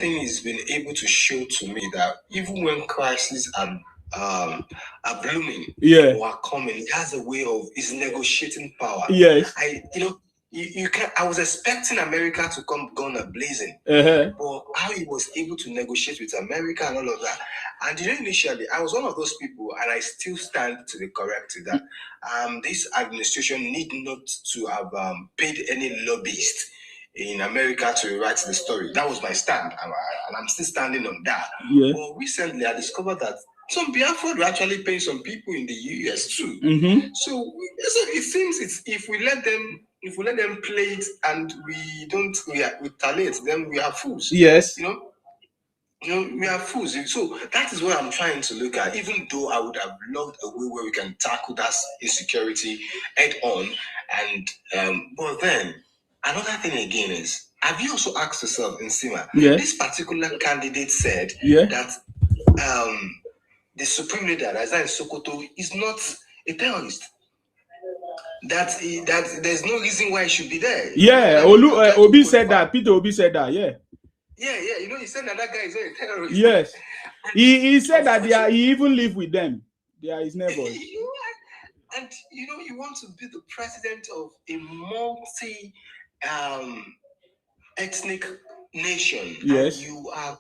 thing has been able to show to me that even when crises are blooming or are coming, it has a way of its negotiating power. Yes. You can. I was expecting America to come gun blazing, but how he was able to negotiate with America and all of that. And initially, I was one of those people, and I still stand to be corrected that this administration need not to have paid any lobbyist in America to write the story. That was my stand, and I'm still standing on that. Yeah. But recently, I discovered that some Biafra were actually paying some people in the US too. So it seems if we let them play it and we don't retaliate, then we are fools. Yes. We are fools. So that is what I'm trying to look at. Even though I would have loved a way where we can tackle that insecurity head on, and but then another thing again is, have you also asked yourself, Nsima, this particular candidate said that the supreme leader, Razan Sokoto, is not a terrorist. That there's no reason why he should be there. Yeah, Obi said that. Peter Obi said that. Yeah. Yeah. He said that guy is not a terrorist. Yes. He said that he even live with them. They are his neighbors. And you want to be the president of a multi ethnic nation. Yes. And you are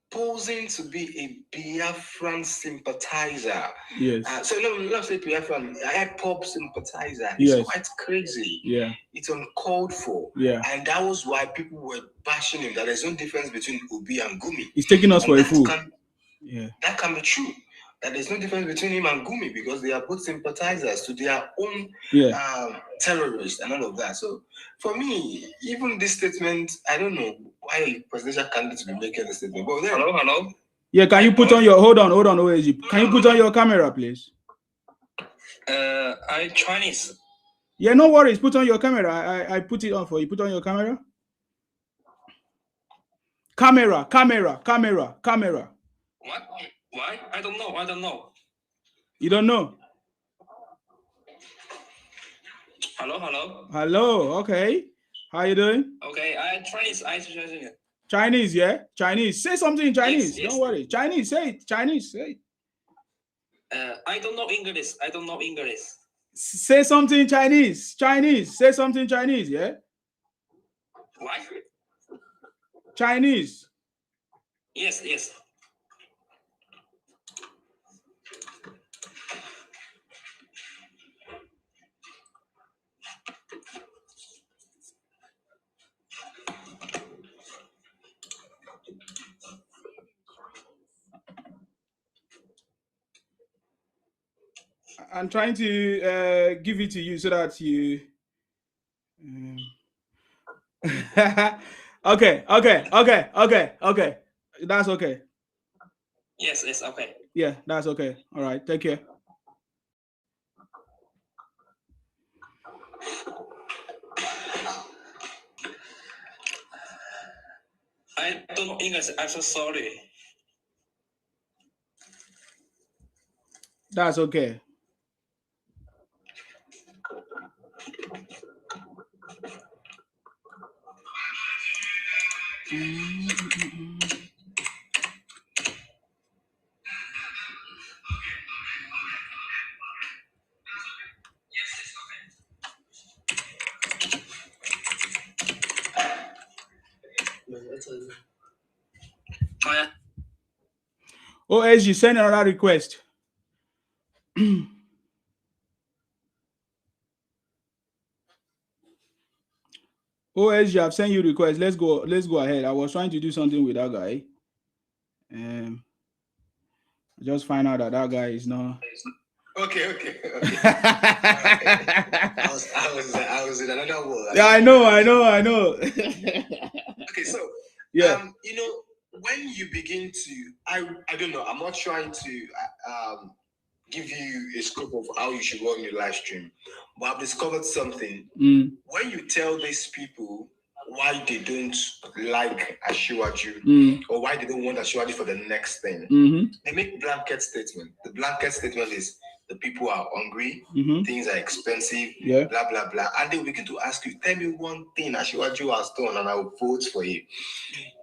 posing to be a Biafran sympathizer. Yes. So let's say Biafran, IPOB sympathizer. It's quite crazy. Yeah. It's uncalled for. Yeah. And that was why people were bashing him, that there's no difference between Obi and Gumi. He's taking us for a fool. That can be true. That there's no difference between him and Gumi, because they are both sympathizers to their own terrorists and all of that. So for me, even this statement, I don't know why a presidential candidate will be making this statement. But then, hello. Yeah, can you put on your hold on, OSG. Can you put on your camera, please? I'm Chinese. Yeah, no worries. Put on your camera. I put it on for you. Put on your camera. Camera. What? Why? I don't know. You don't know? Hello. Okay. How you doing? Okay, I'm Chinese. Chinese, yeah? Chinese. Say something in Chinese. Yes. Don't worry. Chinese, say it. Chinese, say it. I don't know English. Say something in Chinese. Say something in Chinese, yeah? What? Chinese. Yes. I'm trying to give it to you so that you. Okay. That's okay. Yes, okay. Yeah, that's okay. All right, take care. I don't know English. I'm so sorry. That's okay. OSG, send another request. OSG, I've sent you request. Let's go ahead. I was trying to do something with that guy. I just find out that guy is not. Okay. I was in another world. Yeah, I know. Okay, so yeah. When you begin to, I don't know. I'm not trying to give you a scope of how you should run your live stream, but I've discovered something. When you tell these people why they don't like Ashiwaju or why they don't want Ashiwaju for the next thing, they make blanket statement. The blanket statement is the people are hungry, things are expensive, blah blah blah, and they will begin to ask you, tell me one thing Ashiwaju has done, and I will vote for you.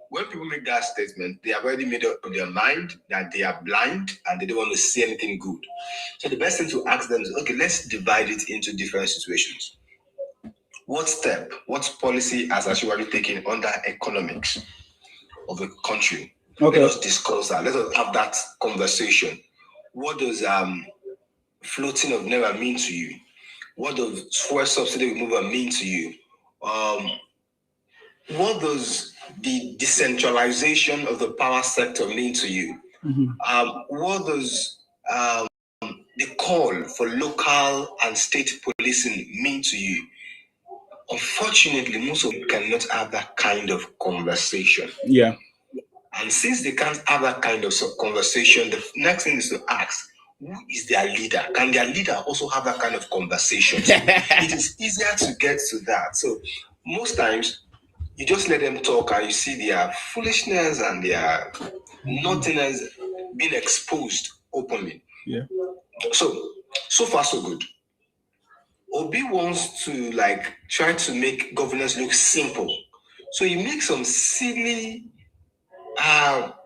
when people make that statement, they have already made up their mind that they are blind and they don't want to see anything good. So the best thing to ask them is, okay, let's divide it into different situations. What step, what policy has actually taken under economics of a country? Okay. Let us discuss that. Let us have that conversation. What does floating of naira mean to you? What does fuel subsidy removal mean to you? What does the decentralization of the power sector mean to you? What does the call for local and state policing mean to you? Unfortunately, most of them cannot have that kind of conversation. Yeah. And since they can't have that kind of conversation, the next thing is to ask, who is their leader? Can their leader also have that kind of conversation? So it is easier to get to that. So most times, you just let them talk and you see their foolishness and their nothingness being exposed openly. Yeah. So far so good. Obi wants to try to make governance look simple. So he makes some silly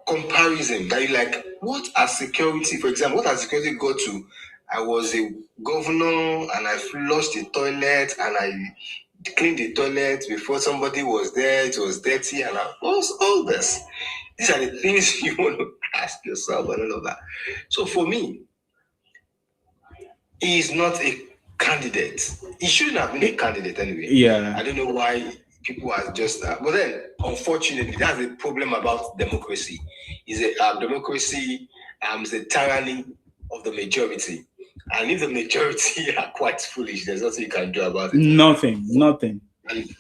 comparison that you like, what has security, for example, what has security got to? I was a governor and I flushed the toilet and I cleaned the toilet before somebody was there, it was dirty, and all this. These are the things you want to ask yourself and all of that. So for me, he is not a candidate. He shouldn't have been a candidate anyway. Yeah. I don't know why people are just. But then, unfortunately, that's the problem about democracy. Is a democracy is a tyranny of the majority, and if the majority are quite foolish, there's nothing you can do about it. Nothing. And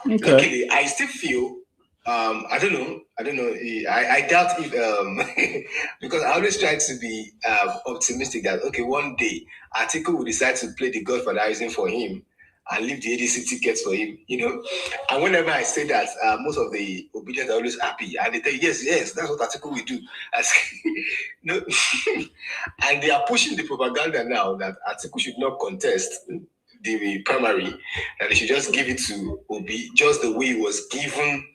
Okay. luckily, I still feel. I don't know. I doubt if because I always try to be optimistic that okay, one day Atiku will decide to play the godfatherism for him and leave the ADC tickets for him. And whenever I say that, most of the obedient are always happy and they tell you, yes, that's what Atiku will do. No, and they are pushing the propaganda now that Atiku should not contest the primary, that they should just give it to Obi, just the way he was given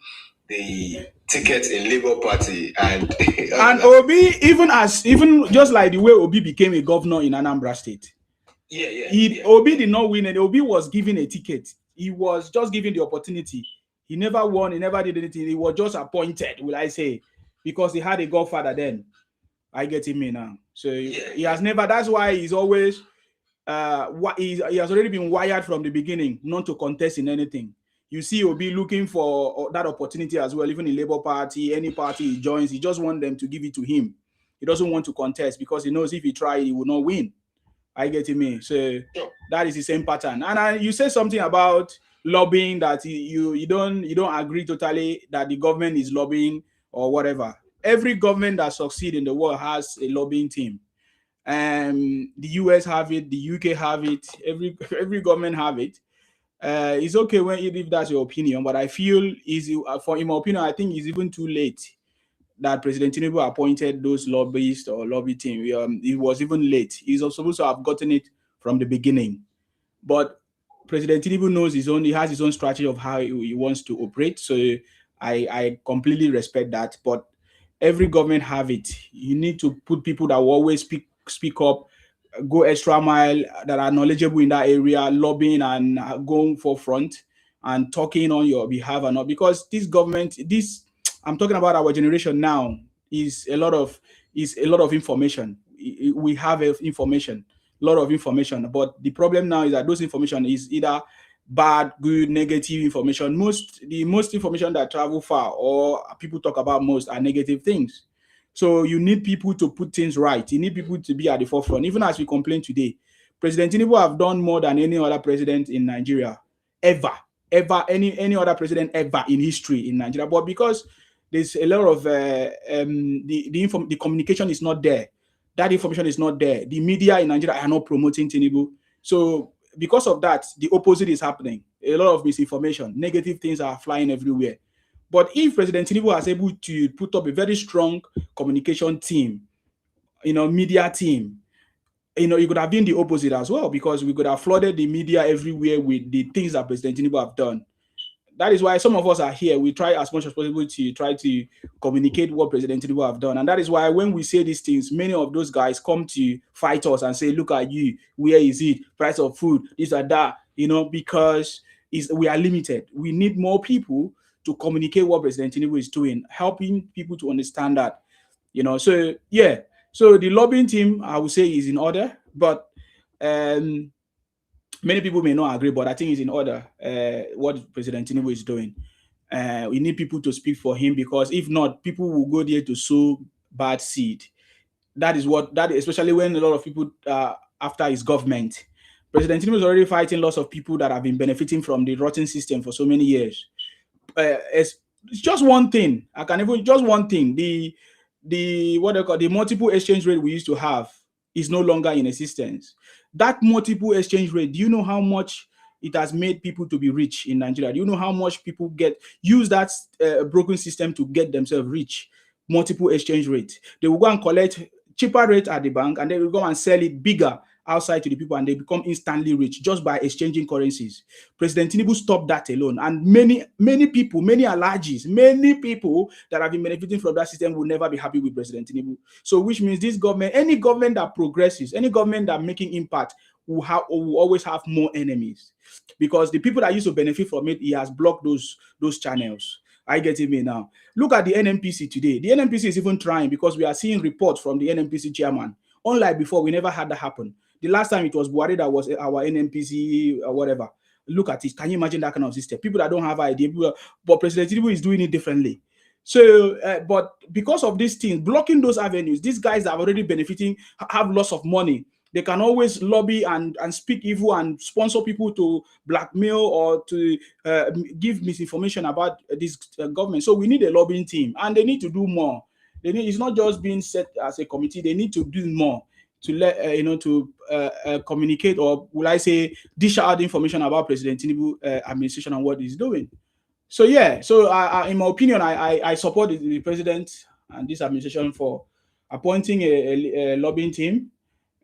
the ticket in Labour Party and Obi, even just like the way Obi became a governor in Anambra State. Obi did not win, and Obi was given a ticket. He was just given the opportunity. He never won. He never did anything. He was just appointed, will I say, because he had a godfather then. I get him now. So he has never. That's why he's always. He has already been wired from the beginning not to contest in anything. You see Obi looking for that opportunity as well, even in Labour Party, any party he joins, he just wants them to give it to him. He doesn't want to contest because he knows if he tries, he will not win. I get him. So that is the same pattern. And you say something about lobbying that you don't agree totally that the government is lobbying or whatever. Every government that succeeds in the world has a lobbying team. The US have it, the UK have it, every government have it. It's okay if that's your opinion, but I feel in my opinion, I think it's even too late that President Tinubu appointed those lobbyists or lobby team. It was even late. He's supposed to have gotten it from the beginning. But President Tinubu knows he has his own strategy of how he wants to operate. So I completely respect that. But every government have it. You need to put people that will always speak up, go extra mile, that are knowledgeable in that area, lobbying and going forefront and talking on your behalf and not because this government, I'm talking about our generation now, is a lot of information. We have information, a lot of information, but the problem now is that those information is either bad, good, negative information. The most information that travel far or people talk about most are negative things. So you need people to put things right. You need people to be at the forefront. Even as we complain today, President Tinubu have done more than any other president in Nigeria ever, any other president ever in history in Nigeria. But because there's a lot of the communication is not there, that information is not there. The media in Nigeria are not promoting Tinubu. So because of that, the opposite is happening. A lot of misinformation, negative things are flying everywhere. But if President Tinubu was able to put up a very strong communication team, media team, it could have been the opposite as well, because we could have flooded the media everywhere with the things that President Tinubu have done. that is why some of us are here. We try as much as possible to try to communicate what President Tinubu have done. And that is why when we say these things, many of those guys come to fight us and say, look at you, where is it? Price of food, this or that, because we are limited. We need more people to communicate what President Tinubu is doing, helping people to understand that, So, yeah. So the lobbying team, I would say, is in order, but many people may not agree, but I think it's in order what President Tinubu is doing. We need people to speak for him, because if not, people will go there to sow bad seed. That is especially when a lot of people after his government. President Tinubu is already fighting lots of people that have been benefiting from the rotten system for so many years. It's just one thing. Just one thing. The what they call the multiple exchange rate we used to have is no longer in existence. That multiple exchange rate, do you know how much it has made people to be rich in Nigeria? Do you know how much people use that broken system to get themselves rich? Multiple exchange rate. They will go and collect cheaper rate at the bank, and they will go and sell it bigger outside to the people, and they become instantly rich just by exchanging currencies. President Tinubu stopped that alone, and many people, many allergies, many people that have been benefiting from that system will never be happy with President Tinubu. So, which means this government, any government that progresses, any government that making impact, will always have more enemies, because the people that used to benefit from it, he has blocked those channels. I get it now. Look at the NNPC today. The NNPC is even trying, because we are seeing reports from the NNPC chairman. Unlike before, we never had that happen. The last time it was Buhari that was our NNPC or whatever. Look at it. Can you imagine that kind of system? People that don't have idea, but President Tinubu is doing it differently. So, but because of these things, blocking those avenues, these guys that are already benefiting have lots of money. They can always lobby and speak evil and sponsor people to blackmail or to give misinformation about this government. So we need a lobbying team, and they need to do more. It's not just being set as a committee. They need to do more to let communicate, or will I say dish out information about President Tinubu administration and what he's doing. So yeah, so in my opinion, I support the president and this administration for appointing a lobbying team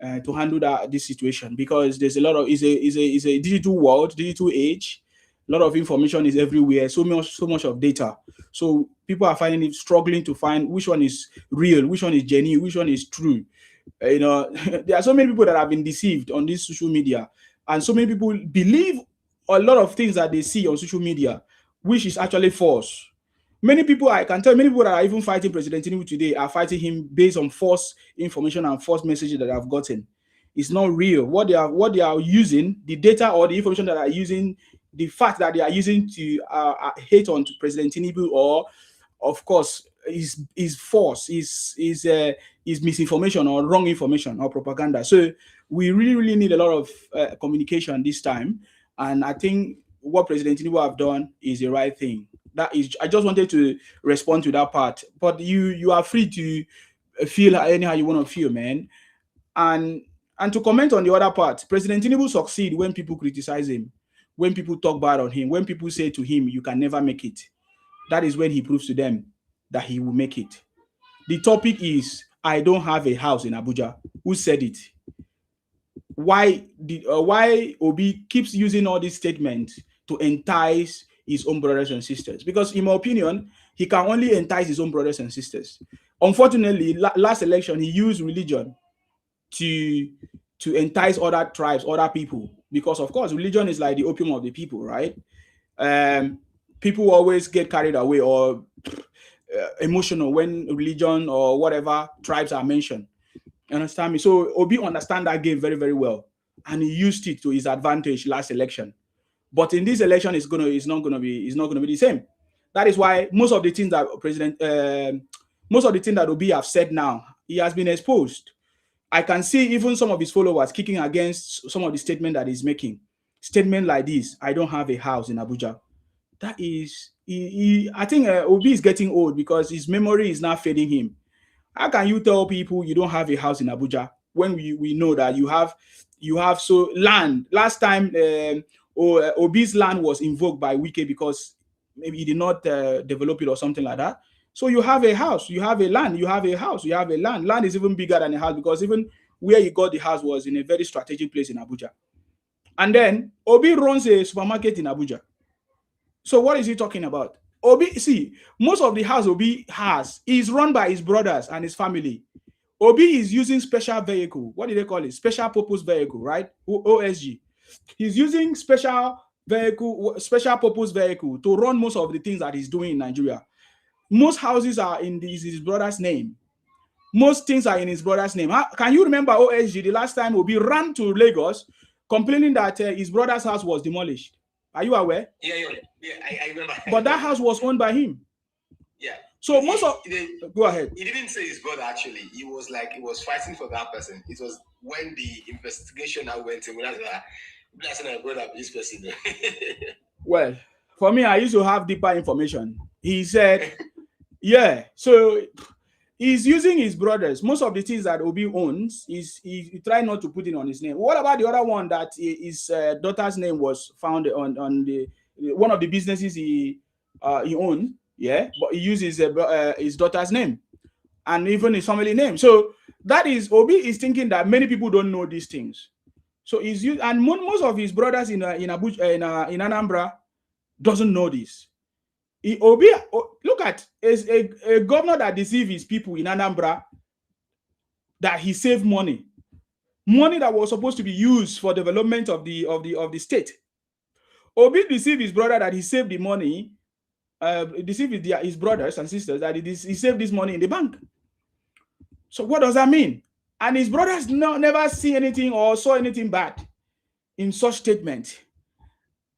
to handle this situation, because there's a lot of is a digital world, digital age. A lot of information is everywhere. So much of data. So people are finding it struggling to find which one is real, which one is genuine, which one is true. There are so many people that have been deceived on this social media, and so many people believe a lot of things that they see on social media, which is actually false. Many people, I can tell, many people that are even fighting President Tinubu today are fighting him based on false information and false messages that I've gotten. It's not real. What they are using, the data or the information that are using, the fact that they are using to hate on President Tinubu, or of course is false, is misinformation or wrong information or propaganda. So we really need a lot of communication this time, and I think what President Tinubu have done is the right thing. That is, I just wanted to respond to that part, but you are free to feel anyhow you want to feel, man. And to comment on the other part, President Tinubu succeed when people criticize him, when people talk bad on him, when people say to him, you can never make it. That is when he proves to them that he will make it. The topic is, I don't have a house in Abuja. Who said it? Why Obi keeps using all these statements to entice his own brothers and sisters? Because in my opinion, he can only entice his own brothers and sisters. Unfortunately, last election, he used religion to entice other tribes, other people, because of course religion is like the opium of the people, right? People always get carried away or emotional when religion or whatever tribes are mentioned. You understand me? So Obi understand that game very, very well, and he used it to his advantage last election. But in this election, it's not gonna be the same. That is why most of the things that Obi have said now, he has been exposed. I can see even some of his followers kicking against some of the statement that he's making. Statement like this: I don't have a house in Abuja. That is, I think Obi is getting old because his memory is now failing him. How can you tell people you don't have a house in Abuja when we know that you have so land? Last time Obi's land was invoked by Wike because maybe he did not develop it or something like that. So you have a house, you have a land, you have a house, you have a land. Land is even bigger than a house, because even where you got the house was in a very strategic place in Abuja. And then Obi runs a supermarket in Abuja. So what is he talking about? Obi, see, most of the house Obi has is run by his brothers and his family. Obi is using special vehicle. What do they call it? Special purpose vehicle, right? OSG. He's using special purpose vehicle to run most of the things that he's doing in Nigeria. Most houses are in his brother's name. Most things are in his brother's name. Can you remember OSG the last time Obi ran to Lagos complaining that his brother's house was demolished? Are you aware? Yeah, I remember. But that house was owned by him. Yeah. So go ahead. He didn't say his brother actually. He was fighting for that person. It was when the investigation now went in. That's my brother, this person. Well, for me, I used to have deeper information. He said, yeah. So he's using his brothers. Most of the things that Obi owns he tried not to put it on his name. What about the other one that his daughter's name was found on the one of the businesses he owned? Yeah, but he uses his daughter's name and even his family name. So that is Obi is thinking that many people don't know these things. So he's used, and most of his brothers in Abuja, in Anambra doesn't know this. Obi, look at is a governor that deceives his people in Anambra, that he saved money that was supposed to be used for development of the state. Obi deceived his brother that he saved the money, deceived his brothers and sisters that he saved this money in the bank. So what does that mean? And his brothers never see anything or saw anything bad in such statement.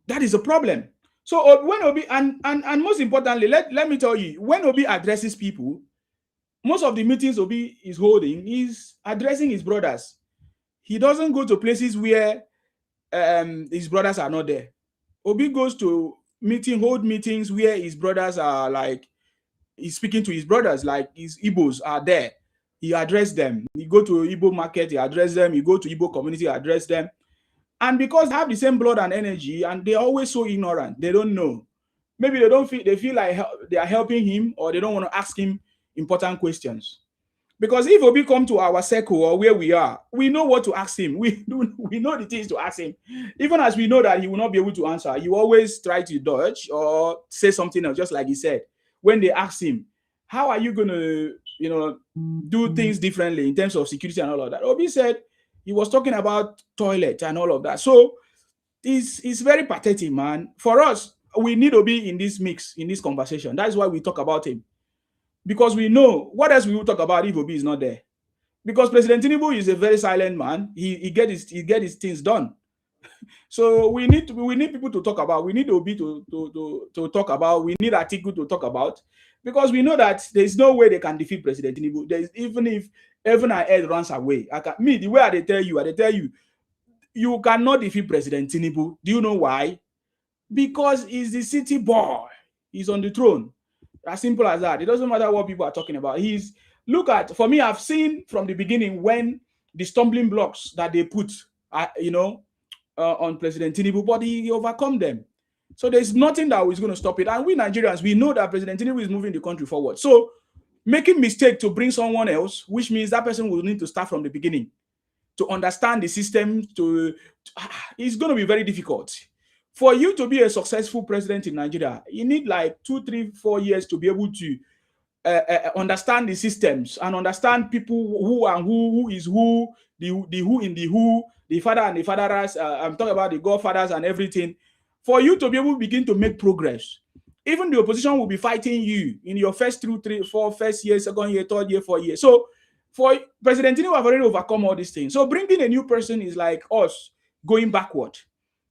That is a problem. So when Obi, and most importantly, let me tell you, when Obi addresses people, most of the meetings Obi is holding is addressing his brothers. He doesn't go to places where his brothers are not there. Obi goes to hold meetings where his brothers are, like, he's speaking to his brothers, like his Igbos are there. He address them. He go to Igbo market, he address them. He go to Igbo community, address them. And because they have the same blood and energy, and they're always so ignorant, they don't know. Maybe they feel like they are helping him, or they don't want to ask him important questions. Because if Obi come to our circle or where we are, we know what to ask him. We know the things to ask him. Even as we know that he will not be able to answer, you always try to dodge or say something else, just like he said. When they ask him, how are you going to, do things differently in terms of security and all of that? Obi said he was talking about toilet and all of that. So it's very pathetic, man. For us, we need Obi in this mix, in this conversation. That's why we talk about him. Because we know what else we will talk about if Obi is not there. Because President Tinubu is a very silent man. He get his things done. So we need people to talk about. We need Obi to talk about. We need Atiku to talk about, because we know that there is no way they can defeat President Tinubu. Even if heaven and earth runs away, the way I tell you, you cannot defeat President Tinubu. Do you know why? Because he's the city boy. He's on the throne. As simple as that. It doesn't matter what people are talking about. For me, I've seen from the beginning when the stumbling blocks that they put, on President Tinubu, but he overcome them. So there's nothing that is going to stop it. And we Nigerians, we know that President Tinubu is moving the country forward. So making mistake to bring someone else, which means that person will need to start from the beginning to understand the system. It's going to be very difficult. For you to be a successful president in Nigeria, you need like 2, 3, 4 years to be able to understand the systems and understand people who is who, the who in the who, the father and the fathers. I'm talking about the godfathers and everything. For you to be able to begin to make progress, even the opposition will be fighting you in your first 2, 3, 4, first year, second year, third year, 4 years. So for President Tinubu, have already overcome all these things. So bringing a new person is like us going backward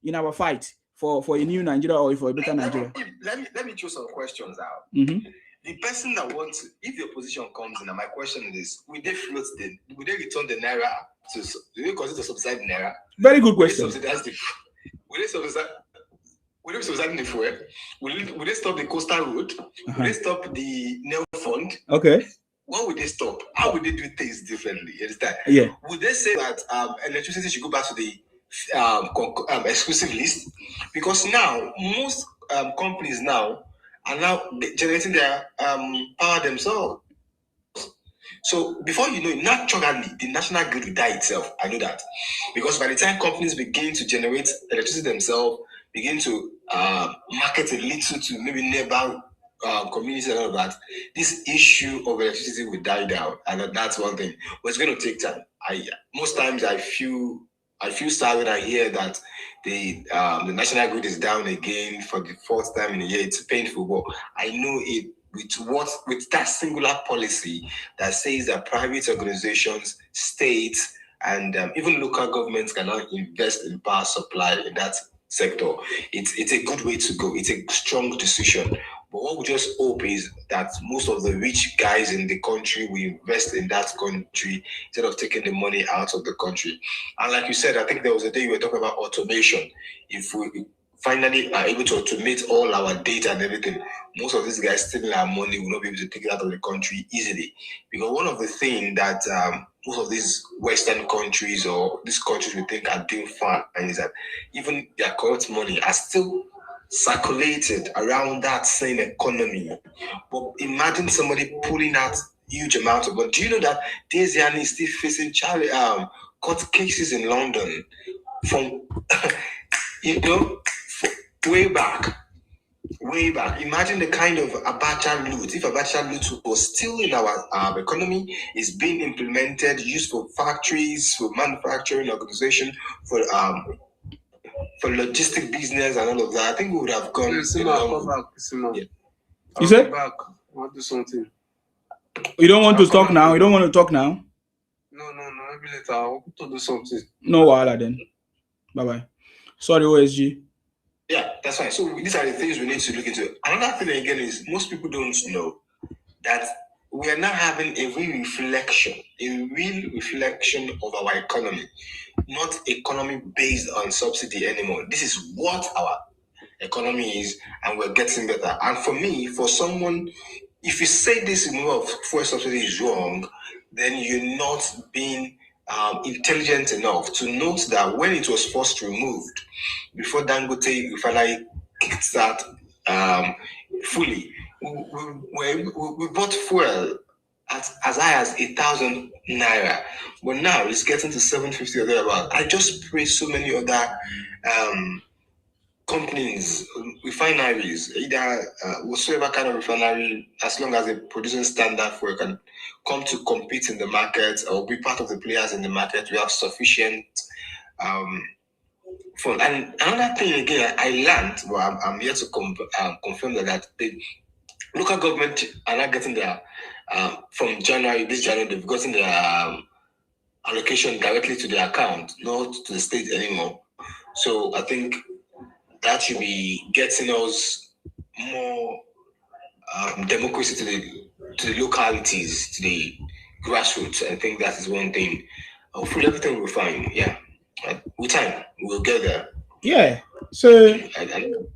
in our fight for a new Nigeria or for a better Nigeria. Let me throw some questions out. Mm-hmm. The person that wants, if the opposition comes in, and my question is, will they return the naira do they consider subsidize the naira? Very good question. Will they subsidize the fuel? Will they stop the coastal road? Will they stop the nail fund? Okay. What would they stop? How would they do things differently? You understand? Yeah. Would they say that electricity should go back to the exclusive list? Because now most companies now are now generating their power themselves. So before you know it, naturally the national grid will die itself. I know that, because by the time companies begin to generate electricity themselves, begin to market a little to maybe neighbor communities and all that, this issue of electricity will die down, and that's one thing. But it's going to take time. Most times I feel sad when I hear that the national grid is down again for the fourth time in a year. It's painful, but I know it with that singular policy that says that private organizations, states, and even local governments cannot invest in power supply in that sector. It's a good way to go. It's a strong decision. But what we just hope is that most of the rich guys in the country will invest in that country instead of taking the money out of the country. And like you said, I think there was a day you were talking about automation. If we finally are able to automate all our data and everything, most of these guys stealing our money will not be able to take it out of the country easily. Because one of the things that most of these Western countries or these countries we think are doing fine is that even their corrupt money are still circulated around that same economy. But imagine somebody pulling out huge amounts of money. Do you know that Desian is still facing court cases in London from way back? Imagine the kind of Abacha loot. If Abacha loot was still in our economy, is being implemented, used for factories, for manufacturing organization, for logistic business and all of that, I think we would have gone. Come back. Yeah. You said? Back. I want to do something. You don't want to talk now? You don't want to talk now? No. Maybe later. I want to do something. No, wahala then. Bye. Sorry, OSG. Yeah, that's fine. So these are the things we need to look into. Another thing again is most people don't know that we are now having a real reflection of our economy, not economy based on subsidy anymore. This is what our economy is, and we're getting better. And for me, for someone, if you say this removal of fuel subsidy is wrong, then you're not being intelligent enough to note that when it was first removed, before Dangote refinery kickstart fully, we bought fuel at as high as 1,000 naira, but now it's getting to 750 or thereabout. I just pray so many other companies, refineries, either whatsoever kind of refinery, as long as they're producing standard fuel, can come to compete in the market or be part of the players in the market. We have sufficient fund. And another thing again, I learned, well, I'm here to confirm that the local government are not getting their from this January, they've gotten their allocation directly to their account, not to the state anymore. So I think that should be getting us more democracy to the localities, to the grassroots. I think that is one thing. Hopefully everything will be fine. Yeah, with time we'll get there. Yeah. So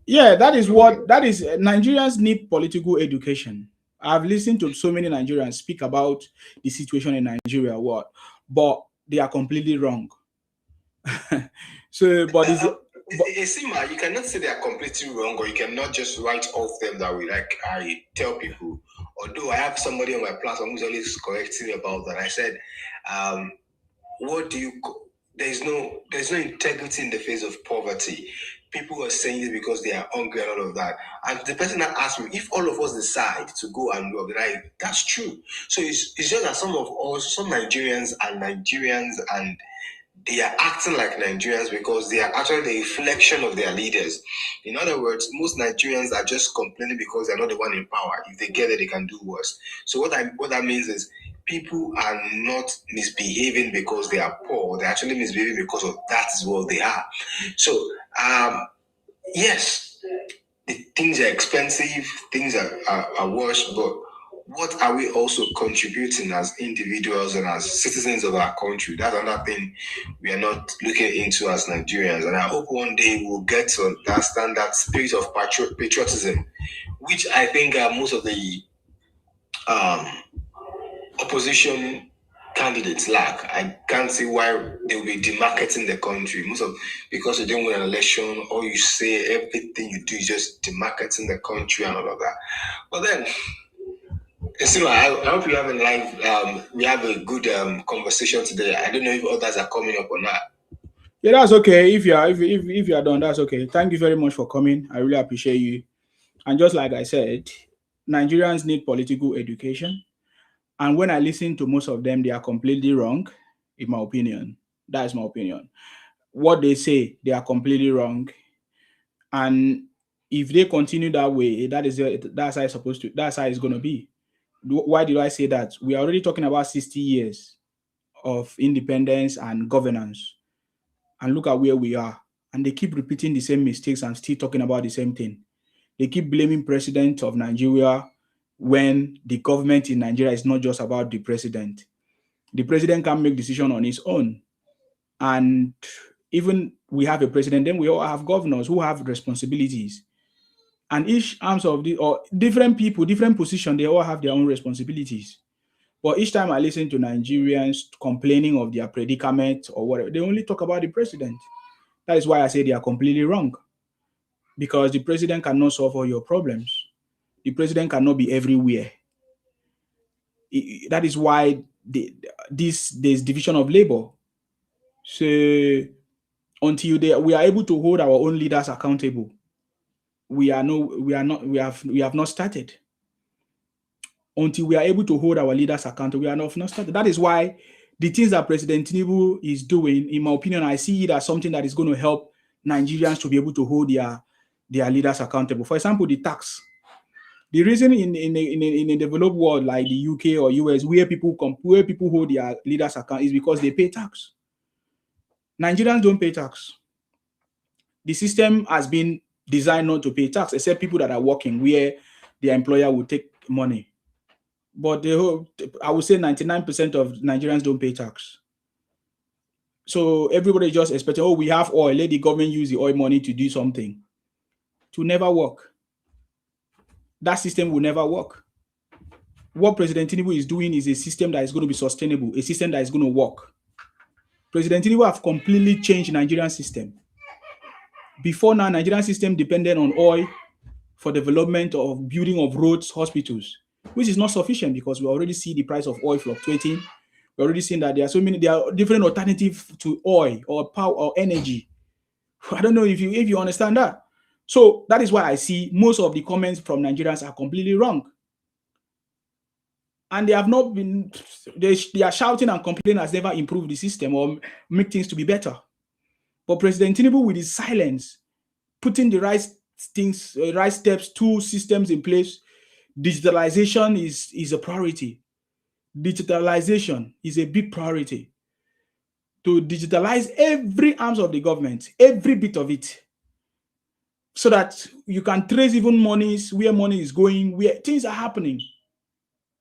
yeah, that is Nigerians need political education. I've listened to so many Nigerians speak about the situation in Nigeria, but they are completely wrong. So, but you cannot say they are completely wrong, or you cannot just write off them that way. Like I tell people, although I have somebody on my platform who's always correcting me about that. I said, there's no integrity in the face of poverty. People are saying it because they are hungry and all of that. And the person that asked me, if all of us decide to go and work, that's true. So it's just that some Nigerians and they are acting like Nigerians because they are actually the reflection of their leaders. In other words, most Nigerians are just complaining because they're not the one in power. If they get it, they can do worse. So what that means is people are not misbehaving because they are poor. They're actually misbehaving because of that is what they are. So, yes, things are expensive, things are worse, but what are we also contributing as individuals and as citizens of our country? That's another thing we are not looking into as Nigerians. And I hope one day we'll get to understand that spirit of patriotism, which I think most of the opposition candidates lack. I can't see why they will be demarketing the country. Because you don't win an election, or you say everything you do is just demarketing the country and all of that. But then, I hope you have we have a good conversation today. I don't know if others are coming up or not. Yeah, that's okay. If you are done, that's okay. Thank you very much for coming. I really appreciate you. And just like I said, Nigerians need political education. And when I listen to most of them, they are completely wrong, in my opinion. That is my opinion. What they say, they are completely wrong. And if they continue that way, that's how it's supposed to. That's how it's going to be. Why did I say that? We are already talking about 60 years of independence and governance, and look at where we are. And they keep repeating the same mistakes and still talking about the same thing. They keep blaming president of Nigeria when the government in Nigeria is not just about the president. The president can make decision on his own. And even we have a president, then we all have governors who have responsibilities. And each arms of the or different people, different position, they all have their own responsibilities. But each time I listen to Nigerians complaining of their predicament or whatever, they only talk about the president. That is why I say they are completely wrong. Because the president cannot solve all your problems. The president cannot be everywhere. That is why there's division of labor. So until we are able to hold our own leaders accountable, we have not started. Until we are able to hold our leaders accountable, we are not started. That is why the things that President Tinubu is doing, in my opinion, I see it as something that is going to help Nigerians to be able to hold their leaders accountable. For example, the tax. The reason in a developed world like the UK or US, where people hold their leaders account, is because they pay tax. Nigerians don't pay tax. The system has been designed not to pay tax, except people that are working where their employer will take money. But I would say 99% of Nigerians don't pay tax. So everybody just expecting, oh, we have oil, let the government use the oil money to do something. To never work. That system will never work. What President Tinubu is doing is a system that is going to be sustainable, a system that is going to work. President Tinubu have completely changed Nigerian system. Before now, Nigerian system depended on oil for development of building of roads, hospitals, which is not sufficient because we already see the price of oil fluctuating. We're already seeing that there are different alternatives to oil or power or energy. I don't know if you understand that. So that is why I see most of the comments from Nigerians are completely wrong. And they have not been, they are shouting and complaining has never improved the system or make things to be better. But President Tinubu, with his silence, putting the right things, right steps, two systems in place, digitalization is a priority. Digitalization is a big priority. To digitalize every arms of the government, every bit of it, so that you can trace even monies, where money is going, where things are happening.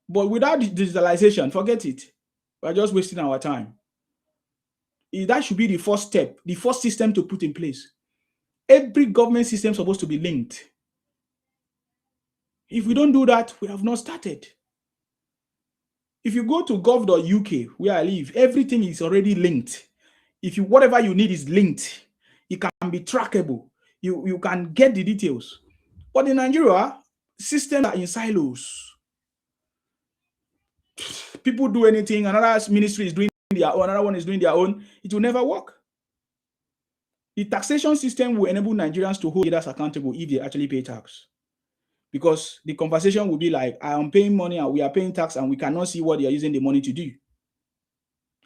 But without digitalization, forget it. We're just wasting our time. That should be the first step, the first system to put in place. Every government system is supposed to be linked. If we don't do that, we have not started. If you go to gov.uk, where I live, everything is already linked. Whatever you need is linked. It can be trackable. You can get the details. But in Nigeria, systems are in silos. People do anything, another ministry is doing their own, another one is doing their own. It will never work. The taxation system will enable Nigerians to hold leaders accountable if they actually pay tax. Because the conversation will be like, I am paying money and we are paying tax and we cannot see what they are using the money to do.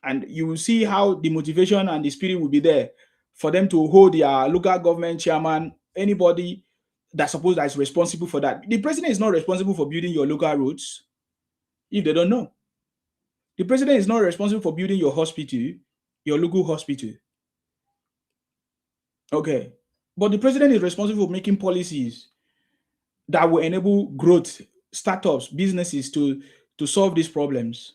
And you will see how the motivation and the spirit will be there for them to hold their local government chairman, anybody that is responsible for that. The president is not responsible for building your local roads if they don't know. The president is not responsible for building your hospital, your local hospital. Okay. But the president is responsible for making policies that will enable growth, startups, businesses to solve these problems.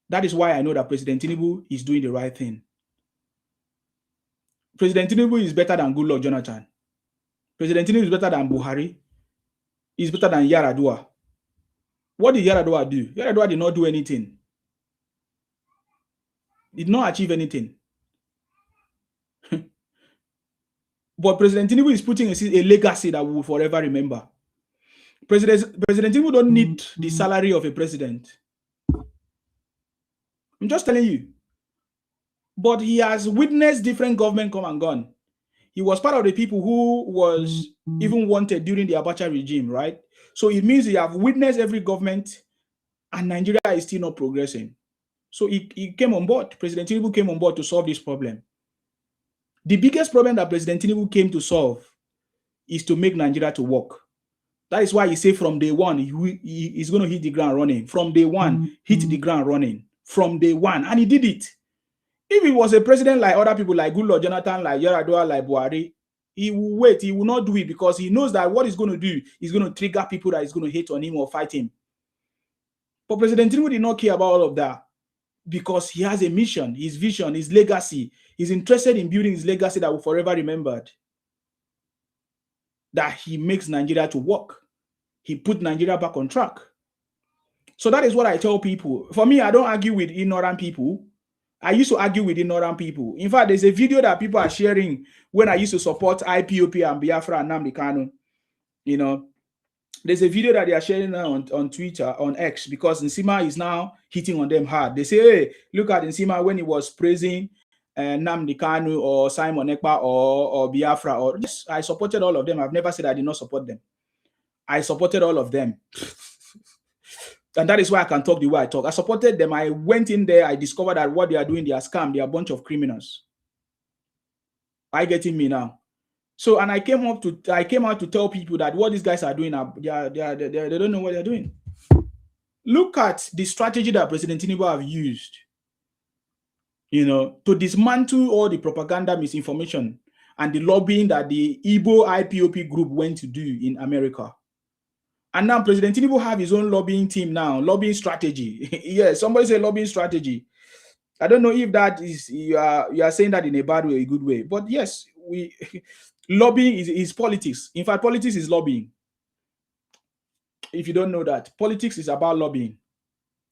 That is why I know that President Tinubu is doing the right thing. President Tinubu is better than Goodluck Jonathan. President Tinubu is better than Buhari. He's better than Yaradua. What did Yaradua do? Yaradua did not do anything. Did not achieve anything. But President Tinubu is putting a legacy that we will forever remember. President Tinubu don't need the salary of a president. I'm just telling you. But he has witnessed different government come and gone. He was part of the people who was even wanted during the Abuja regime, right? So it means he have witnessed every government, and Nigeria is still not progressing. So he came on board. President Tinubu came on board to solve this problem. The biggest problem that President Tinubu came to solve is to make Nigeria to work. That is why he said from day one, he's going to hit the ground running. From day one, hit the ground running. From day one. And he did it. If he was a president like other people, like Goodluck Jonathan, like Yar'Adua, like Buhari, he will wait. He will not do it because he knows that what he's going to do is going to trigger people that is going to hate on him or fight him. But President Tinubu did not care about all of that because he has a mission, his vision, his legacy. He's interested in building his legacy that will forever remembered. That he makes Nigeria to work. He put Nigeria back on track. So that is what I tell people. For me, I don't argue with ignorant people. I used to argue with ignorant people. In fact, there's a video that people are sharing when I used to support IPOP and Biafra and Nnamdi Kanu. You know, there's a video that they are sharing on Twitter, on X, because Nsima is now hitting on them hard. They say, hey, look at Nsima when he was praising Nnamdi Kanu or Simon Ekpa or Biafra. Or yes, I supported all of them. I've never said I did not support them. I supported all of them. And that is why I can talk the way I talk. I supported them. I went in there. I discovered that what they are doing, they are scam. They are a bunch of criminals. Are you getting me now? So, and I came out to tell people that what these guys are doing, they don't know what they're doing. Look at the strategy that President Tinubu have used, you know, to dismantle all the propaganda, misinformation, and the lobbying that the Igbo IPOP group went to do in America. And now President Tinubu have his own lobbying team now, lobbying strategy. Yeah, somebody say lobbying strategy. I don't know if that is you are saying that in a bad way or a good way, but yes, lobbying is politics. In fact, politics is lobbying. If you don't know that, politics is about lobbying,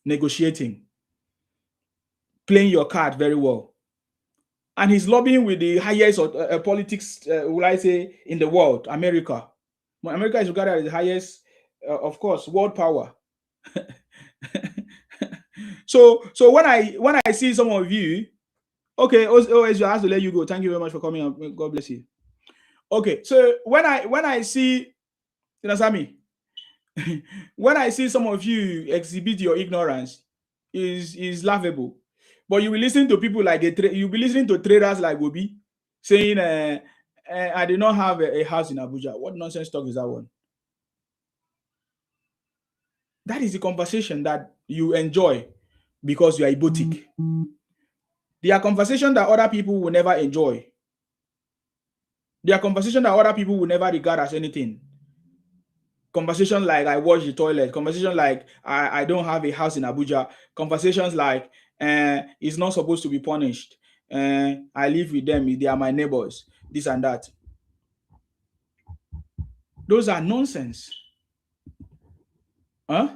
negotiating, playing your card very well. And he's lobbying with the highest politics, will I say, in the world, America. America is regarded as the highest, of course, world power. So when I see some of you, okay, OS, I have to let you go. Thank you very much for coming up. God bless you. Okay, so when I see, you understand me? When I see some of you exhibit your ignorance, is laughable. But you will listen to people like you'll be listening to traders like Obi saying, I did not have a house in Abuja. What nonsense talk is that one? That is the conversation that you enjoy because you are Ibotic. They are conversations that other people will never enjoy. They are conversations that other people will never regard as anything. Conversations like I wash the toilet. Conversations like I don't have a house in Abuja. Conversations like it's not supposed to be punished. I live with them. They are my neighbors. This and that. Those are nonsense. Huh?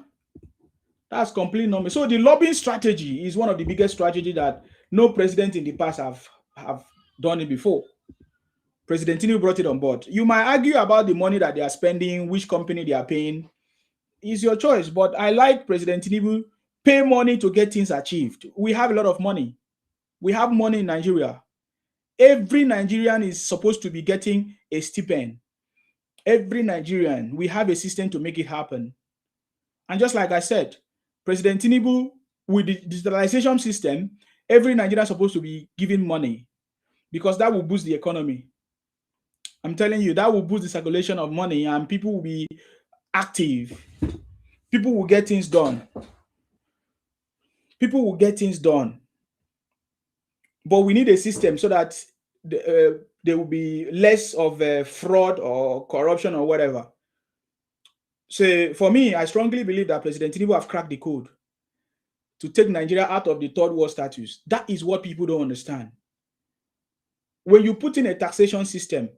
That's complete nonsense. So the lobbying strategy is one of the biggest strategies that no president in the past have done it before. President Tinubu brought it on board. You might argue about the money that they are spending, which company they are paying. It's your choice. But I like President Tinubu pay money to get things achieved. We have a lot of money. We have money in Nigeria. Every Nigerian is supposed to be getting a stipend. Every Nigerian, we have a system to make it happen. And just like I said, President Tinubu, with the digitalization system, every Nigerian is supposed to be giving money because that will boost the economy. I'm telling you, that will boost the circulation of money and people will be active. People will get things done. People will get things done. But we need a system so that there will be less of fraud or corruption or whatever. So for me, I strongly believe that President Tinubu have cracked the code to take Nigeria out of the third world status. That is what people don't understand. When you put in a taxation system,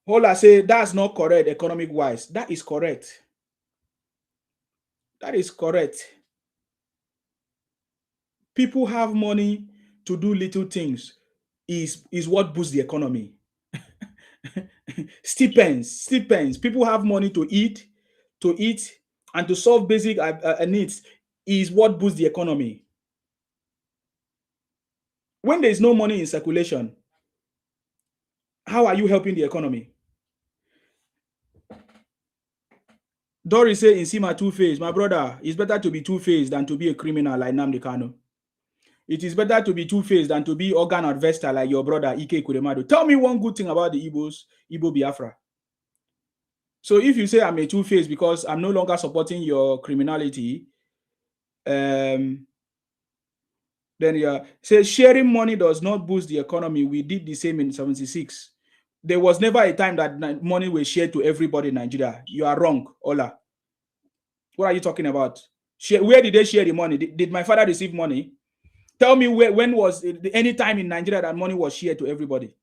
all I say, that's not correct economic-wise. That is correct. That is correct. People have money to do little things is what boosts the economy. Stipends. People have money to eat, and to solve basic needs is what boosts the economy. When there is no money in circulation, how are you helping the economy? Doris say in Sima two-faced. My brother, it's better to be two-faced than to be a criminal like Nnamdi Kanu. It is better to be two-faced than to be organ harvester like your brother Ike Kuremadu. Tell me one good thing about the Igbos, Igbo Biafra. So if you say I'm a two-faced because I'm no longer supporting your criminality, then yeah, say sharing money does not boost the economy. We did the same in 76. There was never a time that money was shared to everybody in Nigeria. You are wrong, Ola. What are you talking about? Where did they share the money? Did my father receive money? Tell me when was any time in Nigeria that money was shared to everybody?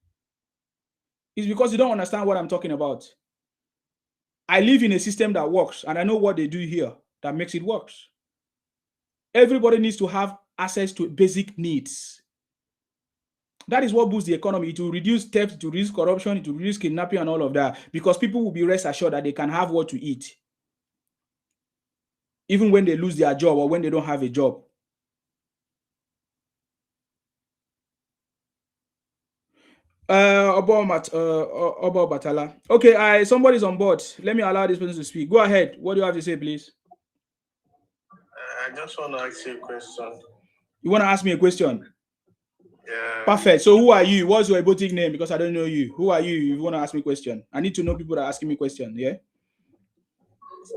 It's because you don't understand what I'm talking about. I live in a system that works, and I know what they do here that makes it work. Everybody needs to have access to basic needs. That is what boosts the economy. It will reduce theft, to reduce corruption, it will reduce kidnapping and all of that, because people will be rest assured that they can have what to eat, even when they lose their job or when they don't have a job. Obo Batala. Okay, somebody's on board. Let me allow this person to speak. Go ahead. What do you have to say, please? I just want to ask you a question. You want to ask me a question? Yeah. Perfect. So who are you? What's your boutique name? Because I don't know you. Who are you? If you want to ask me a question, I need to know people that are asking me questions. Yeah.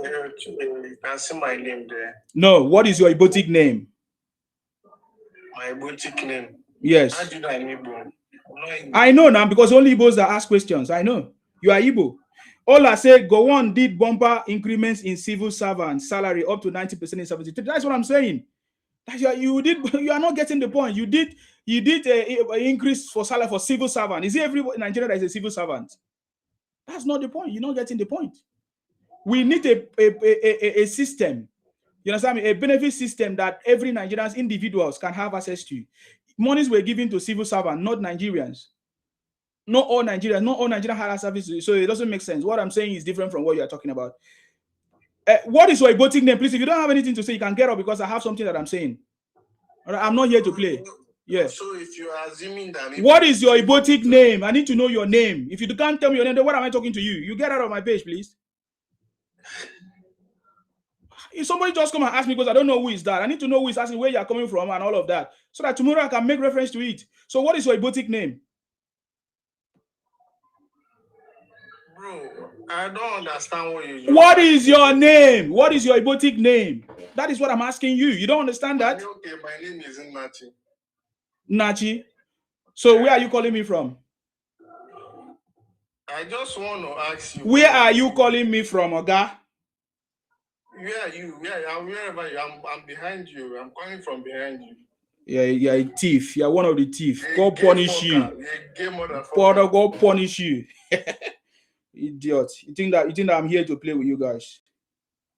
You can see my name there. No. What is your boutique name? My boutique name. Yes. How do you know I'm Igbo? I know now, because only Igbos that ask questions. I know. You are Igbo. All I said, Gowon did bumper increments in civil servants salary up to 90% in 73. That's what I'm saying. You are not getting the point. You did an increase for salary for civil servant. Is it everybody in Nigeria that is a civil servant? That's not the point. You're not getting the point. We need a system. You understand me? A benefit system that every Nigerian's individuals can have access to. Monies were given to civil servants, not Nigerians. Not all Nigerians had services, so it doesn't make sense. What I'm saying is different from what you are talking about. What is your boutique name? Please, if you don't have anything to say, you can get up, because I have something that I'm saying. I'm not here to play. Yeah. So if you are assuming that... What is your boutique name? I need to know your name. If you can't tell me your name, then what am I talking to you? You get out of my page, please. If somebody just come and ask me, because I don't know who is that, I need to know who is asking, where you are coming from and all of that, so that tomorrow I can make reference to it. So what is your boutique name? Bro, I don't understand what you... What is your name? What is your boutique name? That is what I'm asking you. You don't understand that? Okay, my name is Nachi. Nachi? So where are you calling me from? I just want to ask you... Where are you calling me from, Oga? Where are you? Wherever you are, I'm behind you. I'm calling from behind you. Yeah, you're a thief. You're one of the thieves. God punish you. God punish you. Idiot. You think that I'm here to play with you guys?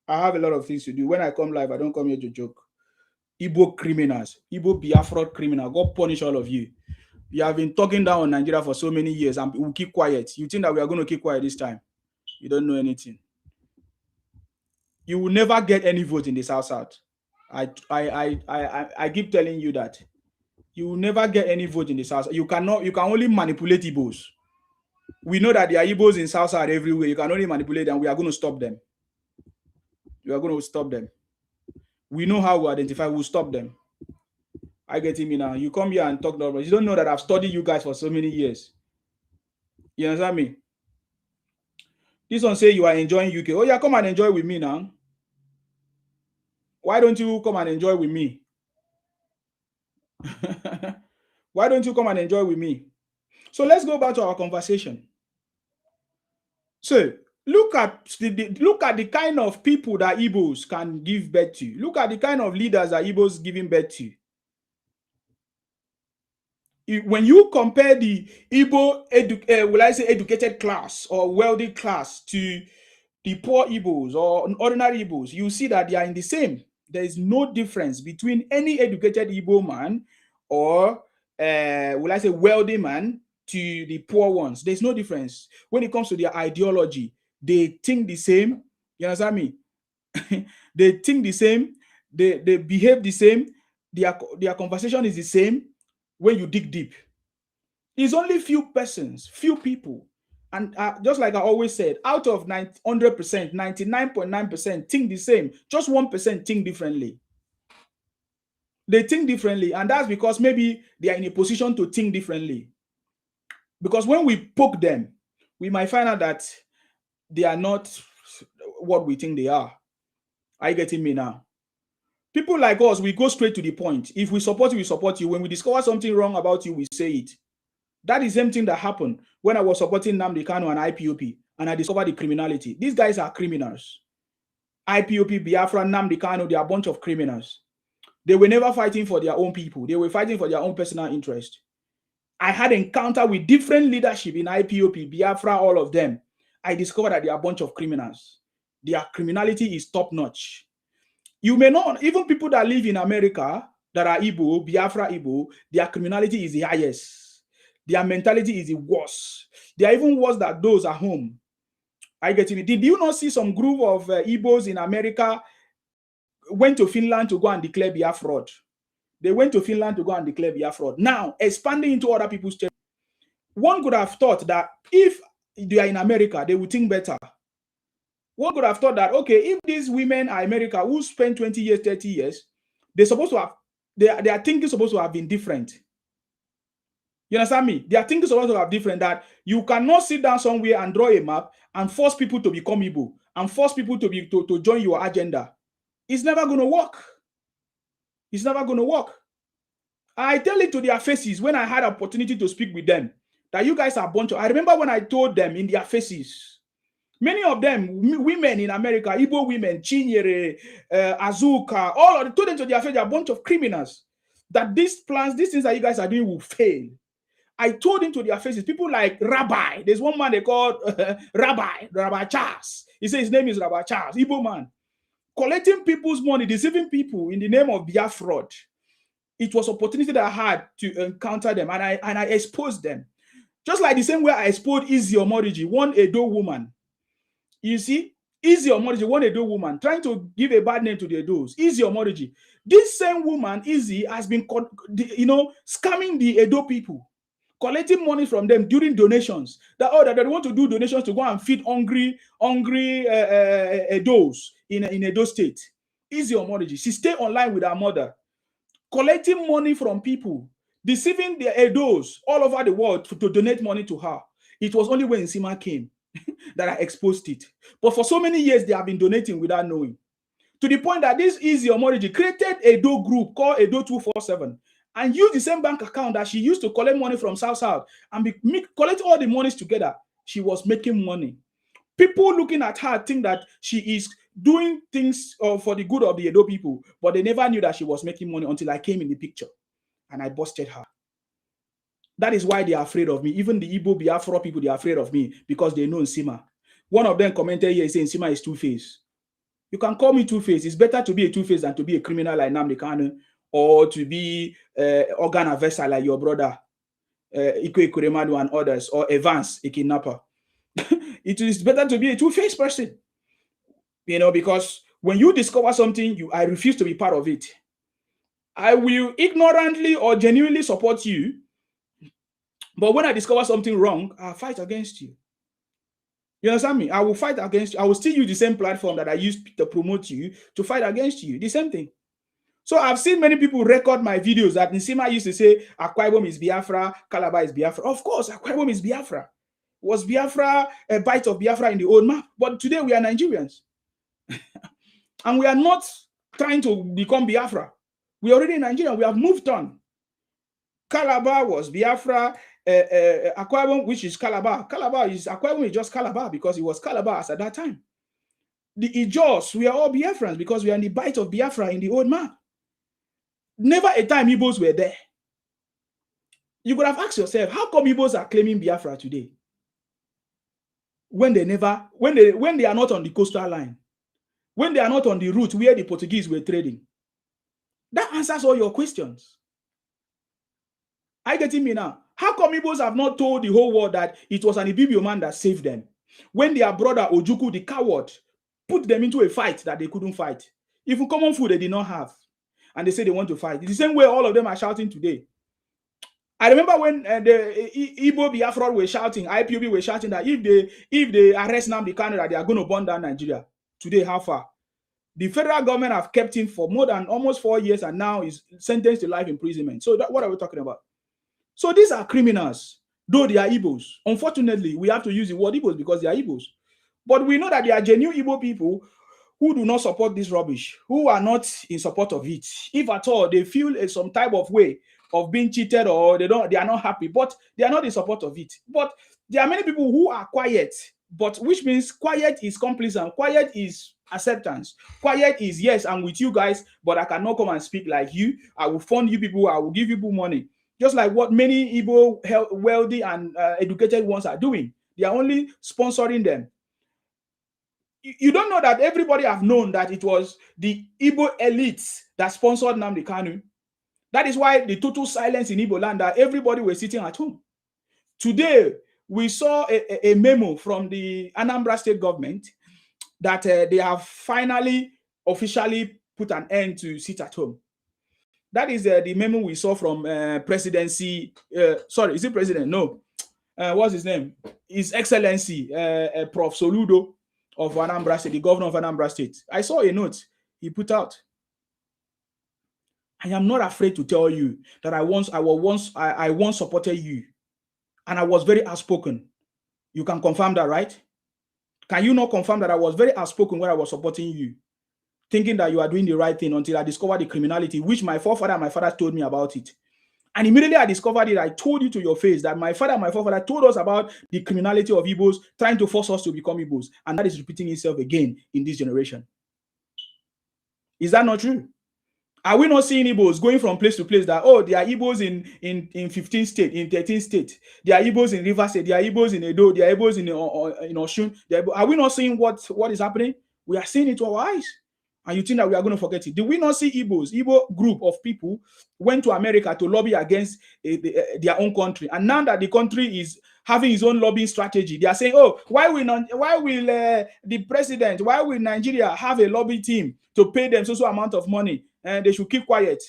I have a lot of things to do. When I come live, I don't come here to joke. Igbo criminals, Igbo Biafra criminal. God punish all of you. You have been talking down on Nigeria for so many years, and we'll keep quiet. You think that we are going to keep quiet this time? You don't know anything. You will never get any vote in the South. I keep telling you that. You will never get any vote in the South. You can only manipulate Igbos. We know that there are Igbos in South everywhere. You can only manipulate them. We are going to stop them. We are going to stop them. We know how we identify. We'll stop them. I get him now. You come here and talk normal. You don't know that I've studied you guys for so many years. You understand me? This one say you are enjoying UK. Oh yeah, come and enjoy with me now. Why don't you come and enjoy with me? Why don't you come and enjoy with me? So let's go back to our conversation. So look at the kind of people that Igbos can give birth to. Look at the kind of leaders that Igbos giving birth to. When you compare the Igbo educated class or wealthy class to the poor Igbos or ordinary Igbos, you see that they are in the same. There is no difference between any educated Igbo man or wealthy man to the poor ones. There's no difference. When it comes to their ideology, they think the same. You understand me? They think the same. They behave the same. Their conversation is the same. when you dig deep. It's only few persons, few people. And just like I always said, out of 100%, 99.9% think the same. Just 1% think differently. They think differently. And that's because maybe they are in a position to think differently. Because when we poke them, we might find out that they are not what we think they are. Are you getting me now? People like us, we go straight to the point. If we support you, we support you. When we discover something wrong about you, we say it. That is the same thing that happened when I was supporting Nnamdi Kanu and IPOP, and I discovered the criminality. These guys are criminals. IPOP, Biafra, Nnamdi Kanu, they are a bunch of criminals. They were never fighting for their own people. They were fighting for their own personal interest. I had encounter with different leadership in IPOP, Biafra, all of them. I discovered that they are a bunch of criminals. Their criminality is top-notch. You may not, even people that live in America, that are Igbo, Biafra Igbo, their criminality is the highest. Their mentality is the worst. They are even worse than those at home. I get it. Did you not see some group of Igbos in America went to Finland to go and declare Biafra? They went to Finland to go and declare Biafra. Now, expanding into other people's territory. One could have thought that if they are in America, they would think better. One could have thought that, okay, if these women are America who spend 20 years, 30 years, they're supposed to have, their thinking is supposed to have been different. You understand me? Their thinking is supposed to have different, that you cannot sit down somewhere and draw a map and force people to become Igbo and force people to join your agenda. It's never going to work. It's never going to work. I tell it to their faces when I had opportunity to speak with them that you guys are a bunch of, I remember when I told them in their faces, many of them, women in America, Igbo women, Chinyere, Azuka, all of them, told them to their face, they're a bunch of criminals, that these plans, these things that you guys are doing will fail. I told him to their faces, people like Rabbi, there's one man they called Rabbi Charles. He said his name is Rabbi Charles, Igbo man, collecting people's money, deceiving people in the name of Biafra. It was opportunity that I had to encounter them, and I exposed them. Just like the same way I exposed Izzy Omoriji, one Edo woman. You see, Izzy Omoriji, one Edo woman, trying to give a bad name to the Edos. Izzy Omoriji. This same woman, Izzy, has been, scamming the Edo people, collecting money from them during donations. That they want to do donations to go and feed hungry Edos in Edo State. Izzy Omoriji. She stayed online with her mother, collecting money from people, deceiving the Edos all over the world to donate money to her. It was only when Nsima came that I exposed it. But for so many years, they have been donating without knowing. To the point that this Izzy Omoriji created a Edo group called Edo 247 and used the same bank account that she used to collect money from South and collect all the monies together. She was making money. People looking at her think that she is doing things for the good of the Edo people, but they never knew that she was making money until I came in the picture and I busted her. That is why they are afraid of me. Even the Igbo Biafra people, they are afraid of me because they know Nsima. One of them commented here saying Nsima is two-faced. You can call me two-faced. It's better to be a two-faced than to be a criminal like Nnamdi Kanu or to be organ harvester like your brother Iko Ekuremadu and others, or Evans, a kidnapper. It is better to be a two-faced person, because when you discover something, I refuse to be part of it. I will ignorantly or genuinely support you, but when I discover something wrong, I'll fight against you. You understand me? I will fight against you. I will still use the same platform that I used to promote you to fight against you. The same thing. So I've seen many people record my videos that Nsima used to say, Akwa Ibom is Biafra, Calabar is Biafra. Of course, Akwa Ibom is Biafra. Was Biafra a bite of Biafra in the old map? But today we are Nigerians. And we are not trying to become Biafra. We are already in Nigeria. We have moved on. Calabar was Biafra. Akwa Ibom, which is Calabar. Akwa Ibom is just Calabar because it was Calabar at that time. The Ijos, we are all Biafrans because we are in the bite of Biafra in the old map. Never a time Igbos were there. You could have asked yourself, how come Igbos are claiming Biafra today? When they are not on the coastal line, when they are not on the route where the Portuguese were trading. That answers all your questions. Are you getting me now? How come Igbos have not told the whole world that it was an Ibibio man that saved them? When their brother Ojukwu, the coward, put them into a fight that they couldn't fight. Even common food they did not have. And they say they want to fight. It's the same way all of them are shouting today. I remember when the Igbo Biafra were shouting, IPOB were shouting that if they arrest Nnamdi Kanu, that they are going to burn down Nigeria. Today, how far? The federal government have kept him for more than almost 4 years and now is sentenced to life imprisonment. So what are we talking about? So these are criminals, though they are Igbos. Unfortunately, we have to use the word Igbos because they are Igbos. But we know that they are genuine Igbo people who do not support this rubbish, who are not in support of it. If at all they feel some type of way of being cheated or they are not happy, but they are not in support of it. But there are many people who are quiet, but which means quiet is complacent, quiet is acceptance, quiet is yes, I'm with you guys, but I cannot come and speak like you. I will fund you people, I will give you people money. Just like what many Igbo wealthy and educated ones are doing. They are only sponsoring them. You don't know that everybody have known that it was the Igbo elites that sponsored Nnamdi Kanu. That is why the total silence in Igbo land, that everybody was sitting at home. Today, we saw a memo from the Anambra state government that they have finally officially put an end to sit at home. That is the memo we saw from presidency. Sorry, is it president? No. What's his name? His Excellency, Prof. Soludo of Anambra State, the governor of Anambra State. I saw a note he put out. I am not afraid to tell you that I once supported you, and I was very outspoken. You can confirm that, right? Can you not confirm that I was very outspoken when I was supporting you, thinking that you are doing the right thing, until I discovered the criminality, which my forefather and my father told me about it. And immediately I discovered it, I told you to your face that my father and my forefather told us about the criminality of Igbos trying to force us to become Igbos. And that is repeating itself again in this generation. Is that not true? Are we not seeing Igbos going from place to place that, oh, there are Igbos in 15 states, in 13 states. There are Igbos in Rivers State, there are Igbos in Edo, there are Igbos in Osun. Are we not seeing what is happening? We are seeing it to our eyes. And you think that we are going to forget it? Did we not see Igbo group of people went to America to lobby against their own country? And now that the country is having its own lobbying strategy, they are saying, oh, why will the president, why will Nigeria have a lobby team to pay them so amount of money? And they should keep quiet.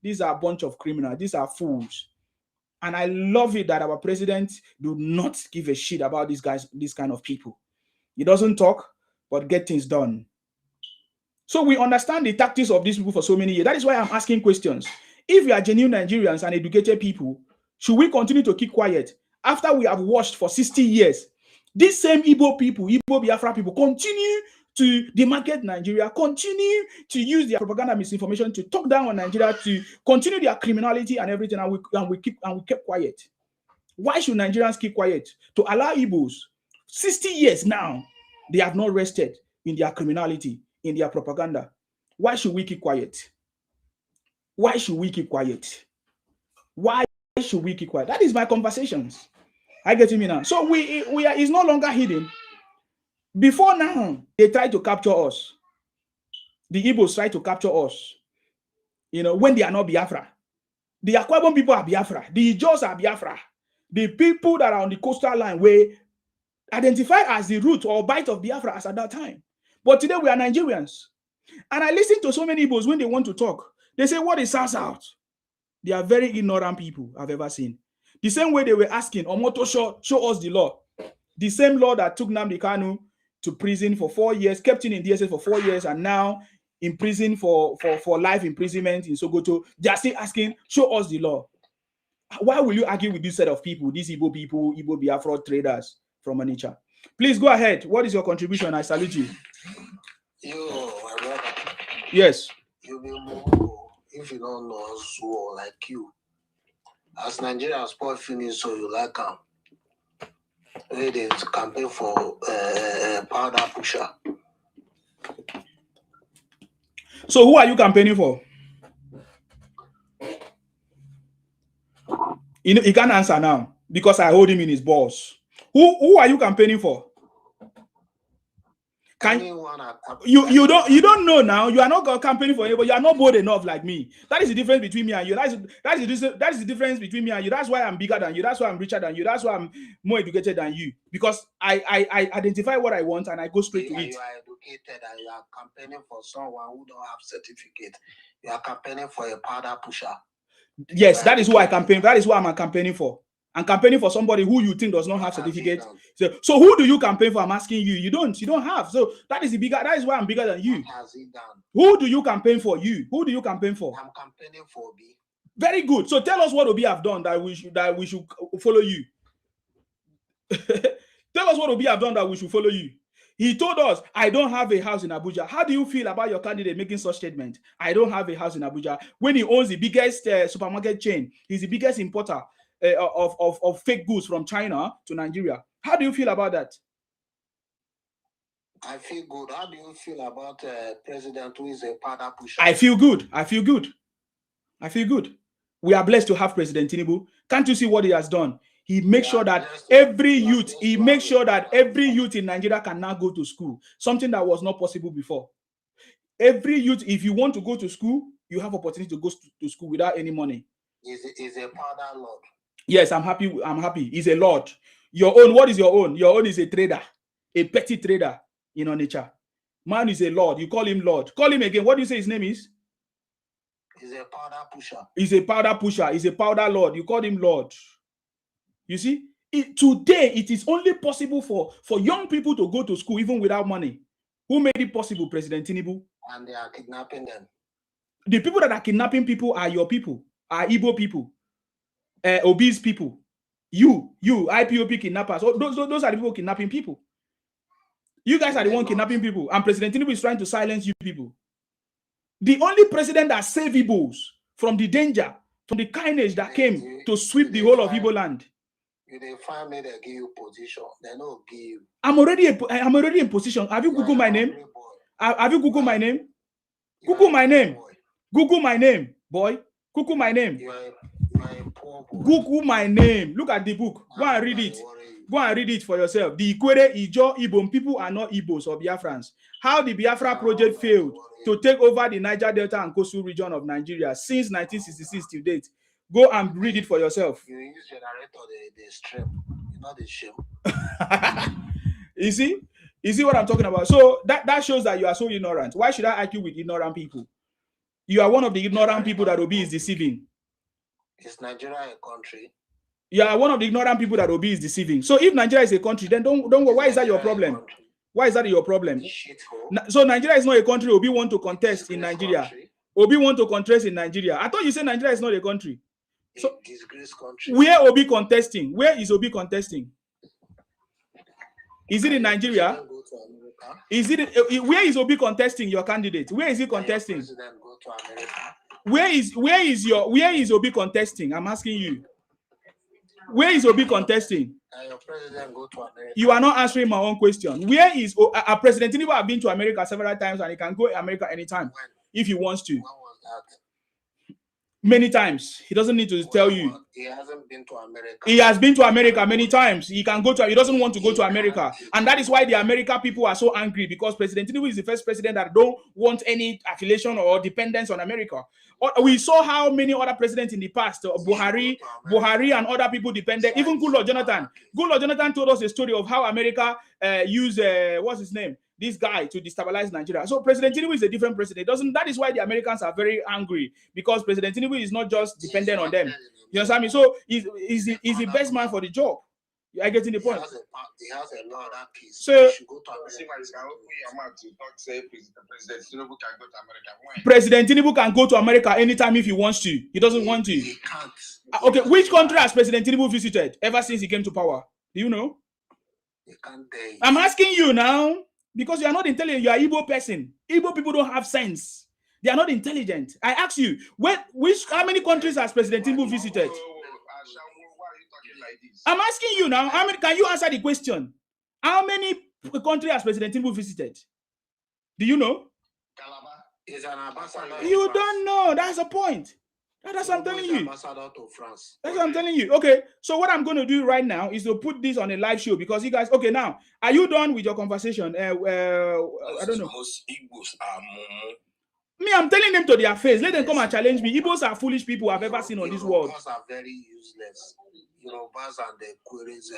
These are a bunch of criminals. These are fools. And I love it that our president do not give a shit about these guys, these kind of people. He doesn't talk, but get things done. So we understand the tactics of these people for so many years. That is why I'm asking questions. If we are genuine Nigerians and educated people, should we continue to keep quiet after we have watched for 60 years? These same Igbo people, Igbo Biafra people, continue to demarcate Nigeria, continue to use their propaganda misinformation to talk down on Nigeria, to continue their criminality and everything, and we kept quiet. Why should Nigerians keep quiet? To allow Igbos, 60 years now, they have not rested in their criminality, in their propaganda. Why should we keep quiet? Why should we keep quiet? Why should we keep quiet? That is my conversations. I get me now. So we are, it's no longer hidden. Before now, they try to capture us. The Igbos try to capture us. You know, when they are not Biafra. The Akwa Ibom people are Biafra. The Ijaws are Biafra. The people that are on the coastal line were identified as the root or bite of Biafra as at that time. But today we are Nigerians. And I listen to so many Igbos when they want to talk. They say, what is South? They are very ignorant people I've ever seen. The same way they were asking, Omoto, show us the law. The same law that took Nnamdi Kanu to prison for 4 years, kept him in DSS for 4 years, and now in prison for life imprisonment in Sokoto. They are still asking, show us the law. Why will you argue with this set of people, these Igbo people, Igbo Biafra traders from Onitsha? Please go ahead. What is your contribution? I salute you. My brother. Yes. You be more if you don't know so like you. As Nigeria sport finish, so you like them. They campaign for powder pusher. So who are you campaigning for? You know, he can't answer now because I hold him in his balls. Who are you campaigning for? You don't know now. You are not campaigning for anybody. You are not bold enough like me. That is the difference between me and you. That is the difference between me and you. That's why I'm bigger than you. That's why I'm richer than you. That's why I'm more educated than you. Because I identify what I want and I go straight to it. You are educated and you are campaigning for someone who don't have certificate. You are campaigning for a powder pusher. Yes, that is who I campaign. That is who I'm campaigning for. I'm campaigning for somebody who you think does not have certificate. So who do you campaign for? I'm asking you. You don't have. So that is why I'm bigger than you. Who do you campaign for? Who do you campaign for? I'm campaigning for Obi. Very good. So tell us what Obi have done that we should follow you. Tell us what Obi have done that we should follow you. He told us, I don't have a house in Abuja. How do you feel about your candidate making such statement? I don't have a house in Abuja. When he owns the biggest supermarket chain, he's the biggest importer of fake goods from China to Nigeria. How do you feel about that? I feel good. How do you feel about president who is a powder pusher? I feel good. We are blessed to have President Tinubu. Can't you see what he has done? He makes sure that every youth in Nigeria can now go to school. Something that was not possible before. Every youth, if you want to go to school, you have opportunity to go to school without any money. Is a powder lord. Yes, I'm happy. He's a lord. Your own, what is your own? Your own is a trader, a petty trader in our nature. Man is a lord. You call him lord. Call him again. What do you say his name is? He's a powder pusher. He's a powder pusher. He's a powder lord. You call him lord. You see, today it is only possible for young people to go to school even without money. Who made it possible? President Tinubu. And they are kidnapping them. The people that are kidnapping people are your people, are Igbo people, obese people. You, IPOP kidnappers. Those are the people kidnapping people. You guys are the one kidnapping people, and President Tinubu is trying to silence you people. The only president that saved Igbos from the danger, from the carnage that came to sweep the whole of Igbo land. They find me, they give you position. They don't give you. I'm already in position. Have you Googled my name? Have you Googled my name? Google my name. Google my name, boy. Google my name. You are a poor boy. Google my name. Look at the book. Go and read it. Go and read it for yourself. The Ikwere, Ijo, Ibom people are not Igbos or Biafrans. How the Biafra project failed to take over the Niger Delta and coastal region of Nigeria since 1966 to date. Go and read it for yourself. You use generator, the stream, not the shame. You see what I'm talking about? So that shows that you are so ignorant. Why should I argue with ignorant people? You are one of the ignorant people that Obi is deceiving. Is Nigeria a country? You are one of the ignorant people that Obi is deceiving. So if Nigeria is a country, then don't go. Why is that your problem? Why is that your problem? So Nigeria is not a country. Obi want to contest in Nigeria. Obi want to contest in Nigeria. I thought you said Nigeria is not a country. So where Obi contesting? Where is Obi contesting? Is it in Nigeria? Is it where is Obi contesting your candidate? Where is he contesting? Where is Obi contesting? I'm asking you. Where is Obi contesting? Your president go to America. You are not answering my own question. Where is President Tinubu have been to America several times and he can go to America anytime if he wants to. When was that? Many times. He doesn't need to tell you. He hasn't been to America. He has been to America many times. He can go to. He doesn't want to go to America, and that is why the American people are so angry, because President Tinubu is the first president that don't want any affiliation or dependence on America. We saw how many other presidents in the past, Buhari and other people depended. Even Goodluck Jonathan told us a story of how America used what's his name, this guy, to destabilize Nigeria. So President Tinubu is a different president. That is why the Americans are very angry, because President Tinubu is not just dependent on them. You understand me? So he's the best man for the job. I get in the point. He has a lot of peace. So President Tinubu can go to America anytime if he wants to. He doesn't want to. He can't. Okay, which country has President Tinubu visited ever since he came to power? Do you know? He can't dare. I'm asking you now, because you are not intelligent. You are Igbo person. Igbo people don't have sense. They are not intelligent. I ask you, how many countries has President Tinubu visited? I'm asking you now. Can you answer the question? How many countries has President Tinubu visited? Do you know? He's an ambassador. You don't know. That's the point. That's what I'm telling you. Ambassador to France. That's what I'm telling you. Okay, so what I'm going to do right now is to put this on a live show, because you guys. Okay, now are you done with your conversation? I don't know. Most Igbos are Me, I'm telling them to their face. Let them come and challenge me. Igbos are foolish people I've ever seen on this world. Igbos are very useless. Yorubas and the queries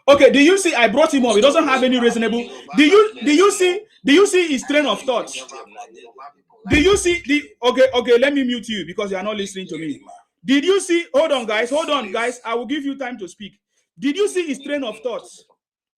Okay, do you see? I brought him up. He doesn't have any reasonable. Do you see? Do you see his train of thoughts? Do you see the okay, let me mute you because you are not listening to me. Did you see? Hold on, guys. I will give you time to speak. Did you see his train of thoughts?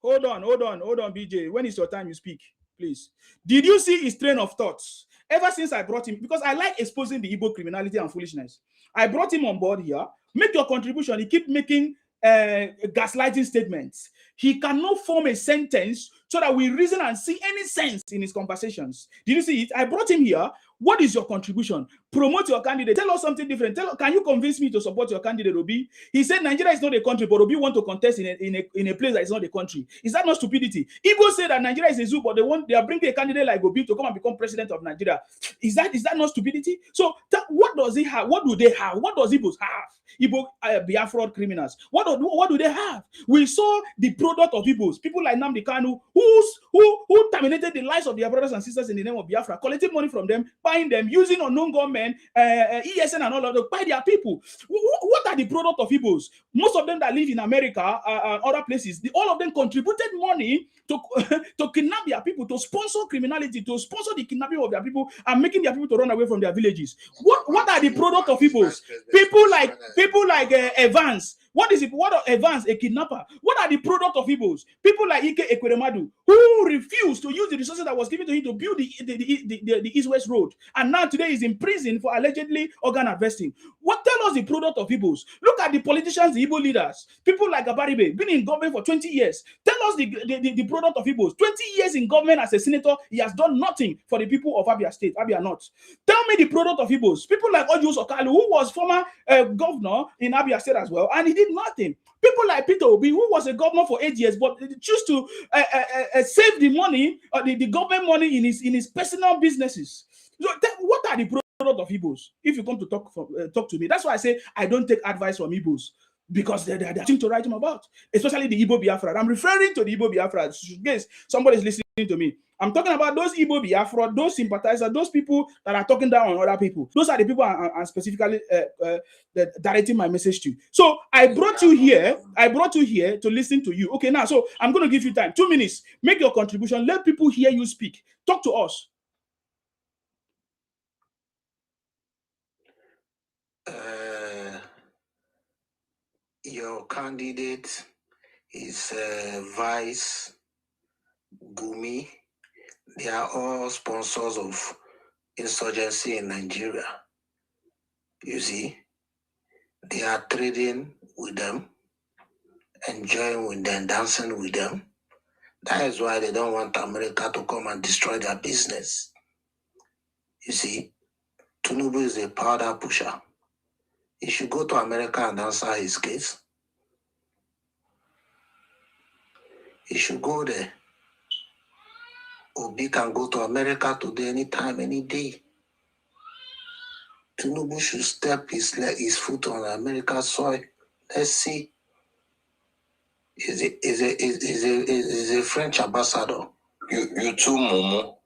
Hold on, BJ. When is your time you speak, please? Did you see his train of thoughts? Ever since I brought him, because I like exposing the Igbo criminality and foolishness. I brought him on board here. Make your contribution. He keep making gaslighting statements. He cannot form a sentence so that we reason and see any sense in his conversations. Did you see it? I brought him here. What is your contribution? Promote your candidate. Tell us something different. Can you convince me to support your candidate, Obi? He said Nigeria is not a country, but Obi want to contest in a place that is not a country. Is that not stupidity? Igbo say that Nigeria is a zoo, but they are bringing a candidate like Obi to come and become president of Nigeria. Is that not stupidity? So what does he have? What do they have? What does Igbos have? Igbo Biafra criminals. What do they have? We saw the product of Igbos. People like Nnamdi Kanu, who terminated the lives of their brothers and sisters in the name of Biafra, collecting money from them, buying them, using unknown government, ESN and all of them, buy their people. What are the product of Igbos? Most of them that live in America and other places, all of them contributed money to kidnap their people, to sponsor criminality, to sponsor the kidnapping of their people and making their people to run away from their villages. What are the product of Igbos? People like Evans. What is it? What are Evans, a kidnapper? What are the product of Igbos? People like Ike Ekweremadu, who refused to use the resources that was given to him to build the East-West Road, and now today is in prison for allegedly organ harvesting. What tell us the product of Igbos? Look at the politicians, the Igbo leaders, people like Abaribe, been in government for 20 years. Tell us the product of Igbos. 20 years in government as a senator, he has done nothing for the people of Abia State, Abia North. Tell me the product of Igbos. People like Ojus Okalu, who was former governor in Abia State as well, and he did nothing. People like Peter Obi, who was a governor for 8 years, but choose to save the money, the government money in his personal businesses. So what are the product of Igbos? If you come to talk to me, that's why I say I don't take advice from Igbos, because they're thing to write them about, especially the Igbo Biafra. I'm referring to the Igbo Biafra. In case somebody's listening to me, I'm talking about those Igbo Biafra, those sympathizers, those people that are talking down on other people. Those are the people I'm specifically directing my message to. So I brought you here to listen to you. Okay, now, so I'm going to give you time. 2 minutes. Make your contribution. Let people hear you speak. Talk to us. Your candidate is Vice Gumi. They are all sponsors of insurgency in Nigeria. You see, they are trading with them, enjoying with them, dancing with them. That is why they don't want America to come and destroy their business. You see, Tinubu is a powder pusher. He should go to America and answer his case. He should go there. Obi can go to America today, anytime, any day. Tinubu should step his foot on America's soil. Let's see. Is a French ambassador. You too, Momo.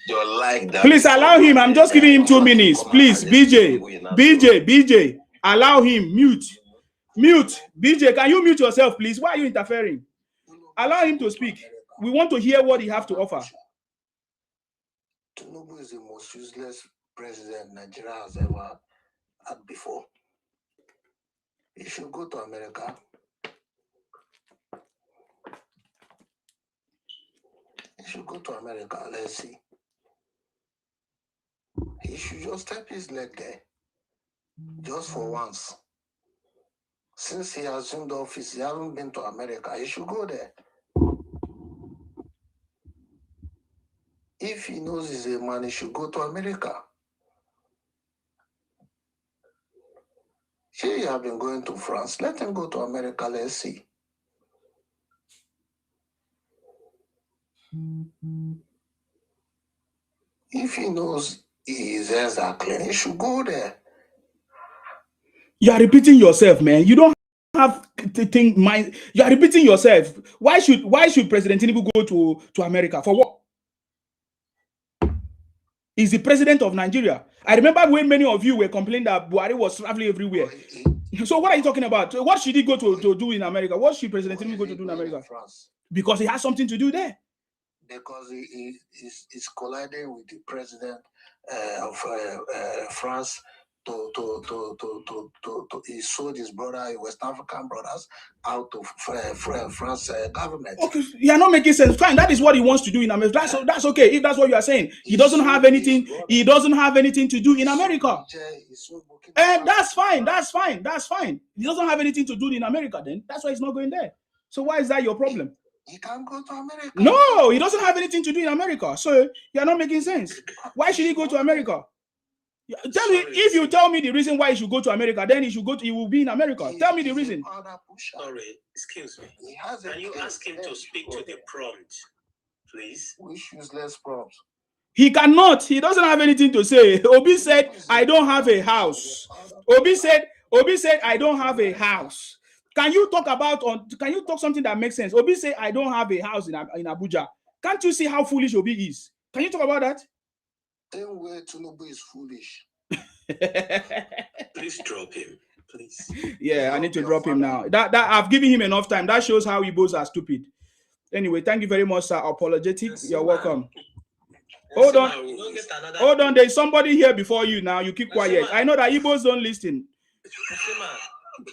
You're like that. Please allow him. I'm just giving him 2 minutes. Please, BJ. Allow him. Mute. BJ, can you mute yourself, please? Why are you interfering? Allow him to speak. We want to hear what he has to offer. Tinubu is the most useless president Nigeria has ever had before. He should go to America. He should go to America. Let's see. He should just step his leg there. Just for once. Since he assumed office, he hasn't been to America. He should go there. If he knows he's a man, he should go to America. Here you have been going to France. Let him go to America. Let's see. If he knows his hands are clean, he should go there. You are repeating yourself, man. You don't have to think mind. You are repeating yourself. Why should President Tinubu go to America? For what? He's the president of Nigeria. I remember when many of you were complaining that Buhari was traveling everywhere. So what are you talking about? What should he go to do in America? What should President Tinubu go to do in America? Because he has something to do there. because he's colliding with the president of France. He sold his brother, West African brothers, out of France government. Okay, you are not making sense. Fine, that is what he wants to do in America. That's okay. If that's what you are saying, he doesn't have anything. He doesn't have anything to do in America. That's fine. That's fine. That's fine. He doesn't have anything to do in America. Then that's why he's not going there. So why is that your problem? He can't go to America. No, he doesn't have anything to do in America. So you are not making sense. Why should he go to America? Tell me, if you tell me the reason why he should go to America, then he should go to, he will be in America. Tell me the reason. Sorry, excuse me. Can you ask him to speak to the prompt, please? Which useless prompts? He cannot. He doesn't have anything to say. Obi said, I don't have a house. Obi said, I don't have a house. Can you talk something that makes sense? Obi said, I don't have a house in Abuja. Can't you see how foolish Obi is? Can you talk about that? Same way Tinubu is foolish. Please drop him, please. Yeah, I need to drop him now. That I've given him enough time. That shows how Igbos are stupid. Anyway, thank you very much, sir. Apologetic. Yes, you're welcome. Hold on. There's somebody here before you now. You keep quiet. I know that Igbos don't listen.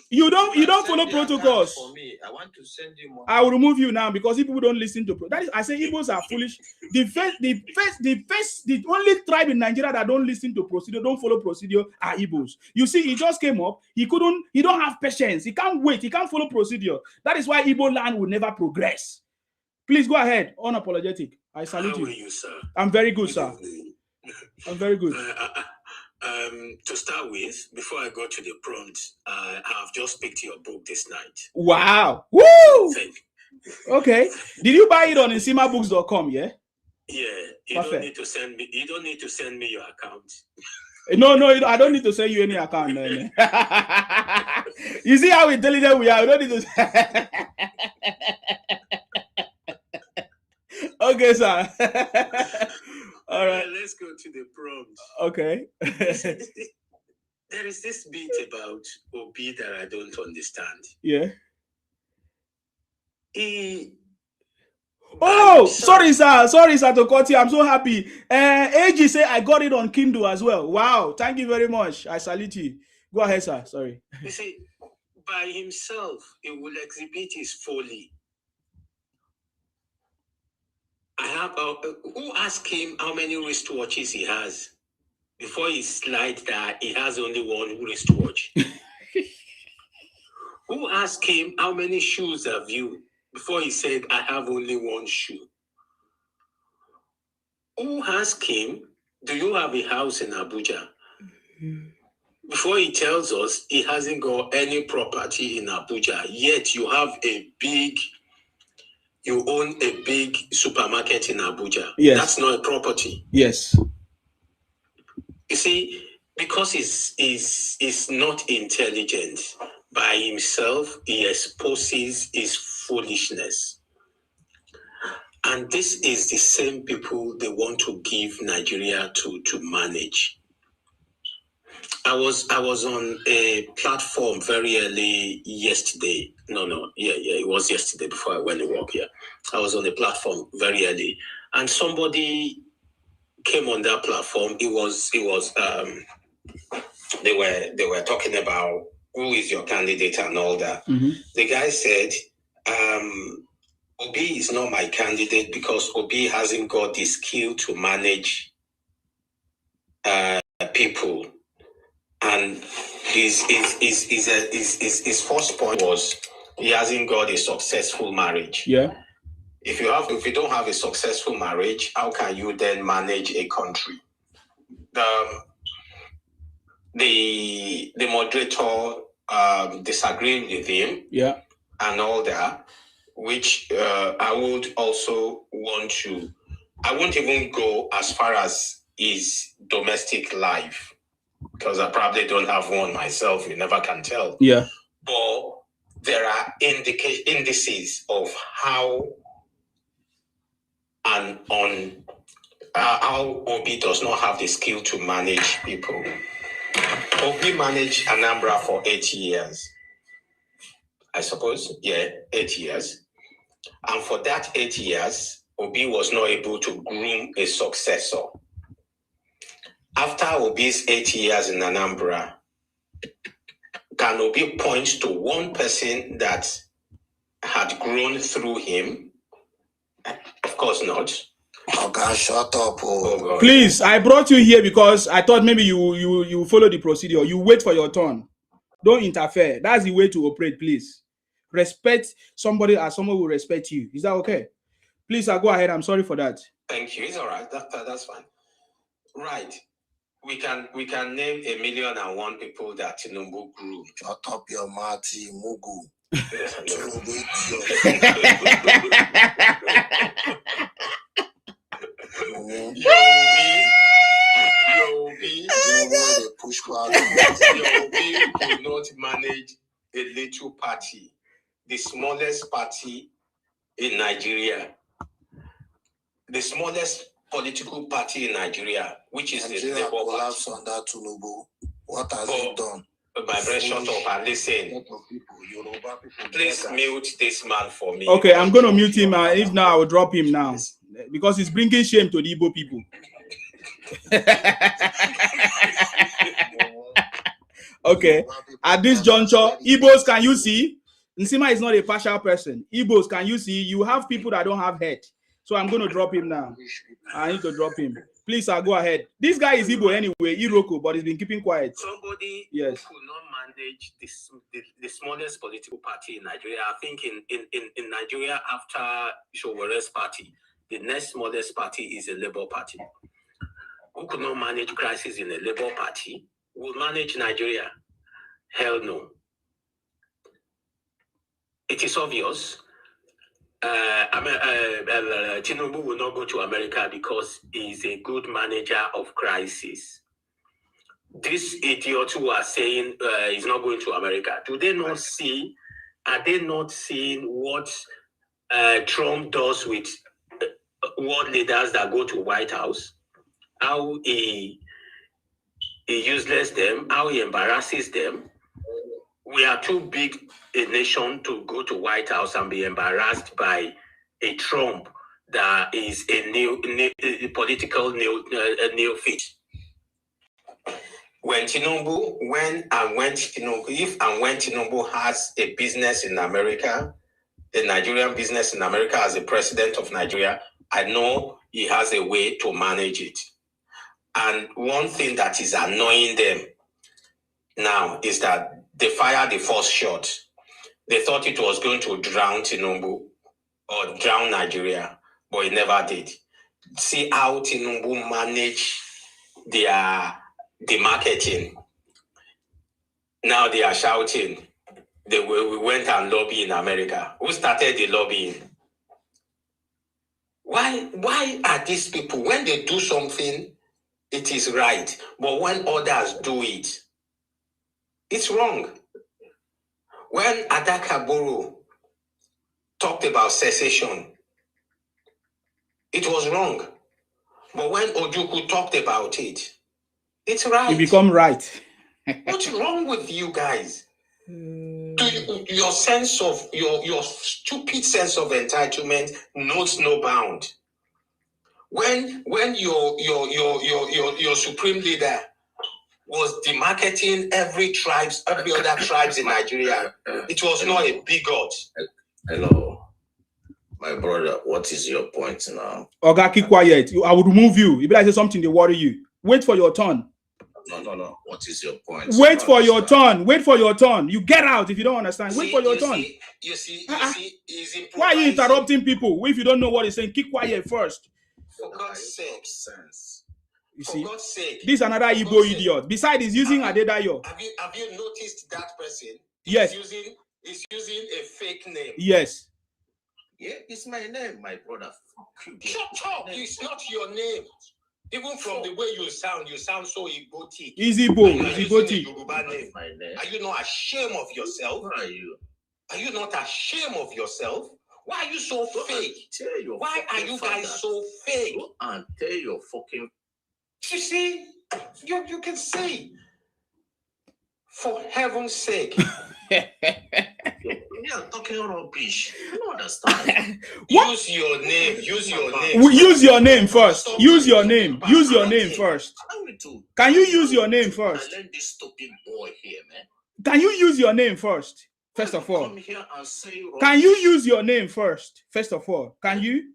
You don't follow protocols. For me, I want to send you more. I will remove you now because if people don't listen to that is, I say Igbos are foolish. The only tribe in Nigeria that don't listen to procedure, don't follow procedure are Igbos. You see, he just came up. He don't have patience. He can't wait. He can't follow procedure. That is why Igbo land will never progress. Please go ahead. Unapologetic. I salute you. How are you, sir? I'm very good, sir. I'm very good. To start with, before I go to the prompt, I have just picked your book this night. Wow. Woo! Okay. Did you buy it on insimabooks.com, yeah? Yeah. You don't need to send me your account. No, I don't need to send you any account. No. You see how intelligent we are? I don't need to. Okay, sir. All right. Let's go to the prompt. Okay. There is this bit about Obi that I don't understand. Yeah. Sorry, sir, Tokoti. I'm so happy. AG say I got it on Kindle as well. Wow. Thank you very much. I salute you. Go ahead, sir. Sorry. You see, by himself, he will exhibit his folly. I have who asked him how many wristwatches he has before he slide that he has only one wristwatch. Who asked him how many shoes have you before he said I have only one shoe? Who asked him, do you have a house in Abuja? Before he tells us he hasn't got any property in Abuja, yet you own a big supermarket in Abuja. Yes. That's not a property. Yes. You see, because he's not intelligent by himself, he exposes his foolishness. And this is the same people they want to give Nigeria to manage. I was on a platform very early yesterday. It was yesterday before I went to work here. I was on a platform very early, and somebody came on that platform. They were talking about who is your candidate and all that. Mm-hmm. The guy said, Obi is not my candidate because Obi hasn't got the skill to manage people. And his first point was he hasn't got a successful marriage. Yeah. If you don't have a successful marriage, how can you then manage a country? The moderator disagreed with him. Yeah. And all that, which I would also want to. I won't even go as far as his domestic life, because I probably don't have one myself. You never can tell. Yeah. But there are indices of how Obi does not have the skill to manage people. Obi managed Anambra for 8 years. I suppose, 8 years. And for that 8 years, Obi was not able to groom a successor. After Obi's 8 years in Anambra, can Obi point to one person that had grown through him? Of course not. Okay, shut up. Oh. Please, I brought you here because I thought maybe you follow the procedure. You wait for your turn. Don't interfere. That's the way to operate, please. Respect somebody as someone will respect you. Is that okay? Please, I'll go ahead. I'm sorry for that. Thank you. It's all right. That's fine. Right. We can name 1,000,001 people that Tinubu grew. Shut up your Marty Mugu. Yobi could not manage a little party, the smallest party in Nigeria, the smallest political party in Nigeria, which is the Labour Party. Under Tinubu. What has he done? My friend, shut up and listen. Please mute this man for me. Okay, I'm going to mute him. If now, I will drop him now. Because he's bringing shame to the Igbo people. Okay, at this juncture, Igbos, can you see? Nsima is not a partial person. Igbos, can you see? You have people that don't have head. So I'm going to drop him now. I need to drop him. Please, I'll go ahead. This guy is Igbo anyway, Iroko, but he's been keeping quiet. Somebody yes. who could not manage the smallest political party in Nigeria. I think in Nigeria, after Showere's party, the next smallest party is a Labour Party. Who could not manage crisis in a Labour Party will manage Nigeria? Hell no. It is obvious. Tinubu will not go to America because he's a good manager of crisis. These idiots who are saying he's not going to America, do they not see? Are they not seeing what Trump does with world leaders that go to White House? How he useless them, how he embarrasses them. We are too big a nation to go to White House and be embarrassed by a Trump that is a political neophyte. When Tinubu has a business in America, a Nigerian business in America as the president of Nigeria, I know he has a way to manage it. And one thing that is annoying them now is that they fired the first shot. They thought it was going to drown Tinubu or drown Nigeria, but it never did. See how Tinubu managed the marketing. Now they are shouting. We went and lobbied in America. Who started the lobbying? Why are these people, when they do something, it is right, but when others do it, it's wrong. When Adakaboro talked about secession, it was wrong. But when Ojukwu talked about it, it's right. You become right. What's wrong with you guys? Your sense of your stupid sense of entitlement knows no bound. When your supreme leader was demarketing every other tribes in Nigeria, it was not a bigot. Hello, my brother. What is your point now? Oga, keep quiet. I will remove you. If I say something, they worry you. Wait for your turn. No. What is your point? Wait for your turn. Wait for your turn. You get out if you don't understand. Wait for your turn. You see, why are you interrupting people if you don't know what he's saying? Keep quiet first. For God's sake. You see, God's sake. This is another Igbo idiot. Besides, he's using Adedayo. Have you noticed that person? Yes. He's using a fake name. Yes. Yeah, it's my name, my brother. Shut up! It's not your name. Even from the way you sound so Igbotic. Easy boy, Igbotic. Are you not ashamed of yourself? Who are you? Are you not ashamed of yourself? Why are you so fake? Why are you guys so fake? Go and tell your fucking. You see, you can see. For heaven's sake. You're talking rubbish. You don't understand. Use your name. Use your name. Use your name first. Use your name. Use your name first. Can you use your name first? Let this stupid boy here, man. Can you use your name first? First of all. Can you use your name first? First of all. Can you?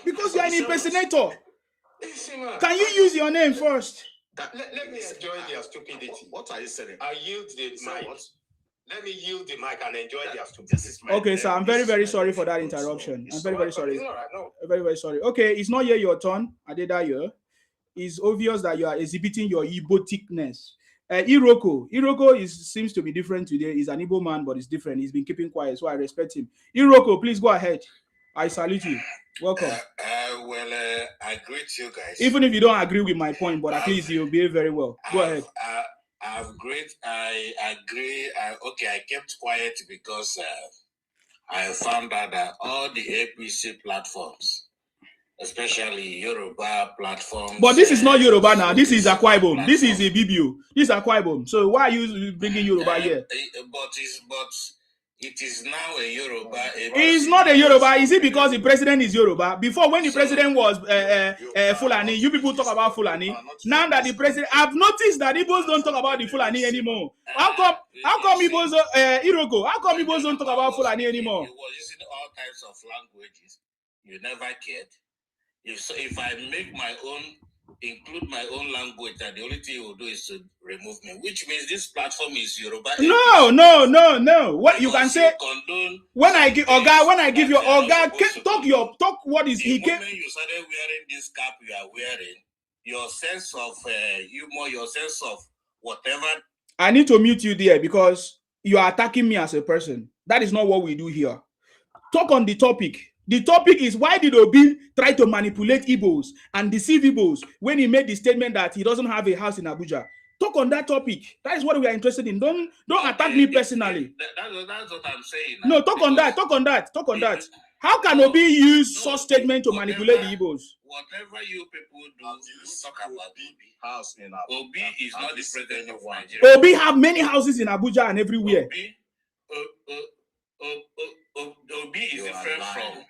Because you are an impersonator. Can you use your name first? Let me enjoy their stupidity. What are you saying? I yield the mic. Let me yield the mic and enjoy their stupidity. Okay, so I'm very, very sorry for that interruption. I'm very, very sorry. Very, very sorry. Okay, it's not yet your turn, Adedayo. It's obvious that you are exhibiting your Igbo-tickness. Iroko seems to be different today. He's an Igbo man, but he's different. He's been keeping quiet, so I respect him. Iroko, please go ahead. I salute you. Welcome. I greet you guys. Even if you don't agree with my point, but at least you'll behave very well. Go ahead. I agree. I kept quiet because I found out that all the APC platforms, especially Yoruba platforms. But this is not Yoruba now. This is Akwa Ibom. This is Ibibio. This is Akwa Ibom. So why are you bringing Yoruba here? But it is now a Yoruba. It's not a Yoruba. Is it because the president is Yoruba? Before, when the president was Fulani, you people talk about Fulani. Now that the president, I've noticed that Igbos don't talk about the Fulani anymore. How come Igbos, Iroko? How come Igbos don't talk about Fulani anymore? You were using all types of languages. You never cared. If I make include my own language, that the only thing you will do is to remove me, which means this platform is Yoruba. No. What you can say when I give you talk what is he came. When you started wearing this cap you are wearing, your sense of humor, your sense of whatever. I need to mute you there because you are attacking me as a person. That is not what we do here. Talk on the topic. The topic is, why did Obi try to manipulate Igbos and deceive Igbos when he made the statement that he doesn't have a house in Abuja? Talk on that topic. That is what we are interested in. Don't attack me personally. That's what I'm saying. No, talk on that. How can Obi use such statement to manipulate the Igbos? Whatever you people do, talk about Obi. House in Abuja. Obi is not the president of Nigeria. Obi have many houses in Abuja and everywhere. Obi is different from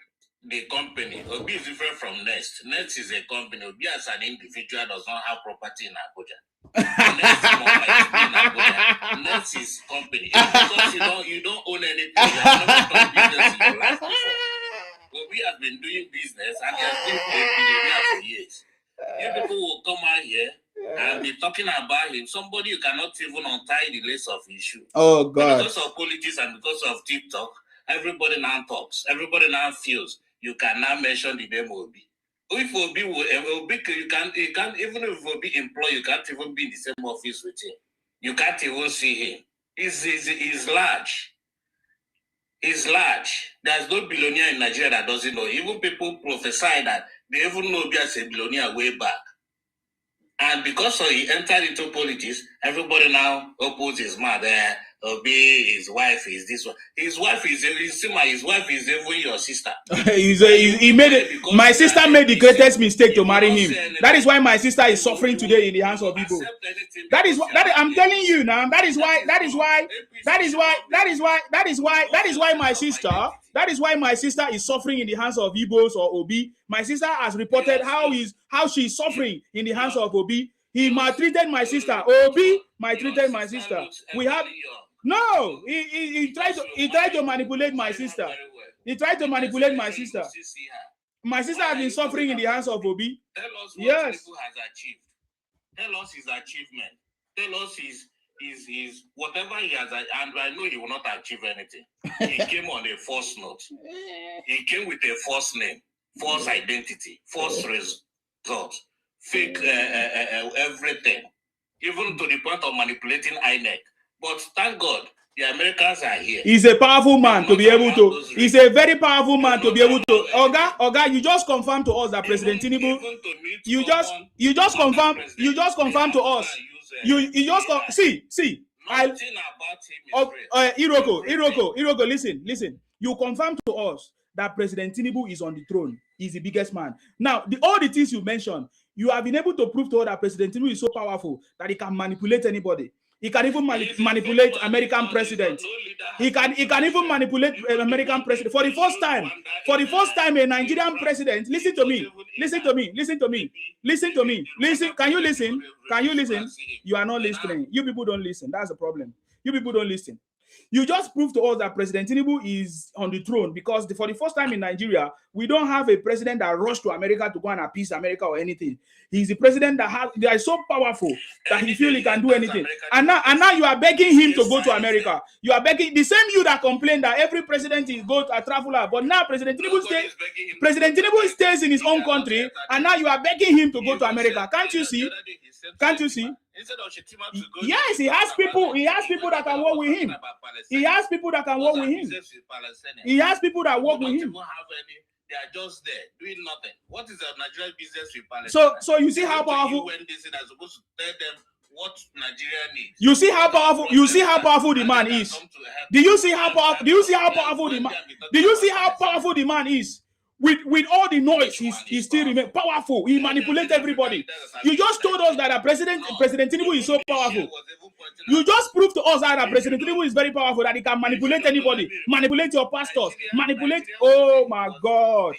the company. Obi is different from Nest. Nest is a company. Obi as an individual does not have property in Abuja. Nest is company. Because you don't own anything. You have never done business in your life before. Obi has been doing business and he has been a billionaire for years. You people will come out here and be talking about him. Somebody you cannot even untie the lace of his shoe. Oh God! But because of politics and because of TikTok, everybody now talks. Everybody now feels you can now mention the name Obi. If Obi you can't even if Obi employed, you can't even be in the same office with him. You can't even see him. He's large. He's large. There's no billionaire in Nigeria that doesn't know. Even people prophesy that they even know Obi as a billionaire way back. And because he entered into politics, everybody now opposed his mouth. Obi, his wife is this one. His wife is even your sister. He made it. My sister made the greatest mistake to marry him. That is why my sister is suffering today in the hands of people. That is I'm telling you now. That is why my sister is suffering in the hands of Igbos or Obi. My sister has reported how she is suffering in the hands of Obi. He maltreated my sister. Obi maltreated my sister. No, he tried to manipulate my sister. He tried to manipulate my sister. My sister has been suffering in the hands of Obi. Tell us what Tinubu has achieved. Tell us his achievement. Tell us his whatever he has, and I know he will not achieve anything. He came on a false note. He came with a false name, false identity, false results, fake everything, even to the point of manipulating INEC. But thank God, the Americans are here. He's a powerful man to be able to. He's a very powerful man to be able to. Oga, you just confirm to us that President Tinubu. You just confirm to us. You just see. Iroko, listen. You confirm to us that President Tinubu is on the throne. He's the biggest man. Now, all the things you mentioned, you have been able to prove to all that President Tinubu is so powerful that he can manipulate anybody. He can even manipulate American president. He can even manipulate American president. For the first time, a Nigerian president. Listen to me. Can you listen? You are not listening. You people don't listen. That's the problem. You people don't listen. You just proved to us that President Tinubu is on the throne because for the first time in Nigeria, we don't have a president that rushed to America to go and appease America or anything. He's the president that is so powerful that he feels he can do anything. And now you are begging him to go to America. You are begging the same you that complain that every president is go to a traveler, but now President Tinubu stays in his own country, and now you are begging him to go to America. Can't you see? Yes, he has people. He has people that can work with him. He has people that can work with him. He has people that work with him. They are just there doing nothing. What is the Nigerian business with Palestine? So you see how powerful. When this is supposed to tell them what Nigeria needs. You see how powerful. You see how powerful the man is. Do you see how powerful? Do you see how powerful the man? Do you see how powerful the man is? With all the noise, he still remains powerful. He manipulates everybody. You just told us that President Tinubu is so powerful. You just proved to us that President Tinubu is very powerful, that he can manipulate anybody, manipulate your pastors, manipulate. Oh my God!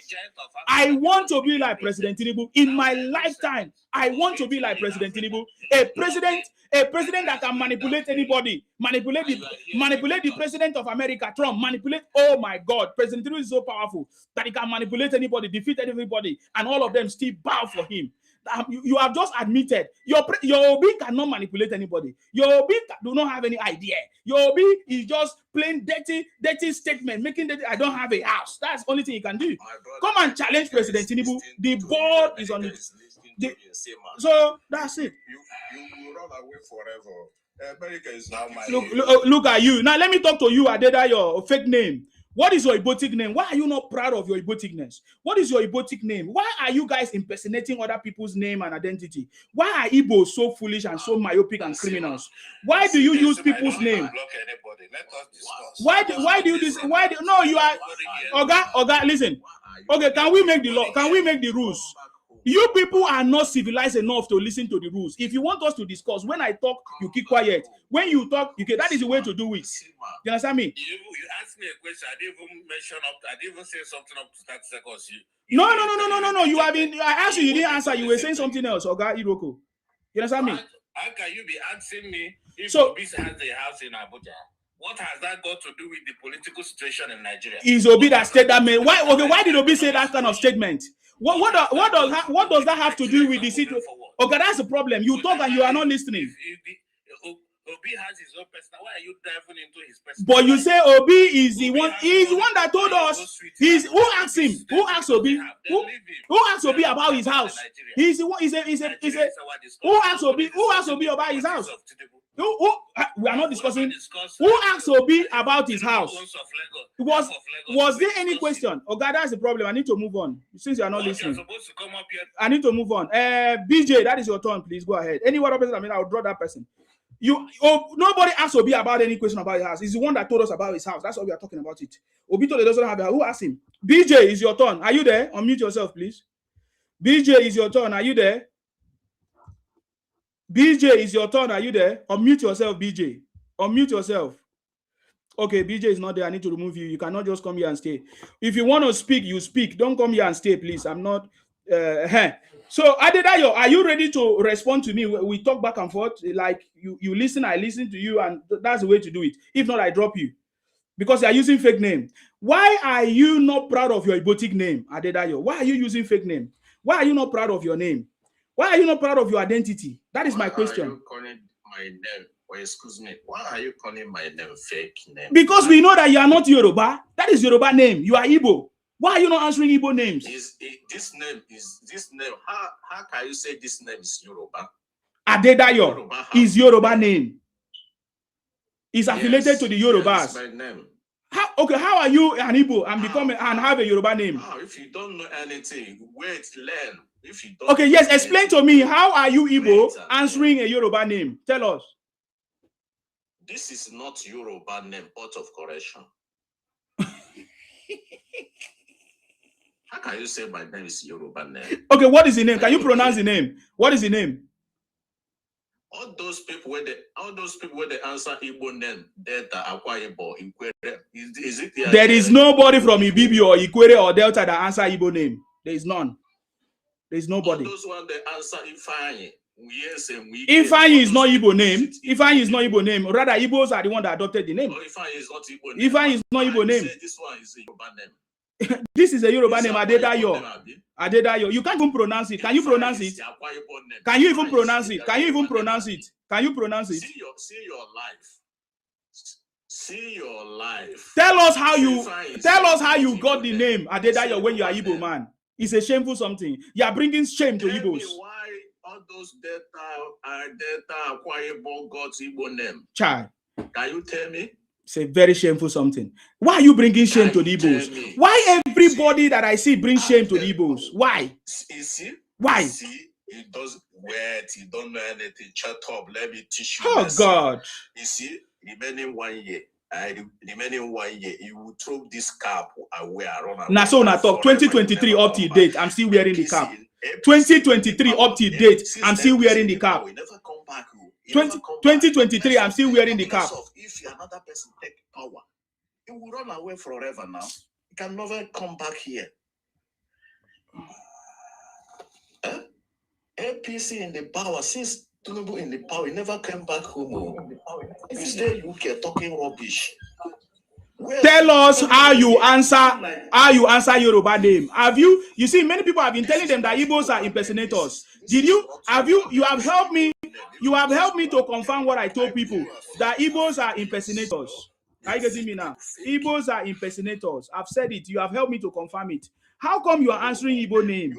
I want to be like President Tinubu in my lifetime. I want to be like President Tinubu, a president that can manipulate anybody, manipulate the president of America, Trump, manipulate. Oh my God, President Tinubu is so powerful that he can manipulate anybody, defeat everybody, and all of them still bow for him. You have just admitted your Obi cannot manipulate anybody. Your Obi do not have any idea. Your Obi is just plain dirty statement, making that I don't have a house. That's the only thing he can do. Come and challenge President Tinubu. The board is on it. So that's it. You run away forever. America is now my look at you. Now let me talk to you, Adeda, your fake name. What is your Ibotic name? Why are you not proud of your Iboticness? What is your Ibotic name? Why are you guys impersonating other people's name and identity? Why are Igbos so foolish and so myopic and criminals? Why do you use people's name? Why do you this? No, you are Oga, listen. Okay, can we make the law? Can we make the rules? You people are not civilized enough to listen to the rules. If you want us to discuss, when I talk, you keep quiet. When you talk, that is the way to do it. You understand me? You asked me a question. I didn't even mention I didn't even say something up to 30 seconds. No. You have been. I asked you. You didn't answer. You were saying something else, Oga Iroko. You understand me? How can you be asking me if Obi has a house in Abuja? What has that got to do with the political situation in Nigeria? Is Obi that said that? Man, why did Obi say that kind of statement? What does that have to do with the situation? Okay, that's the problem. You talk and you are not listening. Obi has his own personal. Why are you diving into his personal? But you say Obi is the one. He's the one that told us. Who asked him? Who asked Obi? Who asked Obi about his house? He's the one. Who asked Obi? Who asked Obi about his house? We are not discussing. Who asked Obi about his house? Was there any question? Oh God, that's the problem. I need to move on. Since you are not listening, I need to move on. BJ, that is your turn. Please go ahead. Any other person? I'll draw that person. Nobody asked Obi about any question about his house. He's the one that told us about his house. That's why we are talking about it. Obi told us doesn't have a house. Who asked him? BJ, is your turn. Are you there? Unmute yourself, please. BJ, is your turn. Are you there? BJ, is your turn. Are you there? Unmute yourself, BJ. Unmute yourself. Okay, BJ is not there. I need to remove you. You cannot just come here and stay. If you want to speak, you speak. Don't come here and stay, please. I'm not. So, Adedayo, are you ready to respond to me? We talk back and forth. Like you listen, I listen to you, and that's the way to do it. If not, I drop you because you are using fake name. Why are you not proud of your Ibotic name, Adedayo? Why are you using fake name? Why are you not proud of your name? Why are you not proud of your identity? That is my question. Why are you calling my name? Or excuse me, why are you calling my name fake name? Because we know that you are not Yoruba. That is Yoruba name. You are Igbo. Why are you not answering Igbo names? This name. How can you say this name is Yoruba? Adedayo is Yoruba name. It's affiliated to the Yorubas. That's my name. How are you an Igbo and and have a Yoruba name? If you don't know anything, wait, learn. If you don't. Okay, yes, explain to me. How are you Igbo answering a Yoruba name? Tell us. This is not Yoruba name, out of correction. How can you say my name is Yoruba name? Okay, what is the name? Can you pronounce the name? What is the name? All those people where they answer Igbo name, Delta, Akwa Ibom, Ikwere, is it there is nobody from Ibibi or Ikwere or Delta that answer Igbo name. There is none. There is nobody. All those ones that answer Ifeanyi. Yes, and Ifeanyi is not Igbo name. Ifeanyi is not Igbo name. Rather, Igbos are the one that adopted the name. Oh, Ifeanyi is not Igbo name. Ifeanyi is not Igbo name. This one is a Yoruba name. This is a Yoruba name, Adedayo. Adedayo. You can't even pronounce it. Can you pronounce it? Can you even pronounce it? Can you even pronounce it? Can you pronounce it? See your life. See your life. Tell us how you got the name Adedayo when you are Igbo man. It's a shameful something. You are bringing shame to Igbos. Why all those Delta Akwa Ibom got Igbo name? Child. Can you tell me? It's a very shameful something. Why are you bringing shame to the Igbos? Why everybody that I see brings shame to the Igbos? Why? You see? Why? You see? He does wet. He don't know anything. Shut up. Let me teach you. Oh, God. You see? Remaining 1 year, you will throw this cap away around. Now, so now talk 2023 up to date. I'm still wearing the cap. 2023 up to date. I'm still wearing the cap. 2023, I'm still wearing the cap. If another person take power, it will run away forever now. It can never come back here. APC in the power, since Tinubu in the power, he never came back home. If you stay UK talking rubbish. Tell us how you answer Yoruba name. You see, many people have been telling them that Igbos are impersonators. You have helped me to confirm what I told people, that Igbos are impersonators. Are you getting me now? Igbos are impersonators. I've said it. You have helped me to confirm it. How come you are answering Igbo name?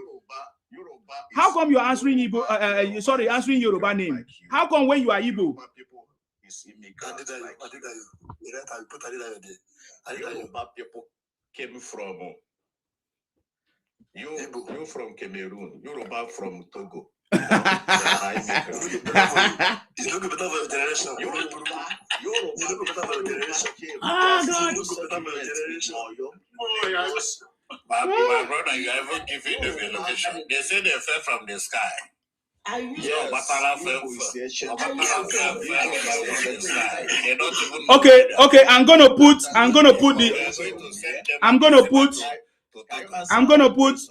How come you are answering answering Yoruba name? How come when you are Igbo? Yoruba people came from you from Cameroon, Yoruba from Togo. It's looking better for your generation. Yoruba My brother, you ever give it a location? They say they fell from the sky. Okay. I'm gonna put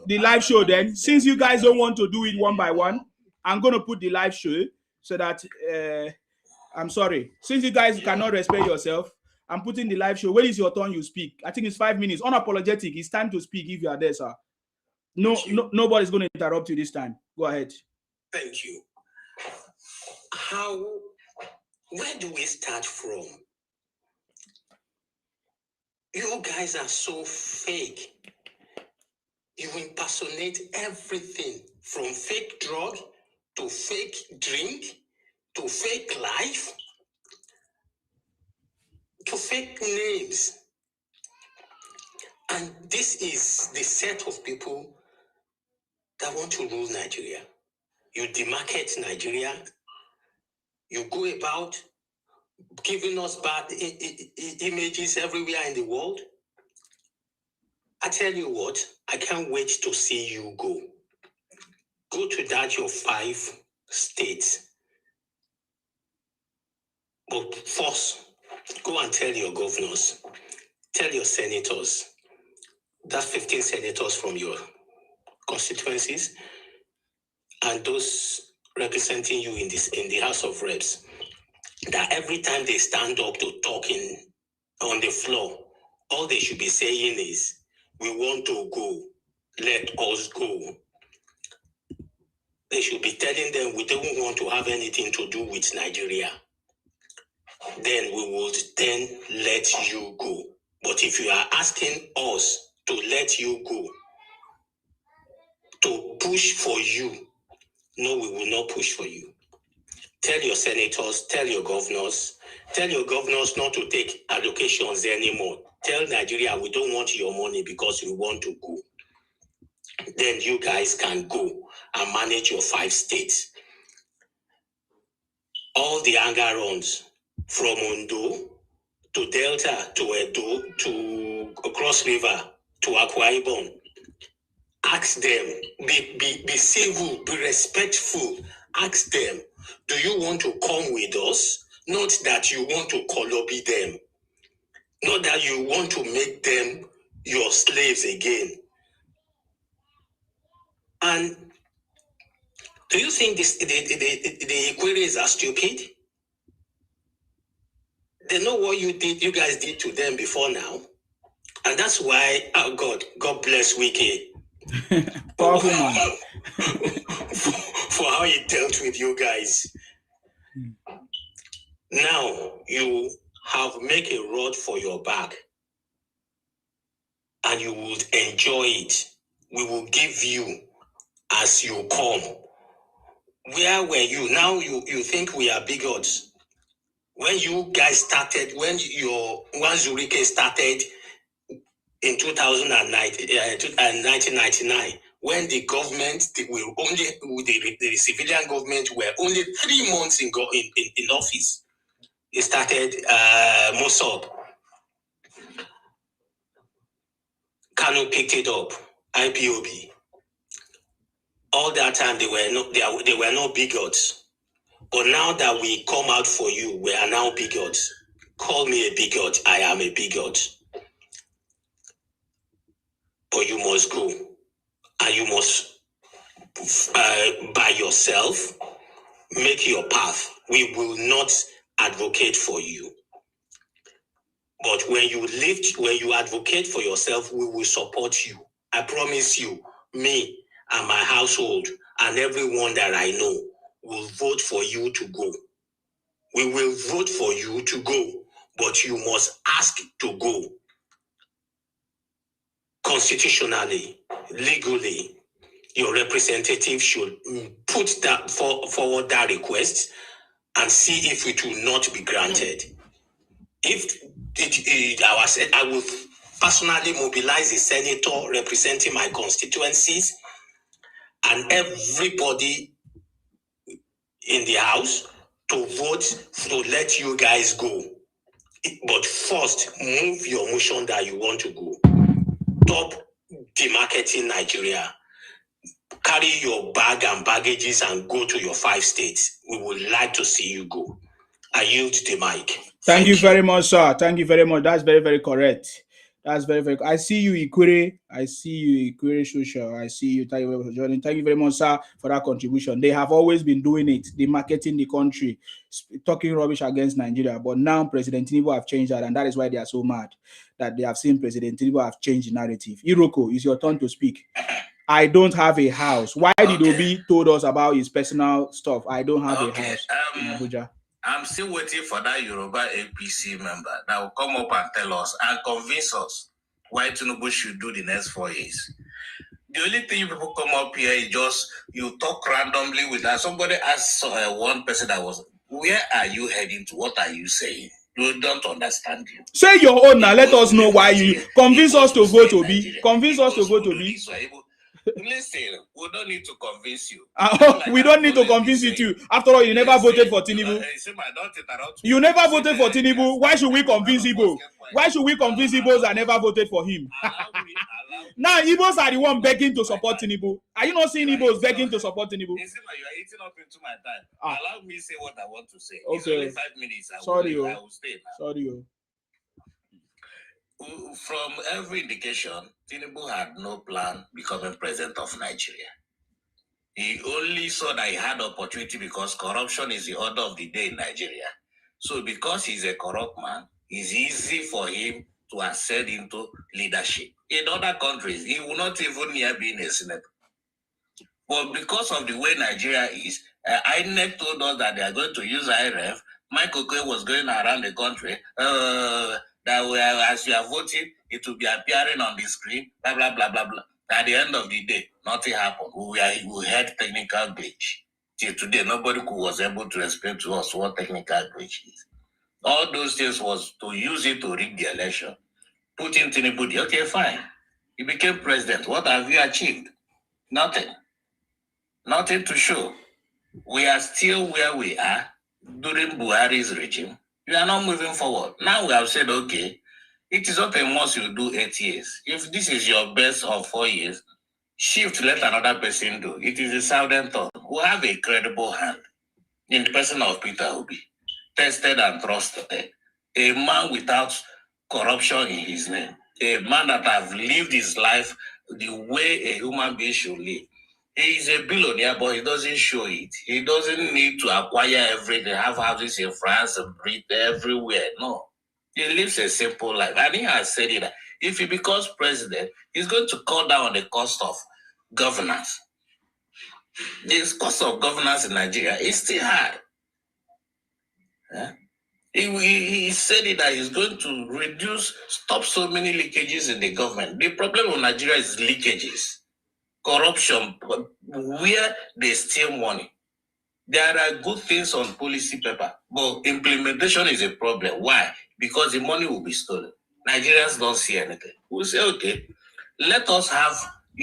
the live show then. Since you guys don't want to do it one by one, I'm gonna put the live show so that I'm sorry. Since you guys cannot respect yourself, I'm putting the live show. When is your turn? You speak. I think it's 5 minutes. Unapologetic. It's time to speak if you are there, sir. Nobody's going to interrupt you this time. Go ahead. Thank you. Where do we start from? You guys are so fake. You impersonate everything from fake drug to fake drink to fake life to fake names. And this is the set of people that want to rule Nigeria. You demarcate Nigeria. You go about giving us bad images everywhere in the world. I tell you what, I can't wait to see you go. Go to your 5 states. But first, go and tell your governors, tell your senators, that's 15 senators from your constituencies, and those representing you in the House of Reps, that every time they stand up to talk on the floor, all they should be saying is, we want to go, let us go. They should be telling them we don't want to have anything to do with Nigeria. Then we would then let you go. But if you are asking us to let you go, to push for you, no, we will not push for you. Tell your senators, tell your governors not to take allocations anymore. Tell Nigeria we don't want your money because we want to go. Then you guys can go and manage your 5 states. All the anger runs from Ondo to Delta to Edo to Cross River to Akwa Ibom. ask them, be civil, be respectful. Ask them, do you want to come with us? Not that you want to lobby them. Not that you want to make them your slaves again. And do you think the Equatorians are stupid? They know what you guys did to them before now. And that's why, oh God bless Wiki. Powerful man. For how he dealt with you guys. Now you have make a rod for your back and you would enjoy it. We will give you as you come. Where were you? Now you think we are bigots. When you guys started, when Zurike started in 1999, when the government, the civilian government were only 3 months in office, it started Mossad. Kanu picked it up, IPOB. All that time they were no bigots. But now that we come out for you, we are now bigots. Call me a bigot, I am a bigot. But you must go. And you must, by yourself, make your path. We will not advocate for you. But when you advocate for yourself, we will support you. I promise you, me and my household and everyone that I know will vote for you to go. We will vote for you to go, but you must ask to go. Constitutionally, legally, your representative should put that forward that request and see if it will not be granted. If I will personally mobilize the senator representing my constituencies and everybody in the house to vote to let you guys go. But first, move your motion that you want to go. Stop demarketing Nigeria. Carry your bag and baggages and go to your 5 states. We would like to see you go. I yield the mic. Thank you very much, sir. Thank you very much. That's very, very correct. That's very, very. I see you, Ikwere. I see you, Ikwere Social. I see you. Thank you very much for joining. Thank you very much, sir, for that contribution. They have always been doing it. They marketing the country, talking rubbish against Nigeria. But now President Tinubu have changed that, and that is why they are so mad that they have seen President Tinubu have changed the narrative. Iroko, it's your turn to speak. I don't have a house. Why did Obi told us about his personal stuff? I don't have a house in Abuja. I'm still waiting for that Yoruba APC member that will come up and tell us and convince us why Tinubu should do the next 4 years. The only thing you people come up here is just you talk randomly with us. Somebody asked one person that was, where are you heading to? What are you saying? You don't understand you. Say your own now. Let us know why you convince us to vote Obi. Convince us to vote Obi. Listen, we don't need to convince you. We don't need to convince you too. After all, you never voted for Tinubu. You never voted for Tinubu. Why should we convince Igbo? Why should we convince Igbos that never voted for him? Now Igbos are the one begging to support Tinubu. Are you not seeing Igbos begging to support Tinubu? You are eating up into my time. Allow me to say what I want to say. Okay. It's only 5 minutes. I will stay now. Sorry. From every indication, Tinubu had no plan becoming president of Nigeria. He only saw that he had opportunity because corruption is the order of the day in Nigeria. So because he's a corrupt man, it's easy for him to ascend into leadership. In other countries, he will not even near being a senator. But because of the way Nigeria is, INEC told us that they are going to use IRF. Michael Okoye was going around the country, that as you are voting, it will be appearing on the screen, blah, blah, blah, blah, blah. At the end of the day, nothing happened. We had technical glitch. Till today, nobody was able to explain to us what technical glitch is. All those things was to use it to rig the election. Put in Tinubu, okay, fine. He became president. What have you achieved? Nothing. Nothing to show. We are still where we are during Buhari's regime. We are not moving forward. Now we have said, okay, it is not a must you do 8 years. If this is your best of 4 years, shift, let another person do. It is a southern thought. We have a credible hand in the person of Peter Obi, tested and trusted, a man without corruption in his name, a man that have lived his life the way a human being should live. He is a billionaire, but he doesn't show it. He doesn't need to acquire everything, have houses in France and Britain, everywhere. No. He lives a simple life. And he has said it that if he becomes president, he's going to cut down on the cost of governance. The cost of governance in Nigeria is still high. Yeah? He said it that he's going to stop so many leakages in the government. The problem of Nigeria is leakages, corruption, where they steal money. There are good things on policy paper, but implementation is a problem. Why? Because the money will be stolen. Nigerians don't see anything. We'll say, okay, you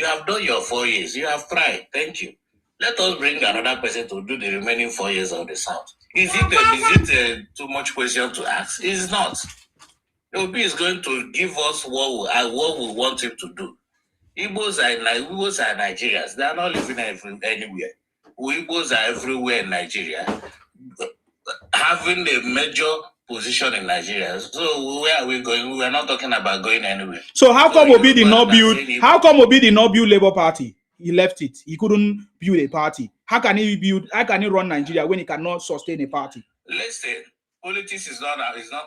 have done your 4 years. You have tried. Thank you. Let us bring another person to do the remaining 4 years of the South. Is it too much question to ask? It's not. Obi is going to give us what we want him to do. Igbos are Nigerians. They are not living anywhere. Igbos are everywhere in Nigeria, having a major position in Nigeria. So where are we going? We are not talking about going anywhere. So how come Obi did not build? How come Obi did not build Labour Party? He left it. He couldn't build a party. How can he run Nigeria when he cannot sustain a party? Listen, politics is not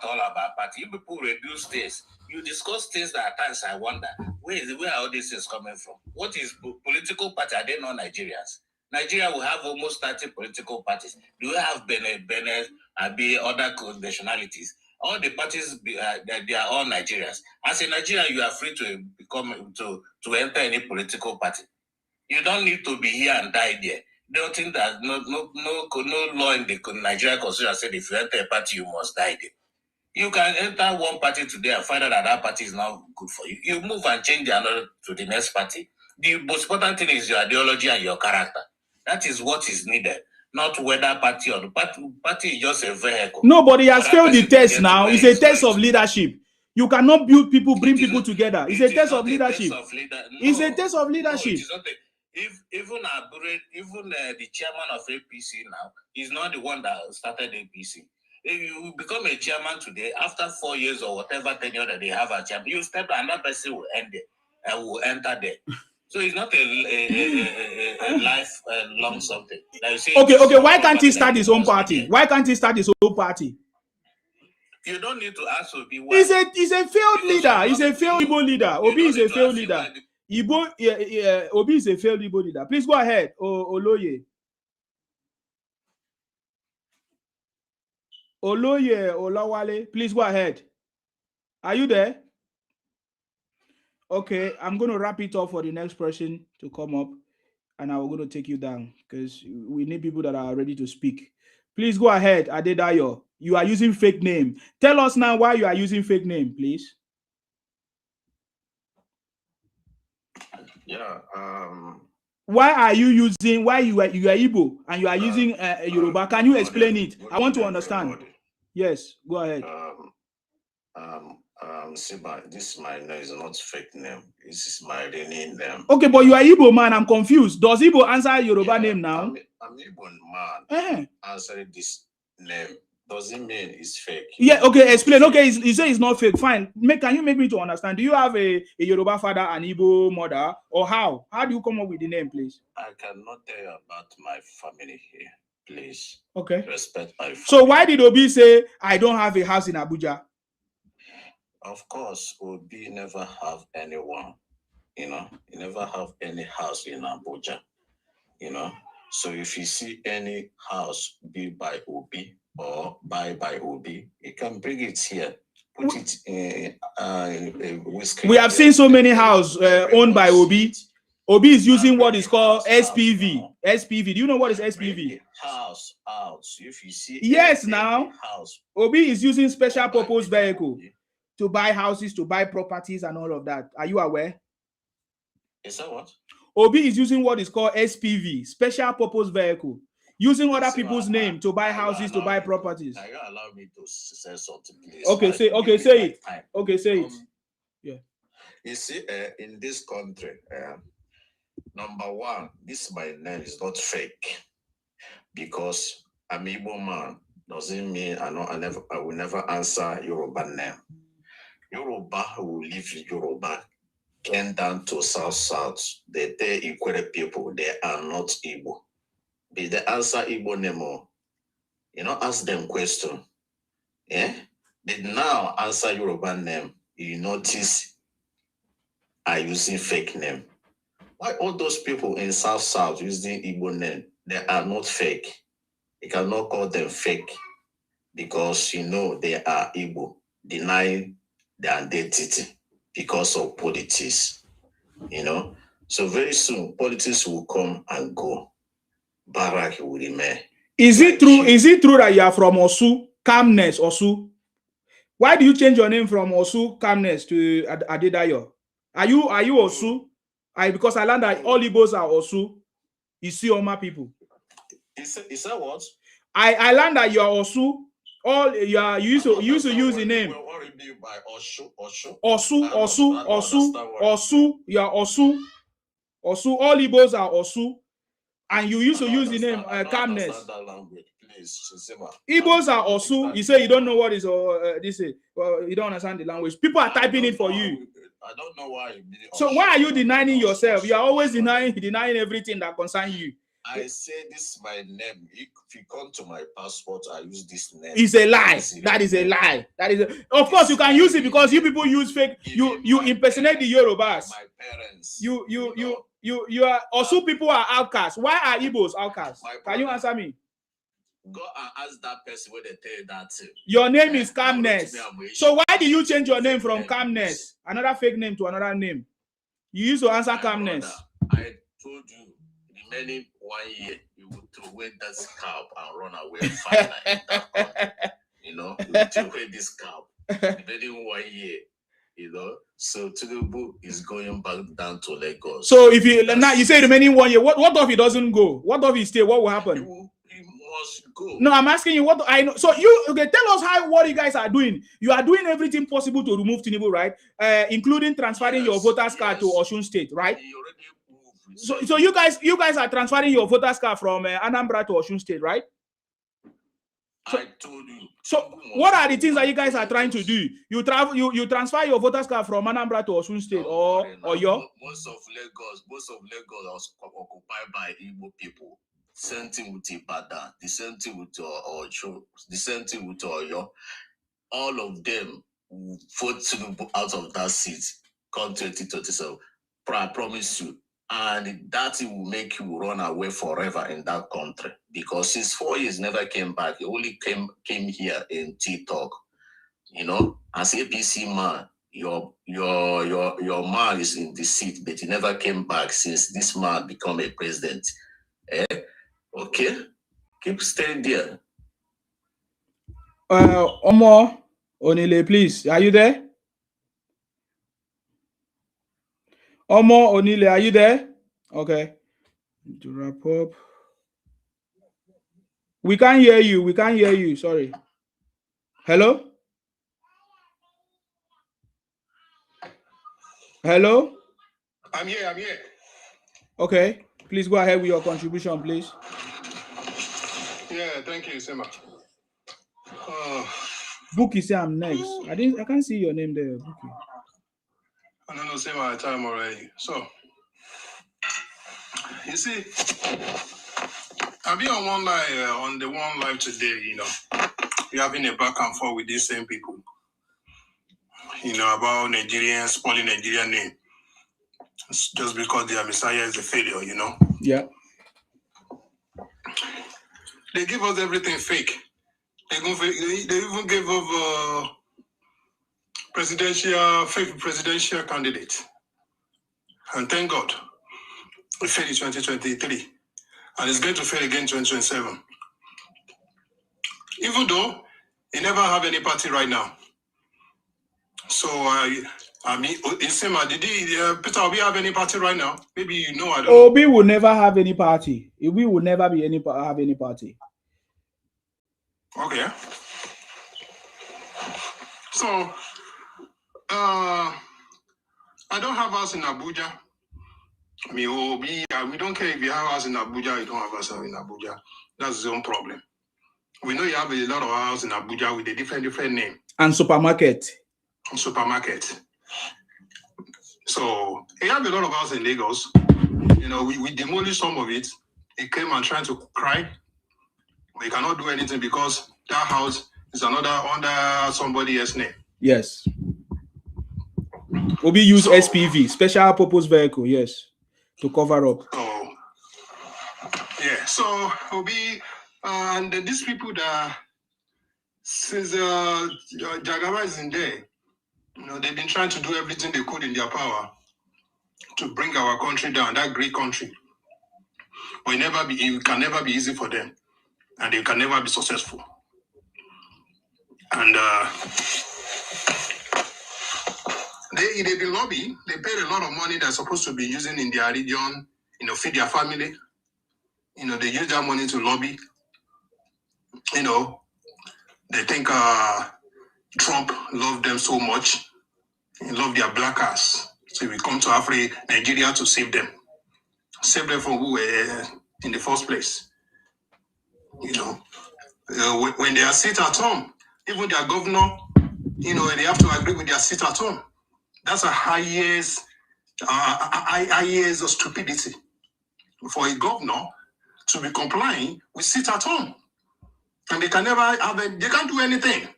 all about party. You people reduce things. You discuss things that at times I wonder, where are all these things coming from? What is political party? Are they not Nigerians? Nigeria will have almost 30 political parties. Do we have Benin, other nationalities? All the parties, they are all Nigerians. As a Nigerian, you are free to enter any political party. You don't need to be here and die there. Don't think that no law in the Nigerian constitution said if you enter a party, you must die there. You can enter one party today and find out that party is not good for you. You move and change another to the next party. The most important thing is your ideology and your character. That is what is needed, not whether party or the party is just a vehicle. Nobody has failed the test now. It's a test of leadership. You cannot bring people together. It's a test of leadership. It's a test of leadership. Even the chairman of APC now is not the one that started APC. If you become a chairman today, after 4 years or whatever tenure that they have a chairman, you step and that person will end there and will enter there. So it's not a lifelong something. Like say, okay. Why can't he start his own party? Why can't he start his own party? You don't need to ask Obi why. He's a failed leader. He's a failed Igbo leader. Obi is a failed leader. Obi is a failed Igbo leader. Please go ahead, Oloye. Oloye Olawale, please go ahead. Are you there? Okay, I'm going to wrap it up for the next person to come up, and I'm going to take you down because we need people that are ready to speak. Please go ahead, Adedayo. You are using fake name. Tell us now why you are using fake name, please. Yeah. Why are you using? Why you are Igbo and you are using Yoruba? Can you explain it? I want to understand. Yes, go ahead. Siba, this my name is not fake name. This is my real name. Okay, but you are Igbo man. I'm confused. Does Igbo answer Yoruba name now? I'm Igbo man. Answering this name doesn't mean it's fake. Yeah. Okay. Explain. Okay. You say it's not fake. Fine. Can you make me to understand? Do you have a Yoruba father and Igbo mother, or how? How do you come up with the name, please? I cannot tell you about my family here. Please. Okay. Respect my family. So why did Obi say I don't have a house in Abuja? Of course, Obi never have anyone. He never have any house in Abuja. So if you see any house built by Obi or buy by Obi, you can bring it here. Put it in we have seen so many houses owned by Obi. Obi is using what is called SPV. SPV. Do you know what is SPV? House out. If you see yes, now house. Obi is using special purpose vehicle to buy houses, to buy properties, and all of that. Are you aware? Is that what? Obi is using what is called SPV, special purpose vehicle, using other people's name to buy houses, to buy properties. Now you allow me to say something, please. Okay, say it. Okay, say it. Yeah. You see, in this country, Number one, this my name is not fake because I'm Igbo man. Doesn't mean I will never answer Yoruba name. Yoruba will live in Yoruba. Came down to South. They tell Ikwere people they are not Igbo. But they answer Igbo name. Ask them question. Yeah? But now answer Yoruba name. You notice are using fake name. Why all those people in South using Igbo name? They are not fake. You cannot call them fake because they are Igbo, denying their identity because of politics. So very soon politics will come and go. Barack will remain. Is it true? Is it true that you are from Osu, Calmness, Osu? Why do you change your name from Osu, Calmness to Adedayo? Are you Osu? Because I learned that all Igbos are Osu. You see Oma people. Is that what? I learned that you are Osu. All you used to use the name. What do you mean by Osu? Osu. You are Osu. Osu. All Igbos are Osu. And you used to use the name Calmness. That language, please. Igbos are Osu. You say you don't know what is this is. Well, you don't understand the language. People are typing it for you. I don't know why. So why are you denying yourself? You are always denying everything that concerns you. I say this is my name. If you come to my passport, I use this name. It's a lie. That is a lie. Of course, you can use it because you people use fake. You impersonate the Yorubas. My parents. You are also people are outcasts. Why are Igbos outcasts? Can you answer me? Go and ask that person where they tell you that. Your name is Calmness. So why did you change your name from Calmness, another fake name, to another name? You used to answer Calmness. I told you, remaining 1 year, you would throw away that scalp and run away finally. You would throw away this scalp. Remaining 1 year, So Tinubu is going back down to Lagos. So if you say remaining 1 year, what if he doesn't go? What if he stay? What will happen? He must go. No, I'm asking you what I know. So tell us what you guys are doing. You are doing everything possible to remove Tinubu, right? Including transferring your voters card to Osun State, right? He already moved. So you guys are transferring your voters card from Anambra to Osun State, right? I told you. So what are the things that you guys are trying to do? You transfer your voters card from Anambra to Osun State or Oyo? Most of Lagos was occupied by Igbo people. Same thing with Ibadan, the same thing with Ojo, the same thing with Oyo. All of them vote Tinubu out of that seat come 2027. I promise you. And that will make you run away forever in that country. Because since 4 years never came back. He only came here in TikTok. As APC man, your man is in the seat, but he never came back since this man become a president. Okay? Keep staying there. Omo Onile, please. Are you there? Omo Onile, are you there? Okay. To wrap up. We can't hear you. Sorry. Hello? Hello? I'm here. Okay. Please go ahead with your contribution, please. Yeah, thank you so much. Bookie say I'm next. I can't see your name there, Bookie. I don't know, say my time already. So, you see, I've been on the one live today, we're having a back and forth with these same people, about Nigerians spoiling Nigerian name. It's just because their Messiah is a failure, Yeah. They give us everything fake. They even gave us fake presidential candidate. And thank God, we failed in 2023. And it's going to fail again in 2027. Even though they never have any party right now. So, Peter Obi have any party right now? Maybe I don't know. Obi will never have any party. Obi will never have any party. Okay. So, I don't have house in Abuja. I mean, we don't care if you have us in Abuja, you don't have us in Abuja. That's his own problem. We know you have a lot of houses in Abuja with a different name. And supermarket. Supermarket. So he have a lot of houses in Lagos. You know, we demolished some of it. He came and tried to cry. We cannot do anything because that house is under somebody else's name. Yes. Obi use SPV, special purpose vehicle, yes, to cover up. So, yeah, so Obi and these people that since Jagaban is in there, you know, they've been trying to do everything they could in their power to bring our country down, that great country. But it can never be easy for them, and they can never be successful. And they've been lobbying. They paid a lot of money they're supposed to be using in their region, you know, feed their family. You know, they use that money to lobby. You know, they think Trump loved them so much. He loved their black ass. So we come to Africa, Nigeria to save them. Save them from who were in the first place. You know, when they are sit at home, even their governor, you know, they have to agree with their sit at home. That's a highest of stupidity for a governor to be complying with sit at home. And they can never they can't do anything.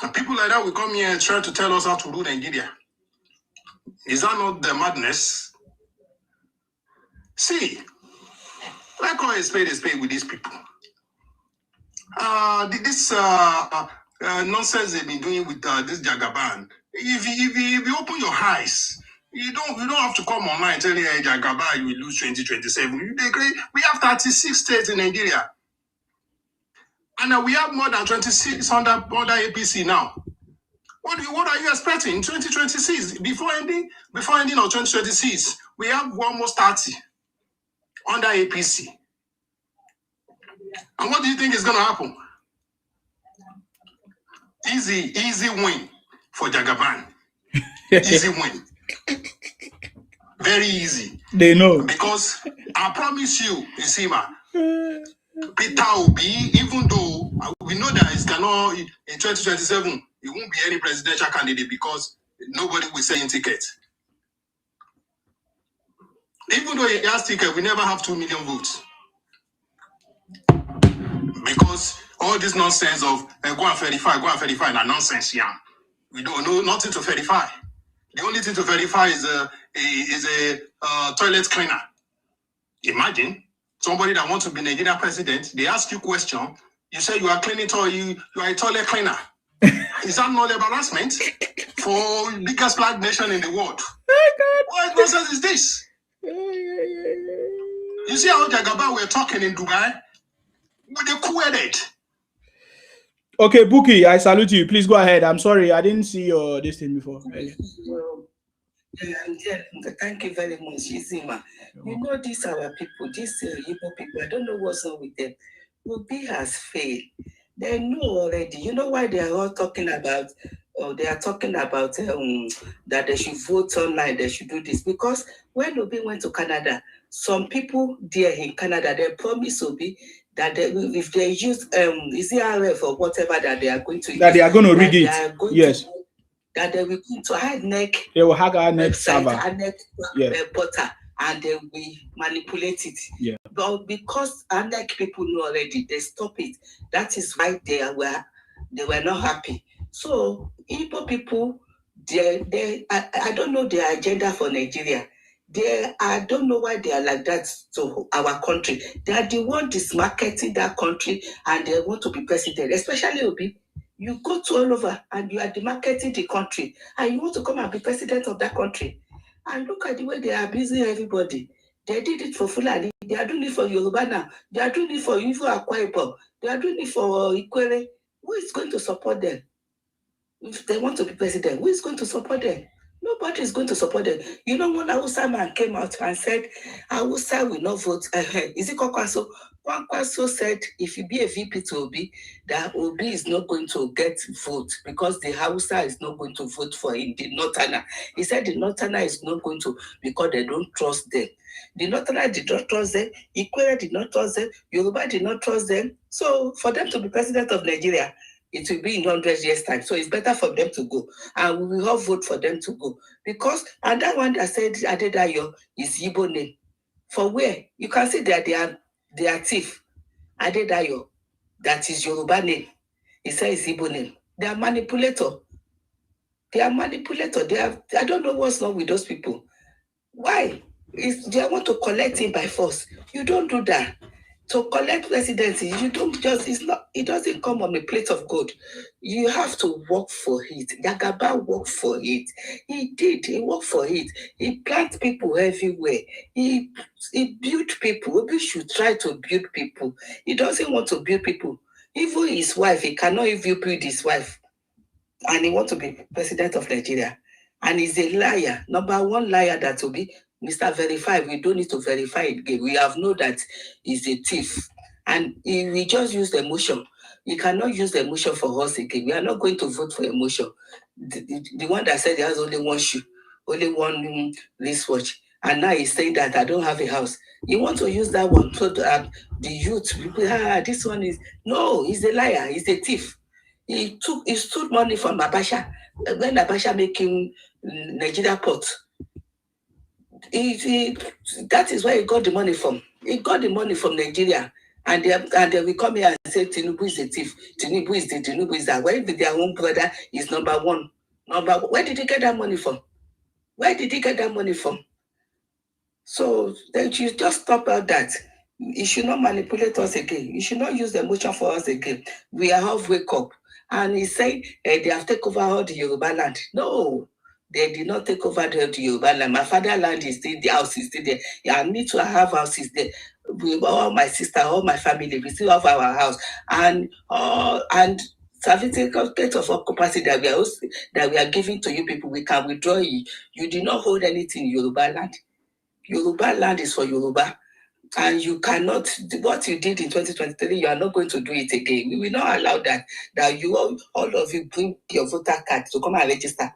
And people like that will come here and try to tell us how to rule Nigeria. Is that not the madness? See, let's call a spade with these people. This nonsense they've been doing with this Jagaban. If you open your eyes, you don't have to come online and tell you, hey, Jagaban, you will lose 2027. We have 36 states in Nigeria. And we have more than 2,600 other APC now. What are you expecting in 2026? Before ending of 2026, we have almost 30 under APC. And what do you think is going to happen? Easy win for Jagaban. Easy win. Very easy. They know. Because I promise you, Isima, Peter Obi, even though we know that it's cannot in 2027, it won't be any presidential candidate because nobody will sell in ticket. Even though he has ticket, we never have 2 million votes. Because all this nonsense of go and verify, and nonsense, yeah. We don't know nothing to verify. The only thing to verify is a toilet cleaner. Imagine somebody that wants to be Nigerian president, they ask you a question, you say you are cleaning toilet, you are a toilet cleaner. Is that not embarrassment for biggest black nation in the world? What nonsense is this? You see how Jagaban were talking in Dubai? With the cool-headed. Okay, Buki, I salute you. Please go ahead. I'm sorry, I didn't see your this thing before. Thank you very much, Izima. You know, these are our people, these Igbo people. I don't know what's wrong with them. Obi has failed. They know already. You know why they are all talking about? They are talking about that they should vote online. They should do this because when Obi went to Canada, some people there in Canada they promised Obi that if they use ECRF or whatever that they are going to that use, they are going to rig it. Yes. That they will go to INEC. They will hack INEC server. INEC portal, and they will manipulate it. Yeah. But because INEC people know already, they stop it. That is why they were not happy. So Igbo people, I don't know their agenda for Nigeria. I don't know why they are like that to our country. They are the one dismarketing that country, and they want to be president, especially Obi. You go to all over and you are demarketing the country and you want to come and be president of that country. And look at the way they are abusing everybody. They did it for Fulani. They are doing it for Yoruba now. They are doing it for Akwa Ibom. They are doing it for Ikwere. Who is going to support them? If they want to be president, who is going to support them? Nobody is going to support them. You know, when Hausa man came out and said, Hausa will not vote. Is it Kokwaso? Kwankwaso said if you be a VP to Obi, that Obi is not going to get vote because the Hausa is not going to vote for him, the Northerner. He said the Northerner is not going to because they don't trust them. The Northerner did not trust them, Ikwere did not trust them, Yoruba did not trust them. So for them to be president of Nigeria, it will be in 100 years' time. So it's better for them to go. And we will all vote for them to go. Because, and that one that said Adedayo is Igbo name. For where? You can see that they are thief. Adedayo, that is Yoruba name. He says Igbo name. They are manipulator. They are manipulator. I don't know what's wrong with those people. Why? They want to collect him by force. You don't do that. To collect presidency, you don't just, it doesn't come on a plate of gold. You have to work for it. Jagaban worked for it. He worked for it. He planted people everywhere. He built people. We should try to build people. He doesn't want to build people. Even his wife, he cannot even build his wife. And he wants to be president of Nigeria. And he's a liar. Number one liar that will be Mr. Verify. We don't need to verify it again. We have known that he's a thief. And we just use the emotion. You cannot use the emotion for us again. We are not going to vote for emotion. The one that said he has only one shoe, only one wristwatch. And now he's saying that I don't have a house. You want to use that one so that the youth, people, this one is, no, he's a liar. He's a thief. He stole money from Abacha when Abacha making Nigeria port. That is where he got the money from. He got the money from Nigeria, and they will come here and say Tinubu is a thief. Tinubu is that. Where their own brother is number one. Where did he get that money from? Where did he get that money from? So then you just stop all that. You should not manipulate us again. You should not use the emotion for us again. We are half wake up. And he said they have taken over all the Yoruba land. No, they did not take over the Yoruba land. My father's land is still, the house is still there. I need to have houses there. With all my sister, all my family, we still have our house. And certificate of occupancy that we are giving to you people, we can withdraw it. You did not hold anything in Yoruba land. Yoruba land is for Yoruba. And you cannot, what you did in 2023, you are not going to do it again. We will not allow that you all of you bring your voter card to come and register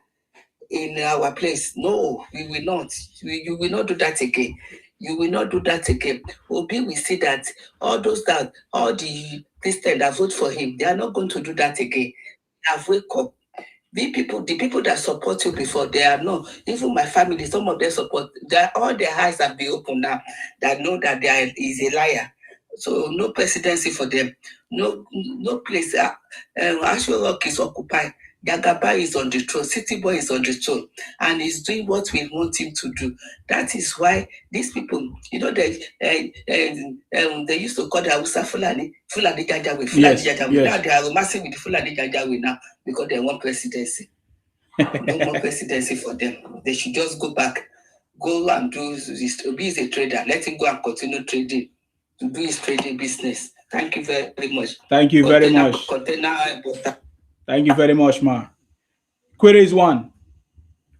in our place. No, we will not. You will not do that again. You will not do that again. Obi will see that all the Christians that vote for him, they are not going to do that again. They have wake up. The people that support you before, they are not. Even my family, some of them support. All their eyes have been open now. That know that there is a liar. So no presidency for them. No place. Ashwa Rock is occupied. Jagaban is on the throne. City Boy is on the throne, and he's doing what we want him to do. That is why these people, they used to call the Hausa Fulani Janjawe. Yes. Now they are romancing with the Fulani Janjawe now because they want presidency. No more presidency for them. They should just go back, go and do this. Obi is a trader. Let him go and continue trading, to do his trading business. Thank you very much. Thank you very much. Thank you very much, ma. Query is one.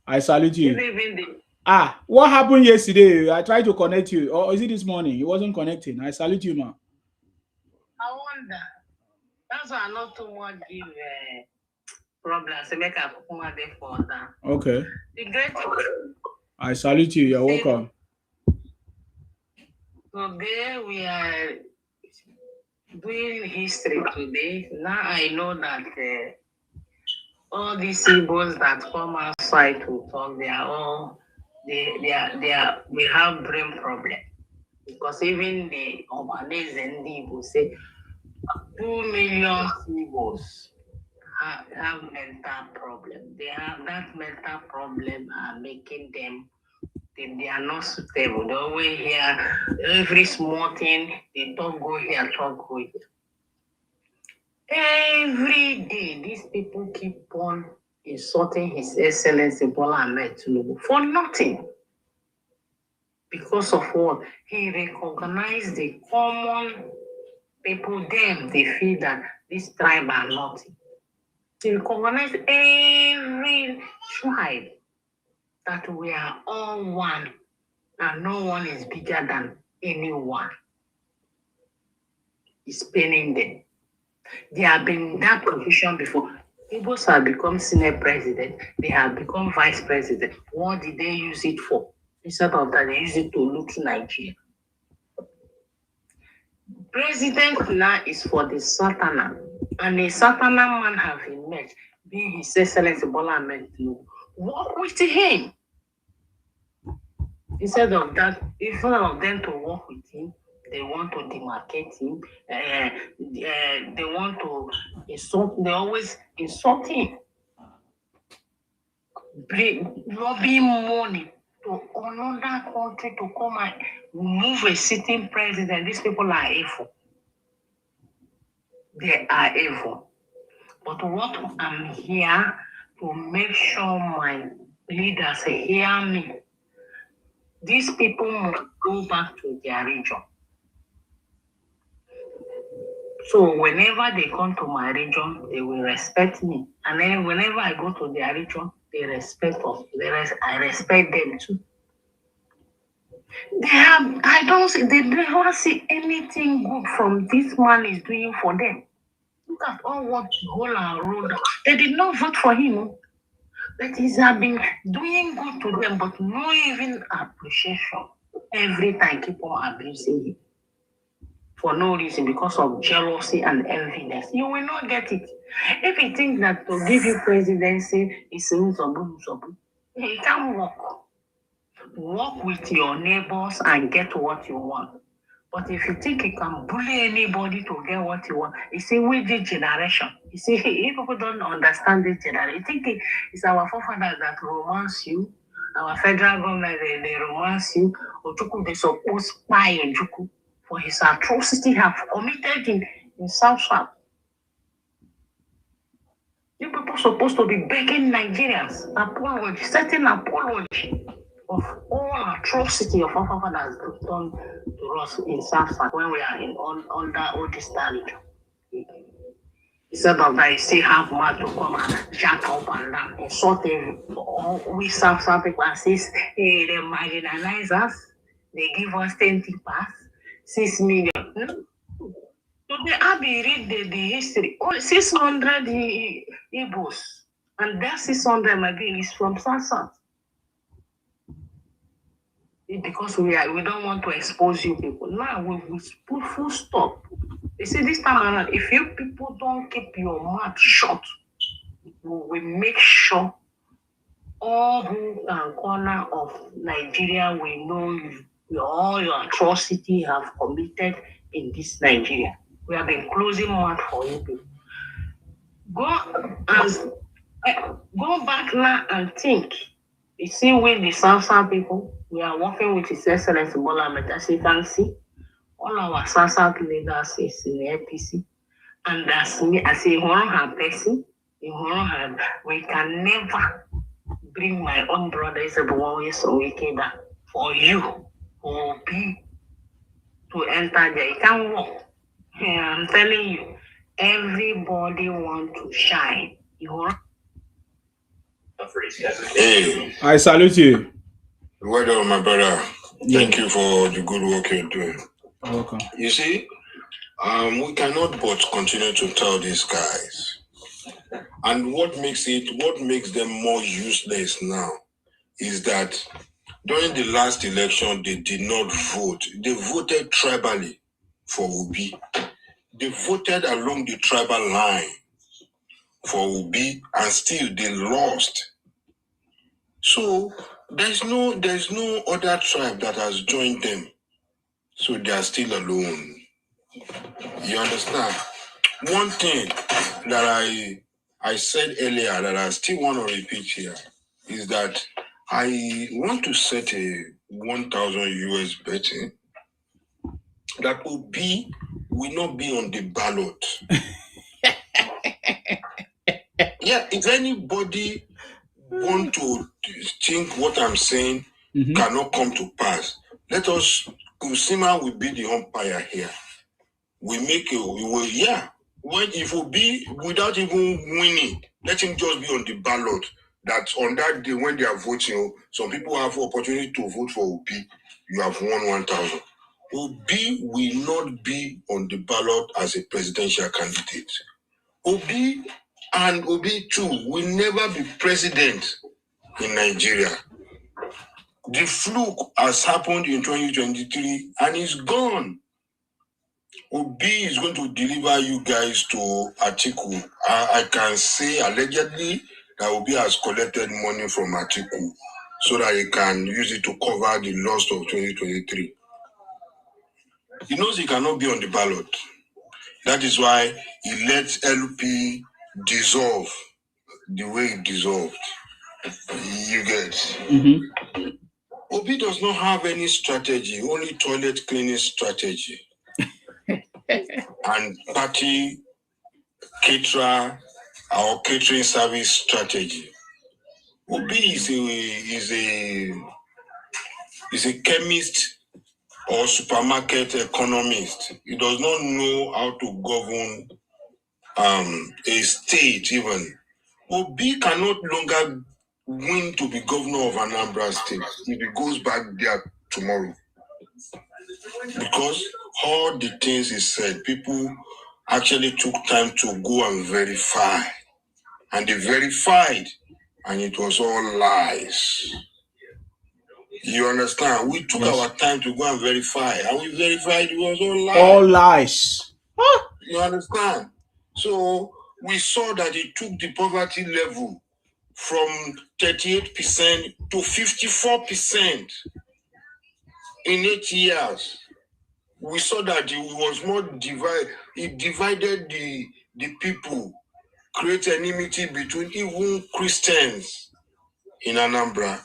I salute you. What happened yesterday? I tried to connect you. Or is it this morning? It wasn't connecting. I salute you, ma. I wonder. That's why I not too much give problems to make a kuma there for that. Okay. The great. I salute you. You're welcome. Today we are doing history today. Now I know that all these symbols that come outside to talk, they are all we have brain problem. Because even the Obanese and Igbo say 2 million Igbos have mental problem. They have that mental problem making them, they are not stable. They always hear every small thing, they don't go here, don't go here. Every day, these people keep on insulting His Excellency Bola Ahmed Tinubu for nothing. Because of what? He recognized the common people, them, they feel that this tribe are nothing. He recognized every tribe that we are all one and no one is bigger than anyone. is paining them. They have been in that position before. Igbos have become senior president. They have become vice president. What did they use it for? Instead of that, they use it to loot Nigeria. President now is for the Sultana, and the Sultana man have emerged, being His Excellency Bola Ahmed Tinubu. Work with him. Instead of that, instead of them to work with him, they want to demarcate him. They want to insult. They always insult him. Bring lobbying money to another country to come and remove a sitting president. These people are evil. They are evil. But what I'm here to make sure my leaders hear me. These people must go back to their region. So whenever they come to my region, they will respect me. And then whenever I go to their region, they respect us. I respect them too. They never see anything good from this man is doing for them. Look at all what the whole road. They did not vote for him. But he's been doing good to them, but no even appreciation. Every time keep on abusing him. For no reason, because of jealousy and enviness. You will not get it. If you think that to give you presidency is it can't work. Work with your neighbors and get what you want. But if you think you can bully anybody to get what you want, you see, with this generation, you see, if people don't understand this generation, you think it's our forefathers that romance you, our federal government, they romance you, Ojuku, they suppose spy Ojuku for his atrocity have committed in South South. You people supposed to be begging Nigerians apology, certain apology of all atrocity of our fathers done to us in South South when we are under all this territory. Instead of that, you still have man to come and jack up and down, insulting we South people and says, hey, they marginalize us, they give us 10 pass. 6 million. So they have read the history. Only 600 Igbos. And that 600 again is from South. Because we don't want to expose you people. Now we put full stop. You see, this time around, if you people don't keep your mouth shut, we will make sure all hood and corner of Nigeria will know you. All your atrocity have committed in this Nigeria. We have been closing mouth for you people. Go back now and think. You see, with the South people, we are working with His Excellency Bola Ahmed. As you can see, all our South leaders is in the APC. And as me, as a person, we can never bring my own brothers so we came back for you. For people to enter there. It can't work. I'm telling you, everybody want to shine. Hey, I salute you. well done, my brother. Thank you for the good work you're doing. Welcome. You see, we cannot but continue to tell these guys. And what makes them more useless now is that during the last election, they did not vote. They voted tribally for Obi. They voted along the tribal line for Obi, and still they lost. So there's no other tribe that has joined them. So they are still alone. You understand? One thing that I said earlier that I still want to repeat here is that I want to set a 1,000 US betting that Obi will not be on the ballot. Yeah, if anybody want to think what I'm saying cannot come to pass, let us, Kusima will be the umpire here. If Obi, without even winning, let him just be on the ballot. That on that day when they are voting, some people have opportunity to vote for Obi, you have won 1,000. Obi will not be on the ballot as a presidential candidate. Obi and Obi too will never be president in Nigeria. The fluke has happened in 2023 and is gone. Obi is going to deliver you guys to Atiku. I can say allegedly that Obi has collected money from Atiku so that he can use it to cover the loss of 2023. He knows he cannot be on the ballot. That is why he let LP dissolve the way it dissolved. You get. Mm-hmm. Obi does not have any strategy, only toilet cleaning strategy. And party caterer or catering service strategy. Obi is a chemist or supermarket economist. He does not know how to govern a state even. Obi cannot longer win to be governor of Anambra State if he goes back there tomorrow. Because all the things he said, people actually took time to go and verify. And they verified, and it was all lies. You understand? We took our time to go and verify, and we verified it was all lies. All lies. You understand? So we saw that it took the poverty level from 38% to 54% in 8 years. We saw that it was more divided. It divided the people, create enmity between even Christians in Anambra.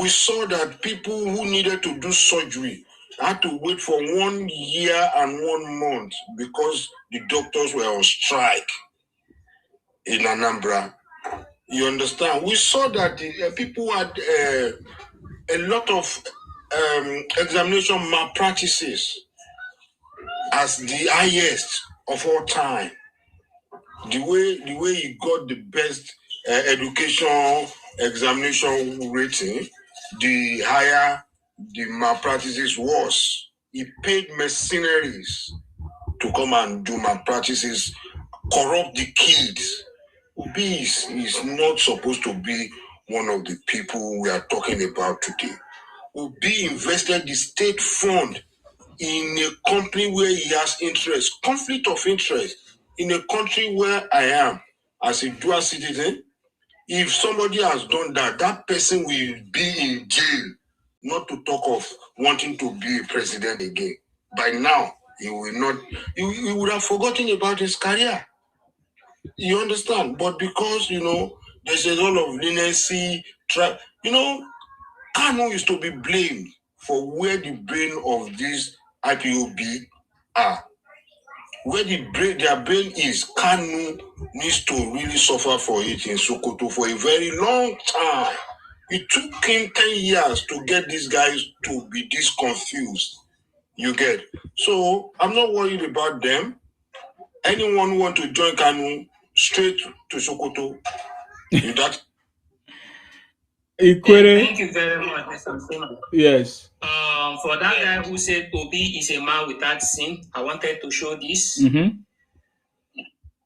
We saw that people who needed to do surgery had to wait for 1 year and 1 month because the doctors were on strike in Anambra. You understand? We saw that the people had a lot of examination malpractices as the highest of all time. The way he got the best education examination rating, the higher the malpractices was. He paid mercenaries to come and do malpractices, corrupt the kids. Obi is not supposed to be one of the people we are talking about today. Obi invested the state fund in a company where he has interest, conflict of interest, in a country where I am as a dual citizen. If somebody has done that, that person will be in jail, not to talk of wanting to be a president again. By now, he will not, he would have forgotten about his career. You understand? But because, there's a lot of leniency, Kanu is to be blamed for where the brain of these IPOB are. Where their brain is, Kanu needs to really suffer for it in Sokoto for a very long time. It took him 10 years to get these guys to be this confused. You get? So I'm not worried about them. Anyone who want to join Kanu, straight to Sokoto. That. Thank you very much, Mr. Simon. Yes. For that guy who said Obi is a man without sin, I wanted to show this. Mm-hmm.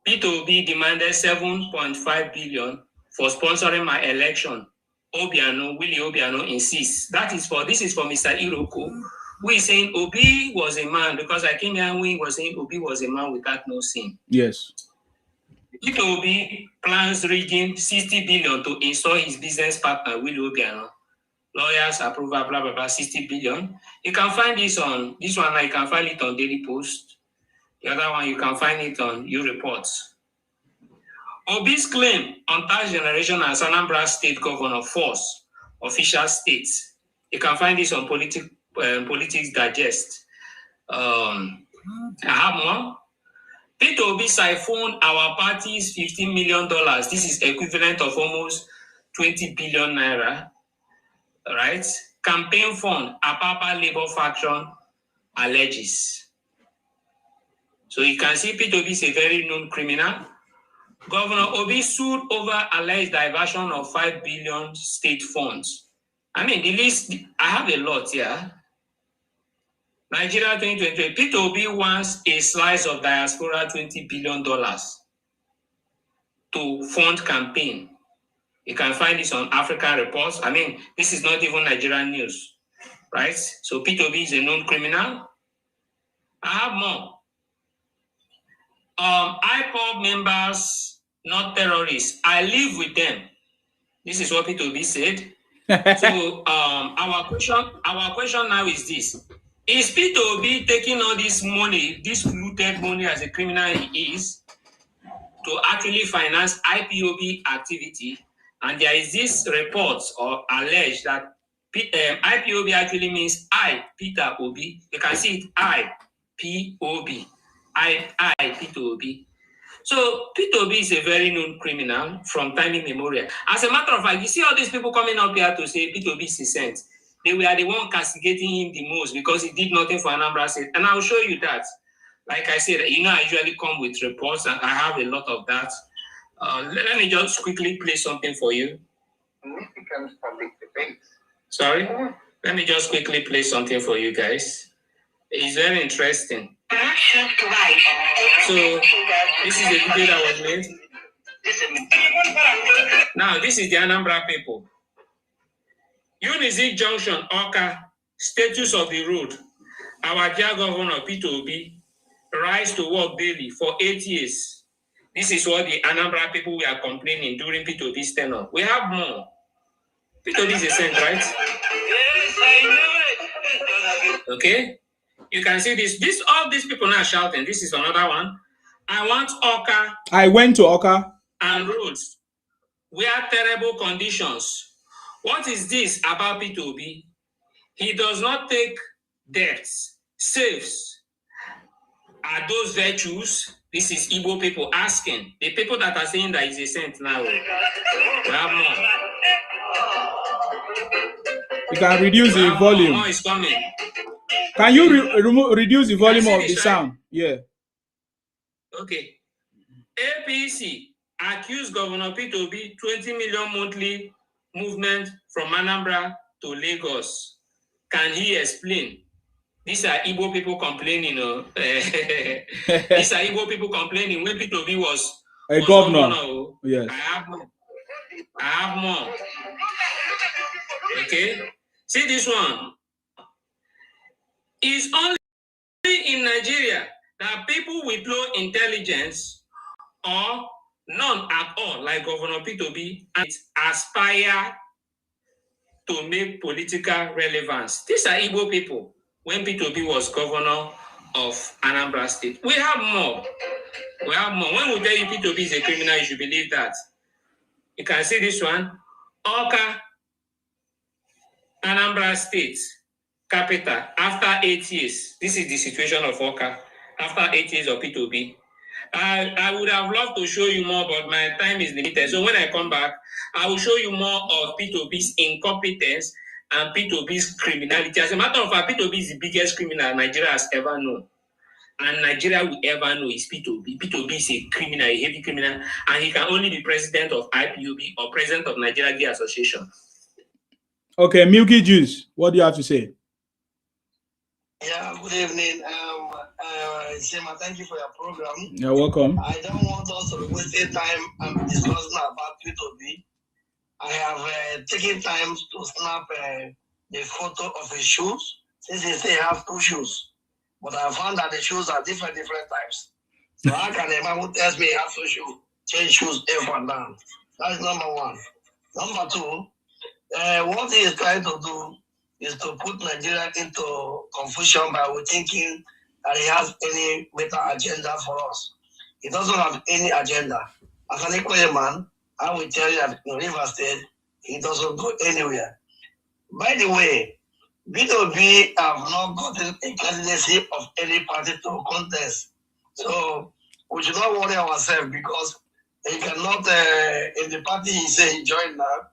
Peter Obi demanded 7.5 billion for sponsoring my election. Willie Obiano insists. This is for Mr. Iroko, who is saying Obi was a man, because I came here and we was saying Obi was a man without no sin. Yes. Peter Obi plans rigging 60 billion to install his business partner, Willie Obiano. Lawyers approval, blah, blah, blah, 60 billion. You can find this one, you can find it on Daily Post. The other one, you can find it on U-Reports. Obi's claim on tax generation as Anambra State Governor force official states. You can find this on Politics Digest. I have more. Peter Obi siphoned our party's $15 million. This is equivalent of almost 20 billion naira. Right? Campaign fund, Apapa Labour Faction alleges. So you can see Peter Obi is a very known criminal. Governor Obi sued over alleged diversion of 5 billion state funds. I mean, the list, I have a lot here. Nigeria 2020. Peter Obi wants a slice of diaspora $20 billion to fund campaign. You can find this on African Reports. I mean, this is not even Nigerian news, right? So Peter Obi is a known criminal. I have more. IPOB members, not terrorists. I live with them. This is what Peter Obi said. So our question now is this: is Peter Obi taking all this money, this looted money, as a criminal he is, to actually finance IPOB activity? And there is this report or alleged that IPOB actually means I, Peter Obi. You can see it, IPOB. I, Peter Obi. So Peter Obi is a very known criminal from time immemorial. As a matter of fact, you see all these people coming up here to say Peter Obi is a saint. They were the one castigating him the most because he did nothing for Anambra State. And I'll show you that. Like I said, you know, I usually come with reports, and I have a lot of that. Let me just quickly play something for you. Sorry? Let me just quickly play something for you guys. It's very interesting. So, this is a video that was made. Now, this is the Anambra people. Unizik Junction, Oka, status of the road. Our dear governor, Peter Obi, rise to work daily for 8 years. This is what the Anambra people were complaining during Peter Obi's tenure. We have more. Peter Obi is a saint, right? Yes, I know it. Okay? You can see this. All these people now shouting. This is another one. I want Oka. I went to Oka. And roads. We have terrible conditions. What is this about Peter Obi? He does not take debts, saves. Are those virtues? This is Igbo people asking. The people that are saying that he's a saint now. We have more. You can reduce the volume. More is coming. Can you reduce the volume of the sound? Yeah. Okay. APC accused Governor Peter Obi 20 million monthly movement from Anambra to Lagos. Can he explain? These are Igbo people complaining. These are Igbo people complaining when Peter Obi was a governor. Yes. I have more. Okay. See this one. It's only in Nigeria that people with low intelligence or none at all, like Governor Peter Obi, aspire to make political relevance. These are Igbo people when Peter Obi was governor of Anambra State. We have more. We have more. When we tell you Peter Obi is a criminal, you should believe that. You can see this one. Oka, Anambra State, capital, after 8 years. This is the situation of Oka after 8 years of Peter Obi. I would have loved to show you more, but my time is limited. So when I come back, I will show you more of Peter Obi's incompetence and Peter Obi's criminality. As a matter of fact, Peter Obi is the biggest criminal Nigeria has ever known. And Nigeria will ever know is Peter Obi. Peter Obi is a criminal, a heavy criminal, and he can only be president of IPOB or president of Nigeria Gay Association. Okay, Milky Juice, what do you have to say? Yeah, good evening. Shema, thank you for your program. You're welcome. I don't want us to waste time discussing about Peter Obi. I have taken time to snap the photo of his shoes, since they say have 2 shoes. But I found that the shoes are different types. So how can a man who tells me he has 2 shoes change shoes up and down? That's number one. Number two, what he is trying to do is to put Nigeria into confusion by thinking that he has any better agenda for us. He doesn't have any agenda. As an equal man, I will tell you that in River State, he doesn't go anywhere. By the way, Peter Obi have not gotten a candidacy of any party to contest. So we should not worry ourselves because he cannot, in the party he said he joined now,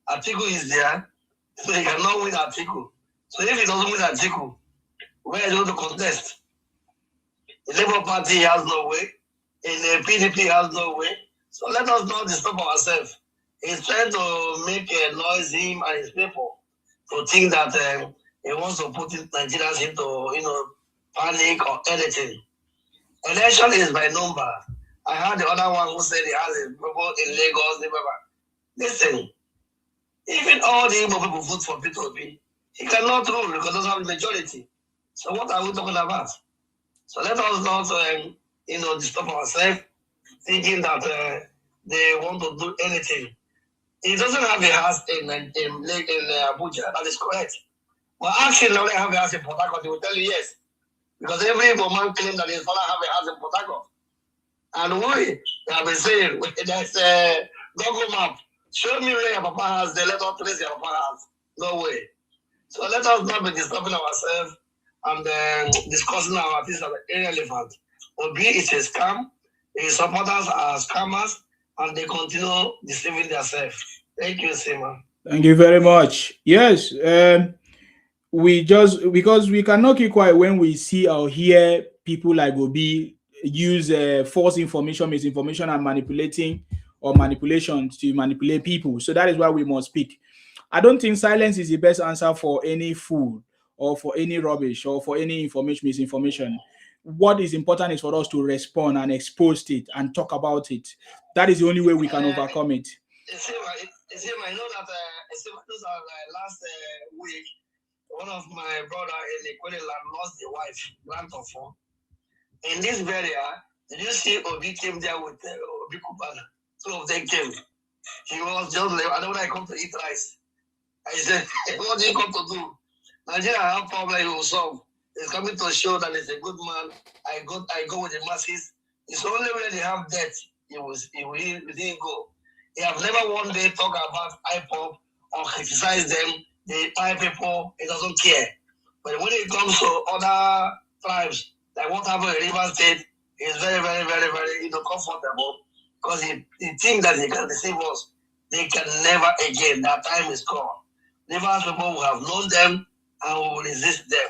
Atiku is there, so he cannot win Atiku. So if he doesn't win Atiku, where is he going to contest? The Labour Party has no way, and the PDP has no way. So let us not disturb ourselves. He's trying to make a noise, him and his people, to think that he wants to put Nigerians into, panic or anything. Election is by number. I heard the other one who said he has a people in Lagos. Listen, even all the Igbo people vote for Peter Obi, he cannot rule because he doesn't have the majority. So what are we talking about? So let us not, disturb ourselves thinking that they want to do anything. He doesn't have a house in Abuja. That is correct. But actually, now they have a house in Port Harcourt. They will tell you yes. Because every woman claims that his father have a house in Port Harcourt. And we have been saying, there's a Google map. Show me where your papa has. They let us trace your papa has. No way. So let us not be disturbing ourselves and discussing our things that are irrelevant. Obi is a scam. His supporters are scammers, and they continue deceiving themselves. Thank you, Sima. Thank you very much. Yes, we just because we cannot keep quiet when we see or hear people like Obi use false information, misinformation, and manipulating or manipulation to manipulate people. So that is why we must speak. I don't think silence is the best answer for any fool or for any rubbish or for any information, misinformation. What is important is for us to respond and expose it and talk about it. That is the only way we can overcome it. I know that last week, one of my brother in the Kwele land lost the wife, Grant of four. In this burial, did you see Obi came there with Obi Kubana? Two of them came. He was just like, I know when I come to eat rice. I said, what do you come to do? Nigeria have problem he will solve. He's coming to show that he's a good man. I go with the masses. It's only when they have debt, he didn't go. He have never one day talk about IPOP or criticize them. The Thai people, he doesn't care. But when it comes to other tribes, like what happened in River State, he's very, very, very, very comfortable because he thinks that he can deceive us. They can never again. That time is gone. Rivers people will have known them and will resist them.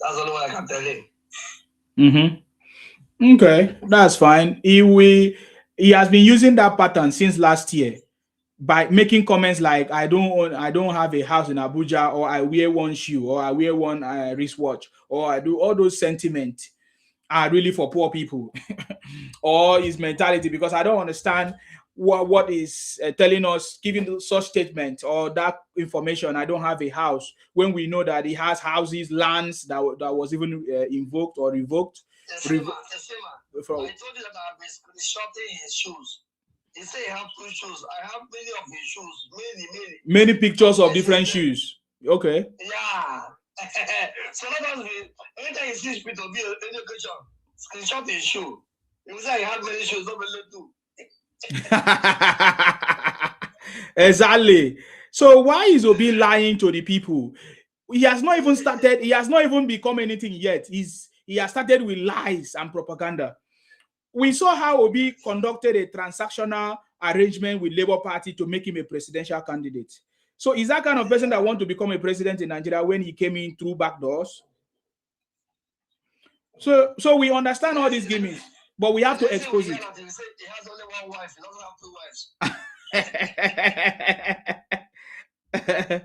That's the only one I can tell him. Mm-hmm. Okay, that's fine. He has been using that pattern since last year by making comments like I don't have a house in Abuja, or I wear one shoe, or I wear one wristwatch, or I do all those sentiments are really for poor people or his mentality, because I don't understand what is telling us, giving such statement or that information. I don't have a house when we know that he has houses, lands that was even invoked or revoked. I told you that I've been screenshotting his shoes. He said he have 2 shoes. I have many of his shoes. Many pictures of different shoes. Okay. Yeah. So let us be. Anytime you see people be any occasion, screenshot his shoe. He say he had many shoes, not many too. Exactly. So why is Obi lying to the people? He has not even started. He has not even become anything yet. He has started with lies and propaganda. We saw how Obi conducted a transactional arrangement with Labour Party to make him a presidential candidate. So is that kind of person that want to become a president in Nigeria when he came in through back doors? So we understand all these gimmicks, but we have to expose it. He has only one wife. He doesn't have 2 wives.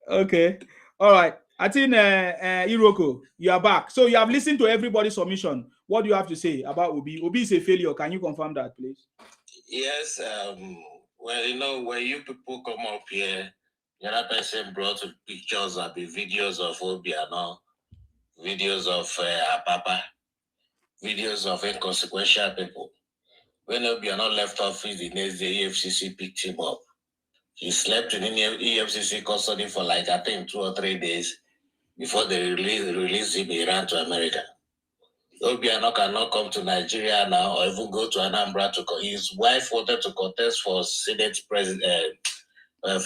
Okay. All right. I think Iroko, you are back. So you have listened to everybody's submission. What do you have to say about Obi? Obi is a failure. Can you confirm that, please? Yes. Well, when you people come up here, the other person brought pictures of the videos of Obi and all, videos of Papa, videos of inconsequential people. When Obi are not left office, the next day EFCC picked him up. He slept in EFCC custody for I think 2 or 3 days before they released him. He ran to America. Obiano cannot come to Nigeria now or even go to Anambra to. His wife wanted to contest for Senate president.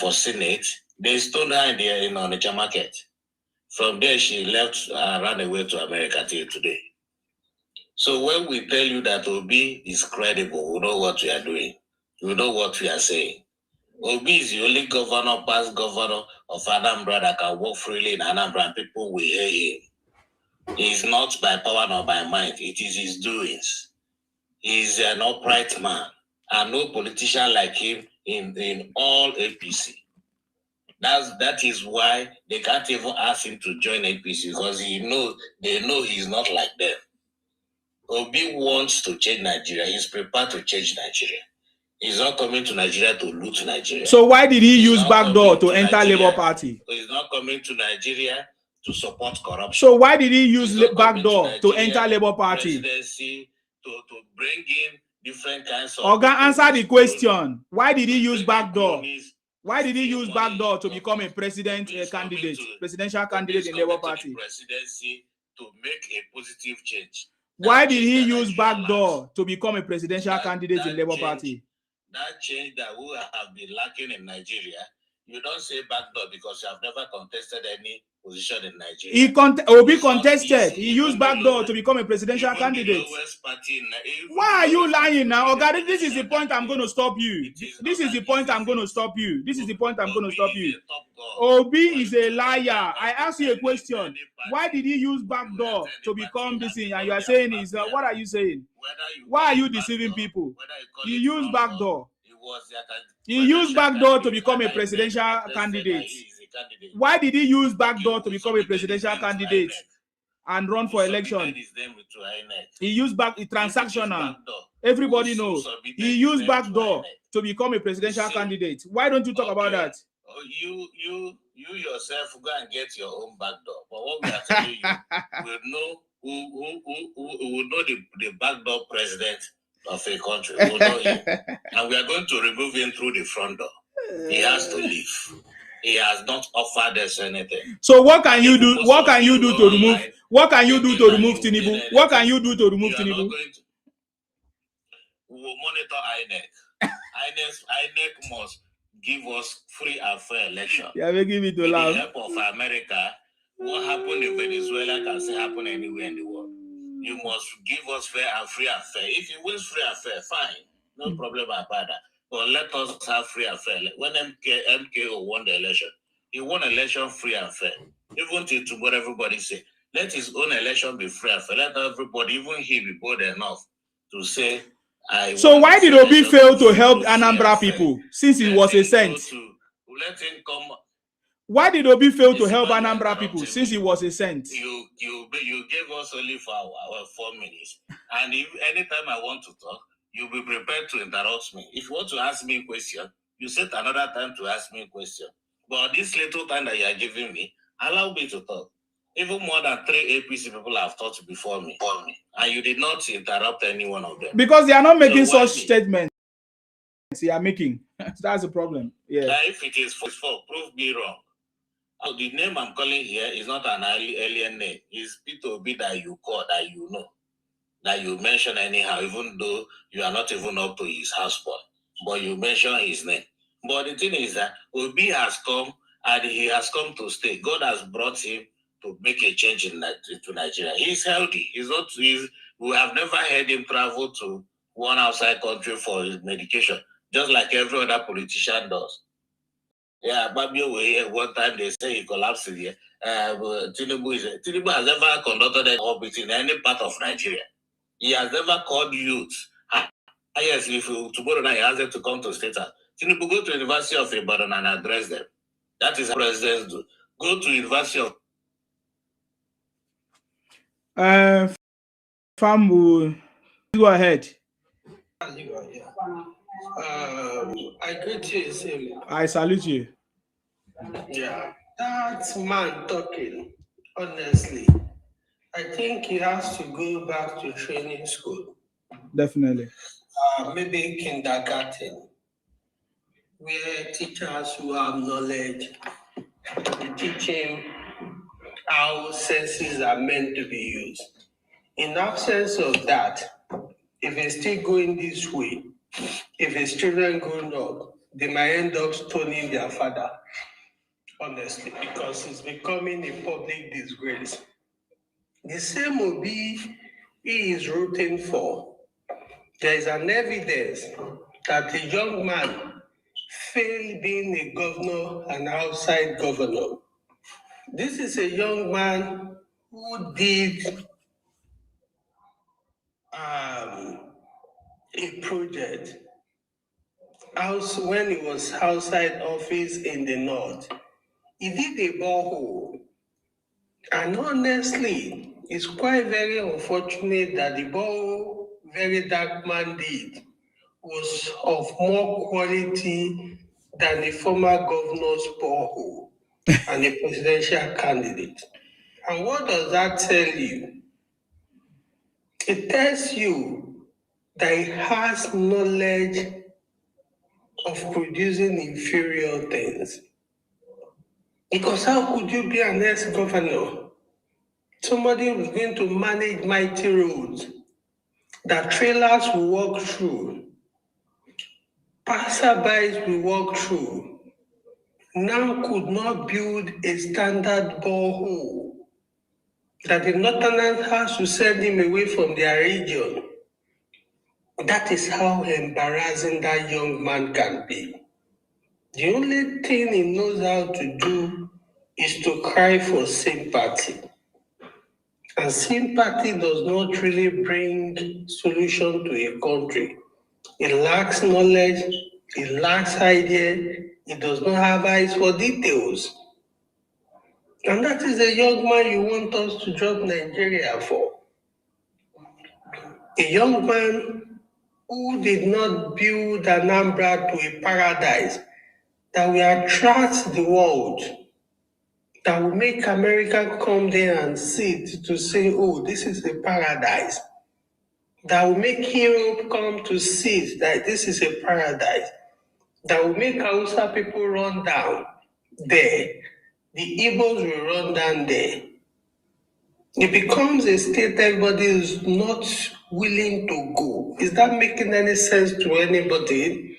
For Senate, they stoned her in Onitsha market. From there, she left and ran away to America till today. So when we tell you that Obi is credible, we know what we are doing. We know what we are saying. Obi is the only past governor of Anambra that can walk freely in Anambra and people will hear him. He is not by power nor by might. It is his doings. He is an upright man and no politician like him in all APC. That is why they can't even ask him to join APC because they know he's not like them. Obi wants to change Nigeria. He's prepared to change Nigeria. He's not coming to Nigeria to loot Nigeria. So why did he use backdoor to enter Labour Party? He's not coming to Nigeria to support corruption. So why did he use backdoor to enter Labour Party? Presidency to bring in different kinds of. Oga, answer the question. Why did he use backdoor? Why did he use backdoor to become a presidential candidate in Labour Party? Presidency to make a positive change. Why did he use backdoor to become a presidential candidate in Labour Party? That change that we have been lacking in Nigeria, you don't say backdoor because you have never contested any position in Nigeria. Obi contested. He used backdoor to become a presidential candidate. Why are you lying now? Oh God, this is the point I'm going to stop you. This is the point I'm going to stop you. This is the point I'm going to stop you. Obi is a liar. I asked you a question. Why did he use backdoor to become this thing? And you are saying is what are you saying? Why are you deceiving people? He used backdoor. He used backdoor to become a presidential candidate. Why did he use backdoor to become a presidential candidate and run for election? He used transactional. Everybody knows. He used backdoor to become a presidential candidate. Why don't you talk about that? You yourself go and get your own backdoor. But what we are telling you, we'll know who will know the backdoor president of a country. We'll know him. And we are going to remove him through the front door. He has to leave. He has not offered us anything. So what can you do? What can you do to remove? What can you do to remove Tinubu? What can you do to remove Tinubu? We will monitor INEC. INEC must give us free and fair election. Yeah, we give it to With laugh. the help of America, what happened in Venezuela can still happen anywhere in the world. You must give us free and fair. If you win free and fair, fine. No problem about that. But let us have free and fair. When MKO won the election, he won election free and fair. Even till tomorrow, everybody say, let his own election be free and fair. Let everybody, even he, be bold enough to say, so why did Obi fail to help Anambra people since he was a saint? Let him come. Why did Obi fail to help Anambra people since he was a saint? You gave us only for our 4 minutes. And if anytime I want to talk, you'll be prepared to interrupt me. If you want to ask me a question, you set another time to ask me a question. But this little time that you are giving me, allow me to talk. Even more than 3 APC people have talked before me. And you did not interrupt any one of them. Because they are not making such statements they are making. That's the problem. Yeah. If it is for prove me wrong. The name I'm calling here is not an alien name. It's Peter Obi that you call, that you know, that you mention anyhow, even though you are not even up to his houseboy. But you mention his name. But the thing is that Obi has come and he has come to stay. God has brought him to make a change to Nigeria. He's healthy. We have never heard him travel to one outside country for his medication, just like every other politician does. Yeah, Babio, one time they say he collapsed here. Tinubu has never conducted an orbit in any part of Nigeria. He has never called youth. Yes, if tomorrow night he has them to come to State House. Tinubu, go to University of Ibadan and address them. That is how presidents do. Go to University of. Famu, go ahead. I greet you. I salute you. Yeah, that man talking, honestly, I think he has to go back to training school. Definitely. Maybe kindergarten, where teachers who have knowledge, they teach him how senses are meant to be used. In absence of that, if he's still going this way, if his children grown up, they might end up stoning their father, honestly, because it's becoming a public disgrace. The same Obi he is rooting for. There is an evidence that a young man failed being a governor, an outside governor. This is a young man who did a project when he was outside office in the north. he did a borehole. And honestly, it's quite very unfortunate that the borehole very dark man did was of more quality than the former governor's borehole and the presidential candidate. And what does that tell you? It tells you that he has knowledge of producing inferior things. Because how could you be an ex-governor? Somebody who's going to manage mighty roads that trailers will walk through, passerbys will walk through, now could not build a standard borehole that the Northerners has to send him away from their region. That is how embarrassing that young man can be. The only thing he knows how to do is to cry for sympathy. And sympathy does not really bring solution to a country. It lacks knowledge, it lacks idea, it does not have eyes for details. And that is the young man you want us to drop Nigeria for. A young man who did not build Anambra to a paradise that will attract the world, that will make America come there and sit to say, oh, this is a paradise. That will make Europe come to sit that this is a paradise. That will make Hausa people run down there. The Igbos will run down there. It becomes a state everybody is not willing to go. Is that making any sense to anybody?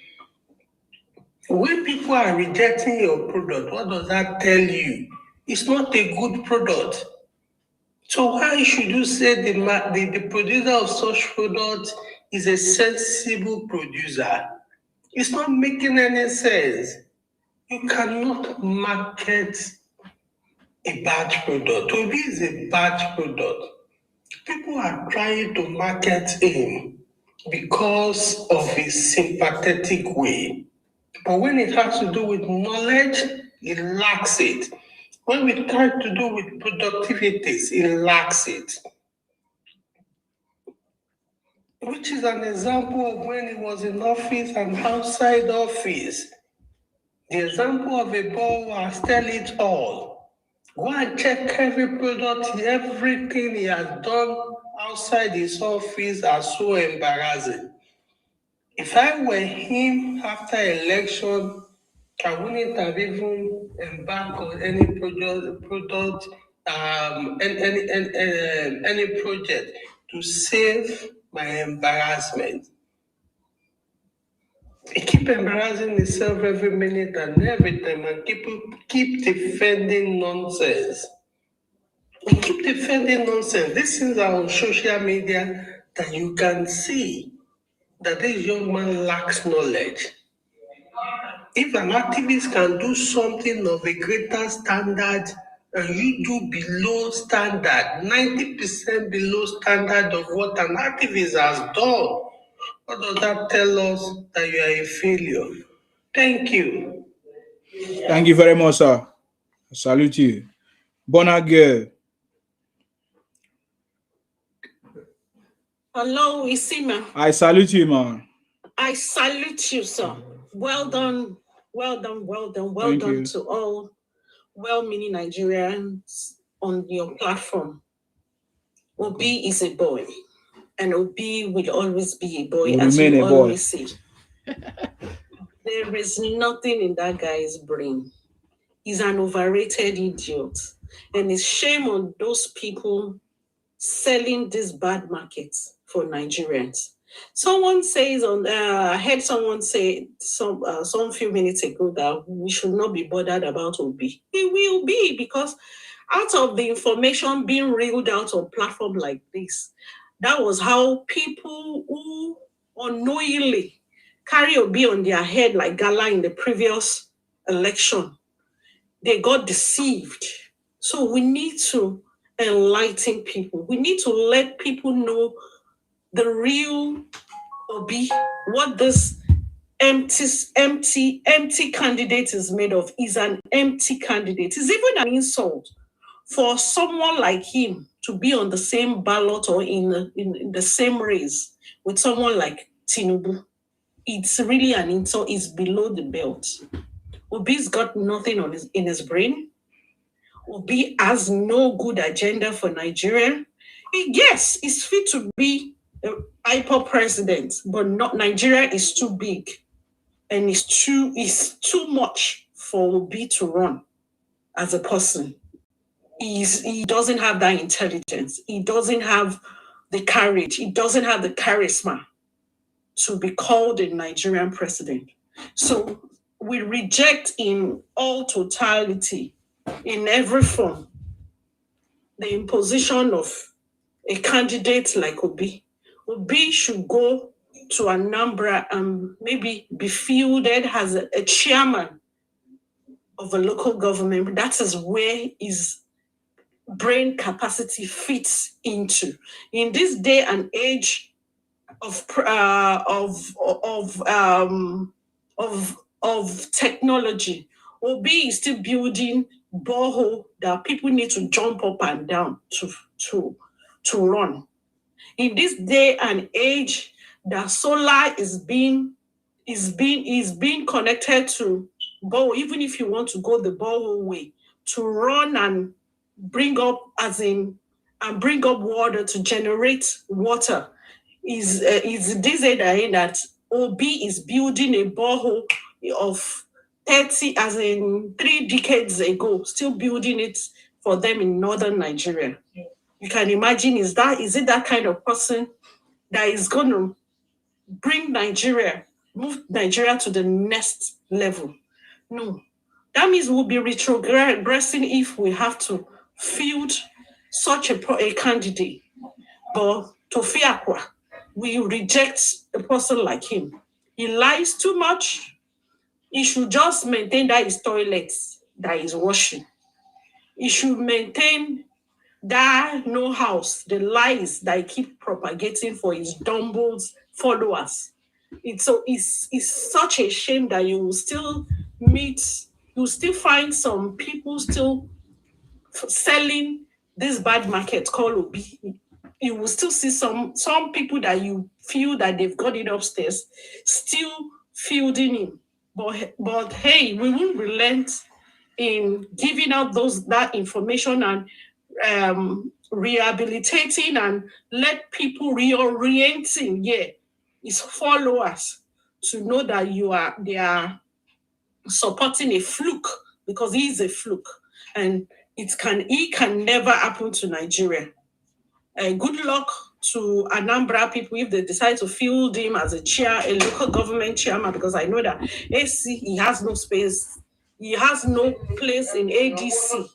When people are rejecting your product, what does that tell you? It's not a good product. So why should you say the producer of such product is a sensible producer? It's not making any sense. You cannot market a bad product. Obi is a bad product. People are trying to market him because of his sympathetic way. But when it has to do with knowledge, it lacks it. When we try to do with productivities, it lacks it. Which is an example of when he was in office and outside office. The example of a borrower tell it all. Go and check every product, everything he has done outside his office are so embarrassing. If I were him after election, I wouldn't have even embarked on any project, any project to save my embarrassment. He keep embarrassing himself every minute and every time, and keep defending nonsense. He keep defending nonsense. These things are on social media that you can see that this young man lacks knowledge. If an activist can do something of a greater standard and you do below standard, 90% below standard of what an activist has done, what does that tell us? That you are a failure. Thank you. Thank you very much, sir. I salute you. Bona girl. Hello, Isima. I salute you, man. I salute you, sir. Well done, well done, well done, well Thank done you. to all well-meaning Nigerians on your platform. Obi is a boy, and Obi will always be a boy, Will as remain you a boy. always say. There is nothing in that guy's brain. He's an overrated idiot. And it's shame on those people selling this bad market for Nigerians. Someone says I heard someone say some few minutes ago that we should not be bothered about Obi. It will be, because out of the information being reeled out on platform like this, that was how people who unknowingly carry Obi on their head like gala in the previous election, they got deceived. So we need to enlighten people. We need to let people know the real Obi, what this empty candidate is made of is an empty candidate. It's even an insult for someone like him to be on the same ballot or in the same race with someone like Tinubu. It's really an insult. It's below the belt. Obi's got nothing in his brain. Obi has no good agenda for Nigeria. Yes, it's fit to be a hyper president, but not Nigeria is too big. And it's too much for Obi to run as a person. He doesn't have that intelligence. He doesn't have the courage. He doesn't have the charisma to be called a Nigerian president. So we reject in all totality, in every form, the imposition of a candidate like Obi. Obi should go to Anambra and maybe be fielded as a chairman of a local government. That is where his brain capacity fits into. In this day and age of technology, Obi is still building borehole that people need to jump up and down to run. In this day and age, that solar is being connected to borehole, even if you want to go the borehole way, to run and bring up water to generate water. Is this day that Obi is building a borehole of 30, as in 3 decades ago, still building it for them in northern Nigeria. You can imagine, is it that kind of person that is going to move Nigeria to the next level? No. That means we'll be retrogressing if we have to field such a candidate. But Tofiakwa, we reject a person like him. He lies too much. He should just maintain that his toilet that is washing. He should maintain that no house, the lies that he keep propagating for his Dumbo's followers. It's such a shame that you still find some people still selling this bad market called Obi. You will still see some people that you feel that they've got it upstairs still fielding him. But hey, we won't relent in giving out that information and rehabilitating and let people reorienting his followers to know that they are supporting a fluke, because he is a fluke and he can never happen to Nigeria. Good luck to Anambra people if they decide to field him as a local government chairman, because I know that AC, he has no space. He has no place in ADC.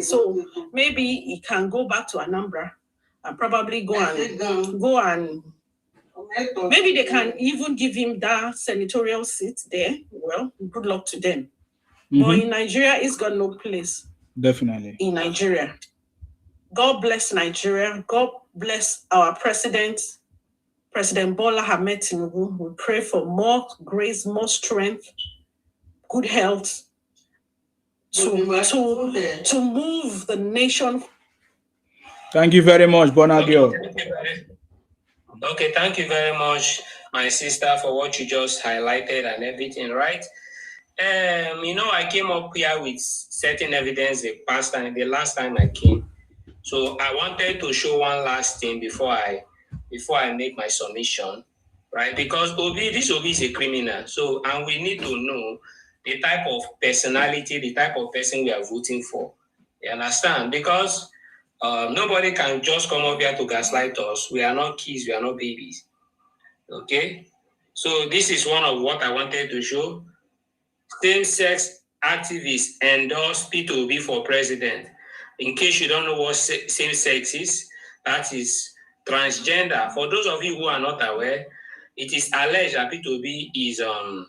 So maybe he can go back to Anambra and probably go and maybe they can even give him that senatorial seat there. Well, good luck to them. Mm-hmm. But in Nigeria, he's got no place. Definitely. In Nigeria. God bless Nigeria. God bless our president, President Bola Ahmed Tinubu. We pray for more grace, more strength, good health to move the nation. Thank you very much, Bonagio. Okay, thank you very much, my sister, for what you just highlighted and everything, right? I came up here with certain evidence the last time I came. So I wanted to show one last thing before I make my submission, right? Because this Obi is a criminal. So, and we need to know the type of personality, the type of person we are voting for. You understand? Because nobody can just come up here to gaslight us. We are not kids, we are not babies. Okay? So this is one of what I wanted to show. Same-sex activists endorse P2B for president. In case you don't know what same-sex is, that is transgender. For those of you who are not aware, it is alleged that P2B is a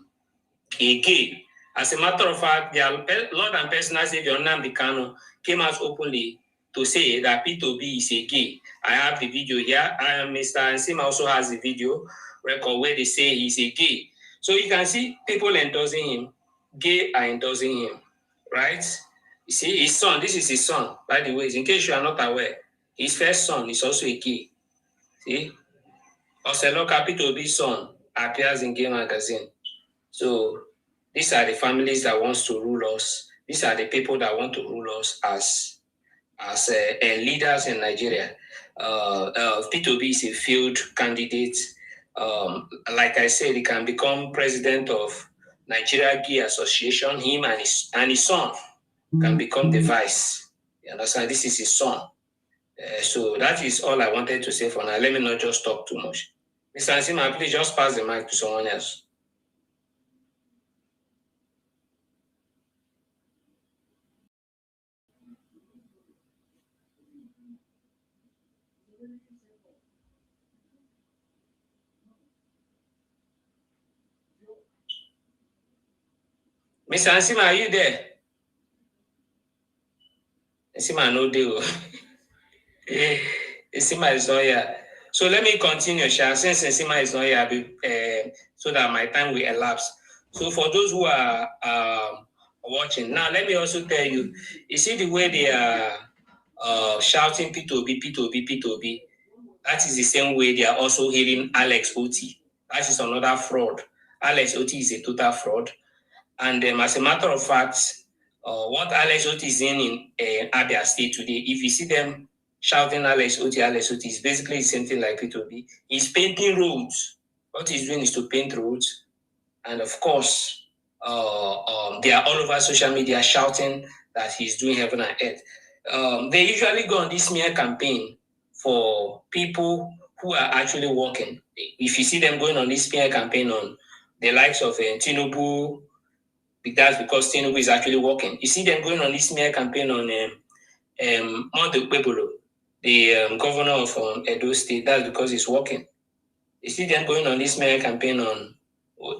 gay. As a matter of fact, their Lord and Personal Savior Nnamdi Kanu came out openly to say that P2B is a gay. I have the video here, and Mr. Ansim also has the video record where they say he's a gay. So you can see people endorsing him, gay are endorsing him, right? You see, his son, this is his son, by the way, in case you are not aware, his first son is also a gay. See? Oseloka P2B's son appears in Gay Magazine. So these are the families that wants to rule us. These are the people that want to rule us as leaders in Nigeria. P2B is a failed candidate. Like I said, he can become president of Nigeria Gay Association. Him and his son can become the vice. You understand? This is his son. So that is all I wanted to say for now. Let me not just talk too much. Mr. Ansima, please just pass the mic to someone else. Mr. Ansima, are you there? Ansima, no deal. Ansima is not here. So let me continue, Sha. Since Ansima is not here, so that my time will elapse. So for those who are watching, now let me also tell you, you see the way they are shouting P2B, P2B, P2B, that is the same way they are also hearing Alex Oti. That is another fraud. Alex Oti is a total fraud. And as a matter of fact, what Alex Oti is in Abia State today, if you see them shouting Alex Oti, it's basically the same thing like P2B. He's painting roads. What he's doing is to paint roads. And of course, they are all over social media shouting that he's doing heaven and earth. They usually go on this smear campaign for people who are actually working. If you see them going on this smear campaign on the likes of Tinubu, that's because Tinubu is actually working. You see them going on this smear campaign on Monte Kwebolo, the governor of Edo State. That's because he's working. You see them going on this smear campaign on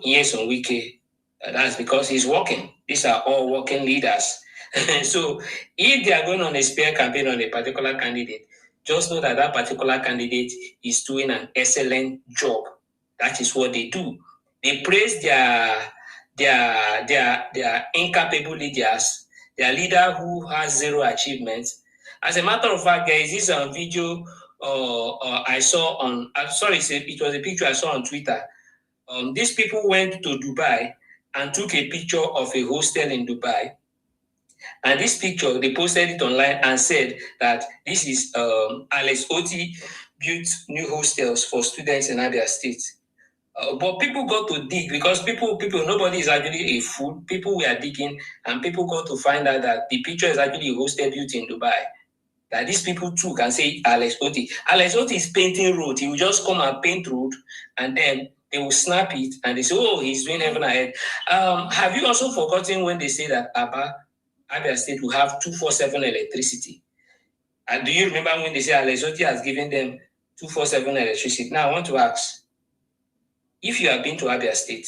Nyesom Wike. That's because he's working. These are all working leaders. So if they are going on a smear campaign on a particular candidate, just know that that particular candidate is doing an excellent job. That is what they do. They praise their incapable leaders, their leader who has zero achievements. As a matter of fact, there is this video I saw on, it was a picture I saw on Twitter. These people went to Dubai and took a picture of a hostel in Dubai. And this picture, they posted it online and said that this is Alex Oti built new hostels for students in Abia State. But people got to dig because people, nobody is actually a fool. People were digging and people got to find out that the picture is actually a hostel built in Dubai. That these people too can say Alex Oti. Alex Oti is painting road. He will just come and paint road and then they will snap it and they say, oh, he's doing heaven ahead. Have you also forgotten when they say that Abia State will have 24/7 electricity? And do you remember when they say Alex Oti has given them 24/7 electricity? Now I want to ask, if you have been to Abia State,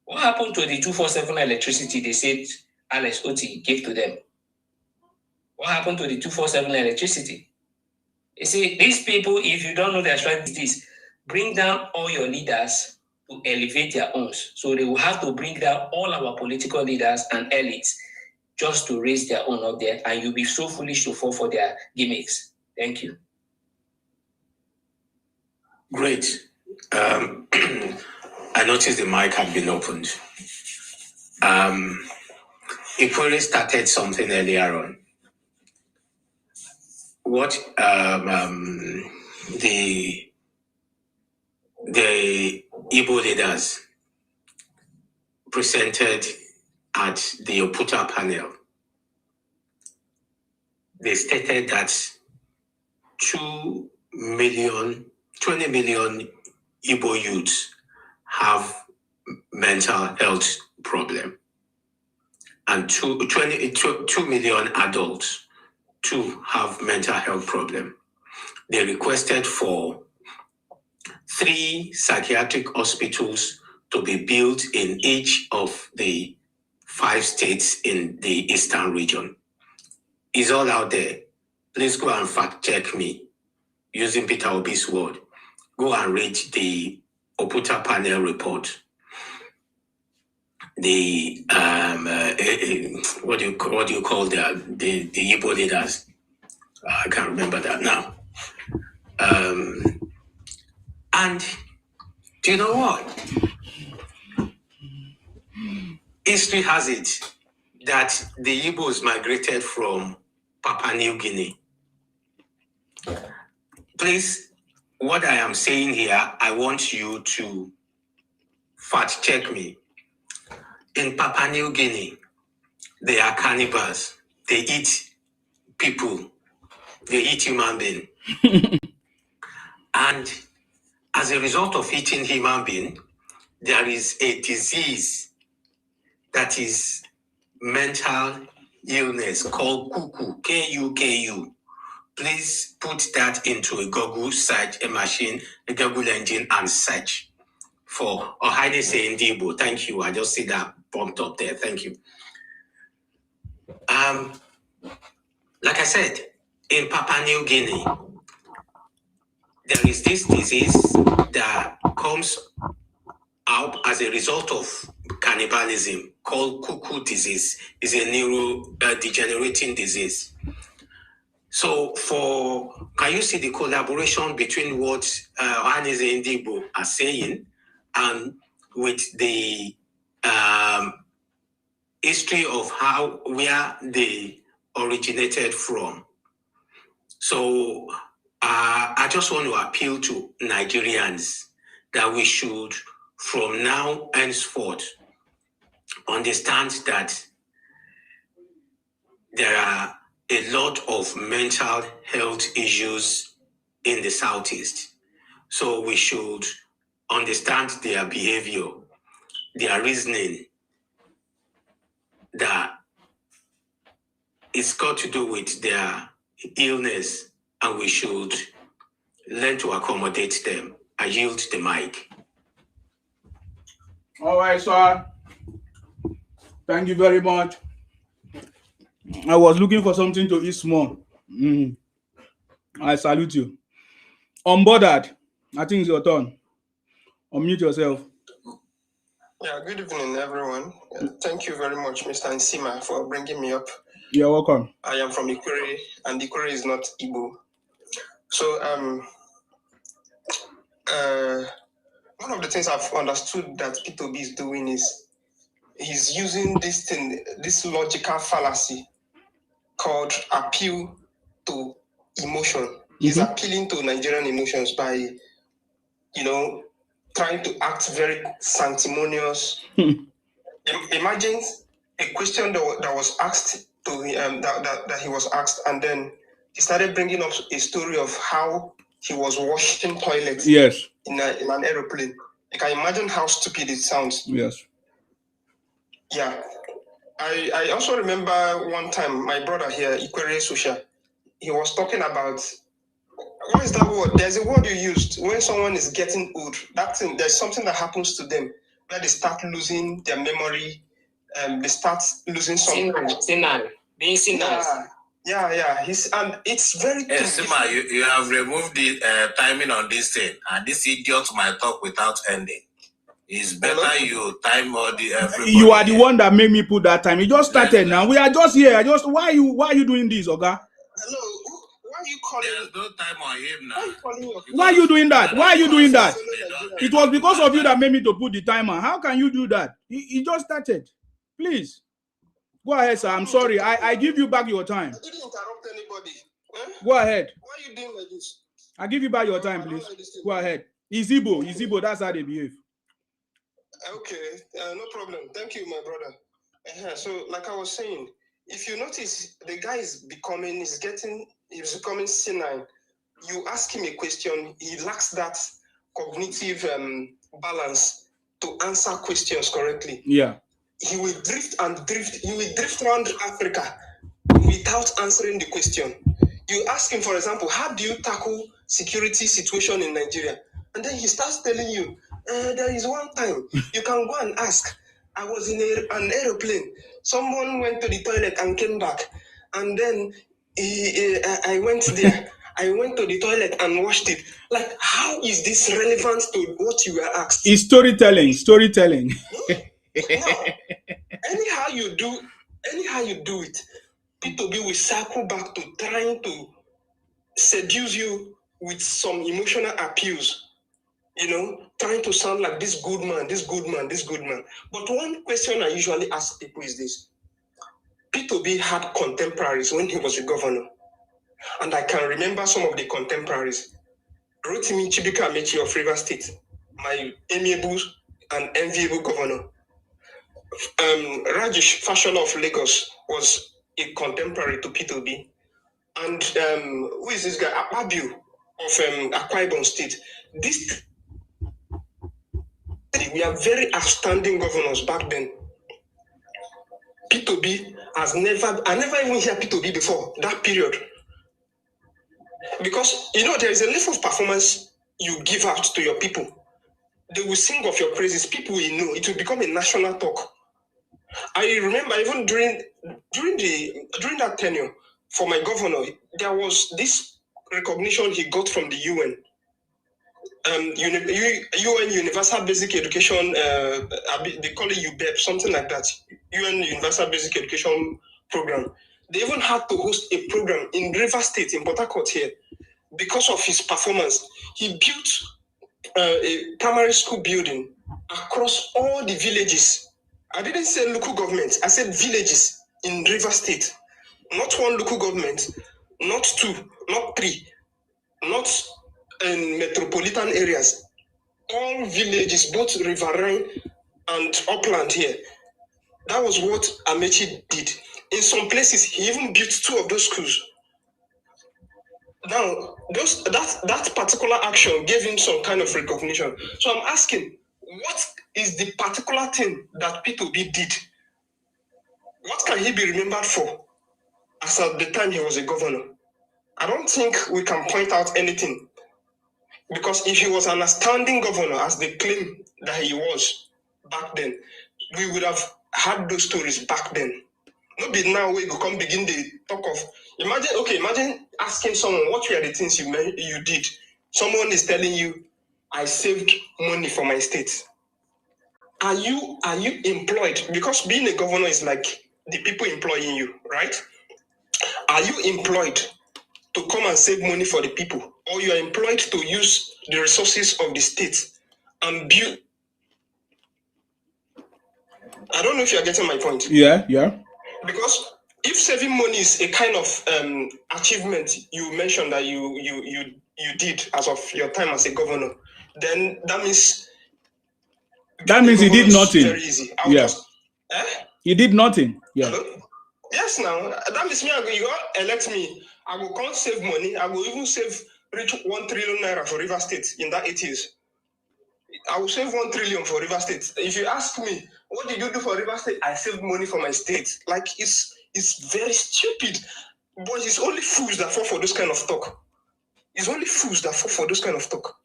what happened to the 24/7 electricity they said Alex Oti gave to them? What happened to the 24/7 electricity? You see, these people, if you don't know their strategies, bring down all your leaders to elevate their own. So they will have to bring down all our political leaders and elites just to raise their own up there, and you'll be so foolish to fall for their gimmicks. Thank you. Great. I noticed the mic had been opened. Equally started something earlier on. What the Igbo leaders presented at the Oputa panel, they stated that 20 million Igbo youths have mental health problem, and 2 million adults too have mental health problem. They requested for 3 psychiatric hospitals to be built in each of the 5 states in the eastern region. It's all out there. please go and fact check me using Peter Obi's word. Go and read the Oputa panel report. The what do you call the Igbo leaders? I can't remember that now. And do you know what? History has it that the Igbos migrated from Papua New Guinea. Please, what I am saying here, I want you to fact check me. In Papua New Guinea, they are cannibals. They eat people. They eat human beings. And as a result of eating human being, there is a disease that is mental illness called Kuku, K-U-K-U. Please put that into a Google search, a machine, a Google engine, and search for Ohaide Ndibo. Thank you. I just see that bumped up there. Thank you. Like I said, in Papua New Guinea, there is this disease that comes out as a result of cannibalism called Kuku disease. It's a neurodegenerating disease. So can you see the collaboration between what Ohaide Ndibo are saying and with the history of where they originated from? So I just want to appeal to Nigerians that we should, from now henceforth, understand that there are a lot of mental health issues in the Southeast. So we should understand their behavior, their reasoning, that it's got to do with their illness, and we should learn to accommodate them. I yield the mic. All right, sir. Thank you very much. I was looking for something to eat small. I salute you. Unbothered, I think it's your turn. Unmute yourself. Yeah, good evening, everyone. Thank you very much, Mr. Nsima, for bringing me up. You're welcome. I am from Ikwere, and Ikwere is not Igbo. So, one of the things I've understood that P2B is doing is he's using this logical fallacy called appeal to emotion. He's appealing to Nigerian emotions by, trying to act very sanctimonious. Imagine a question that was asked to him, that he was asked, and then he started bringing up a story of how he was washing toilets. Yes. In an aeroplane. You can imagine how stupid it sounds. Yes. Yeah. I also remember one time my brother here, Ikwere Susha, he was talking about, what is that word? There's a word you used when someone is getting old. That thing, there's something that happens to them where they start losing their memory, they start losing something. Senile. Being senile. Yeah. And it's very true. Sima, you have removed the timing on this thing, and this idiot might talk without ending. It's better you time all the everybody. You are the one that made me put that time. It just started now. We are just here. Why are you doing this, Oga? Hello. Why are you calling? There's no time on him now. Why are you doing that? Why are you doing that? It was because of you that made me to put the timer. How can you do that? It just started. Please. Go ahead, sir. I'm sorry. I give you back your time. I didn't interrupt anybody. Go ahead. Why are you doing like this? I give you back your time, please. Go ahead. It's Igbo. That's how they behave. Okay. No problem. Thank you, my brother. So, like I was saying, if you notice, the guy is becoming senile. You ask him a question, he lacks that cognitive balance to answer questions correctly. Yeah. He will drift and drift. He will drift around Africa without answering the question. You ask him, for example, how do you tackle security situation in Nigeria? And then he starts telling you, there is one time you can go and ask. I was in an aeroplane. Someone went to the toilet and came back. And then I went there. I went to the toilet and washed it. Like, how is this relevant to what you were asked? It's storytelling. Storytelling. Now, anyhow you do it, P2B will circle back to trying to seduce you with some emotional appeals. Trying to sound like this good man, this good man, this good man. But one question I usually ask people is this. P2B had contemporaries when he was a governor. And I can remember some of the contemporaries. Rotimi Chibika Amechi of Rivers State, my amiable and enviable governor. Rajesh Fashola of Lagos was a contemporary to P2B. And who is this guy? Ababu of Akwa Ibom State. We are very outstanding governors back then. P2B I never even heard P2B before that period. Because, there is a level of performance you give out to your people. They will sing of your praises. People will know. It will become a national talk. I remember even during that tenure for my governor, there was this recognition he got from the UN. UN Universal Basic Education, they call it UBEP, something like that. UN Universal Basic Education Program. They even had to host a program in River State, in Port Harcourt here, because of his performance. He built a primary school building across all the villages. I didn't say local government, I said villages in River State. Not one local government, not two, not three, not in metropolitan areas. All villages, both riverine and upland here. That was what Amechi did. In some places, he even built 2 of those schools. Now, that particular action gave him some kind of recognition. So I'm asking, what is the particular thing that P2B did? What can he be remembered for as at the time he was a governor? I don't think we can point out anything. Because if he was an outstanding governor, as they claim that he was back then, we would have had those stories back then. Not be now we go come begin the talk of. Imagine asking someone what were the things you did. Someone is telling you, I saved money for my state. Are you employed? Because being a governor is like the people employing you, right? Are you employed to come and save money for the people? Or you are employed to use the resources of the state and build? I don't know if you are getting my point. Yeah. Because if saving money is a kind of achievement you mentioned that you did as of your time as a governor, then that means he did nothing. Very easy. He did nothing. Yeah. Hello? Yes, now that means you elect me. I will come save money. I will even reach 1 trillion naira for River State in that 8 years. I will save 1 trillion for River State. If you ask me, what did you do for River State? I saved money for my state. Like, it's very stupid. But it's only fools that fall for those kind of talk. It's only fools that fall for those kind of talk.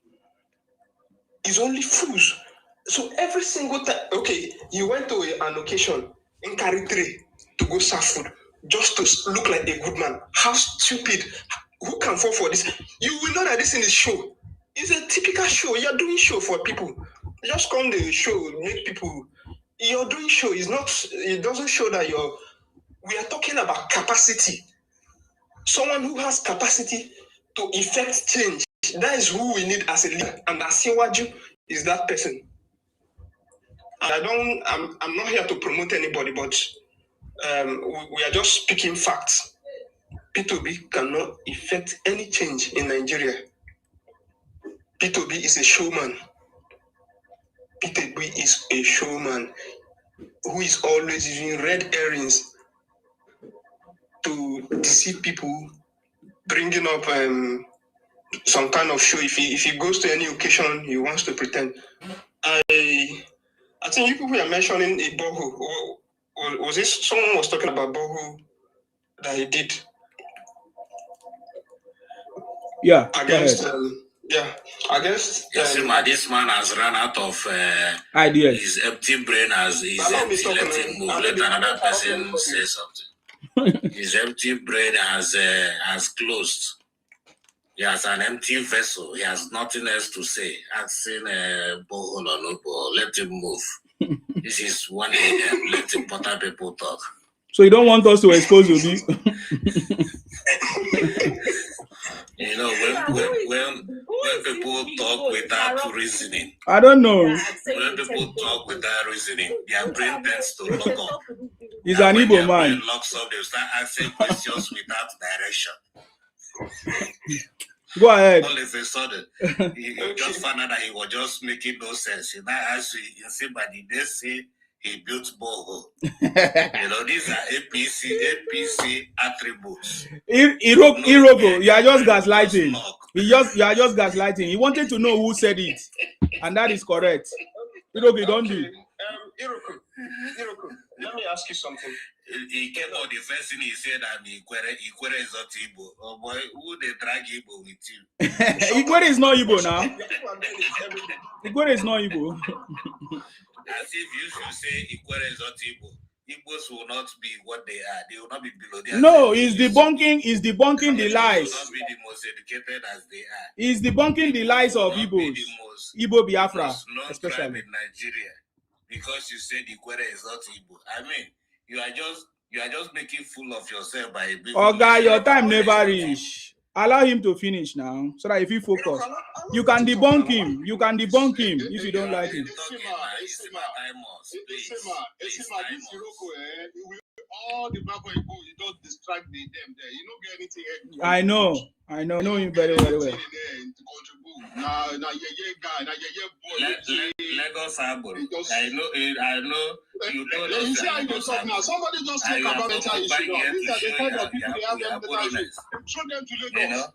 It's only fools. So every single time, you went to an occasion in Karitri to go serve food just to look like a good man. How stupid. Who can fall for this? You will know that this thing is show. It's a typical show. You're doing show for people. Just come to the show, make people. You're doing show. It doesn't show that we are talking about capacity. Someone who has capacity to effect change. That is who we need as a leader. And Asiwaju is that person. And I'm not here to promote anybody, but we are just speaking facts. P2B cannot effect any change in Nigeria. P2B is a showman. P2B is a showman who is always using red herrings to deceive people, bringing up some kind of show. If he goes to any occasion, he wants to pretend. I think you people are mentioning a borehole. Was this someone was talking about borehole that he did? Yeah. Against this man has run out of ideas. His empty brain has let him move. Let another person say something. His empty brain has closed. He has an empty vessel. He has nothing else to say. Asking borehole or no borehole, let him move. This is 1 a.m. Let important people talk. So you don't want us to expose Obi? You know, when people talk without reasoning. I don't know. When people talk without reasoning, their brain tends to lock up. He's an Igbo man. When locks up, they start asking questions without direction. Go ahead. All of a sudden, you just found out that he was just making no sense. You know, as you see, but they say he built borehole. You know, these are APC attributes. Iroko, you are just gaslighting. You are just gaslighting. He wanted to know who said it, and that is correct. Iroko, don't do. Iroko, let me ask you something. He came on the first thing he said that Ikwere is not Igbo. Oh boy, who they drag Igbo with you? Ikwere is not Igbo now. Ikwere is not Igbo. As if you should say Ikwere is not Igbo. Igbos will not be what they are. They will not be below their. No, he's debunking the lies. They will not be the most educated as they are. He's debunking the lies of Igbos. Igbo Biafra, especially in Nigeria. Because you said Ikwere is not Igbo. I mean, you are just making fool of yourself by a big. Oga, your time never reach. Allow him to finish now, so that if he focus, you can debunk him. You can debunk him if you don't like him. All the black people, you don't distract them there. You don't get anything. I know him very, very well. Lagos Harbor. I know. You told us that now. Somebody just talk about mental issue. These are the kind of people they have mental issues. Show them to Lagos.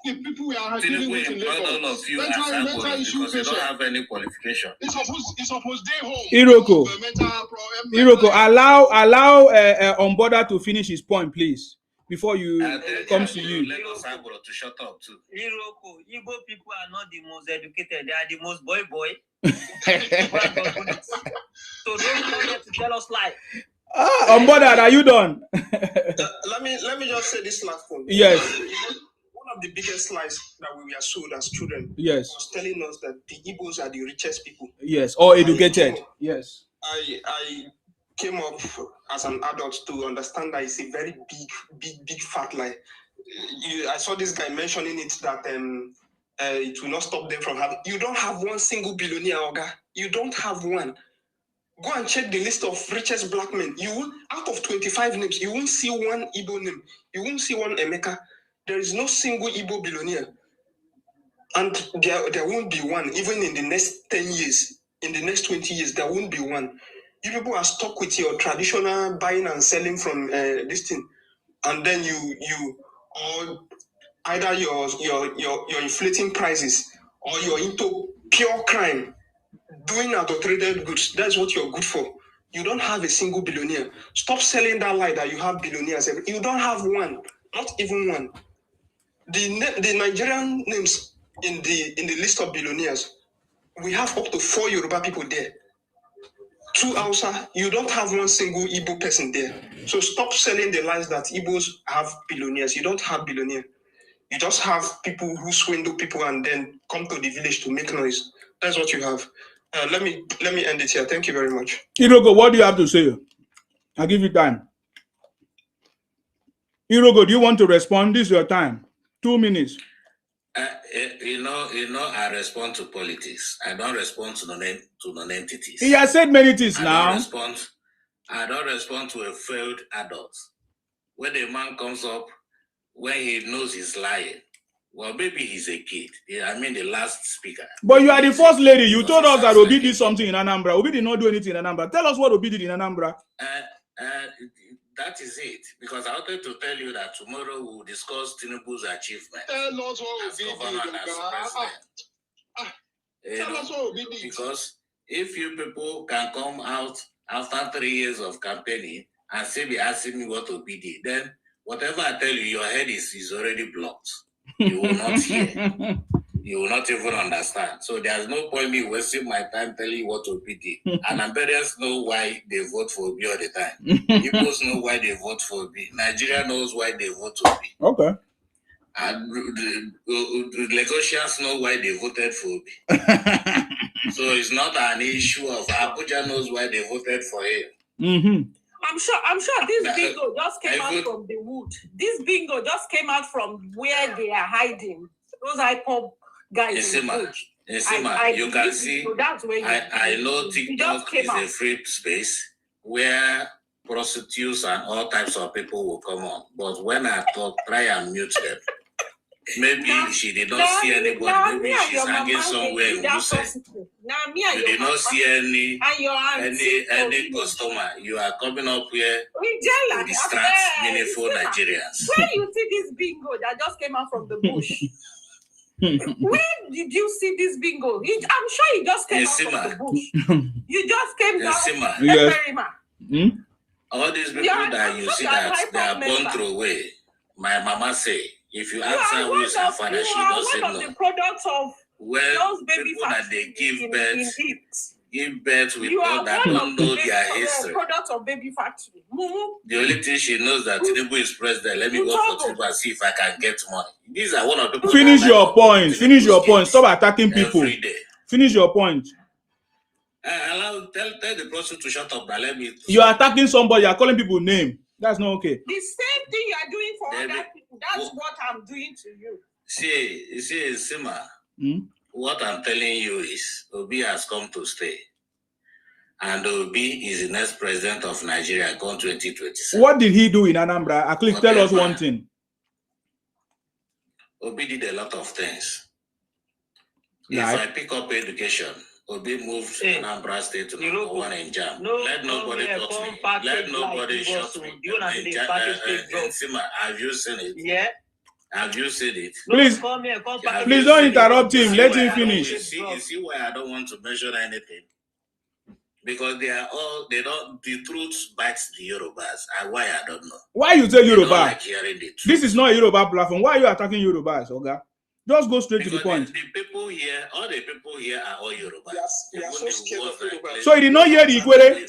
The people we are dealing with in Lagos. All of you mental issue because you don't have any qualification. It's supposed stay home. Iroko, allow Onboda to finish his point, please, before you comes to you. Lagos Harbor to shut up too. Iroko, Igbo people are not the most educated. They are the most boy. So don't come here to tell us lie. Onboda, are you done? Let me just say this last one. Yes. One of the biggest lies that we were sold as children was telling us that the Igbos are the richest people. Yes, or educated. Yes. I came up as an adult to understand that it's a very big fat lie. I saw this guy mentioning it that it will not stop them from having. You don't have one single billionaire, Oga. You don't have one. Go and check the list of richest black men. You will, out of 25 names, you won't see one Igbo name. You won't see one Emeka. There is no single Igbo billionaire. And there won't be one, even in the next 10 years, in the next 20 years, there won't be one. You people are stuck with your traditional buying and selling from this thing. And then you or either you're inflating prices or you're into pure crime, doing adulterated goods. That's what you're good for. You don't have a single billionaire. Stop selling that lie that you have billionaires. You don't have one, not even one. The Nigerian names in the list of billionaires, we have up to 4 Yoruba people there. 2 Hausa, you don't have one single Igbo person there. So stop selling the lies that Igbos have billionaires. You don't have billionaires. You just have people who swindle people and then come to the village to make noise. That's what you have. Let me end it here. Thank you very much. Iroko, what do you have to say? I'll give you time. Iroko, do you want to respond? This is your time. 2 minutes. You know, I respond to politics. I don't respond to non-entities. He has said many things now. I don't respond to a failed adult. When a man comes up, when he knows he's lying, well, maybe he's a kid. I mean, the last speaker. But you are the first lady. You told us that Obi did something in Anambra. Obi did not do anything in Anambra. Tell us what Obi did in Anambra. That is it. Because I wanted to tell you that tomorrow we'll discuss Tinubu's achievement. Tell us what as governor and as president. Tell us what Obi did. Because if you people can come out after 3 years of campaigning and still be asking me what Obi did, then whatever I tell you, your head is already blocked. You will not hear. you will not even understand. So there's no point me wasting my time telling you what Obi did. And Nigerians know why they vote for Obi all the time. Igbos know why they vote for Obi. Nigeria knows why they vote for Obi. Okay. And the Lagosians know why they voted for Obi. So it's not an issue of Abuja knows why they voted for him. Mm-hmm. I'm sure this bingo just came out from the wood. This bingo just came out from where they are hiding. Those IPOB guys. You can see. So that's where I know TikTok is a free space where prostitutes and all types of people will come on. But when I talk, try and mute them. Maybe she did not see anybody. Maybe she's hanging somewhere in Lucent. You did not see any customer. You are coming up here to distract meaningful Nigerians. Where you see this bingo that just came out from the bush? Where did you see this bingo? I'm sure it just came out from the bush. You just came down. All these people that you see that they are born through away. My mama say, if you ask her who is her father, she doesn't know. The products of those people that they give birth with all that don't know their history. Products of baby factory. The only thing she knows that Tinubu is president. Let me go for Tinubu and see if I can get money. These are one of the people. Finish your point. Finish your point. Stop attacking people. Every day. Finish your point. Tell the person to shut up. Now let me. You are attacking somebody. You are calling people name. That's not okay. The same thing you are doing for other people. That's what I'm doing to you. See, Sima. What I'm telling you is Obi has come to stay. And Obi is the next president of Nigeria gone 2027. What did he do in Anambra? Aklik, tell us one thing. Obi did a lot of things. If I pick up education, Obi moved Anambra State to number one in JAM. Let nobody touch me. Let nobody shut me. Sima, have you seen it? Yeah. Have you seen it? Please, please don't interrupt him. Let him finish. You see why I don't want to mention anything? Because they don't, the truth bites the Yorubas. And why I don't know. Why you say Yoruba? Like hearing the truth. This is not a Yoruba platform. Why are you attacking Yorubas, Oga? Just go straight to the point. The people here, all the people here are all Yorubas. So you did not hear the Ikwere?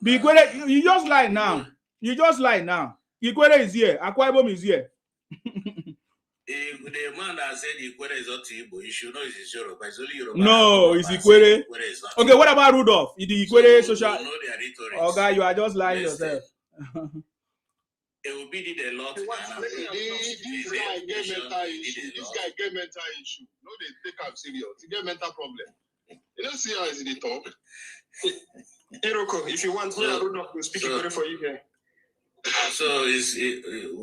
The Ikwere, you just lie now. You just lie now. Ikwere is here. Akwa Ibom is here. The man that said Ikwere is not Igbo, you should know it's Yoruba. It's only Yoruba. No, it's Ikwere. Okay, what about Rudolph? The Ikwere social. You know their rhetoric. Okay, you are just lying yourself. Obi did a lot. This guy get mental issue. No, they take him serious. He get mental problem. You don't see how is the talk. Iroko, if you want, Rudolph will speak Ikwere for you here. So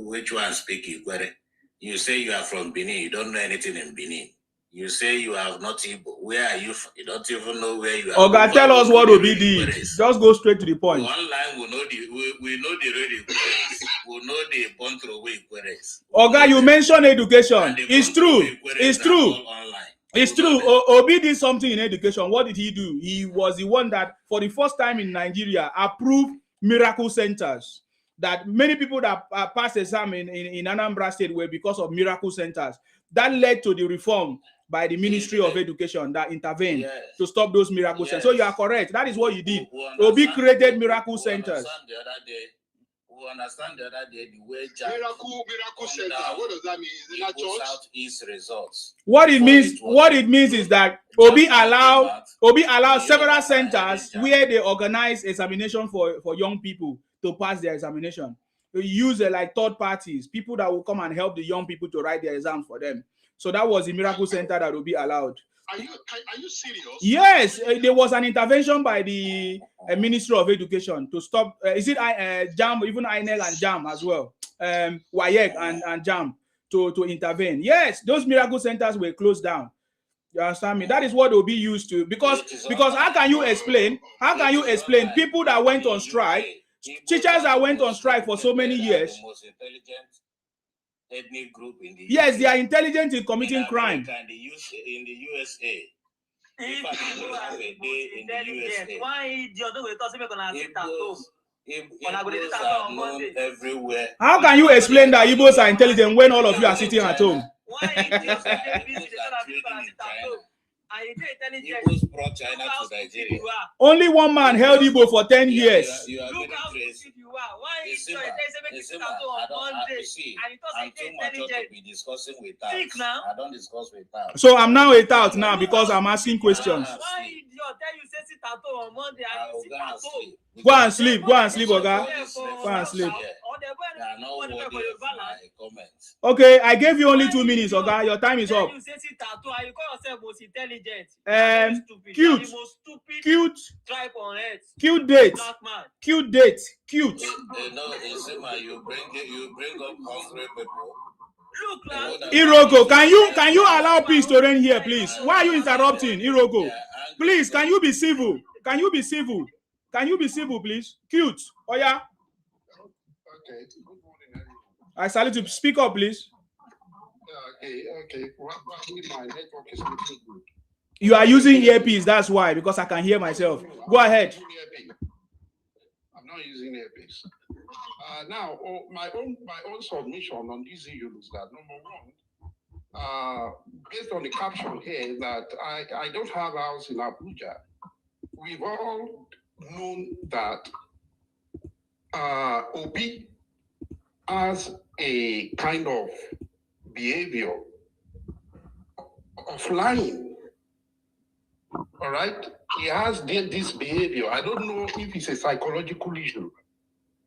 which one speak Ikwere? You say you are from Benin. You don't know anything in Benin. You say you have not Igbo. Where are you from? You don't even know where you are. Okay, tell us what Obi did. Just go straight to the point. One line, we know the real Igbores. We know the born through Igbores. Okay, you mentioned education. It's true. It's true. It's true. Obi did something in education. What did he do? He was the one that, for the first time in Nigeria, approved miracle centers. That many people that passed exam in Anambra State were because of miracle centers. That led to the reform by the Ministry of Education that intervened to stop those miracle centers. So you are correct. That is what you did. Obi created miracle centers. We understand the other day the way miracle center. What does that mean? Is it not church? Southeast results. What it means is that Obi allowed several centers where they organize examination for young people to pass their examination. They use like third parties, people that will come and help the young people to write their exams for them. So that was the miracle center that will be allowed. Are you serious? Yes, there was an intervention by the Ministry of Education to stop. Is it JAM, even INEL and JAM as well, WAEC and JAM to intervene. Yes, those miracle centers were closed down. You understand me? That is what Obi used to, because how can you explain people that went on strike, teachers that went on strike for so many years? Ethnic group in the yes, they are intelligent in committing crime. In the USA. Igbos are known everywhere. How can you explain that Igbos are intelligent when all of you are sitting at home? Why is your social busy? Igbos brought China to Nigeria. Only one man held Igbo for 10 years. You are Look how stupid you are. Why is your I'm too mature to be discussing with that. I don't discuss with that. So I'm now a tout now because I'm asking questions. Why did you tell you say sit at home on Monday and you sit at home? Go and sleep, Oga. Go and sleep. Okay, I gave you only 2 minutes, Oga. Your time is up. You say sit at home and you call yourself most intelligent. Cute tribe on earth. Cute date. Cute. No, you bring up hungry people. Look, Iroko, can you allow peace to reign here, please? Why are you interrupting, Iroko? Please, can you be civil? Can you be civil, please? Cute. Oh yeah. Okay. Good morning, everyone. I salute you. Speak up, please. Okay. Well, my network is not too good. You are using earpiece, that's why, because I can hear myself. Go ahead. I'm not using earpiece. Now, my own submission on this issue is that number one, based on the caption here, that I don't have a house in Abuja. We've all known that Obi has a kind of behavior of lying. All right? He has this behavior. I don't know if it's a psychological issue,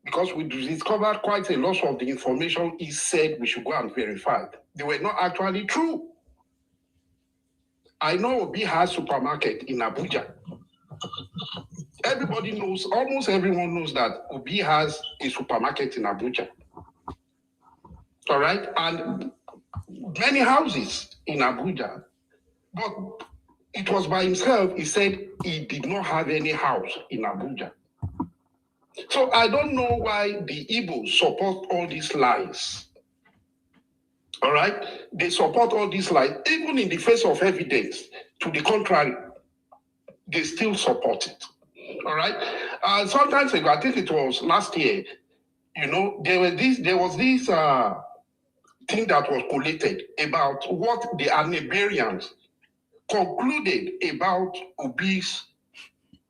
because we discovered quite a lot of the information he said we should go and verify. They were not actually true. I know Obi has supermarket in Abuja. Everybody knows, almost everyone knows that Obi has a supermarket in Abuja. All right? And many houses in Abuja. But it was by himself, he said he did not have any house in Abuja. So I don't know why the Igbos support all these lies. All right? They support all these lies, even in the face of evidence. To the contrary, they still support it. All right? Sometimes ago, I think it was last year, there was this thing that was collated about what the Anabarians concluded about Obi's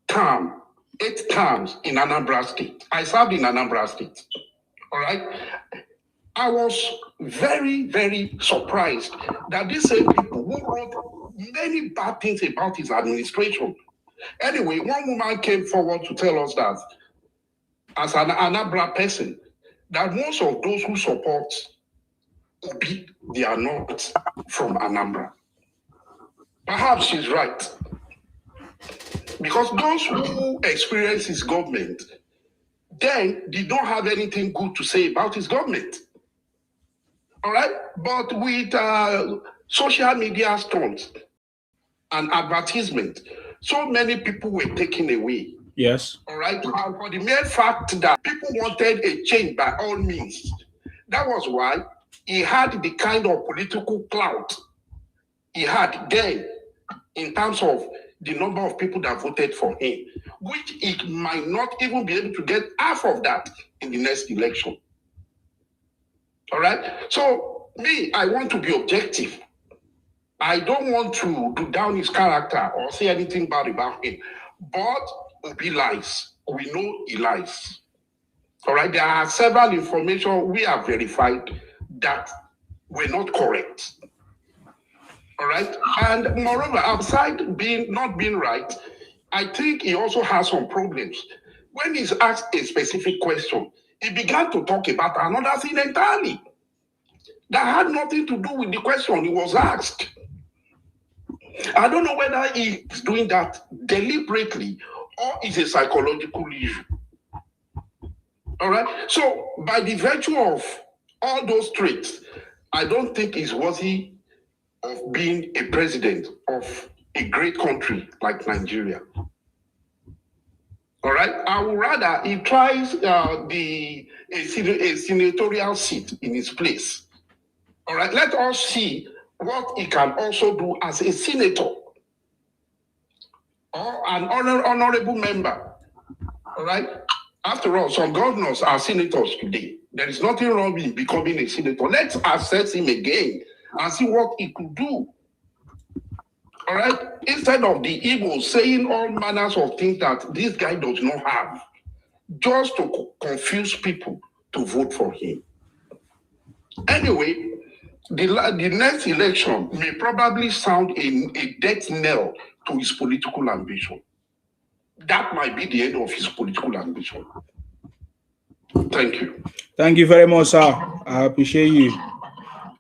term, 8 terms in Anambra State. I served in Anambra State. All right? I was very, very surprised that these same people who wrote many bad things about his administration. Anyway, one woman came forward to tell us that, as an Anambra person, that most of those who support Obi, they are not from Anambra. Perhaps she's right. Because those who experience his government then did not have anything good to say about his government. All right? But with social media stunts and advertisement, so many people were taken away. Yes. All right? And for the mere fact that people wanted a change by all means, that was why he had the kind of political clout he had then in terms of the number of people that voted for him, which he might not even be able to get half of that in the next election. All right? So, me, I want to be objective. I don't want to do down his character or say anything bad about him. But Obi lies. We know he lies. All right? There are several information we have verified that were not correct. All right? And moreover, outside not being right, I think he also has some problems. When he's asked a specific question, he began to talk about another thing entirely that had nothing to do with the question he was asked. I don't know whether he's doing that deliberately or it's a psychological issue. All right? So, by the virtue of all those traits, I don't think he's worthy of being a president of a great country like Nigeria. All right? I would rather he tries a senatorial seat in his place. All right? Let us see what he can also do as a senator or an honorable member. All right? After all, some governors are senators today. There is nothing wrong with becoming a senator. Let's assess him again and see what he could do. All right? Instead of the Igbo saying all manners of things that this guy does not have, just to confuse people to vote for him. Anyway, the next election may probably sound a death knell to his political ambition. That might be the end of his political ambition. Thank you. Thank you very much, sir. I appreciate you.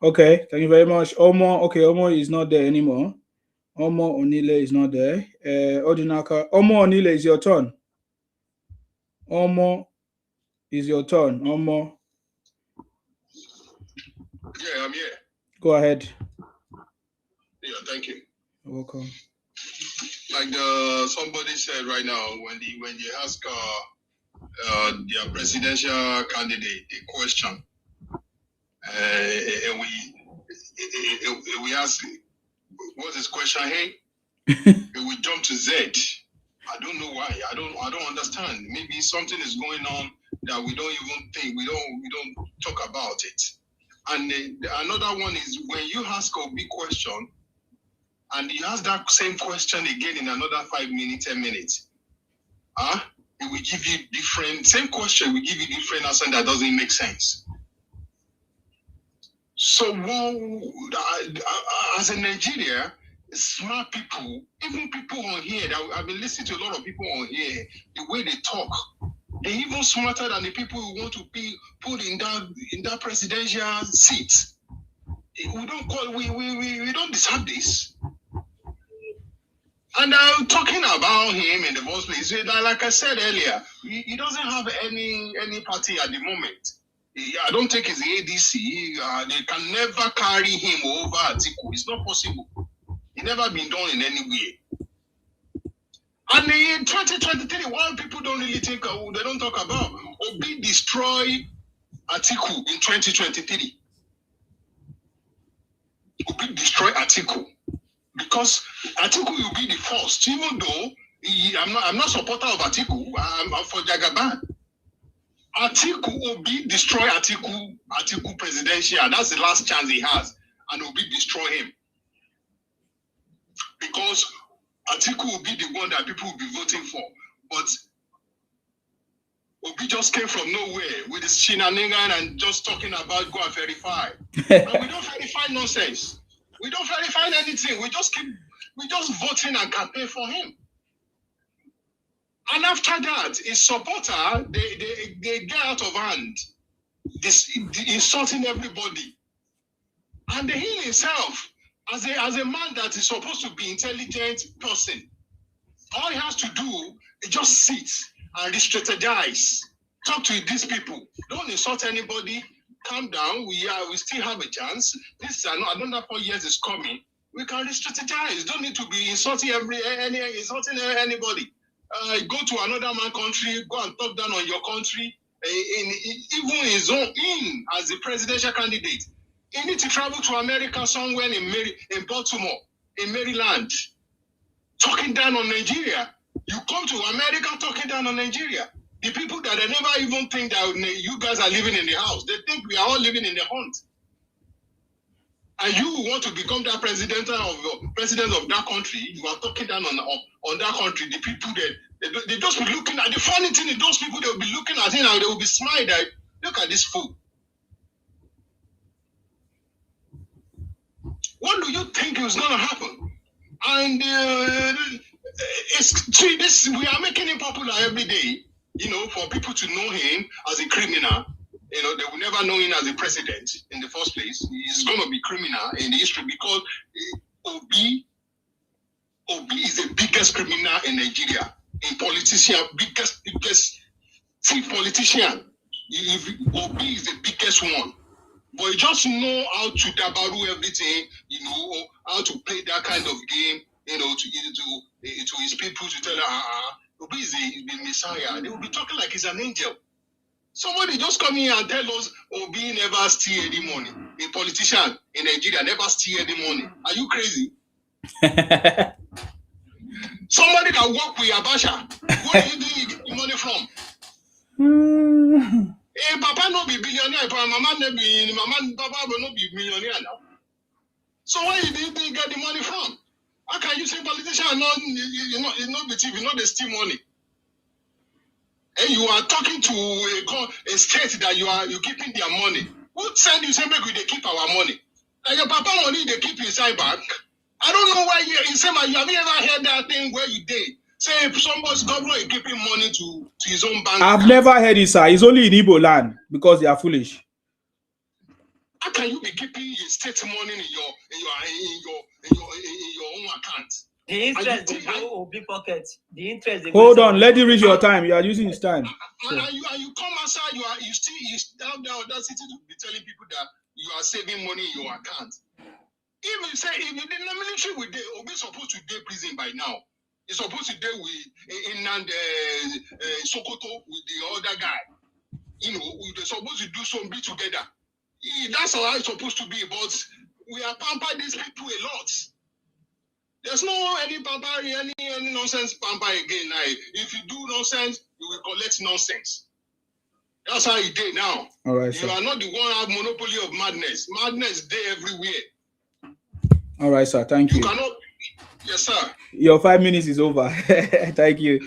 Okay, thank you very much. Omo, okay, Omo is not there anymore. Omo Onile is not there. Odinaka, Omo Onile, is your turn. Omo, is your turn. Omo. Yeah, I'm here. Go ahead. Yeah, thank you. You're welcome. Like somebody said right now, when they ask their presidential candidate a question, and we ask, what's his question? Hey, we jump to Z. I don't know why. I don't understand. Maybe something is going on that we don't even think. We don't talk about it. And another one is when you ask a big question, and you ask that same question again in another 5 minutes, 10 minutes. It will give you different, same question will give you different answer that doesn't make sense. So as a Nigeria, smart people, even people on here, I've been listening to a lot of people on here, the way they talk, they're even smarter than the people who want to be put in that presidential seat. We don't deserve this. And I'm talking about him in the first place. Like I said earlier, he doesn't have any party at the moment. I don't think it's the ADC. They can never carry him over Atiku. It's not possible. It's never been done in any way. And in 2023, why people don't really think, they don't talk about Obi destroy Atiku in 2023. Obi destroy Atiku. Because Atiku will be the first, even though I'm not supporter of Atiku, I'm for Jagaban. Atiku will be destroy Atiku presidential. That's the last chance he has, and will be destroy him. Because Atiku will be the one that people will be voting for. But Obi just came from nowhere with his shenanigans and just talking about go and verify. And we don't verify nonsense. We don't verify anything. We just voting and campaign for him. And after that, his supporter, they get out of hand, insulting everybody. And he himself, as a man that is supposed to be intelligent person, all he has to do is just sit and re-strategize. Talk to these people. Don't insult anybody. Calm down. We still have a chance. This another 4 years is coming. We can re-strategize. Don't need to be insulting anybody. Go to another man's country. Go and talk down on your country. Even his own as the presidential candidate. He needs to travel to America somewhere in Baltimore, in Maryland, talking down on Nigeria. You come to America talking down on Nigeria. The people that they never even think that you guys are living in the house, they think we are all living in the hunt. And you want to become that president of that country, you are talking down on that country. The people they just be looking at the funny thing is those people, they will be looking at him and they will be smiling that look at this fool. What do you think is going to happen? And we are making him popular every day. For people to know him as a criminal, they will never know him as a president in the first place. He's going to be criminal in the history because Obi is the biggest criminal in Nigeria. In politician, biggest chief politician. Obi is the biggest one. But you just know how to dabaru everything, how to play that kind of game, to his people to tell her, Obi is the Messiah. They will be talking like he's an angel. Somebody just come here and tell us Obi never steal any money. A politician in Nigeria never steal any money. Are you crazy? Somebody that work with Abuja, where do you think you get the money from? Papa no be billionaire, Papa will not be millionaire now. So where did you get the money from? How can you say politicians are not, not the thief, not the steal money? And you are talking to a state that you're keeping their money. Who send you say make we they keep our money? And your papa money they keep inside bank. I don't know why you have you ever heard that thing where you did? Say if somebody's governor is keeping money to his own bank. I've never heard it, sir. It's only in Igbo land because they are foolish. How can you be keeping state money in your own account? The interest they go Obi pocket. The interest they Hold on, let it reach your time. You are using his time. And you come outside, you have the audacity to be telling people that you are saving money in your account. If the military with Obi supposed to be prison by now. He's supposed to deal with in Sokoto with the other guy. They're supposed to do something together. That's how it's supposed to be, but we are pampering these people a lot. There's no any pamper, any nonsense pamper again. Now, if you do nonsense, you will collect nonsense. That's how you did now. All right, you are not the one have monopoly of madness. Madness there everywhere. All right, sir. Thank you. You cannot. Yes, sir. Your 5 minutes is over. Thank you.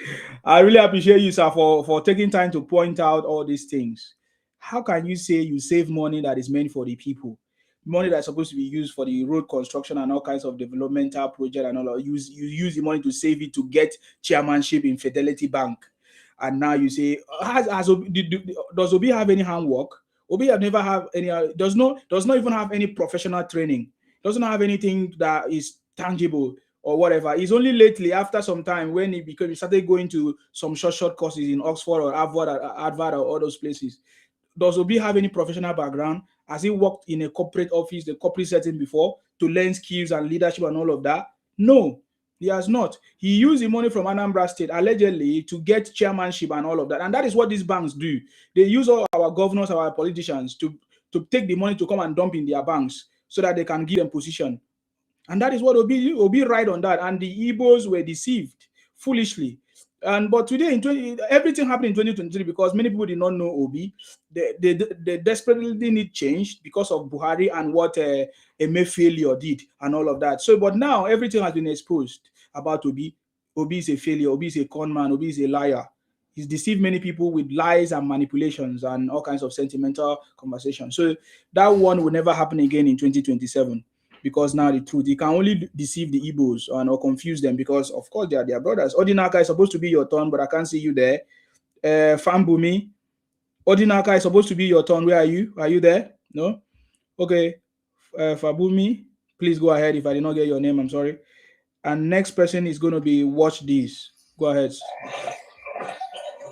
I really appreciate you, sir, for taking time to point out all these things. How can you say you save money that is meant for the people? Money that's supposed to be used for the road construction and all kinds of developmental project and all. You use the money to save it to get chairmanship in Fidelity Bank, and now you say, does Obi have any handwork? Obi have never have any. Does not even have any professional training. Doesn't have anything that is tangible or whatever. It's only lately, after some time, when he started going to some short courses in Oxford or Harvard or all those places. Does Obi have any professional background? Has he worked in a corporate office, the corporate setting before, to learn skills and leadership and all of that? No, he has not. He used the money from Anambra State allegedly to get chairmanship and all of that. And that is what these banks do. They use all our governors, our politicians to take the money to come and dump in their banks so that they can give them position. And that is what Obi ride on that. And the Igbos were deceived foolishly. But today, everything happened in 2023 because many people did not know Obi. They desperately need change because of Buhari and what Emefiele did and all of that. So, but now everything has been exposed about Obi. Obi is a failure. Obi is a con man. Obi is a liar. He's deceived many people with lies and manipulations and all kinds of sentimental conversations. So that one will never happen again in 2027. Because now the truth, you can only deceive the Igbos or confuse them because, of course, they are their brothers. Odinaka is supposed to be your turn, but I can't see you there. Fambumi, Odinaka is supposed to be your turn. Where are you? Are you there? No? Okay. Fabumi, please go ahead. If I did not get your name, I'm sorry. And next person is going to be Watch This. Go ahead.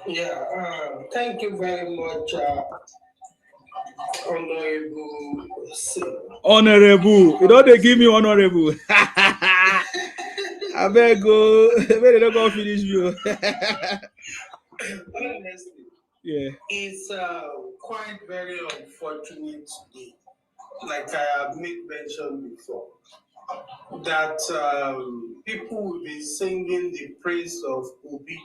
Yeah, thank you very much, Honorable. Honorable. You know they give me honorable. I better go. They don't go finish you. Honestly, yeah, it's quite very unfortunate today, like I have made mention before, that people will be singing the praise of Obi,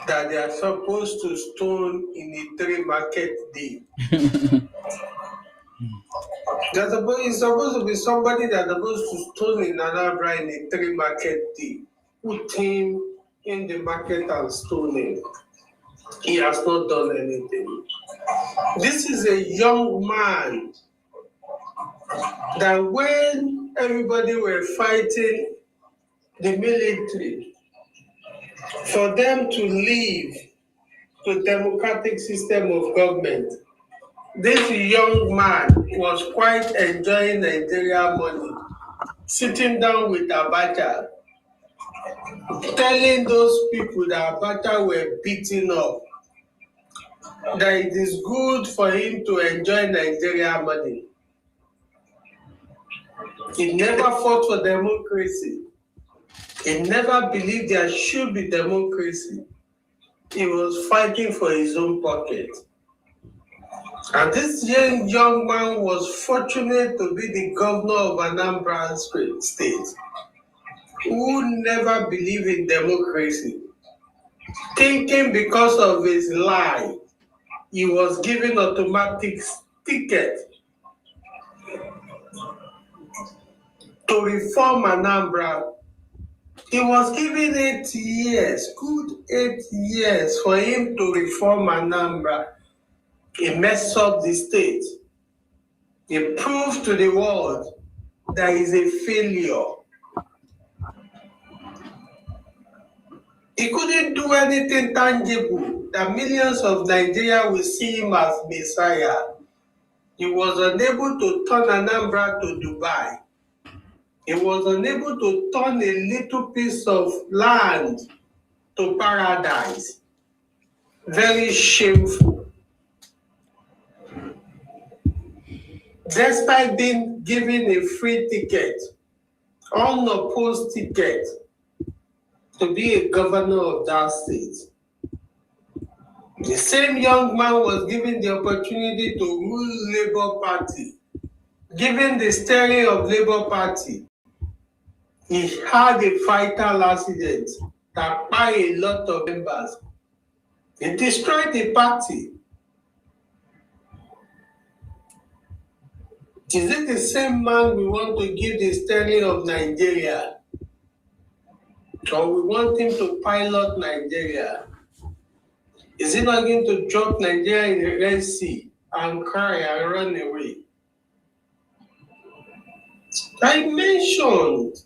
that they are supposed to stone in a 3 market day. It's supposed to be somebody that's supposed to stone in Anambra in a 3 market day. Put him in the market and stone him. He has not done anything. This is a young man that when everybody were fighting the military for them to leave the democratic system of government, this young man was quite enjoying Nigeria money, sitting down with Abacha, telling those people that Abacha were beating up, that it is good for him to enjoy Nigeria money. He never fought for democracy. He never believed there should be democracy. He was fighting for his own pocket. And this young man was fortunate to be the governor of Anambra State, who never believed in democracy, thinking because of his lie, he was given automatic ticket. to reform Anambra. He was given 8 years, good 8 years for him to reform Anambra. He messed up the state. He proved to the world that he's a failure. He couldn't do anything tangible that millions of Nigeria will see him as Messiah. He was unable to turn Anambra to Dubai. He was unable to turn a little piece of land to paradise. Very shameful. Despite being given a free ticket, unopposed ticket, to be a governor of that state, the same young man was given the opportunity to rule Labour Party. Given the steering of Labour Party, he had a fatal accident that killed a lot of members. It destroyed the party. Is it the same man we want to give the steering of Nigeria? Or we want him to pilot Nigeria? Is he not going to drop Nigeria in the Red Sea and cry and run away? I mentioned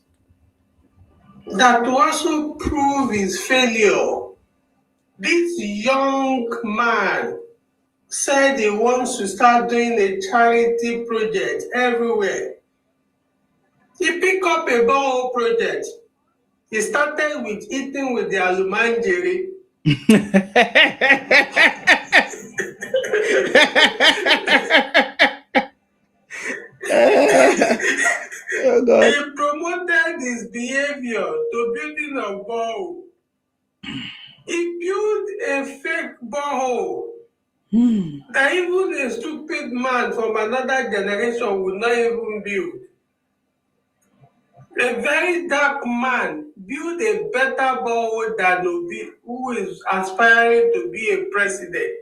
that to also prove his failure, this young man said he wants to start doing a charity project everywhere. He picked up a borehole project. He started with eating with the Alumanjeri. Oh God. He promoted his behavior to building a borehole. He built a fake borehole that even a stupid man from another generation would not even build. A very dark man built a better borehole than Obi, who is aspiring to be a president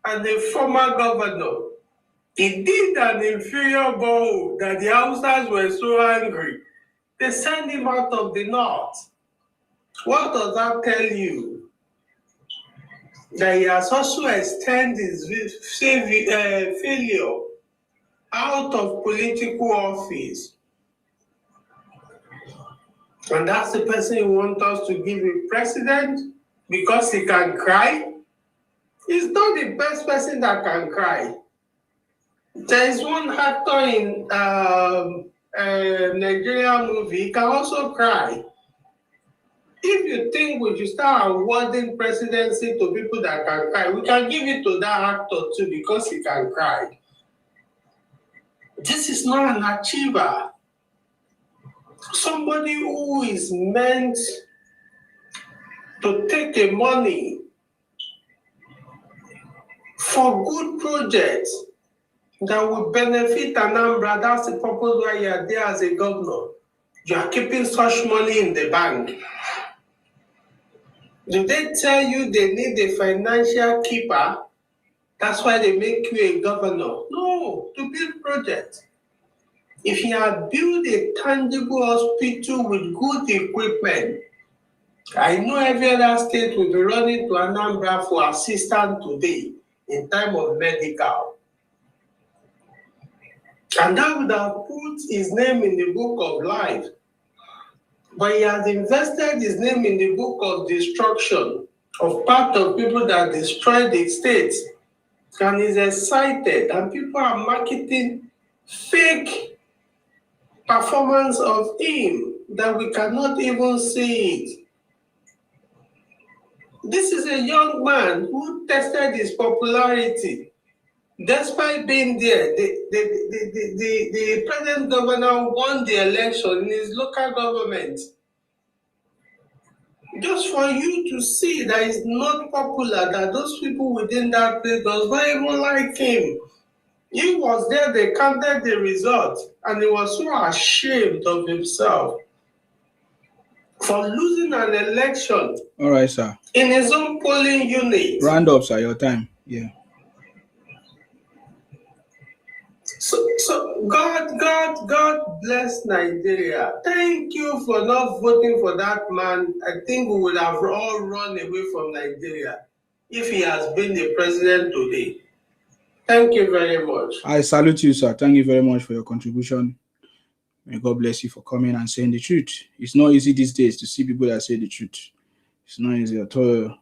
and a former governor. He did an inferior borehole that the Hausas were so angry. They sent him out of the north. What does that tell you? That he has also extended his failure out of political office. And that's the person you want us to give a president because he can cry? He's not the best person that can cry. There is one actor in a Nigerian movie, he can also cry. If you think we should start awarding presidency to people that can cry, we can give it to that actor too because he can cry. This is not an achiever. Somebody who is meant to take the money for good projects that will benefit Anambra. That's the purpose why you are there as a governor. You are keeping such money in the bank. Do they tell you they need a financial keeper? That's why they make you a governor. No, to build projects. If you had built a tangible hospital with good equipment, I know every other state will be running to Anambra for assistance today in time of medical. And that would have put his name in the book of life. But he has invested his name in the book of destruction of part of people that destroyed the state. And he's excited, and people are marketing fake performance of him that we cannot even see it. This is a young man who tested his popularity. Despite being there, the present governor won the election in his local government. Just for you to see that it's not popular, that those people within that place does not even like him. He was there, they counted the result, and he was so ashamed of himself for losing an election. All right, sir. In his own polling unit. Round up, sir, your time. Yeah. So God bless Nigeria. Thank you for not voting for that man. I think we would have all run away from Nigeria if he has been the president today. Thank you very much. I salute you, sir. Thank you very much for your contribution. May God bless you for coming and saying the truth. It's not easy these days to see people that say the truth. It's not easy at all.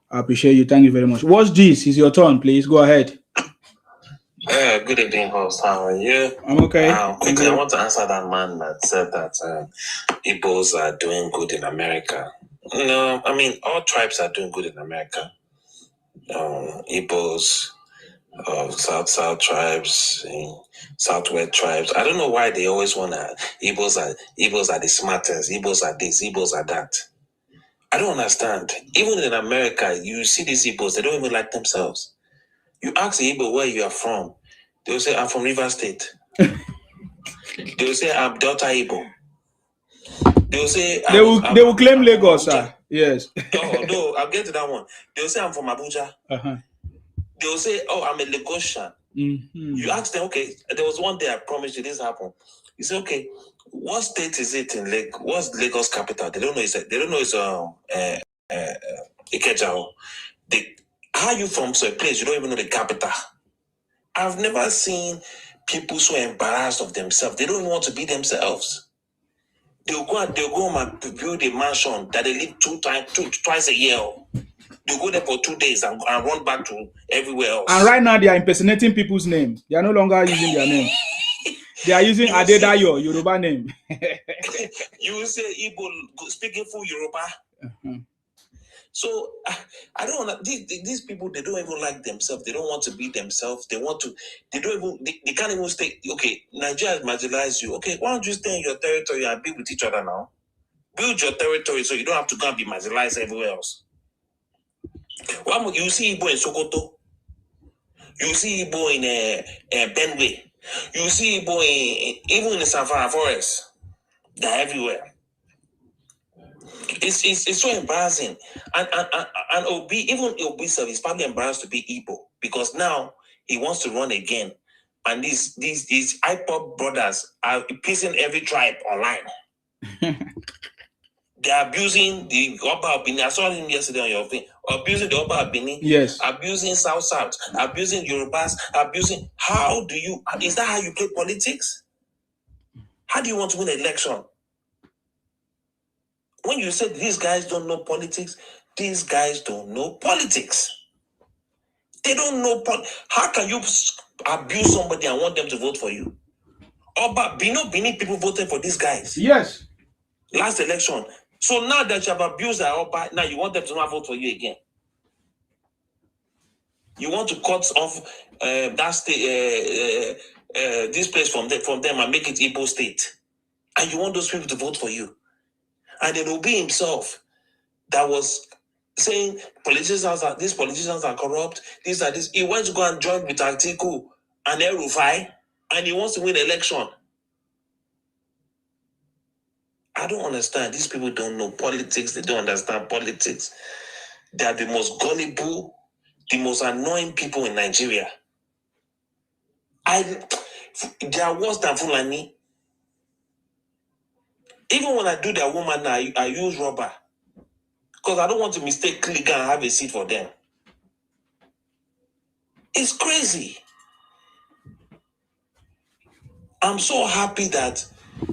I appreciate you. Thank you very much. What's this? It's your turn, please. Go ahead. Good evening, host. How are you? I'm okay. Quickly, I want to answer that man that said that Igbos are doing good in America. No, I mean, all tribes are doing good in America. Igbos, South tribes, Southwest tribes. I don't know why they always want to. Igbos are the smartest. Igbos are this. Igbos are that. I don't understand. Even in America, you see these Igbos. They don't even like themselves. You ask the Igbo where you are from, they'll say, I'm from River State. They'll say, I'm Delta Igbo. They'll say, they will claim Lagos, sir. Yes. No, I'll get to that one. They'll say, I'm from Abuja. Uh-huh. They'll say, oh, I'm a Lagosian. Mm-hmm. You ask them, okay, there was one day I promised you this happened. You say, okay, what state is it in Lagos? What's Lagos capital? They don't know it's Ikeja. How are you from a place you don't even know the capital? I've never seen people so embarrassed of themselves. They don't even want to be themselves. They'll go home and build a mansion that they live twice a year. They'll go there for 2 days and run back to everywhere else. And right now they are impersonating people's name. They are no longer using their name. They are using Adedayo, Yoruba name. You say Igbo speaking full Yoruba. Uh-huh. So I don't know. These people, they don't even like themselves. They don't want to be themselves. They can't even stay. Okay, Nigeria has marginalized you. Okay, why don't you stay in your territory and be with each other now? Build your territory so you don't have to go and be marginalized everywhere else. You see Igbo in Sokoto. You see Igbo in Benue. You see Igbo even in the Savannah Forest. They're everywhere. It's so embarrassing. And Obi, even Obi self is probably embarrassed to be Igbo because now he wants to run again. And these iPod brothers are pissing every tribe online. They're abusing the Oba Bini. I saw him yesterday on your thing. Abusing the Oba Bini. Yes. Abusing South, abusing Yorubas, abusing. Is that how you play politics? How do you want to win an election? When you said these guys don't know politics, these guys don't know politics. They don't know how can you abuse somebody and want them to vote for you? Oba Bini people voted for these guys. Yes. Last election. So now that you have abused Oba, now you want them to not vote for you again. You want to cut off that state, this place from them and make it Igbo state, and you want those people to vote for you. And then Obi himself, that was saying these politicians are corrupt, these are this. He went to go and join with Atiku and El-Rufai, and he wants to win election. I don't understand. These people don't know politics. They don't understand politics. They are the most gullible, the most annoying people in Nigeria. They are worse than Fulani. Even when I do their woman now, I use rubber. Because I don't want to mistakenly go and have a seat for them. It's crazy. I'm so happy that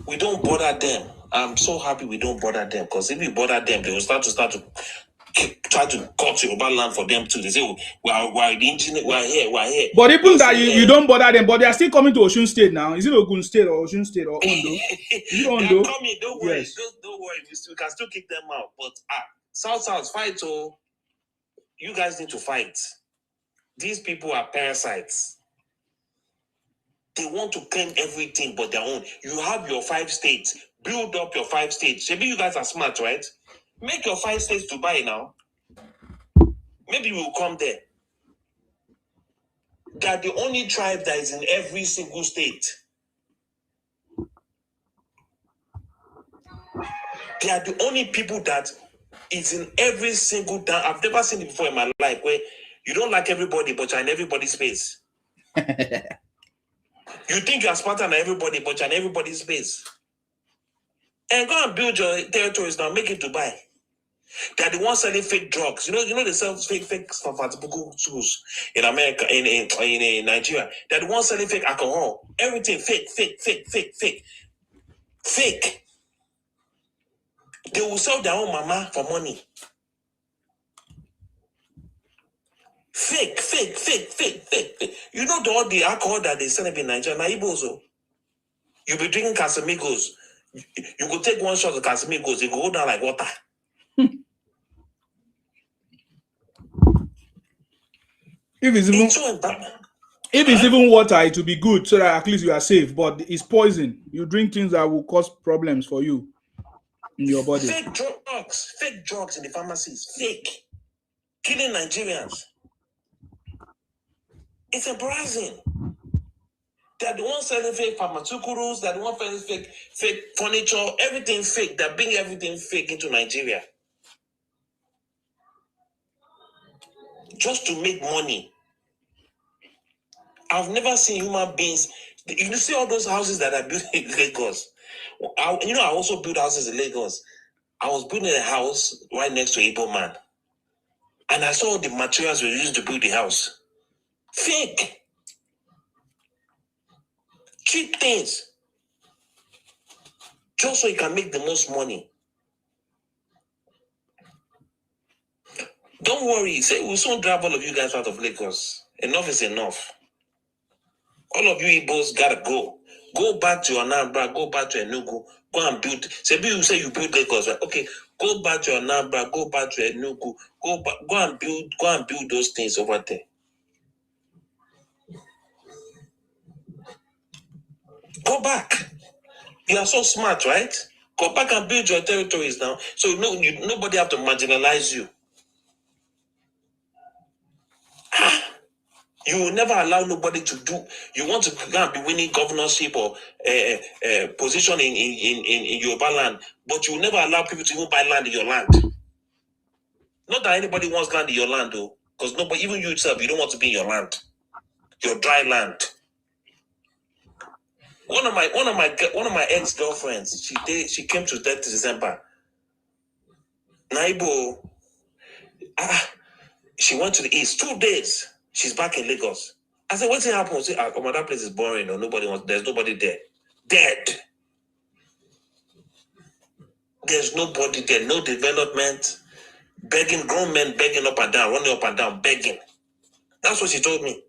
we don't bother them. I'm so happy we don't bother them. Because if we bother them, they will start to try to cut Yoruba land for them too. They say, we're the engineer, we're here. But even that you don't bother them, but they are still coming to Osun State now. Is it Ogun State or Osun State or Ondo? Is it Ondo? They're coming, don't worry. Yes. Don't worry, we can still kick them out. But South, fight, oh. You guys need to fight. These people are parasites. They want to claim everything but their own. You have your 5 states. Build up your 5 states. Maybe you guys are smart, right? Make your 5 states to buy now. Maybe we'll come there. They are the only tribe that is in every single state. They are the only people that is in every single town. I've never seen it before in my life where you don't like everybody, but you're in everybody's space. You think you're smarter than everybody, but you're in everybody's space. And go and build your territories now, make it Dubai. They're the ones selling fake drugs. You know they sell fake pharmaceutical schools in America, in Nigeria. They're the ones selling fake alcohol. Everything fake. They will sell their own mama for money. Fake. You know all the alcohol that they sell in Nigeria, na Ibozo. You'll be drinking Casamigos. You could take one shot of Casamigos, it will go down like water. If it's even water, it will be good so that at least you are safe. But it's poison. You drink things that will cause problems for you in your body. Fake drugs in the pharmacies. Fake. Killing Nigerians. It's embarrassing. They're the ones selling fake pharmaceuticals, they're the ones selling fake furniture, everything fake. They're bringing everything fake into Nigeria. Just to make money. I've never seen human beings. You see all those houses that are built in Lagos. I also built houses in Lagos. I was building a house right next to Igbo man. And I saw the materials we used to build the house. Fake. Cheap things. Just so you can make the most money. Don't worry. Say we'll soon drive all of you guys out of Lagos. Enough is enough. All of you Igbos gotta go. Go back to your Anambra, go back to Enugu, go and build. Say you build Lagos, right? Okay, go back to your Anambra, go back to Enugu, go and build those things over there. Go back. You are so smart, right? Go back and build your territories now. So nobody have to marginalize you. You will never allow nobody to do. You want to go and be winning governorship or position in your land, but you will never allow people to even buy land in your land. Not that anybody wants land in your land, though, because nobody, even you yourself, you don't want to be in your land, your dry land. One of my ex-girlfriends, she came to that December. Naibo, she went to the east 2 days. She's back in Lagos. I said, what's happened? She said, that place is boring. Or there's nobody there. Dead. There's nobody there. No development. Begging, grown men begging up and down, running up and down, begging. That's what she told me.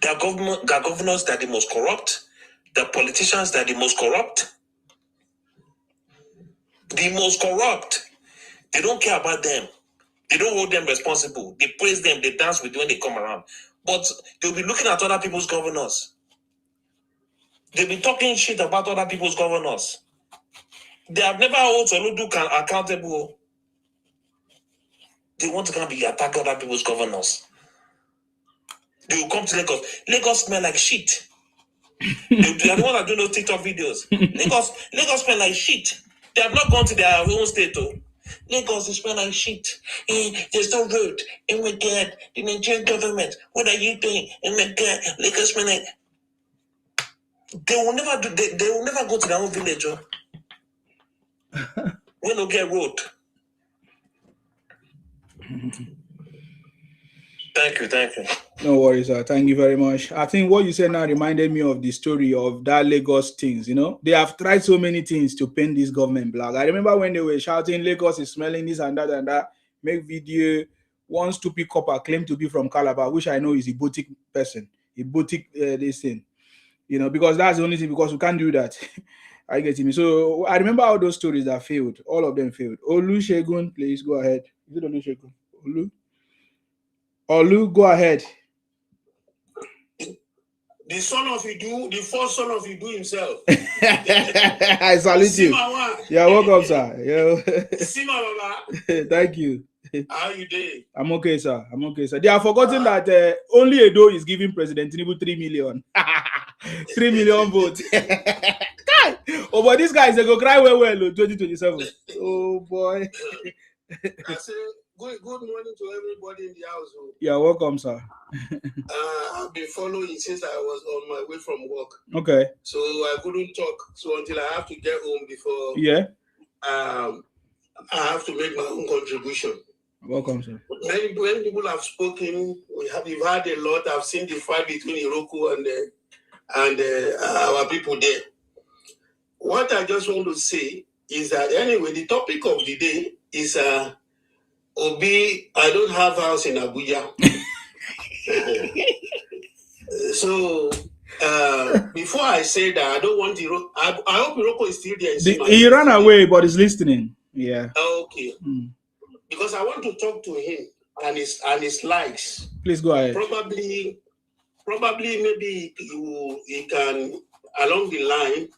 Their governors that are the most corrupt. The politicians that are the most corrupt. The most corrupt. They don't care about them. They don't hold them responsible. They praise them. They dance with when they come around. But they'll be looking at other people's governors. They'll be talking shit about other people's governors. They have never held Soludo accountable. They want to come be attack other people's governors. They will come to Lagos. Lagos smell like shit. They are the ones that do those TikTok videos. Lagos smell like shit. They have not gone to their own state, though. Lagos is smell like shit. There's no road. Oh my God, the Nigerian government. What are you doing? Oh my God, Lagos smell like. They will never do. They will never go to their own village. Oh. We don't get road. Thank you. No worries, sir. Thank you very much. I think what you said now reminded me of the story of that Lagos things. They have tried so many things to paint this government black. I remember when they were shouting, Lagos is smelling this and that, make video. One stupid copper claimed to be from Calabar, which I know is a boutique person, this thing. Because that's the only thing, because we can't do that. I get me. So I remember all those stories that failed. All of them failed. Olusegun, please go ahead. Is it Olusegun? Olu, go ahead. The son of Idu, the first son of Idu himself. I salute you. Yeah, welcome, sir. Sima Baba. Thank you. How you doing? I'm okay, sir. They have forgotten that only Edo is giving President Tinubu 3 million. 3 million votes. Oh, but these guys, they go cry well, 2027. Oh, boy. I say, Good morning to everybody in the house. You're welcome, sir. I've been following since I was on my way from work. Okay. So I couldn't talk. So until I have to get home before I have to make my own contribution. Welcome, sir. Many people have spoken. We've had a lot. I've seen the fight between Iroko and our people there. What I just want to say is that anyway, the topic of the day is Obi. I don't have house in Abuja. So before I say that, I don't want Iroko. I hope Iroko is still there. He ran away, but he's listening. Yeah. Okay. Because I want to talk to him and his likes. Please go ahead. Probably maybe he can along the line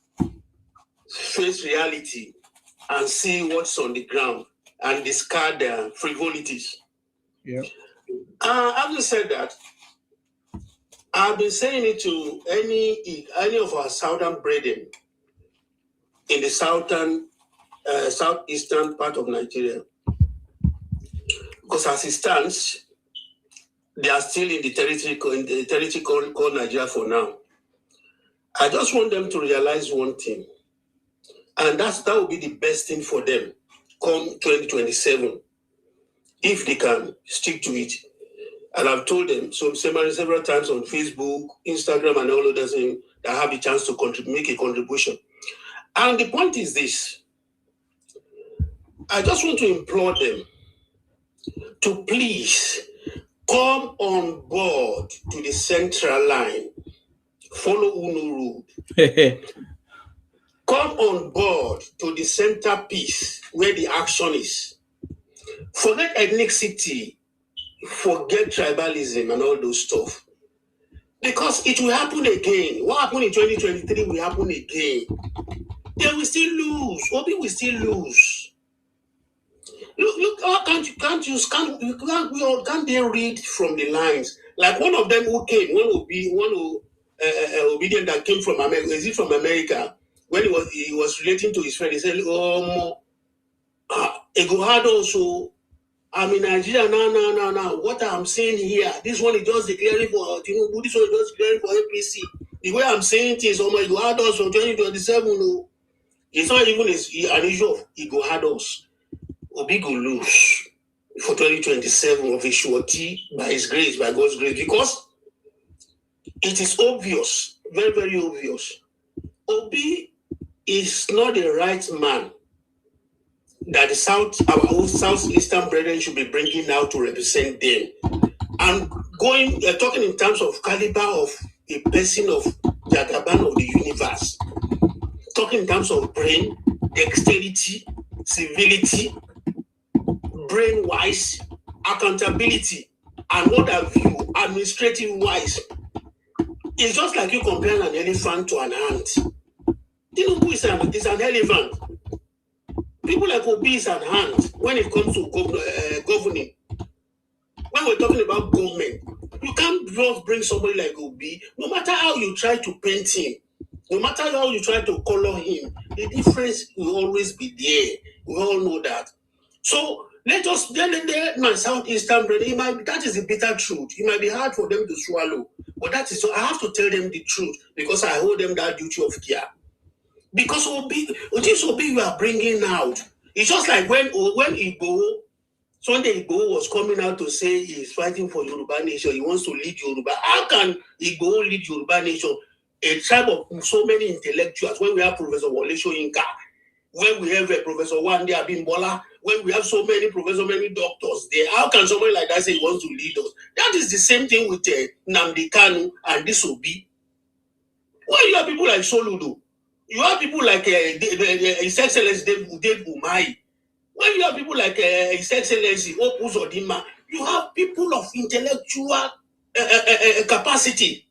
face reality and see what's on the ground and discard the frivolities. Yeah. Having said that, I've been saying it to any of our southern brethren in the southeastern part of Nigeria, because as it stands, they are still in the territory called Nigeria for now. I just want them to realize one thing, and that will be the best thing for them come 2027, if they can stick to it. And I've told them several times on Facebook, Instagram, and all others that I have a chance to make a contribution. And the point is this: I just want to implore them to please come on board to the central line. Follow Uno road. Come on board to the centerpiece where the action is. Forget ethnicity, forget tribalism and all those stuff. Because it will happen again. What happened in 2023 will happen again. They will still lose. Obi will still lose. Look, can't they read from the lines? Like one of them who came, obedient that came from America. Is it from America? When he was relating to his friend, he said, "Oh, ego hard also. I'm in Nigeria now. What I'm saying here, this one is just declaring for Tinubu. This one is just declaring for APC. The way I'm saying things, oh my, ego hard us from 2027. No, it's not even an issue of ego hard us. Obi go lose for 2027 of a surety by his grace, by God's grace, because it is obvious, very, very obvious. Obi is not the right man that our own southeastern brethren should be bringing out to represent them. And talking in terms of caliber of a person of Jagaban of the universe, talking in terms of brain, dexterity, civility, brain-wise, accountability, and what have you, administrative-wise. It's just like you compare an elephant to an ant. Tinubu is an elephant. People like Obi is an ant when it comes to governing. When we're talking about government, you can't just bring somebody like Obi, no matter how you try to paint him, no matter how you try to color him, the difference will always be there. We all know that. So let my southeastern brother, that is the bitter truth. It might be hard for them to swallow, but that is so. I have to tell them the truth because I hold them that duty of care. Because this Obi you are bringing out, it's just like when Sunday Igboho was coming out to say he's fighting for Yoruba nation, he wants to lead Yoruba. How can Igboho lead Yoruba nation? A tribe of so many intellectuals, when we have Professor Wole Soyinka, when we have Professor Wande Abimbola, when we have so many professors, many doctors there, how can somebody like that say he wants to lead us? That is the same thing with Nnamdi Kanu and this Obi. When you have people like Soludo, you have people like His Excellency Dave Umahi. When you have people like His Excellency Opus Odima, you have people of intellectual capacity.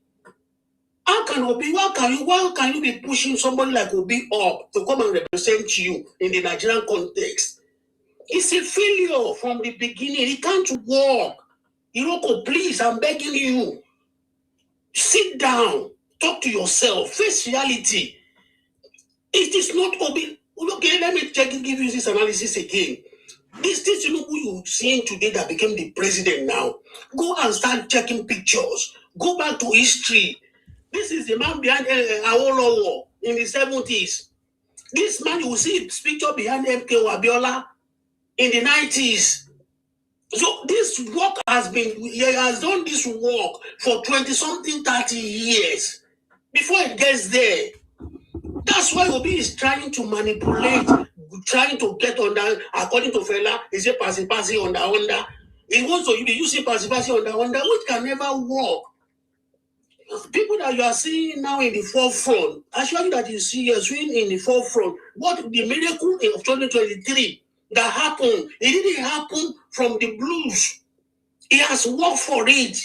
How can you be pushing somebody like Obi up to come and represent you in the Nigerian context? It's a failure from the beginning. It can't work. Iroko, please, I'm begging you. Sit down, talk to yourself, face reality. It is not Obi. Okay, let me give you this analysis again. This Tinubu you seeing today that became the president now, go and start checking pictures. Go back to history. This is the man behind Awolowo in the 70s. This man, you will see his picture behind MK Abiola in the 90s. So this work he has done this work for 20-something, 30 years before it gets there. That's why Obi is trying to manipulate, trying to get under, according to Fela, he said passy under. He wants to be using passy under, which can never work. People that you are seeing now in the forefront, actually that you see you're seeing in the forefront, what the miracle of 2023 that happened, it didn't happen from the blues. He has worked for it.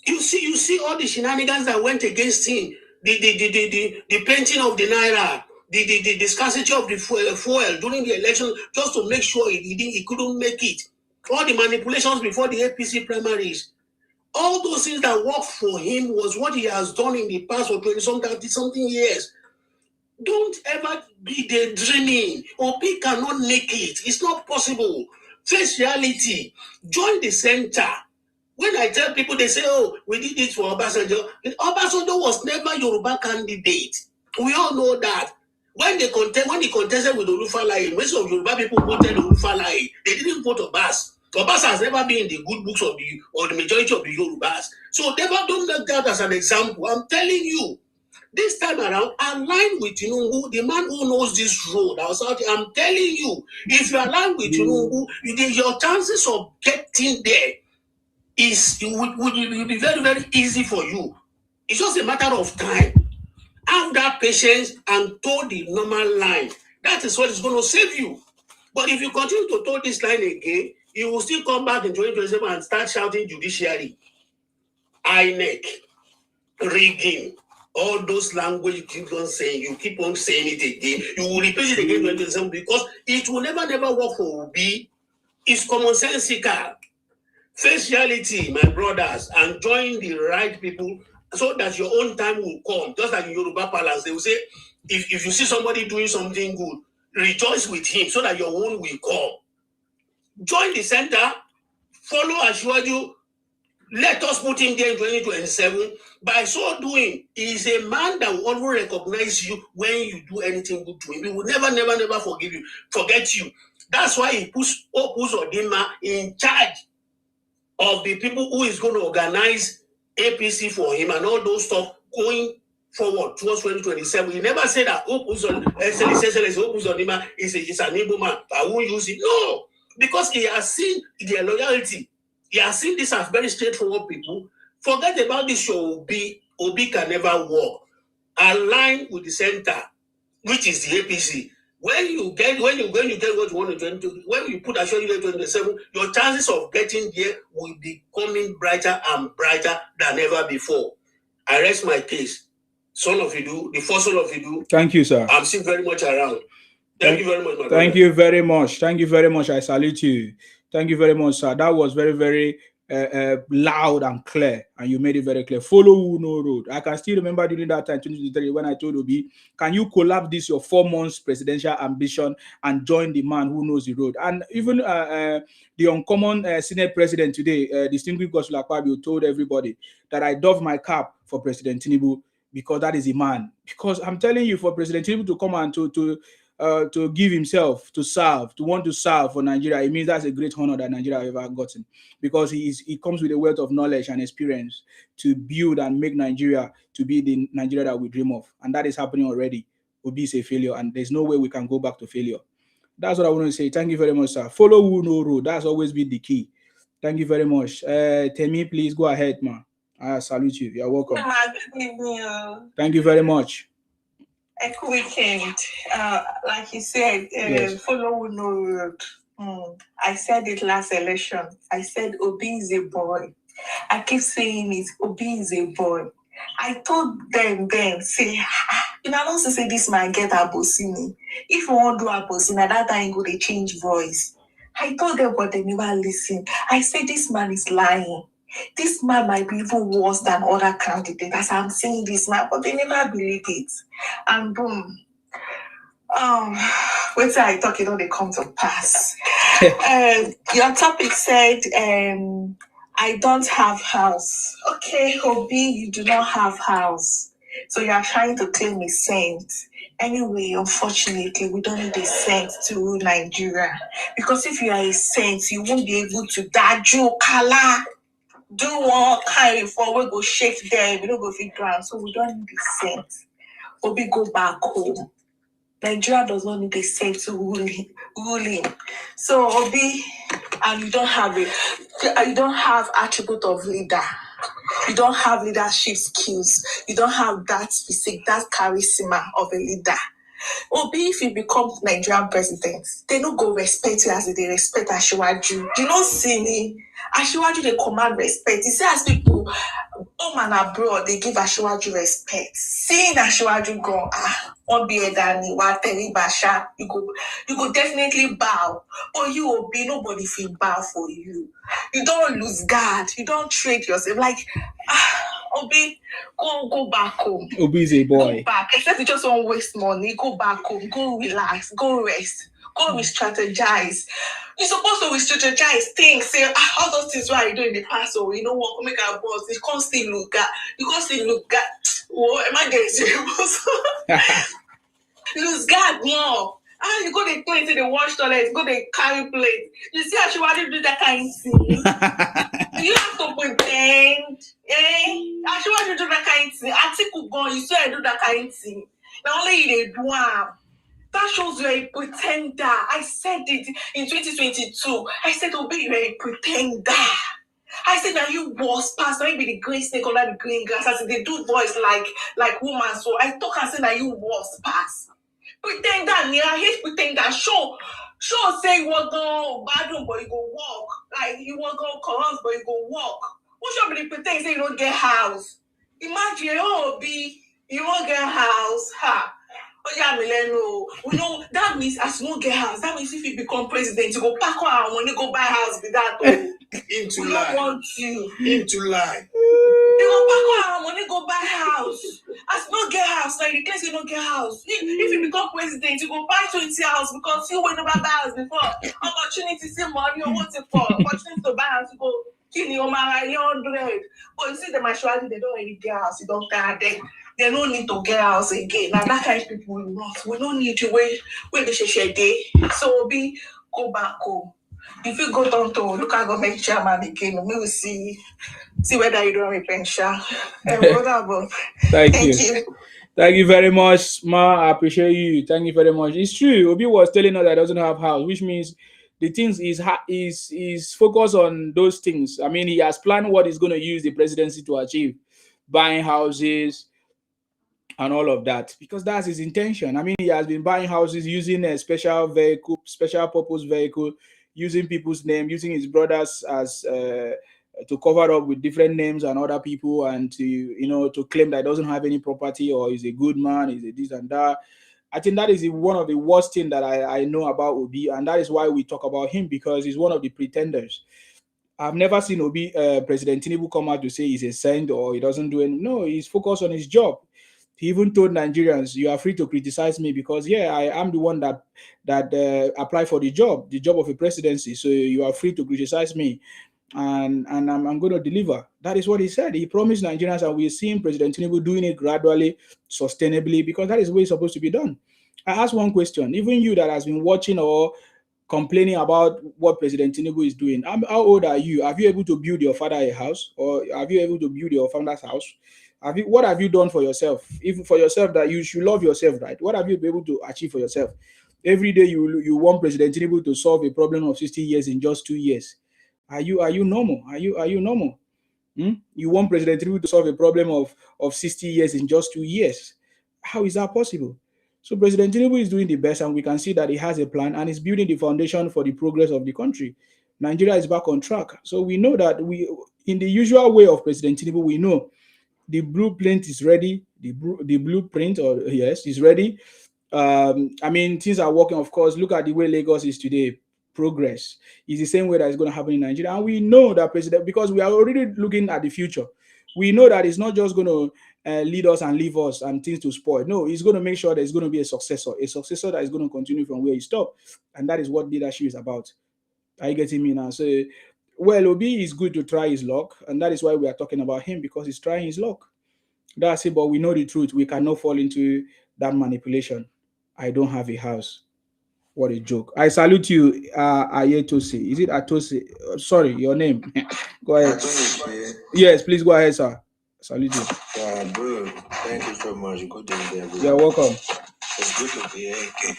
You see all the shenanigans that went against him, the painting of the naira, the scarcity of the fuel during the election, just to make sure he couldn't make it. All the manipulations before the APC primaries. All those things that worked for him was what he has done in the past for 20-something years. Don't ever be daydreaming. Obi cannot make it. It's not possible. Face reality. Join the center. When I tell people, they say, oh, we did it for Obasanjo. Obasanjo was never Yoruba candidate. We all know that. When he contested with Olufalaye, most of Yoruba people voted Olufalaye. They didn't vote Obas. Obas has never been in the good books of the majority of the Yorubas. So never don't make that as an example. I'm telling you, this time around, align with Tinubu, the man who knows this road. I'm telling you, if you align with Tinubu, your chances of getting there will be very, very easy for you. It's just a matter of time. Have that patience and toe the normal line. That is what is going to save you. But if you continue to toe this line again, you will still come back in 2027 and start shouting judiciary, INEC, rigging, all those language you keep on saying. You keep on saying it again. You will repeat it again in 2027 because it will never work for Obi. It's commonsensical. Face reality, my brothers, and join the right people so that your own time will come. Just like in Yoruba Palace, they will say, if you see somebody doing something good, rejoice with him so that your own will come. Join the center, follow Ashwaju, let us put him there in 2027. By so doing, he is a man that will always recognize you when you do anything good to him. He will never forget you. That's why he puts Opus Odima in charge of the people who is going to organize APC for him and all those stuff going forward towards 2027. He never said that Opus Odima is an evil man. I won't use it. No, because he has seen their loyalty. He has seen this as very straightforward people. Forget about this show. Obi can never work. Align with the center, which is the APC. When you get what you want to do, when you put Ashwaju 2027, your chances of getting there will be coming brighter and brighter than ever before. I rest my case. Son of Idu, the first son of Idu. Thank you, sir. I'm still very much around. Thank you very much, my brother. Thank you very much. Thank you very much. I salute you. Thank you very much, sir. That was very, very loud and clear, and you made it very clear. Follow who know road. I can still remember during that time, 2023, when I told Obi, can you collapse this your 4 months presidential ambition and join the man who knows the road? And even the uncommon Senate president today, distinguished Godswill Akpabio, told everybody that I doff my cap for President Tinubu because that is a man. Because I'm telling you, for President Tinubu to come and to give himself to want to serve for Nigeria, it means that's a great honor that Nigeria have ever gotten, because he comes with a wealth of knowledge and experience to build and make Nigeria to be the Nigeria that we dream of, and that is happening already. Obi is a failure, and there's no way we can go back to failure. That's what I want to say. Thank you very much, sir. Follow who know road. That's always been the key. Thank you very much. Temi, please go ahead, ma. I salute you. You're welcome. Thank you very much. A weekend, like you said, Yes. follow no road. I said it last election. I said Obi is a boy. I keep saying it. Obi is a boy. I told them then, say, you know, I don't say this man get Abosini. If you want to do Abosini, at that time go they change voice. I told them, but they never listen. I said this man is lying. This man might be even worse than other candidates. As I'm saying this now, but they never believe it. And boom. Wait till I talk, they come to pass. Your topic said, I don't have house. Okay, Obi, you do not have house. So you are trying to claim a saint. Anyway, unfortunately, we don't need a saint to rule Nigeria. Because if you are a saint, you won't be able to daju kala. Do one carry forward, go shake there, we don't go fit ground. So we don't need a saint. Obi, go back home. Nigeria does not need a saint to ruling. So Obi, and you don't have attribute of leader. You don't have leadership skills. You don't have that physique, that charisma of a leader. Obi, if you become Nigerian president, they don't go respect you as they respect Ashiwaju. You don't see me. Ashiwaju, they command respect. You see, as people home and abroad, they give Ashiwaju respect. Seeing Ashiwaju go, one be a Dani, one Terry Basha, you go definitely bow. But you will be nobody feel bow for you. You don't lose guard. You don't treat yourself like Obi, go back home. Obi is a boy. Go back. Except you just want to waste money. Go back home. Go relax. Go rest. Go re-strategize. You're supposed to re-strategize things. Say, all those things what you do in the past, or you know what, make our boss. You can't still look at. You can't still look at. Oh, am I getting serious? Lose guard more. You go to clean to the wash toilet, go to carry plate. You see how she want to do that kind of thing? You have to pretend. How she want to do that kind of thing? Atiku gone, you see I do that kind of thing. Now only you dey do am. That shows you're a pretender. I said it in 2022. I said, Obi, you're a pretender. I said that you was past, maybe the green snake under the green grass. I said they do voice like woman. So I talk and say that you was past. Pretender, I hate pretender. Show say you was going bad, but you go walk. Like you was going corrupt, but you go walk. What should be the pretend say you don't get house? Imagine, Obi, you won't get house. Ha. Oh yeah, Mileno. We know that means as you don't get house, that means if you become president, you go pack on our money, go buy house with that. Into we lie. Don't want you. Into lie. You go pack on our money, go buy house. As you don't get house, like the case you don't get house. If you become president, you go buy 20 house because you went never buy house before. Opportunity, see money, or what's it for? Opportunity to buy house, you go kill your man, 100. But you see the majority, they don't really get house. You don't get them. They don't need to get house again. Now that kind of people we want. We don't need you where they share day. So Obi, go back home. If you go down to look at government chairman again, we will see whether you don't repent. Thank you. Thank you very much, Ma. I appreciate you. Thank you very much. It's true. Obi was telling us that he doesn't have house, which means the things is focused on those things. I mean, he has planned what he's going to use the presidency to achieve, buying houses and all of that, because that's his intention. I mean, he has been buying houses using a special vehicle, special purpose vehicle, using people's name, using his brothers as to cover up with different names and other people, and to claim that he doesn't have any property or he's a good man, he's a this and that. I think that is one of the worst things that I know about Obi, and that is why we talk about him, because he's one of the pretenders. I've never seen Obi, President Tinubu, come out to say he's a saint or he doesn't do anything. No, he's focused on his job. He even told Nigerians, "You are free to criticize me because, I am the one that applied for the job of a presidency. So you are free to criticize me, and I'm going to deliver." That is what he said. He promised Nigerians, and we're seeing President Tinubu doing it gradually, sustainably, because that is the way it's supposed to be done. I asked one question: even you that has been watching or complaining about what President Tinubu is doing, how old are you? Have you able to build your father a house, or have you able to build your father's house? What have you done for yourself? Even for yourself, that you should love yourself, right? What have you been able to achieve for yourself? Every day you want President Tinubu to solve a problem of 60 years in just 2 years. Are you normal? Are you normal? You want President Tinubu to solve a problem of 60 years in just 2 years. How is that possible? So President Tinubu is doing the best, and we can see that he has a plan and is building the foundation for the progress of the country. Nigeria is back on track. So we know that in the usual way of President Tinubu, we know the blueprint is ready. The blueprint, is ready. I mean, things are working. Of course, look at the way Lagos is today. Progress is the same way that is going to happen in Nigeria, and we know that because we are already looking at the future. We know that it's not just going to lead us and leave us and things to spoil. No, he's going to make sure there's going to be a successor that is going to continue from where he stopped. And that is what leadership is about. Are you getting me now? So, well, Obi is good to try his luck. And that is why we are talking about him, because he's trying his luck. That's it. But we know the truth. We cannot fall into that manipulation. I don't have a house. What a joke. I salute you, Ayetose. Is it Atose? Sorry, your name. Go ahead. Yes, please go ahead, sir. Salute you. Bro, thank you so much. Good day there. You're welcome. It's good to be here.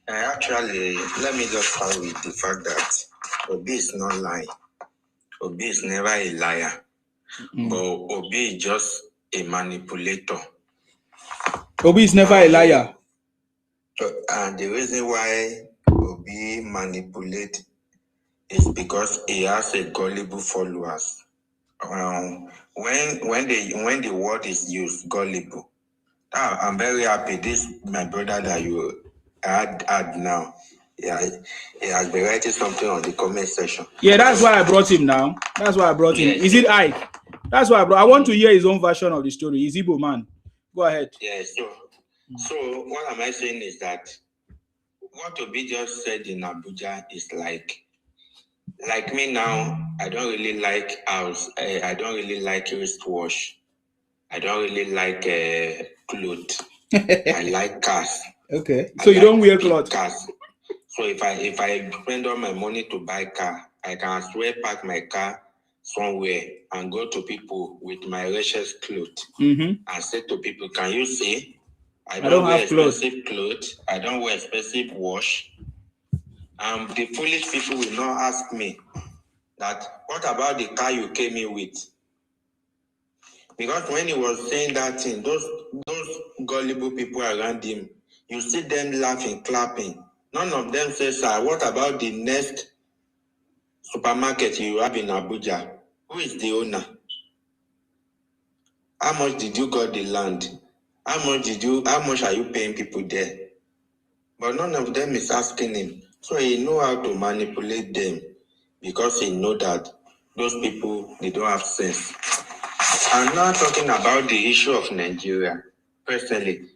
Actually, let me just start with the fact that Obi is not lying. Obi is never a liar. But Obi is just a manipulator. Obi is never a liar. And the reason why Obi manipulates is because he has a gullible followers. When the word is used, gullible, I'm very happy. This my brother that you add now. Yeah, he has been writing something on the comment section. Yeah, that's why I brought him now. That's why I brought him. Is it Ike? That's why I want to hear his own version of the story. He's Igbo man. Go ahead. Yeah, so what am I saying is that what Obi just said in Abuja is like me now. I don't really like house. I don't really like wristwatch. I don't really like clothes. I like cars. Okay. So you don't wear clothes. Cars. So if I spend all my money to buy car, I can as well park my car somewhere and go to people with my richest clothes and say to people, can you see? I don't wear expensive clothes. I don't wear expensive watch. The foolish people will not ask me that, what about the car you came in with? Because when he was saying that thing, those gullible people around him, you see them laughing, clapping. None of them say, sir, what about the next supermarket you have in Abuja? Who is the owner? How much did you got the land? How much are you paying people there? But none of them is asking him. So he know how to manipulate them because he know that those people, they don't have sense. I'm now talking about the issue of Nigeria. Personally,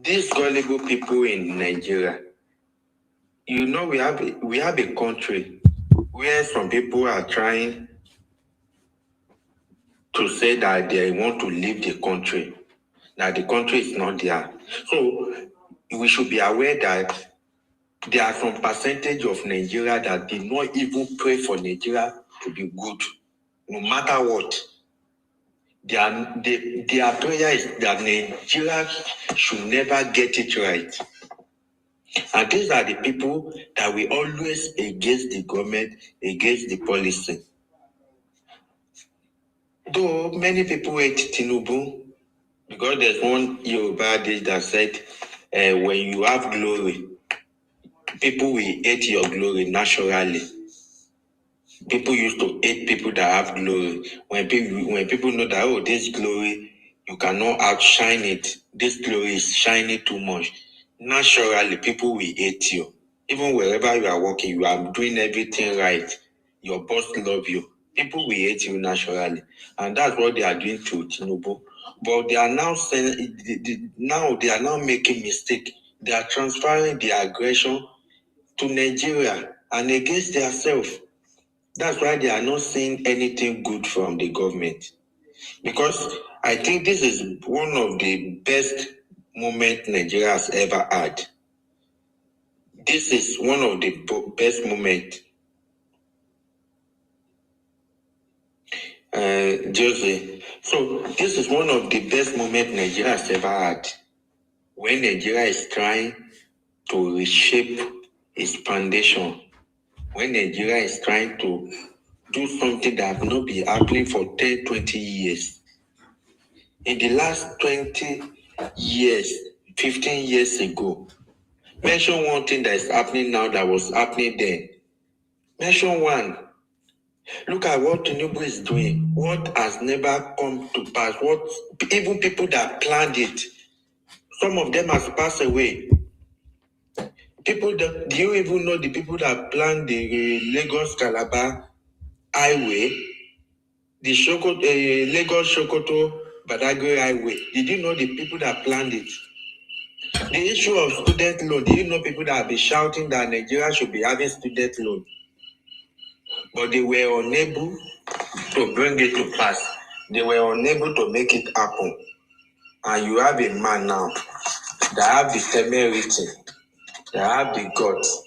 these gullible people in Nigeria, you know, we have a country where some people are trying to say that they want to leave the country, that the country is not there. So we should be aware that there are some percentage of Nigeria that did not even pray for Nigeria to be good, no matter what. Their prayer is that Nigeria should never get it right. And these are the people that we always against the government, against the policy. Though many people hate Tinubu, because there's one Yoruba dish that said, when you have glory, people will hate your glory naturally. People used to hate people that have glory. When people know that, oh, this glory, you cannot outshine it. This glory is shining too much. Naturally, people will hate you. Even wherever you are working, you are doing everything right. Your boss love you. People will hate you naturally. And that's what they are doing to Tinubu. But they are now saying, they are now making mistake. They are transferring the aggression to Nigeria and against themselves. That's why they are not seeing anything good from the government. Because I think this is one of the best moments Nigeria has ever had. This is one of the best moments. Jose. So this is one of the best moments Nigeria has ever had. When Nigeria is trying to reshape its foundation. When Nigeria is trying to do something that have not been happening for 10, 20 years. In the last 20 years, 15 years ago, mention one thing that is happening now that was happening then. Mention one. Look at what Tinubu is doing. What has never come to pass. What even people that planned it, some of them has passed away. People that, do you even know the people that planned the Lagos-Calabar highway? The Lagos-Sokoto Badagry Highway. Did you know the people that planned it? The issue of student loan, do you know people that have been shouting that Nigeria should be having student loan? But they were unable to bring it to pass. They were unable to make it happen. And you have a man now that have the temerity, that have the guts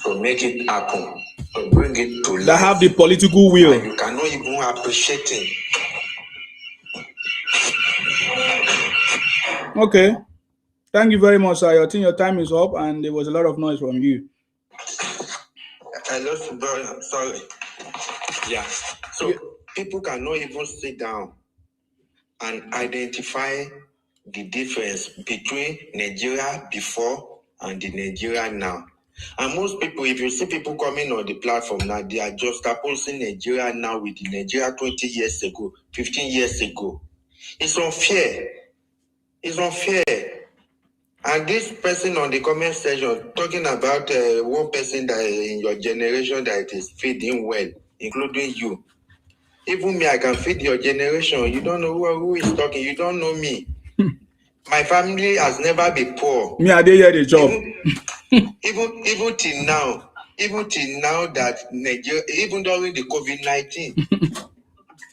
to make it happen, to bring it to life. That have the political will. And you cannot even appreciate him. Okay. Thank you very much, sir. I think your time is up and there was a lot of noise from you. I lost brother. I'm sorry. Yeah. So people cannot even sit down and identify the difference between Nigeria before and the Nigeria now. And most people, if you see people coming on the platform now, they are just opposing Nigeria now with the Nigeria 20 years ago, 15 years ago. It's unfair. It's unfair. And this person on the comment section talking about one person that in your generation that is feeding well, including you. Even me, I can feed your generation. You don't know who is talking. You don't know me. My family has never been poor. Me, I did hear the job. Even till now that Nigeria, even during the COVID-19,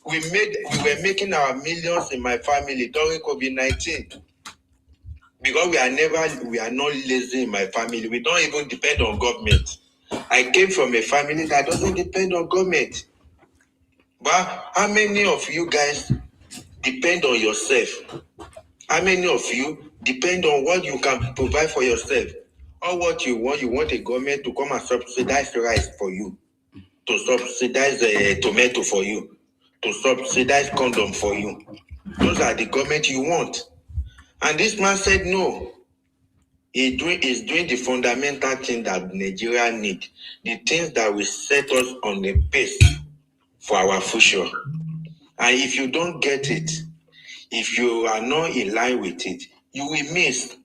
we were making our millions in my family during COVID-19. Because we are not lazy in my family. We don't even depend on government. I came from a family that doesn't depend on government. But how many of you guys depend on yourself? How many of you depend on what you can provide for yourself? Or what you want a government to come and subsidize rice for you, to subsidize tomato for you, to subsidize condom for you. Those are the government you want. And this man said no. He's doing the fundamental thing that Nigeria need, the things that will set us on the pace for our future. And if you don't get it, if you are not in line with it, you will miss.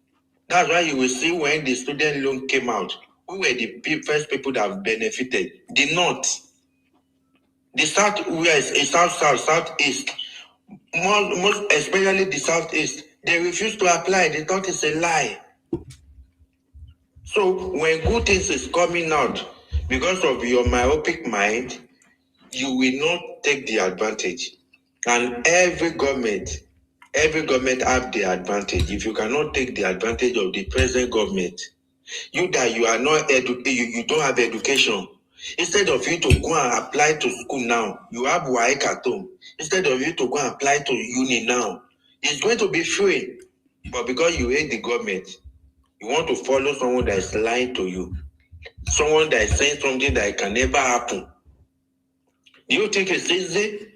That's why you will see when the student loan came out, who were the first people that have benefited? The North, the Southwest, Southeast, most especially the Southeast. They refused to apply. They thought it's a lie. So when good things is coming out, because of your myopic mind, you will not take the advantage. And every government have the advantage. If you cannot take the advantage of the present government, you are not you don't have education. Instead of you to go and apply to school now, you have WAEC at home. Instead of you to go and apply to uni now, it's going to be free. But because you hate the government, you want to follow someone that is lying to you, someone that is saying something that can never happen. Do you think it's easy?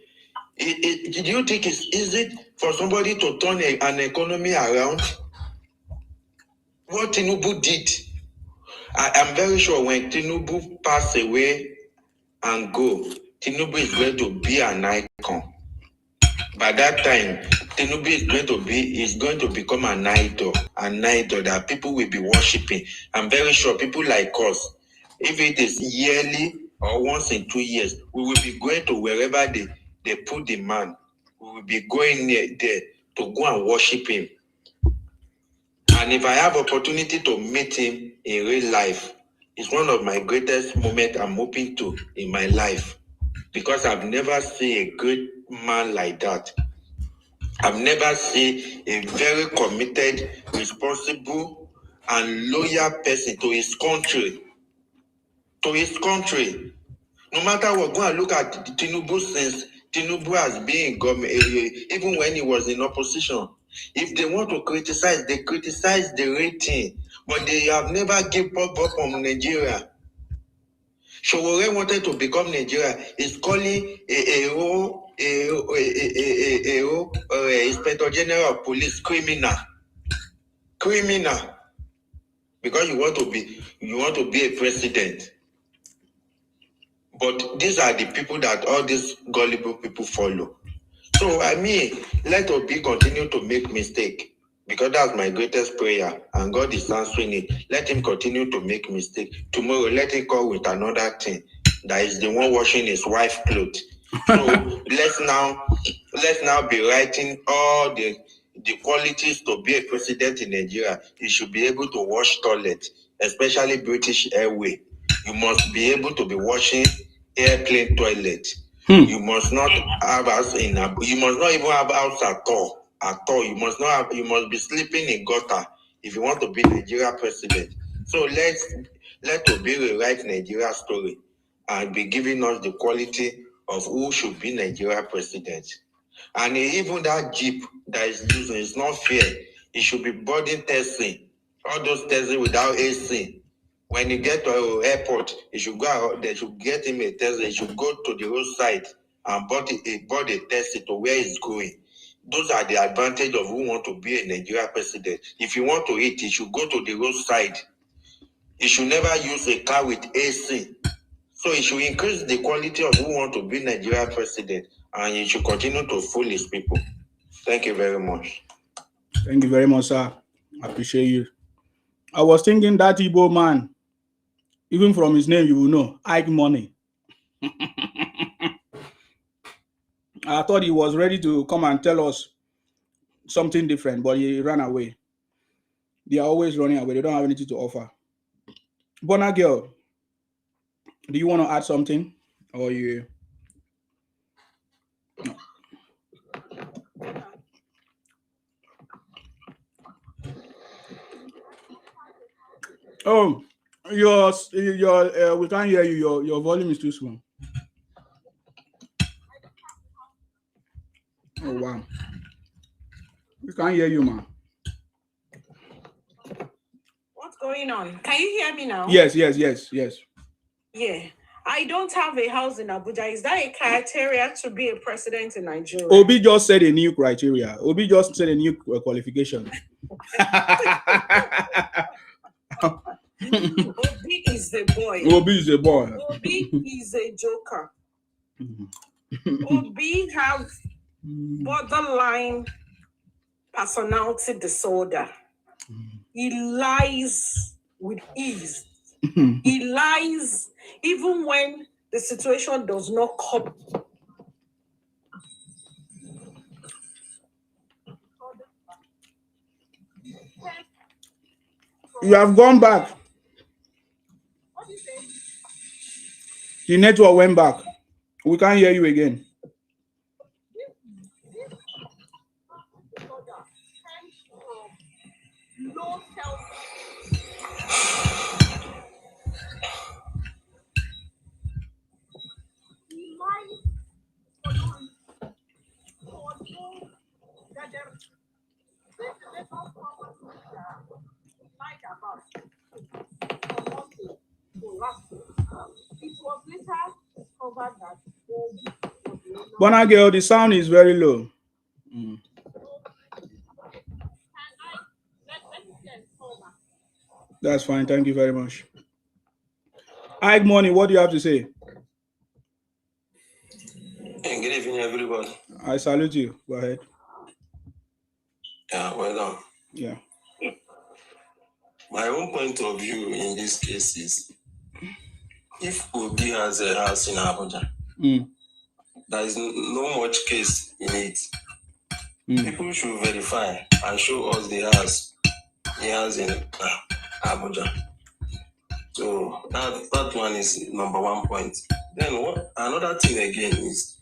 Do you think it's easy for somebody to turn an economy around? What Tinubu did, I am very sure when Tinubu pass away and go, Tinubu is going to be an icon. By that time, Tinubu is going to become an idol that people will be worshiping. I'm very sure people like us, if it is yearly or once in 2 years, we will be going to wherever they put the man. We will be going there to go and worship him. And if I have opportunity to meet him in real life, it's one of my greatest moments I'm hoping to in my life. Because I've never seen a great man like that. I've never seen a very committed, responsible, and loyal person to his country. To his country. No matter what, go and look at Tinubu since Tinubu has been in government, even when he was in opposition. If they want to criticize, they criticize the rating, but they have never given up on Nigeria. Showore wanted to become Nigeria. He's calling Inspector General of Police criminal. Because you want to be a president. But these are the people that all these gullible people follow. So let Obi continue to make mistake, because that's my greatest prayer, and God is answering it. Let him continue to make mistake. Tomorrow, let him come with another thing that is the one washing his wife's clothes. So let's now let's now be writing all the qualities to be a president in Nigeria. You should be able to wash toilet, especially British Airways. You must be able to be washing airplane toilet. You must not have house in you must not even have house at all. At all. You must not have, you must be sleeping in gutter if you want to be Nigeria president. So let Obi rewrite Nigeria story and be giving us the quality of who should be Nigeria president. And even that jeep that is using is not fair. It should be boarding testing. All those testing without AC. When you get to an airport, you should go out, they should get him a test. They should go to the roadside and board a test to where he's going. Those are the advantage of who want to be a Nigeria president. If you want to eat, you should go to the roadside. You should never use a car with AC. So it should increase the quality of who want to be Nigeria president, and you should continue to fool his people. Thank you very much. Thank you very much, sir. I appreciate you. I was thinking that Igbo man, even from his name, you will know, Ike Money. I thought he was ready to come and tell us something different, but he ran away. They are always running away. They don't have anything to offer. Bona girl, do you want to add something? Or you? No. Oh, your we can't hear you. Your volume is too small. Oh wow, we can't hear you, man. What's going on? Can you hear me now? Yes. Yeah. I don't have a house in Abuja. Is that a criteria to be a president in Nigeria? Obi just said a new criteria. Obi just said a new qualification. Obi is the boy. Obi is a boy. Obi is a joker. Obi have borderline personality disorder. He lies with ease. He lies even when the situation does not come. You have gone back. What do you say? The network went back. We can't hear you again. Low self. It was later discovered that Bona girl, the sound is very low. That's fine. Thank you very much. Ike Money, what do you have to say? Hey, good evening, everybody. I salute you. Go ahead. Yeah, well done. Yeah. My own point of view in this case is, if Obi has a house in Abuja, there is no much case in it. People should verify and show us the house he has in Abuja. So that one is number 1 point. Then another thing again is,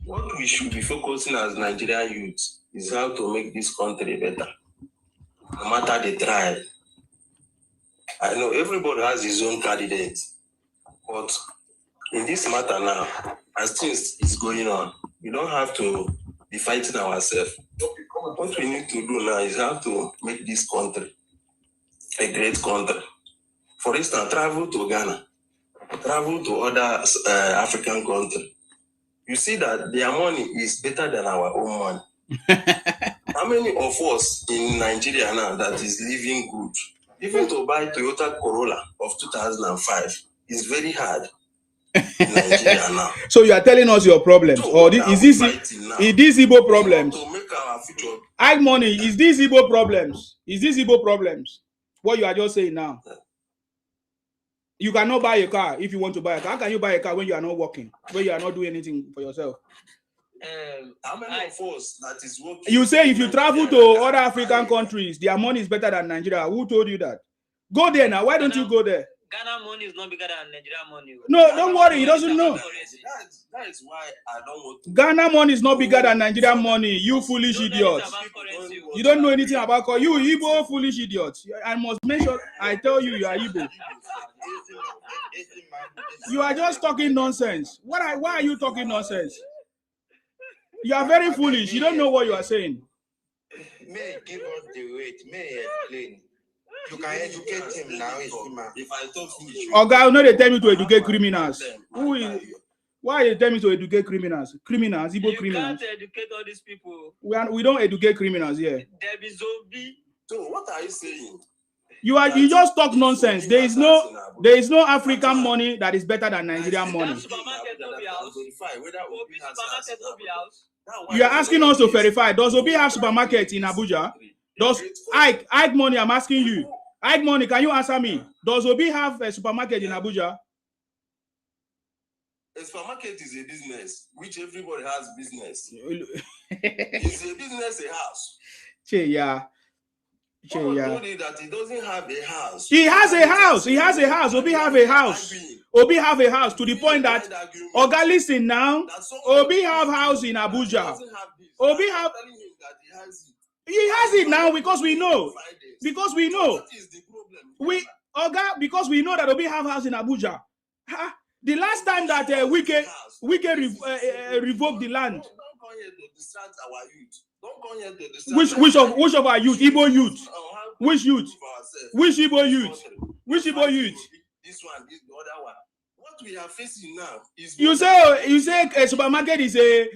what we should be focusing as Nigerian youth is how to make this country better. No matter the trial. I know everybody has his own candidate, but in this matter now, as things is going on, we don't have to be fighting ourselves. What we need to do now is how to make this country a great country. For instance, travel to Ghana, travel to other African countries. You see that their money is better than our own money. How many of us in Nigeria now that is living good? Even to buy Toyota Corolla of 2005 is very hard in Nigeria now. So you are telling us your problems, or is this Igbo problems? To make our future. Ike Money, is this Igbo problems? Is this Igbo problems? What you are just saying now? You cannot buy a car if you want to buy a car. How can you buy a car when you are not working, when you are not doing anything for yourself? How many of us that is working? You say if you travel to other African countries, their money is better than Nigeria. Who told you that? Go there now. Why don't you go there? Ghana money is not bigger than Nigerian money. No, don't worry. He doesn't know. That is why I don't want to. Ghana money is not bigger than Nigerian money. You foolish idiot. You don't know anything about currency. You Igbo foolish idiot. I must make sure I tell you are Igbo. You are just talking nonsense. Why are you talking nonsense? You are very foolish. You don't know what you are saying. May give us the rate. May explain. You can educate him now. If I talk foolish, Oga, no, they tell me to educate criminals. Why you tell me to educate criminals? Criminals, Igbo criminals. You can't educate all these people. We don't educate criminals here. There is Obi. So what are you saying? You just talk nonsense. There is no African money that is better than Nigerian money. You are asking us to verify. Does Obi have supermarket in Abuja? Does Ike money? I'm asking you. Ike money, can you answer me? Does Obi have a supermarket in Abuja? A supermarket is a business, which everybody has business. It's a business, a house. Yeah. Told you that he doesn't have a house. He has a house. He has a house. Obi have a house. Obi have a house to the point that Oga, listen now. Obi have house in Abuja. Obi have. He has it now because we know. Because we know. Because we know that Obi have house in Abuja. The last time that Wike revoked the land. Don't come here to distract our youth. Don't come here to distract. Which of our youth? Igbo youth. Which youth? Which Igbo youth? Which Igbo youth? This one, the other one. What we are facing now is. You say a supermarket is a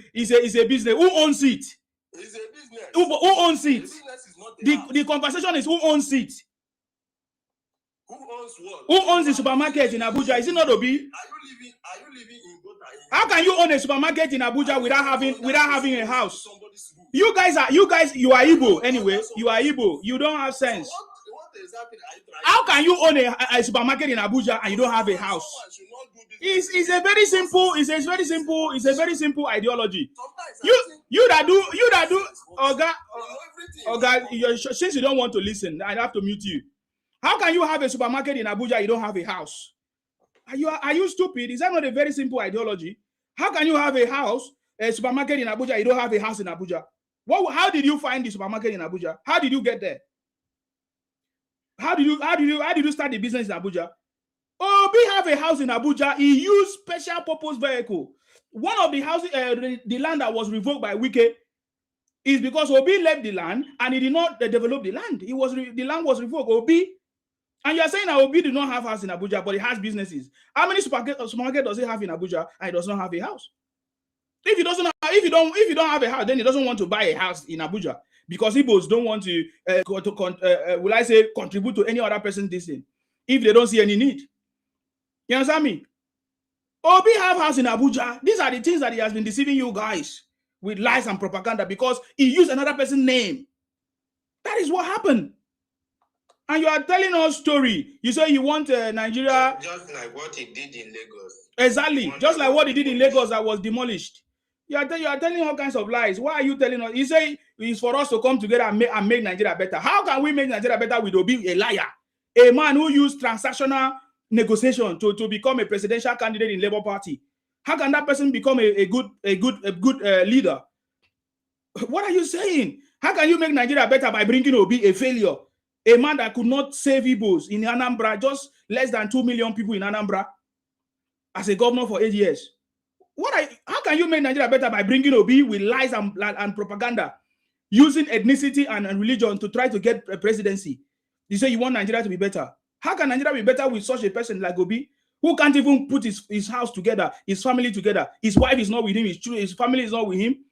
business. Who owns it? It's a business. Who owns it? Business is not The conversation is who owns it? Who owns what? Who owns the supermarket in Abuja? Is it not Obi? Are you living in Gota? How can you own a supermarket in Abuja without having a house? You guys are Igbo anyway. You are Igbo. You don't have sense. What exactly are you trying? How can you own a supermarket in Abuja and you don't have a house? It's a very simple ideology. You that do Oga, since you don't want to listen, I have to mute you. How can you have a supermarket in Abuja? You don't have a house. Are you stupid? Is that not a very simple ideology? How can you have a supermarket in Abuja? You don't have a house in Abuja. How did you find the supermarket in Abuja? How did you get there? How did you start the business in Abuja? Obi have a house in Abuja. He used special purpose vehicle. One of the houses, the land that was revoked by Wike, is because Obi left the land and he did not develop the land. The land was revoked. Obi. And you are saying that Obi did not have a house in Abuja, but he has businesses. How many supermarket does he have in Abuja and he does not have a house? If you don't have a house, then he doesn't want to buy a house in Abuja because Igbos don't want to contribute to any other person's this thing if they don't see any need. You understand me? Obi have house in Abuja. These are the things that he has been deceiving you guys with lies and propaganda because he used another person's name. That is what happened. And you are telling us story. You say you want Nigeria. Just like what he did in Lagos. Exactly. Just like what he did in Lagos that was demolished. You are telling all kinds of lies. Why are you telling us? You say it's for us to come together and make Nigeria better. How can we make Nigeria better with Obi, a liar? A man who used transactional negotiation to become a presidential candidate in Labour Party. How can that person become a good leader? What are you saying? How can you make Nigeria better by bringing Obi, a failure? A man that could not save Igbos in Anambra, just less than 2 million people in Anambra, as a governor for 8 years. How can you make Nigeria better by bringing Obi with lies and propaganda, using ethnicity and religion to try to get a presidency? You say you want Nigeria to be better. How can Nigeria be better with such a person like Obi, who can't even put his house together, his family together? His wife is not with him, his family is not with him.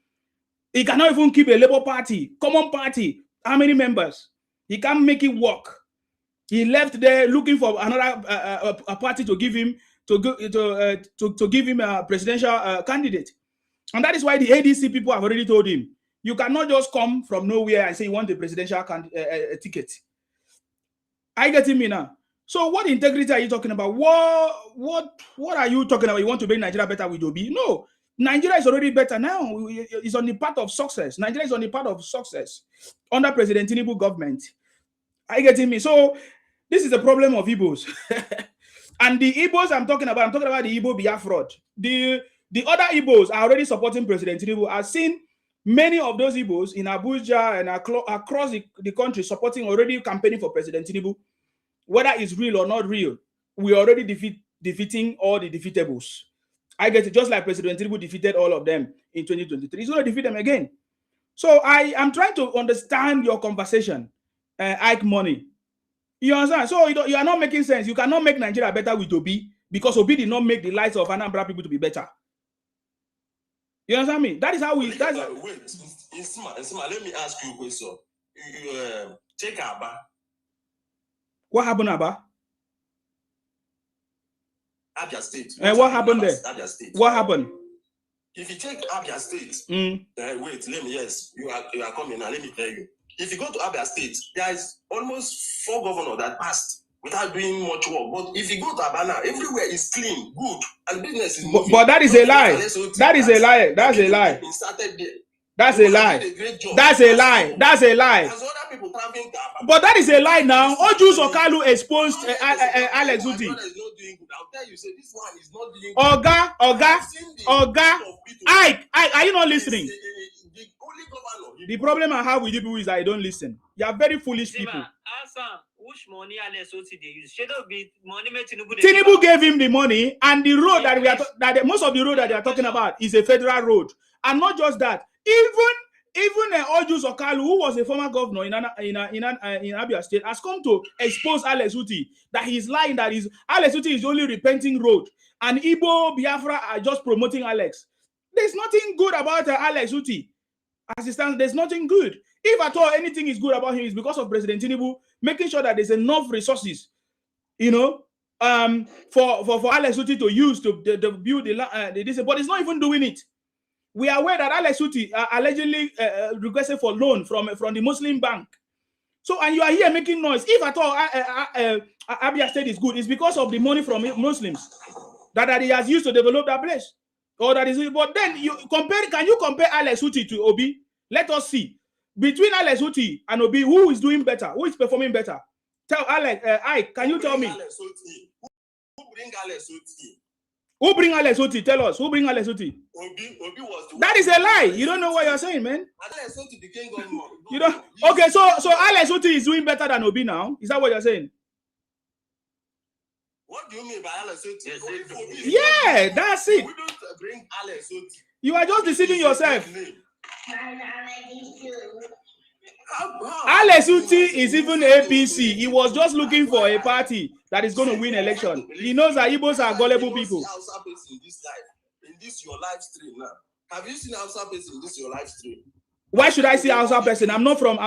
He cannot even keep a Labour Party, common party. How many members? He can't make it work. He left there looking for another a party to give him a presidential candidate, and that is why the ADC people have already told him, you cannot just come from nowhere and say you want a presidential ticket. Are you getting me now? So what integrity are you talking about? What are you talking about? You want to make Nigeria better with Obi? No, Nigeria is already better now. It's on the path of success. Nigeria is on the path of success under President Tinubu government. Are you getting me? So this is the problem of Igbos. And the Igbos I'm talking about the Igbo Biafra. The other Igbos are already supporting President Tinubu. I've seen many of those Igbos in Abuja and across the country supporting, already campaigning for President Tinubu. Whether it's real or not real, we already defeating all the defeatables. I get it, just like President Tinubu defeated all of them in 2023. He's going to defeat them again. So I am trying to understand your conversation, Ike Money. You understand? So you are not making sense. You cannot make Nigeria better with Obi because Obi did not make the lives of Anambra people to be better. You understand me? That is how we. Wait, Nsima, let me ask you a question. Check Aba. What happened, Aba? Abia State. What happened there? Abia State. What happened? If you check Abia State, wait, let me. Yes, you are coming now. Let me tell you. If you go to Abia State, there is almost 4 governors that passed without doing much work. But if you go to Abana, everywhere is clean, good, and business is moving. But that is a lie. That is a lie. That's a lie. That's a lie. That's a lie. That's a lie. But that is a lie now. Ojus Okalu exposed Alex Uti. Oga, Ike, are you not listening? The problem I have with you people is I don't listen. You are very foolish people. Which money Alex Uti they use? Tinubu gave him the money, and the road that most of the road that they are talking about is a federal road, and not just that. Even Ojus Okalu, who was a former governor in Abia State, has come to expose Alex Uti that he's lying. That is Alex Uti is only repenting road, and Igbo Biafra are just promoting Alex. There's nothing good about Alex Uti. As it stands, there's nothing good. If at all anything is good about him, is because of President Tinubu making sure that there's enough resources, for Alex Uti to use to build the but it's not even doing it. We are aware that Alex Uti allegedly requested for loan from the Muslim bank. So, and you are here making noise. If at all Abia State is good, it's because of the money from Muslims that he has used to develop that place. Or that is, but then can you compare Alex Uti to Obi? Let us see. Between Alex Uti and Obi, who is doing better? Who is performing better? Tell Alex, Ike, can you tell me? Who bring Alex Uti? Who bring Alex Uti? Tell us. Who bring Alex Uti? Obi was the That is a lie. You don't know what you're saying, man. Alex Uti became governor. You don't. Okay, so Alex Uti is doing better than Obi now. Is that what you're saying? What do you mean by Alex Uti? Yeah, that's it. We don't bring Alex Uti. You are just deceiving yourself. Alex Uti is even APC. He was just looking for a party that is going to win election. He knows that Igbos are gullible people. In this your live stream now. Have you seen Hausa person in this your live stream? Why should I see Hausa person? I'm not from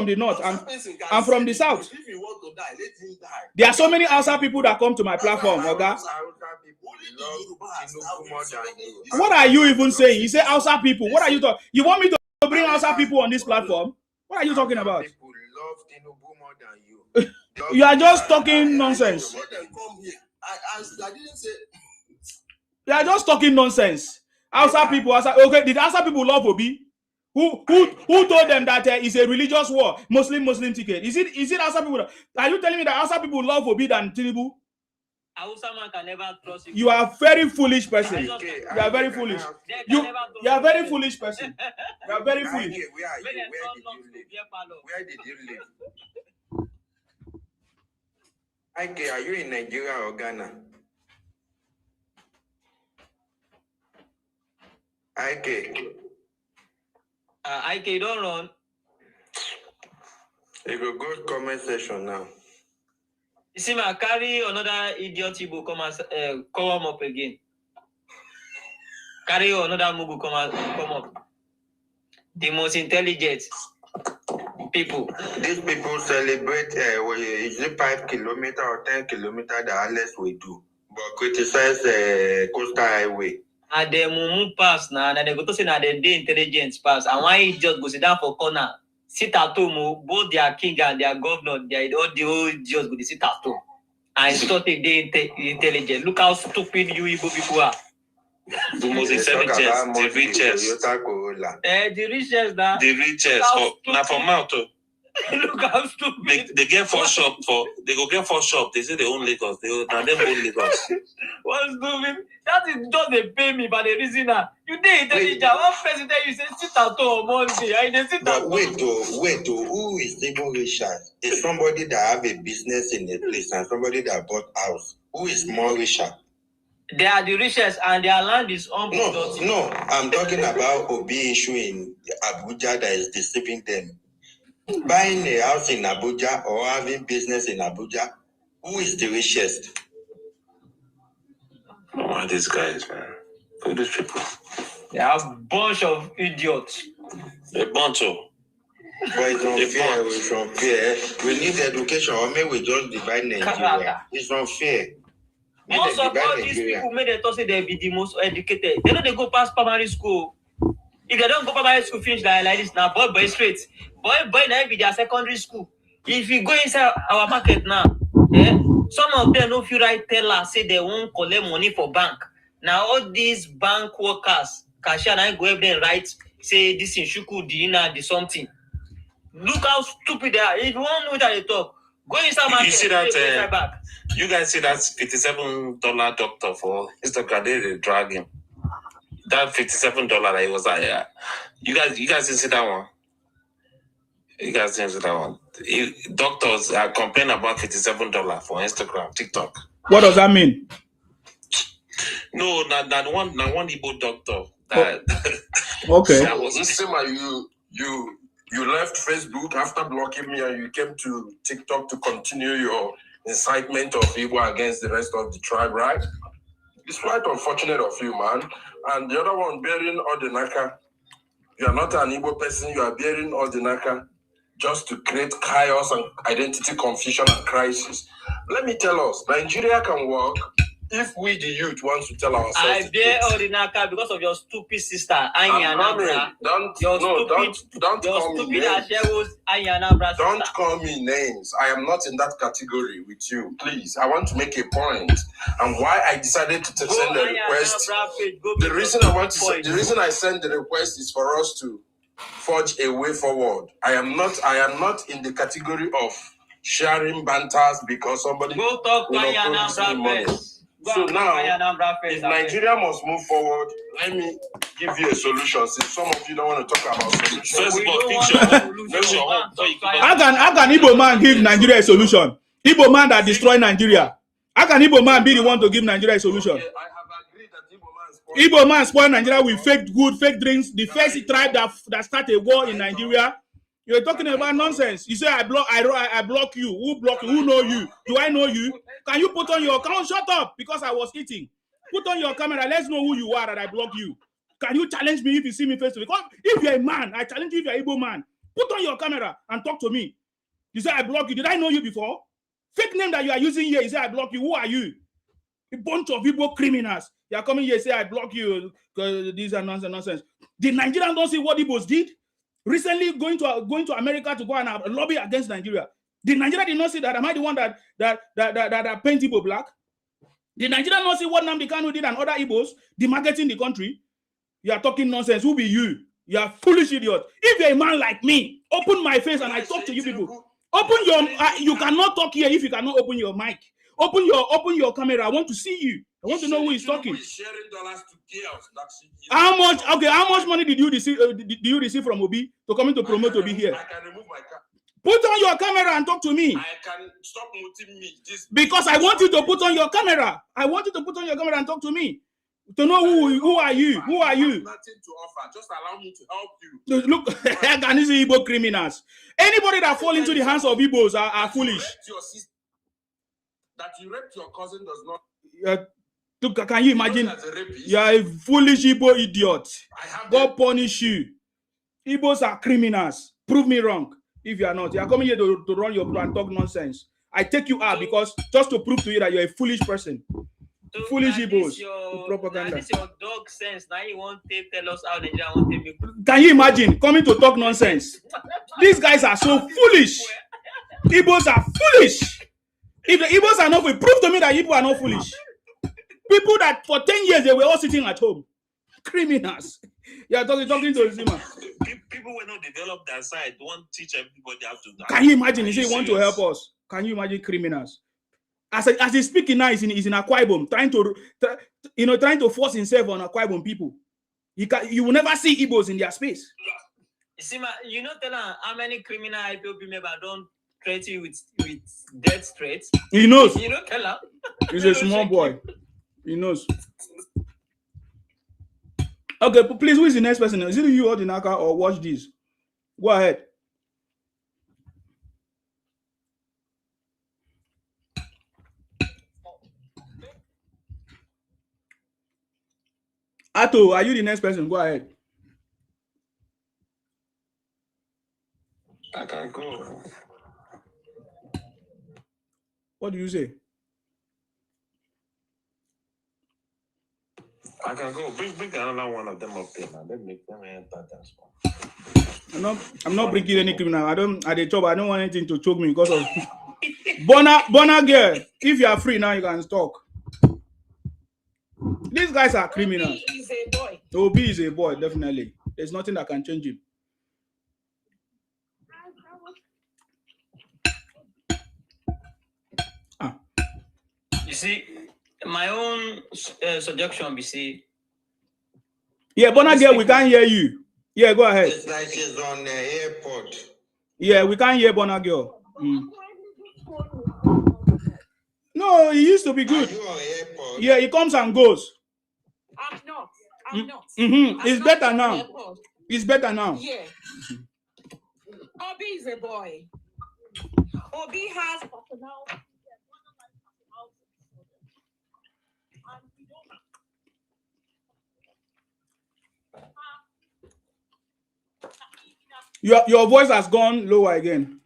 the north. I'm from the south. If you want to die, let him die. There are so many Hausa people that come to my platform, Oga. What are you even saying? You say Hausa people. What are you talking? You want me to bring Hausa people on this platform? What are you talking about? You are just talking nonsense. You are just talking nonsense. Hausa people. Okay, did Hausa people love Obi? Who told them that it's a religious war? Muslim ticket. Is it Hausa people? Are you telling me that Hausa people love Obi than Tinubu? Hausa man can never trust you. You are a very foolish person. You are very foolish. You are a very foolish person. You are very foolish. Where did you live? Ike, are you in Nigeria or Ghana? Ike. Ike, don't run. You go comment section now. You see, I carry another idiot Igbo come up again. Carry another Mugu come up. The most intelligent people. These people celebrate usually 5 kilometers or 10 kilometers the Alex will do, but criticize coastal highway. And the Mumu pass now, and they go to say that the intelligence pass, and why he just go sit down for corner, sit at home, both their king and their governor, all the old just go to sit at home. And start a day intelligent. Look how stupid you Igbo people are. The most intelligent, the richest. The richest now. The richest for mouth. Look how stupid. They get four shop for they go get four shop. They say they own Lagos. They own Lagos. What's stupid? That is just they pay me by the reason that you did intelligent. One person tell you say sit at home Monday. I dey sit at home. Wait, who is even richer? Is somebody that have a business in a place and somebody that bought house. Who is more richer? They are the richest and their land is unproductive. No, I'm talking about Obi issue in Abuja that is deceiving them. Buying a house in Abuja or having business in Abuja, who is the richest? Oh, these guys, man. Foolish people. They have a bunch of idiots. A bunch of. But it's unfair. We need education, or maybe we just divide Nigeria. It's unfair. Most of all these people made them talk say they be the most educated. They know they go past primary school. If they don't go primary school, finish like this now, boy straight. Boy now be their secondary school. If you go inside our market now, some of them no feel right teller say they won't collect money for bank. Now all these bank workers, cashier now go every day right say this in Shuku, the something. Look how stupid they are. If you want to know that they talk, go inside market. You see that? You guys see that $57 doctor for Instagram? They drag him. That $57 that he was like, yeah. You guys didn't see that one. You guys didn't see that one. Doctors are complaining about $57 for Instagram, TikTok. What does that mean? No, not one Igbo doctor. That, okay. You left Facebook after blocking me and you came to TikTok to continue your incitement of Igbo against the rest of the tribe, right? It's quite unfortunate of you, man. And the other one bearing Odinaka. You are not an Igbo person, you are bearing Odinaka just to create chaos and identity confusion and crisis. Let me tell us, Nigeria can work if we, the youth, want to tell ourselves. I bear Odinaka because of your stupid sister, Anyanabra. Don't call me names. Don't call me names. I am not in that category with you. Please, I want to make a point. And why I decided to send the request. The reason I sent the request is for us to forge a way forward. I am not in the category of sharing banters because somebody promised me money. So now, if Nigeria must move forward, let me give you a solution. Since some of you don't want to talk about solutions. First of all, How can Igbo man give Nigeria a solution? Igbo man that destroy Nigeria. How can Igbo man be the one to give Nigeria a solution? Igbo man spoil Nigeria with fake good, fake drinks. The first tribe that started a war in Nigeria. You're talking about nonsense. You say I block you. Who block you? Who know you? Do I know you? Can you put on your account? Shut up, because I was eating. Put on your camera. Let's know who you are that I block you. Can you challenge me if you see me face to face? Because if you're a man, I challenge you if you're an Igbo man. Put on your camera and talk to me. You say I block you. Did I know you before? Fake name that you are using here. You say I block you. Who are you? A bunch of Igbo criminals. You are coming here say I block you because these are nonsense. The Nigerians don't see what Igbos did. Recently, going to America to go and lobby against Nigeria. The Nigeria did not see that. Am I the one that paint Igbo black? The Nigerian not see what Nnamdi Kanu did and other Igbos demarketing the country. You are talking nonsense. Who be you? You are foolish idiot. If you're a man like me, open my face and I talk to you people. Open your. You cannot talk here if you cannot open your mic. Open your camera. I want to see you. I want to know who is talking. How much? Okay, how much money did you receive from Obi to come in to promote Obi here? I can remove my camera. Put on your camera and talk to me. I can stop muting me. Because I want you to put on your camera. I want you to put on your camera and talk to me. To know who are you? Who are you? Nothing to offer. Just allow me to help you. Look, can you see Igbo criminals? Anybody that fall into the hands of Igbos are foolish. That you raped your cousin does not. Look, can you imagine? You are a foolish Igbo idiot. God punish you. Igbos are criminals. Prove me wrong. If you are not, you are coming here to run your and talk nonsense. I take you out because just to prove to you that you're a foolish person. So foolish Igbos. Propaganda. This your dog sense. Now you want to tell us how Nigeria want to be. Can you imagine coming to talk nonsense? These guys are so foolish. Igbos are foolish. If the Igbos are not foolish, prove to me that Igbo are not foolish. People that for 10 years they were all sitting at home. Criminals. You are talking to Zima. People will not develop their side. Don't teach everybody how to. Can you imagine? He say he want to help us. Can you imagine criminals? As he's speaking now, he's in Akwa Ibom, trying to force himself on Akwa Ibom people. You will never see Igbos in their space. You see, you know, tell her how many criminal IPOP members don't threaten you with death threats. He knows. You know, tell her. He's a small boy. He knows. Okay, please, who is the next person? Is it you or the Naka or watch this? Go ahead. Ato, are you the next person? Go ahead. I can go. What do you say? I can go. Bring another one of them up there, man. Let me enter that spot. I'm not bringing any criminal. I don't want anything to choke me because of Bona girl. If you are free now, you can talk. These guys are criminals. Obi is a boy. Obi is a boy, definitely. There's nothing that can change him. You see, my own suggestion, we see. Yeah, Bona girl, we can't hear you. Yeah, go ahead. It's like she's on the airport. Yeah, we can't hear Bona girl. No, he used to be good. Are you on airport? Yeah, he comes and goes. I'm not. I'm not. It's better now. Airport. It's better now. Yeah. Obi is a boy. Obi has personality. Your voice has gone lower again.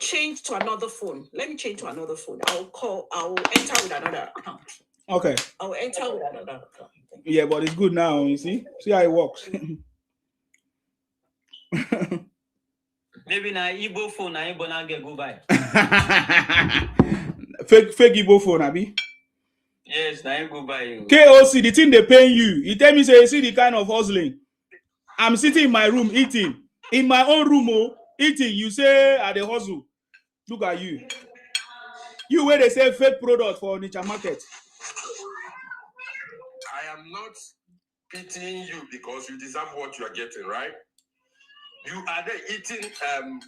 Change to another phone. Let me change to another phone. I'll enter with another account. Okay. I'll enter with another account. Yeah, but it's good now. You see how it works. Maybe na Igbo phone, na Igbo na get go by. fake Igbo phone, Abi. Yes, na go by you. KOC, the thing they pay you. He tell me say, you see the kind of hustling. I'm sitting in my room eating. In my own room, eating. You say at the hustle. Look at you. You where they say fake product for nature market. I am not pitying you because you deserve what you are getting, right? You are there eating eba,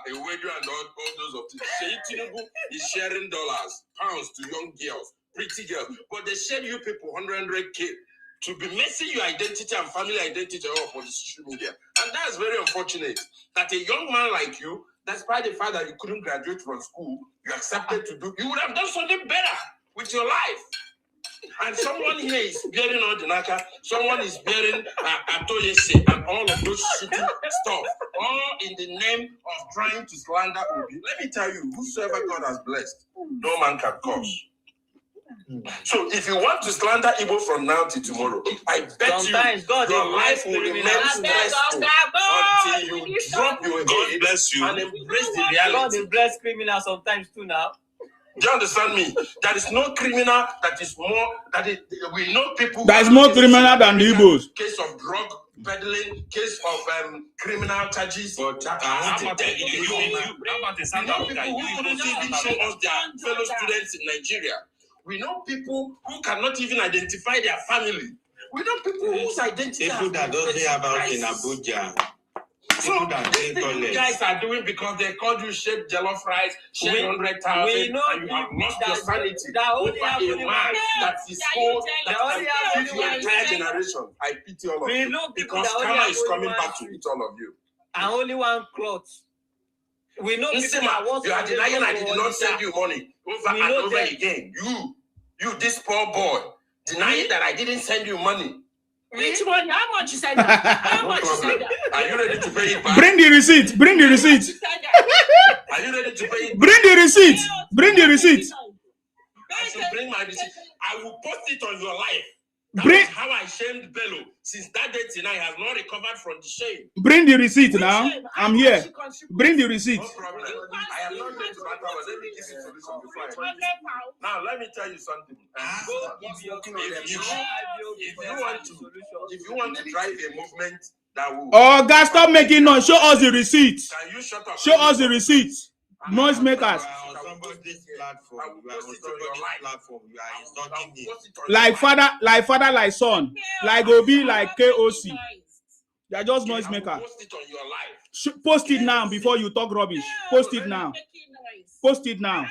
a wedu, and all those of things. Tinubu is sharing dollars, pounds to young girls, pretty girls, but they share you people 100K to be messing your identity and family identity up on the social media, and that's very unfortunate. That a young man like you, despite the fact that you couldn't graduate from school, you accepted to do. You would have done something better with your life. And someone here is bearing all the naka, someone is bearing Atoyese and all of those shitty stuff, all in the name of trying to slander Obi. Let me tell you, whosoever God has blessed, no man can curse. So if you want to slander Igbo from now till tomorrow, I bet your life will remain stressful until you drop your God bless you and embrace the reality. God bless criminals sometimes too now. Do you understand me? There is no criminal that is more we know people. There is more criminal than the Igbos. Case of drug peddling, case of criminal charges. But how about in South Africa? You couldn't even show us their fellow students in Nigeria. We know people who cannot even identify their family. We know people whose identity people that don't say about in Abuja. So this thing you guys are doing because they called you shape jollof rice, shape 100,000, and you have lost your sanity over a man that is old, that can feed your entire generation. I pity all of you because karma is coming back to eat all of you. And only one cloth. We know you are denying I did not send you money over and over again. You this poor boy, denying that I didn't send you money. Which one? How much you said that? How much you said that? Are you ready to pay it back? Bring the receipt. Bring the receipt. Are you ready to pay it back? Bring the receipt. Bring the receipt. I should bring my receipt. I will post it on your life. That's how I shamed Bello. Since that day till now, he has not recovered from the shame. Bring the receipt now. I'm here. Bring the receipt. No problem. I am not going to matter what. Let me give you solution before I do. Now, let me tell you something. If you want to drive a movement that will... Oh, guys, stop making noise. Show us the receipt. Can you shut up? Show us the receipt. Noise makers. Like father, like son, like Obi, like KOC. They are just noise makers. Post it now before you talk rubbish. Post it now. Post it now.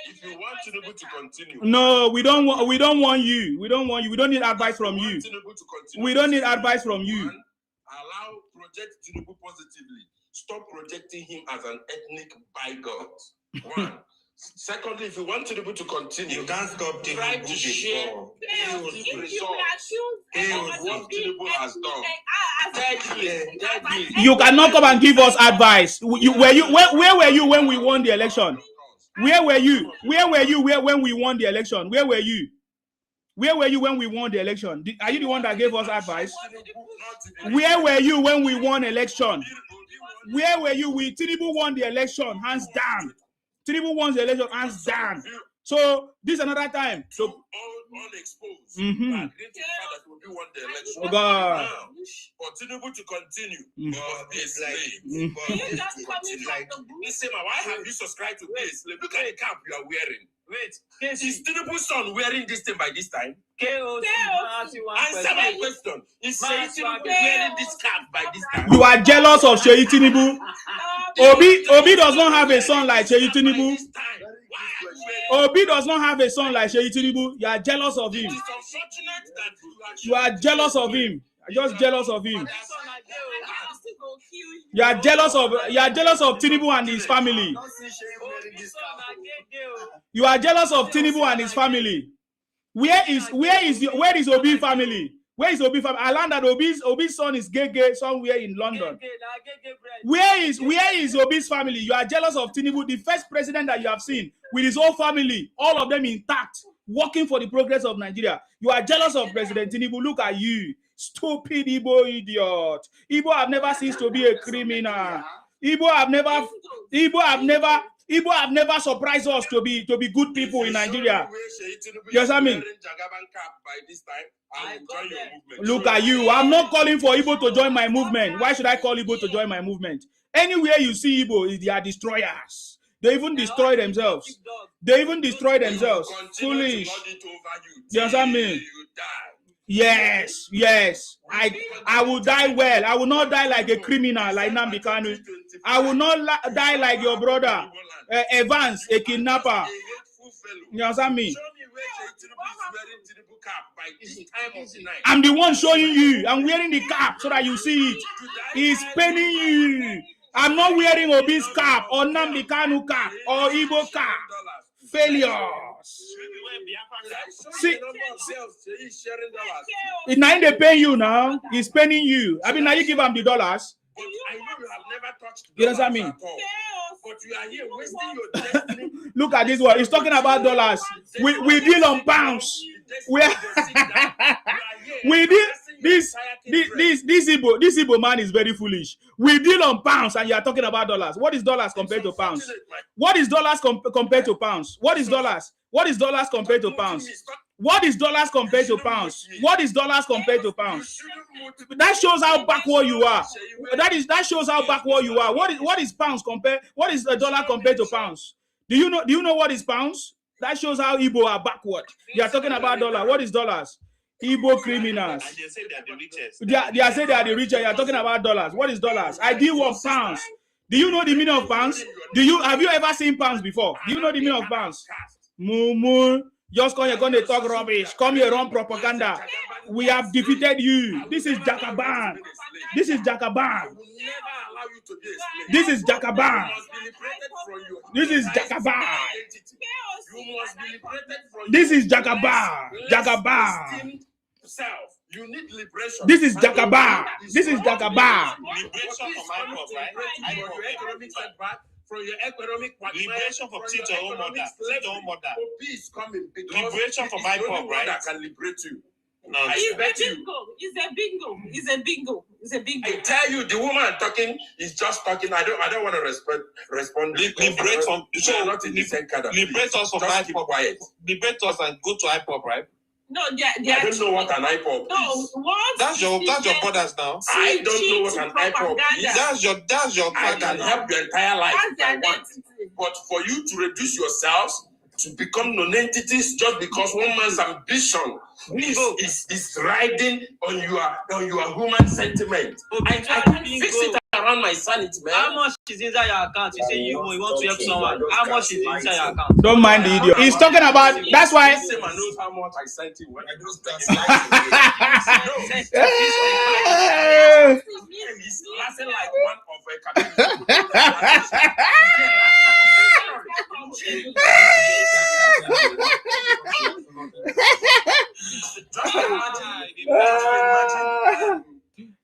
If you want Tinubu to continue. No, we don't want you. We don't want you. We don't need advice from you. We don't need advice from you. Allow project Tinubu positively. Stop projecting him as an ethnic bigot. One. Secondly, if you want Tinubu to continue, you can't stop Tinubu. Try to share what Tinubu has done. Thirdly, you cannot come and give us advice. Where were you when we won the election? Where were you? Where were you when we won the election? Where were you? Where were you when we won the election? Are you the one that gave us advice? Where were you when we won election? Where were you? Tinubu won the election, hands down. Tinubu won the election, hands down. So this is another time. So unexposed. Mm-hmm. Won the election. Oh God. Now, for Tinubu to continue, must be a slave. Listen, why have you subscribed to this? Look at the cap you are wearing. Wait, is Tinubu's son wearing this thing by this time? Answer my question. Is Tinubu wearing this cap by this time? You are jealous of Sheyi Tinubu. Obi does not have a son like Sheyi Tinubu. Obi does not have a son like Sheyi Tinubu. You are jealous of him. You are jealous of him. You're just jealous of him. You are jealous of Tinubu and his family. You are jealous of Tinubu and his family. Where is Obi family? Where is Obi family? I learned that Obi's son is gay somewhere in London. Where is Obi's family? You are jealous of Tinubu, the first president that you have seen with his whole family, all of them intact, working for the progress of Nigeria. You are jealous of President Tinubu. Look at you, stupid Igbo idiot. Igbo have never ceased to be a criminal. Igbo have never surprised us to be good people in Nigeria. You understand me? Look at you. I'm not calling for Igbo to join my movement. Why should I call Igbo to join my movement? Anywhere you see Igbo, they are destroyers. They even destroy themselves. Foolish. You understand me? Yes. I will die well. I will not die like a criminal like Nnamdi Kanu. I will not die like your brother Evans, a kidnapper. You understand me? I'm the one showing you. I'm wearing the cap so that you see it. It's paining you. I'm not wearing Obi's cap or Nnamdi Kanu cap or Igbo cap. Failures. See, it's not they pay you now. It's paying you. I mean, now you give them the dollars. But I know you have never touched you understand me? But you are here wasting your destiny. Look at this one. He's talking about dollars. We deal on pounds. We deal this Igbo man is very foolish. We deal on pounds and you are talking about dollars. What is dollars compared to pounds? What is dollars compared to pounds? What is dollars? What is dollars compared to pounds? What is dollars compared to pounds? What is dollars compared to pounds? That shows how backward you are. That shows how backward you are. What is pounds compared? What is a dollar compared to pounds? Do you know what is pounds? That shows how Igbo are backward. You are talking about dollar. What is dollars? Igbo criminals. And they say they are the richest. They say they are the richest. You are talking about dollars. What is dollars? I deal with pounds. Do you know the meaning of pounds? Have you ever seen pounds before? Do you know the meaning of pounds? Mumu. Just come here, going to talk rubbish. Come here, run propaganda. We have defeated you. This is Jagaban. This is Jagaban. This is Jagaban. This is Jagaban. This is Jagaban. Jagaban. You need liberation. This is Jagaban. This is Jagaban. Liberation from IPOB, right? From your economic liberation from teach your own mother. Obi is coming because liberation from IPOB, right? That can liberate you. No, it's a bingo. It's a bingo. I tell you, the woman talking is just talking. I don't want to respond. Liberate from. So not in the same kind of. Liberate us from just keep quiet. Liberate us and go to IPOP, right? No, I don't know what an IPOP is. No, what? That's your brothers now. I don't know what an IPOP is. That's your I can help your entire life. But for you to reduce yourselves to become non-entities just because one man's ambition is riding on your human sentiment. I can't fix it around my sanity, man. How much is inside your account? You say you want to help someone. How much is inside your account? Don't mind the idiot. He's talking about. That's why. This man knows how much I sent him when I just start He's laughing like one of a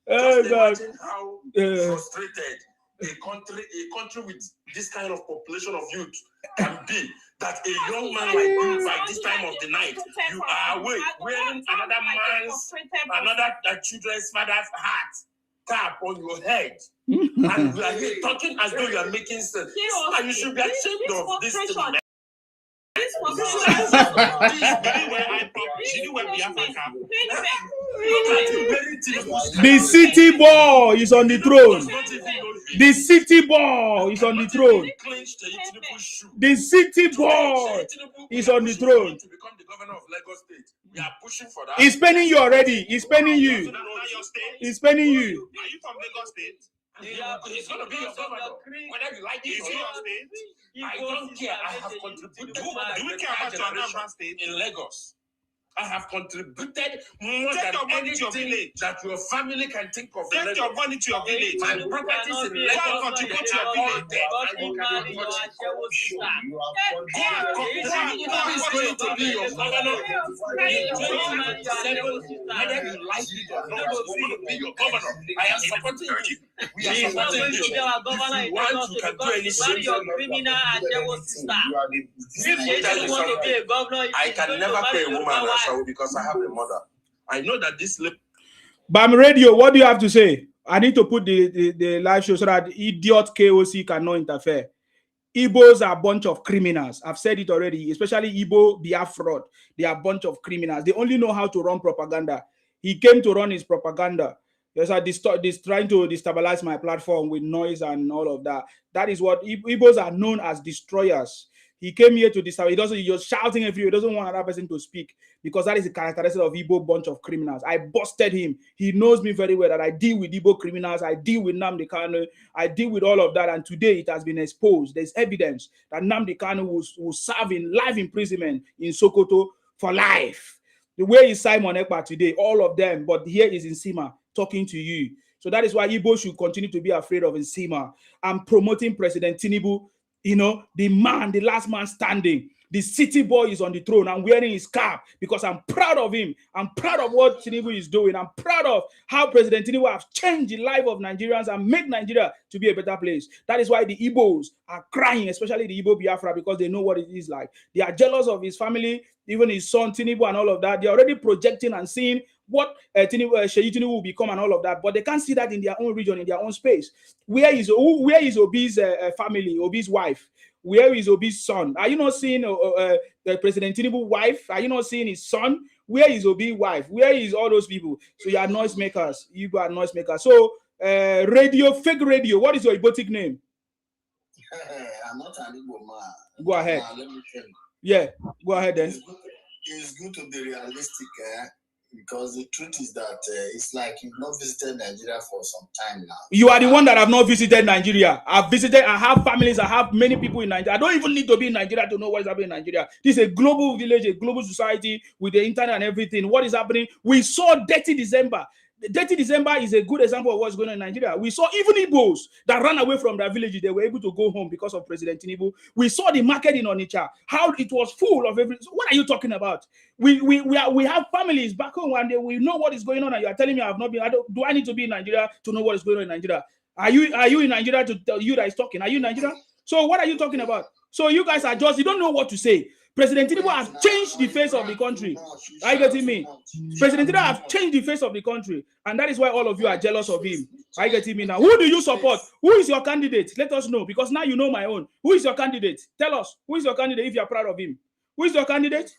imagine how frustrated a country with this kind of population of youth can be. That a young man like you, by this time of the night, you are awake wearing another children's father's hat cap on your head, and you are here talking as though you are making sense. And you should be ashamed of this thing, man. The city boy is on the throne. The city boy is on the throne. The city boy is on the throne. He's penning you already. He's penning you. He's penning you. Are you from Lagos State? He's going to be your governor. Whether you like it or not. I don't care. I have contributed. Do we care about your Anambra State? In Lagos, I have contributed more than anything that your family can think of. Take your money to your village. My properties in Lagos contribute to your village. Who is going to be your governor? Whether you like it or not, it's going to be your governor. I am supporting you. We are supporting you. If you want, you can do anything. I can never pay a woman because I have a mother. I know that this. Bam Radio, what do you have to say? I need to put the live show so that idiot KOC cannot interfere. Igbos are a bunch of criminals. I've said it already, especially Igbo Biafra. They are a bunch of criminals. They only know how to run propaganda. He came to run his propaganda. Yes, trying to destabilize my platform with noise and all of that. That is what Igbos are known as destroyers. He came here to destabilize. He's just shouting everywhere. He doesn't want another person to speak because that is the characteristic of Igbo bunch of criminals. I busted him. He knows me very well that I deal with Igbo criminals. I deal with Nnamdi Kanu. I deal with all of that. And today it has been exposed. There's evidence that Nnamdi Kanu will serve in life imprisonment in Sokoto for life. The way is Simon Ekpa today, all of them. But here is Nsima talking to you. So that is why Igbo should continue to be afraid of Nsima. I'm promoting President Tinubu. You know, the man, the last man standing. The city boy is on the throne. I'm wearing his cap because I'm proud of him. I'm proud of what Tinubu is doing. I'm proud of how President Tinubu has changed the life of Nigerians and made Nigeria to be a better place. That is why the Igbos are crying, especially the Igbo Biafra, because they know what it is like. They are jealous of his family, even his son Tinubu and all of that. They're already projecting and seeing what Tinubu will become and all of that, but they can't see that in their own region, in their own space. Where is Obi's family, Obi's wife? Where is Obi's son? Are you not seeing President Tinubu's wife? Are you not seeing his son? Where is Obi's wife? Where is all those people? So you are noisemakers. You are noisemakers. So radio, fake radio. What is your Igbotic name? I'm not an Igbo man. Go ahead. Let me think. Yeah, go ahead then. It's good to be realistic, because the truth is that it's like you've not visited Nigeria for some time now. You are the one that have not visited Nigeria. I've visited, I have families, I have many people in Nigeria. I don't even need to be in Nigeria to know what is happening in Nigeria. This is a global village, a global society with the internet and everything. What is happening? We saw Dirty December. Dirty December is a good example of what's going on in Nigeria. We saw even Igbos that ran away from their villages. They were able to go home because of President Tinubu. We saw the market in Onitsha, how it was full of everything. So what are you talking about? We have families back home and we know what is going on. And you are telling me I have not been. Do I need to be in Nigeria to know what is going on in Nigeria? Are you in Nigeria to tell you that is talking? Are you in Nigeria? So what are you talking about? So you guys are just, you don't know what to say. President Tinubu has changed the face of the country. Are you getting me? President Tinubu has changed the face of the country, and that is why all of you are jealous of him. Are you getting me now? Who do you support? Who is your candidate? Let us know, because now you know my own. Who is your candidate? Tell us. Who is your candidate if you are proud of him? Who is your candidate?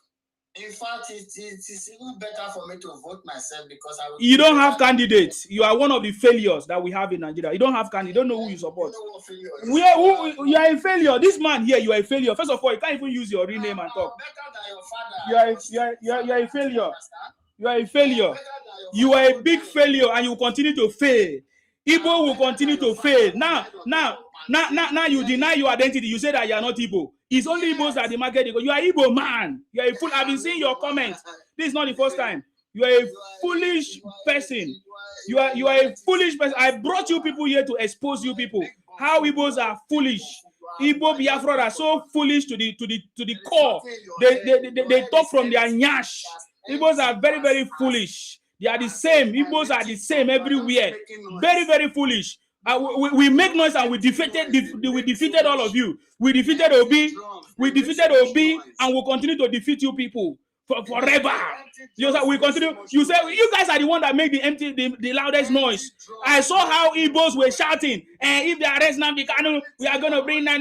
In fact, it's even better for me to vote myself because I will. You don't have candidates. You are one of the failures that we have in Nigeria. You don't have candidates. You don't know who you support. You are a failure. This man here, you are a failure. First of all, you can't even use your real name and talk. You are a failure. You are a failure. You are a big failure, and you will continue to fail. Igbo will continue to fail. Now you deny your identity. You say that you are not Igbo. It's only Igbos that the market. You are Igbo man. You are a fool. I've been seeing your comments. This is not the first time. You are a foolish person. You are a foolish person. I brought you people here to expose you people. How Igbos are foolish. Igbo Biafra are so foolish to the core. They talk from their nyash. Igbos are very, very foolish. They are the same. Igbos are the same everywhere. Very, very foolish. We make noise and we defeated all of you. We defeated Obi. We defeated Obi, and we'll continue to defeat you people forever. We continue. You say you guys are the one that make the loudest noise. I saw how Igbos were shouting, and if they arrest Nnamdi Kanu, we are gonna bring na.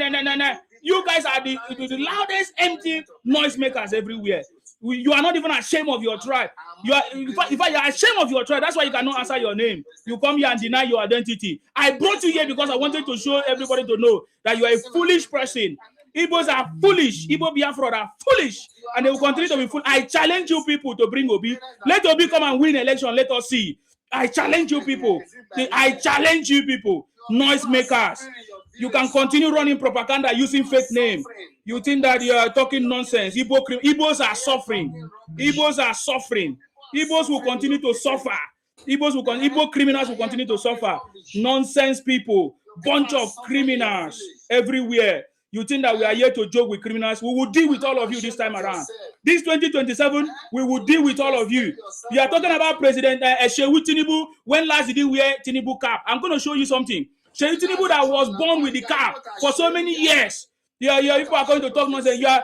You guys are the loudest empty noise makers everywhere. You are not even ashamed of your tribe. You are, in fact, you are ashamed of your tribe. That's why you cannot answer your name. You come here and deny your identity. I brought you here because I wanted to show everybody to know that you are a foolish person. Igbos are foolish. Igbo Biafra are foolish, and they will continue to be foolish. I challenge you people to bring Obi. Let Obi come and win election. Let us see. I challenge you people. I challenge you people. Noise makers. You can continue running propaganda using fake name. You think that you are talking nonsense. Igbos are suffering. Igbos are suffering. Igbos will continue to suffer. Igbo criminals will continue to suffer. Nonsense people. Bunch of criminals everywhere. You think that we are here to joke with criminals? We will deal with all of you this time around. This 2027, we will deal with all of you. You are talking about President Shehu Tinubu. When last did he wear Tinubu cap? I'm going to show you something. Shehu Tinubu that was born with the cap for so many years. Yeah, people are going to talk nonsense. You are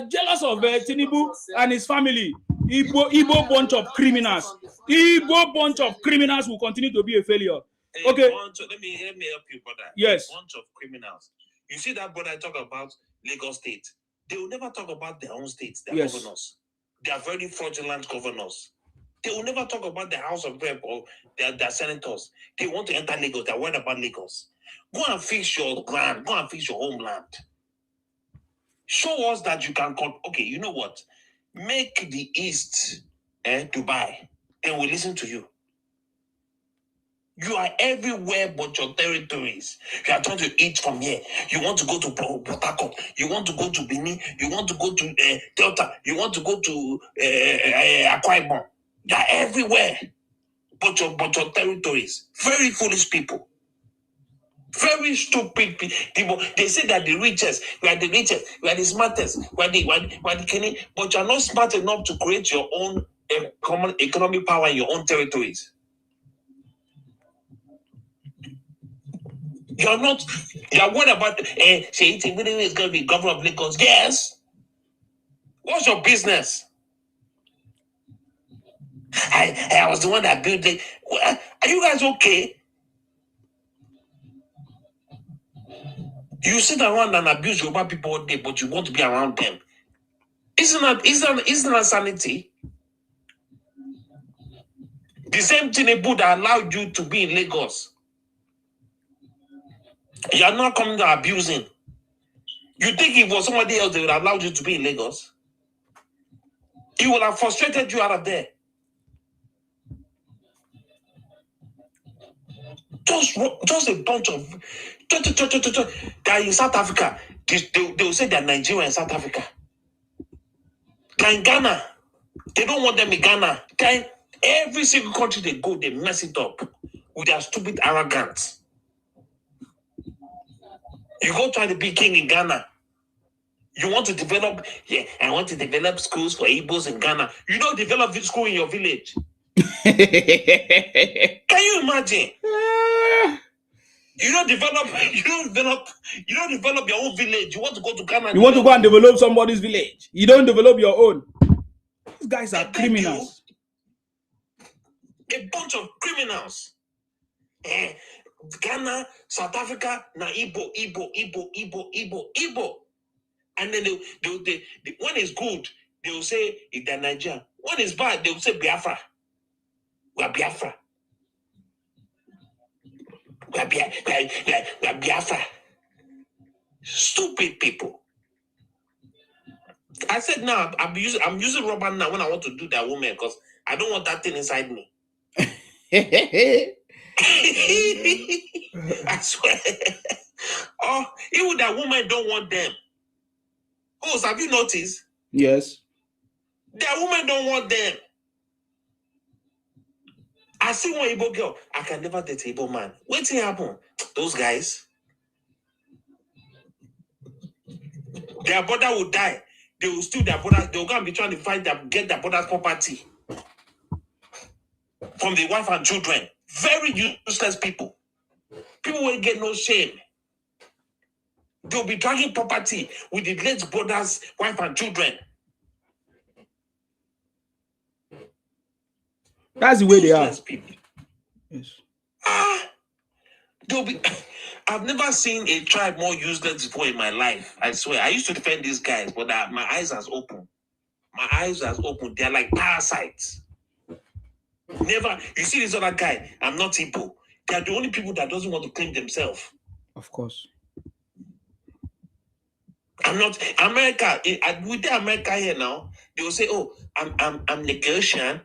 jealous of Tinubu and his family. Igbo bunch of criminals. Igbo bunch of criminals will continue to be a failure. Okay. Let me help you, brother. Yes. A bunch of criminals. You see that brother talk about Lagos State. They will never talk about their own states, their governors. They are very fraudulent governors. They will never talk about the House of Rep or their senators. They want to enter Lagos. They're worried about Lagos. Go and fix your land. Go and fix your homeland. Show us that you can come. Okay, you know what? Make the East Dubai. Then we'll listen to you. You are everywhere but your territories. You are trying to eat from here. You want to go to Port Harcourt. You want to go to Benin. You want to go to Delta. You want to go to Akwa Ibom. You are everywhere but your territories. Very foolish people. Very stupid people. They say that the richest, we are the richest, we are the smartest, we are the kenny, but you are not smart enough to create your own common economic power in your own territories. You are worried about say Tinubu is going to be governor of Lagos. Yes. What's your business? I was the one that built it. Are you guys okay? You sit around and abuse Yoruba people all day, but you want to be around them. Isn't that sanity? The same Tinubu that allowed you to be in Lagos. You are not coming to abusing. You think if it was somebody else, they would have allowed you to be in Lagos? He would have frustrated you out of there. Just a bunch of they are in South Africa. They will say they are Nigerian in South Africa. They are in Ghana. They don't want them in Ghana. Every single country they go, they mess it up with their stupid arrogance. You go try to be king in Ghana. You want to develop, I want to develop schools for Igbos in Ghana. You don't develop this school in your village. Can you imagine? You don't develop your own village. You want to go to Ghana. You want to go and develop somebody's village. You don't develop your own. These guys are criminals. A bunch of criminals. Ghana, South Africa, na Igbo. And then they when it's good, they will say it's Nigeria. When it's bad, they will say Biafra. We are Biafra. We are Biafra. Stupid people. I said now I'm using rubber now when I want to do that woman because I don't want that thing inside me. I swear. Oh, even that woman don't want them. Oh, have you noticed? Yes. That woman don't want them. I see one Igbo girl. I can never date an Igbo man. What's happen? Those guys, their brother will die. They will steal their brother. They will go and be trying to find them, get their brother's property from the wife and children. Very useless people. People will get no shame. They'll be dragging property with the late brother's wife and children. That's the way they are. People. Yes. They'll be. I've never seen a tribe more useless before in my life. I swear. I used to defend these guys, but my eyes has opened. My eyes has opened. They're like parasites. Never. You see this other guy. I'm not Igbo. They're the only people that doesn't want to claim themselves. Of course. I'm not America. With the America here now, they will say, "Oh, I'm Nigerian.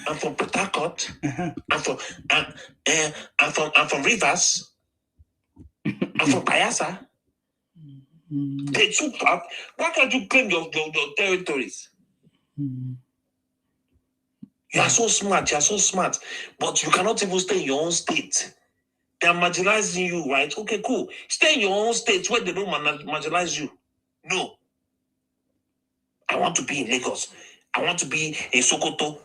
I'm from Port Harcourt. I'm from Rivers. I'm from Bayelsa." They took up. Why can't you claim your territories? You are so smart. You are so smart, but you cannot even stay in your own state. They are marginalizing you, right? Okay, cool. Stay in your own state where they don't marginalize you. No. I want to be in Lagos. I want to be in Sokoto.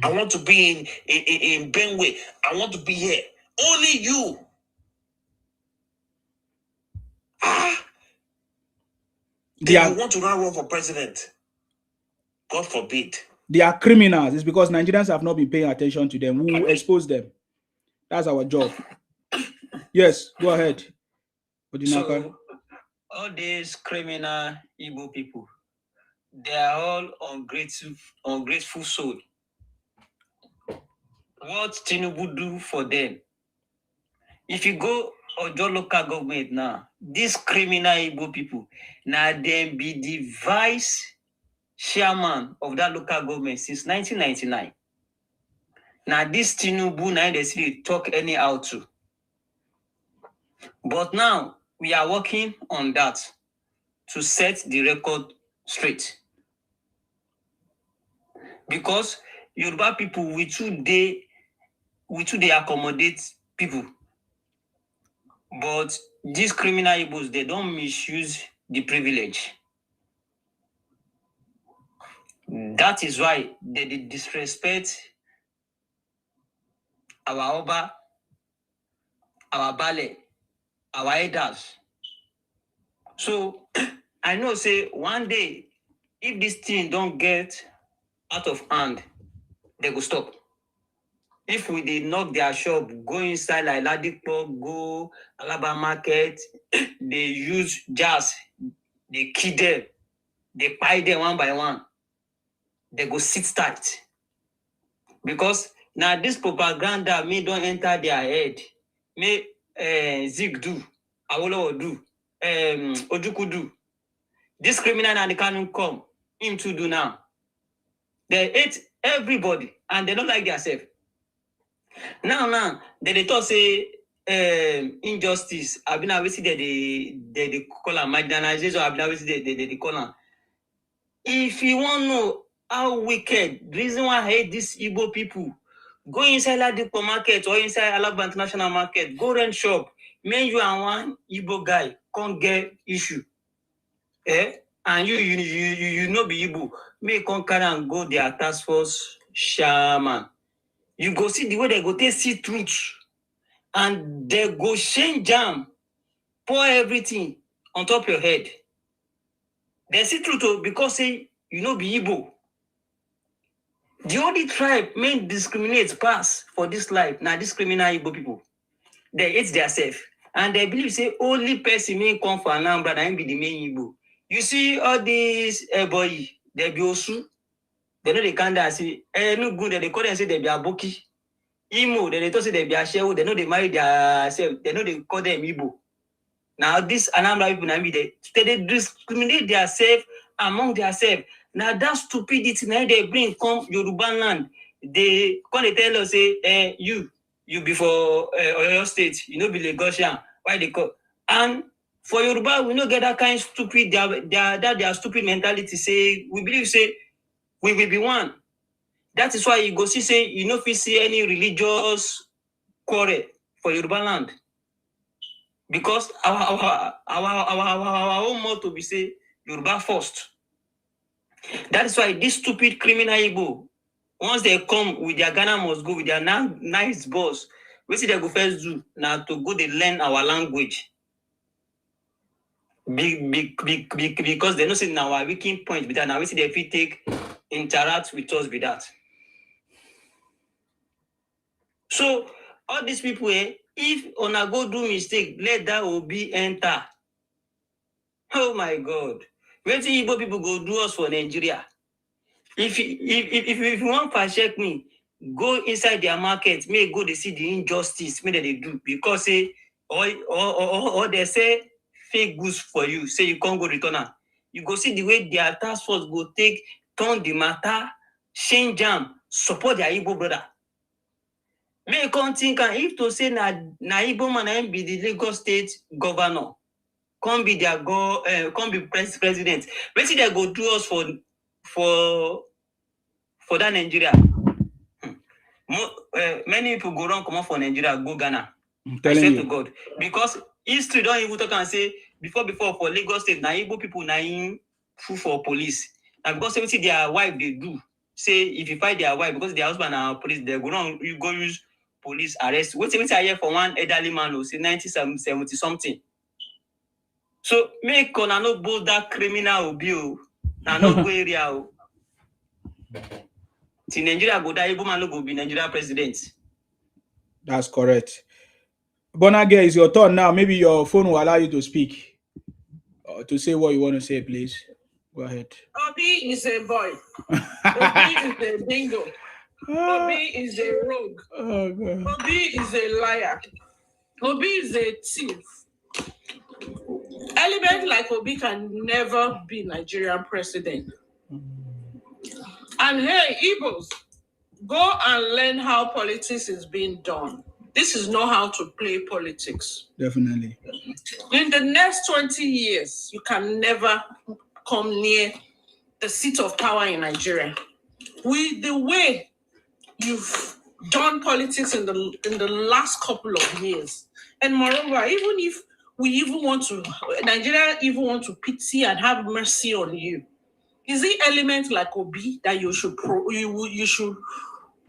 I want to be in Benue. I want to be here. Only you. You want to now run for president. God forbid. They are criminals. It's because Nigerians have not been paying attention to them. We will expose them. That's our job. Yes, go ahead. So, all these criminal Igbo people, they are all ungrateful soul. What Tinubu do for them? If you go Ojo local government now, these criminal Igbo people, now them be the vice chairman of that local government since 1999. Now this Tinubu, now they still talk anyhow too. But now we are working on that to set the record straight. Because Yoruba people, we too they accommodate people. But these criminal Igbos, they don't misuse the privilege. That is why they disrespect our Oba, our Bale, our elders. So I know, say, one day, if this thing don't get out of hand, they go stop. If we did knock their shop, go inside like Ladipo, go Alaba Market, they use jazz, they kill them, they buy them one by one. They go sit tight. Because now this propaganda may don't enter their head. May Zig do, Awolowo do, Ojukwu do. This criminal and they can't come, him to do now. They hate everybody and they don't like themselves. Now, they talk say injustice. I've been always they call them marginalization. I've been always they call them. If you want to know how wicked, the reason why I hate these Igbo people, go inside Ladipo market or inside Alaba International Market, go rent shop. May you and one Igbo guy can't get issue. And you know be Igbo. May come carry and go their task force shaman. You go see the way they go take see truth. and they go shame jam, pour everything on top of your head. They see truth because say you know be Igbo. The only tribe men discriminate pass for this life. Now discriminate Igbo people. They hate themselves. And they believe say only person may come for Anambra and be the main Igbo. You see all these boy, they be Osu. They know they can't say no good. They call them say they be Aboki. Imo, they talk say they be Ashewo. They know they marry their self. They know they call them Igbo. Now this Anambra people now they discriminate themselves among themselves. Now that stupidity now they bring come Yoruba land. They come they tell us say you before Oyo State, you know be Lagosian. Why they call? And for Yoruba, we don't get that kind of stupid their stupid mentality. Say we believe say we will be one. That is why you go see say you know if you see any religious quarrel for Yoruba land. Because our own motto we say Yoruba first. That is why this stupid criminal Igbo, once they come with their Ghana must go with their nice boss, we see they go first do now to go they learn our language. Because they know say now our weakening point with that. Now we see they fit take interact with us with that. So all these people, if Ona go do mistake, let that Obi enter. Oh my God. Wait till Igbo people go do us for Nigeria. If you want to check me, go inside their market, may go to see the injustice may they do. Because say or they say fake goods for you, say you can't go return them. You go see the way their task force go take, turn the matter, change jam, support their Igbo brother. May you can't think if to say na Igbo man be the Lagos State governor. Come be their come be president. Basically, they go do us for that Nigeria. Many people go wrong, come out for Nigeria, go Ghana. I swear to God, because history don't even talk and say before for Lagos State, na Igbo people na in for police. And because everything their wife they do, say if you fight their wife because their husband are police, they go wrong. You go use police arrest. What's I hear for one elderly man who say 1970 something. So make on no both that criminal Obi na no go area. Till Nigeria go die, Igbo man no go be Nigeria president. That's correct. Bonage, it's your turn now. Maybe your phone will allow you to speak or to say what you want to say, please. Go ahead. Obi is a boy. Obi is a bingo. Obi is a rogue. Oh, God. Obi is a liar. Obi is a thief. Element like Obi can never be Nigerian president. And hey, Igbos, go and learn how politics is being done. This is not how to play politics. Definitely. In the next 20 years, you can never come near the seat of power in Nigeria. With the way you've done politics in the last couple of years. And moreover, even if Nigeria even want to pity and have mercy on you, is it element like Obi that you should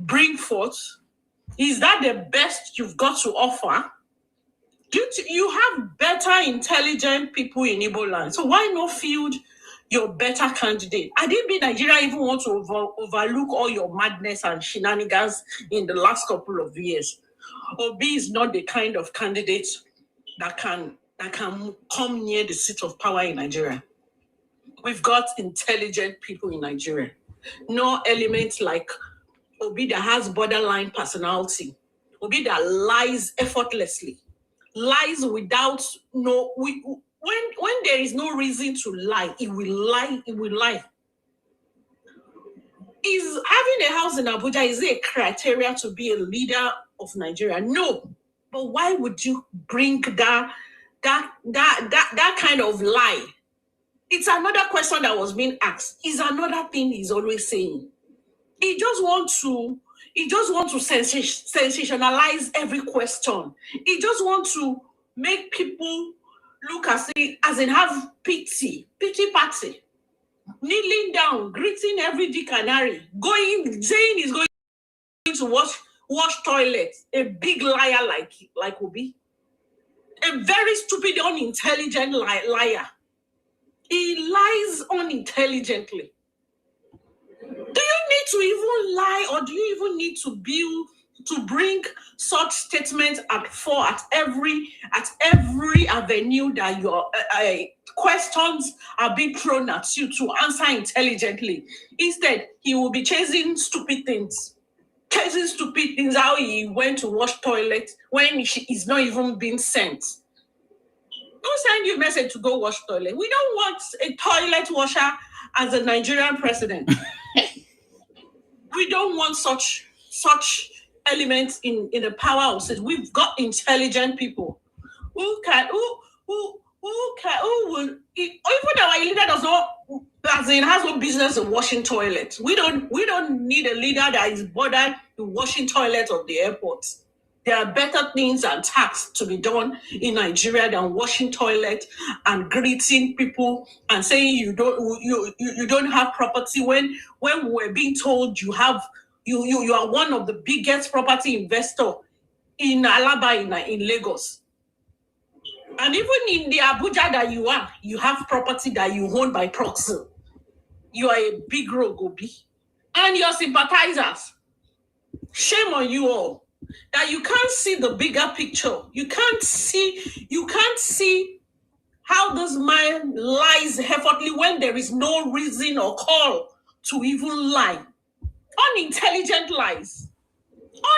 bring forth? Is that the best you've got to offer? You have better intelligent people in Igbo land. So why not field your better candidate? I didn't mean Nigeria even want to overlook all your madness and shenanigans in the last couple of years. Obi is not the kind of candidate that can come near the seat of power in Nigeria. We've got intelligent people in Nigeria. No element like Obi that has borderline personality. Obi that lies effortlessly. Lies without when there is no reason to lie, it will lie. Is having a house in Abuja, is it a criteria to be a leader of Nigeria? No. But why would you bring that kind of lie? It's another question that was being asked. It's another thing he's always saying. He just want to sensationalize every question. He just want to make people look as in have pity party, kneeling down, greeting every dick and Harry, saying he's going to watch wash toilets, a big liar like Obi, a very stupid, unintelligent liar. He lies unintelligently. Do you need to even lie, or do you even need to bring such statements at every avenue that your questions are being thrown at you to answer intelligently? Instead, he will be chasing stupid things. How he went to wash toilets when he's not even being sent. Who send you a message to go wash toilet? We don't want a toilet washer as a Nigerian president. We don't want such elements in the power of state. We've got intelligent people who will, even our leader does not, as in, has no business in washing toilets. We don't need a leader that is bothered with washing toilets of the airports. There are better things and tasks to be done in Nigeria than washing toilets and greeting people and saying you don't have property when we're being told you are one of the biggest property investor in Alaba in Lagos. And even in the Abuja that you have property that you own by proxy. You are a big rogue, Obi. And your sympathizers, shame on you all. That you can't see the bigger picture. You can't see how this man lies effortlessly when there is no reason or call to even lie. Unintelligent lies.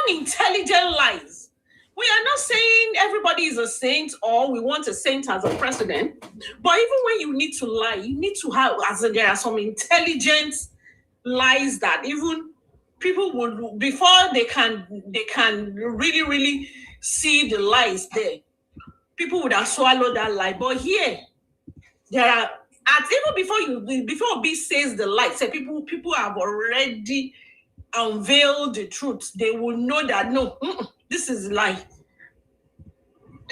Unintelligent lies. We are not saying everybody is a saint or we want a saint as a president, but even when you need to lie, you need to have, there are some intelligent lies that even people would, before they can really, really see the lies there, people would have swallowed that lie. But here, there are, even before B says the lie, say people have already unveiled the truth. They will know that no, this is lie.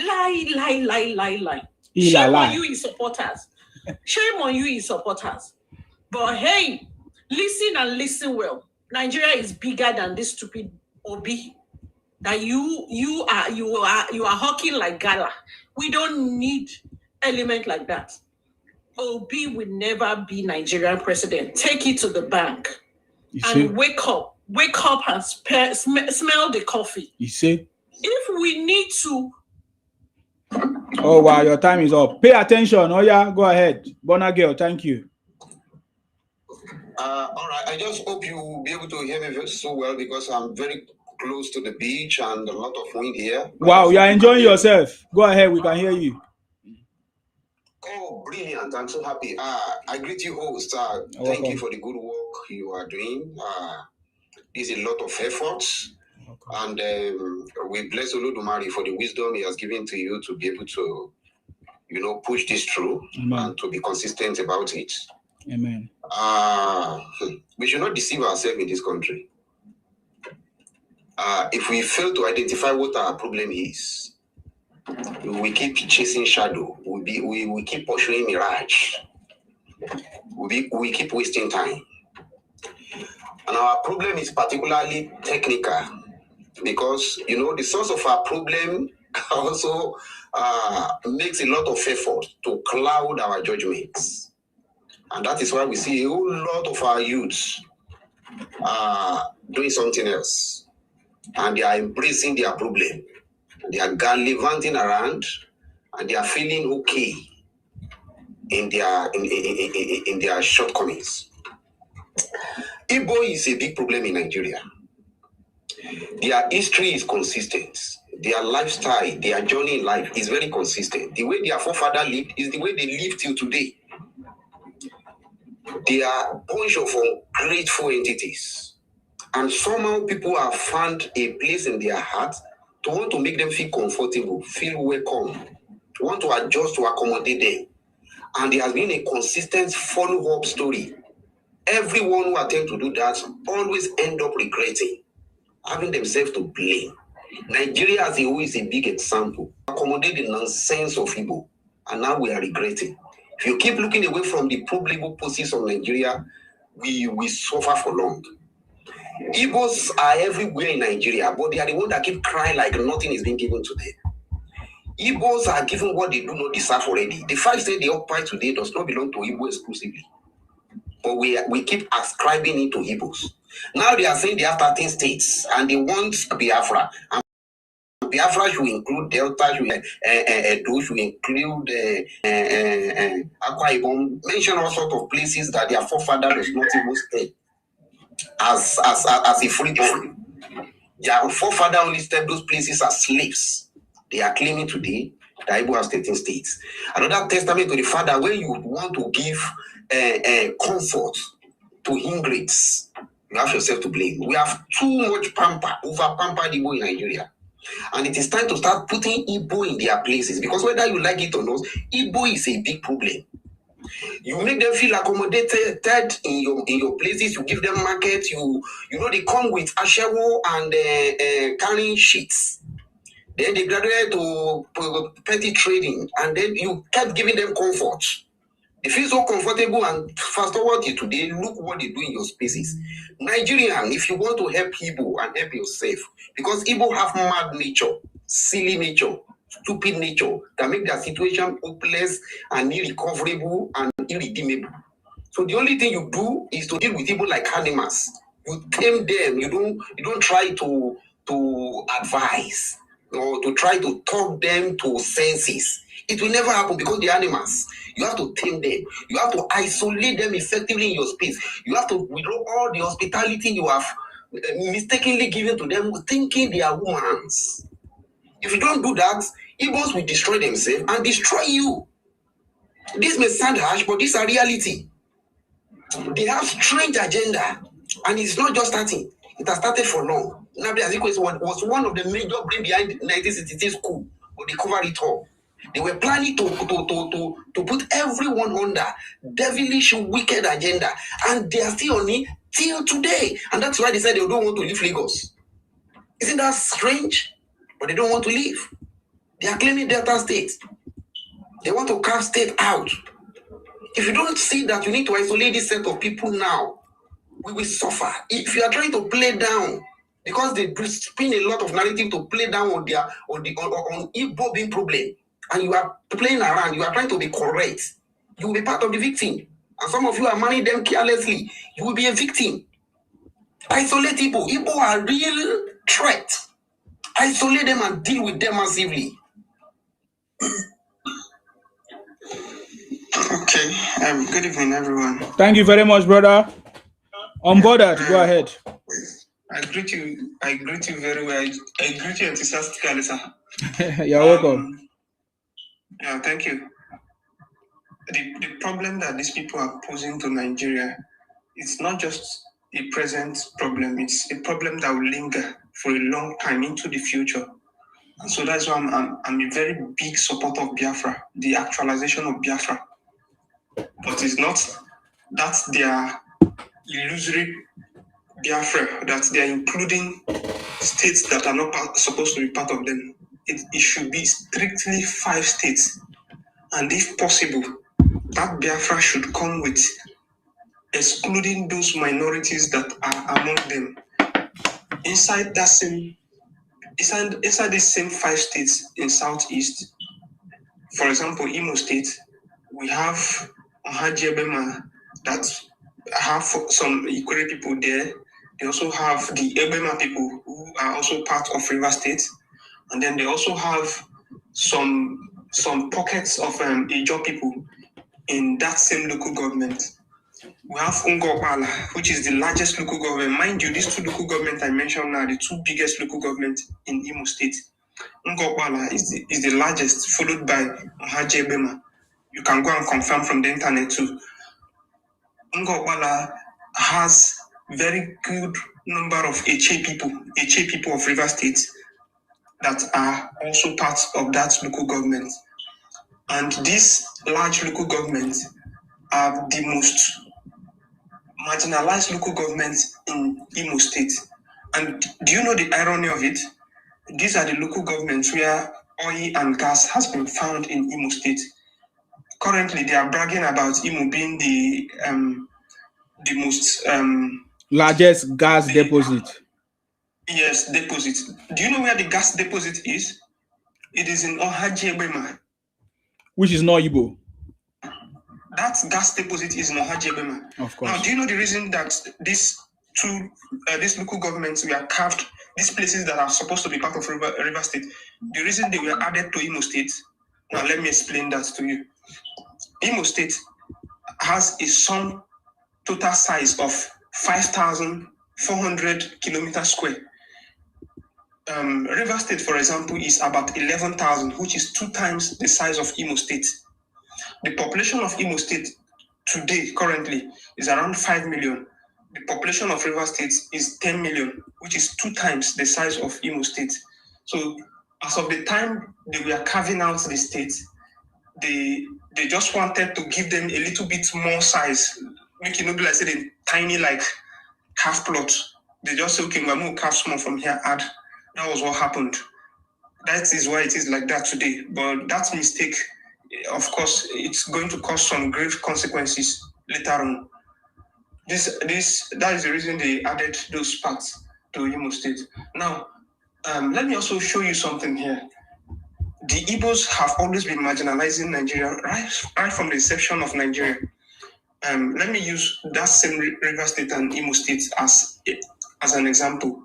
Lie. Shame on you, his supporters. Shame on you, his supporters. But hey, listen and listen well. Nigeria is bigger than this stupid Obi. That you are hawking like gala. We don't need element like that. Obi will never be Nigerian president. Take it to the bank and wake up and smell the coffee. You see? If we need to. Oh wow, your time is up. Pay attention. Oh yeah, go ahead. Bona girl, thank you. All right. I just hope you will be able to hear me so well because I'm very close to the beach and a lot of wind here. Wow, you are enjoying yourself. Go ahead, we can hear you. Oh, brilliant. I'm so happy. I greet you, host. Thank you for the good work you are doing. There's a lot of efforts. And we bless Olodumare for the wisdom he has given to you to be able to, push this through. Amen. And to be consistent about it. Amen. We should not deceive ourselves in this country. If we fail to identify what our problem is, we keep chasing shadow. We keep pursuing mirage. We keep wasting time. And our problem is particularly technical because, the source of our problem also makes a lot of effort to cloud our judgments. And that is why we see a whole lot of our youths doing something else. And they are embracing their problem. They are gallivanting around and they are feeling okay in their shortcomings. Igbo is a big problem in Nigeria. Their history is consistent. Their lifestyle, their journey in life is very consistent. The way their forefathers lived is the way they live till today. They are a bunch of ungrateful entities. And somehow people have found a place in their heart to want to make them feel comfortable, feel welcome, want to adjust to accommodate them. And there has been a consistent follow-up story. Everyone who attempts to do that always end up regretting, having themselves to blame. Nigeria as a whole is a big example. Accommodate the nonsense of Igbo, and now we are regretting. If you keep looking away from the problematic poses of Nigeria, we suffer for long. Igbos are everywhere in Nigeria, but they are the ones that keep crying like nothing is being given to them. Igbos are given what they do not deserve already. The 5 states they occupy today does not belong to Igbo exclusively. But we keep ascribing it to Igbos. Now they are saying they have 13 states and they want Biafra. And Biafra should include Delta, should include Akwa Ibom, mention all sorts of places that their forefathers does not even stay as a freeborn. Their forefather only stayed those places as slaves. They are claiming today that Igbo has 13 states. Another testament to the fact that when you want to give comfort to ingrates, you have yourself to blame. We have too much over-pampered Igbo in Nigeria. And it is time to start putting Igbo in their places. Because whether you like it or not, Igbo is a big problem. You make them feel accommodated in your places. You give them markets. You know they come with ashewo and carrying sheets. Then they graduate to petty trading, and then you kept giving them comfort. They feel so comfortable, and fast forward to today, look what they do in your spaces. Nigerian, if you want to help Igbo and help yourself, because Igbo have mad nature, silly nature, stupid nature that make their situation hopeless and irrecoverable and irredeemable. So the only thing you do is to deal with people like animals. You tame them. You don't try to advise or to try to talk them to senses. It will never happen because they're animals. You have to tame them. You have to isolate them effectively in your space. You have to withdraw all the hospitality you have mistakenly given to them, thinking they are humans. If you don't do that, Igbos will destroy themselves and destroy you. This may sound harsh, but this is a reality. They have strange agenda, and it's not just starting. It has started for long. Nnamdi Azikiwe was one of the major brain behind 1966 coup, but they covered it all. They were planning to put everyone under devilish, wicked agenda, and they are still on it till today. And that's why they said they don't want to leave Lagos. Isn't that strange? But they don't want to leave. They are claiming Delta State. They want to carve state out. If you don't see that you need to isolate this set of people now, we will suffer. If you are trying to play down, because they spin a lot of narrative to play down on Igbo being problem, and you are playing around, you are trying to be correct, you will be part of the victim. And some of you are marrying them carelessly. You will be a victim. Isolate Igbo. Igbo are real threat. Isolate them and deal with them massively. Okay. Good evening, everyone. Thank you very much, brother. On board, go ahead. I greet you very well. I greet you enthusiastically, sir. You're welcome. Yeah, thank you. The problem that these people are posing to Nigeria, it's not just a present problem. It's a problem that will linger for a long time into the future. And so that's why I'm a very big supporter of Biafra, the actualization of Biafra. But it's not that's their illusory Biafra, that they are including states that are not supposed to be part of them. It should be strictly 5 states. And if possible, that Biafra should come with excluding those minorities that are among them. Inside these same 5 states in Southeast, for example, Imo State, we have Jagaban that have some Ikwere people there. They also have the Ebema people who are also part of River State. And then they also have some pockets of Ijaw people in that same local government. We have Ngokbala, which is the largest local government. Mind you, these 2 local governments I mentioned now are the 2 biggest local governments in Imo State. Ngokbala is the largest, followed by Jagaban. You can go and confirm from the internet too. Ngokbala has very good number of Eche people of River State that are also part of that local government. And these large local governments are the most marginalized local governments in Imo State. And do you know the irony of it? These are the local governments where oil and gas has been found in Imo State. Currently, they are bragging about Imo being the most Largest gas deposit. Yes, deposit. Do you know where the gas deposit is? It is in Ohajiebema. Which is not Igbo. That gas deposit is in Ohajiebema. Of course. Now, do you know the reason that these local governments were carved, these places that are supposed to be part of River State, the reason they were added to Imo State? Now, let me explain that to you. Imo State has a sum total size of 5,400 kilometers square. River State, for example, is about 11,000, which is 2 times the size of Imo State. The population of Imo State today, currently, is around 5 million. The population of River State is 10 million, which is 2 times the size of Imo State. So, as of the time they were carving out the state, they just wanted to give them a little bit more size, make it not be like say they tiny like half plot. They just say, okay, we're going to carve small from here, add. That was what happened. That is why it is like that today. But that mistake, of course, it's going to cause some grave consequences later on. That is the reason they added those parts to Imo State. Now, let me also show you something here. The Igbos have always been marginalizing Nigeria right from the inception of Nigeria. Let me use that same River State and Imo State as an example.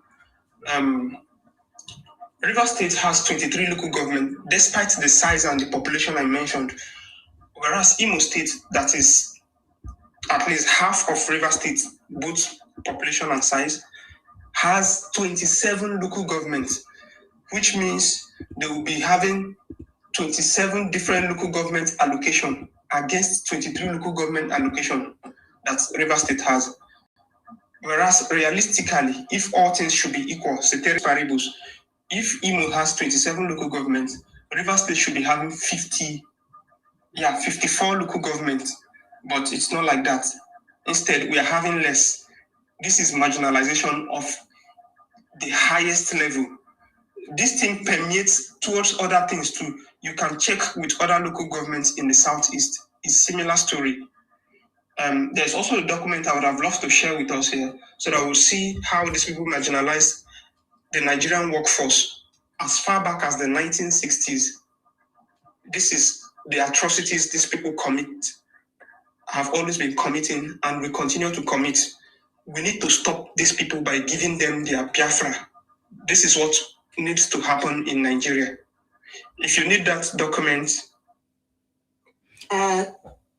River State has 23 local government, despite the size and the population I mentioned, whereas Imo State, that is at least half of River State, both population and size, has 27 local governments, which means they will be having 27 different local government allocation against 23 local government allocation that River State has. Whereas realistically, if all things should be equal, ceteris paribus, if Imo has 27 local governments, River State should be having 54 local governments. But it's not like that. Instead, we are having less. This is marginalization of the highest level. This thing permeates towards other things too. You can check with other local governments in the Southeast. It's a similar story. There's also a document I would have loved to share with us here so that we'll see how these people marginalized the Nigerian workforce as far back as the 1960s. This is the atrocities these people have always been committing and will continue to commit. We need to stop these people by giving them their Biafra. This is what needs to happen in Nigeria. If you need that document.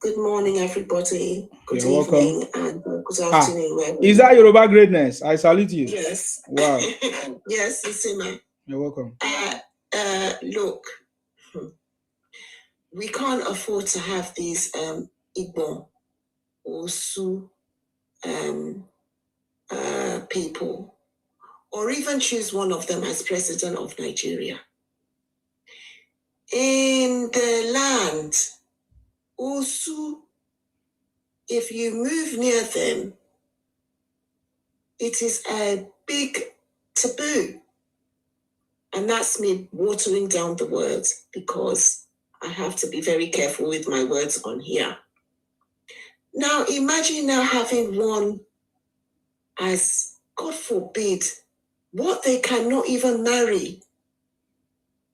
Good morning, everybody. Good evening and good afternoon. Is that Yoruba greatness? I salute you. Yes. Wow. Yes, Isima. You're welcome. Look, we can't afford to have these Igbo or Sioux people, or even choose one of them as president of Nigeria. In the land, Osu, if you move near them, it is a big taboo. And that's me watering down the words because I have to be very careful with my words on here. Now, imagine now having one as, God forbid, what they cannot even marry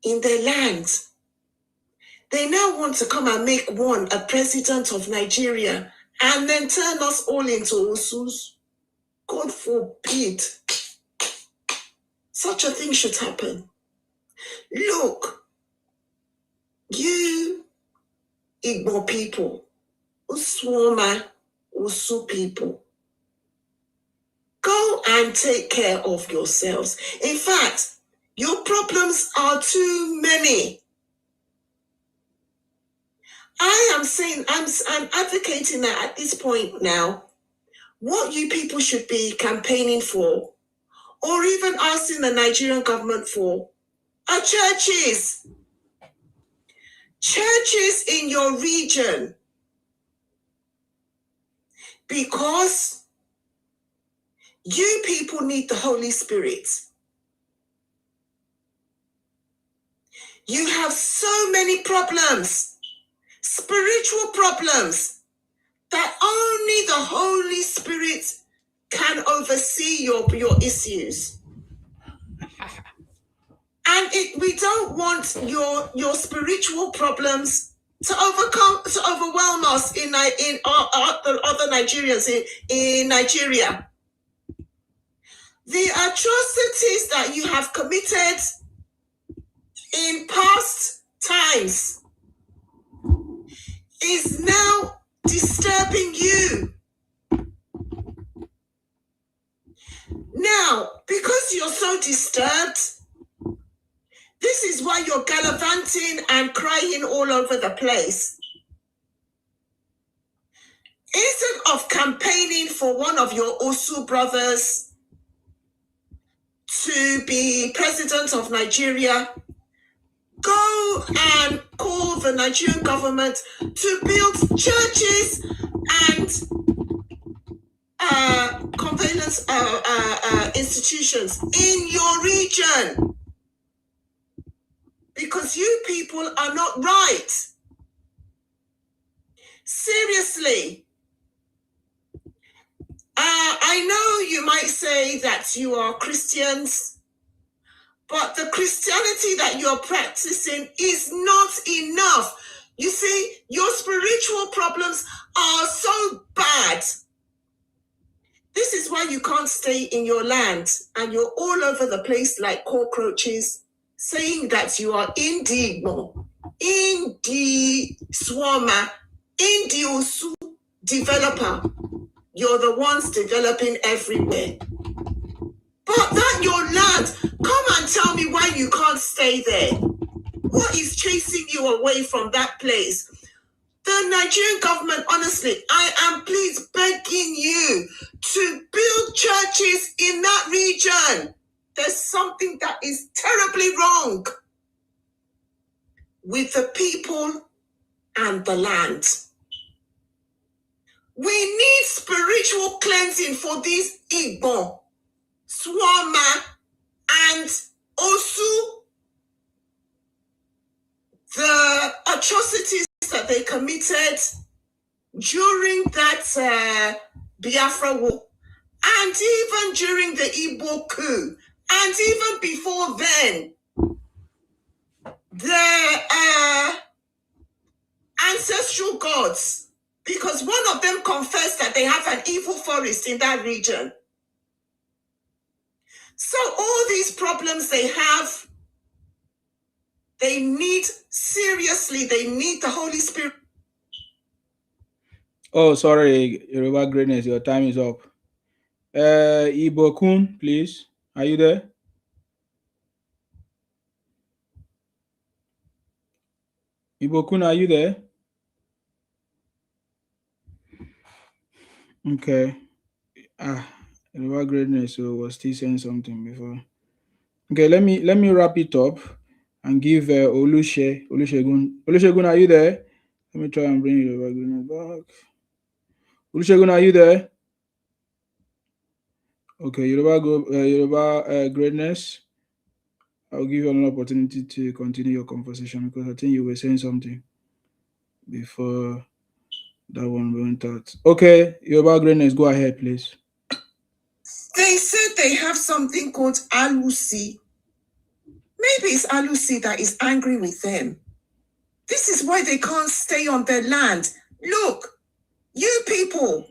in their land. They now want to come and make one a president of Nigeria and then turn us all into Osus. God forbid. Such a thing should happen. Look, you Igbo people, Uswama, Usu people, go and take care of yourselves. In fact, your problems are too many. I am saying, I'm advocating that at this point now, what you people should be campaigning for, or even asking the Nigerian government for, are churches. Churches in your region. Because you people need the Holy Spirit. You have so many problems, spiritual problems, that only the Holy Spirit can oversee your issues. And we don't want your spiritual problems to overwhelm us in other Nigerians in Nigeria. The atrocities that you have committed in past times is now disturbing you. Now, because you're so disturbed, this is why you're gallivanting and crying all over the place. Instead of campaigning for one of your Osu brothers to be president of Nigeria, go and call the Nigerian government to build churches and conveyance institutions in your region. Because you people are not right. Seriously. I know you might say that you are Christians, but the Christianity that you're practicing is not enough. You see, your spiritual problems are so bad. This is why you can't stay in your land and you're all over the place like cockroaches, saying that you are Indigbo, Indi Swama, Indi Osu developer. You're the ones developing everywhere. But that your land, come and tell me why you can't stay there. What is chasing you away from that place? The Nigerian government, honestly, I am please begging you to build churches in that region. There's something that is terribly wrong with the people and the land. We need spiritual cleansing for these Igbo, Swama, and Osu. The atrocities that they committed during that Biafra war, and even during the Igbo coup, and even before then, the ancestral gods, because one of them confessed that they have an evil forest in that region. So all these problems they have, they need, seriously, they need the Holy Spirit. Oh, sorry, Yoruba Greatness, your time is up. Ibokun, please. Are you there? Ibokun, are you there? Okay. Yoruba Greatness was still saying something before. Okay, let me wrap it up and give Olusegun. Olusegun, are you there? Let me try and bring Yoruba Greatness back. Olusegun, are you there? Okay, Yoruba Greatness. I'll give you an opportunity to continue your conversation because I think you were saying something before that one went out. Okay, Yoruba Greatness, go ahead, please. They said they have something called Alusi. Maybe it's Alusi that is angry with them. This is why they can't stay on their land. Look, you people,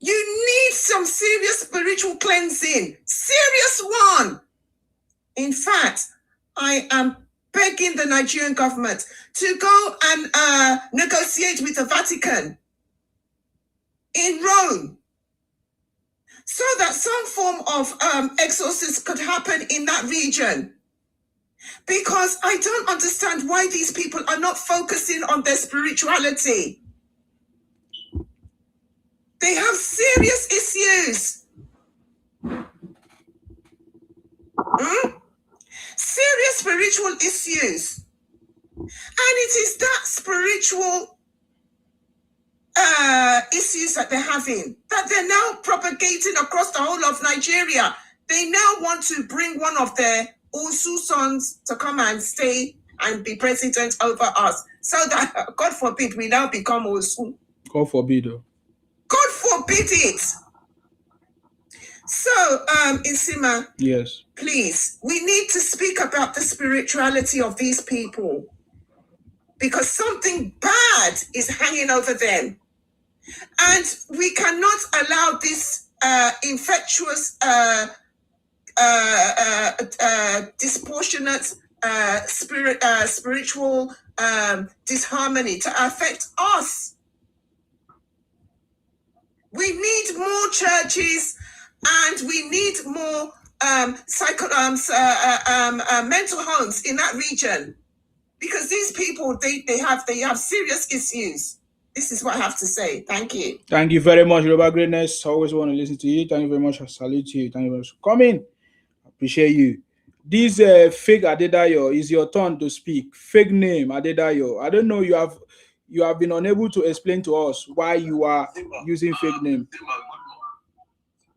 you need some serious spiritual cleansing. Serious one. In fact, I am begging the Nigerian government to go and negotiate with the Vatican in Rome so that some form of exorcism could happen in that region. Because I don't understand why these people are not focusing on their spirituality. They have serious issues. Serious spiritual issues. And it is that spiritual issues that they're having that they're now propagating across the whole of Nigeria. They now want to bring one of their Osu sons to come and stay and be president over us. So that, God forbid, we now become Osu. God forbid. God forbid it. So, Isima, yes, please, we need to speak about the spirituality of these people because something bad is hanging over them. And we cannot allow this infectious, disproportionate spiritual disharmony to affect us. We need more churches and we need more mental homes in that region because these people, they have serious issues. This is what I have to say. Thank you. Thank you very much, Yoruba Greatness. I always want to listen to you. Thank you very much. I salute you. Thank you very much for coming. I appreciate you. This fake Adedayo is your turn to speak. Fake name Adedayo. I don't know. You have been unable to explain to us why you are using fake name.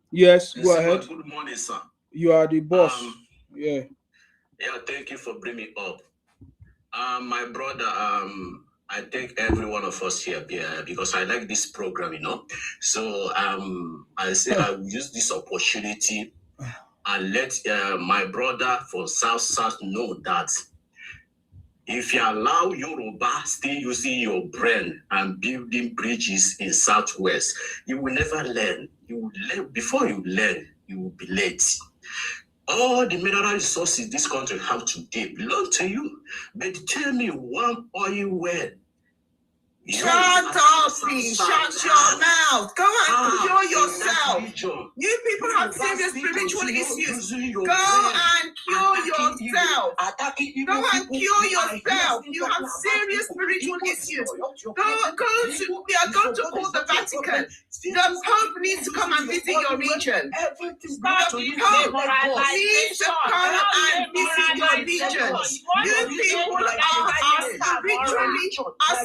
Yes, go ahead. Good morning, sir. You are the boss. Yeah. Thank you for bringing me up. My brother, I thank every one of us here because I like this program, So I say I will use this opportunity and let my brother for South know that if you allow Yoruba still using your brain and building bridges in Southwest, you will never learn. You will learn. Before you learn, you will be late. All the mineral resources this country have today belong to you. But tell me one oil well. Shut up, please. Shut your mouth. Go and cure yourself. You people have serious spiritual issues. Go and cure yourself. Go and cure yourself. You have serious spiritual issues. We are going to call the Vatican. The Pope needs to come and visit your region. The Pope needs to come and visit your region. You people are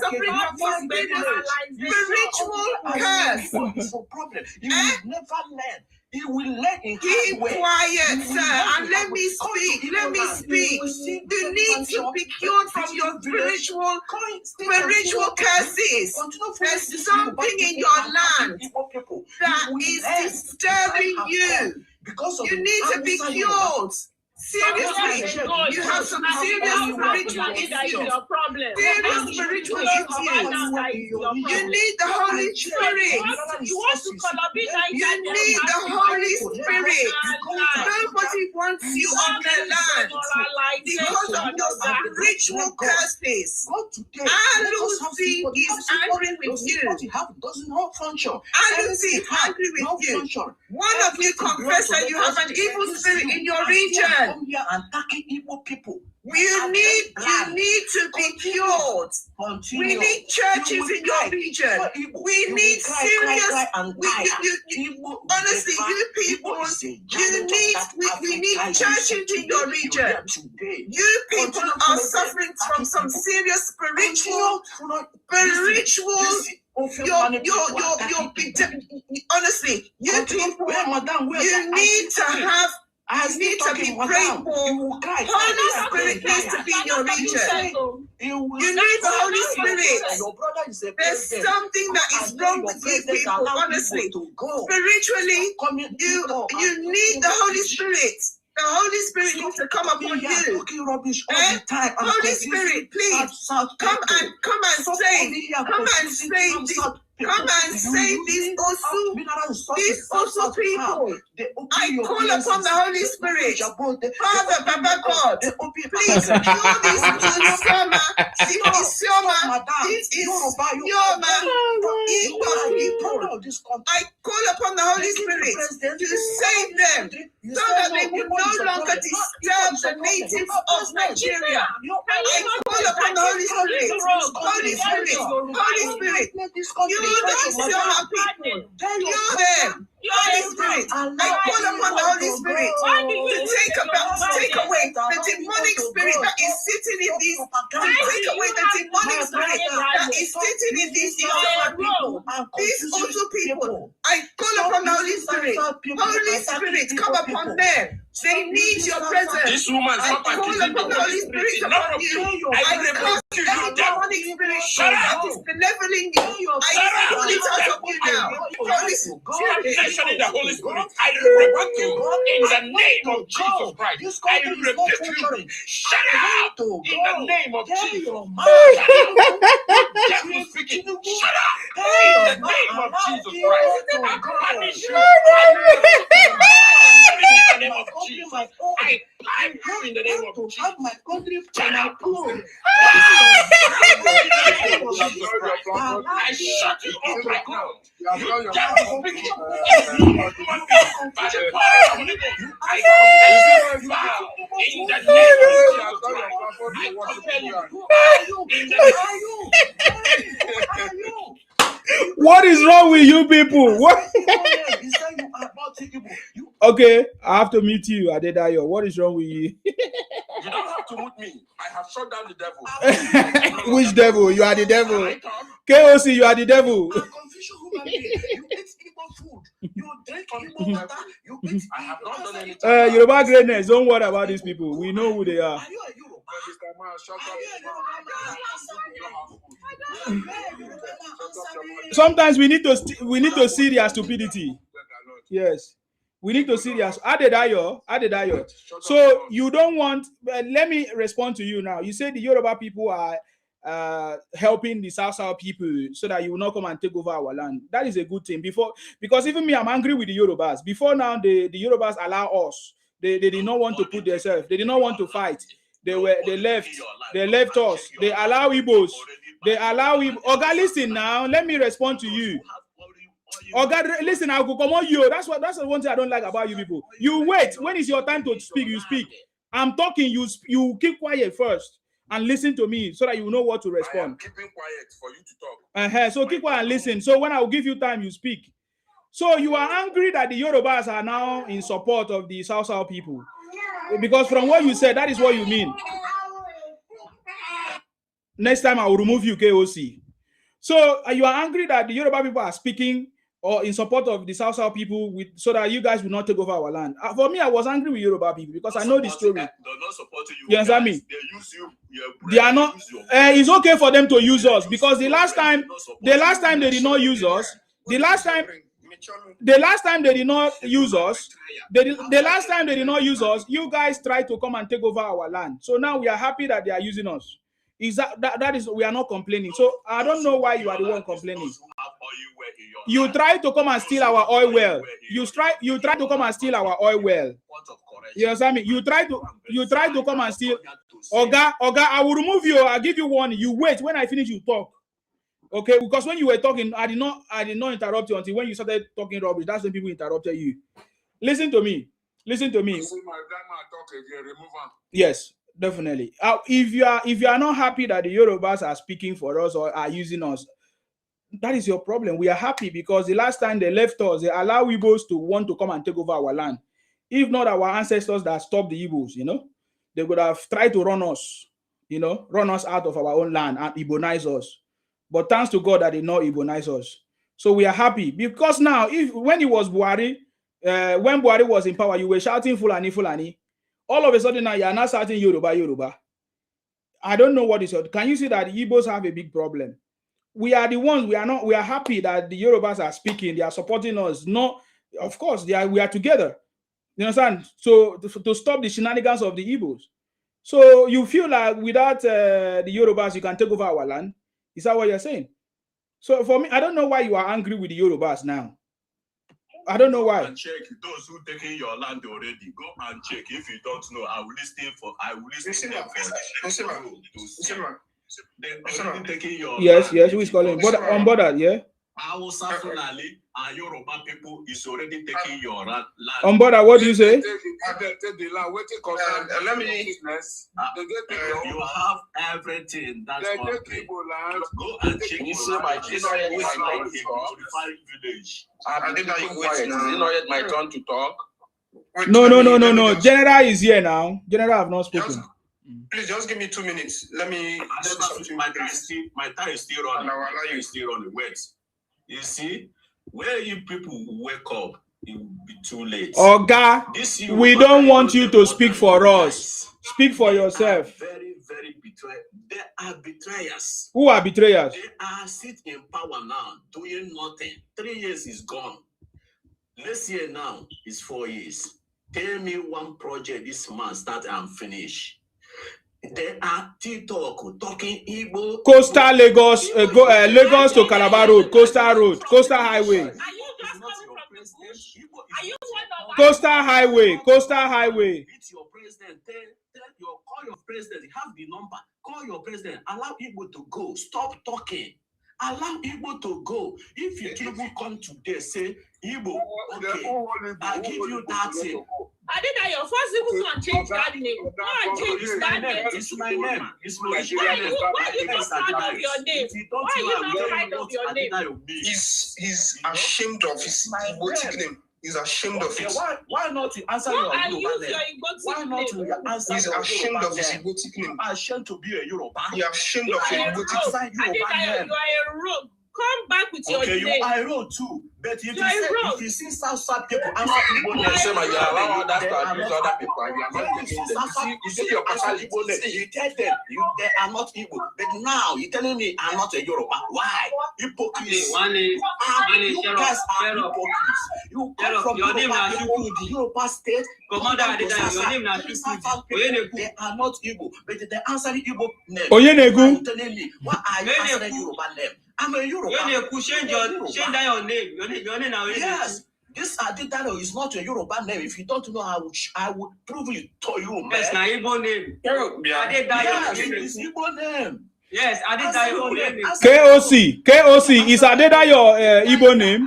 suffering from spiritual curse. You will never learn. You will learn in Keep quiet, sir, and let me speak. Let me speak. You need to be cured from your spiritual curses. There's something in your land that is disturbing you. You need to be cured. Seriously, you have some serious spiritual issues. Serious spiritual issues. You need the Holy Spirit. You need the Holy Spirit. Nobody wants you on the land because of your spiritual curses. And Lucy is angry with you. And Lucy is angry with you. One of you confess that you have an evil spirit in your region. Here and attacking evil people. You need to be cured. We need churches in your region. We need serious. Honestly, you people, we need churches in your region. You people are suffering from some serious spiritual. Honestly, you people, you need to have. I need to be prayed for. Holy Spirit needs to be in your region. You need the Holy Spirit. There's something that is wrong with you people, honestly. Spiritually, you need the Holy Spirit. The Holy Spirit needs to come upon you. Holy Spirit, please come and save this. Come and save these Osu people. I call upon the Holy Spirit. Father, Baba God, please cure this Isioma. I call upon the Holy Spirit to save them so that they will no longer disturb the natives of Nigeria. I call upon the Holy Spirit. Holy Spirit, you don't show up people. You're them. Holy Spirit, I call upon the Holy Spirit to take away the demonic spirit that is sitting in these, take away the demonic spirit that is sitting in these people. These also people, I call upon the Holy Spirit Spirit, Holy Spirit, come upon them. They need your presence. This woman is not call upon the Holy Spirit upon you. I cast out demonic spirit that is benevoling you. I call it out of you now. Holy Stop mentioning the Holy Spirit. I rebuke you in the name of Jesus Christ. I rebuke you. Shut up in the name of Jesus. Devil speaking. Shut up in the name of Jesus Christ. I punish you. In the name of Jesus. I pipe you in the name of Jesus. Shut up. I shut you up right now. You devil speaking. By the power of the Holy Ghost, I compel you bow in the name of Jesus Christ. I compel you. In the What is wrong with you people? What? Okay, I have to meet you, Adedayo. What is wrong with you? You don't have to mute me. I have shut down the devil. Which devil? You are the devil. KOC, you are the devil. You eat Igbo food. You drink Igbo water. You eat. I have not done anything. Yoruba greatness. Don't worry about these people. We know who they are. Are you a Yoruba? Sometimes we need to see their stupidity. Yes, we need to see their Adedayo. So you don't want. Let me respond to you now. You say the Yoruba people are helping the South people so that you will not come and take over our land. That is a good thing. Because even me, I'm angry with the Yorubas. Before now, the Yorubas allow us. They did not want to put themselves. They did not want to fight. They left us. They allow Igbos. They allow Igbos. Oga, listen now. Let me respond to you. Oga, listen. I'll go come on you. That's the one thing I don't like about you people. You wait. When it's your time to speak, you speak. I'm talking. You keep quiet first and listen to me so that you know what to respond. I am keeping quiet for you to talk. So keep quiet and listen. So when I will give you time, you speak. So you are angry that the Yorubas are now in support of the South people. Because from what you said, that is what you mean. Next time I will remove you, KOC. So you are angry that the Yoruba people are speaking or in support of the South people so that you guys will not take over our land. For me, I was angry with Yoruba people because I know the story. They're not supporting you. You understand me? They use you. They are not. It's okay for them to use us because the last time they did not use us. The last time they did not use us. The last time they did not use us, you guys tried to come and take over our land. So now we are happy that they are using us. Is that is we are not complaining. So I don't know why you are the one complaining. You try to come and steal our oil well. You try to come and steal our oil well. You understand me? You try to come and steal. Oga, I will remove you. I'll give you one. You wait. When I finish, you talk. Okay, because when you were talking, I did not interrupt you until when you started talking rubbish. That's when people interrupted you. Listen to me. Yes, definitely. If you are not happy that the Yorubas are speaking for us or are using us, that is your problem. We are happy because the last time they left us, they allow Igbos to want to come and take over our land. If not our ancestors that stopped the Igbos, they would have tried to run us, run us out of our own land and Igbonize us. But thanks to God that they not Igbonize us. So we are happy because now, when it was Buhari, when Buhari was in power, you were shouting Fulani, Fulani. All of a sudden now you are not shouting Yoruba, Yoruba. I don't know what is it. Can you see that the Igbos have a big problem? We are the ones. We are happy that the Yorubas are speaking. They are supporting us. No, of course, we are together. You understand? So to stop the shenanigans of the Igbos. So you feel like without the Yorubas, you can take over our land. Is that what you're saying? So for me, I don't know why you are angry with the Yorubas now. I don't know why. And check those who taking your land already. Go and check. If you don't know, I will listen for. They already taking your yes, land. who is calling? But on border, yeah. Hausa Fulani and Yoruba people is already taking your land. On border, what do you say? Let me. You have everything. That's okay. Go and check. You say my village. Is it not yet my turn to talk? No. General is here now. General have not spoken. Please just give me 2 minutes. Let me. My time is still running. Wait. You see, where you people wake up, it will be too late. Oga, we don't want you to speak for us. Speak for yourself. Very, very betrayers. They are betrayers. Who are betrayers? They are sitting in power now, doing nothing. 3 years is gone. This year now is 4 years. Tell me one project this month start and finish. They are TikTok talking Igbo. Coastal Lagos, Lagos to Calabar Road, Coastal Highway. Coastal Highway. It's your president. Call your president. Have the number. Call your president. Allow Igbo to go. Stop talking. Allow Igbo to go. If you Tinubu come today, say Igbo, okay, I give you that thing. I did that your first people can change that name. Go and change that name. It's my name. It's my name. Why you not proud of your name? Why you not proud of your name? He's ashamed of his Igbo name. He's ashamed of it. Why not to answer your Yoruba name? Why not to answer He's ashamed of his Igbo name. Ashamed to be a Yoruba. He's ashamed of his Igbo name. You are a rogue. Come back with your name. Okay, you are a rogue too. But if you see South people answer Igbo name, you allow others to abuse other people. You see your Igbo name. You tell them they are not Igbo. But now you're telling me I'm not a Yoruba. Why? Hypocrites. You guys are hypocrites. You come from your name Yoruba people, the Yoruba state. Commander, your name they are not Igbo, but they answer Igbo name. Oyenegu. You telling me why are you answering Yoruba name? I'm a Yoruba. Change down your name. Your name now. Yes. This Adidano is not a Yoruba name. If you don't know, I would prove it to you, man. Yes, now Igbo name. Yes, it's Igbo name. Yes, Adedayo name. KOC is Adedayo Igbo name?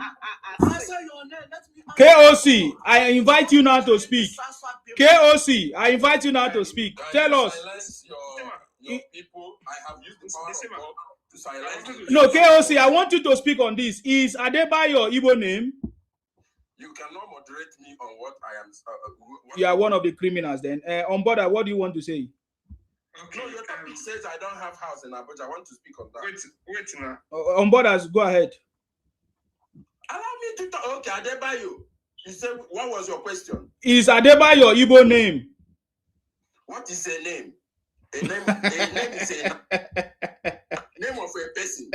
Answer your name. Let me KOC, I invite you now to speak. KOC, I invite you now to speak. Tell us. Silence your people. I have used the power of God to silence. No, KOC, I want you to speak on this. Is Adebayo Igbo name? You cannot moderate me on what I am. You are one of the criminals then. On board, what do you want to say? Okay. No, your topic says I don't have house in Abuja. I want to speak on that. Wait now. On board, go ahead. Allow me to talk. Okay, Adebayo. You said, what was your question? Is Adebayo Igbo name? What is a name? A name is a name of a person.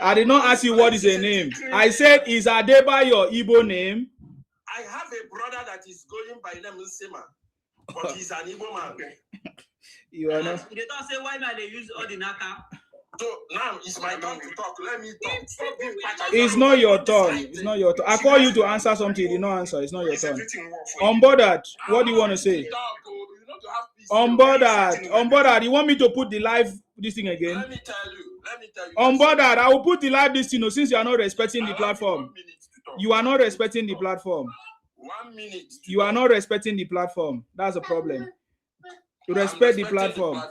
I did not ask you what is a name. I said, is Adebayo Igbo name? I have a brother that is going by name Nsema, but he's an Igbo man. You are not. They don't say why not they use Odinaka. So now it's my turn to talk. Let me talk. It's not your turn. It's not your turn. I call you to answer something. You did not answer. It's not your turn. On board that, what do you want to say? On board that, you want me to put the live this thing again? Let me tell you. On board that, I will put the live this thing since you are not respecting the platform. You are not respecting the platform. 1 minute. You are not respecting the platform. That's a problem. To respect the platform.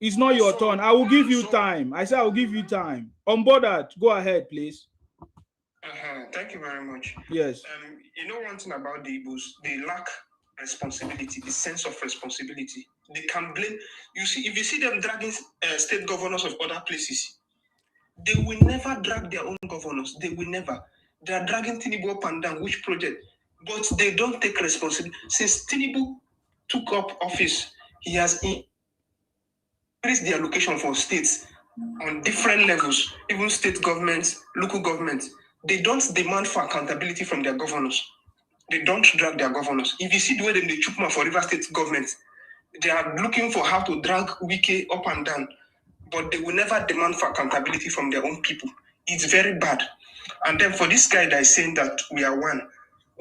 It's not your turn. I will give you time. I said I will give you time. On board that, go ahead, please. Thank you very much. Yes. You know one thing about the Igbos, they lack responsibility, the sense of responsibility. They can blame. You see, if you see them dragging state governors of other places, they will never drag their own governors. They will never. They are dragging Tinubu up and down, which project? But they don't take responsibility. Since Tinubu took up office, he has increased the allocation for states on different levels, even state governments, local governments. They don't demand for accountability from their governors. They don't drag their governors. If you see the way they chook mouth for River State government, they are looking for how to drag Wike up and down, but they will never demand for accountability from their own people. It's very bad. And then for this guy that is saying that we are one,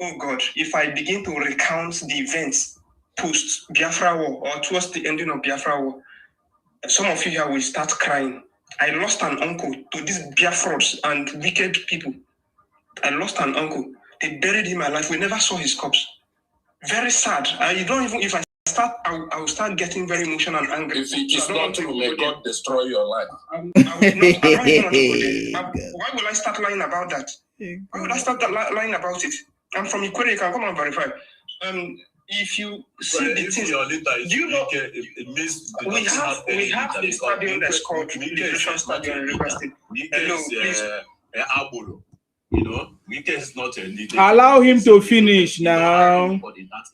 oh God, if I begin to recount the events post Biafra War or towards the ending of Biafra War, some of you here will start crying. I lost an uncle to these Biafras and wicked people. I lost an uncle. They buried him alive. We never saw his corpse. Very sad. You don't even, if I start, I will start getting very emotional and angry. If it is not true, may God destroy your life. I will not even want to go there. Why will I start lying about that? Why would I start lying about it? I'm from Ikwere. You can come and verify. If you see the things, do you know we have the stadium that's called the Stadium in River State. Hello, please. You know, Wike is not a leader. Allow him to finish now. In that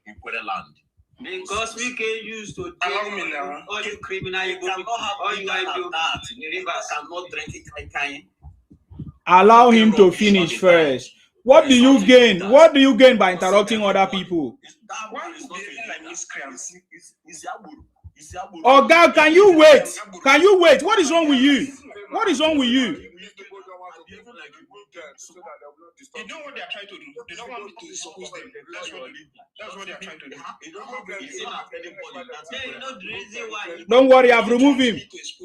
Inquire land. Because we can use to allow me now. All you criminal, you cannot have all you do that. You cannot drink it. Allow him to finish first. What do you gain? What do you gain by interrupting other people? Why is not like miscreants? Oh God, can you wait? Can you wait? What is wrong with you? What is wrong with you? You know what they are trying to do? They don't want me to expose them. That's what they are trying to do. Don't worry, I've removed him.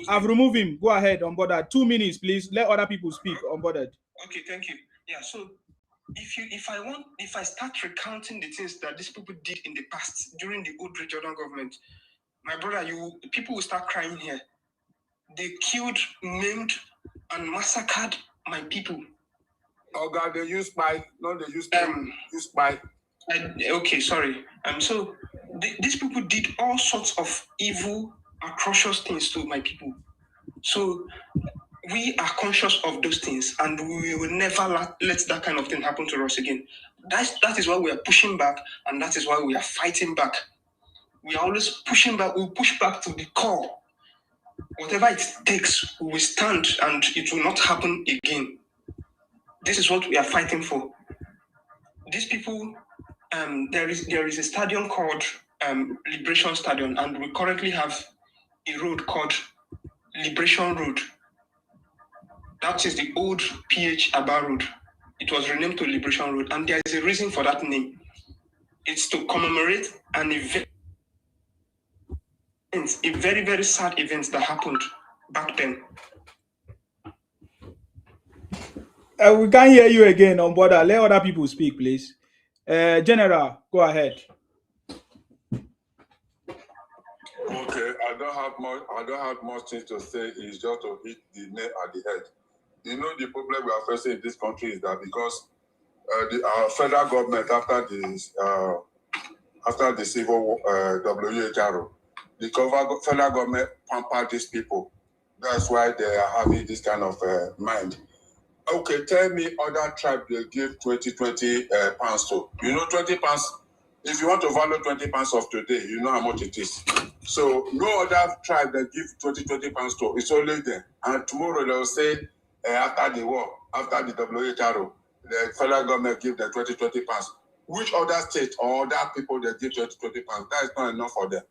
I've removed him. Go ahead, unbothered. 2 minutes, please. Let other people speak, unbothered. Okay, thank you. Yeah, so if I start recounting the things that these people did in the past during the old Jordan government, my brother, people will start crying here. They killed, maimed, and massacred my people. Oh God, they use spy. No, they use spy. Okay, sorry. So these people did all sorts of evil, atrocious things to my people. So we are conscious of those things, and we will never let that kind of thing happen to us again. That is why we are pushing back, and that is why we are fighting back. We are always pushing back. We push back to the core. Whatever it takes, we will stand, and it will not happen again. This is what we are fighting for. These people, there is a stadium called Liberation Stadium, and we currently have a road called Liberation Road. That is the old PH Aba Road. It was renamed to Liberation Road, and there is a reason for that name. It's to commemorate an event, a very, very sad event that happened back then. We can't hear you again, unbothered. Let other people speak, please. General, go ahead. Okay, I don't have much things to say. It's just to hit the nail at the head. You know, the problem we are facing in this country is that because our federal government, after the civil war, WHRO, the federal government pampered these people. That's why they are having this kind of mind. Okay, tell me other tribes they give 20 pounds to. You know, 20 pounds, if you want to value 20 pounds of today, you know how much it is. So no other tribe that give 20 pounds to, it's only them. And tomorrow they will say, after the war, after the WHRO, the federal government give them 20 pounds. Which other state or other people they give 20 pounds? That is not enough for them.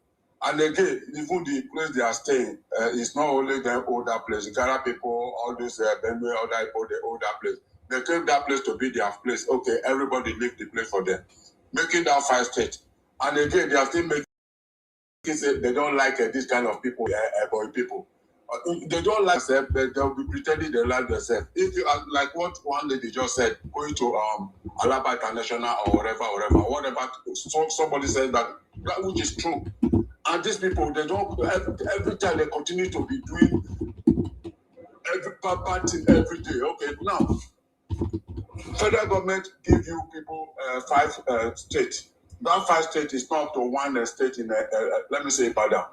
And again, even the place they are staying is not only the older place. The Ghana people, all these Benue, other people, the older place. They take that place to be their place. Okay, everybody leave the place for them. Making that 5 states. And again, they are still making it, they don't like this kind of people, boy people. They don't like themselves, but they'll be pretending they like themselves. If you are like what one lady just said, going to Alaba International or whatever, so somebody said that which is true. And these people, they don't, every time they continue to be doing every bad thing every day. Okay, now, federal government give you people 5 states. That 5 states is not to one state in, let me say, Ibadan.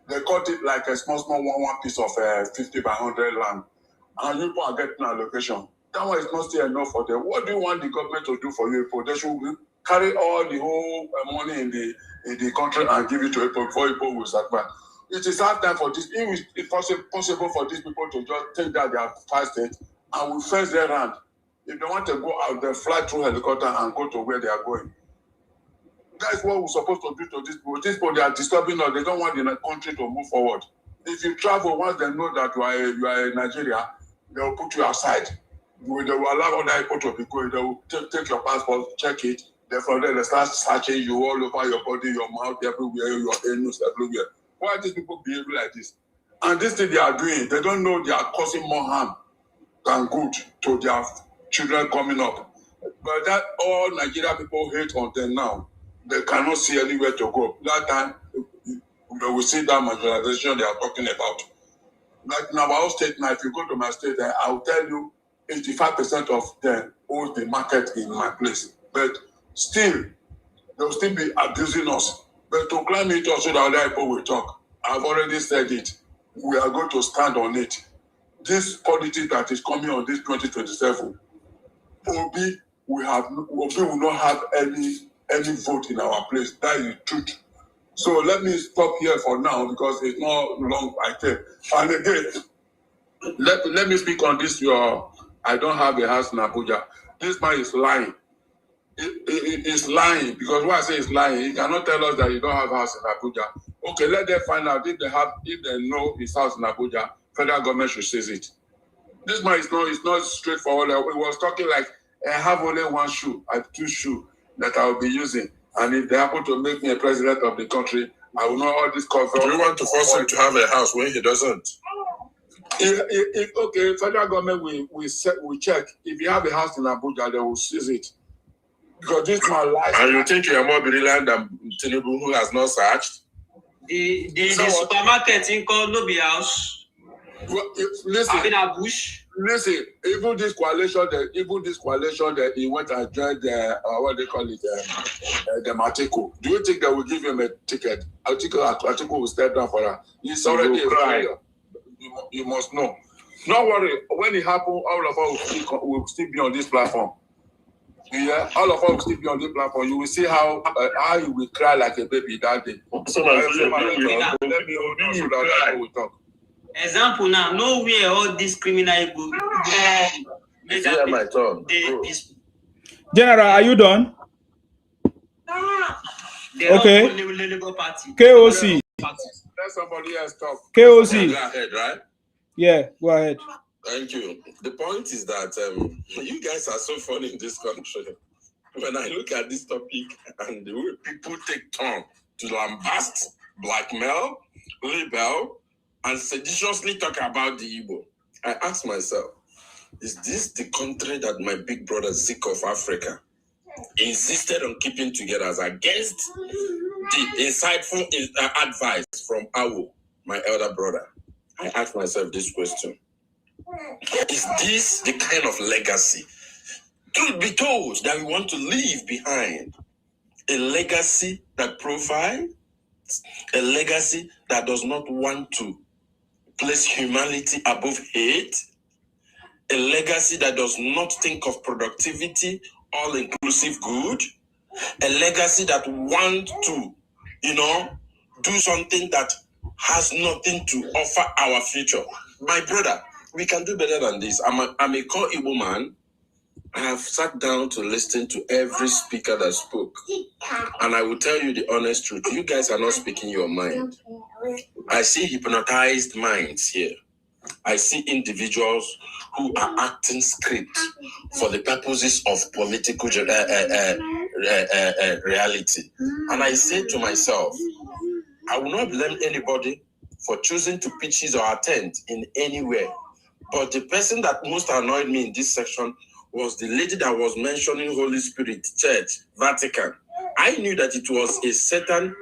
They cut it like a small one piece of 50 by 100 land. And you people are getting an allocation. That one is not still enough for them. What do you want the government to do for you people? They should carry all the whole money in the country and give it to people before people will sacrifice. It is hard time for this. It's possible for these people to just take that their 5 states and we fence their land. If they want to go out, they fly through helicopter and go to where they are going. That's what we're supposed to do to these people. These people, they are disturbing us. They don't want the country to move forward. If you travel, once they know that you are in Nigeria, they will put you aside. They will allow other people to be going. They will take your passport, check it. Therefore, they start searching you all over your body, your mouth, everywhere, your anus, everywhere. Why are these people behaving like this? And this thing they are doing, they don't know they are causing more harm than good to their children coming up. But that all Nigeria people hate on them now. They cannot see anywhere to go. That time, they will see that marginalization they are talking about. Like in our state now, if you go to my state, I'll tell you 85% of them hold the market in my place. But still, they'll still be abusing us. But to climb it also, the other people will talk. I've already said it. We are going to stand on it. This politics that is coming on this 2027, Obi will not have any vote in our place. That is the truth. So let me stop here for now because it's not long, I think. And again, let me speak on this. I don't have a house in Abuja. This man is lying. It's lying because why I say it's lying, he cannot tell us that you don't have a house in Abuja. Okay, let them find out if they know his house in Abuja. Federal government should seize it. This man is not straightforward. He was talking like I have only one shoe, I have two shoes that I will be using, and if they happen to make me a president of the country, I will know all this cover. Do you want to force him to have a house when he doesn't? Okay, federal government we check. If you have a house in Abuja, they will seize it. Because this man lies. And you think you are more brilliant than Tinubu, who has not searched? The supermarket in called Nobi House. Well, listen, in a bush. Listen, even this coalition, that he went and joined what they call it, the Atiku. Do you think they will give him a ticket? Atiku will step down for that. He's already a failure. You must know. Don't worry. When it happens, all of us will still be on this platform. Yeah, all of us will still be on this platform. You will see how he will cry like a baby that day. We talk. Example now, nowhere all this criminal go. My turn. General, are you done? Okay. KOC. Let somebody else talk. KOC. Go ahead, right? Yeah, go ahead. Thank you. The point is that you guys are so funny in this country. When I look at this topic and the way people take turn to lambast, blackmail, rebel, and seditiously talk about the Igbo, I ask myself, is this the country that my big brother Zeke of Africa insisted on keeping together as against the insightful advice from Awo, my elder brother? I ask myself this question. Is this the kind of legacy, truth be told, that we want to leave behind? A legacy that provides, a legacy that does not want to place humanity above hate, a legacy that does not think of productivity, all-inclusive good, a legacy that wants to, do something that has nothing to offer our future. My brother, we can do better than this. I'm a core Igbo man. I have sat down to listen to every speaker that spoke. And I will tell you the honest truth. You guys are not speaking your mind. I see hypnotized minds here. I see individuals who are acting script for the purposes of political reality. And I say to myself, I will not blame anybody for choosing to pitch his or attend in anywhere. But the person that most annoyed me in this section was the lady that was mentioning Holy Spirit, Church, Vatican. I knew that it was a Satan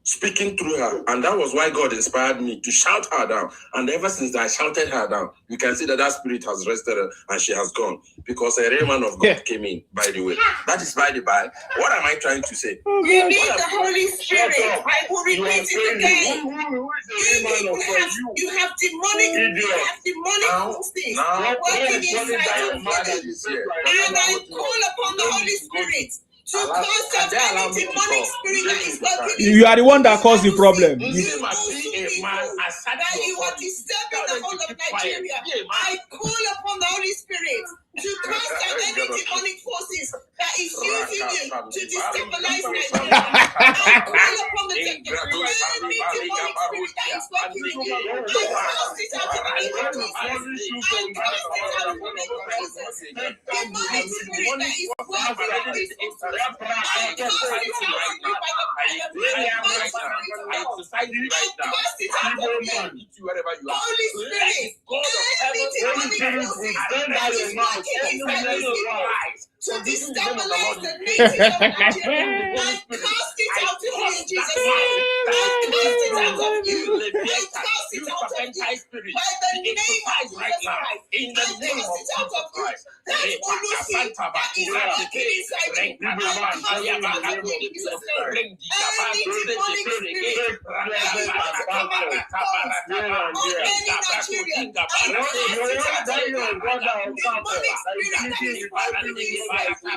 speaking through her, and that was why God inspired me to shout her down. And ever since I shouted her down, you can see that spirit has rested her and she has gone, because a real man of God came in, by the way. That is by the by. What am I trying to say? You need the Holy Spirit. I will repeat it again. You have demonic forces working inside your body. And I call upon the Holy Spirit to cast out any demonic spirit that is working. You are the one that caused the problem. That you are disturbing the whole of Nigeria. I call upon the Holy Spirit to cast out any demonic forces that is using you to destabilize Nigeria. I call upon any demonic spirit that is working in you. I cast it out in the name of Jesus. I cast it out in the name of Jesus. Demonic spirit that is working in this. I cast it out by the Holy Spirit, every demonic forces that is working inside this to destabilize the nation of Nigeria. I cast it out of you in Jesus' name. I cast it out of you. I cast it out of you by the name of Jesus Christ. In the name of Jesus Christ. That is working inside you. I cast it out of you in Jesus' name. Any demonic spirit that is want to come and impose on any Nigerian, I cast it out of you. Demonic spirit that is working inside you.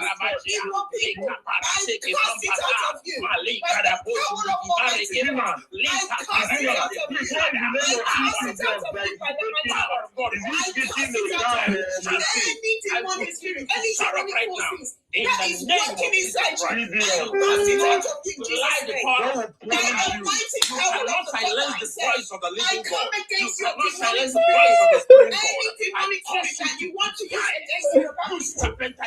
Evil people, I cast it out of you. By the power of Almighty God, I cast it out of you. I cast it out of you by the power of God. I cast it out of you. Any demonic spirit, any demonic forces that is working inside you, I cast it out of you. By the mighty power of the Lord, I come against your demonic spirit. Any demonic force that you want to use against your family,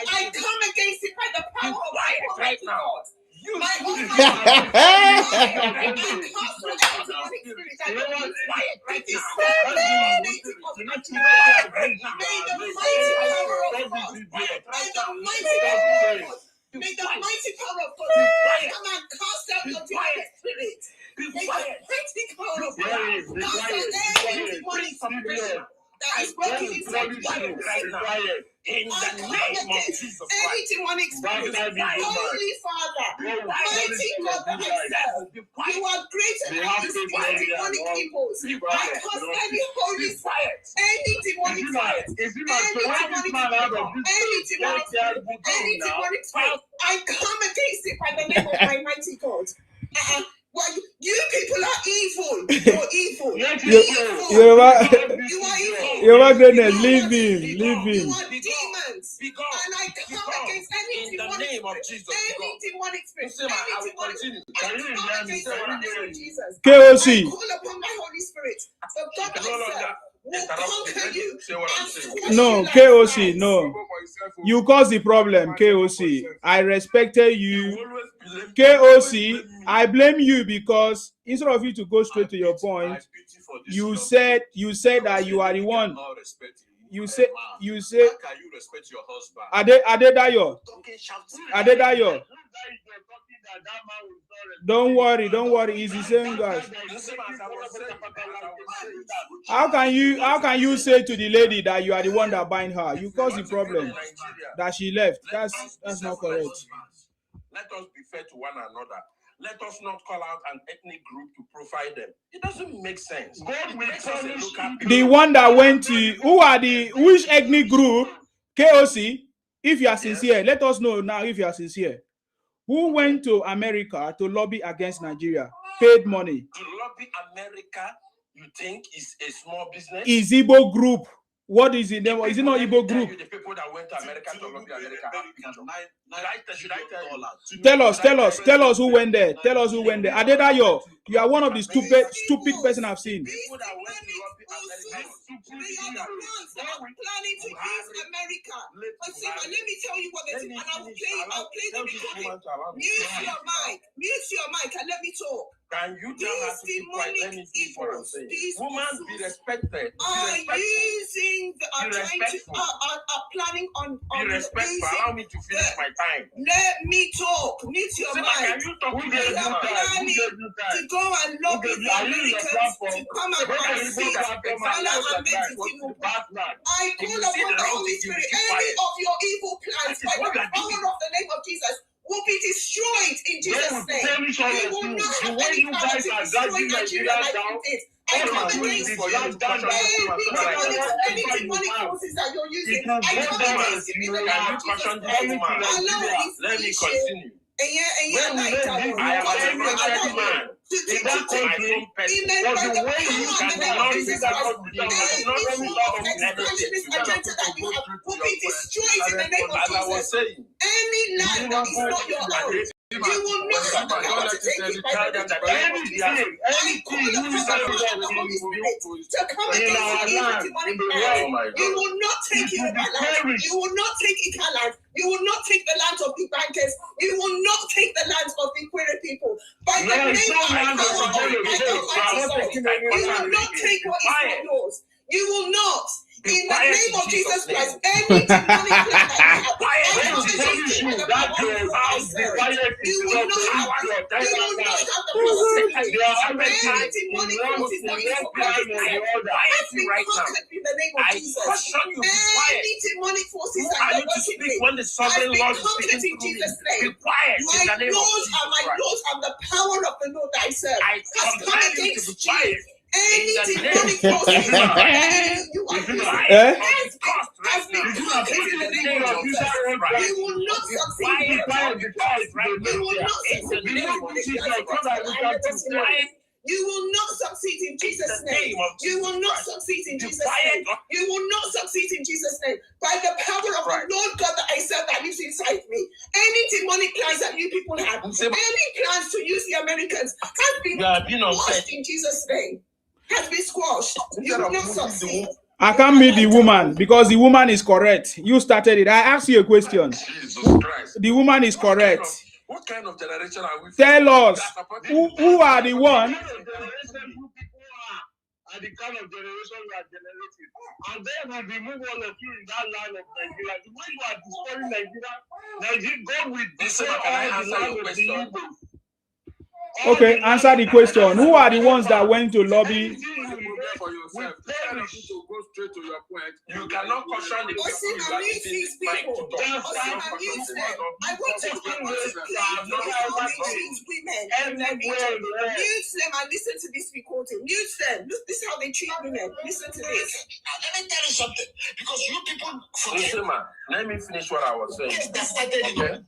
I come against it by the power of the Almighty God. My Almighty God, I cast whatever demonic spirit that you want to destroy anything of Nigeria. May the mighty power of God, may the mighty power of God, may the mighty power of God come and cast out your demonic spirit. May the mighty power of God cast out any demonic spirit that is working inside you right now. In the name of Jesus Christ. Any demonic spirit, Holy Father, mighty God that I serve, you are greater than these demonic evils. I cast any holy spirit, any demonic spirit, any demonic spirit, I come against it by the name of my mighty God. Well, you people are evil. You're evil. You are evil. Your goodness, leave him. Leave him. You are demons. And I come against any demonic spirit. Any demonic spirit. Any demonic. I come against the name of Jesus. KOC. I call upon my Holy Spirit. The God I serve will conquer you. No, KOC, no. You caused the problem, KOC. I respected you. KOC, I blame you because instead of you to go straight to your point, you said that you are the one. You said how can you respect your husband? Adedayo. Don't worry, it's the same guy. How can you say to the lady that you are the one that bind her? You caused the problem that she left. That's not correct. Let us be fair to one another. Let us not call out an ethnic group to profile them. It doesn't make sense. The one that went to which ethnic group? KOC. If you are sincere, let us know now if you are sincere. Who went to America to lobby against Nigeria? Paid money. To lobby America, you think is a small business? Is Igbo group? What is it? Is it not Igbo group? The people that went to America to lobby America. Tell us who went there. Tell us who went there. Adedayo, you are one of the stupid person I've seen. People that went to lobby America. Planning to use America. But see, let me tell you what they do, and I'll play the recording. Mute your mic and let me talk. Can you tell us demonic evils? Woman, be respected. Are using are planning on be respectful. Allow me to finish my time. Let me talk. Mute your mic. Can you talk to they are planning to go and lobby the Americans to come and see Tinubu. I call upon the Holy Spirit. Any of your evil plans by the power of the name of Jesus will be destroyed in Jesus' name. You will not have any power to destroy Nigeria like you did. I come against you. Any demonic forces that you're using, I come against it in the name of Jesus. Let me continue. I am a respected man. To that country, for the way you cannot see that will be destroyed in the name of Jesus. Any land that is not your own, you will not have the power to take it by the name of Jesus. I call upon the Holy Spirit to come against the demonic land. You will not take it by land. You will not take it by land. You will not take the lands of the bankers. You will not take the lands of the queer people. By the name of God, you will not take what is not yours. You will not. In the name of Jesus Christ, any demonic plan that you have, I come against it by the have the demonic forces that is in the name of Jesus. Any demonic forces that are working me when the sovereign Lord is speaking speaking in Jesus' name. Be quiet My in the name of Lord Jesus and my Christ. Lord and the power of the Lord that I serve I has come command you to be against quiet. you. Any In the demonic name forces that you are using has been conquered in the name of Jesus. You will not succeed. You will not succeed. You will not succeed in Jesus' name. You will not succeed in Jesus' name. You will not succeed in Jesus' name. By the power of the Lord God that I serve that lives inside me. Any demonic plans that you people have, any plans to use the Americans, has been squashed in Jesus' name. Has been squashed. You will not succeed. I can't meet the woman because the woman is correct. You started it. I asked you a question. The woman is correct. What kind of generation are we? Tell us who are the one? Are the kind of generation we are generating. And then we remove all of you in that land of Nigeria. The way you are destroying Nigeria, God will destroy all the land of the Igbo. Okay, answer the question. Who are the ones that went to lobby? For yourself, to go straight to your point. You cannot caution the people you are eating like to talk. I want to treat women in the region. Mute them and listen to this recording. Mute them. Look, this is how they treat women. Listen to this. Now, let me tell you something. Because you people forget. Listen, man, let me finish what I was saying. Yes, that started okay.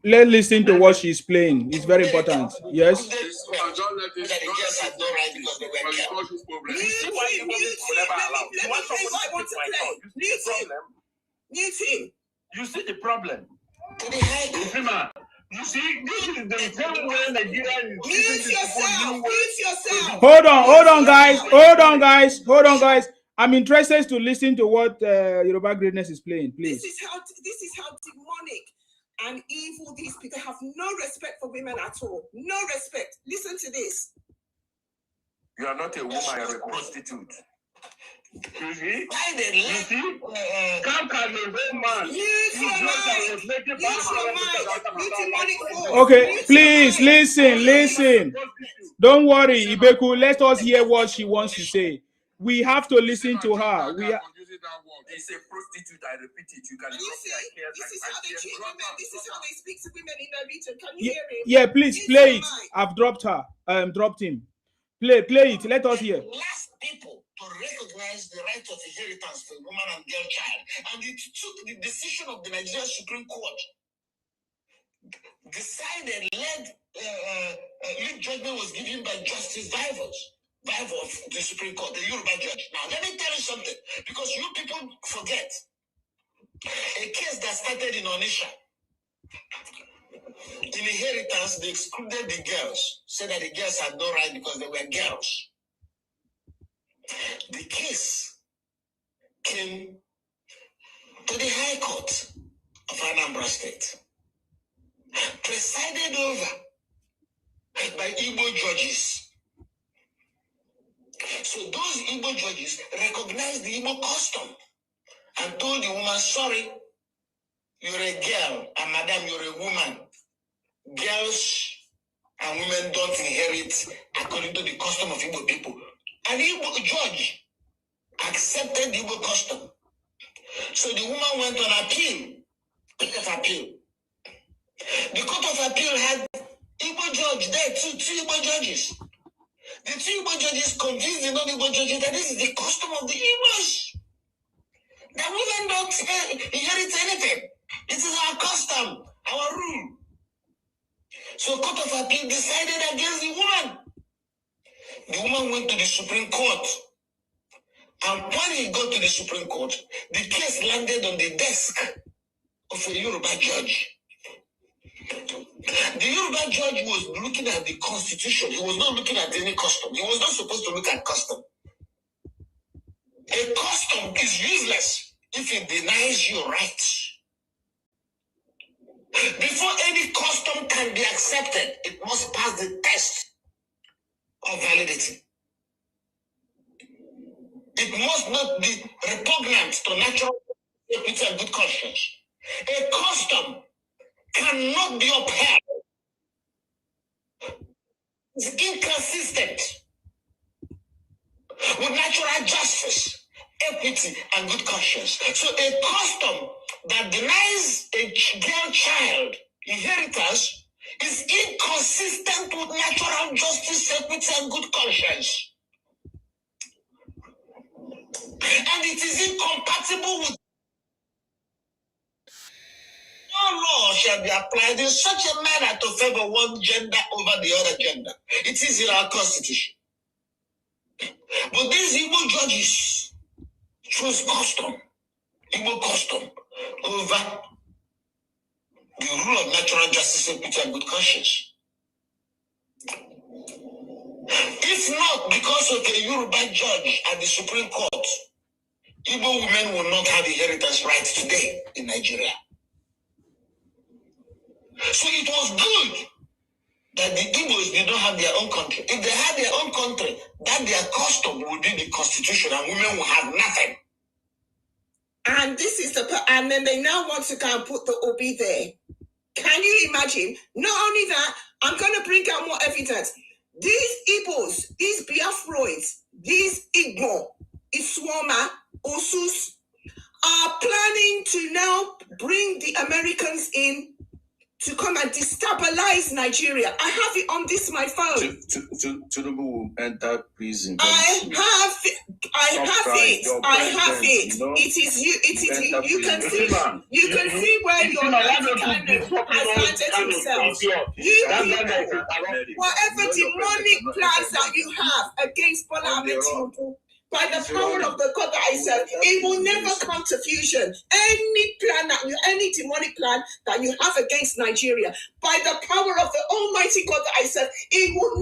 Let's listen to what she's playing. It's very important. Yes. You see the problem. You see, this is the same way Nigeria is. Hold on, guys. I'm interested to listen to what Yoruba Greatness is playing. Please. This is how demonic and evil these people have. No respect for women at all. No respect. Listen to this. You are not a woman, you're a prostitute. You see? Come man. Okay, please listen. Don't worry, Ibeku. Let us hear what she wants to say. We have to listen to her. It's a prostitute. I repeat it. You can. This is how they treat women. This is how they speak to women in the region. Can you hear it? Yeah, please play it. I've dropped her. Dropped him. Play it. Let us hear. Last people to recognize the right of inheritance for woman and girl child, and it took the decision of the Nigerian Supreme Court. Decided, lead judgment was given by Justice Bible of the Supreme Court, the Yoruba judge. Now, let me tell you something, because you people forget a case that started in Onisha. In inheritance, they excluded the girls, said that the girls had no right because they were girls. The case came to the High Court of Anambra State, presided over by Igbo judges. So those Igbo judges recognized the Igbo custom and told the woman, sorry, you're a girl, and madam, you're a woman. Girls and women don't inherit according to the custom of Igbo people. And the Igbo judge accepted the Igbo custom. So the woman went on appeal. Court of appeal. The Court of Appeal had Igbo judge there, two Igbo judges. The two Igbo judges convinced the non-Igbo judges that this is the custom of the Igbos. That women don't inherit anything. This is our custom, our rule. So Court of Appeal decided against the woman. The woman went to the Supreme Court. And when he got to the Supreme Court, the case landed on the desk of a Yoruba judge. The Yoruba judge was looking at the Constitution. He was not looking at any custom. He was not supposed to look at custom. A custom is useless if it denies your rights. Before any custom can be accepted, it must pass the test of validity. It must not be repugnant to natural equity and good conscience. A custom cannot be upheld. It's inconsistent with natural justice, equity, and good conscience. So a custom that denies a girl child inheritance is inconsistent with natural justice, equity, and good conscience. And it is incompatible with no law shall be applied in such a manner to favor one gender over the other gender. It is in our constitution. But these Igbo judges choose Igbo custom, over the rule of natural justice, equity, and good conscience. If not because of a Yoruba judge at the Supreme Court, Igbo women will not have inheritance rights today in Nigeria. So it was good that the Igbos did not have their own country. If they had their own country, that their custom would be the constitution and women will have nothing. And this is and then they now want to go and put the Obi there. Can you imagine? Not only that, I'm going to bring out more evidence. These Igbos, these Biafroids, these Igbo, Iswama, Osus, are planning to now bring the Americans in to come and destabilize Nigeria. I have it on my phone. Tinubu will enter prison. I have it. You know? It is you. You can see. You can see where your candidate has landed himself. You people, whatever demonic plans that you have against Bola Ahmed Tinubu, by the power of the God that I serve, it will never come to fusion. Any demonic plan that you have against Nigeria, by the power of the Almighty God that I serve, it will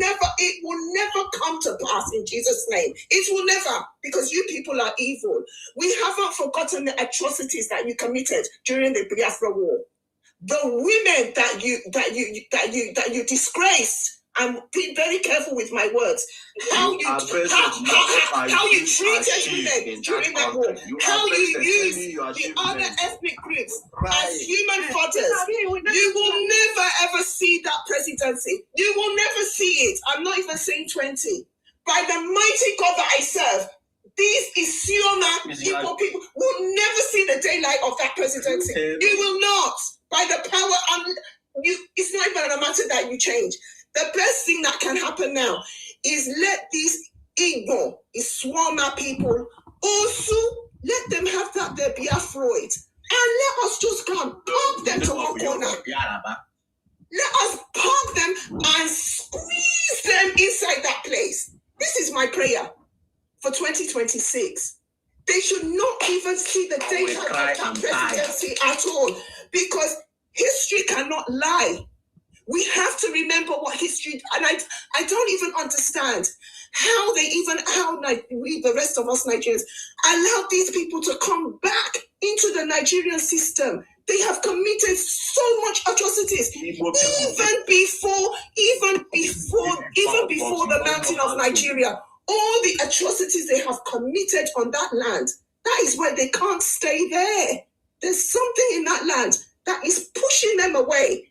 never come to pass in Jesus' name. It will never, because you people are evil. We haven't forgotten the atrocities that you committed during the Biafra War. The women that you disgraced. I'm being very careful with my words. How you treated women during that war. How you used the other ethnic groups as human fodder. You will never ever see that presidency. You will never see it. I'm not even saying 20. By the mighty God that I serve, these Isioma people will never see the daylight of that presidency. You will not. By the power it's not even a matter that you change. The best thing that can happen now is let these Igbo, Iswama people also let them have their Biafroids. And let us just come park them to one corner. Let us park them and squeeze them inside that place. This is my prayer for 2026. They should not even see the daylight of that presidency at all, because history cannot lie. We have to remember what history, and I don't even understand how we, the rest of us Nigerians, allowed these people to come back into the Nigerian system. They have committed so much atrocities, even before the mountain of Nigeria. All the atrocities they have committed on that land, that is why they can't stay there. There's something in that land that is pushing them away.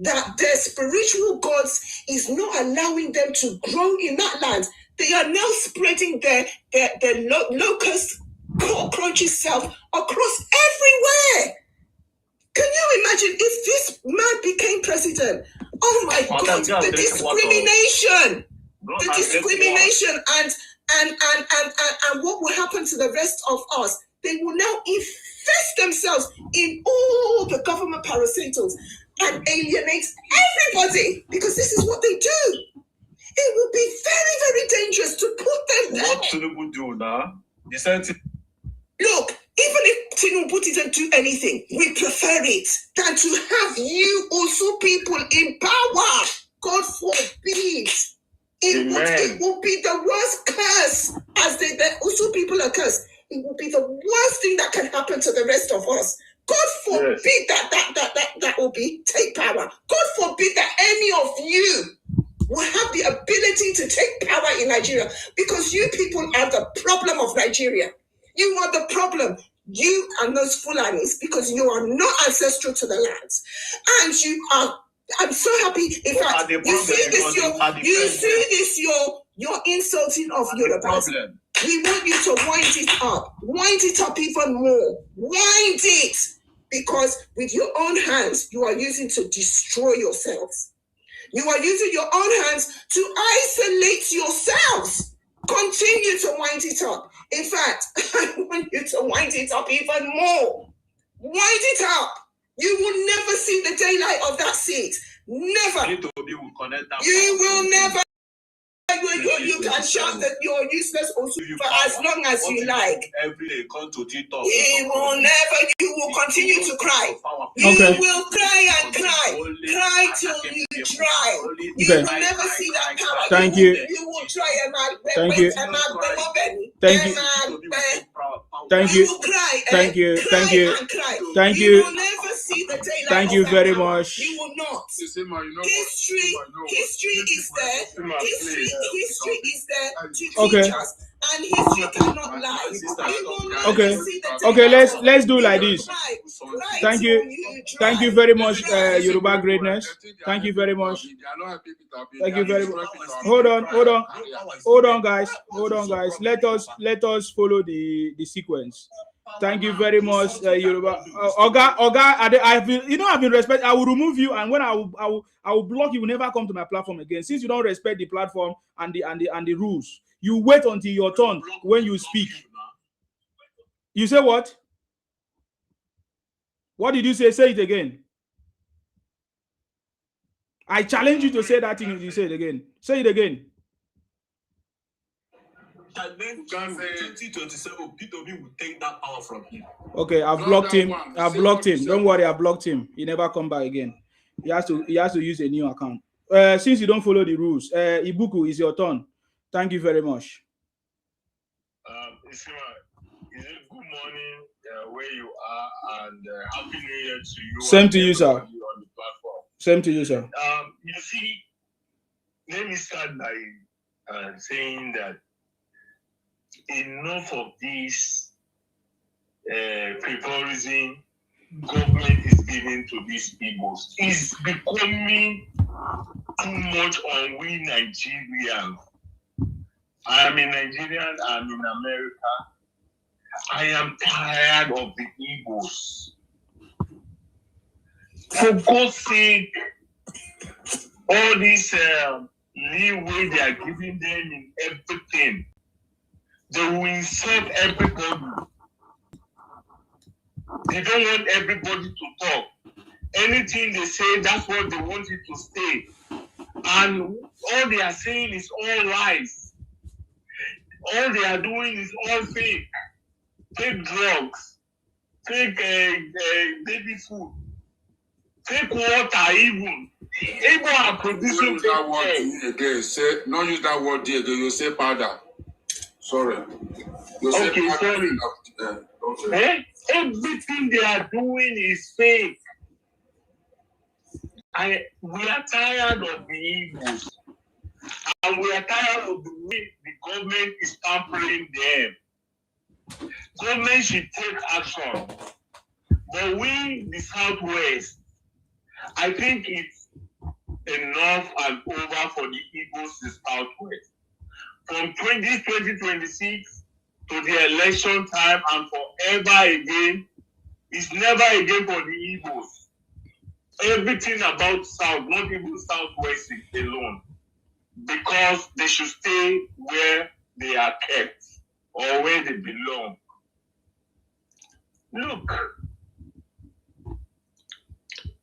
That their spiritual gods is not allowing them to grow in that land. They are now spreading their locust cockroachy self across everywhere. Can you imagine if this man became president? Oh my God, the discrimination and what will happen to the rest of us? They will now infest themselves in all the government parasitos and alienate everybody, because this is what they do. It would be very, very dangerous to put them there. What Tinubu do now? Look, even if Tinubu didn't do anything, we prefer it than to have you also people in power. God forbid. It will be the worst curse, as the also people are cursed. It will be the worst thing that can happen to the rest of us. God forbid that will be take power. God forbid that any of you will have the ability to take power in Nigeria, because you people are the problem of Nigeria. You are the problem. you and those Fulanis, because you are not ancestral to the lands, and you are. I'm so happy. In fact, you see this, you're insulting of Yorubas. We want you to wind it up even more. Wind it, because with your own hands, you are using to destroy yourselves. You are using your own hands to isolate yourselves. Continue to wind it up. In fact, I want you to wind it up even more. Wind it up. You will never see the daylight of that seat. Never. You will never. You can shout that you're useless also for as long as you like. Every day, come to TikTok. You will continue to cry. You will cry and cry. Cry till you dry. You will never see that power. Thank you. You will try and Thank you. Thank you. Thank you. Thank you. Thank you. Thank you. You will never see the daylight. Thank you very much. You will not. History is there. History is there to teach us, and history cannot lie. Okay, let's do like this. Thank you very much, Yoruba greatness. Thank you very much. Thank you very much. Hold on, guys. Let us follow the sequence. Thank you very much, Yoruba. Oga, I've been respect. I will remove you, and when I will block you. Will never come to my platform again. Since you don't respect the platform and the rules, you wait until your turn when you speak. You say what? What did you say? Say it again. I challenge you to say that thing. You say it again. Say it again. 2027, P2B will take that power from him. Okay, I've blocked him. Don't worry, I blocked him. He never come back again. He has to use a new account. Since you don't follow the rules, Ibuku, is your turn. Thank you very much. Isima, is it good morning where you are, and happy New Year to you. Same to you, sir. On the platform. Same to you, sir. You see, let me start by saying that enough of this favorism government is giving to these Igbos is becoming too much on we Nigerians. I am a Nigerian, I'm in America. I am tired of the Igbos. For God's sake, all this leeway they are giving them in everything, they will insult everybody. They don't want everybody to talk. Anything they say, that's what they want it to stay. And all they are saying is all lies. All they are doing is all fake. Fake drugs, fake baby food, fake water even. People are producing use that word again. Say, not use that word again. You say powder. Sorry. You say okay, sorry. Everything they are doing is fake. We are tired of the Igbos. And we are tired of the way the government is pampering them. Government should take action. But we, the Southwest, I think it's enough and over for the Igbos in Southwest. From 2026 to the election time and forever again, it's never again for the Igbos. Everything about South, not even Southwest alone. Because they should stay where they are kept or where they belong. Look,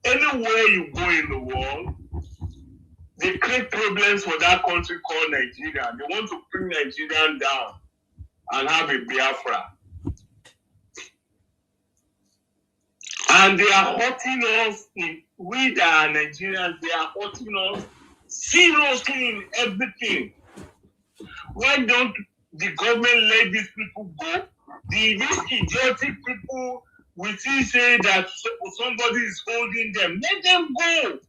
anywhere you go in the world, they create problems for that country called Nigeria. They want to bring Nigeria down and have a Biafra. And they are hurting us. We that are Nigerians, they are hurting us seriously in everything. Why don't the government let these people go? These idiotic people will still say that somebody is holding them. Let them go.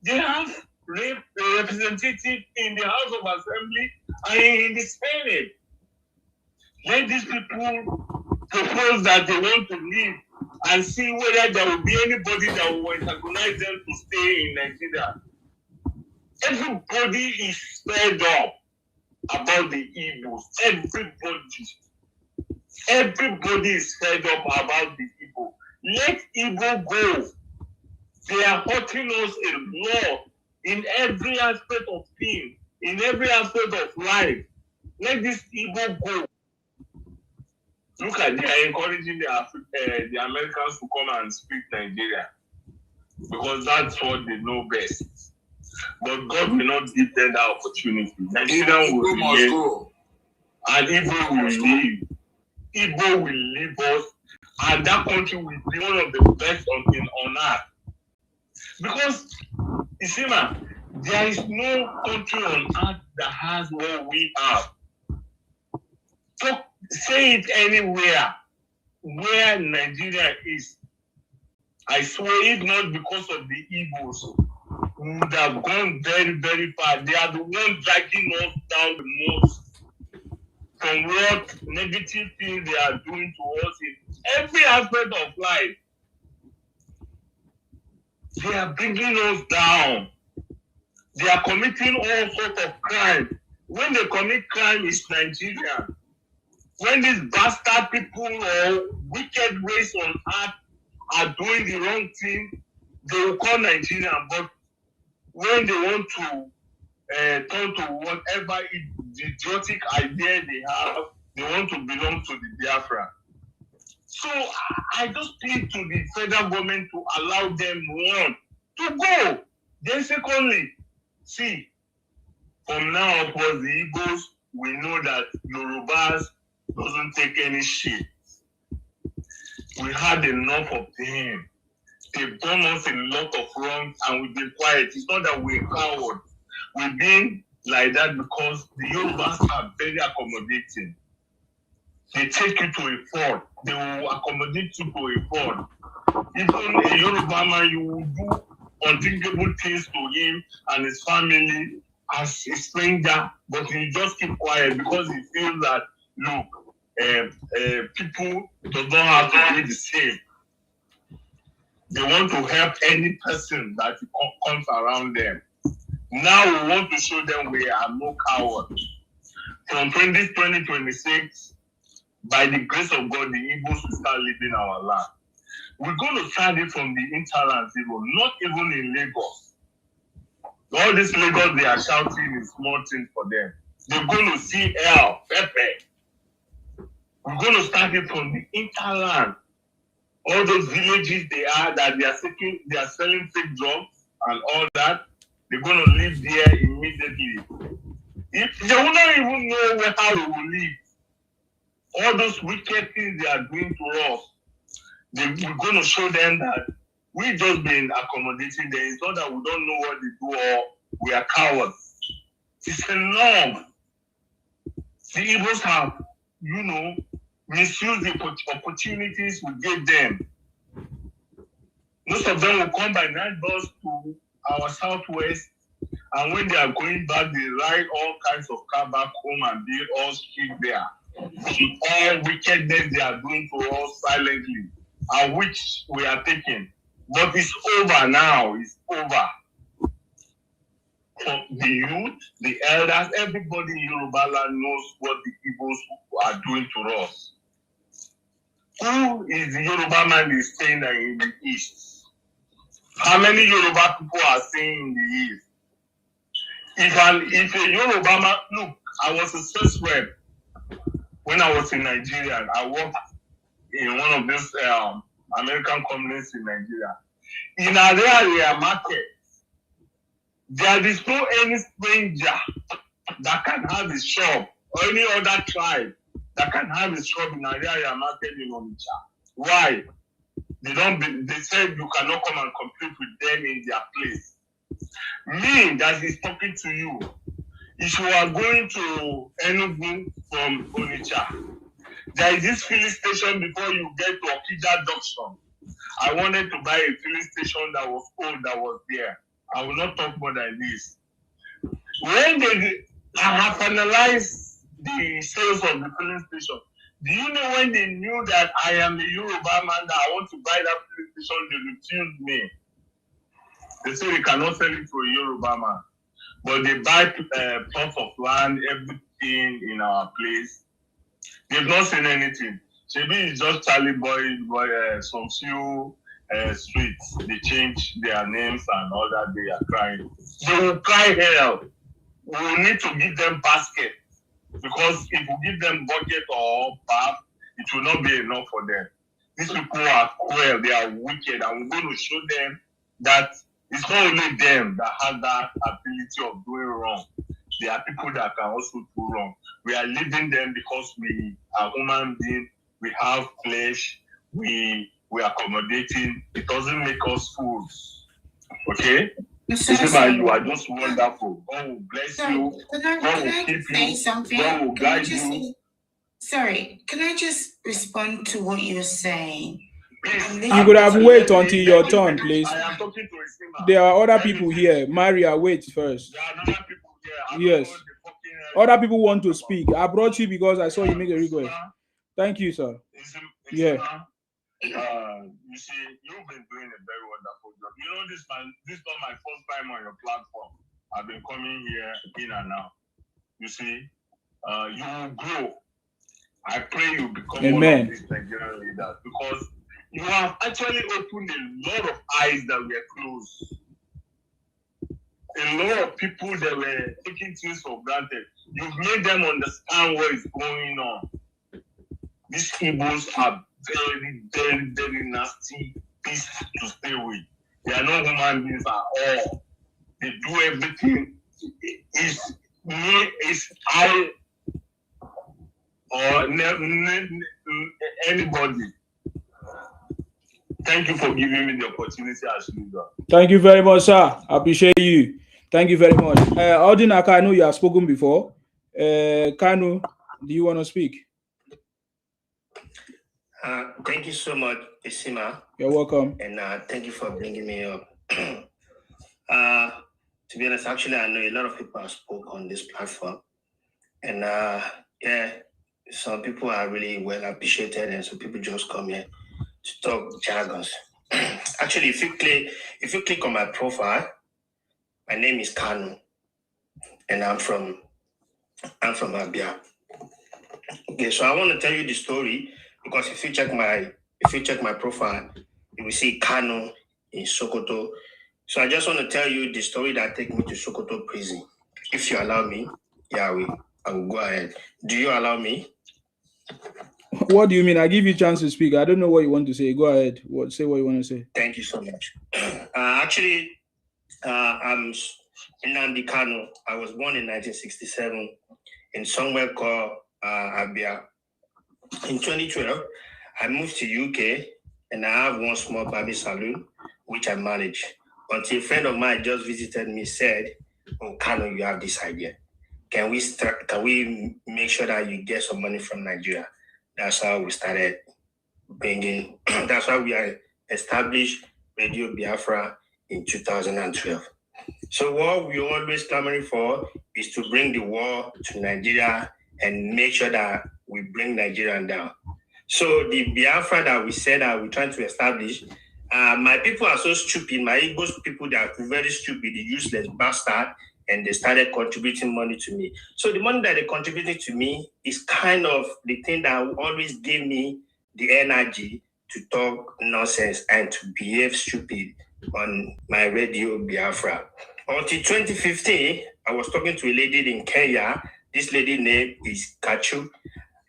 They have representative in the House of Assembly and in the Senate. Let these people propose that they want to leave and see whether there will be anybody that will antagonize them to stay in Nigeria. Everybody is fed up about the Igbos. Everybody is fed up about the Igbo. Let Igbo go. They are hurting us a lot in every aspect of things, in every aspect of life. Let this Igbo go. Look at they are encouraging the Americans to come and speak Nigeria because that's what they know best. But God will not give them that opportunity. Nigeria will remain, and Igbo will leave. Igbo will leave us, and that country will be one of the best on earth. Because, you see, man, there is no country on earth that has what we have. So, say it anywhere where Nigeria is. I swear, if not because of the Igbos, we would have gone very, very far. They are the ones dragging us down the most from what negative things they are doing to us in every aspect of life. They are bringing us down. They are committing all sorts of crime. When they commit crime, it's Nigeria. When these bastard people or wicked race on earth are doing the wrong thing, they will call Nigeria. But when they want to turn to whatever idiotic idea they have, they want to belong to the Biafra. So I just plead to the federal government to allow them, one, to go. Then secondly, see, from now upwards, the Igbos, we know that Yorubas doesn't take any shit. We had enough of them. They've done us a lot of wrongs and we've been quiet. It's not that we're cowards. We've been like that because the Yorubas are very accommodating. They take you to a fort. They will accommodate you to a fort. Even a Yoruba man, you will do unthinkable things to him and his family as a stranger, but he just keep quiet because he feels that, look, people do not have to do the same. They want to help any person that comes around them. Now we want to show them we are no cowards. From 2026, by the grace of God, the Igbos will start living our land. We're going to start it from the hinterlands, not even in Lagos. All this Lagos they are shouting is small thing for them. They're going to see hell, pepper. We're going to start it from the hinterland. All those villages they are selling fake drugs and all that. They're going to live there immediately. They will not even know how they will live. All those wicked things they are doing to us, we're going to show them that we've just been accommodating them. It's not that we don't know what they do or we are cowards. It's a norm. The Igbos have, misused the opportunities we gave them. Most of them will come by night bus to our southwest, and when they are going back, they ride all kinds of car back home and build all street there. All wickedness they are doing to us silently, and which we are taking. But it's over now. It's over. For the youth, the elders, everybody in Yoruba land knows what the Igbos are doing to us. Who is the Yoruba man is staying in the east? How many Yoruba people are staying in the east? If a Yoruba man, look, I was a sales rep when I was in Nigeria. I worked in one of these American companies in Nigeria. In area market, there is no any stranger that can have a shop or any other tribe that can have a shop in area market in Onitsha. Why? They said you cannot come and compete with them in their place. Me that is talking to you, if you are going to Enugu from Onitsha, there is this filling station before you get to Okija Junction. I wanted to buy a filling station that was old, that was there. I will not talk more than this. When I have analyzed the sales of the filling station, Do you know when they knew that I am a Yoruba man that I want to buy that police station, they refused me. They say they cannot sell it to a Yoruba man. But they buy plots of land, everything in our place. They've not seen anything. Maybe it's just Charlie Boy, some few streets. They change their names and all that. They are crying. They will cry hell. We will need to give them basket. Because if we give them bucket or bath, it will not be enough for them. These people are cruel, they are wicked, and we're going to show them that it's not only them that have that ability of doing wrong. There are people that can also do wrong. We are leading them because we are human beings, we have flesh, we are accommodating. It doesn't make us fools. Okay? You are just wonderful. God will bless you. God will keep you. God will guide you. Sorry, can I just respond to what you're saying? You could have wait until your turn, please. There are other people here. Maria, wait first. Yes. Other people want to speak. I brought you because I saw you make a request. Thank you, sir. Yeah. You see, you've been doing a very wonderful job. You know, this is not my first time on your platform. I've been coming here in and out. You see, you will grow. I pray you become one of these Nigerian leaders because you have actually opened a lot of eyes that were closed. A lot of people that were taking things for granted. You've made them understand what is going on. These Igbos are very, very, very nasty beasts to stay with. They are not human beings at all. They do everything. It's I or anybody. Thank you for giving me the opportunity as leader. Thank you very much, sir. I appreciate you. Thank you very much. Odinaka, I know you have spoken before. Kanu, do you want to speak? Thank you so much, Isima. You're welcome. And thank you for bringing me up. To be honest, actually, I know a lot of people have spoken on this platform. And yeah, some people are really well appreciated, and some people just come here to talk jargons. Actually, if you click on my profile, my name is Kanu, and I'm from Abuja. Okay, so I want to tell you the story because if you check my profile, you will see Kanu in Sokoto. So I just want to tell you the story that take me to Sokoto prison. If you allow me, I will go ahead. Do you allow me? What do you mean? I give you a chance to speak. I don't know what you want to say. Go ahead. Say what you want to say. Thank you so much. Actually, I'm Nnamdi Kanu. I was born in 1967 in somewhere called Abia. In 2012, I moved to UK and I have one small barber salon which I manage. Until a friend of mine just visited me, said, "Oh, Kanu, you have this idea. Can we make sure that you get some money from Nigeria?" That's how we started bringing. That's why we established Radio Biafra in 2012. So what we always clamoring for is to bring the war to Nigeria and make sure that we bring Nigeria down. So the Biafra that we said that we're trying to establish, my people are so stupid. My Igbo people, they are very stupid, useless bastard, and they started contributing money to me. So the money that they contributed to me is kind of the thing that always gave me the energy to talk nonsense and to behave stupid on my Radio Biafra. Until 2015, I was talking to a lady in Kenya. This lady name is Kachu.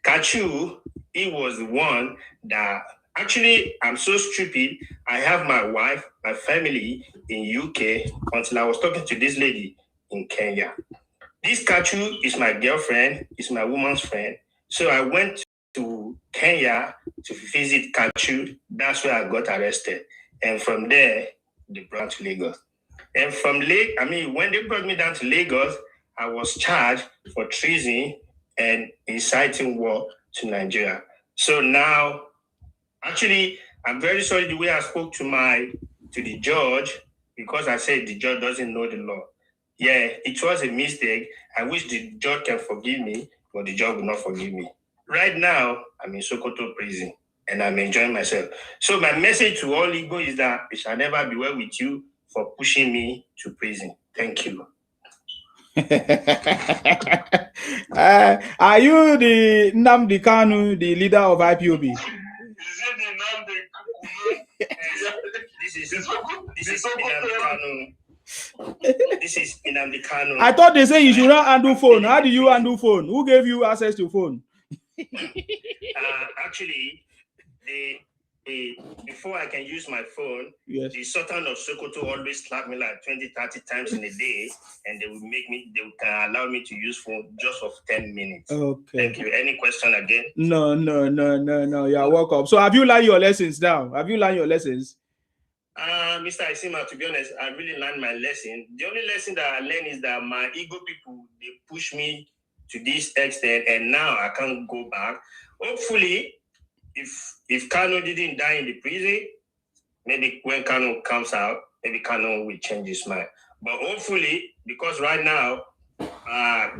Kachu, he was the one that actually, I'm so stupid. I have my wife, my family in UK until I was talking to this lady in Kenya. This Kachu is my girlfriend, is my woman's friend. So I went to Kenya to visit Kachu. That's where I got arrested. And from there, they brought to Lagos. And from when they brought me down to Lagos, I was charged for treason and inciting war to Nigeria. So now, actually, I'm very sorry the way I spoke to the judge, because I said the judge doesn't know the law. Yeah, it was a mistake. I wish the judge can forgive me, but the judge will not forgive me. Right now, I'm in Sokoto prison and I'm enjoying myself. So my message to all Igbo is that it shall never be well with you for pushing me to prison. Thank you. Are you the Nnamdi Kanu, the leader of IPOB? This is Nnamdi Kanu. I thought they say you should not handle phone. How do you handle phone? Who gave you access to phone? Actually, before I can use my phone, yes, the Sultan of Sokoto always slap me like 20, 30 times in a day, and they can allow me to use phone just for 10 minutes. Okay. Thank you. Any question again? No. You're welcome. So have you learned your lessons now? Have you learned your lessons? Mr. Isima, to be honest, I really learned my lesson. The only lesson that I learned is that my ego people, they push me to this extent, and now I can't go back. Hopefully, if Kano didn't die in the prison, maybe when Kano comes out, maybe Kano will change his mind. But hopefully, because right now,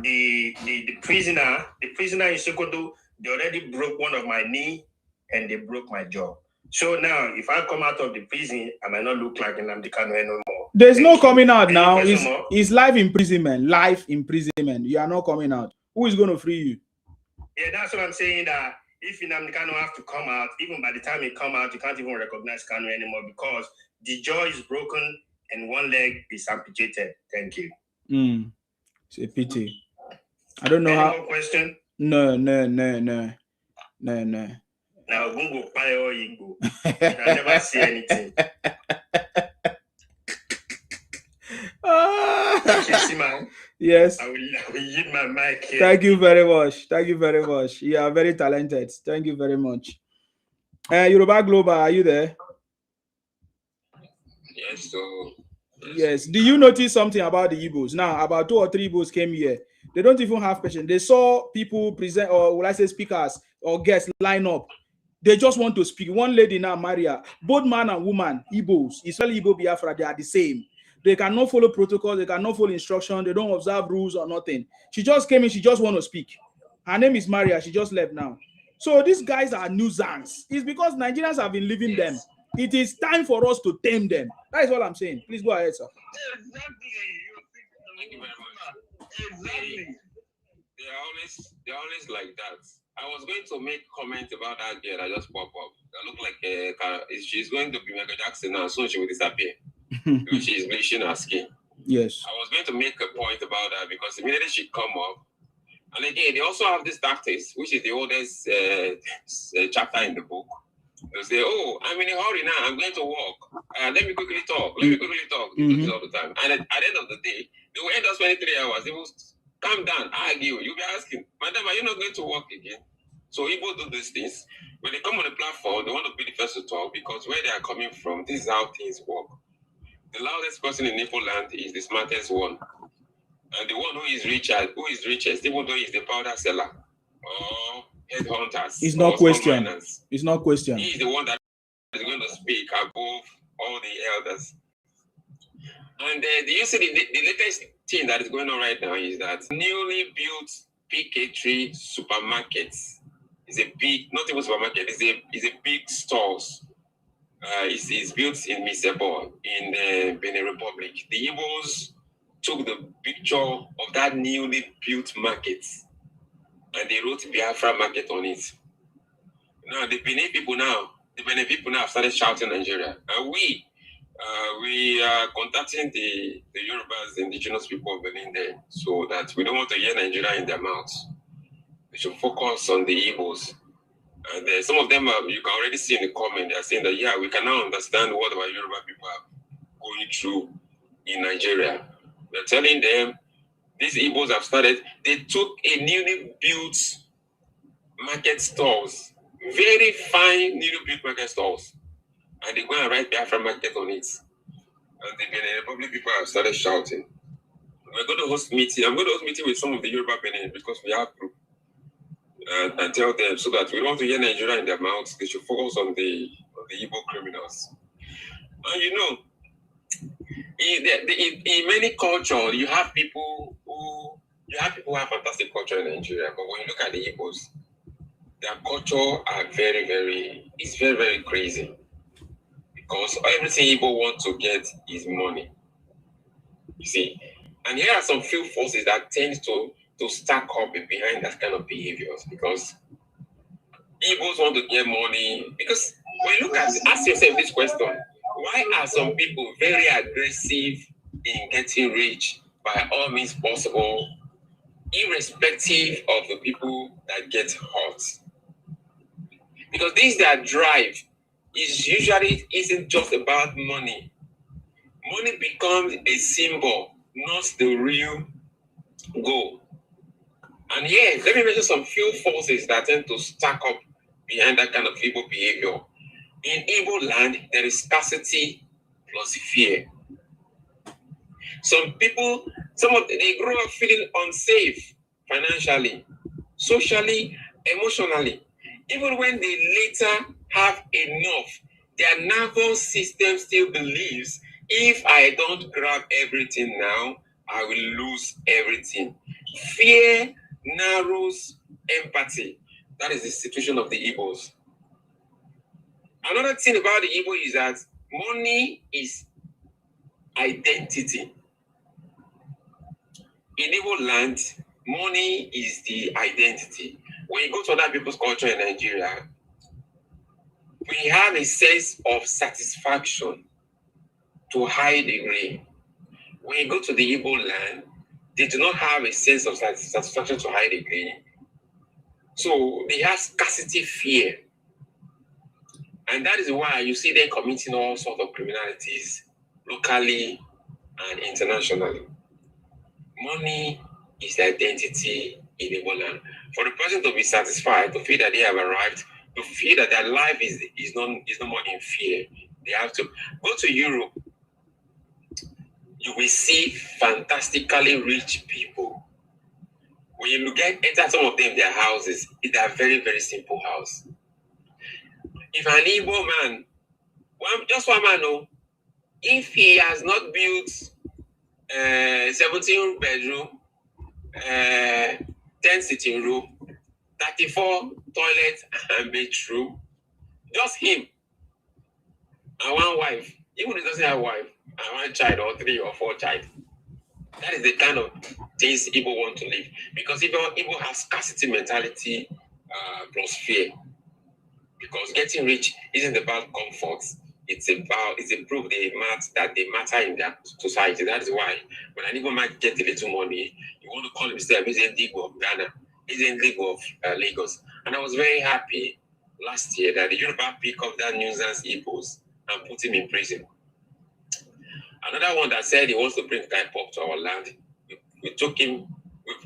the prisoner in Sokoto, they already broke one of my knee and they broke my jaw. So now, if I come out of the prison, I might not look like Nnamdi Kanu anymore. There's no coming out now. It's life imprisonment. Life imprisonment. You are not coming out. Who is going to free you? Yeah, that's what I'm saying. That if Nnamdi Kanu have to come out, even by the time he come out, you can't even recognize Kanu anymore because the jaw is broken and one leg is amputated. Thank you. It's a pity. I don't know Any more question? No. Now, Gungo Payo Igbo. I never see anything. Thank you, Simon. Yes. I will yield my mic here. Thank you very much. You are very talented. Thank you very much. Yoruba Global, are you there? Yes, so. Yes. Do you notice something about the Igbos? Now, about 2 or 3 Igbos came here. They don't even have patience. They saw people present, or will I say speakers or guests line up. They just want to speak. One lady now, Maria, both man and woman, Igbos, Israeli Igbo Biafra, they are the same. They cannot follow protocols. They cannot follow instruction. They don't observe rules or nothing. She just came in. She just want to speak. Her name is Maria. She just left now. So these guys are nuisance. It's because Nigerians have been leaving them. It is time for us to tame them. That is what I'm saying. Please go ahead, sir. Exactly. Thank you very much. Exactly. They're always like that. I was going to make comment about that girl that just popped up. That looked like she's going to be Michael Jackson now, so she will disappear. Because she's bleaching her skin. Yes. I was going to make a point about that because immediately she come up, and again they also have this tactics, which is the oldest chapter in the book. They say, "Oh, I'm in a hurry now. I'm going to walk. Let me quickly talk. They do this all the time. And at the end of the day, they will end up spending 3 hours. They will calm down, argue. You'll be asking, Madam, are you not going to walk again? So Igbo do these things. When they come on the platform, they want to be the first to talk because where they are coming from, this is how things work. The loudest person in Igbo land is the smartest one. And the one who is richest, even though he's the powder seller or headhunters. It's not question. It's not question. He is the one that is going to speak above all the elders. And do you see the latest thing that is going on right now is that newly built PK3 supermarkets is a big, not even supermarket, it's a big stores. It's built in Misebo in the Benin Republic. The Igbos took the picture of that newly built market and they wrote Biafra market on it. Now the Benin people have started shouting Nigeria. And we are contacting the Yorubas, the indigenous people of Benin there, so that we don't want to hear Nigeria in their mouths. We should focus on the Igbos. And some of them, you can already see in the comment, they are saying that, yeah, we can now understand what our Yoruba people are going through in Nigeria. We're telling them, these Igbos have started, they took a newly built market stores, very fine newly built market stores, and they go and write Biafra market on it. And the Benin Republic people have started shouting. We're going to host meeting. I'm going to host meeting with some of the Yoruba Benin because we have group. And tell them so that we don't want to hear Nigeria in their mouths. They should focus on the Igbo criminals. And you know, in many cultures, you have people who have fantastic culture in Nigeria. But when you look at the Igbos, their culture are it's very, very crazy. Because everything Igbo want to get is money. You see? And here are some few forces that tend to stack up behind that kind of behaviors. Because Igbos want to get money. Because when you ask yourself this question, why are some people very aggressive in getting rich by all means possible, irrespective of the people that get hurt? Because this their drive isn't just about money. Money becomes a symbol, not the real goal. And here, let me mention some few forces that tend to stack up behind that kind of Igbo behavior. In Igbo land, there is scarcity plus fear. Some people, they grow up feeling unsafe financially, socially, emotionally. Even when they later have enough, their nervous system still believes, if I don't grab everything now, I will lose everything. Fear narrows empathy. That is the situation of the Igbos. Another thing about the Igbo is that money is identity. In Igbo land, money is the identity. When you go to other people's culture in Nigeria, we have a sense of satisfaction to a high degree. When you go to the Igbo land, they do not have a sense of satisfaction to a high degree. So they have scarcity fear. And that is why you see them committing all sorts of criminalities locally and internationally. Money is the identity in Igbo land. For the person to be satisfied, to feel that they have arrived, to feel that their life is no more in fear, they have to go to Europe. You will see fantastically rich people. When you enter some of them, their houses, they are very, very simple house. If an Igbo man, just one man, if he has not built 17 bedroom, 10 sitting room, 34 toilet and bedroom, just him and one wife, even if he doesn't have a wife, and one child or 3 or 4 child. That is the kind of things Igbo want to live. Because Igbo has scarcity mentality plus fear. Because getting rich isn't about comfort. It's a proof that they matter in their society. That is why when an Igbo might get a little money, you want to call himself President Igbo of Ghana, President Igbo of Lagos. And I was very happy last year that the Yoruba picked up that nuisance Igbos and put him in prison. Another one that said he wants to bring Kai Pop to our land. We took him.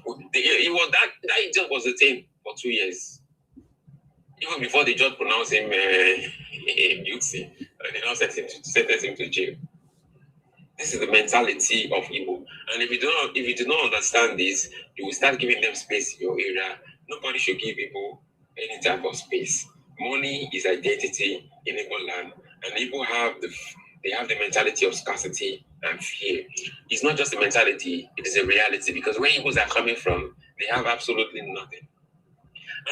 That idiot was detained for 2 years. Even before the judge pronounced him guilty, they now sentenced him to jail. This is the mentality of Igbo. And if you do not understand this, you will start giving them space in your area. Nobody should give people any type of space. Money is identity in Igbo land, and Igbo have the mentality of scarcity and fear. It's not just a mentality; it is a reality. Because where Igbos are coming from, they have absolutely nothing.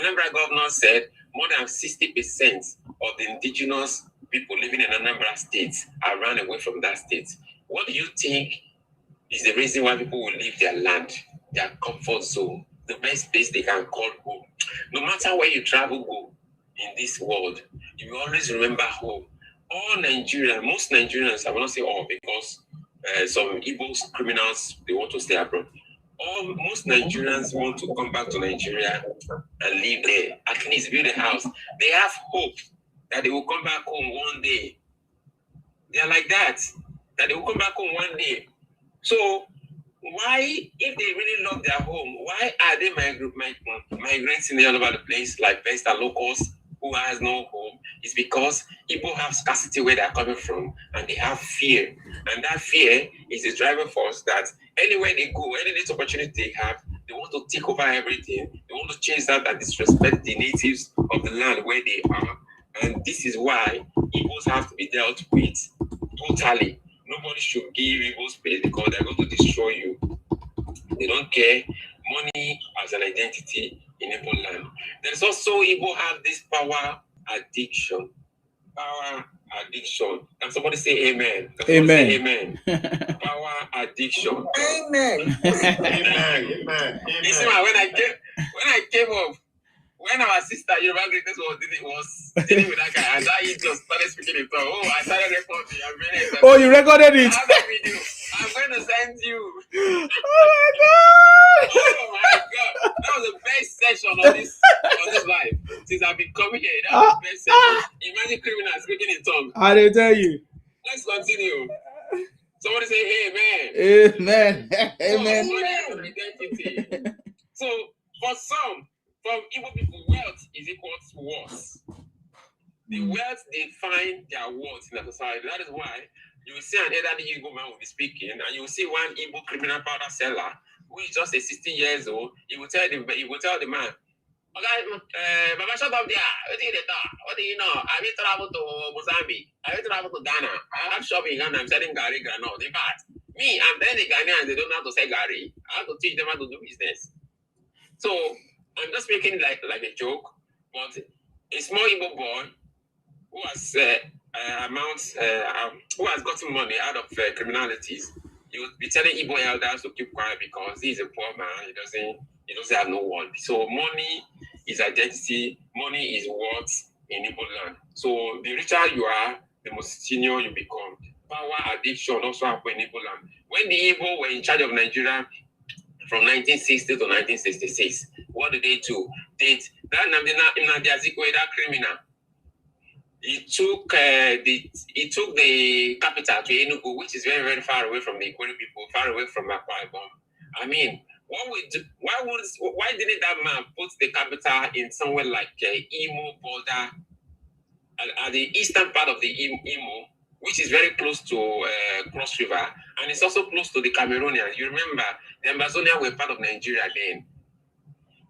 Anambra governor said more than 60% of the indigenous people living in Anambra State are run away from that state. What do you think is the reason why people will leave their land, their comfort zone, the best place they can call home? No matter where you travel go in this world, you will always remember home. All Nigerians, most Nigerians, I will not say all because some Igbo criminals, they want to stay abroad. Most Nigerians want to come back to Nigeria and live there, at least build a house. They have hope that they will come back home one day. They are like that they will come back home one day. So why, if they really love their home, why are they migrating all over the place like Vesta locals who has no home? It's because people have scarcity where they're coming from, and they have fear. And that fear is the driving force that anywhere they go, any little opportunity they have, they want to take over everything. They want to change that and disrespect the natives of the land where they are. And this is why Igbos have to be dealt with totally. Nobody should give Igbo space because they're going to destroy you. They don't care. Money as an identity in Igbo land. There's also Igbo have this power addiction. Power addiction. Can somebody say amen? Amen. Say amen. Power addiction. Amen. Amen. You see, man, when I came up, when our sister Yoruba Greatness was dealing with that guy, and that he just started speaking in tongues. Oh, I started recording. I'm very excited. Oh, you recorded it? I have that video. I'm going to send you. Oh my God! Oh my God! That was the best session on this live since I've been coming here. That was the best session. Imagine criminals speaking in tongues. I didn't tell you. Let's continue. Somebody say amen. Amen. Amen. Amen. Identity. So for some, from Igbo people, wealth is equal to worth. The wealth they find their worth in the society. That is why you will see an elderly Igbo man will be speaking, and you will see one Igbo criminal powder seller who is just a 16 years old. He will tell the man, okay, Baba, shut up there. What do you talk? What do you know? I will travel to Mozambique. I will travel to Ghana. I have shop in Ghana. I'm selling Gary Granola. In fact, me, I'm telling the Ghanaians they don't know how to sell Gary. I have to teach them how to do business. So I'm just making like a joke, but a small Igbo boy who has who has gotten money out of criminalities, he would be telling Igbo elders to keep quiet because he's a poor man. He doesn't have no one. So money is identity. Money is worth in Igbo land. So the richer you are, the more senior you become. Power addiction also happens in Igbo land. When the Igbo were in charge of Nigeria from 1960 to 1966, what did they do? That criminal. He took the capital to Enugu, which is very, very far away from the Ikwere people, far away from Akwa Ibom. I mean, why didn't that man put the capital in somewhere like Imo border, at the eastern part of the Imo, which is very close to Cross River, and it's also close to the Cameroonians. You remember, the Amazonians were part of Nigeria then.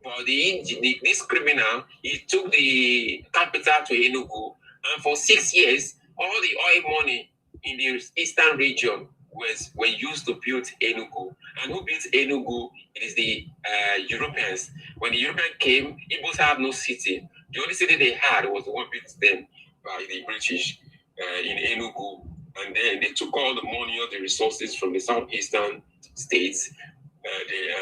But this criminal, he took the capital to Enugu, and for 6 years, all the oil money in the eastern region were used to build Enugu. And who built Enugu? It is the Europeans. When the Europeans came, Igbos have no city. The only city they had was the one built them by the British in Enugu. And then they took all the money, all the resources from the southeastern states.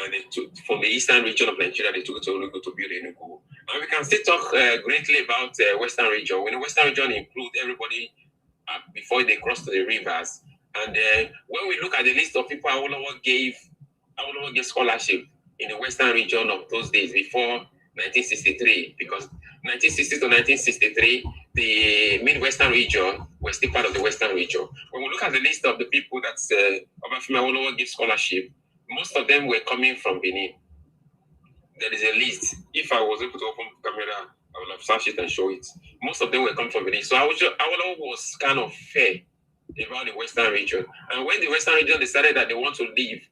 They took from the eastern region of Nigeria, they took it to Enugu to build Enugu. And we can still talk greatly about western region. When the western region includes everybody before they cross to the rivers. And when we look at the list of people Awolowo gave scholarship in the western region of those days before 1963, because 1960 to 1963, the Midwestern region was still part of the western region. When we look at the list of the people that Obafemi Awolowo gave scholarship, most of them were coming from Benin. There is a list. If I was able to open the camera, I would have searched it and show it. Most of them were coming from Benin. So Awolowo was kind of fair about the western region. And when the western region decided that they want to leave,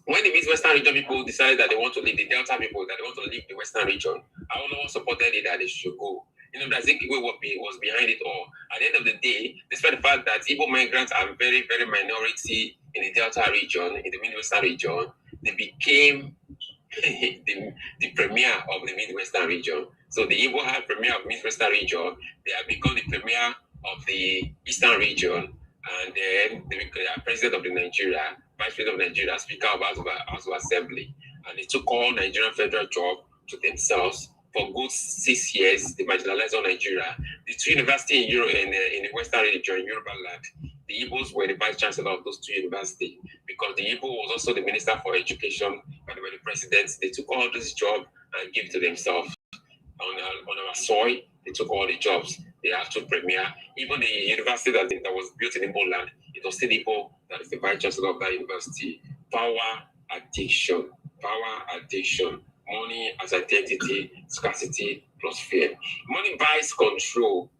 when the Midwestern region people decided that they want to leave, the Delta people that they want to leave the western region, Awolowo supported it that they should go. You know, that Igbo was behind it all. At the end of the day, despite the fact that Igbo migrants are very, very minority in the Delta region, in the Midwestern region, they became the premier of the Midwestern region. So the Igbo had premier of Midwestern region. They have become the premier of the Eastern region, and then they became president of the Nigeria, vice president of Nigeria, speaker of House of Assembly, and they took all Nigerian federal job to themselves. For good 6 years, they marginalized all Nigeria. The two universities in the Western region, in Yoruba land, the Igbos were the vice chancellor of those two universities, because the Igbo was also the minister for education, and they were the presidents. They took all this job and gave it to themselves. On our soil, they took all the jobs. They have to premier. Even the university that was built in Igbo land, it was still Igbo that is the vice chancellor of that university. Power addiction. Power addiction. Money as identity, scarcity plus fear. Money buys control.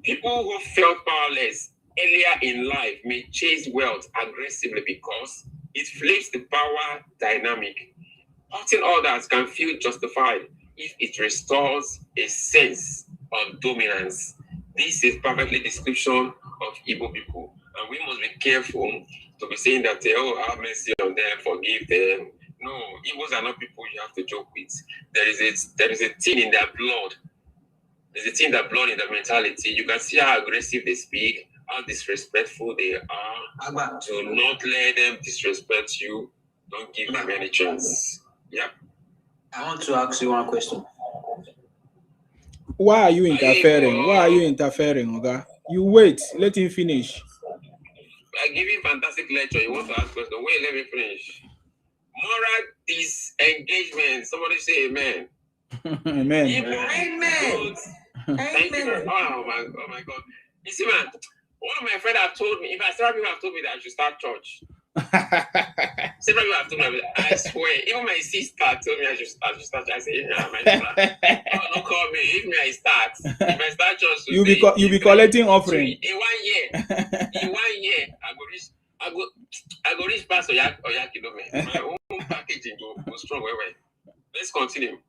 People who felt powerless earlier in life may chase wealth aggressively because it flips the power dynamic. Hurting others can feel justified if it restores a sense of dominance. This is perfectly description of Igbo people. And we must be careful to be saying that, oh, have mercy on them, forgive them. No, Igbos are not people you have to joke with. There is a thing in their blood. There's a thing in their blood, in their mentality. You can see how aggressive they speak, how disrespectful they are. Do not let them disrespect you. Don't give them any chance. Yeah. I want to ask you one question. Why are you interfering? Why are you interfering, Oga? You wait. Let him finish. I give you fantastic lecture. You want to ask question? Wait, let me finish. Moral disengagement. Somebody say amen. Amen. Amen. Thank you. Oh my God. You see, man, one of my friends have told me, in fact, several people have told me that I should start church. Several people have told me, I swear, even my sister told me I should start church. I say, yeah, my sister, don't call me. If me I start, if I start church today, you be collecting offering. In 1 year, I go reach Pastor Yakilome. My own packaging go strong. Wait. Let's continue.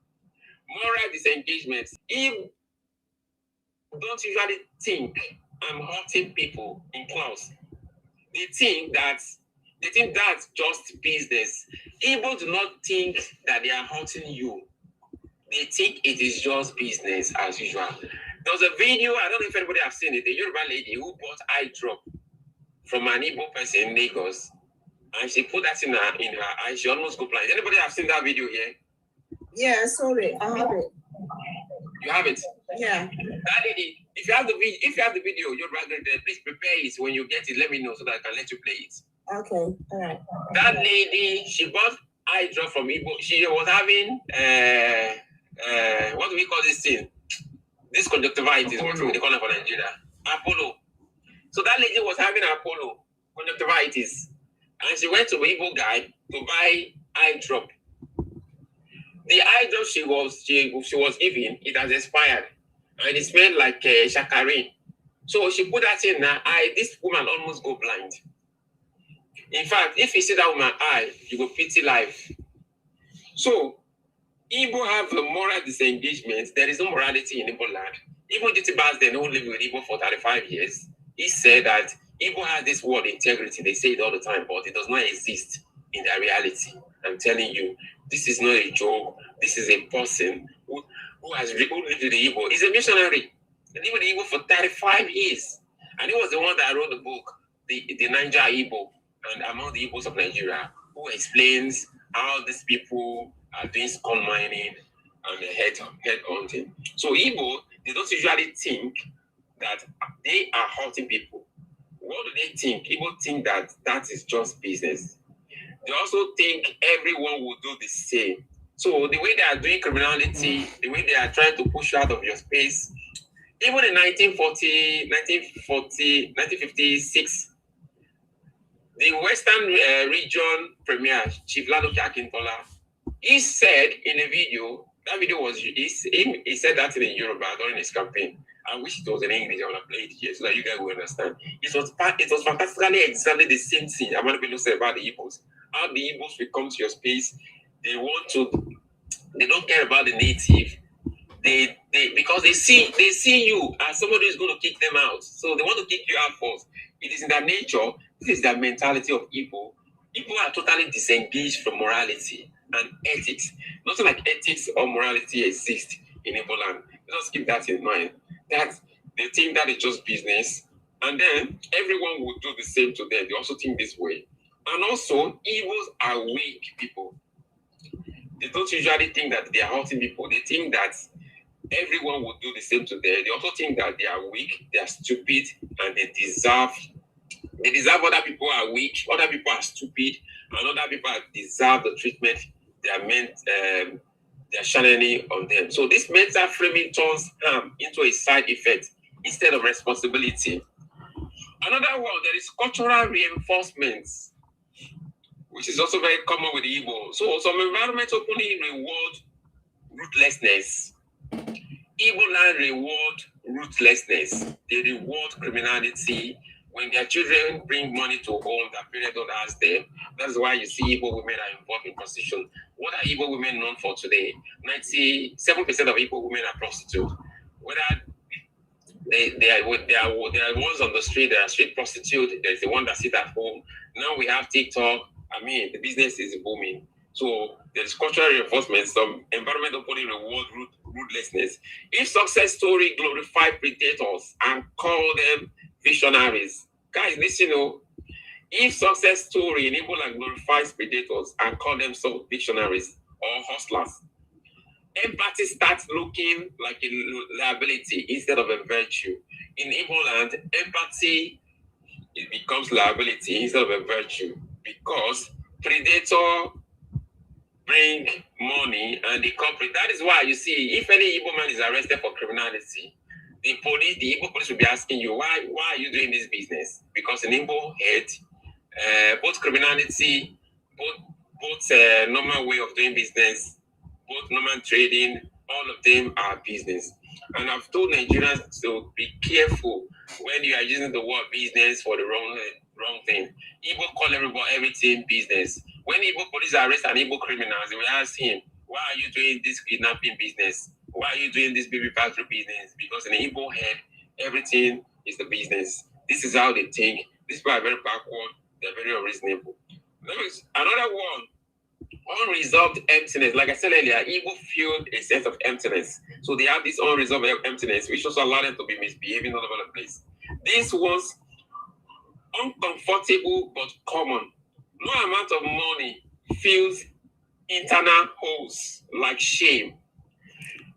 Moral disengagement. If don't usually think I'm hurting people in class. They think that's just business. Igbo do not think that they are hurting you. They think it is just business as usual. There was a video, I don't know if anybody have seen it, a Yoruba lady who bought eye drop from an Igbo person in Lagos, and she put that in her eye. She almost go blind. Anybody have seen that video here? Yeah, sorry, I have it. You have it? Yeah. That lady, if you have the video, you're rather there, please prepare it. When you get it, let me know so that I can let you play it. Okay, all right. That lady, she bought eye drop from Igbo. She was having what do we call this thing? This conjunctivitis, what we call it for Nigeria. Apollo. So that lady was having Apollo, conjunctivitis. And she went to an Igbo guy to buy eye drop. The eye drop she was given, it has expired. And it smelled like shakarin. So she put that in her eye. This woman almost go blind. In fact, if you see that woman's eye, you go pity life. So, Igbo have a moral disengagement. There is no morality in Igbo land. Even Jitibas, they don't live with Igbo for 35 years. He said that Igbo has this word integrity. They say it all the time, but it does not exist in their reality. I'm telling you, this is not a joke. This is a person who lived with the Igbo. He's a missionary. He lived with the Igbo for 35 years. And he was the one that wrote the book, the Niger Igbo, and among the Igbos of Nigeria, who explains how these people are doing skull mining and head hunting. So Igbo, they don't usually think that they are hurting people. What do they think? Igbo think that is just business. They also think everyone will do the same. So the way they are doing criminality, the way they are trying to push you out of your space, even in 1956, the Western Region Premier, Chief Ladoke Akintola, he said in a video, that video was, he said that in Yoruba during his campaign. I wish it was in English. I would have played it here so that you guys will understand. It was fantastically exactly the same thing I'm going to say about the Igbos. How the Igbos will come to your space. They don't care about the native. Because they see you as somebody who's going to kick them out. So they want to kick you out first. It is in their nature. This is their mentality of Igbo. Igbo are totally disengaged from morality and ethics. Nothing like ethics or morality exists in Igbo land. Just keep that in mind. That they think that is just business, and then everyone will do the same to them. They also think this way. And also, Igbos are weak people. They don't usually think that they are hurting people. They think that everyone will do the same to them. They also think that they are weak, they are stupid, and they deserve other people are weak, other people are stupid, and other people deserve the treatment they are channeling on them. So this mental framing turns harm into a side effect instead of responsibility. Another one, there is cultural reinforcements, which is also very common with the Igbo. So some environments openly reward ruthlessness. Igbo land reward ruthlessness. They reward criminality. When their children bring money to home, their parents don't ask them. That's why you see Igbo women are involved in prostitution. What are Igbo women known for today? 97% of Igbo women are prostitutes. Whether they are ones on the street, they are street prostitutes, there's the one that sit at home. Now we have TikTok. I mean, the business is booming. So there's cultural reinforcement, some environmental policy reward ruthlessness. If success story glorify predators and call them visionaries, guys, listen, if success story enable and glorifies predators and call them some visionaries or hustlers, empathy starts looking like a liability instead of a virtue. In Igbo land, empathy, it becomes liability instead of a virtue because predator bring money and the corporate. That is why you see, if any Igbo man is arrested for criminality, the Igbo police will be asking you, why are you doing this business? Because in Igbo head, both criminality, both normal way of doing business, both normal trading, all of them are business. And I've told Nigerians to be careful when you are using the word business for the wrong thing. Igbo call everything business. When Igbo police arrest an Igbo criminal, they will ask him, why are you doing this kidnapping business? Why are you doing this baby factory business? Because in the Igbo head, everything is the business. This is how they think. These people are very backward. They're very unreasonable. Another one, unresolved emptiness. Like I said earlier, Igbo feel a sense of emptiness. So they have this unresolved emptiness, which also allow them to be misbehaving all over the place. This was uncomfortable but common. No amount of money fills internal holes like shame.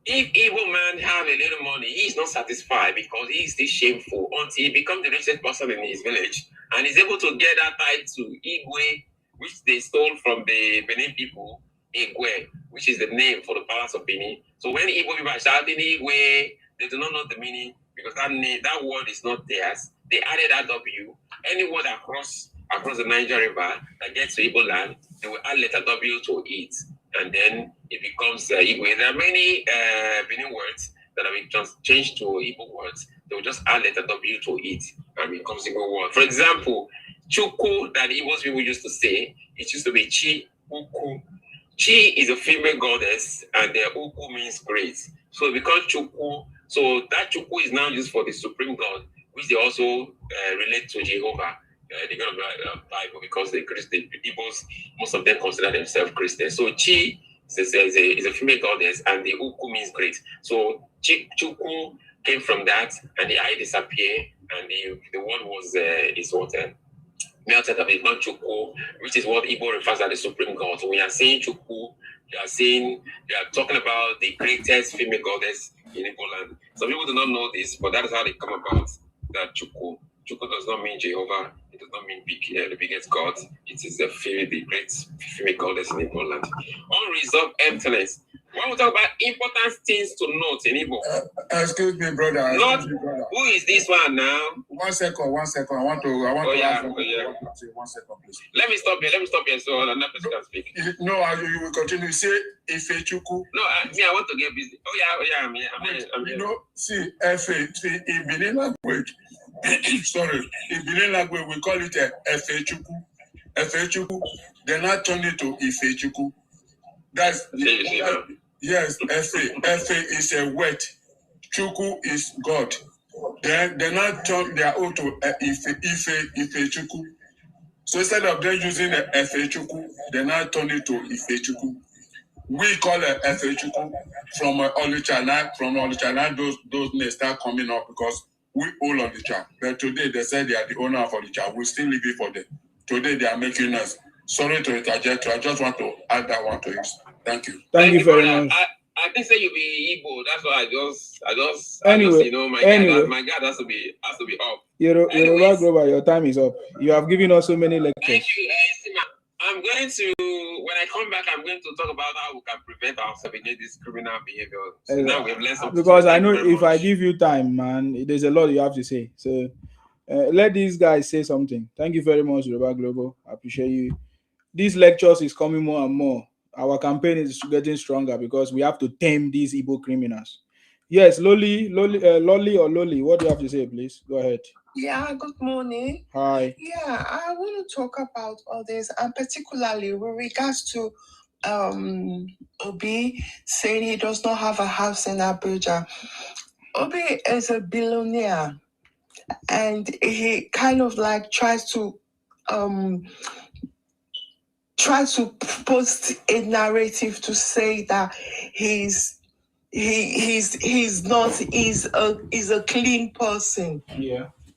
If Igbo man have a little money, he is not satisfied because he is still shameful until he becomes the richest person in his village and is able to get that title Igwe, which they stole from the Benin people, Igwe, which is the name for the palace of Benin. So when Igbo people are shouting Igwe, they do not know the meaning because that word is not theirs. They added that W. Any word across the Niger River that gets to Igbo land, they will add letter W to it. And then it becomes Igwe. There are many Benin words that have been changed to Igbo words. They will just add letter W to it and it becomes Igbo word. For example, Chuku that Igbo people used to say, it used to be Chi Uku. Chi is a female goddess and the Uku means great. So it becomes Chuku. So that Chuku is now used for the supreme god, which they also relate to Jehovah. The God of the Bible, because the Igbos, most of them consider themselves Christians. So Chi is a female goddess, and the Uku means great. So Chuku came from that, and the eye disappeared, and the word was melted up. It's not Chuku, which is what Igbo refers as the supreme god. So when you are saying Chuku, you are talking about the greatest female goddess in Igbo land. Some people do not know this, but that is how they come about that Chuku. Chuku does not mean Jehovah. It does not mean the biggest God. It is the great female goddess in Igbo land. Unresolved emptiness. When we talk about important things to note in Igbo. Excuse me, brother. Who is this one now? 1 second. I want to one second, please. Let me stop here so another person can speak. No, you will continue. Say Ife Chuku. No, I want to get busy. I'm here. You know, see, in Benin language, sorry, in Benin language, we call it Efe Chuku. Efe Chuku. They not turn it to Ife Chuku. Yes, Efe is a word. Chuku is God. Then they not turn their own to Ife Chuku. So instead of them using Efe Chuku, they now turn it to Ife Chuku. We call it Efe Chuku from Olucha. From Olucha, those names start coming up because we own Olucha. But today they say they are the owner of Olucha. We still leave it for them. Today they are making us. Sorry to interject. I just want to add that one to it. Thank you. Thank you very much. I didn't say you be Igbo. That's why my God has to be up. Yoruba Global, your time is up. You have given us so many lectures. Thank you, I'm going to, when I come back, I'm going to talk about how we can prevent ourselves against this criminal behavior. So now we have learned something. Because I know if I give you time, man, there's a lot you have to say. So let these guys say something. Thank you very much, Yoruba Global. I appreciate you. These lectures is coming more and more. Our campaign is getting stronger because we have to tame these Igbo criminals. Yes, Lolly, what do you have to say, please? Go ahead. Yeah, good morning. Hi. Yeah, I want to talk about all this, and particularly with regards to Obi saying he does not have a house in Abuja. Obi is a billionaire, and he kind of like tries to try to post a narrative to say that he's a clean person.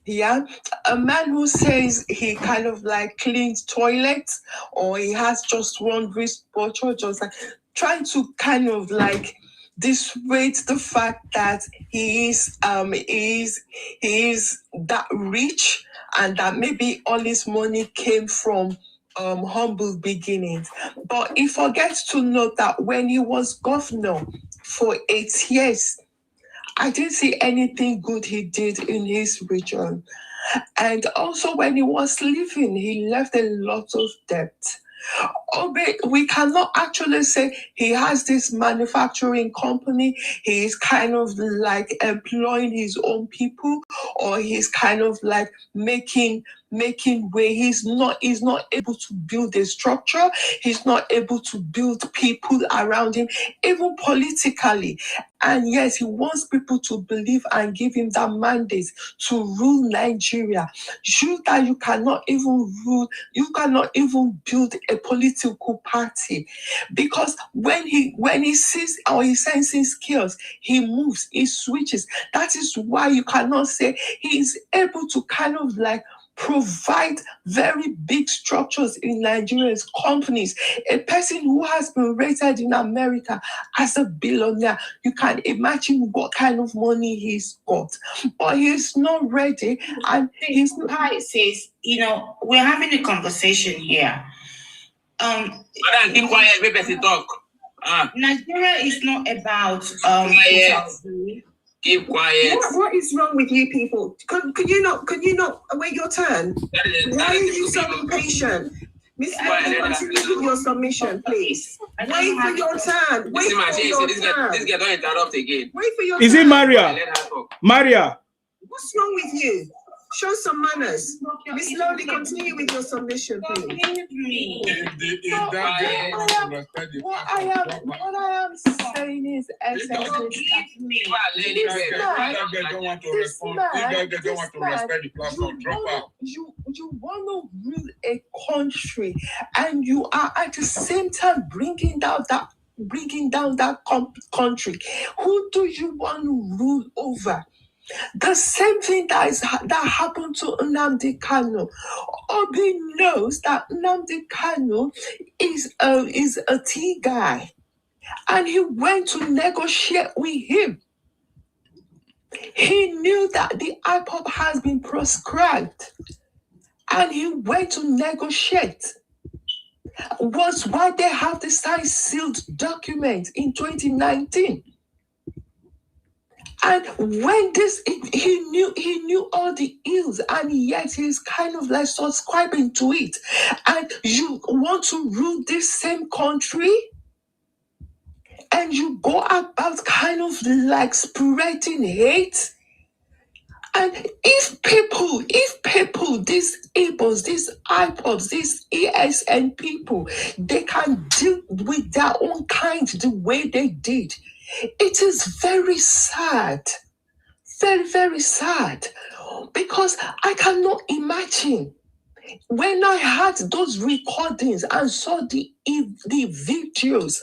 Yeah, a man who says he kind of like cleans toilets or he has just one wristwatch, or just like trying to kind of like dissuade the fact that he is that rich and that maybe all his money came from humble beginnings. But he forgets to note that when he was governor for 8 years, I didn't see anything good he did in his region. And also when he was leaving, he left a lot of debt. Obi, we cannot actually say he has this manufacturing company, he is kind of like employing his own people, or he's kind of like making way. He's not able to build a structure, he's not able to build people around him, even politically. And yes, he wants people to believe and give him that mandate to rule Nigeria. You cannot even build a political party, because when he sees or he senses skills, he moves, he switches. That is why you cannot say he is able to kind of like provide very big structures in Nigeria's companies. A person who has been rated in America as a billionaire, you can imagine what kind of money he's got. But he's not ready, and he's says, we're having a conversation here. Keep quiet, make person talk. Nigeria is not about Keep quiet. What is wrong with you people? Could you not wait your turn? Why are you so impatient? Miss Lady, continue with your submission, please. Wait for your turn. Wait for your turn. This guy don't interrupt again. Wait for your Is turn. it Maria? Maria. What's wrong with you? Show some manners. Miss Lodi, continue with your submission, please. What I am saying is essentially you want to rule a country, and you are at the same time bringing down that country. Who do you want to rule over? The same thing that happened to Nnamdi Kanu. Obi knows that Nnamdi Kanu is a tea guy, and he went to negotiate with him. He knew that the IPOP has been proscribed, and he went to negotiate. Was why they have the signed sealed document in 2019. And when he knew all the ills, and yet he's kind of like subscribing to it. And you want to rule this same country, and you go about kind of like spreading hate. And if people, these Igbos, these IPOPs, these ESN people, they can deal with their own kind the way they did, it is very sad. Very, very sad. Because I cannot imagine when I had those recordings and saw the videos,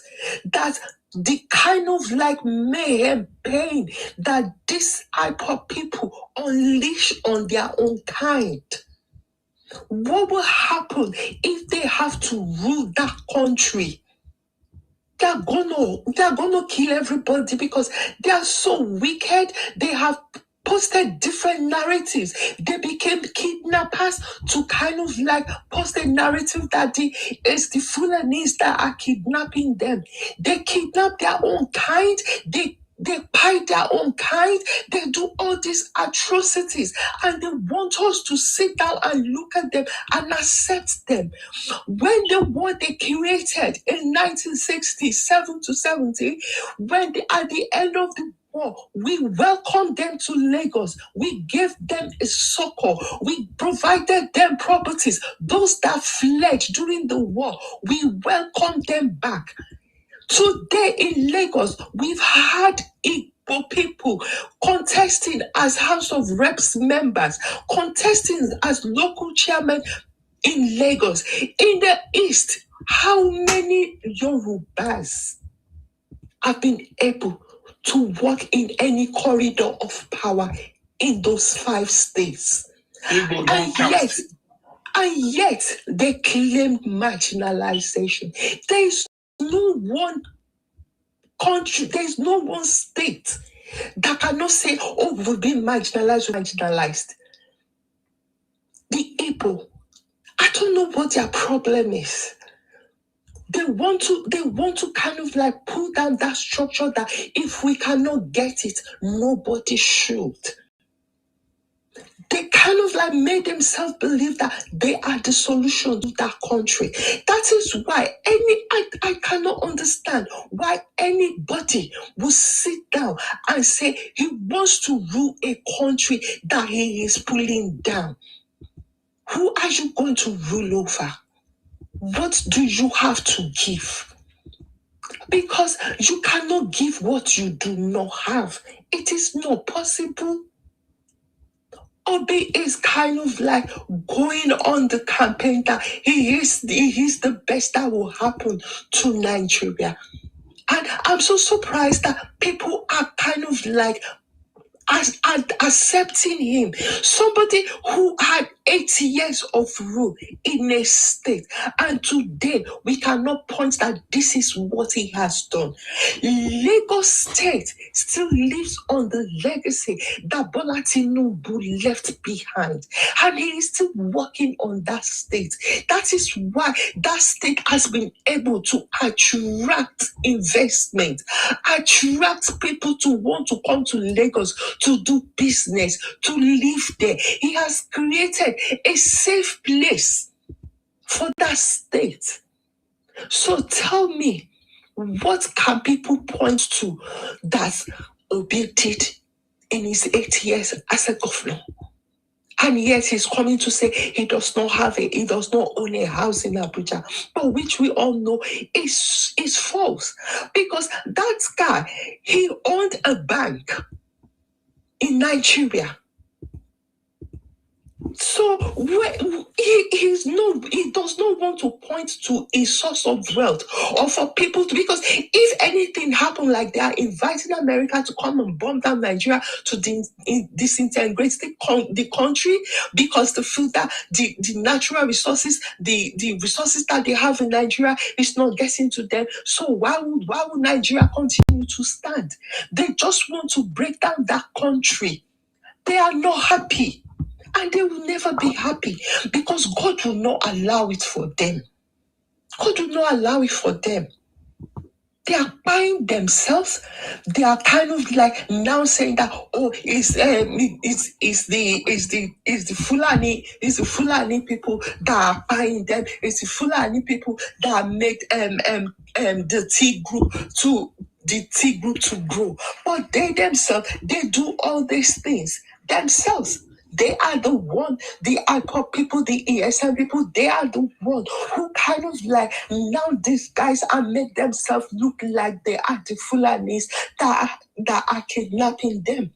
that the kind of like mayhem, pain that these IPOP people unleash on their own kind. What will happen if they have to rule that country? They're gonna kill everybody because they are so wicked. They have posted different narratives. They became kidnappers to kind of like post a narrative that it's the Fulanis that are kidnapping them. They kidnap their own kind. They buy their own kind. They do all these atrocities, and they want us to sit down and look at them and accept them. When the war they created in 1967 to 70, at the end of the war, we welcomed them to Lagos. We gave them a succor. We provided them properties. Those that fled during the war, we welcomed them back. Today in Lagos, we've had Igbo people contesting as House of Reps members, contesting as local chairmen in Lagos. In the East, How many Yorubas have been able to walk in any corridor of power in those 5 states? And yet they claim marginalization. There is no one country, there is no one state that cannot say, oh, we've been marginalized. The Igbo, I don't know what their problem is. They want to kind of like pull down that structure that if we cannot get it, nobody should. They kind of like made themselves believe that they are the solution to that country. That is why I cannot understand why anybody will sit down and say he wants to rule a country that he is pulling down. Who are you going to rule over? What do you have to give? Because you cannot give what you do not have. It is not possible. Obi is kind of like going on the campaign that he is the best that will happen to Nigeria. And I'm so surprised that people are kind of like accepting him. Somebody who had 80 years of rule in a state, and today we cannot point that this is what he has done. Lagos State still lives on the legacy that Bola Tinubu left behind, and he is still working on that state. That is why that state has been able to attract investment, attract people to want to come to Lagos to do business, to live there. He has created a safe place for that state. So tell me, what can people point to that Obi did in his 8 years as a governor? And yet he's coming to say he does not own a house in Abuja, but which we all know is false. Because that guy, he owned a bank in Nigeria. So he does not want to point to a source of wealth or for people to, because if anything happened like they are inviting America to come and bomb down Nigeria to disintegrate the country, because they feel that the natural resources, the resources that they have in Nigeria is not getting to them. So why would Nigeria continue to stand? They just want to break down that country. They are not happy. And they will never be happy because God will not allow it for them. God will not allow it for them. They are buying themselves. They are kind of like now saying that, oh, it's the Fulani people that are buying them. It's the Fulani people that make the T group to grow. But they themselves, they do all these things themselves. They are the one, the IPOP people, the ESM people, they are the one who kind of like, now these guys are make themselves look like they are the Fulanis that are kidnapping them.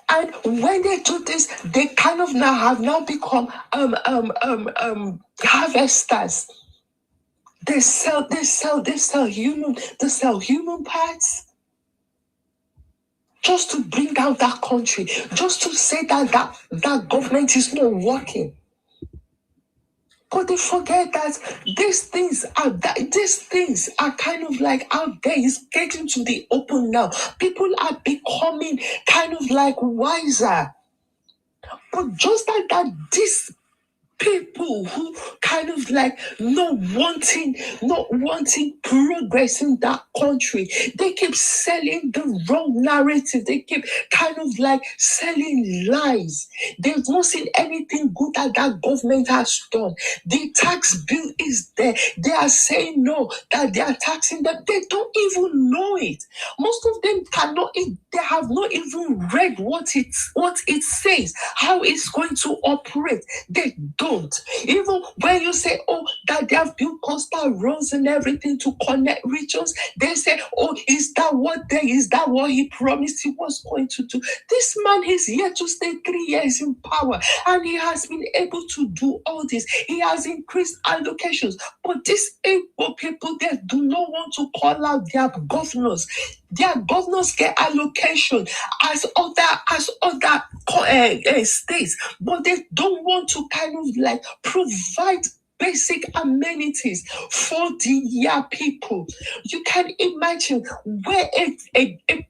And when they do this, they kind of have become harvesters. They sell human parts. Just to bring down that country, just to say that government is not working. But they forget that these things are kind of like out there. It's getting to the open now. People are becoming kind of like wiser. But just that these people who kind of like not wanting progress in that country, they keep selling the wrong narrative. They keep kind of like selling lies. They've not seen anything good that government has done. The tax bill is there. They are saying no, that they are taxing them. They don't even know it. Most of them they have not even read what it says, how it's going to operate. They don't. Even when you say, oh, that they have built coastal roads and everything to connect regions. They say, oh, is that what he promised he was going to do? This man is here to stay 3 years in power, and he has been able to do all this. He has increased allocations, but these able people, they do not want to call out their governors. Their governors get allocation as other states, but they don't want to kind of like provide basic amenities for the people. You can imagine where a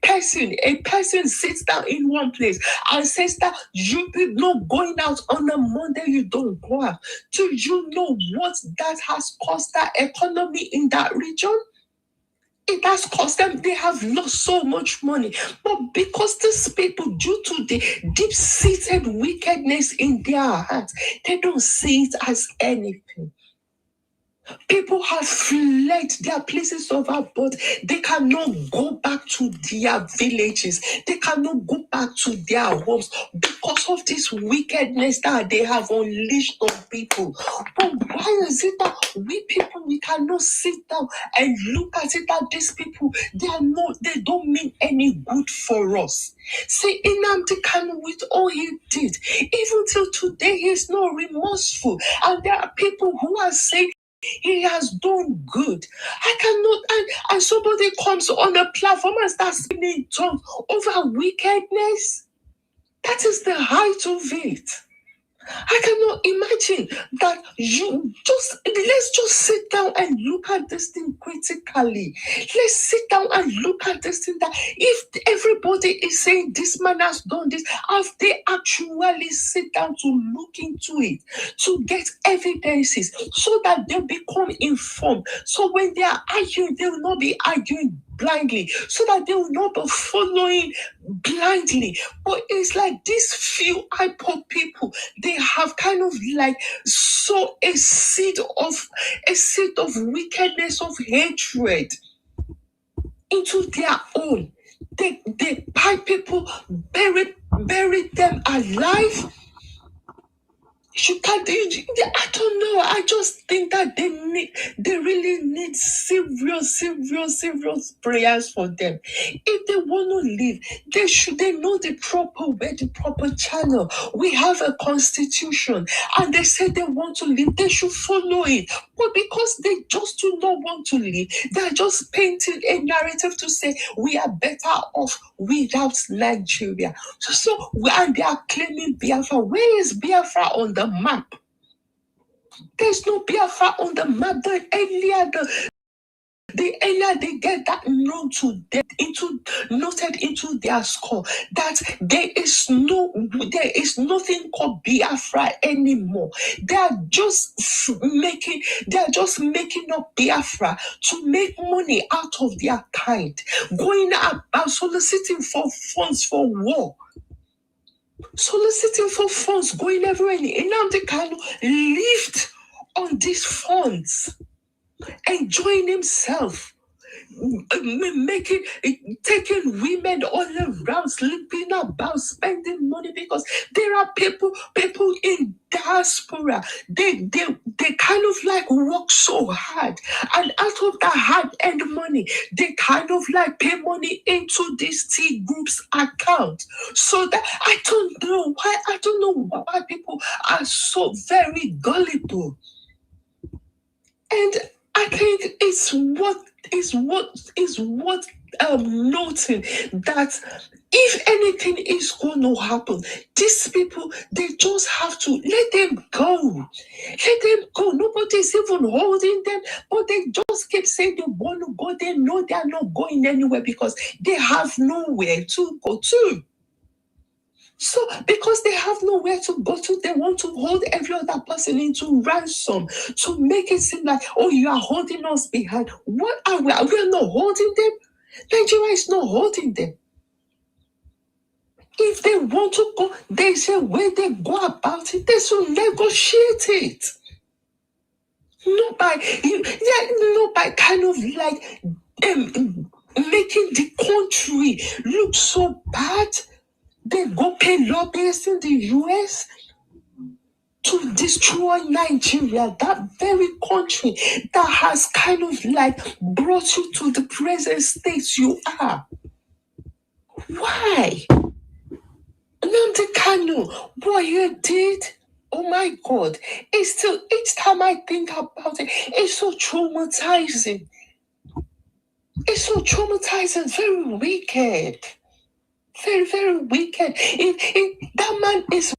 person sits down in one place and says that you be not going out on a Monday, you don't go out. Do you know what that has cost the economy in that region? It has cost them, they have lost so much money. But because these people, due to the deep-seated wickedness in their hearts, they don't see it as anything. People have fled their places of abode. They cannot go back to their villages. They cannot go back to their homes because of this wickedness that they have unleashed on people. But why is it that we people, we cannot sit down and look at it that these people, they don't mean any good for us? See, Nnamdi Kanu, with all he did, even till today, he is not remorseful. And there are people who are saying, he has done good. I cannot, and somebody comes on a platform and starts speaking tongues over wickedness. That is the height of it. I cannot imagine that let's just sit down and look at this thing critically. Let's sit down and look at this thing that if everybody is saying this man has done this, have they actually sit down to look into it, to get evidences so that they become informed? So when they are arguing, they will not be arguing blindly, so that they will not be following blindly. But it's like these few iPod people, they have kind of like sow a seed of wickedness, of hatred into their own. They buy people, bury them alive. I don't know. I just think that they really need serious prayers for them. If they want to live, they know the proper way, the proper channel. We have a constitution, and they say they want to live. They should follow it. But because they just do not want to live, they're just painting a narrative to say we are better off without Nigeria. And they are claiming Biafra. Where is Biafra on the map? There's no Biafra on the map. The earlier they get that known to them, noted into their score, that there is nothing called Biafra anymore. They are just making up Biafra to make money out of their kind, going about soliciting for funds for war. Soliciting for funds, going everywhere. Nnamdi Kanu lived on these funds, enjoying himself, taking women all around, sleeping about, spending money, because there are people in diaspora. They kind of like work so hard, and out of that hard-earned money, they kind of like pay money into this T group's account. So that I don't know why people are so very gullible. And I think it's noting that if anything is going to happen, these people, they just have to let them go. Let them go. Nobody's even holding them, but they just keep saying they want to go. They know they are not going anywhere because they have nowhere to go to. So, because they have nowhere to go to, they want to hold every other person into ransom to make it seem like, oh, you are holding us behind. What are we? We are not holding them. Nigeria is not holding them. If they want to go, they say where they go about it, they should negotiate it. Not by kind of like making the country look so bad. They go pay lobbyists in the US. to destroy Nigeria, that very country that has kind of like brought you to the present state you are. Why? Nnamdi Kanu, what you did, oh my God, it's still, each time I think about it, it's so traumatizing. It's so traumatizing, very wicked. Very, very wicked. That man is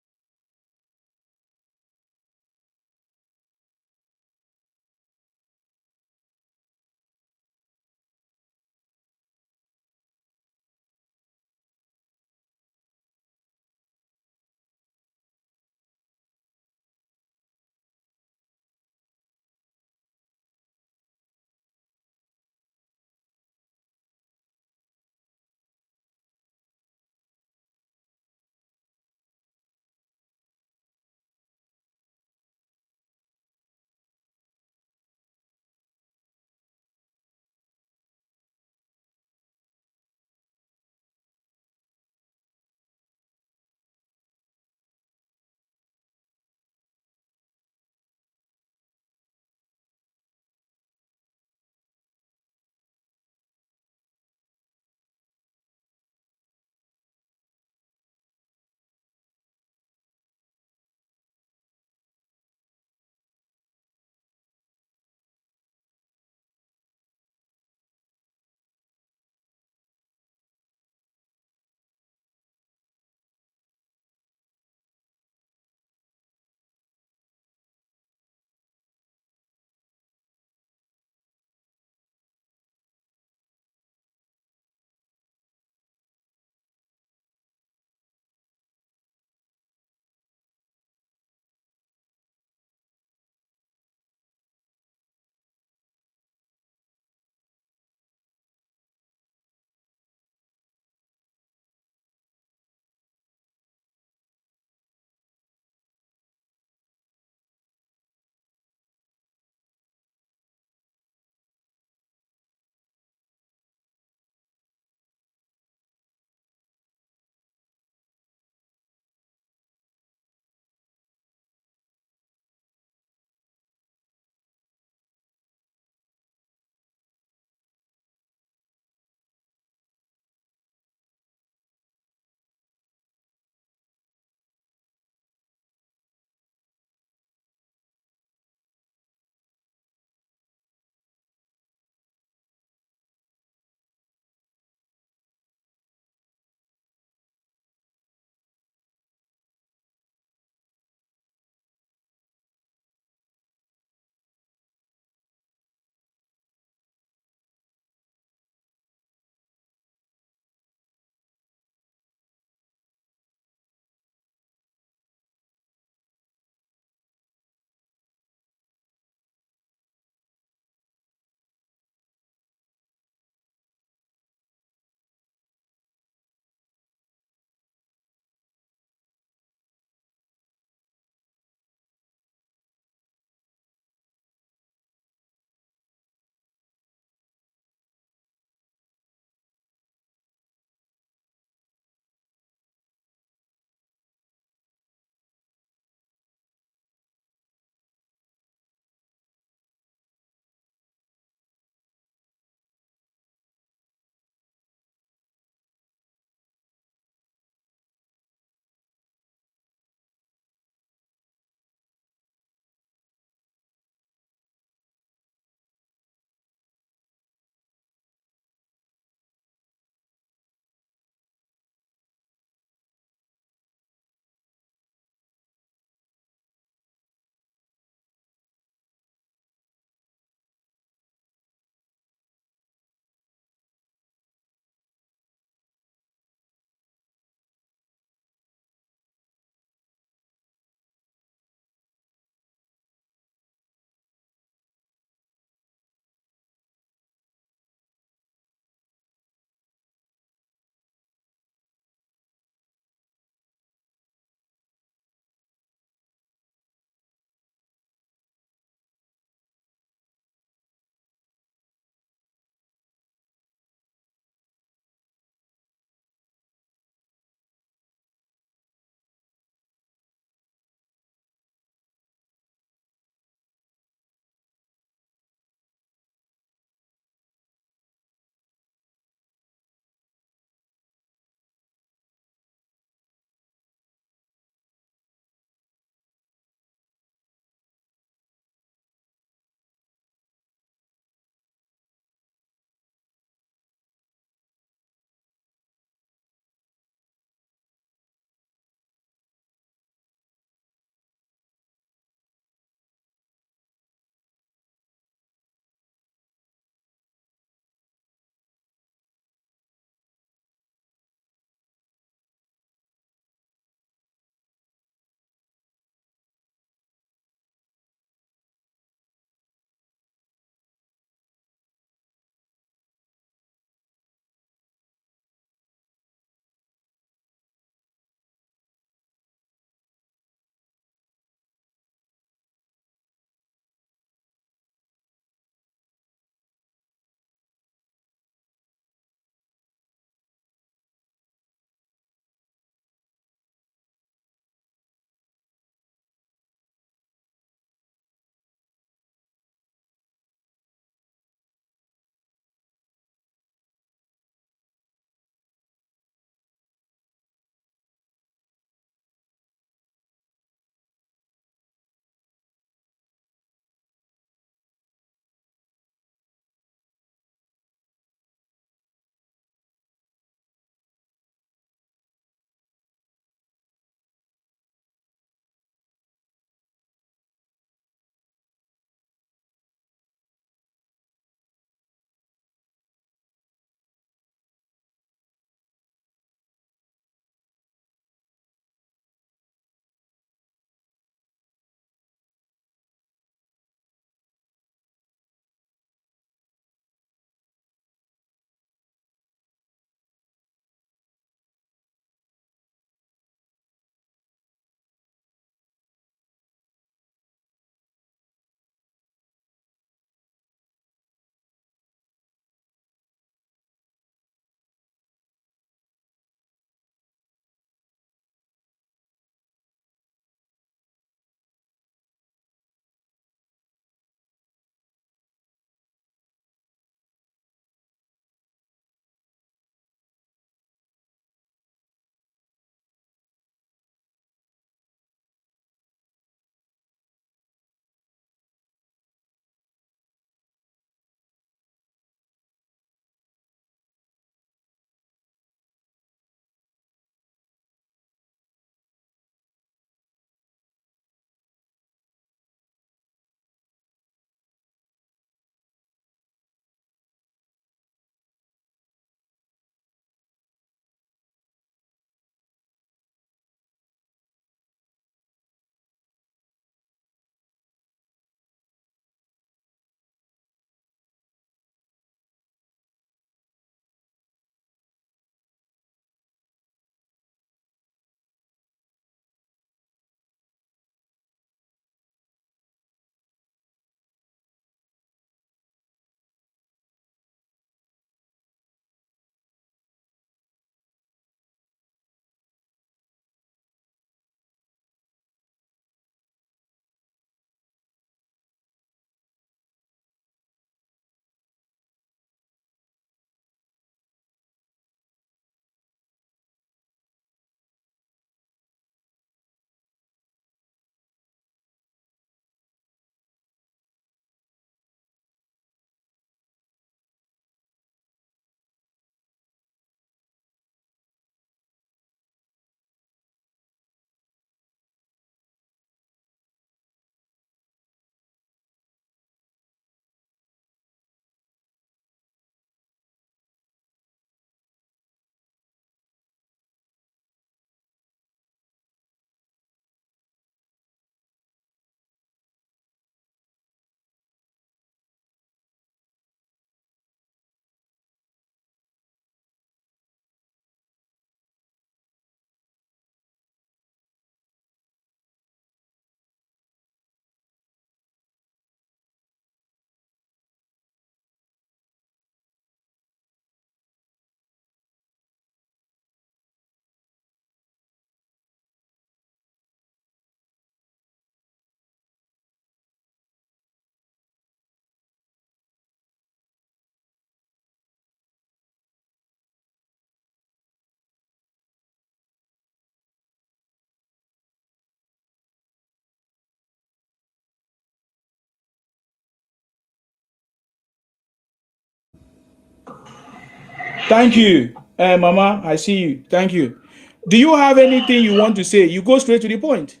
Thank you. Mama, I see you. Thank you. Do you have anything you want to say? You go straight to the point.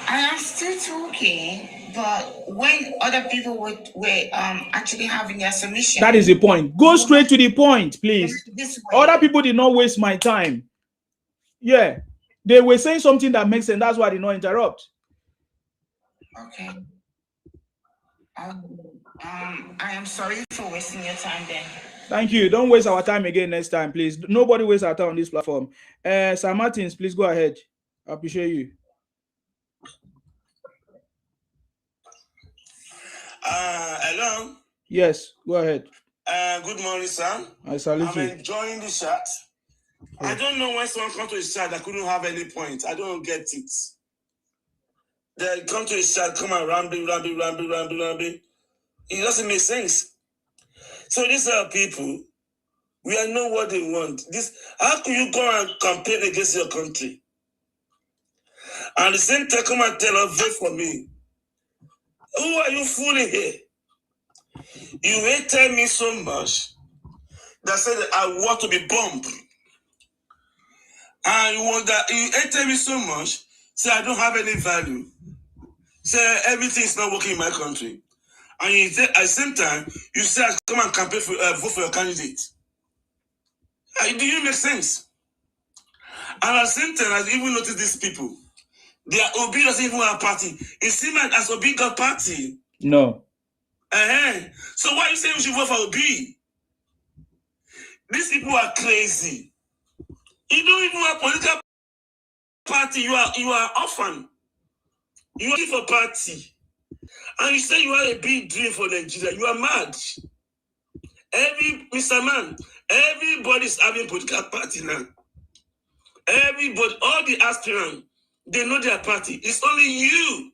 I am still talking, but when other people were actually having their submission. That is the point. Go straight to the point, please. Other people did not waste my time. Yeah. They were saying something that makes sense. That's why I did not interrupt. Okay. I am sorry for wasting your time then. Thank you. Don't waste our time again next time, please. Nobody waste our time on this platform. Sir Martins, please go ahead. I appreciate you. Hello. Yes, go ahead. Good morning, sir. I salute you. I'm enjoying the chat. I don't know when someone comes to a chat that couldn't have any point. I don't get it. They come to a chat, come and ramble. It doesn't make sense. So these are people. We are know what they want. How can you go and campaign against your country? And the same time come and tell us, vote for me. Who are you fooling here? You hated me so much that said that I want to be bombed. And you hated me so much, say I don't have any value. Say everything is not working in my country. And you say, at the same time, you say I come and campaign for vote for your candidate. Do you make sense? And at the same time, I even noticed these people. Their Obi doesn't even have a party. It seems like as Obi got party. No. So why are you saying we should vote for Obi? These people are crazy. You don't even have political party. You are orphan. You are for party. And you say you have a big dream for Nigeria. You are mad. Mr. Man, everybody's having political party now. Everybody, all the aspirants, they know their party. It's only you,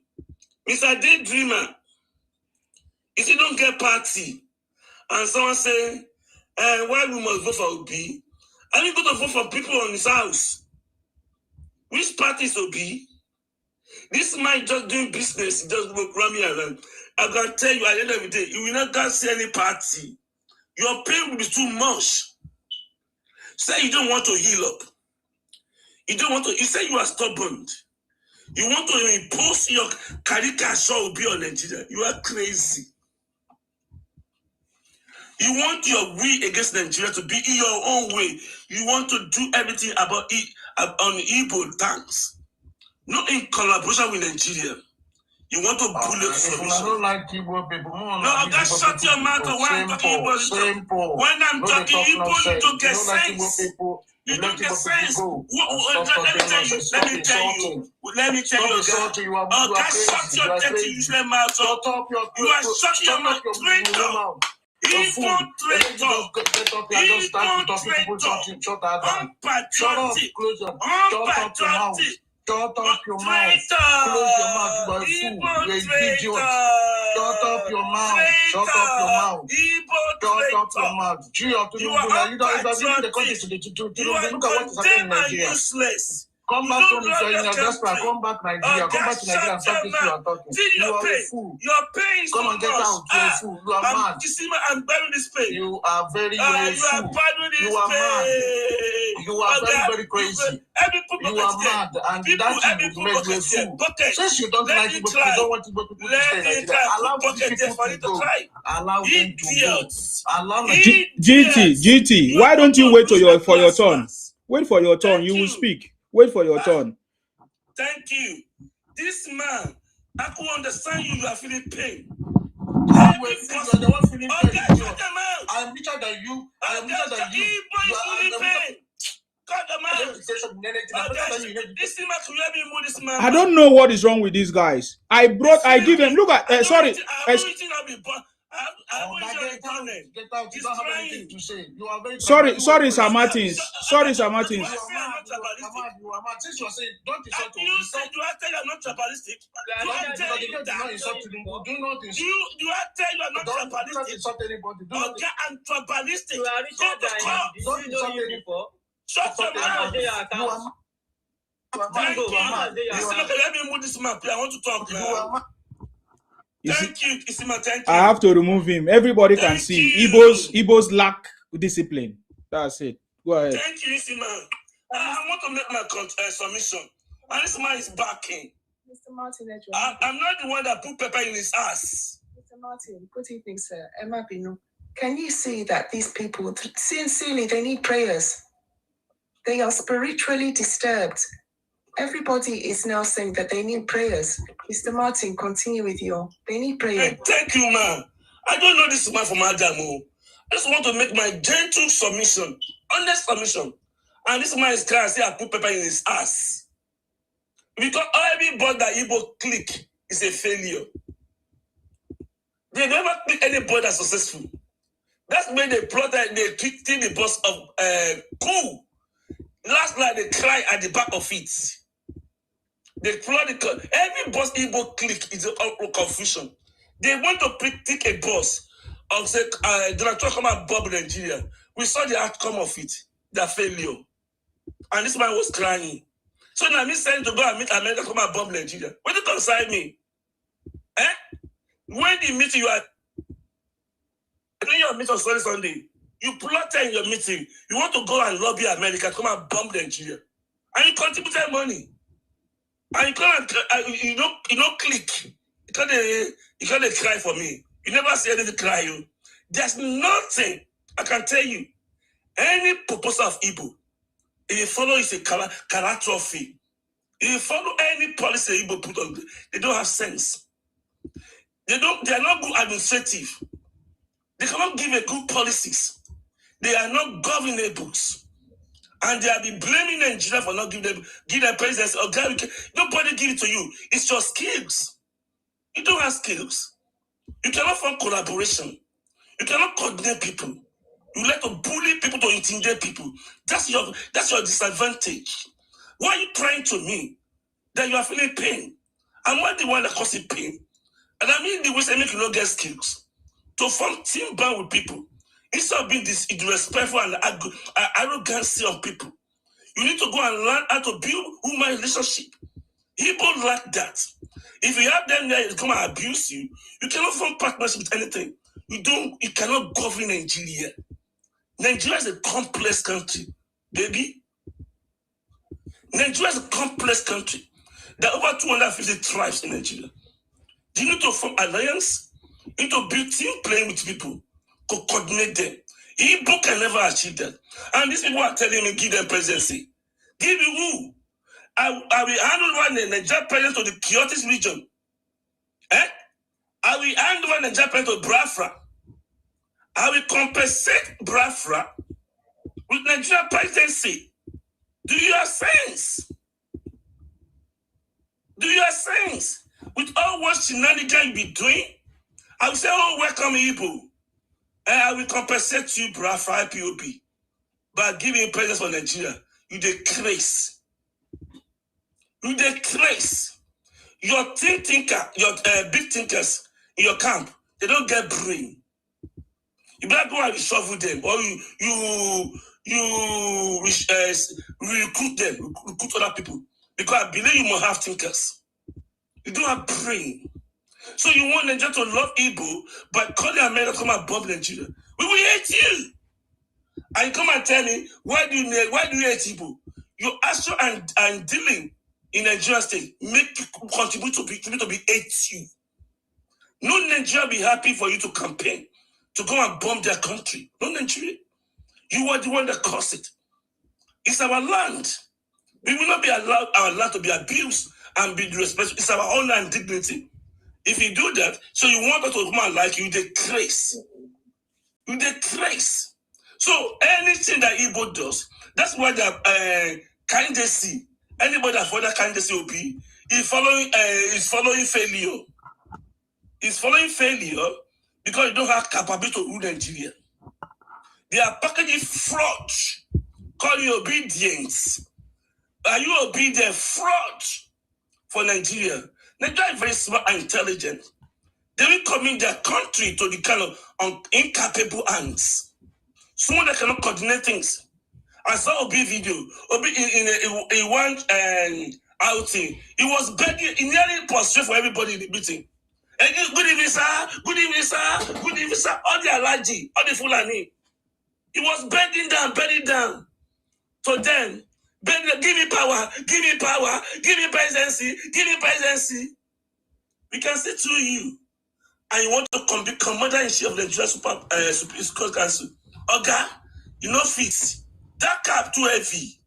Mr. Daydreamer. If you don't get party, and someone say, why we must vote for Obi? I mean, go to vote for people on his house. Which party is Obi? This man just doing business, just run me around. I can tell you at the end of the day, you will not see any party. Your pain will be too much. Say you don't want to heal up. You say you are stubborn. You want to impose your caricature Obi on Nigeria. You are crazy. You want your will against Nigeria to be in your own way. You want to do everything about it on Igbo tanks. Not in collaboration with Nigeria. You want to bully the solution. I don't like Igbo people. No, just shut your mouth when I'm talking Igbo. When I'm talking Igbo, you don't get sense. You don't get sense. Let me tell you. Just shut your dirty useless mouth. You are shutting your mouth. Traitor. Igbo traitor. Unpatriotic. Shut up your mouth. Close your mouth, you are a fool. You're an idiot. Shut up your mouth. Shut up your mouth. Shut up your mouth. You are giving the country to look at what is happening in Nigeria. Useless. Come back from Nigeria. Come back Nigeria. Come back to Nigeria and stop this you are talking. You are a fool. Your pain is come and get out. You are a fool. You are mad. You see, I'm bearing this pain. You are very, very fool. You are mad. You are very, very crazy. You are mad, and that will make you a fool. Since you don't like Igbo people, you don't want Igbo people to stay in Nigeria. Allow these people to go. Allow them to go. Allow GT, why don't you wait for your turn? Wait for your turn. You will speak. Wait for your turn. Thank you. This man, I could understand you are feeling pain. I am richer than you. I am richer than you. You are feeling pain. Cut them out. I don't know what is wrong with these guys. I give them. Look at. Sorry. Sorry, Sir Martins. Sorry, Sir Martins. Do I tell you I'm not tribalistic? Do I tell you I'm not tribalistic? Okay, I'm tribalistic. Go to court. Shut your mouth. Thank you. Let me move this map. I want to talk now. Thank you, Isima. Thank you. I have to remove him. Everybody can see. Igbos lack discipline. That's it. Go ahead. Thank you, Isima. I want to make my submission. And this man is backing. Mr. Martin, I'm not the one that put pepper in his ass. Mr. Martin, good evening, sir. Emma Binu. Can you see that these people, sincerely, they need prayers? They are spiritually disturbed. Everybody is now saying that they need prayers. Mr. Martin, continue with you. They need prayer. Hey, thank you, man. I don't know this man from Adamu. I just want to make my gentle submission, honest submission. And this man is trying to say I put pepper in his ass. Because everybody that Igbo click is a failure. They never click anybody that's successful. That's when they plotted, they kicked the boss of coup. Last night they cry at the back of it. They plot every boss Igbo click is a confusion. They want to pick a boss and say, Donald Trump come and bomb Nigeria. We saw the outcome of it, the failure. And this man was crying. So now me saying to go and meet America, come and bomb Nigeria. When you consign me? When the meeting you are in your meeting on Sunday, you plotted in your meeting, you want to go and lobby America, come and bomb Nigeria. And you contributed money. And you can't you don't click. You can't cry for me. You never say anything to cry you. There's nothing I can tell you. Any proposal of Igbo, if you follow is a catastrophe. If you follow any policy Igbo put on, they don't have sense. They are not good administrative. They cannot give a good policies. They are not governables. And they have been blaming Nigeria for not giving them presidency. Oh, God, nobody give it to you. It's your skills. You don't have skills. You cannot form collaboration. You cannot coordinate people. You like to bully people to intimidate people. That's your disadvantage. Why are you crying to me that you are feeling pain? I'm not the one that causes pain. And I mean the way I make you not get skills. To form team bond with people. Instead of being this irrespectful and arrogancy of people. You need to go and learn how to build human relationship. People like that. If you have them there, they come and abuse you. You cannot form partnership with anything. You cannot govern Nigeria. Nigeria is a complex country, baby. Nigeria is a complex country. There are over 250 tribes in Nigeria. You need to form alliance. You need to build team playing with people. To coordinate them. Igbo can never achieve that. And these people are telling me, give them presidency. Give you who? I will handle one the Nigeria president to the chaotic region. I will handle one Nigeria president to Biafra. I will compensate Biafra with Nigeria presidency. Do you have sense? Do you have sense? With all what shenanigans you be doing, I will say, oh, welcome Igbo. And I will compensate you, Biafra, IPOB, by giving presence for Nigeria. You decrease. You decrease. Your big thinkers in your camp, they don't get brain. You better go and reshuffle them, or you recruit them, recruit other people. Because I believe you must have thinkers. You don't have brain. So you want Nigeria to love Igbo, but calling America come and bomb Nigeria. We will hate you. And come and tell me, why do you hate Igbo? Your action and dealing in Nigeria state contribute to be hate you. No Nigeria be happy for you to campaign, to go and bomb their country. No Nigeria. You are the one that caused it. It's our land. We will not be allowed our land to be abused and be disrespected. It's our honor and dignity. If you do that, so you want us to come and like you, decrease. You decrease. So anything that Igbo does, that's why the candidacy, anybody that for that candidacy will be, is following failure. Is following failure because you don't have capability to rule Nigeria. They are packaging fraud, calling obedience. Are you obedient? Fraud for Nigeria. Nigeria is very smart and intelligent. They will commit their country to the kind of incapable hands. Someone that cannot coordinate things. I saw Obi video. Obi in one outing. He was begging, he nearly prostrate for everybody in the meeting. Good evening, sir. Good evening, sir. Good evening, sir. All the allergy, all the Fulani. He was bending down. So then, give me power, give me power, give me presidency, give me presidency. We can say to you, and you want to be commander-in-chief of the Nigeria Supreme Court Council. Okay, you know fit. That cap too heavy.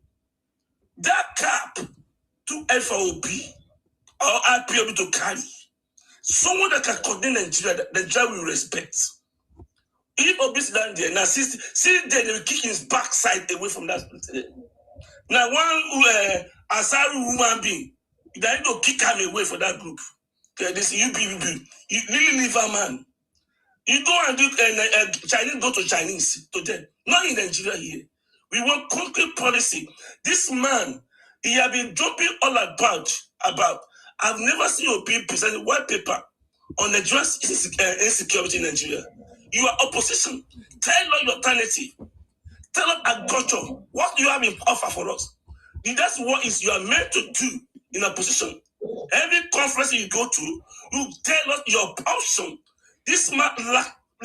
That cap too heavy for Obi or IPOB to carry. Someone that can coordinate Nigeria, that Nigeria will respect. If Obi is down there, now see there, they will kick his backside away from that. Now one Asaru woman being, they need to kick him away for that group. This you really leave a man. You go and do Chinese, go to Chinese to them. Not in Nigeria here. We want concrete policy. This man, he have been jumping all about. I've never seen Obi present a white paper on Nigeria's insecurity in Nigeria. You are opposition. Tell us your alternative. Tell us agriculture. What do you have in offer for us? That's what is you are meant to do in opposition. Every conference you go to, you tell us your option. This man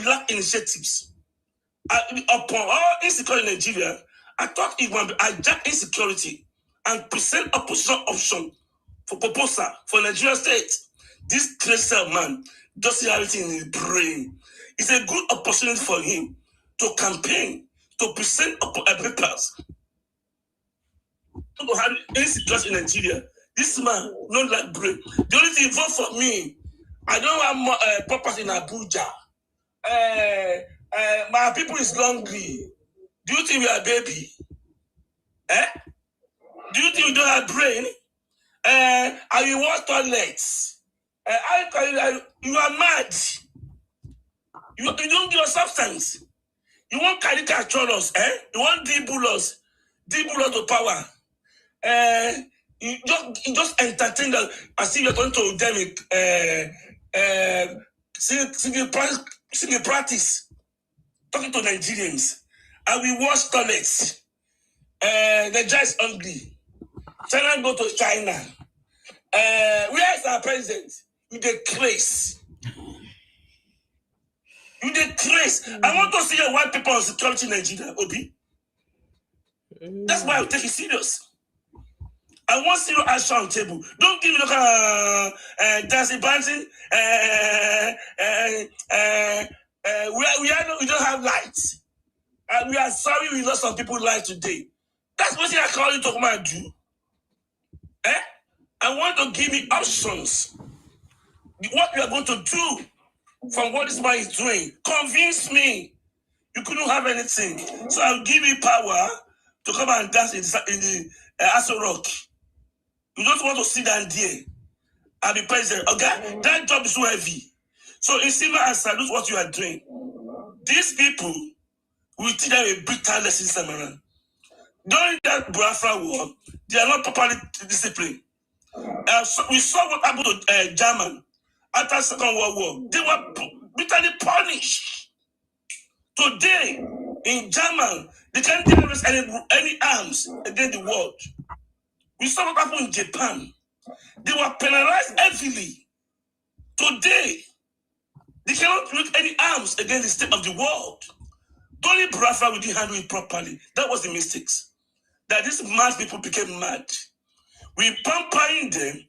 lack initiatives. Upon all insecurity in Nigeria, I thought it would hijack insecurity and present opposition option for proposal for Nigeria state. This crazy man doesn't have it in his brain. It's a good opportunity for him to campaign, to present papers, to have insecurity in Nigeria. This man not like brain. The only thing vote for me. I don't have property in Abuja. My people is lonely. Do you think we are baby? Do you think we don't have brain? I will wash toilets. You are mad. You don't give us substance. You want caricatures, You want debulous to power. You just entertain them as if you're going to them singing practice. Talking to Nigerians. And we wash toilets. The guy is hungry. China go to China. Where is our president? You the craze. You the craze. I want to see your white people on security in Nigeria, Obi. That's why I take it serious. I want zero action on table. Don't give me no dancing, bouncing. We don't have lights. We are sorry we lost some people's lives today. That's what I call you to come and do. I want to give me options. What we are going to do from what this man is doing. Convince me. You couldn't have anything. So I'll give you power to come and dance in the Aso Rock. You don't want to sit down there. I'll be president. Okay? That job is so heavy. So in Sima and salute what you are doing. These people will teach them a brutal lesson this time around. During that Biafra war, they are not properly disciplined. We saw what happened to German after the Second World War. They were brutally punished. Today, in German, they can't terrorize any arms against the world. We saw what happened in Japan. They were penalized heavily. Today, they cannot use any arms against the state of the world. Only Biafra we didn't handle it properly. That was the mistakes. That these mad people became mad. We pampering them.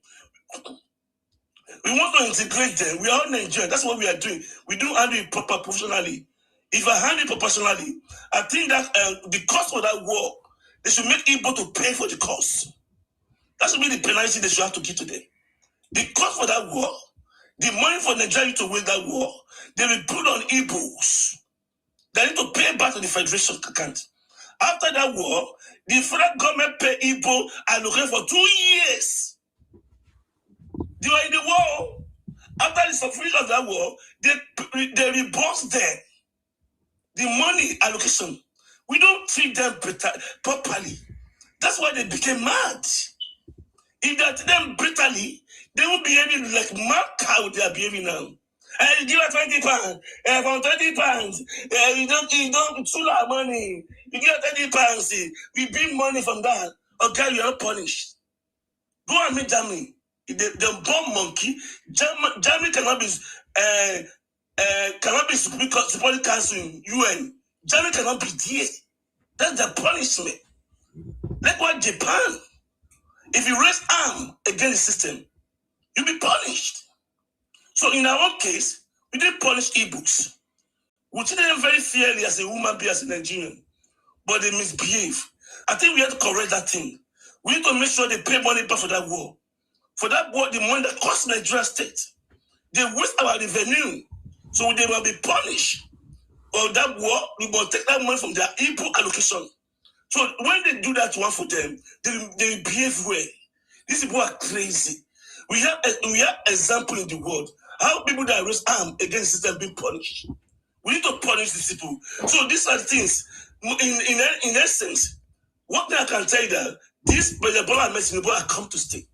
We want to integrate them. We are all Nigerian. That's what we are doing. We do handle it proportionally. If I handle it proportionally, I think that the cost for that war, they should make Igbo to pay for the cost. That should be the penalty they should have to give to them. The cost for that war, the money for Nigeria to win that war, they will put on Igbos. They need to pay back to the Federation account. After that war, the federal government paid Igbo and looking for 2 years. They were in the war. After the suffering of that war, they reimbursed them. The money allocation. We don't treat them properly. That's why they became mad. If they treat them brutally, they will be behaving like mad cow they are behaving now. You give her 20 pounds. From 20 pounds, you don't steal our money. You give her 20 pounds. We bring money from that. Okay, you are not punished. Go and meet Germany. The bomb monkey. Germany cannot be supporting council in UN. Germany cannot be there. That's the punishment. Like what Japan. If you raise arm against the system, you'll be punished. So in our own case, we didn't punish Igbos. We treated them very fairly as a human being, as a Nigerian, but they misbehave. I think we have to correct that thing. We need to make sure they pay money back for that war. For that war, the money that cost Nigeria state. They waste our revenue, so they will be punished. Or that war, we will take that money from their input allocation. So when they do that one for them, they behave well. These people are crazy. We have example in the world how people that raise arm against the system being punished. We need to punish these people. So these are things. In essence, what I can tell you that this President Bola Ahmed Tinubu are come to stay.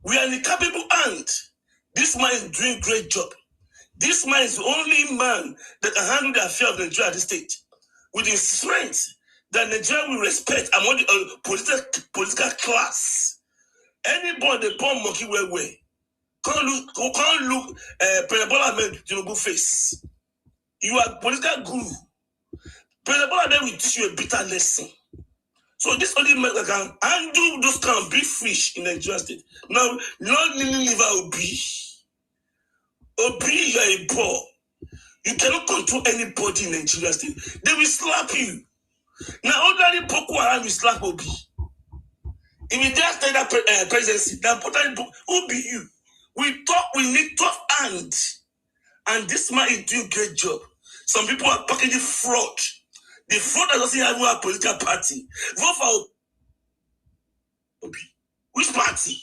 We are in a capable hand. This man is doing a great job. This man is the only man that can handle the affair of Nigeria at this stage with the strength that Nigeria will respect among the political class. Anybody born monkey way. Can't look President Bola Ahmed Tinubu face. You are political guru. President Bola Ahmed will teach you a bitter lesson. So this only man that can handle those kind of big fish in Nigeria state. Now, not Lily Liver Obi. Obi, you are a poor. You cannot control anybody in Nigeria state. They will slap you. Now, ordinary Boko Haram will slap Obi. If you dare stay that presidency, that who be you? We need tough hands. And this man is doing a great job. Some people are packaging fraud. The fraud that doesn't have a political party. Vote for Obi. Which party?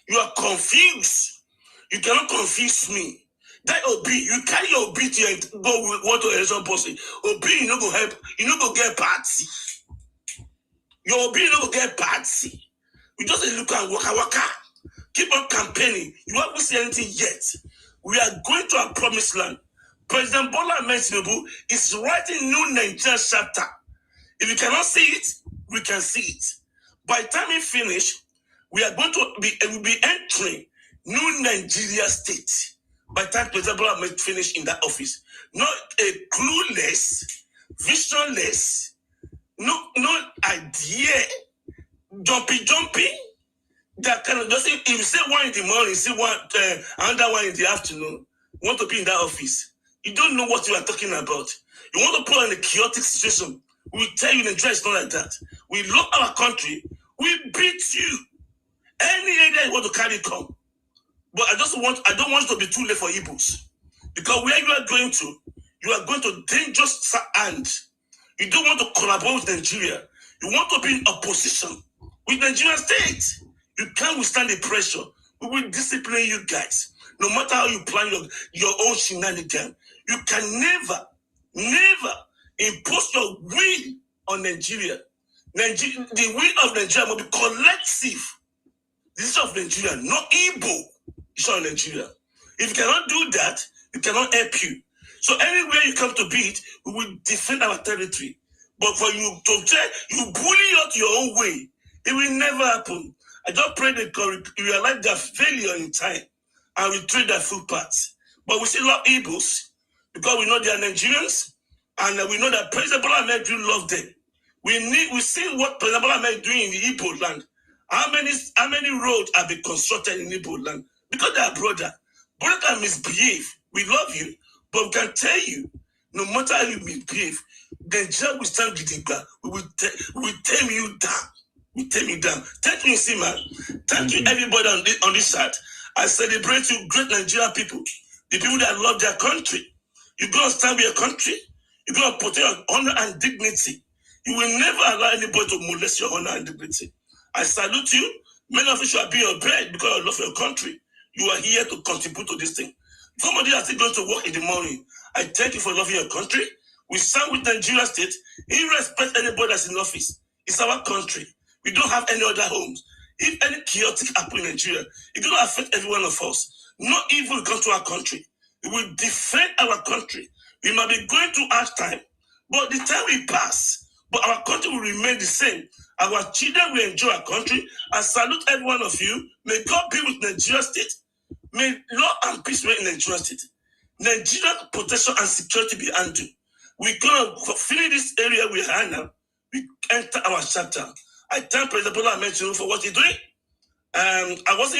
You are confused. You cannot confuse me. That Obi, you carry your Obi to go with to election policy. Obi, you no go help. You no go get party. Your Obi no go get party. You just look and waka. Keep on campaigning. You haven't seen anything yet. We are going to our promised land. President Bola Ahmed Tinubu is writing new Nigeria chapter. If you cannot see it, we can see it. By the time we finish, we are going to be entering new Nigeria state. By the time President Bola Ahmed finish in that office, not a clueless, visionless, no idea, jumpy. That kind of just if you say one in the morning, see one another one in the afternoon, want to be in that office. You don't know what you are talking about. You want to put in a chaotic situation. We tell you Nigeria is not like that. We love our country. We beat you. Any area you want to carry, come. But I don't want you to be too late for Igbos. Because where you are going to dangerous hand. You don't want to collaborate with Nigeria. You want to be in opposition with Nigeria state. You can't withstand the pressure. We will discipline you guys. No matter how you plan your own shenanigans, you can never impose your will on Nigeria. The will of Nigeria must be collective. This is of Nigeria, not Igbo. It's of Nigeria. If you cannot do that, we cannot help you. So anywhere you come to beat, we will defend our territory. But for you to say you bully out your own way, it will never happen. I just pray that God realize their failure in time and retrieve their footpaths. But we still love Igbos because we know they are Nigerians and we know that President Bola Ahmed do love them. We see what President Bola Ahmed doing in the Igbo land. How many roads have been constructed in Igbo land? Because they are brother. Brother can misbehave. We love you, but we can tell you, no matter how you misbehave, the job will stand gidigba. We will tame you down. We tame you down. Thank you, man. Thank you, everybody on this side. I celebrate you, great Nigerian people. The people that love their country. You're going to stand with your country. You're going to protect your honor and dignity. You will never allow anybody to molest your honor and dignity. I salute you. Many of you shall be your bread because you love your country. You are here to contribute to this thing. Somebody is still going to work in the morning. I thank you for loving your country. We stand with Nigeria state. Irrespective of anybody that's in office. It's our country. We don't have any other homes. If any chaotic happen in Nigeria, it will affect every one of us. Not even come to our country. We will defend our country. We might be going through hard time, but the time will pass. but our country will remain the same. Our children will enjoy our country. I salute every one of you. May God be with Nigeria State. May law and peace reign in Nigeria State. Nigeria protection and security be handled. We're going to finish this area we are now. We enter our chapter. I thank President Bola Ahmed Tinubu for what he's doing. I was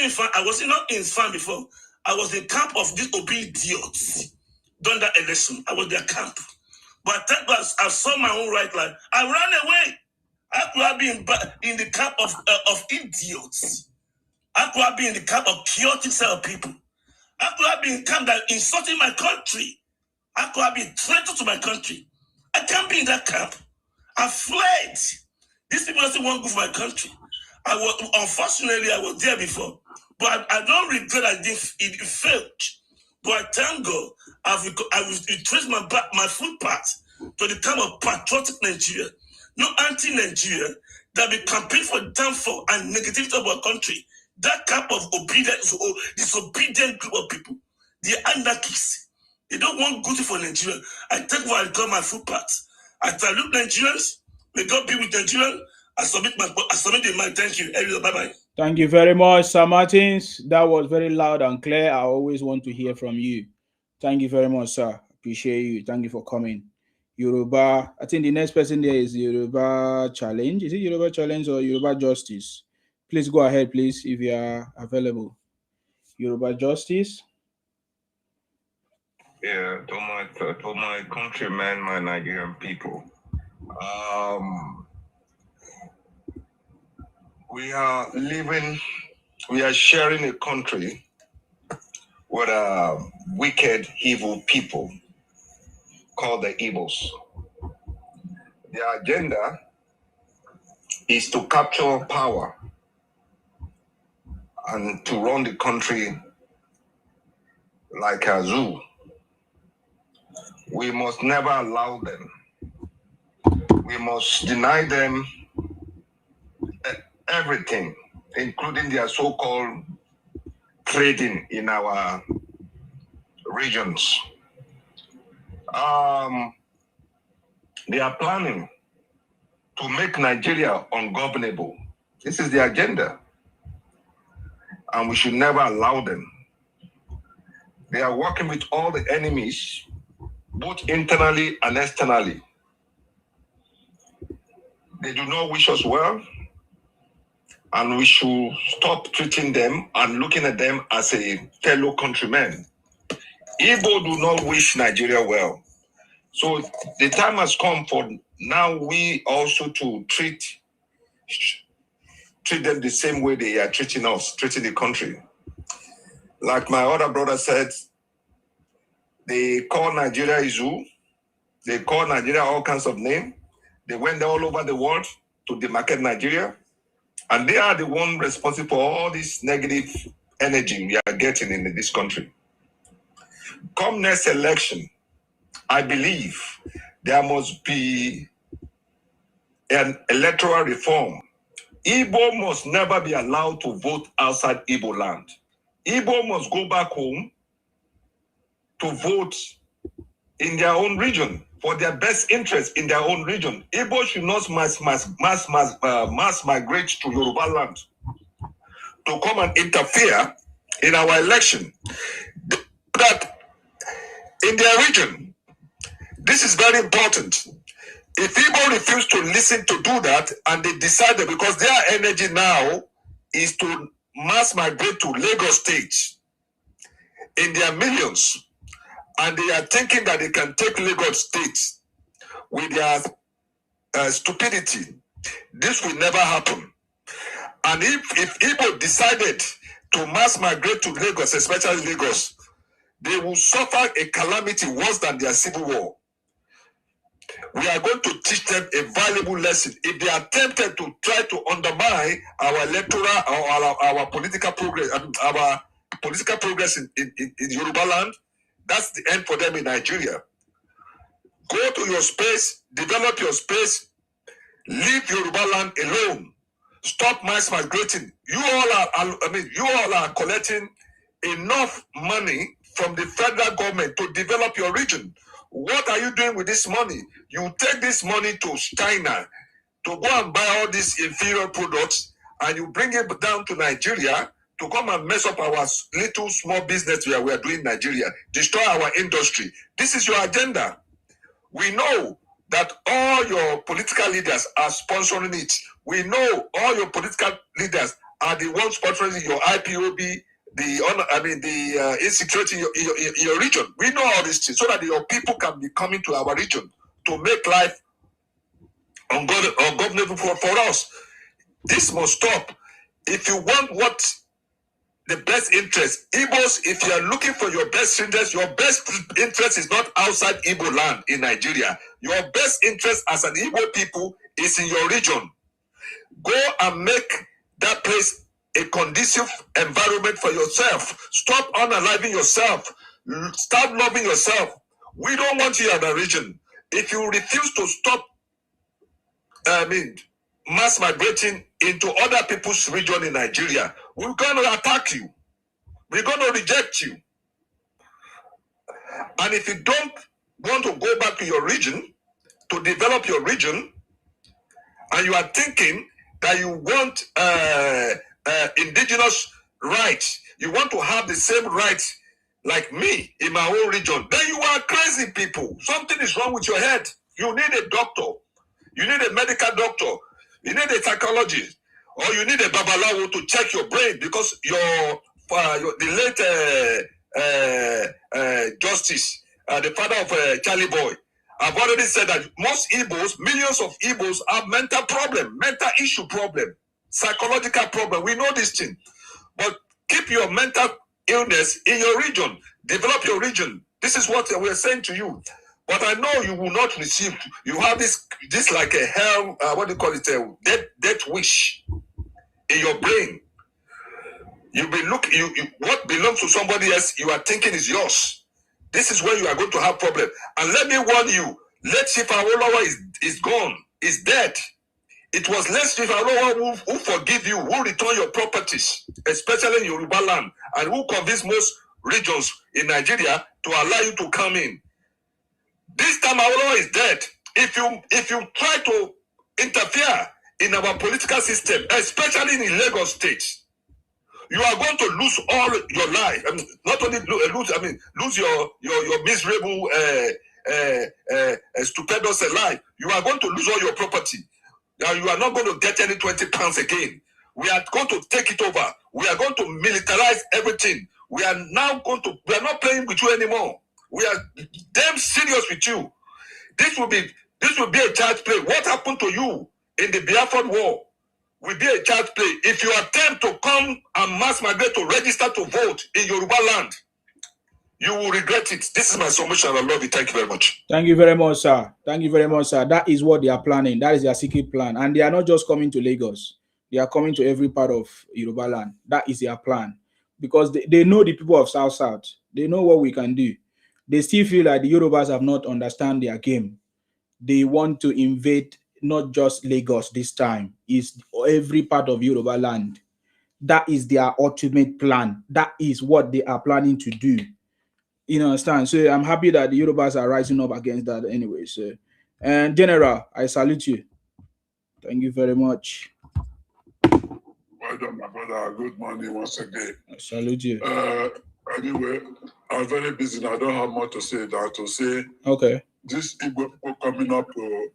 not in fan before. I was in camp of these Obi idiots during that election. I was their camp. But thank God I saw my own right line. I ran away. I could have been in the camp of idiots. I could have been in the camp of chaotic set of people. I could have been in camp that insulting my country. I could have been traitor to my country. I can't be in that camp. I fled. These people doesn't want to go for my country. Unfortunately, I was there before. But I don't regret that it failed. But I thank God I've retraced my footpath to the kind of patriotic Nigeria, no anti-Nigeria, that be campaign for downfall and negativity of our country. That type of disobedient group of people, they are anarchists. They don't want good for Nigeria. I take what I call my footpath. I salute Nigerians. May God be with Nigerians. I submit the mic. Thank you. Bye-bye. Thank you very much, Sir Martins. That was very loud and clear. I always want to hear from you. Thank you very much, sir. Appreciate you. Thank you for coming. Yoruba, I think the next person there is Yoruba Challenge. Is it Yoruba Challenge or Yoruba Justice? Please go ahead, please, if you are available. Yoruba Justice. Yeah, to my countrymen, my Nigerian people. We are sharing a country with wicked, evil people called the Igbos. Their agenda is to capture power and to run the country like a zoo. We must never allow them. We must deny them everything, including their so-called trading in our regions. They are planning to make Nigeria ungovernable. This is the agenda. And we should never allow them. They are working with all the enemies, both internally and externally. They do not wish us well, and we should stop treating them and looking at them as a fellow countrymen. Igbo do not wish Nigeria well. So the time has come for now we also to treat them the same way they are treating us, treating the country. Like my other brother said, they call Nigeria a zoo. They call Nigeria all kinds of names. They went all over the world to demarcate Nigeria. And they are the one responsible for all this negative energy we are getting in this country. Come next election, I believe there must be an electoral reform. Igbo must never be allowed to vote outside Igbo land. Igbo must go back home to vote in their own region for their best interest in their own region. Igbo should not mass migrate to Yoruba land to come and interfere in our election. That in their region, this is very important. If Igbo refuse to listen to do that, and they decided because their energy now is to mass migrate to Lagos State in their millions, and they are thinking that they can take Lagos State with their stupidity, this will never happen. And if Igbo decided to mass migrate to Lagos, especially Lagos, they will suffer a calamity worse than their civil war. We are going to teach them a valuable lesson. If they are tempted to try to undermine our electoral or our political progress, in Yoruba land, that's the end for them in Nigeria. Go to your space, develop your space, leave Yoruba land alone. Stop mass migrating. You all are collecting enough money from the federal government to develop your region. What are you doing with this money? You take this money to China to go and buy all these inferior products, and you bring it down to Nigeria to come and mess up our little small business we are doing in Nigeria, destroy our industry. This is your agenda. We know that all your political leaders are sponsoring it. We know all your political leaders are the ones sponsoring your IPOB, the insecurity in your region. We know all these things so that your people can be coming to our region to make life ungovernable for us. This must stop. If you want what the best interest, Igbos, if you are looking for your best interest is not outside Igbo land in Nigeria. Your best interest as an Igbo people is in your region. Go and make that place a conducive environment for yourself. Stop unaliving yourself. Start loving yourself. We don't want you in the region. If you refuse to stop, mass migrating into other people's region in Nigeria, we're going to attack you. We're going to reject you. And if you don't want to go back to your region, to develop your region, and you are thinking that you want indigenous rights, you want to have the same rights like me in my own region, then you are crazy people. Something is wrong with your head. You need a doctor. You need a medical doctor. You need a psychologist. Or you need a babalawo to check your brain, because the late Justice, the father of Charlie Boy, I've already said that most Igbos, millions of Igbos, have mental problem, mental issue problem, psychological problem. We know this thing. But keep your mental illness in your region. Develop your region. This is what we are saying to you. But I know you will not receive. You have this like a hell, what do you call it, a death wish in your brain. You be what belongs to somebody else, you are thinking is yours. This is where you are going to have problem. And let me warn you, Late Chief Awolowo is gone, is dead. It was Late Chief Awolowo who forgive you, who return your properties, especially in Yoruba land, and who convince most regions in Nigeria to allow you to come in. This time Awolowo is dead. If you try to interfere in our political system, especially in Lagos State, you are going to lose all your life. Not only lose your miserable, stupendous life. You are going to lose all your property. Now you are not going to get any 20 pounds again. We are going to take it over. We are going to militarize everything. We are not playing with you anymore. We are damn serious with you. This will be a child's play. What happened to you in the Biafran war will be a child's play. If you attempt to come and mass migrate to register to vote in Yoruba land, you will regret it. This is my submission. I love you. Thank you very much. Thank you very much, sir. Thank you very much, sir. That is what they are planning. That is their secret plan. And they are not just coming to Lagos. They are coming to every part of Yoruba land. That is their plan. Because they know the people of South. They know what we can do. They still feel like the Yorubas have not understand their game. They want to invade not just Lagos this time. It's every part of Yoruba land. That is their ultimate plan. That is what they are planning to do. You understand? So I'm happy that the Yorubas are rising up against that anyway. So, and General, I salute you. Thank you very much. Well done, my brother. Good morning once again. I salute you. Anyway, I'm very busy and I don't have more to say than to say, okay, these Igbo people coming up to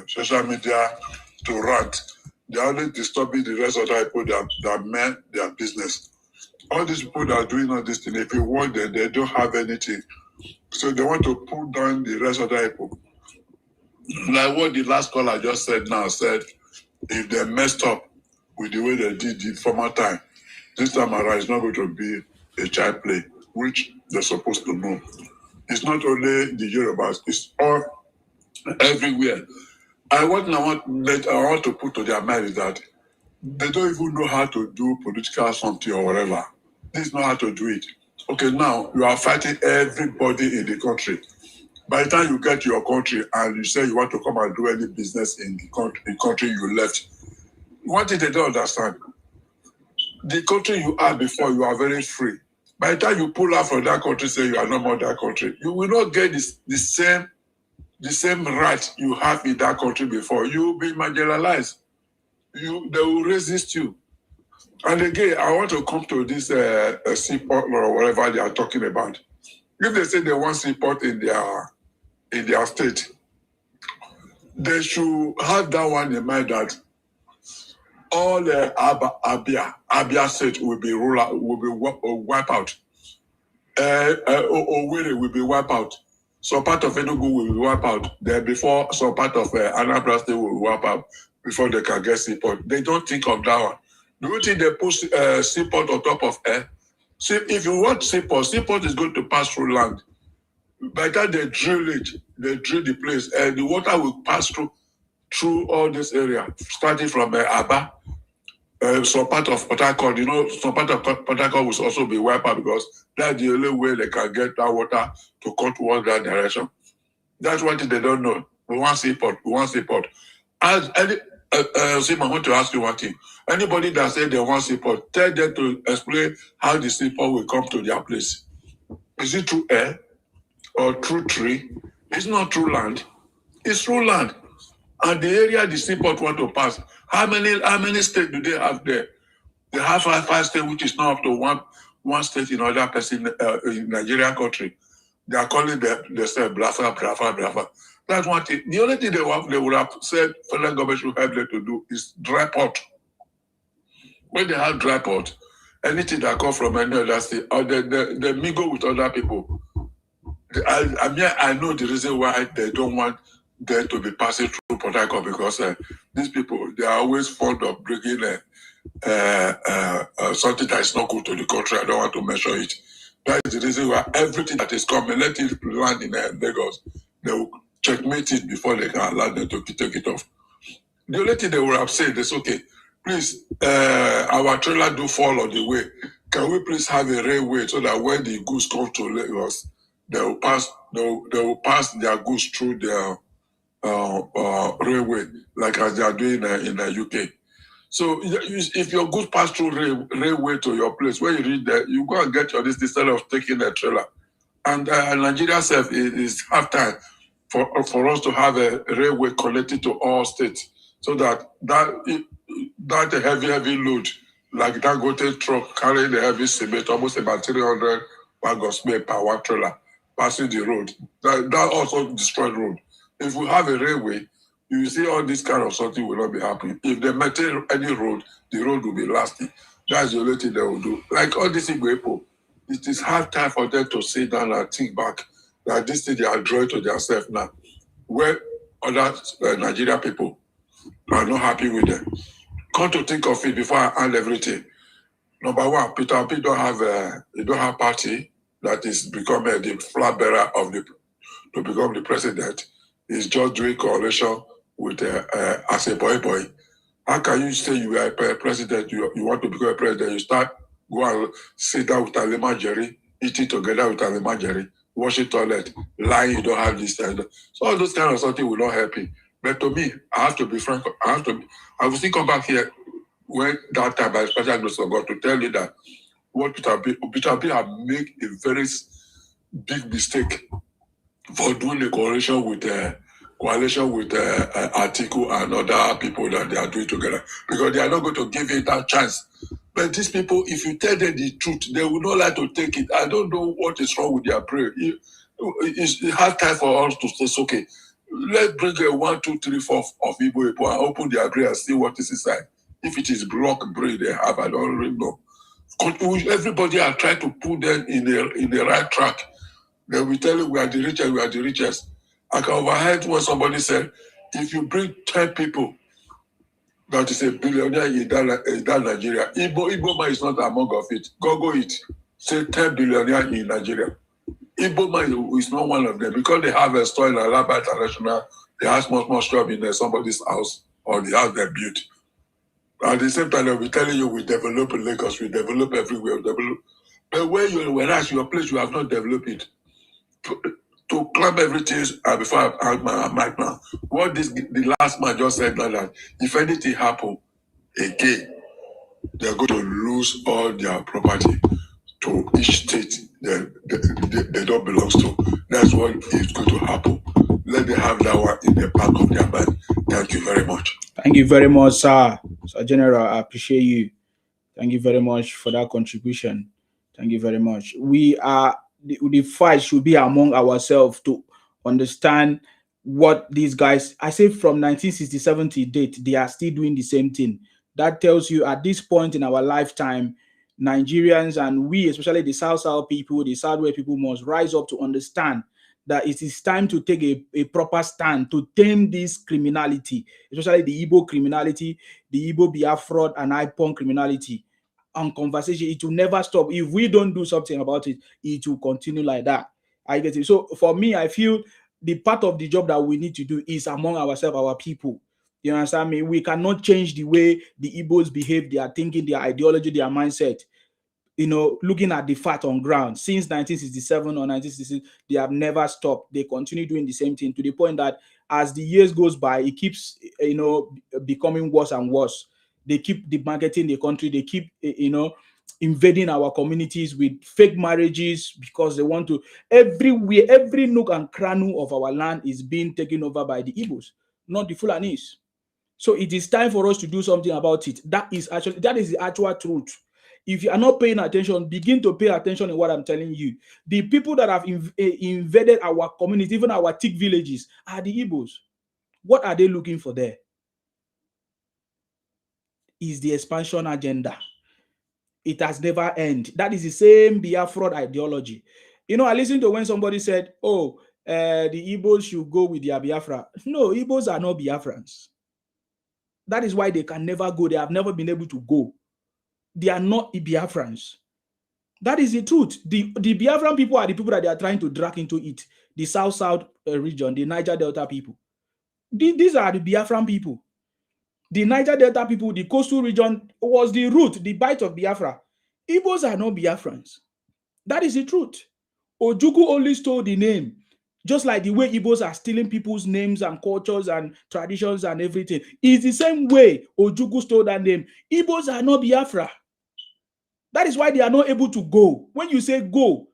social media to rant, they're only disturbing the rest of the people that meant their business. All these people that are doing all this thing, if you want them, they don't have anything. So they want to pull down the rest of the people. Like what the last caller just said now, said, if they messed up with the way they did the former time, this time around it's not going to be a child play, which they're supposed to know. It's not only the Yorubas, it's all everywhere. And what I want to put to their mind is that they don't even know how to do political something or whatever. They don't know how to do it. Okay, now you are fighting everybody in the country. By the time you get to your country and you say you want to come and do any business in the country you left, one thing they don't understand, the country you are before, you are very free. By the time you pull out from that country, say you are no more that country, you will not get the same right you have in that country before. You will be marginalized. They will resist you. And again, I want to come to this seaport or whatever they are talking about. If they say they want seaport in their state, they should have that one in mind that all Abia state will be wiped out. Owerri will be wiped out. Some part of Enugu will be wiped out. Then before some part of Anambra State will be wiped out before they can get seaport. They don't think of that one. Do you think they put seaport on top of air? See, if you want seaport is going to pass through land. By the time they drill the place, and the water will pass through all this area, starting from Aba. Some part of Port Harcourt, some part of Port Harcourt will also be wiped out because that's the only way they can get that water to come towards that direction. That's one thing they don't know. We want seaport. As any, I want to ask you one thing. Anybody that said they want seaport, tell them to explain how the seaport will come to their place. Is it through air or through tree? It's not through land. It's through land. And the area the seaport want to pass, how many states do they have there? They have five states, which is not up to one state in other person in Nigerian country. They are calling themselves Brafa. That's one thing. The only thing they would have said federal government should help them to do is dry port. When they have dry port, anything that comes from any other state, or they mingle with other people. I know the reason why they don't want them to be passing through Port Harcourt because these people, they are always fond of bringing something that is not good to the country. I don't want to mention it. That is the reason why everything that is coming, let it land in Lagos. They will checkmate it before they can allow them to take it off. The only thing they will have said is, okay, please, our trailer do fall on the way. Can we please have a railway so that when the goods come to Lagos, they will pass their goods through their railway, like as they are doing in the UK. So if your goods pass through railway to your place, when you reach there, you go and get your this instead of taking a trailer. And Nigeria itself is half time for us to have a railway connected to all states, so that heavy load, like that Dangote truck carrying the heavy cement, almost about 300 wagons per one trailer, passing the road. That also destroyed road. If we have a railway, you see all this kind of something will not be happening. If they maintain any road, the road will be lasting. That's the only thing they will do. Like all these people, it is hard time for them to sit down and think back that this thing they are drawing to themselves now, where other Nigerian people are not happy with them. Come to think of it before I hand everything. Number one, Peter Obi don't have party that is becoming the flag bearer to become the president. He's just doing coalition with as a boy. How can you say you are a president, you want to become a president, you start go and sit down with Alema Jerry, eating together with Alema Jerry, washing toilet, lying you don't have this and that. So all those kind of something will not help you. But to me, I have to be frank, I will still come back here when that time by special grace of God to tell you that what Peter Obi have made a very big mistake for doing a coalition with Atiku and other people that they are doing together, because they are not going to give it that chance. But these people, if you tell them the truth, they will not like to take it. I don't know what is wrong with their brain. It's hard time for us to say, okay, let's bring a 1, 2, 3, 4 of Igbo people and open their brain and see what is inside. If it is block brain they have, I don't really know. Everybody are trying to put them in the right track. They will tell you we are the richest. I can overheard what somebody said, if you bring 10 people that is a billionaire in that Nigeria, Igbo man is not among of it. Go it. Say 10 billionaire in Nigeria. Igbo man is not one of them because they have a store in Alaba International, they have small shop in somebody's house or the house they built. At the same time, they'll be telling you we develop in Lagos, we develop everywhere, But whereas your place, you have not developed it. To climb everything before I mic now. What the last man just said now that if anything happen again, they're going to lose all their property to each state they don't belong to. That's what is going to happen. Let them have that one in the back of their mind. Thank you very much. Thank you very much, sir. Sir General, I appreciate you. Thank you very much for that contribution. Thank you very much. We are the fight should be among ourselves to understand what these guys. I say from 1967 to date, they are still doing the same thing. That tells you at this point in our lifetime, Nigerians and we, especially the South people, the Southwest people, must rise up to understand that it is time to take a proper stand to tame this criminality, especially the Igbo criminality, the Igbo Biafra and IPON criminality. On conversation, it will never stop. If we don't do something about it, it will continue like that. I get it. So for me, I feel the part of the job that we need to do is among ourselves, our people. You understand me? We cannot change the way the Igbos behave, their thinking, their ideology, their mindset. You know, looking at the fact on ground since 1967 or 1966, they have never stopped. They continue doing the same thing to the point that as the years goes by, it keeps, you know, becoming worse and worse. They keep demarketing the country. They keep, you know, invading our communities with fake marriages because they want to. Everywhere, every nook and cranny of our land is being taken over by the Igbos, not the Fulanis. So it is time for us to do something about it. That is the actual truth. If you are not paying attention, begin to pay attention in what I'm telling you. The people that have invaded our community, even our thick villages, are the Igbos. What are they looking for there? Is the expansion agenda. It has never ended. That is the same Biafra ideology. You know, I listened to when somebody said, oh, the Igbos should go with their Biafra. No, Igbos are not Biafrans. That is why they can never go. They have never been able to go. They are not Biafrans. That is the truth. The Biafran people are the people that they are trying to drag into it. The South region, the Niger Delta people. These are the Biafran people. The Niger Delta people, the coastal region was the root, the bite of Biafra. Igbos are not Biafrans. That is the truth. Ojukwu only stole the name. Just like the way Igbos are stealing people's names and cultures and traditions and everything. It's the same way Ojukwu stole that name. Igbos are not Biafra. That is why they are not able to go. When you say go,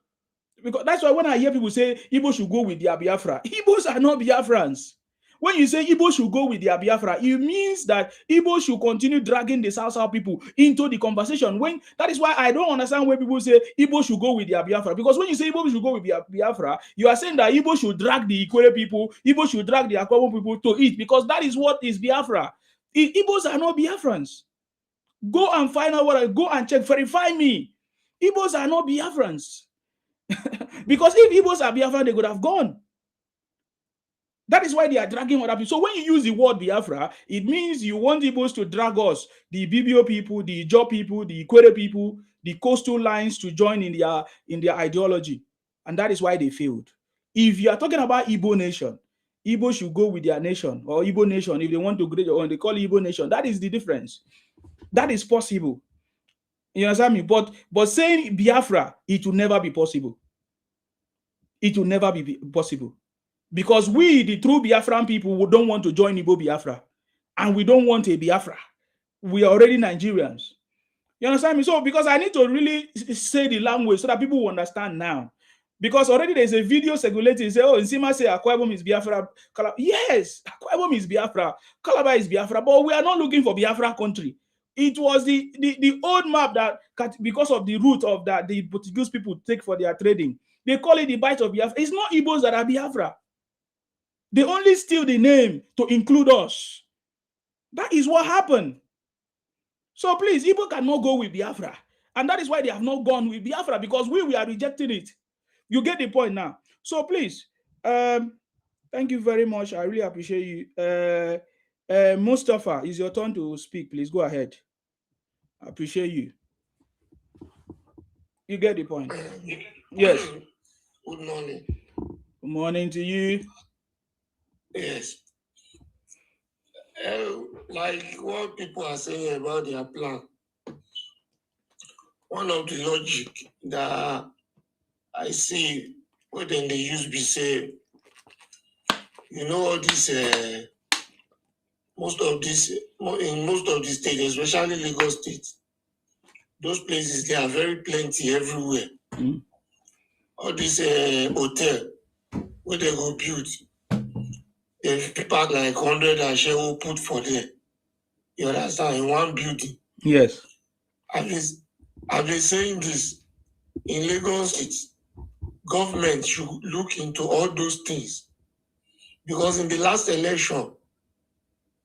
because that's why when I hear people say Igbo should go with their Biafra, Igbos are not Biafrans. When you say Igbo should go with their Biafra, it means that Igbo should continue dragging the South people into the conversation. That is why I don't understand when people say Igbo should go with their Biafra. Because when you say Igbo should go with their Biafra, you are saying that Igbo should drag the Ikwere people, Igbo should drag the Akwabu people to it, because that is what is Biafra. Igbos are not Biafrans. Go and find out go and check, verify me. Igbos are not Biafrans. Because if Igbos are Biafra, they could have gone. That is why they are dragging other people. So when you use the word Biafra, it means you want Igbos to drag us, the BBO people, the Ijaw people, the Ikwere people, the coastal lines to join in their ideology. And that is why they failed. If you are talking about Igbo nation, Igbo should go with their nation, or Igbo nation, if they want to create their own, they call it Igbo nation. That is the difference. That is possible. You understand me? But saying Biafra, it will never be possible. It will never be possible. Because we, the true Biafran people, we don't want to join Igbo Biafra. And we don't want a Biafra. We are already Nigerians. You understand me? So, because I need to really say the language so that people will understand now. Because already there's a video circulating. Say, oh, Nsima say Akwa Ibom is Biafra. Yes, Akwa Ibom is Biafra. Calabar is Biafra. But we are not looking for Biafra country. It was the old map that, because of the route of that the Portuguese people take for their trading, they call it the bite of Biafra. It's not Igbos that are Biafra. They only steal the name to include us. That is what happened. So please, Igbo cannot go with Biafra. And that is why they have not gone with Biafra, because we are rejecting it. You get the point now. So please, thank you very much. I really appreciate you. Mustafa, it's your turn to speak. Please go ahead. I appreciate you. You get the point. Yes. Good morning. Good morning to you. Yes. Like what people are saying about their plan, one of the logic that I see when they use be say, you know, all this in most of the states, especially Lagos State, those places, they are very plenty everywhere. All this hotel where they go build, they pack like 100 and share will put for there. You understand? In one building. Yes. I've been saying this. In Lagos, government should look into all those things. Because in the last election,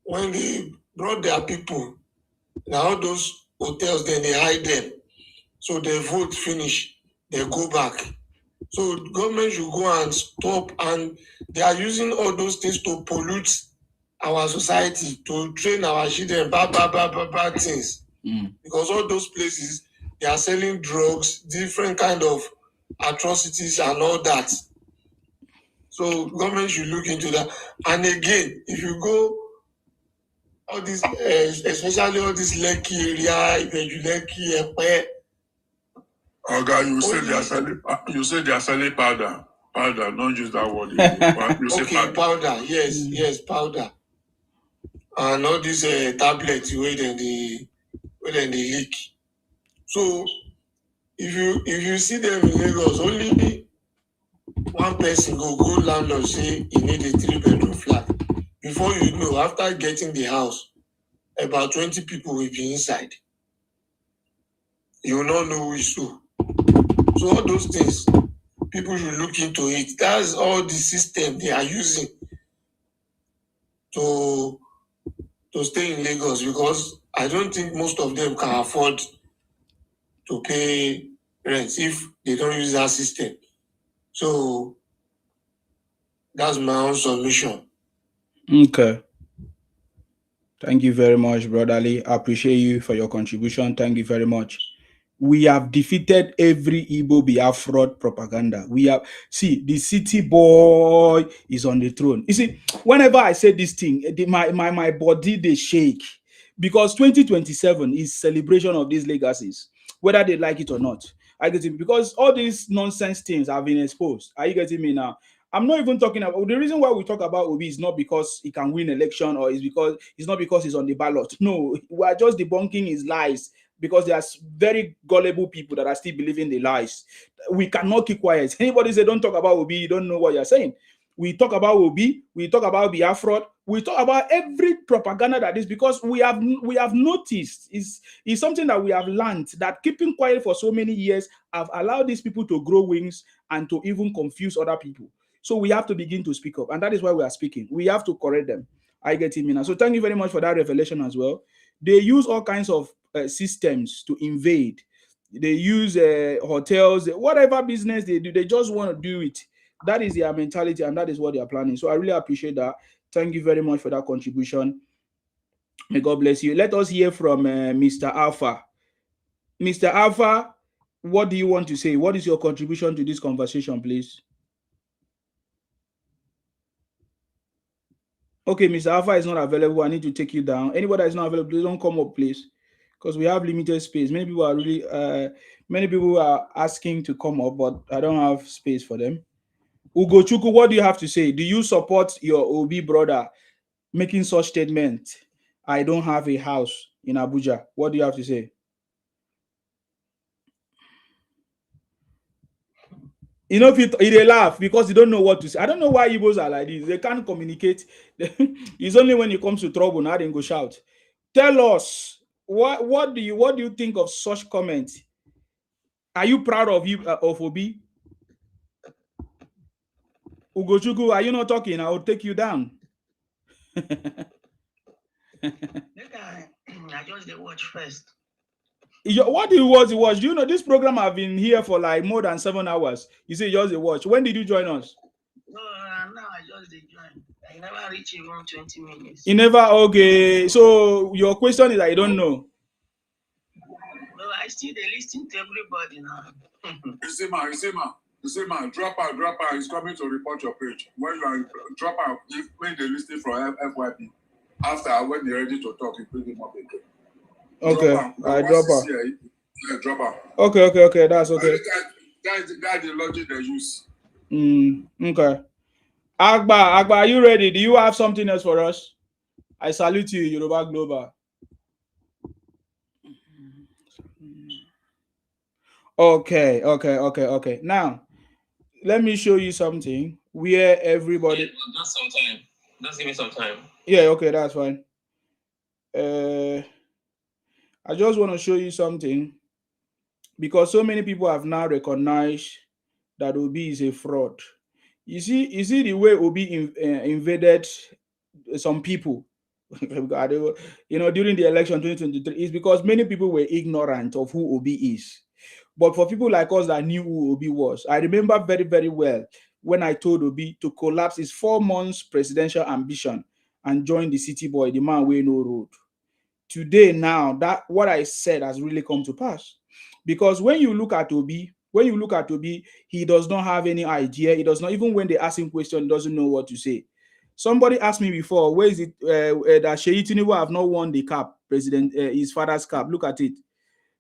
when they brought their people, now all those hotels, then they hide them. So they vote finish, they go back. So government should go and stop, and they are using all those things to pollute our society, to train our children, bad things. Because all those places, they are selling drugs, different kind of atrocities and all that. So government should look into that. And again, if you go all this, especially all this Lekki area, Lekki, Epe. Okay, you say they are selling powder. Powder, don't use that word. You say okay, powder. Yes, powder. And all these tablets where they leak. So if you see them in Lagos, only one person go landlord say he need a 3-bedroom flat. Before you know, after getting the house, about 20 people will be inside. You will not know who is who. So all those things, people should look into it. That's all the system they are using to stay in Lagos, because I don't think most of them can afford to pay rent if they don't use that system. So that's my own submission. Okay. Thank you very much, Brother Lee. I appreciate you for your contribution. Thank you very much. We have defeated every Igbo Biafra propaganda. We have, see, the city boy is on the throne. You see, whenever I say this thing, my body, they shake. Because 2027 is celebration of these legacies, whether they like it or not. I get it, because all these nonsense things have been exposed. Are you getting me now? I'm not even talking about the reason why we talk about Obi is not because he can win election, or it's not because he's on the ballot. No, we are just debunking his lies, because there's very gullible people that are still believing the lies. We cannot keep quiet. Anybody say don't talk about Obi, you don't know what you're saying. We talk about Obi, we talk about Biafra, we talk about every propaganda that is, because we have noticed is something that we have learned, that keeping quiet for so many years have allowed these people to grow wings and to even confuse other people. So we have to begin to speak up, and that is why we are speaking. We have to correct them. I get it, Mina. So thank you very much for that revelation as well. They use all kinds of systems to invade. They use hotels, whatever business they do, they just want to do it. That is their mentality, and that is what they are planning. So I really appreciate that. Thank you very much for that contribution. May God bless you. Let us hear from Mr. Alpha. Mr. Alpha, what do you want to say? What is your contribution to this conversation, please? Okay, Mr. Alpha is not available. I need to take you down. Anybody that is not available, please don't come up, please, because we have limited space. Many people are asking to come up, but I don't have space for them. Ugochukwu, what do you have to say? Do you support your Obi brother making such statement? I don't have a house in Abuja. What do you have to say? You know, if they laugh because you don't know what to say. I don't know why Igbos are like this. They can't communicate. It's only when it comes to trouble now they go shout. Tell us, what do you think of such comments? Are you proud of Obi? Ugochukwu, are you not talking? I will take you down. I just watch first. What do you watch? Do you know this program have been here for like more than 7 hours? You say yours a watch. When did you join us? No, now I just join. I never reach even 20 minutes. You never? Okay. So your question is I don't know. No, I still listen to everybody now. You see, man, drop out. He's coming to report your page. When you are drop out, when they listen from FYP, after when they're ready to talk, you bring him up again. Okay, I drop out. Yeah, drop out. Okay, that's okay. That is the logic they use. Okay. Agba, are you ready? Do you have something else for us? I salute you, Yoruba Global. Okay. Now, let me show you something where everybody. Yeah, just some time. Just give me some time. Yeah, okay, that's fine. I just want to show you something because so many people have now recognized that Obi is a fraud. You see the way Obi invaded some people. During the election 2023, is because many people were ignorant of who Obi is. But for people like us that knew who Obi was, I remember very, very well when I told Obi to collapse his 4 months presidential ambition and join the city boy, the man wey no road. Today, now, that what I said has really come to pass. Because when you look at Obi, he does not have any idea. He does not, even when they ask him question, he doesn't know what to say. Somebody asked me before, where is it that Sheyi Tinubu have not won the cap, his father's cap? Look at it.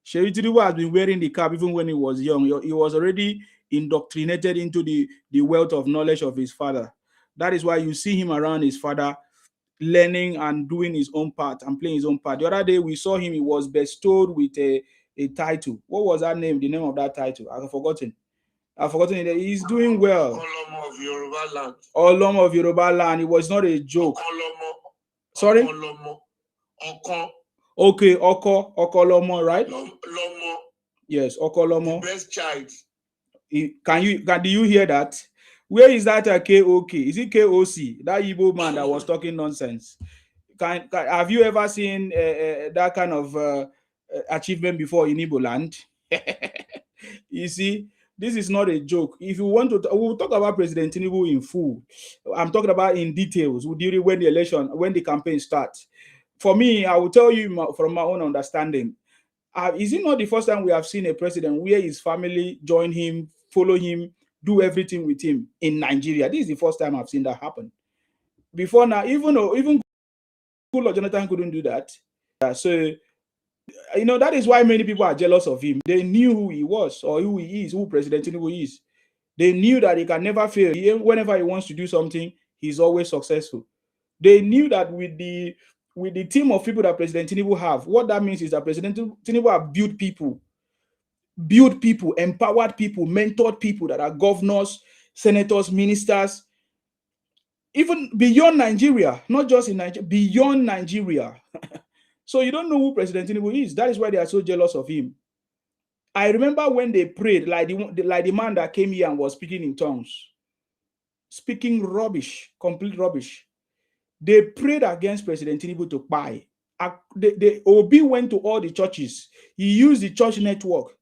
Sheyi Tinubu has been wearing the cap even when he was young. He was already indoctrinated into the wealth of knowledge of his father. That is why you see him around his father, learning and doing his own part and playing his own part. The other day we saw him, he was bestowed with a title. What was that name? The name of that title? I've forgotten it. He's doing well. Olomo of Yoruba land. Olomo of Yoruba land. It was not a joke. Olomo. Sorry? Olomo. Oko. Okay, Okolomo, right? Lomo. Yes, Okolomo. The best child. Do you hear that? Where is that KOK? Is it KOC? That Igbo man that was talking nonsense. Have you ever seen that kind of achievement before in Igbo land? You see, this is not a joke. If you want to, we'll talk about President Tinubu in full. I'm talking about in details during when the campaign starts. For me, I will tell you from my own understanding. Is it not the first time we have seen a president where his family join him, follow him, do everything with him in Nigeria? This is the first time I've seen that happen. Before now, even Goodluck Jonathan couldn't do that. So, that is why many people are jealous of him. They knew who he was or who he is, who President Tinubu is. They knew that he can never fail. Whenever he wants to do something, he's always successful. They knew that with the team of people that President Tinubu have, what that means is that President Tinubu have built people, empowered people, mentored people that are governors, senators, ministers, even beyond Nigeria, not just in Nigeria, beyond Nigeria. So you don't know who President Tinubu is. That is why they are so jealous of him. I remember when they prayed, like the man that came here and was speaking in tongues, speaking rubbish, complete rubbish. They prayed against President Tinubu to buy. Obi went to all the churches. He used the church network.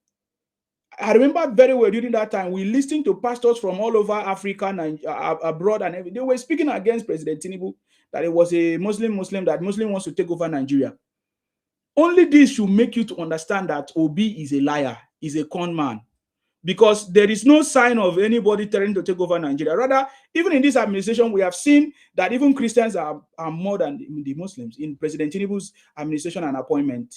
I remember very well during that time, we listened to pastors from all over Africa and abroad, and everything. They were speaking against President Tinubu, that it was a Muslim, that Muslim wants to take over Nigeria. Only this should make you to understand that Obi is a liar, is a con man, because there is no sign of anybody trying to take over Nigeria. Rather, even in this administration, we have seen that even Christians are more than the Muslims in President Tinubu's administration and appointment.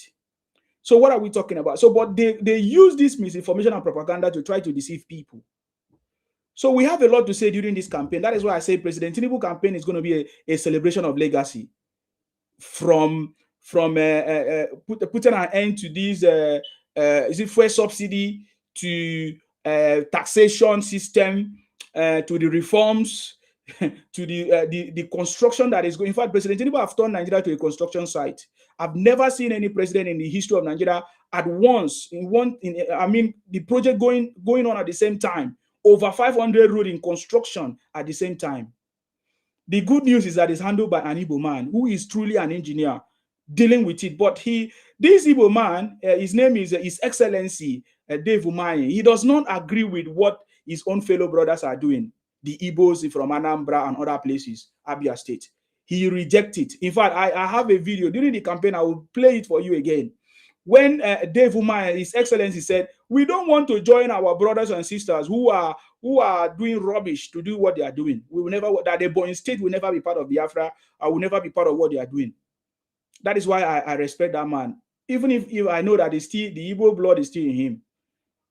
So what are we talking about? So, but they use this misinformation and propaganda to try to deceive people. So we have a lot to say during this campaign. That is why I say President Tinubu campaign is going to be a celebration of legacy, from putting an end to this is it fuel subsidy, to taxation system, to the reforms, to the construction that is going. In fact, President Tinubu have turned Nigeria to a construction site. I've never seen any president in the history of Nigeria at once the project going on at the same time. Over 500 roads in construction at the same time. The good news is that it's handled by an Igbo man who is truly an engineer dealing with it. But this Igbo man, his name is His Excellency Dave Umahi. He does not agree with what his own fellow brothers are doing. The Igbos from Anambra and other places, Abia State. He rejected it. In fact, I have a video during the campaign. I will play it for you again. When Dave Umahi, His Excellency, said, we don't want to join our brothers and sisters who are doing rubbish to do what they are doing. We will never, that the Born State will never be part of Biafra. I will never be part of what they are doing. That is why I respect that man. Even if I know that the Igbo blood is still in him.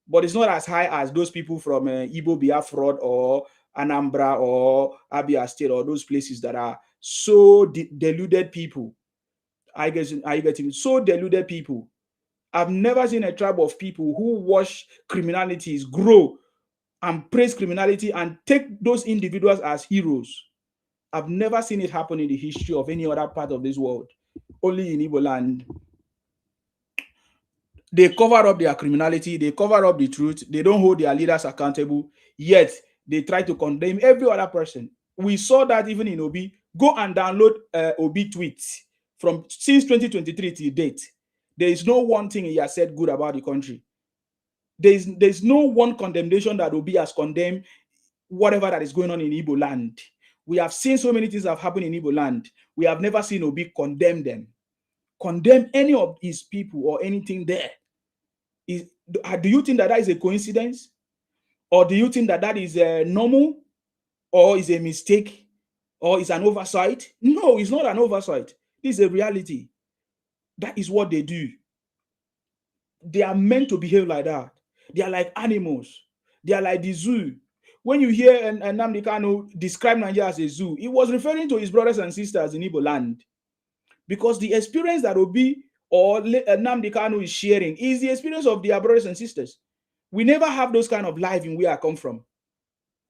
But it's not as high as those people from Igbo Biafra or Anambra or Abia State or those places that are so deluded people. I get it. So deluded people. I've never seen a tribe of people who watch criminalities grow and praise criminality and take those individuals as heroes. I've never seen it happen in the history of any other part of this world. Only in Igbo land. They cover up their criminality, they cover up the truth, they don't hold their leaders accountable, yet they try to condemn every other person. We saw that even in Obi. Go and download Obi tweets from since 2023 till date. There is no one thing he has said good about the country. There's no one condemnation that Obi has condemned whatever that is going on in Igbo land. We have seen so many things have happened in Igbo land. We have never seen Obi condemn them, condemn any of his people or anything there. Do you think that is a coincidence? Or do you think that is normal? Or is a mistake? Or is an oversight? No, it's not an oversight. This is a reality. That is what they do. They are meant to behave like that. They are like animals. They are like the zoo. When you hear Nnamdi Kanu describe Nigeria as a zoo, he was referring to his brothers and sisters in Igbo land. Because the experience that Obi or Nnamdi Kanu is sharing is the experience of their brothers and sisters. We never have those kind of life in where I come from.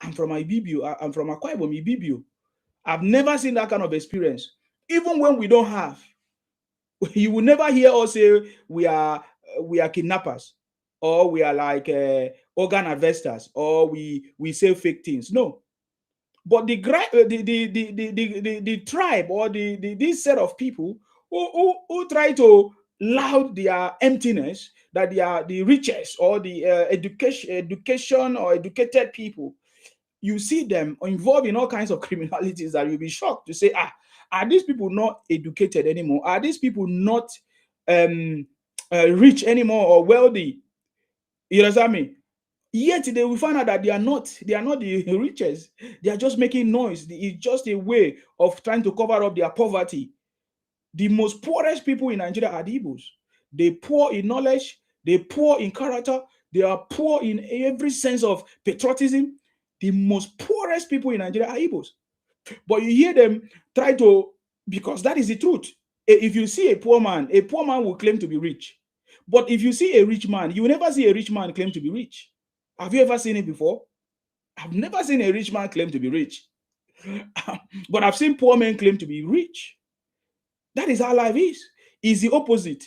I'm from Ibibio. I'm from Akwa Ibom, Ibibio. I've never seen that kind of experience. Even when we don't have, you will never hear us say we are kidnappers, or we are like organ harvesters, or we say fake things. No, but the tribe or this set of people who try to loud their emptiness that they are the richest or the education or educated people. You see them involved in all kinds of criminalities that you'll be shocked to say, are these people not educated anymore? Are these people not rich anymore or wealthy? You understand me? Yet they will find out that they are not the richest. They are just making noise. It's just a way of trying to cover up their poverty. The most poorest people in Nigeria are the Igbos. They poor in knowledge, they poor in character, they are poor in every sense of patriotism. The most poorest people in Nigeria are Igbos. But you hear them try to, because that is the truth. If you see a poor man will claim to be rich. But if you see a rich man, you will never see a rich man claim to be rich. Have you ever seen it before? I've never seen a rich man claim to be rich. But I've seen poor men claim to be rich. That is how life is. It's the opposite.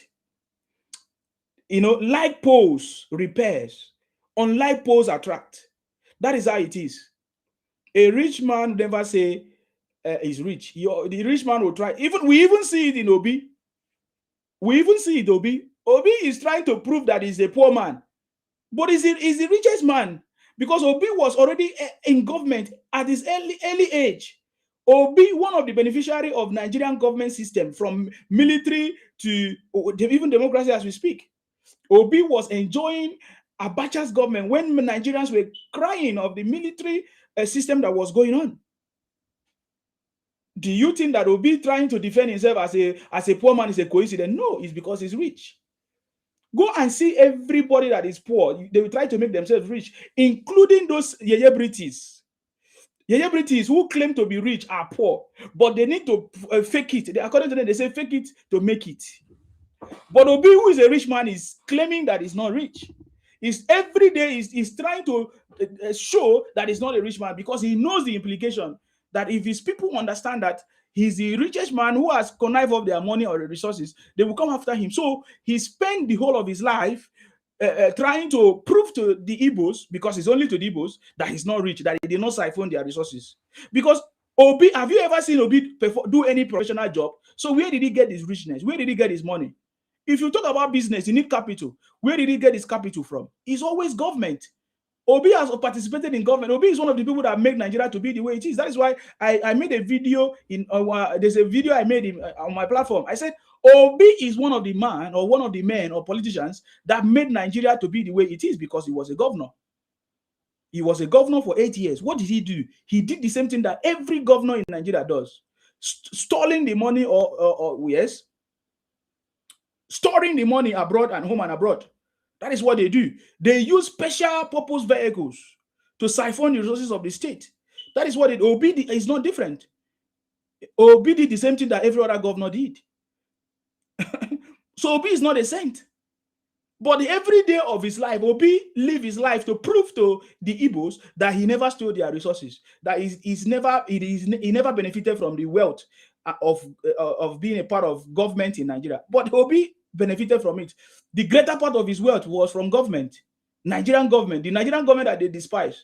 You know, like poles repairs, unlike poles attract. That is how it is. A rich man never say he's rich. The rich man will try. We even see it in Obi. We even see it, Obi. Obi is trying to prove that he's a poor man. But he's the richest man. Because Obi was already in government at his early age. Obi, one of the beneficiaries of Nigerian government system, from military to even democracy as we speak. Obi was enjoying Abacha's government when Nigerians were crying of the military system that was going on. Do you think that Obi trying to defend himself as a poor man is a coincidence? No, it's because he's rich. Go and see everybody that is poor. They will try to make themselves rich, including those Yeye British. Yeye British who claim to be rich are poor, but they need to fake it. According to them, they say fake it to make it. But Obi, who is a rich man, is claiming that he's not rich. Every day he's trying to show that he's not a rich man, because he knows the implication that if his people understand that he's the richest man who has connived of their money or the resources, they will come after him. So he spent the whole of his life trying to prove to the Igbos, because it's only to the Igbos, that he's not rich, that he did not siphon their resources. Because Obi, have you ever seen Obi do any professional job? So where did he get his richness? Where did he get his money? If you talk about business, you need capital. Where did he get his capital from? It's always government. Obi has participated in government. Obi is one of the people that make Nigeria to be the way it is. That is why I made a video there's a video I made on my platform. I said Obi is one of the men or politicians that made Nigeria to be the way it is, because he was a governor. He was a governor for 8 years. What did he do? He did the same thing that every governor in Nigeria does. Stealing the money yes. Storing the money abroad and home and abroad. That is what they do. They use special purpose vehicles to siphon the resources of the state. That is what Obi is not different. Obi did the same thing that every other governor did. So Obi is not a saint. But every day of his life, Obi lived his life to prove to the Igbos that he never stole their resources, that he never benefited from the wealth of being a part of government in Nigeria. But Obi benefited from it. The greater part of his wealth was from government, Nigerian government, the Nigerian government that they despise.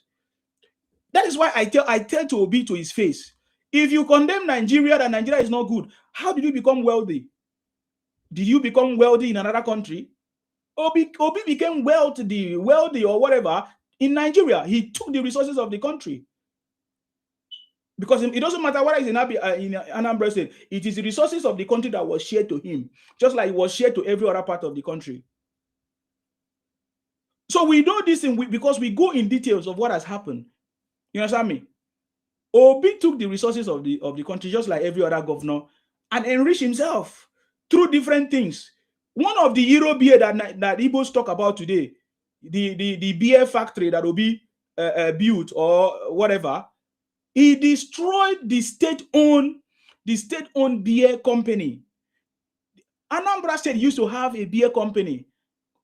That is why I tell to Obi to his face, if you condemn Nigeria that Nigeria is not good, how did you become wealthy? Did you become wealthy in another country? Obi became wealthy or whatever in Nigeria. He took the resources of the country. Because it doesn't matter whether it's in Anambra State, it is the resources of the country that was shared to him, just like it was shared to every other part of the country. So we know this thing because we go in details of what has happened. You understand me? Obi took the resources of the country, just like every other governor, and enriched himself through different things. One of the hero beer that Igbos talk about today, the beer factory that Obi built or whatever, he destroyed the state-owned beer company. Anambra State used to have a beer company.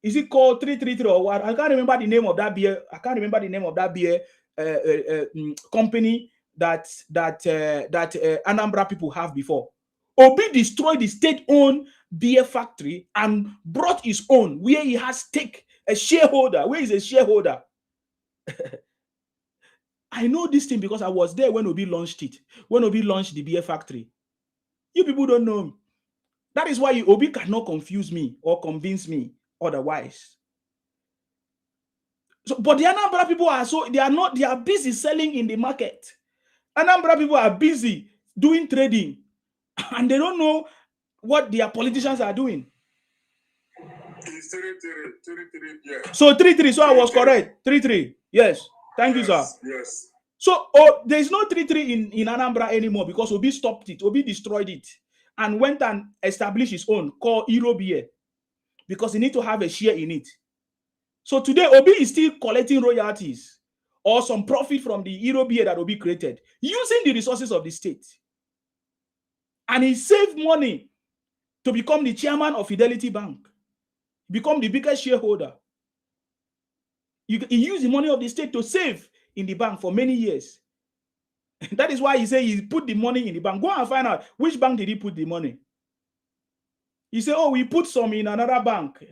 Is it called 333 or what? I can't remember the name of that beer. I can't remember the name of that beer company that Anambra people have before. Obi destroyed the state-owned beer factory and brought his own, where he has stake, a shareholder, where he's a shareholder. I know this thing because I was there when Obi launched it, when Obi launched the beer factory. You people don't know. That is why Obi cannot confuse me or convince me otherwise. So, but the Anambra people they are busy selling in the market. Anambra people are busy doing trading, and they don't know what their politicians are doing. It's 3-3, yeah. So 3-3. So I was correct. 3-3. Yes. Thank you, sir. Yes. So there is no 3-3 in Anambra anymore because Obi stopped it. Obi destroyed it and went and established his own called Irobie because he need to have a share in it. So today Obi is still collecting royalties or some profit from the Irobie that Obi created using the resources of the state. And he saved money to become the chairman of Fidelity Bank, become the biggest shareholder. He used the money of the state to save in the bank for many years. That is why he said he put the money in the bank. Go and find out which bank did he put the money. He said, oh, we put some in another bank.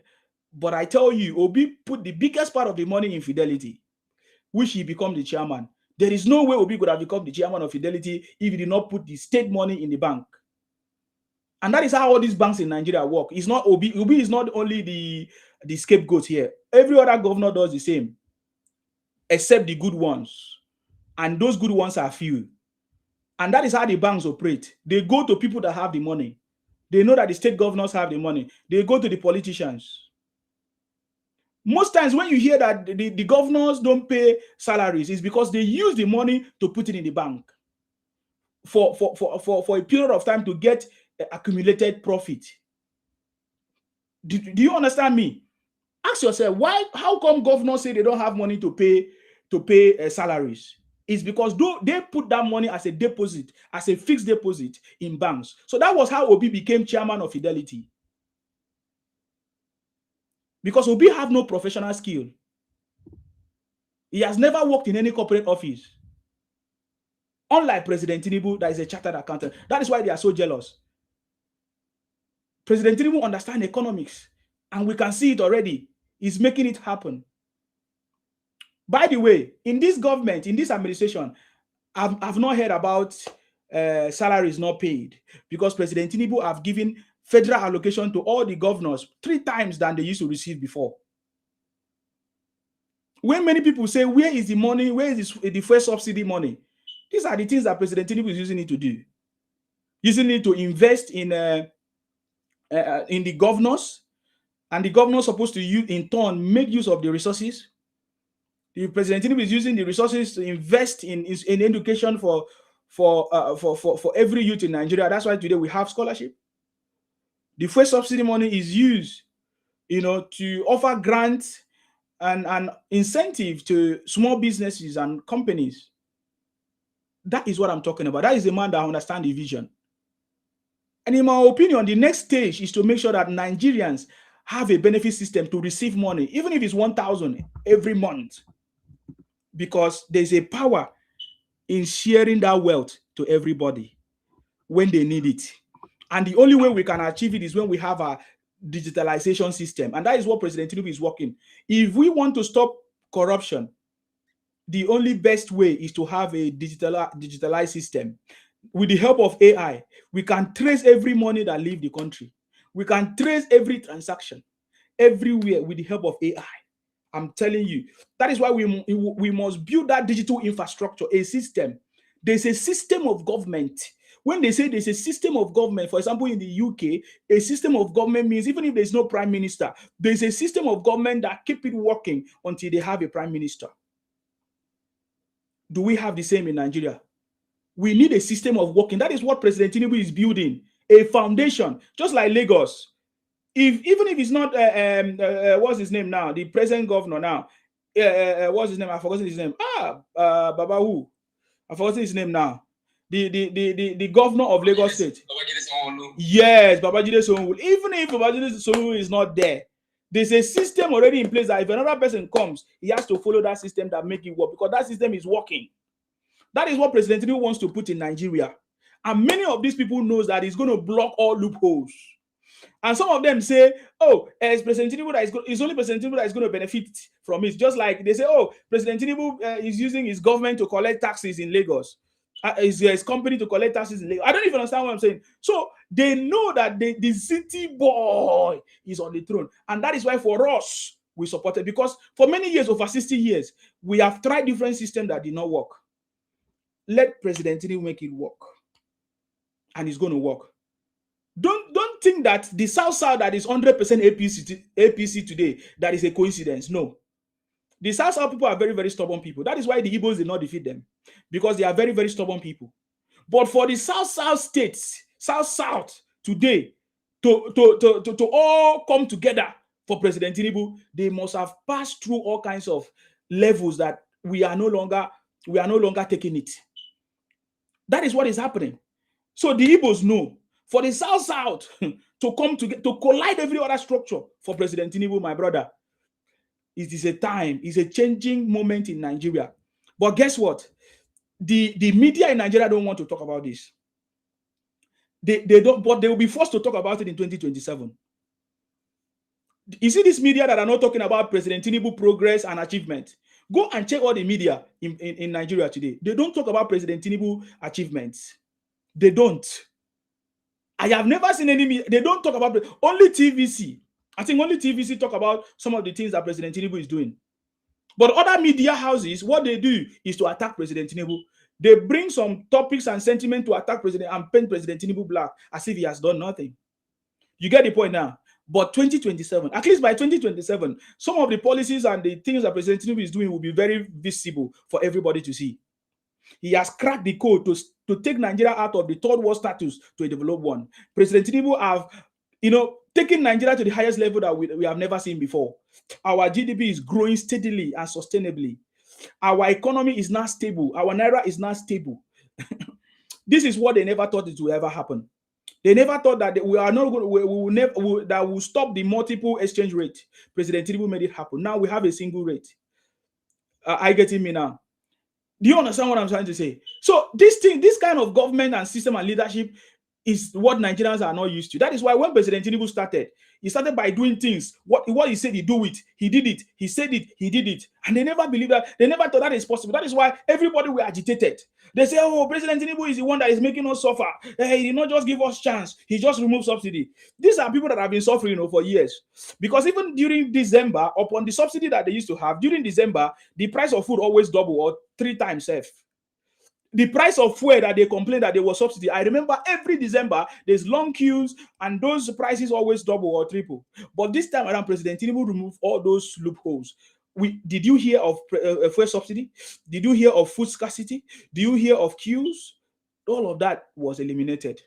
But I tell you, Obi put the biggest part of the money in Fidelity, which he became the chairman. There is no way Obi could have become the chairman of Fidelity if he did not put the state money in the bank. And that is how all these banks in Nigeria work. It's not Obi. Obi is not only the scapegoat here. Every other governor does the same, except the good ones. And those good ones are few. And that is how the banks operate. They go to people that have the money. They know that the state governors have the money. They go to the politicians. Most times when you hear that the governors don't pay salaries, it's because they use the money to put it in the bank for a period of time to get accumulated profit. Do you understand me? Ask yourself, how come governors say they don't have money to pay salaries? It's because they put that money as a deposit, as a fixed deposit in banks. So that was how Obi became chairman of Fidelity. Because Obi have no professional skill. He has never worked in any corporate office. Unlike President Tinubu, that is a chartered accountant. That is why they are so jealous. President Tinubu understands economics, and we can see it already. He's making it happen. By the way, in this government, in this administration, I've not heard about salaries not paid because President Tinubu have given federal allocation to all the governors 3 times than they used to receive before. When many people say, where is the money? Where is the first subsidy money? These are the things that President Tinubu is using it to do. Using it to invest in the governors, and the governors supposed to in turn make use of the resources. The President Tinubu is using the resources to invest in education for every youth in Nigeria. That's why today we have scholarship. The first subsidy money is used, to offer grants and incentive to small businesses and companies. That is what I'm talking about. That is the man that understands the vision. And in my opinion, the next stage is to make sure that Nigerians have a benefit system to receive money, even if it's 1,000 every month, because there's a power in sharing that wealth to everybody when they need it. And the only way we can achieve it is when we have a digitalization system. And that is what President Tinubu is working. If we want to stop corruption, the only best way is to have a digitalized system. With the help of AI, we can trace every money that leaves the country. We can trace every transaction everywhere with the help of AI. I'm telling you. That is why we must build that digital infrastructure, a system. There's a system of government. When they say there's a system of government, for example, in the UK, a system of government means even if there's no prime minister, there's a system of government that keep it working until they have a prime minister. Do we have the same in Nigeria? We need a system of working. That is what President Tinubu is building, a foundation, just like Lagos. Even if it's not, what's his name now? The present governor now. What's his name? I've forgotten his name. Baba who? I've forgotten his name now. The governor of Lagos State. Yes, Babajide Sanwo-Olu. Even if Babajide Sanwo-Olu is not there, there's a system already in place that if another person comes, he has to follow that system that make it work, because that system is working. That is what President Tinubu wants to put in Nigeria. And many of these people knows that he's going to block all loopholes. And some of them say, oh, it's President Tinubu it's only President Tinubu that is going to benefit from it. Just like they say, oh, President Tinubu is using his government to collect taxes in Lagos. His company to collect taxes in Lagos. I don't even understand what I'm saying. So they know that the city boy is on the throne. And that is why for us, we support it. Because for many years, over 60 years, we have tried different systems that did not work. Let President Tinubu make it work. And it's going to work. Don't think that the South that is 100% APC today, that is a coincidence. No. The South people are very, very stubborn people. That is why the Igbos did not defeat them. Because they are very, very stubborn people. But for the South states, South today, to all come together for President Tinubu, they must have passed through all kinds of levels that we are no longer taking it. That is what is happening. So the Igbos know. For the South to come together, to collide every other structure for President Tinubu, my brother, it is a time, it's a changing moment in Nigeria. But guess what? The media in Nigeria don't want to talk about this. They don't, but they will be forced to talk about it in 2027. You see this media that are not talking about President Tinubu progress and achievement. Go and check all the media in Nigeria today. They don't talk about President Tinubu achievements. They don't. I have never seen any. They don't talk about only TVC. I think only TVC talk about some of the things that President Tinubu is doing. But other media houses, what they do is to attack President Tinubu. They bring some topics and sentiment to attack President and paint President Tinubu black as if he has done nothing. You get the point now. But 2027, at least by 2027, some of the policies and the things that President Tinubu is doing will be very visible for everybody to see. He has cracked the code to take Nigeria out of the third world status to a developed one. President Tinubu have, taken Nigeria to the highest level that we have never seen before. Our GDP is growing steadily and sustainably. Our economy is now stable. Our Naira is now stable. This is what they never thought it would ever happen. They never thought that that will stop the multiple exchange rate. President Tinubu made it happen. Now we have a single rate. Are you getting me now? Do you understand what I'm trying to say? So this kind of government and system and leadership is what Nigerians are not used to. That is why when President Tinubu started, he started by doing things. What he said he do it, he did it. He said it, he did it. And they never believed that. They never thought that is possible. That is why everybody were agitated. They say, oh, President Tinubu is the one that is making us suffer. He did not just give us chance. He just removed subsidy. These are people that have been suffering for years. Because even during December, upon the subsidy that they used to have, during December, the price of food always double or 3 times safe. The price of fuel that they complained that there was subsidy. I remember every December, there's long queues and those prices always double or triple. But this time around, President Tinubu removed all those loopholes. Did you hear of fuel subsidy? Did you hear of food scarcity? Do you hear of queues? All of that was eliminated.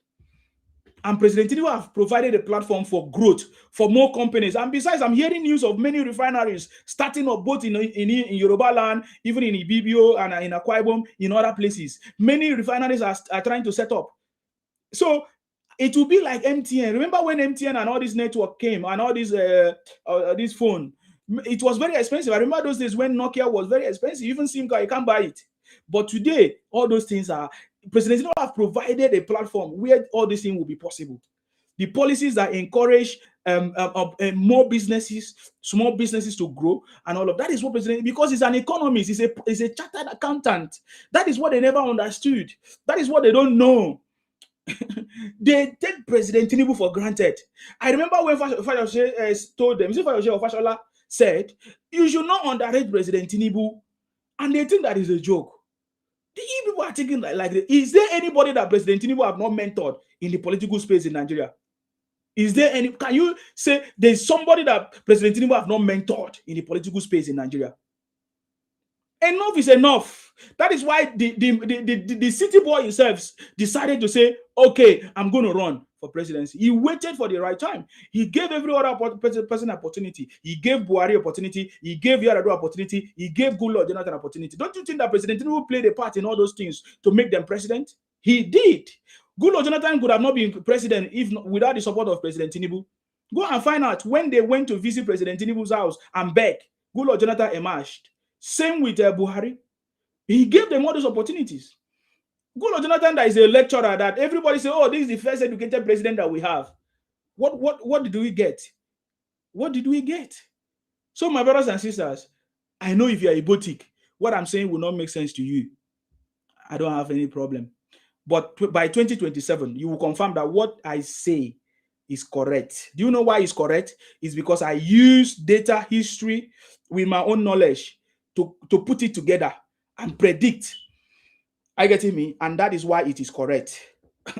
And President Tinubu have provided a platform for growth for more companies. And besides, I'm hearing news of many refineries starting up both in Yoruba land, even in Ibibio and in Akwa Ibom, in other places. Many refineries are trying to set up. So It will be like MTN. Remember when MTN and all this network came and all this phone? It was very expensive. I remember those days when Nokia was very expensive. Even SIM card, you can't buy it. But today, all those things are. President Tinubu have provided a platform where all these things will be possible. The policies that encourage more businesses, small businesses to grow, and all of that is what President, because he's an economist, he's a chartered accountant. That is what they never understood. That is what they don't know. They take President Tinubu for granted. I remember when Fayose told them, Fayose or Fashola said, you should not underrate President Tinubu, and they think that is a joke. The people are thinking like is there anybody that President Tinubu have not mentored in the political space in Nigeria? Is there any? Can you say there's somebody that President Tinubu have not mentored in the political space in Nigeria? Enough is enough. That is why the city boy himself decided to say, okay, I'm going to run for presidency. He waited for the right time. He gave every other person opportunity. He gave Buhari opportunity. He gave Yar'Adua opportunity. He gave Goodluck Jonathan opportunity. Don't you think that President Tinubu played a part in all those things to make them president? He did. Goodluck Jonathan could have not been president without the support of President Tinubu. Go and find out when they went to visit President Tinubu's house and beg. Goodluck Jonathan emerged. Same with Buhari. He gave them all those opportunities. Goodluck Jonathan, that is a lecturer that everybody say, oh, this is the first educated president that we have. What did we get? What did we get? So, my brothers and sisters, I know if you are a boutique, what I'm saying will not make sense to you. I don't have any problem. But by 2027, you will confirm that what I say is correct. Do you know why it's correct? It's because I use data history with my own knowledge to put it together and predict. Are you getting me? And that is why it is correct.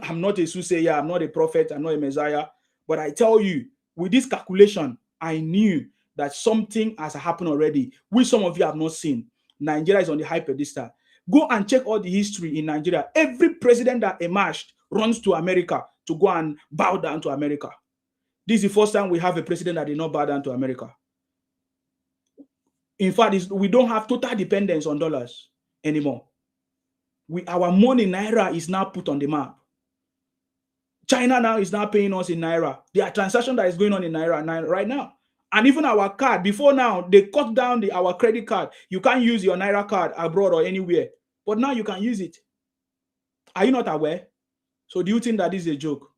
I'm not a soothsayer, I'm not a prophet, I'm not a messiah. But I tell you, with this calculation, I knew that something has happened already, which some of you have not seen. Nigeria is on the high pedestal. Go and check all the history in Nigeria. Every president that emerged runs to America to go and bow down to America. This is the first time we have a president that did not bow down to America. In fact, we don't have total dependence on dollars anymore. Our money, Naira, is now put on the map. China now is now paying us in Naira. There are transactions that is going on in Naira right now. And even our card, before now, they cut down our credit card. You can't use your Naira card abroad or anywhere. But now you can use it. Are you not aware? So do you think that this is a joke?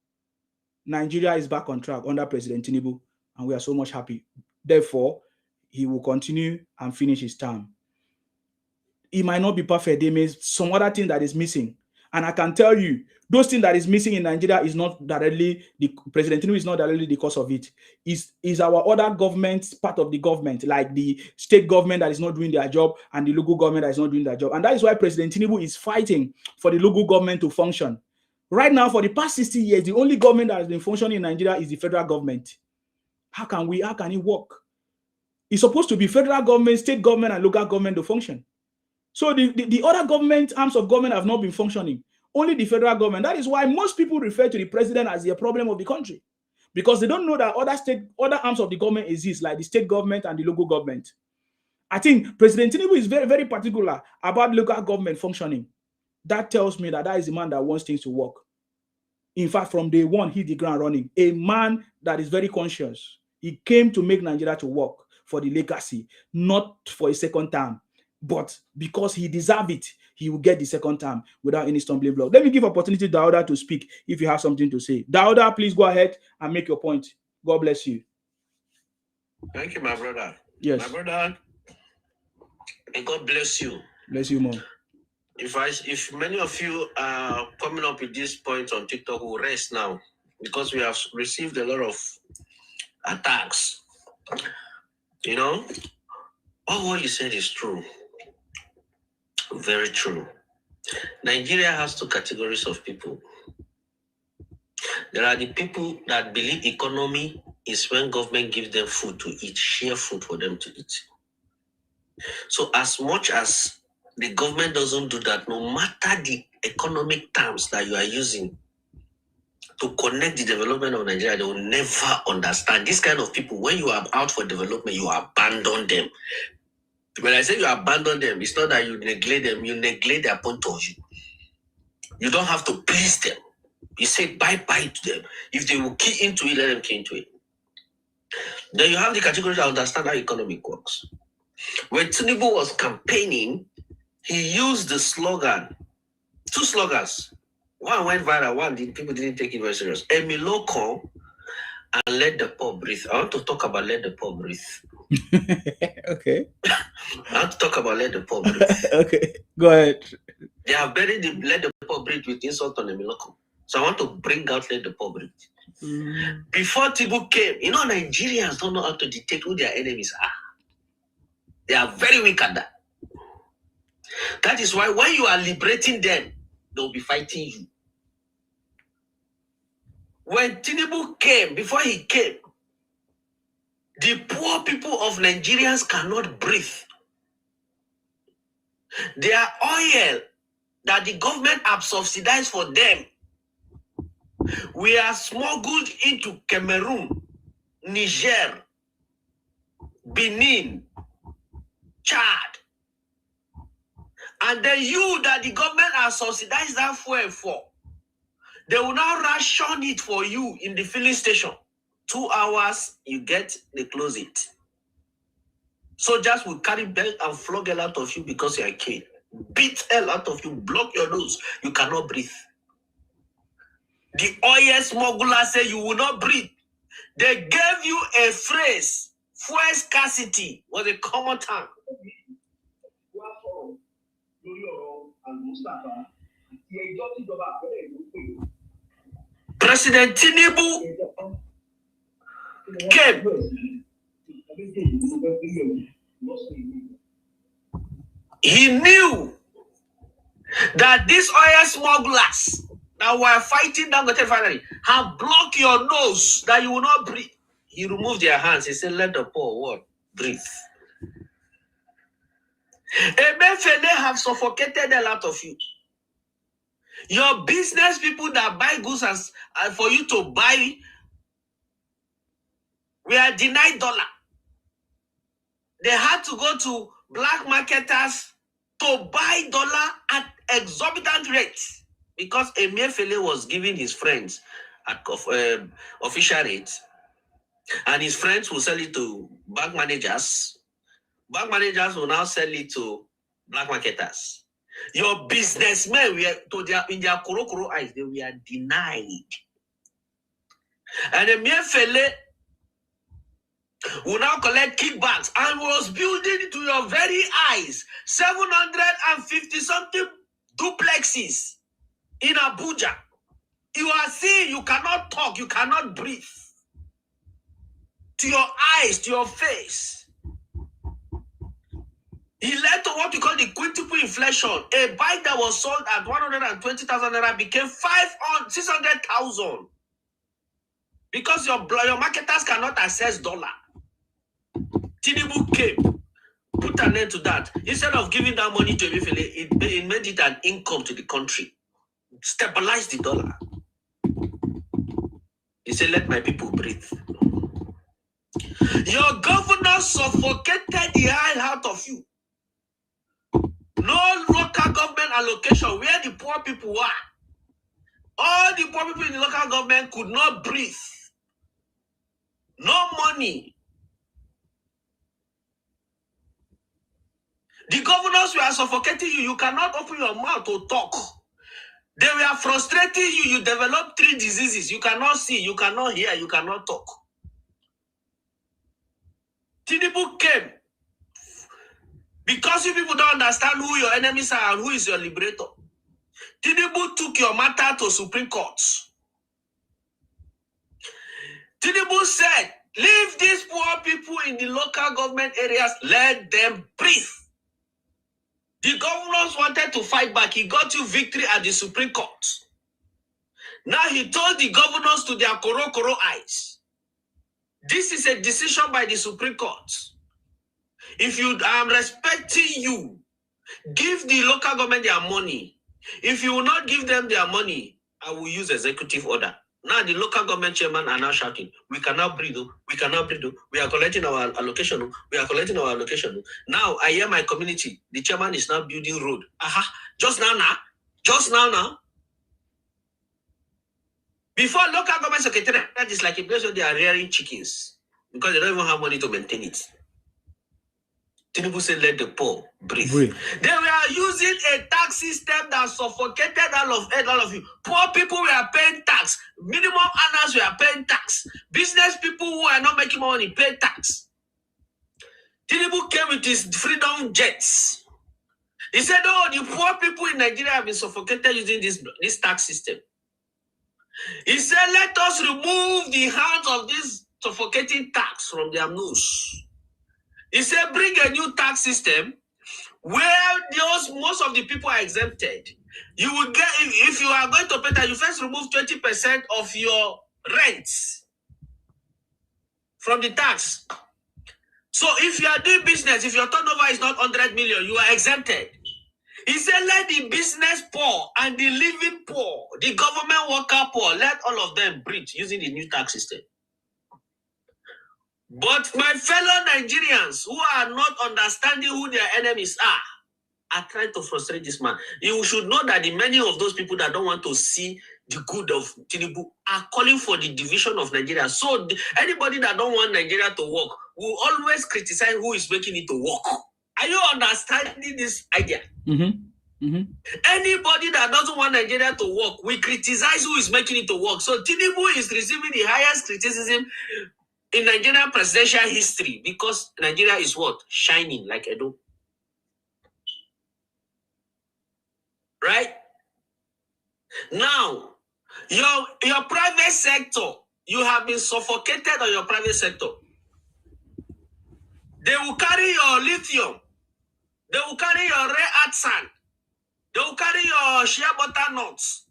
Nigeria is back on track under President Tinubu, and we are so much happy. Therefore, he will continue and finish his term. It might not be perfect. There may be some other thing that is missing. And I can tell you, those things that is missing in Nigeria is not directly, President Tinubu is not directly the cause of it. Is our other government, part of the government, like the state government that is not doing their job and the local government that is not doing their job. And that is why President Tinubu is fighting for the local government to function. Right now, for the past 60 years, the only government that has been functioning in Nigeria is the federal government. How can it work? It's supposed to be federal government, state government, and local government to function. So the other government, arms of government have not been functioning. Only the federal government. That is why most people refer to the president as the problem of the country. Because they don't know that other arms of the government exist, like the state government and the local government. I think President Tinubu is very, very particular about local government functioning. That tells me that is a man that wants things to work. In fact, from day one, he hit the ground running. A man that is very conscious. He came to make Nigeria to work for the legacy, not for a second term. But because he deserves it, he will get the second term without any stumbling block. Let me give opportunity to Dauda to speak if you have something to say. Dauda, please go ahead and make your point. God bless you. Thank you, my brother. Yes. My brother, and God bless you. Bless you more. If many of you are coming up with this point on TikTok, we'll rest now because we have received a lot of attacks. You know, all what you said is true. Very true. Nigeria has two categories of people. There are the people that believe economy is when government gives them food to eat, share food for them to eat. So as much as the government doesn't do that, no matter the economic terms that you are using to connect the development of Nigeria, they will never understand. This kind of people, when you are out for development, you abandon them. When I say you abandon them, it's not that you neglect them, you neglect their point of view. You don't have to please them. He said bye-bye to them. If they will key into it, let them key into it. Then you have the category to understand how economic works. When Tinubu was campaigning, he used the slogan, 2 slogans. One went viral, people didn't take it very serious. Emiloko and let the poor breathe. I want to talk about let the poor breathe. Okay. I want to talk about let the poor breathe. Okay, go ahead. They have buried the let the poor breathe with insult on Emiloko. So I want to bring out let the poor breathe. Before Tinubu came, Nigerians don't know how to detect who their enemies are. They are very weak at that. That is why when you are liberating them, they'll be fighting you. When Tinubu came, before he came, the poor people of Nigerians cannot breathe. Their oil that the government have subsidized for them, we are smuggled into Cameroon, Niger, Benin, Chad. And then you that the government has subsidized that fuel for, they will now ration it for you in the filling station. 2 hours, you get, they close it. Soldiers will carry belt and flog hell out of you because you are killed. Beat hell out of you, block your nose, you cannot breathe. The oil smuggler say you will not breathe. They gave you a phrase, fuel scarcity was a common term. President Tinubu came. He knew that these oil smugglers that were fighting Dangote refinery have blocked your nose that you will not breathe. He removed their hands. He said, let the poor world breathe. Emefiele have suffocated a lot of you. Your business people that buy goods as for you to buy, we are denied dollar. They had to go to black marketers to buy dollar at exorbitant rates because Emefiele was giving his friends at official rates, and his friends will sell it to bank managers. Bank managers will now sell it to black marketers. Your businessmen were in their kuro eyes, they were denied. And Emefiele will now collect kickbacks and was building to your very eyes 750 something duplexes in Abuja. You are seeing, you cannot talk, you cannot breathe. To your eyes, to your face. He led to what we call the quintuple inflation. A bike that was sold at 120,000 naira became 600,000 because your marketers cannot access dollar. Tinubu came, put an end to that. Instead of giving that money to Emefiele, it made it an income to the country. Stabilize the dollar. He said, let my people breathe. Your governor suffocated the hell out of you. No local government allocation where the poor people are. All the poor people in the local government could not breathe. No money. The governors were suffocating you. You cannot open your mouth to talk. They were frustrating you. You developed 3 diseases. You cannot see, you cannot hear, you cannot talk. Tinubu came. Because you people don't understand who your enemies are and who is your liberator. Tinubu took your matter to Supreme Court. Tinubu said, leave these poor people in the local government areas, let them breathe. The governors wanted to fight back. He got you victory at the Supreme Court. Now he told the governors to their koro eyes, this is a decision by the Supreme Court. If you am respecting you, give the local government their money. If you will not give them their money, I will use executive order. Now the local government chairman are now shouting, we cannot breathe, we cannot breathe, we are collecting our allocation, we are collecting our allocation. Now I hear my community, the chairman is now building road. Just now. Before, local government secretariat is like a place where they are rearing chickens because they don't even have money to maintain it. Tinubu said, let the poor breathe. They were using a tax system that suffocated all of you. Poor people were paying tax. Minimum earners were paying tax. Business people who are not making money pay tax. Tinubu came with his freedom jets. He said, oh, the poor people in Nigeria have been suffocated using this tax system. He said, let us remove the hands of this suffocating tax from their nose. He said, bring a new tax system where most of the people are exempted. You will get, if you are going to pay tax, you first remove 20% of your rent from the tax. So if you are doing business, if your turnover is not 100 million, you are exempted. He said, let the business poor and the living poor, the government worker poor, let all of them breathe using the new tax system. But my fellow Nigerians who are not understanding who their enemies are trying to frustrate this man. You should know that the many of those people that don't want to see the good of Tinubu are calling for the division of Nigeria. So anybody that don't want Nigeria to work will always criticize who is making it to work. Are you understanding this idea? Anybody that doesn't want Nigeria to work, we criticize who is making it to work. So Tinubu is receiving the highest criticism in Nigerian presidential history because Nigeria is what? Shining like Edo. Right? Now, your private sector, you have been suffocated on your private sector. They will carry your lithium. They will carry your rare earth sand. They will carry your shea butter nuts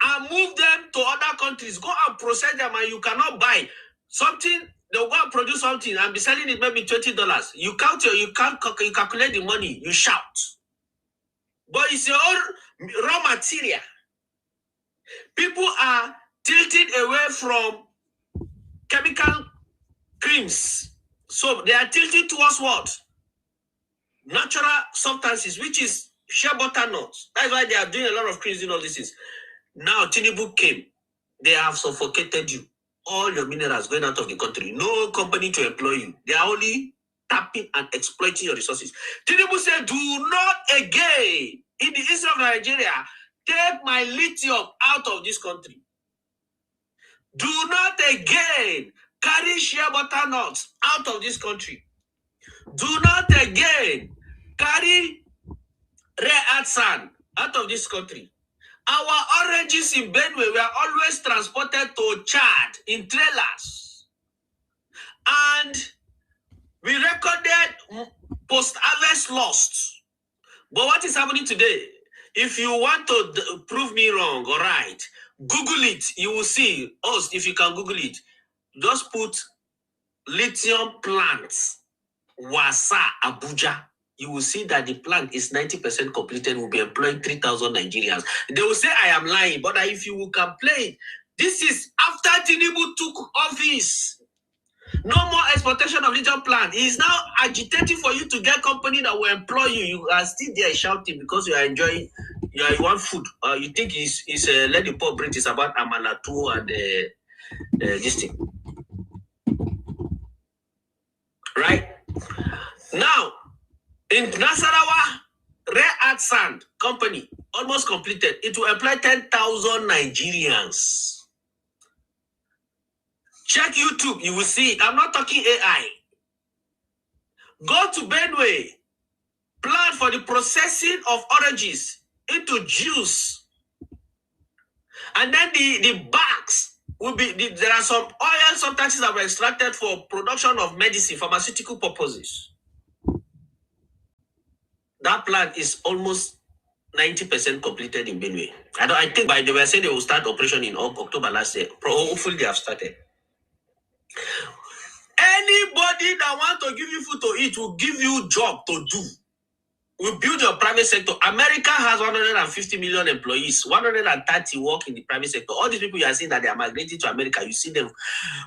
and move them to other countries. Go and process them and you cannot buy something. They'll go and produce something and be selling it maybe $20. You calculate the money, you shout. But it's your own raw material. People are tilting away from chemical creams. So they are tilting towards what? Natural substances, which is shea butter nuts. That's why they are doing a lot of creams and all this is. Now Tinubu came. They have suffocated you. All your minerals going out of the country. No company to employ you. They are only tapping and exploiting your resources. Tinubu said, do not again, in the east of Nigeria, take my lithium out of this country. Do not again carry shea butter nuts out of this country. Do not again carry rare earth sand out of this country. Our oranges in Benue were always transported to Chad in trailers. And we recorded post-harvest loss. But what is happening today? If you want to prove me wrong or right, Google it. You will see us if you can Google it. Just put lithium plants, Wasa, Abuja. You will see that the plant is 90% completed. Will be employing 3,000 Nigerians. They will say I am lying, but if you will complain, this is after Tinubu took office. No more exportation of lithium plant. He is now agitating for you to get company that will employ you. You are still there shouting because you are enjoying. You want food. You think it's let the poor breathe. It's about amalatu and this thing. Right now. In Nasarawa, rare earth sand company, almost completed. It will employ 10,000 Nigerians. Check YouTube, you will see it. I'm not talking AI. Go to Benue, plan for the processing of oranges into juice. And then the bags will be, there are some oil substances that were extracted for production of medicine, pharmaceutical purposes. That plant is almost 90% completed in Benue. I think they were saying they will start operation in October last year. Hopefully they have started. Anybody that wants to give you food to eat will give you job to do. Will build your private sector. America has 150 million employees. 130 work in the private sector. All these people you are seeing that they are migrating to America, you see them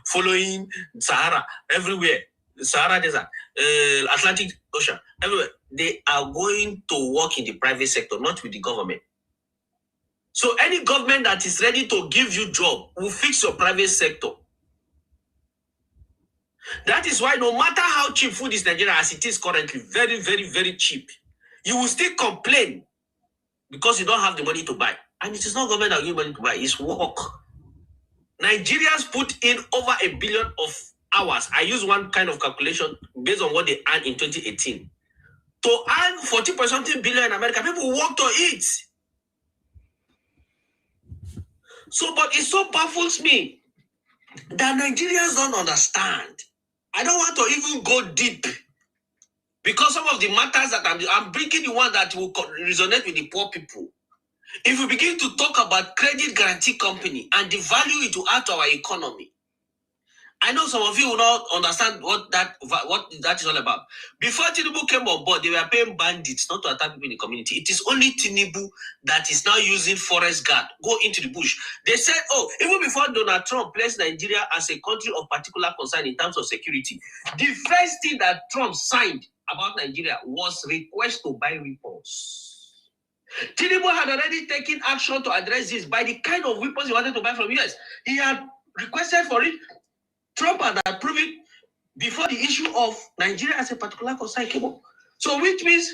following Sahara everywhere. Sahara Desert, Atlantic Ocean, everywhere. They are going to work in the private sector, not with the government. So any government that is ready to give you job will fix your private sector. That is why no matter how cheap food is in Nigeria as it is currently, very, very, very cheap, you will still complain because you don't have the money to buy. And it is not government that will give money to buy, it's work. Nigerians put in over 1 billion of hours. I use one kind of calculation based on what they earned in 2018. To earn 40.something billion in America, people work to eat. So, but it so baffles me that Nigerians don't understand. I don't want to even go deep because some of the matters that I'm bringing the one that will resonate with the poor people. If we begin to talk about credit guarantee company and the value it will add to our economy, I know some of you will not understand what that is all about. Before Tinubu came on board, they were paying bandits not to attack people in the community. It is only Tinubu that is now using forest guard, go into the bush. They said, oh, even before Donald Trump placed Nigeria as a country of particular concern in terms of security, the first thing that Trump signed about Nigeria was request to buy weapons. Tinubu had already taken action to address this by the kind of weapons he wanted to buy from US. He had requested for it. Trump had approved it before the issue of Nigeria as a particular concern came up. So which means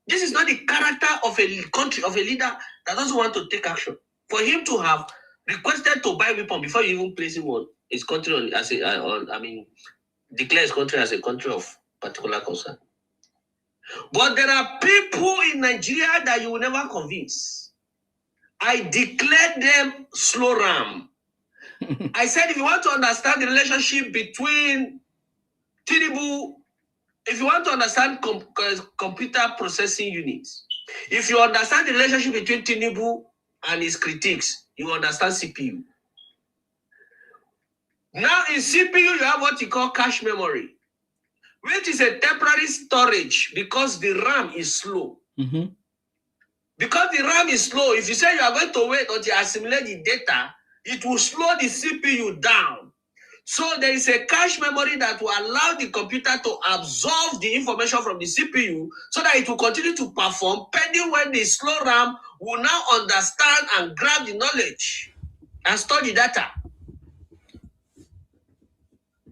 this is not the character of a country, of a leader that doesn't want to take action. For him to have requested to buy weapons before you even place him on his country declare his country as a country of particular concern. But there are people in Nigeria that you will never convince. I declare them slow ram. I said, if you want to understand the relationship between Tinubu, if you want to understand computer processing units, if you understand the relationship between Tinubu and his critics, you understand CPU. Now in CPU, you have what you call cache memory, which is a temporary storage because the RAM is slow. Mm-hmm. Because the RAM is slow, if you say you are going to wait until you assimilate the data, it will slow the CPU down. So there is a cache memory that will allow the computer to absorb the information from the CPU so that it will continue to perform pending when the slow RAM will now understand and grab the knowledge and store the data.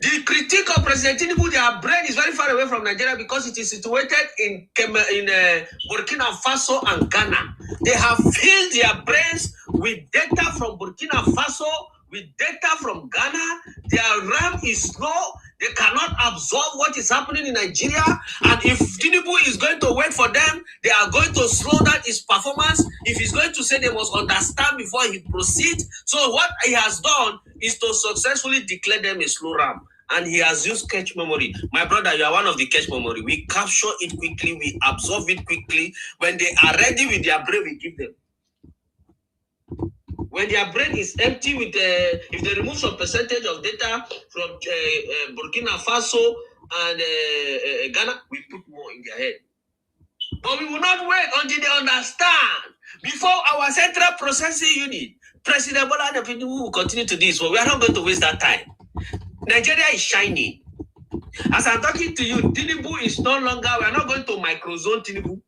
The critique of President Tinubu, their brain is very far away from Nigeria because it is situated in Burkina Faso and Ghana. They have filled their brains with data from Burkina Faso, with data from Ghana. Their RAM is slow. They cannot absorb what is happening in Nigeria. And if Tinubu is going to wait for them, they are going to slow down his performance. If he's going to say they must understand before he proceeds. So what he has done is to successfully declare them a slow RAM. And he has used cache memory. My brother, you are one of the cache memory. We capture it quickly. We absorb it quickly. When they are ready with their brain, we give them. When their brain is empty, with if they remove some percentage of data from Burkina Faso and Ghana, we put more in their head. But we will not wait until they understand. Before our central processing unit, President Bola Tinubu will continue to do this, but we are not going to waste that time. Nigeria is shining. As I'm talking to you, Tinubu is no longer, we are not going to microzone Tinubu,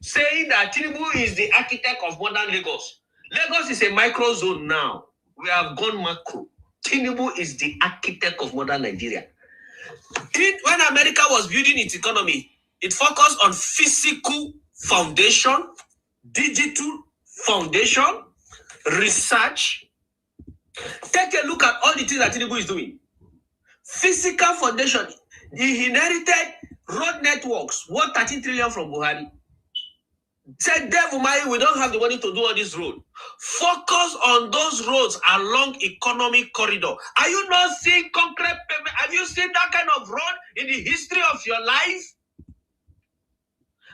saying that Tinubu is the architect of modern Lagos. Lagos is a microzone now. We have gone macro. Tinubu is the architect of modern Nigeria. When America was building its economy, it focused on physical foundation, digital foundation, research. Take a look at all the things that Tinubu is doing. Physical foundation. He inherited road networks, worth 13 trillion from Buhari. Said, Devil, we don't have the money to do all this road. Focus on those roads along economic corridor. Are you not seeing concrete pavement? Have you seen that kind of road in the history of your life?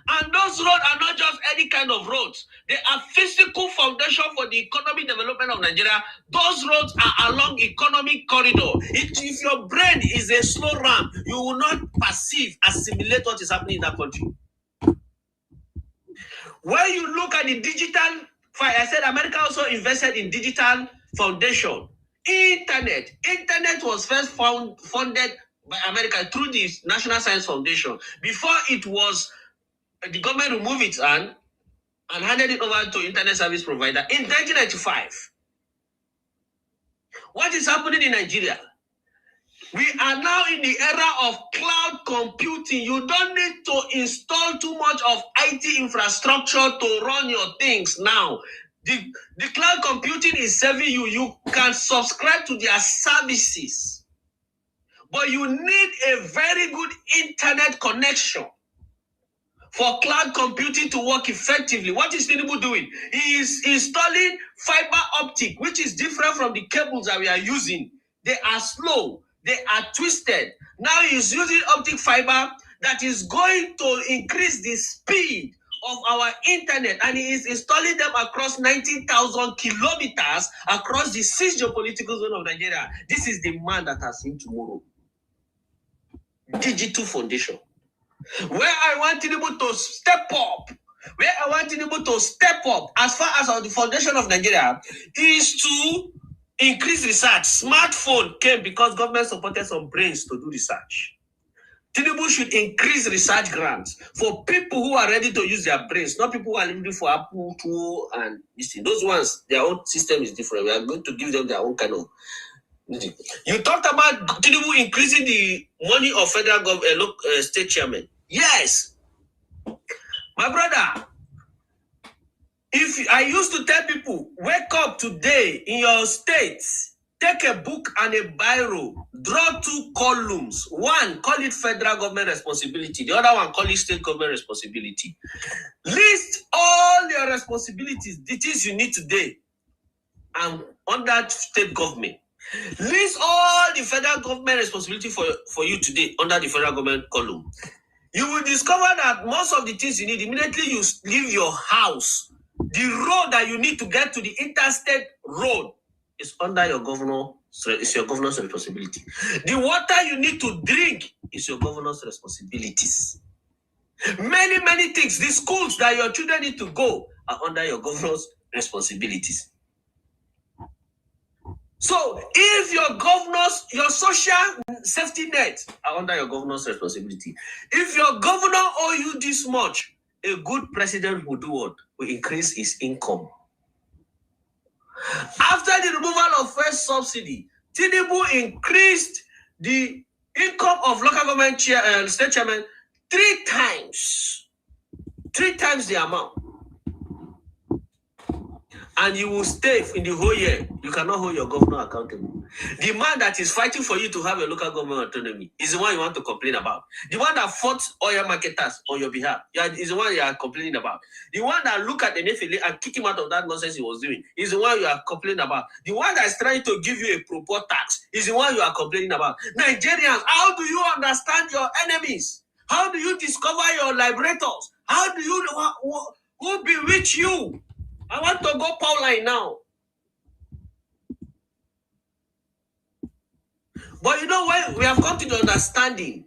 And those roads are not just any kind of roads. They are physical foundation for the economic development of Nigeria. Those roads are along economic corridor. If your brain is a slow RAM, you will not assimilate what is happening in that country. When you look at the digital, I said America also invested in digital foundation. Internet was first funded by America through the National Science Foundation. Before it was, the government removed its hand and handed it over to internet service provider in 1995. What is happening in Nigeria? We are now in the era of cloud computing. You don't need to install too much of IT infrastructure to run your things now. The cloud computing is serving you. You can subscribe to their services. But you need a very good internet connection for cloud computing to work effectively. What is Tinubu doing? He is installing fiber optic, which is different from the cables that we are using. They are slow. They are twisted. Now he is using optic fiber that is going to increase the speed of our internet, and he is installing them across 19,000 kilometers across the 6 geopolitical zone of Nigeria. This is the man that has seen tomorrow. Digital foundation. Where I want Tinubu to step up, as far as the foundation of Nigeria, is to increase research. Smartphone came because government supported some brains to do research. Tinubu should increase research grants for people who are ready to use their brains, not people who are looking for Apple II and this thing. Those ones, their own system is different. We are going to give them their own kind of. You talked about Tinubu increasing the money of federal government, state chairman. Yes, my brother. If I used to tell people, wake up today in your state, take a book and a biro, draw 2 columns. One, call it federal government responsibility. The other one, call it state government responsibility. List all your responsibilities, the things you need today, and under state government. List all the federal government responsibility for you today under the federal government column. You will discover that most of the things you need, immediately you leave your house, the road that you need to get to the interstate road is under your governor. So it's your governor's responsibility. The water you need to drink is your governor's responsibilities. Many things. The schools that your children need to go are under your governor's responsibilities. So if your social safety net are under your governor's responsibility, if your governor owe you this much, a good president will do what? Will increase his income. After the removal of first subsidy, Tinubu increased the income of local government state chairman 3 times. 3 times the amount. And you will stay in the whole year. You cannot hold your governor accountable. The man that is fighting for you to have a local government autonomy is the one you want to complain about. The one that fought oil marketers on your behalf is the one you are complaining about. The one that look at the Nefele and kick him out of that nonsense he was doing is the one you are complaining about. The one that is trying to give you a propor tax is the one you are complaining about. Nigerians, how do you understand your enemies? How do you discover your liberators? How do you who bewitch you? I want to go Pauline now. But you know when we have come to the understanding,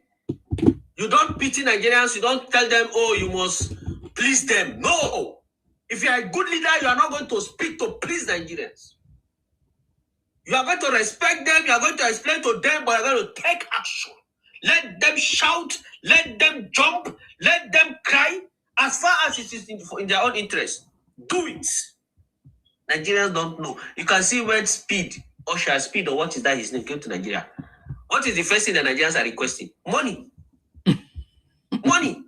you don't pity Nigerians, you don't tell them, oh, you must please them. No. If you are a good leader, you are not going to speak to please Nigerians. You are going to respect them, you are going to explain to them, but you are going to take action. Let them shout, let them jump, let them cry, as far as it is in their own interest. Do it. Nigerians don't know. You can see when Speed, Usher Speed, or what is that his name, came to Nigeria. What is the first thing that Nigerians are requesting? Money. Money.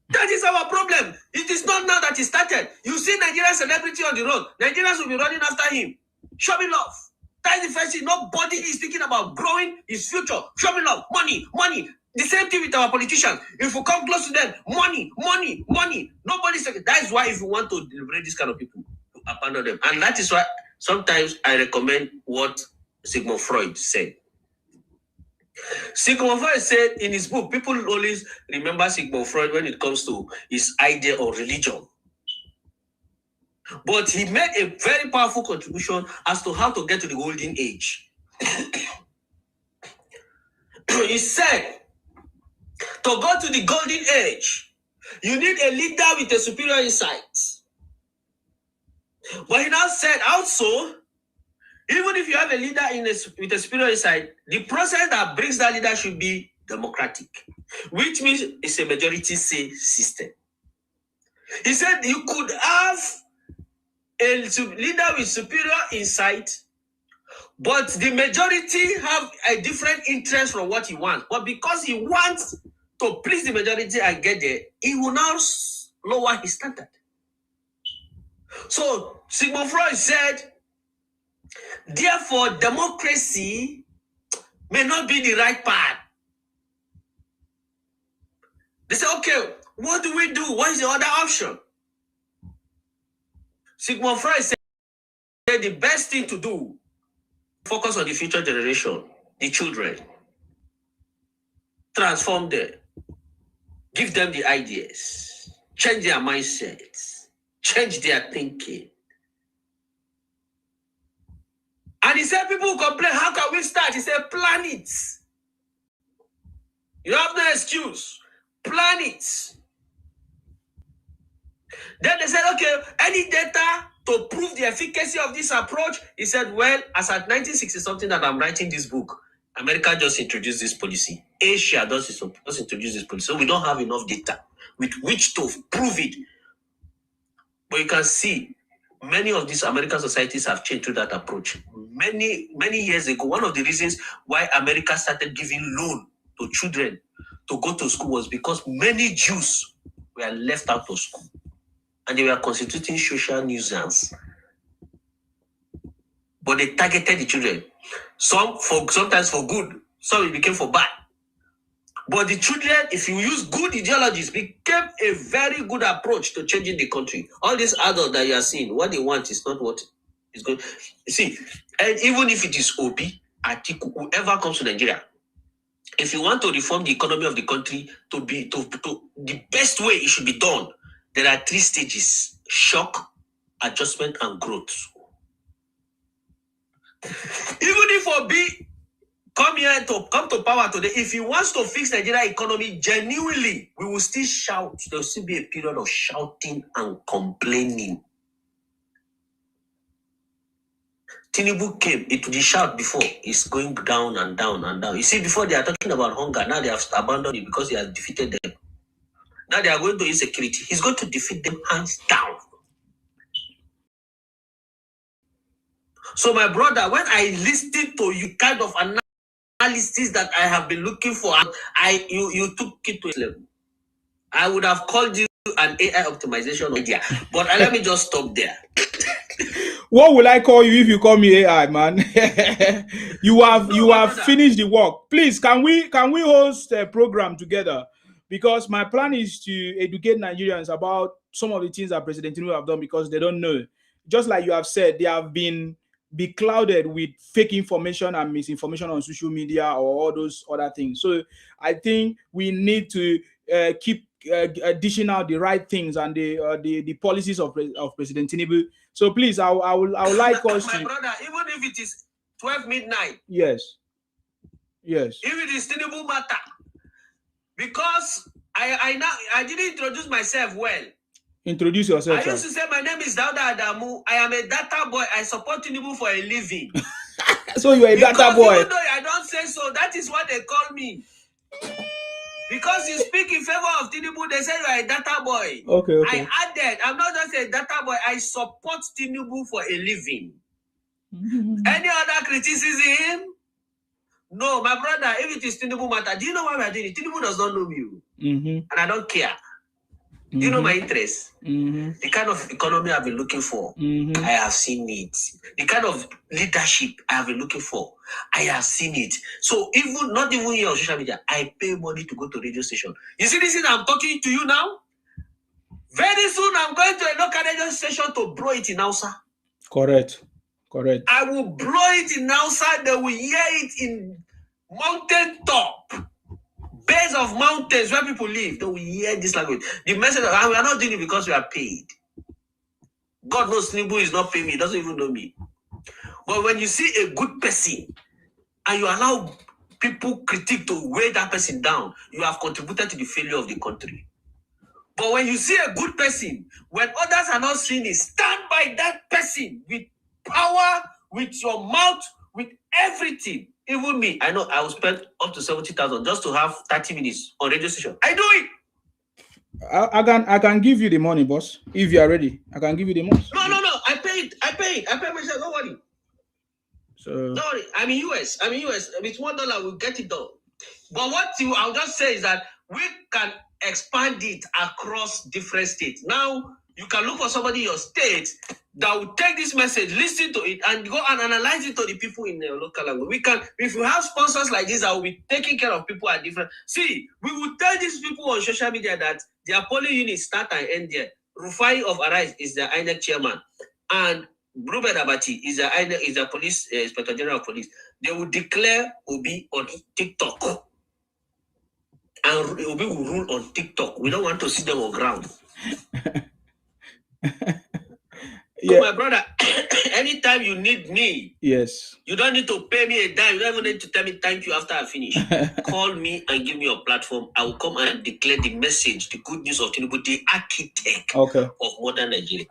That is our problem. It is not now that it started. You see Nigerian celebrity on the road. Nigerians will be running after him. Show me love. That is the first thing. Nobody is thinking about growing his future. Show me love. Money. Money. The same thing with our politicians. If we come close to them, money, money, money. Nobody's saying. That is why if you want to liberate this kind of people, you abandon them. And that is why sometimes I recommend what Sigmund Freud said. Sigmund Freud said in his book, people always remember Sigmund Freud when it comes to his idea of religion. But he made a very powerful contribution as to how to get to the golden age. He said, to go to the golden age, you need a leader with a superior insight. But he now said also, even if you have a leader with a superior insight, the process that brings that leader should be democratic, which means it's a majority say system. He said you could have a leader with superior insight, but the majority have a different interest from what he wants. But because he wants to please the majority and get there, he will now lower his standard. So Sigmund Freud said, therefore, democracy may not be the right path. They say, okay, what do we do? What is the other option? Sigmund Freud said the best thing to do, focus on the future generation, the children, transform them, give them the ideas, change their mindsets, change their thinking. And he said, people complain, how can we start? He said, plan it. You have no excuse. Plan it. Then they said, okay, any data to prove the efficacy of this approach? He said, well, as at 1960 something that I'm writing this book, America just introduced this policy. Asia just introduced this policy. So we don't have enough data with which to prove it. But you can see many of these American societies have changed through that approach. Many years ago, one of the reasons why America started giving loan to children to go to school was because many Jews were left out of school. And they were constituting social nuisance. But they targeted the children. Sometimes for good, some it became for bad. But the children, if you use good ideologies, became a very good approach to changing the country. All these adults that you are seeing, what they want is not what is good. You see, and even if it is Obi, Atiku, whoever comes to Nigeria, if you want to reform the economy of the country to the best way it should be done, there are 3 stages: shock, adjustment, and growth. Even if Obi come to power today, if he wants to fix Nigeria economy genuinely, we will still shout. There will still be a period of shouting and complaining. Tinubu came, the shout before is going down and down and down. You see, before they are talking about hunger, now they have abandoned it because he has defeated them. Now they are going to insecurity. He's going to defeat them hands down. So my brother, when I listened to you kind of analysis that I have been looking for, you took it to a level. I would have called you an AI optimization idea, but let me just stop there. What will I call you if you call me AI, man? you have finished the work. Please, can we host a program together? Because my plan is to educate Nigerians about some of the things that President Tinubu have done because they don't know. Just like you have said, they have been beclouded with fake information and misinformation on social media or all those other things. So I think we need to keep dishing out the right things and the policies of President Tinubu. So please, I would like us my brother, even if it is 12 midnight. Yes. If it is Tinubu matter. Because I didn't introduce myself well. Introduce yourself. I used to say my name is Dauda Adamu. I am a data boy. I support Tinubu for a living. So you are a data boy. Even though I don't say so, that is what they call me. Because you speak in favor of Tinubu, they say you are a data boy. Okay. I added, I'm not just a data boy. I support Tinubu for a living. Any other criticism? No, my brother, if it is Tinubu matter, do you know why we are doing it? Tinubu does not know me. And I don't care. Do you know my interest? The kind of economy I've been looking for, I have seen it. The kind of leadership I have been looking for, I have seen it. So not even here on social media, I pay money to go to radio station. You see this thing I'm talking to you now? Very soon I'm going to a local radio station to blow it in Hausa. Correct. I will blow it in Hausa. They will hear it in mountain top. Base of mountains where people live, they will hear this language. The message, we are not doing it because we are paid. God knows Tinubu is not paying me, he doesn't even know me. But when you see a good person and you allow people critique to weigh that person down, you have contributed to the failure of the country. But when you see a good person, when others are not seeing it, stand by that person with power, with your mouth, with everything. Even me, I know I will spend up to 70,000 just to have 30 minutes on radio station. I do it. I can give you the money, boss. If you are ready, I can give you the money. No. I paid myself. Don't worry. So don't worry. I'm in US. With $1, we'll get it done. But I'll just say is that we can expand it across different states. Now you can look for somebody in your state that will take this message, listen to it, and go and analyze it to the people in their local language. We can, if you have sponsors like this that will be taking care of people at different. See, we will tell these people on social media that their polling units start and end there. Rufai of Arise is the INEC chairman, and Ruben Abati is the police inspector general of police. They will declare Obi on TikTok. And Obi will rule on TikTok. We don't want to see them on ground. So my brother, anytime you need me, yes, you don't need to pay me a dime. You don't even need to tell me thank you after I finish. Call me and give me your platform. I will come and declare the message, the good news of Tinubu, the architect of modern Nigeria.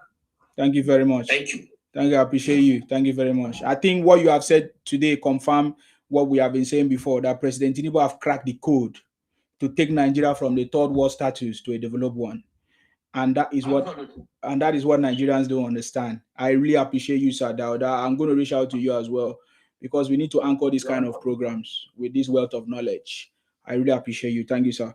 Thank you very much. Thank you. Thank you. I appreciate you. Thank you very much. I think what you have said today confirm what we have been saying before, that President Tinubu have cracked the code to take Nigeria from the third world status to a developed one. And that is what Nigerians don't understand. I really appreciate you, Sir Dauda. I'm going to reach out to you as well, because we need to anchor this kind of programs with this wealth of knowledge. I really appreciate you. Thank you, sir.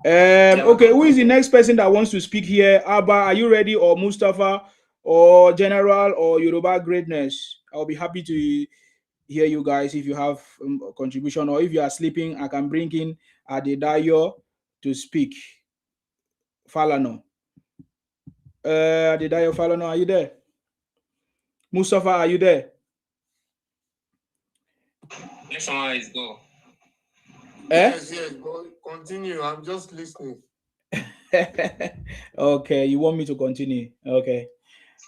Okay, who is the next person that wants to speak here? Abba, are you ready? Or Mustafa, or General, or Yoruba Greatness? I'll be happy to hear you guys if you have a contribution, or if you are sleeping, I can bring in Adedayo to speak. Falano. Adedayo Falano, are you there? Mustafa, are you there? Next one is go. Yes, but continue. I'm just listening. Okay, you want me to continue? Okay.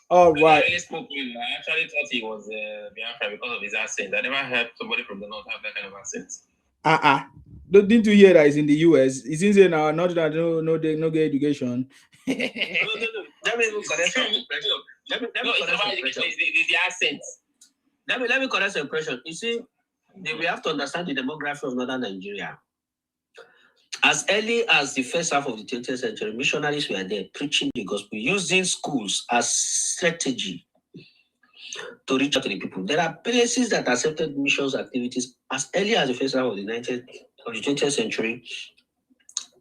All right. I really spoke with him. I actually thought he was Biafra because of his accent. I never heard somebody from the north have that kind of accent. Didn't you hear that he's in the US? It seems now not that no get education. No. Let me correct some impression. It's the accent. Let me correct some impression. You see, we have to understand the demography of northern Nigeria. As early as the first half of the 20th century, missionaries were there preaching the gospel, using schools as strategy to reach out to the people. There are places that accepted missions activities as early as the first half of the 20th century.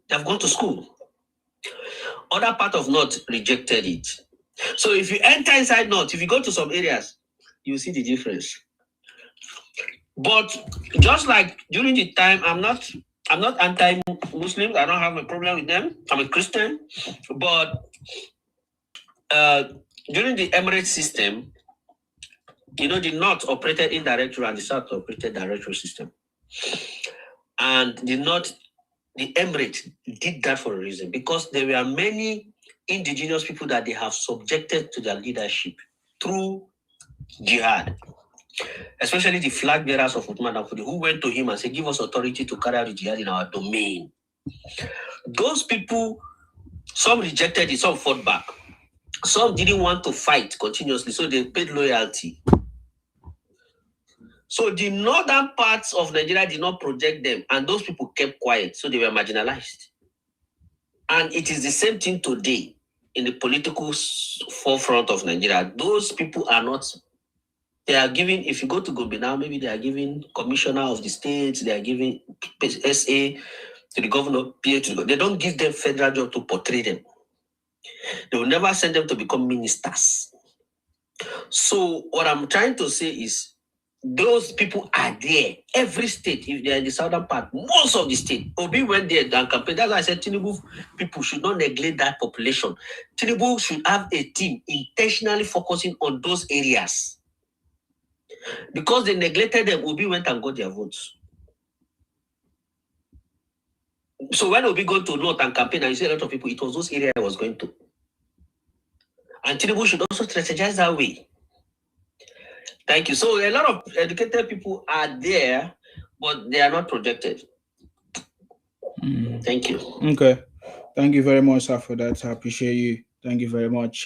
They have gone to school. Other part of North rejected it. So if you enter inside North, if you go to some areas, you see the difference. But just like during the time, I'm not anti-Muslims. I don't have a problem with them. I'm a Christian. But during the Emirate system, the North operated indirect rule and the South operated direct rule system. And the Emirate did that for a reason, because there were many indigenous people that they have subjected to their leadership through jihad. Especially the flag bearers of Uthman Danfodio, who went to him and said, give us authority to carry out the jihad in our domain. Those people, some rejected it, some fought back. Some didn't want to fight continuously, so they paid loyalty. So the northern parts of Nigeria did not project them, and those people kept quiet, so they were marginalized. And it is the same thing today in the political forefront of Nigeria. Those people are not. They are giving, if you go to Gombe now, maybe they are giving commissioner of the states, they are giving SA to the governor, PA to the governor. They don't give them federal job to portray them. They will never send them to become ministers. So what I'm trying to say is, those people are there. Every state, if they're in the southern part, most of the state, Obi went there and campaigned. That's why I said Tinubu people should not neglect that population. Tinubu should have a team intentionally focusing on those areas. Because they neglected them, Obi went and got their votes. So when Obi go to North and campaign, and you see a lot of people, it was those areas I was going to. And Tinubu should also strategize that way. Thank you. So a lot of educated people are there, but they are not projected. Thank you. Okay. Thank you very much, sir, for that. I appreciate you. Thank you very much.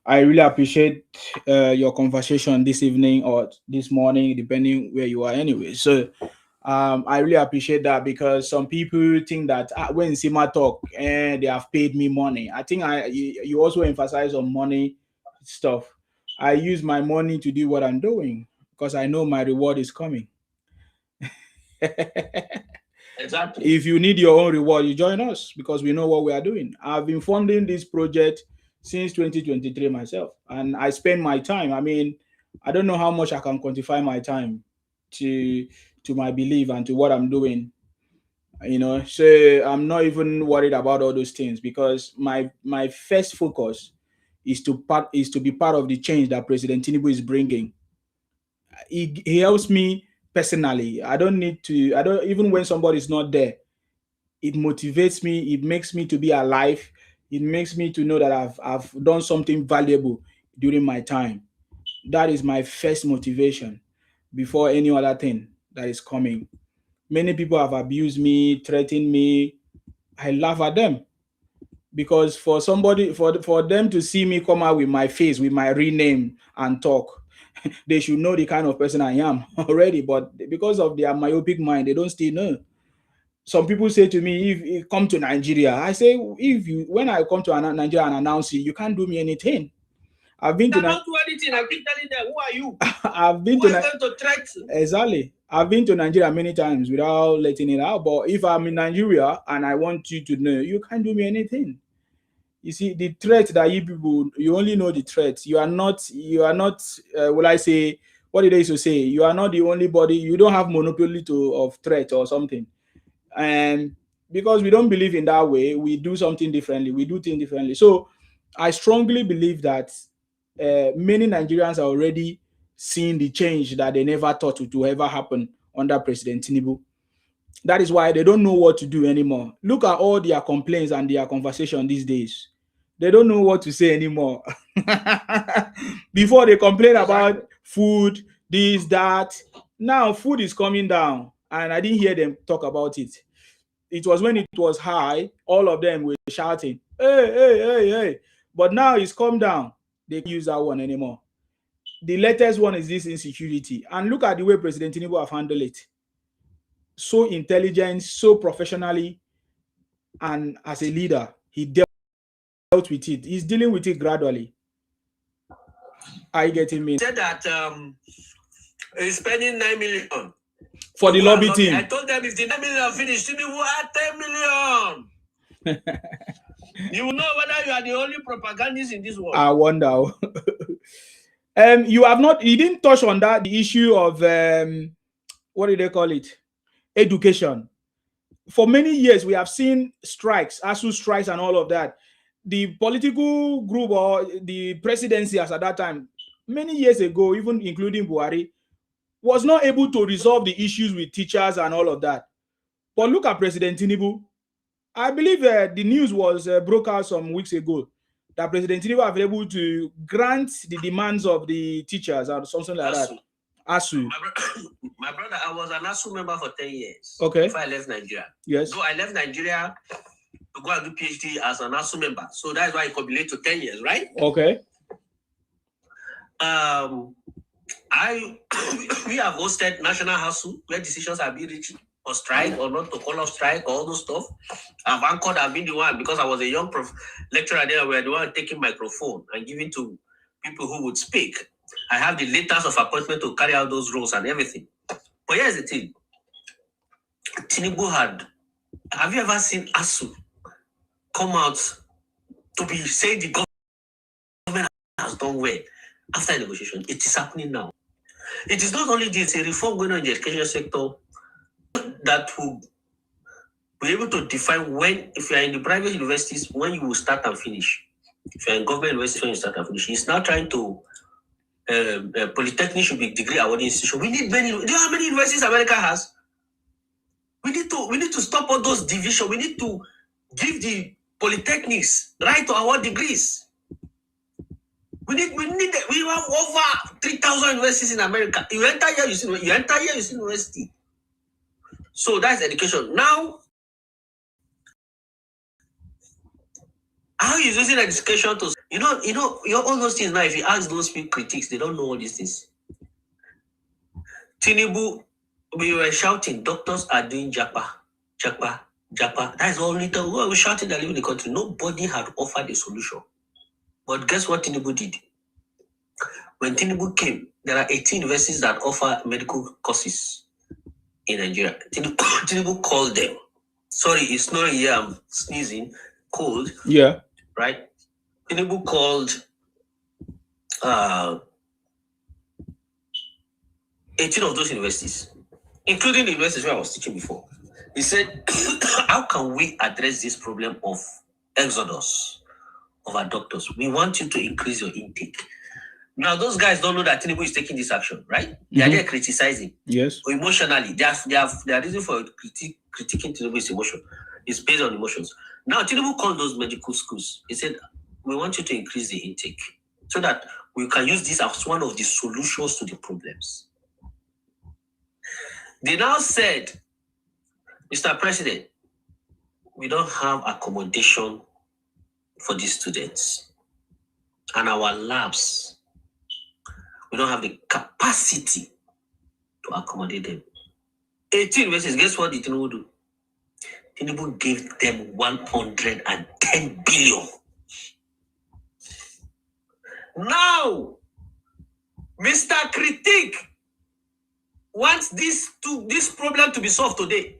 I really appreciate your conversation this evening or this morning, depending where you are anyway. So I really appreciate that, because some people think that when Sima talk, they have paid me money. I think you also emphasize on money stuff. I use my money to do what I'm doing because I know my reward is coming. Exactly. If you need your own reward, you join us because we know what we are doing. I've been funding this project since 2023 myself, and I spend my time. I mean, I don't know how much I can quantify my time to my belief and to what I'm doing. So I'm not even worried about all those things, because my first focus is to be part of the change that President Tinubu is bringing. He helps me personally. I don't even when somebody is not there, it motivates me, it makes me to be alive, it makes me to know that I've done something valuable during my time. That is my first motivation before any other thing that is coming. Many people have abused me, threatened me. I laugh at them, because for them to see me come out with my face, with my real name and talk, they should know the kind of person I am already. But because of their myopic mind, they don't still know. Some people say to me, if you come to Nigeria, I say, when I come to Nigeria and announce it, you can't do me anything. I've been to Cannot do anything. I've been telling them, who are you? I've been who to are going to threaten? Exactly. I've been to Nigeria many times without letting it out. But if I'm in Nigeria and I want you to know, you can't do me anything. You see, the threat that you people, you only know the threat. You are not, will I say, what did they used to say? You are not the only body, you don't have monopoly of threat or something. And because we don't believe in that way, we do something differently. We do things differently. So I strongly believe that many Nigerians are already seeing the change that they never thought would ever happen under President Tinubu. That is why they don't know what to do anymore. Look at all their complaints and their conversation these days. They don't know what to say anymore. Before they complain about food, this, that. Now food is coming down, and I didn't hear them talk about it. It was when it was high, all of them were shouting, hey, hey, hey, hey. But now it's come down. They can't use that one anymore. The latest one is this insecurity. And look at the way President Tinubu have handled it. So intelligent, so professionally, and as a leader, he dealt with it. He's dealing with it gradually. Are you getting me? He said that he's spending 9 million for the lobby team. I told them if the 9 million finished, we will add 10 million. You will know whether you are the only propagandist in this world. I wonder. You didn't touch on that, the issue of what do they call it? Education. For many years, we have seen strikes, ASU strikes and all of that. The political group or the presidency as at that time, many years ago, even including Buhari, was not able to resolve the issues with teachers and all of that. But look at President Tinubu. I believe the news was broke out some weeks ago that President Tinubu was able to grant the demands of the teachers or something like that. ASU. My brother, I was an ASU member for 10 years. Okay. Before I left Nigeria. Yes. So I left Nigeria to go and do PhD as an ASU member. So that's why I cumulate to 10 years, right? Okay. We have hosted national ASU where decisions have been reached or strike or not to call off strike, all those stuff. I've been the one, because I was a young lecturer there, where the one taking microphone and giving to people who would speak. I have the letters of appointment to carry out those roles and everything. But here's the thing. Tinubu have you ever seen ASU come out to be saying the government has done well after negotiation? It is happening now. It is not only this, a reform going on in the education sector that will be able to define when, if you are in the private universities, when you will start and finish. If you are in government universities, when you start and finish. He's now trying to polytechnic should be degree awarding institution. We need many. Do you know how many universities America has? We need to stop all those divisions. We need to give the polytechnics right to award degrees. We have over 3,000 universities in America. You enter here, you see university. So that's education. Now, how is using education to all those things now? If you ask those people critics, they don't know all these things. Tinubu we were shouting, doctors are doing japa. That is all little. We were shouting that live in the country. Nobody had offered a solution. But guess what Tinubu did? When Tinubu came, there are 18 universities that offer medical courses in Nigeria. Tinubu called them. Sorry, it's not here. I'm sneezing. Cold. Yeah. Right? Tinubu called 18 of those universities, including the universities where I was teaching before. He said, how can we address this problem of exodus of our doctors? We want you to increase your intake. Now, those guys don't know that Tinubu is taking this action, right? They are there criticizing. Yes. Or emotionally. Their reason for critiquing Tinubu is emotion. It's based on emotions. Now, Tinubu called those medical schools. He said, we want you to increase the intake so that we can use this as one of the solutions to the problems. They now said, Mr. President, we don't have accommodation for these students. And our labs, we don't have the capacity to accommodate them. 18 verses, guess what did Tinubu do? Tinubu gave them 110 billion. Now, Mr. Critique wants this problem to be solved today.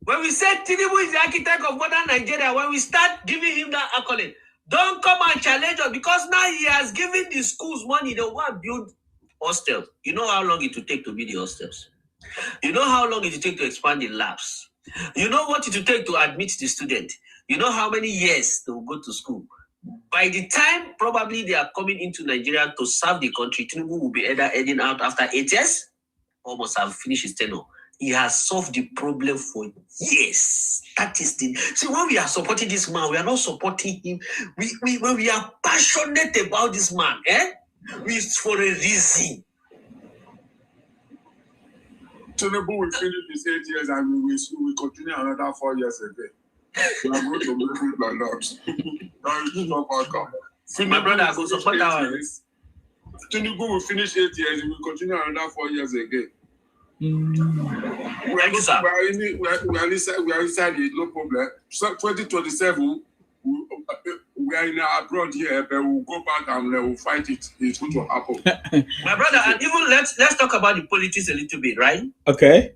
When we say Tinubu is the architect of modern Nigeria, when we start giving him that accolade, don't come and challenge us because now he has given the schools money. They want to build hostels. You know how long it will take to build the hostels. You know how long it will take to expand the labs. You know what it will take to admit the student. You know how many years they will go to school. By the time probably they are coming into Nigeria to serve the country, Tinubu will be either heading out after 8 years or must have finished his tenure. He has solved the problem for years. That is the... See, when we are supporting this man, we are not supporting him. When we are passionate about this man, it's for a reason. Tinubu will finish his 8 years and we will continue another 4 years again. We are going to make it like that. That is not outcome. My brother, I go support that one. Tinubu will finish 8 years and we will continue another 4 years again. We are inside it, no problem. So 2027, we are in abroad here, but we'll go back and we'll fight it. It's going to happen. My brother, and even let's talk about the politics a little bit, right? Okay.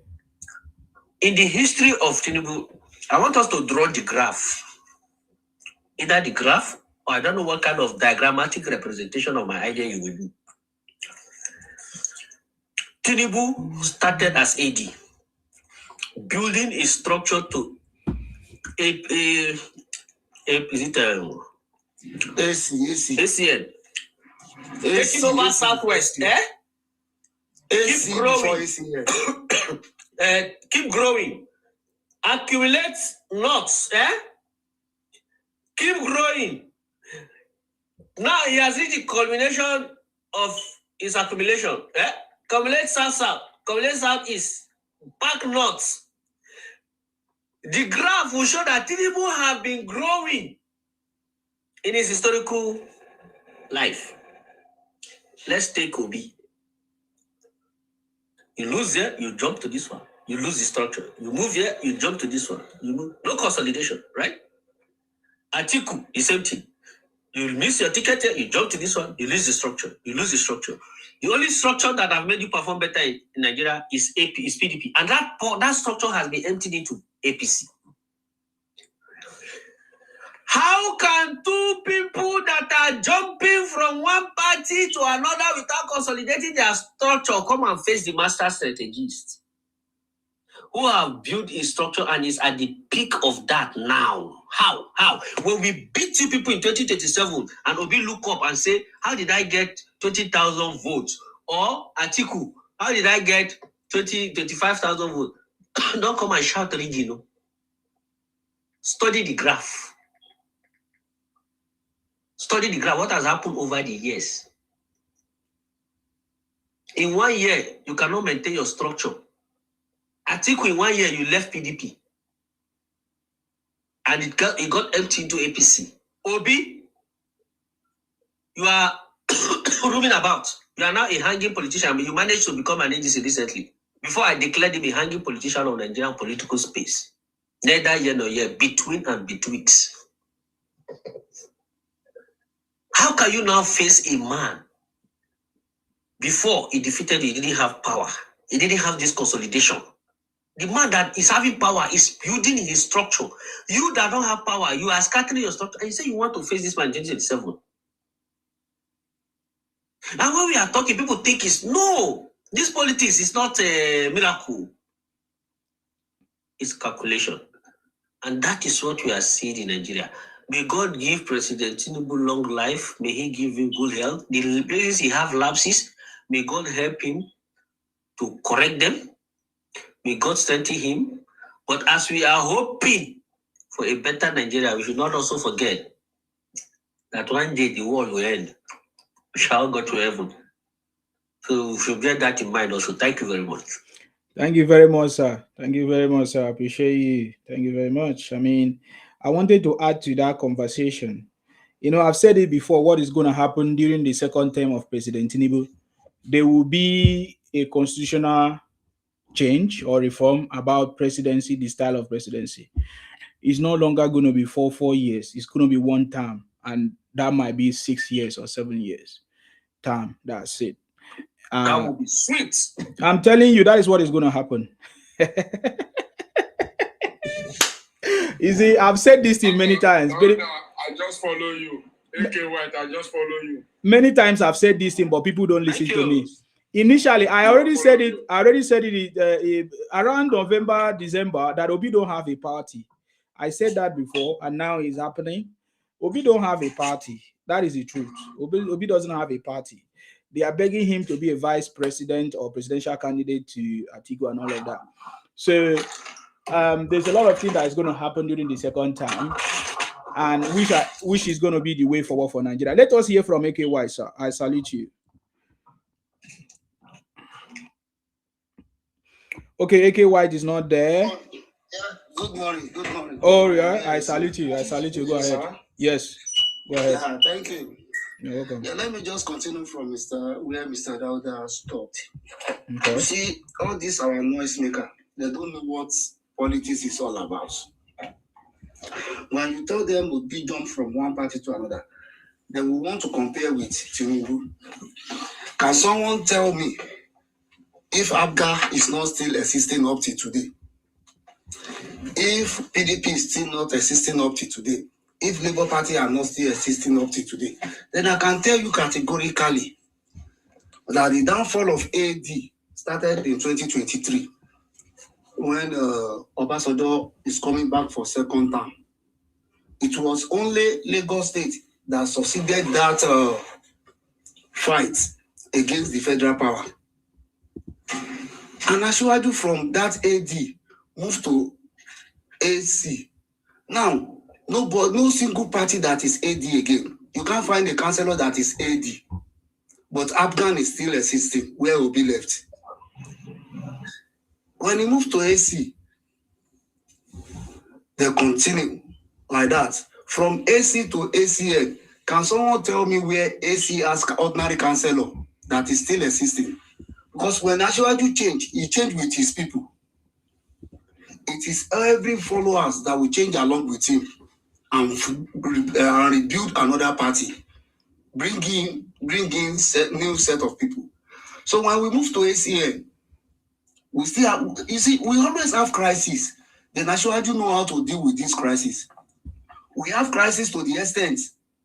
In the history of Tinubu, I want us to draw the graph. Either the graph, or I don't know what kind of diagrammatic representation of my idea you will do. Tinubu started as AD, building a structure to ACN. Taking over Southwest, keep growing. Keep growing. Accumulate knots, keep growing. Now he has reached the culmination of his accumulation, Accumulate south, accumulate southeast, back north. The graph will show that Tinubu have been growing in his historical life. Let's take Obi. You lose here, you jump to this one. You lose the structure. You move here, you jump to this one. You move. No consolidation, right? Atiku, the same thing. You miss your ticket here, you jump to this one, you lose the structure. You lose the structure. The only structure that have made you perform better in Nigeria is PDP. And that structure has been emptied into APC. How can two people that are jumping from one party to another without consolidating their structure come and face the master strategist who have built a structure and is at the peak of that now? How? When we beat you people in 2037 and Obi look up and say, how did I get 20,000 votes? Or Atiku, how did I get 25,000 votes? Don't come and shout region. Study the graph. Study the graph. What has happened over the years? In 1 year, you cannot maintain your structure. Atiku, in 1 year, you left PDP. And it got empty into APC. Obi, you are roaming about. You are now a hanging politician, but you managed to become an agency recently. before I declared him a hanging politician of Nigerian political space. Neither year nor year, between and betwixt. How can you now face a man? Before he defeated, he didn't have power. He didn't have this consolidation. The man that is having power is building his structure. You that don't have power, you are scattering your structure. And you say you want to face this man in 2027. And when we are talking, people think it's no. This politics is not a miracle. It's calculation. And that is what we are seeing in Nigeria. May God give President Tinubu long life. May he give him good health. The places he have lapses, may God help him to correct them. May God strengthen him. But as we are hoping for a better Nigeria, we should not also forget that one day the world will end. We shall go to heaven. So we should bear that in mind also. Thank you very much. Thank you very much, sir. Thank you very much, sir. I appreciate you. Thank you very much. I mean, I wanted to add to that conversation. You know, I've said it before, what is going to happen during the second term of President Tinubu. There will be a constitutional change or reform about presidency, the style of presidency. It's no longer going to be 4 years. It's going to be one term. And that might be 6 years or 7 years term. That's it. That would be sweet. I'm telling you, that is what is going to happen. You see, I've said this thing many times. I just follow you. AK White, I just follow you. Many times I've said this thing, but people don't listen to me. Initially, I already said it around November, December, that Obi don't have a party. I said that before, and now it's happening. Obi don't have a party. That is the truth. Obi doesn't have a party. They are begging him to be a vice president or presidential candidate to Atiku and all of that. So there's a lot of things that is going to happen during the second term, and which is going to be the way forward for Nigeria. Let us hear from AKY, sir. I salute you. Okay, AKY is not there. Yeah, good morning. Good morning. Oh, yeah, I salute you. I salute you. Go ahead. Sir? Yes, go ahead. Yeah, thank you. You're welcome. Yeah, let me just continue from where Mr. Dauda stopped. Okay. You see, all these our noise maker, they don't know what politics is all about. When you tell them would be jump from one party to another, they will want to compare with Tinubu. Can someone tell me if Abuja is not still existing up to today? If PDP is still not existing up to today? If Labour Party are not still existing up to today? Then I can tell you categorically that the downfall of AD started in 2023 when Obasanjo is coming back for second term. It was only Lagos State that succeeded that fight against the federal power. And Asiwaju from that AD moved to AC. Now, no single party that is AD again. You can't find a councillor that is AD. But Afghan is still existing where Obi left. When he moved to AC, they continue like that. From AC to ACN, can someone tell me where AC has ordinary councillor that is still existing? Because when Asiwaju changed, he changed with his people. It is every followers that will change along with him and rebuild another party, bring in new set of people. So when we move to ACN, we still have, you see, we always have crisis. The Asiwaju know how to deal with this crisis. We have crisis to the extent,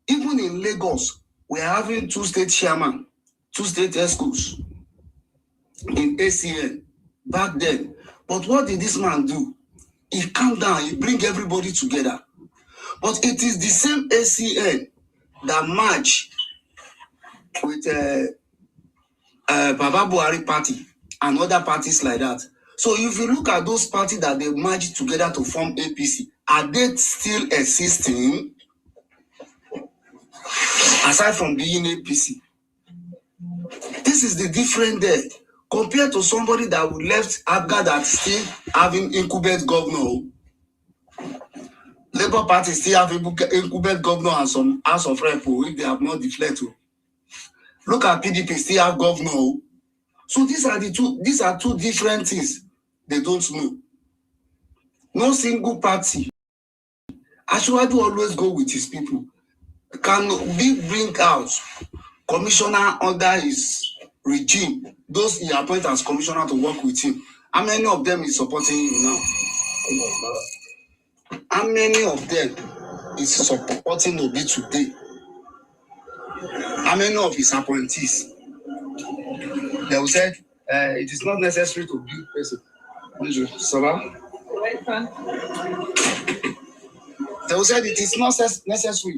even in Lagos, we are having 2 state chairmen, 2 state schools in ACN back then. But what did this man do? He calmed down, he bring everybody together. But it is the same ACN that merged with Baba Buhari party and other parties like that. So if you look at those parties that they merged together to form APC, are they still existing? Aside from being APC. This is the difference there. Compared to somebody that would left Abga that still having incumbent governor. Labour Party still have incumbent governor and some House of Rep if they have not deflected. Look at PDP still have governor. So these are two different things they don't know. No single party. Ashwadu always go with his people. Can we bring out commissioner under his regime, those he appoint as commissioner to work with him? How many of them is supporting him now? How many of them is supporting Obi today? How many of his appointees? They will say it is not necessary to build person. They will say it is not necessary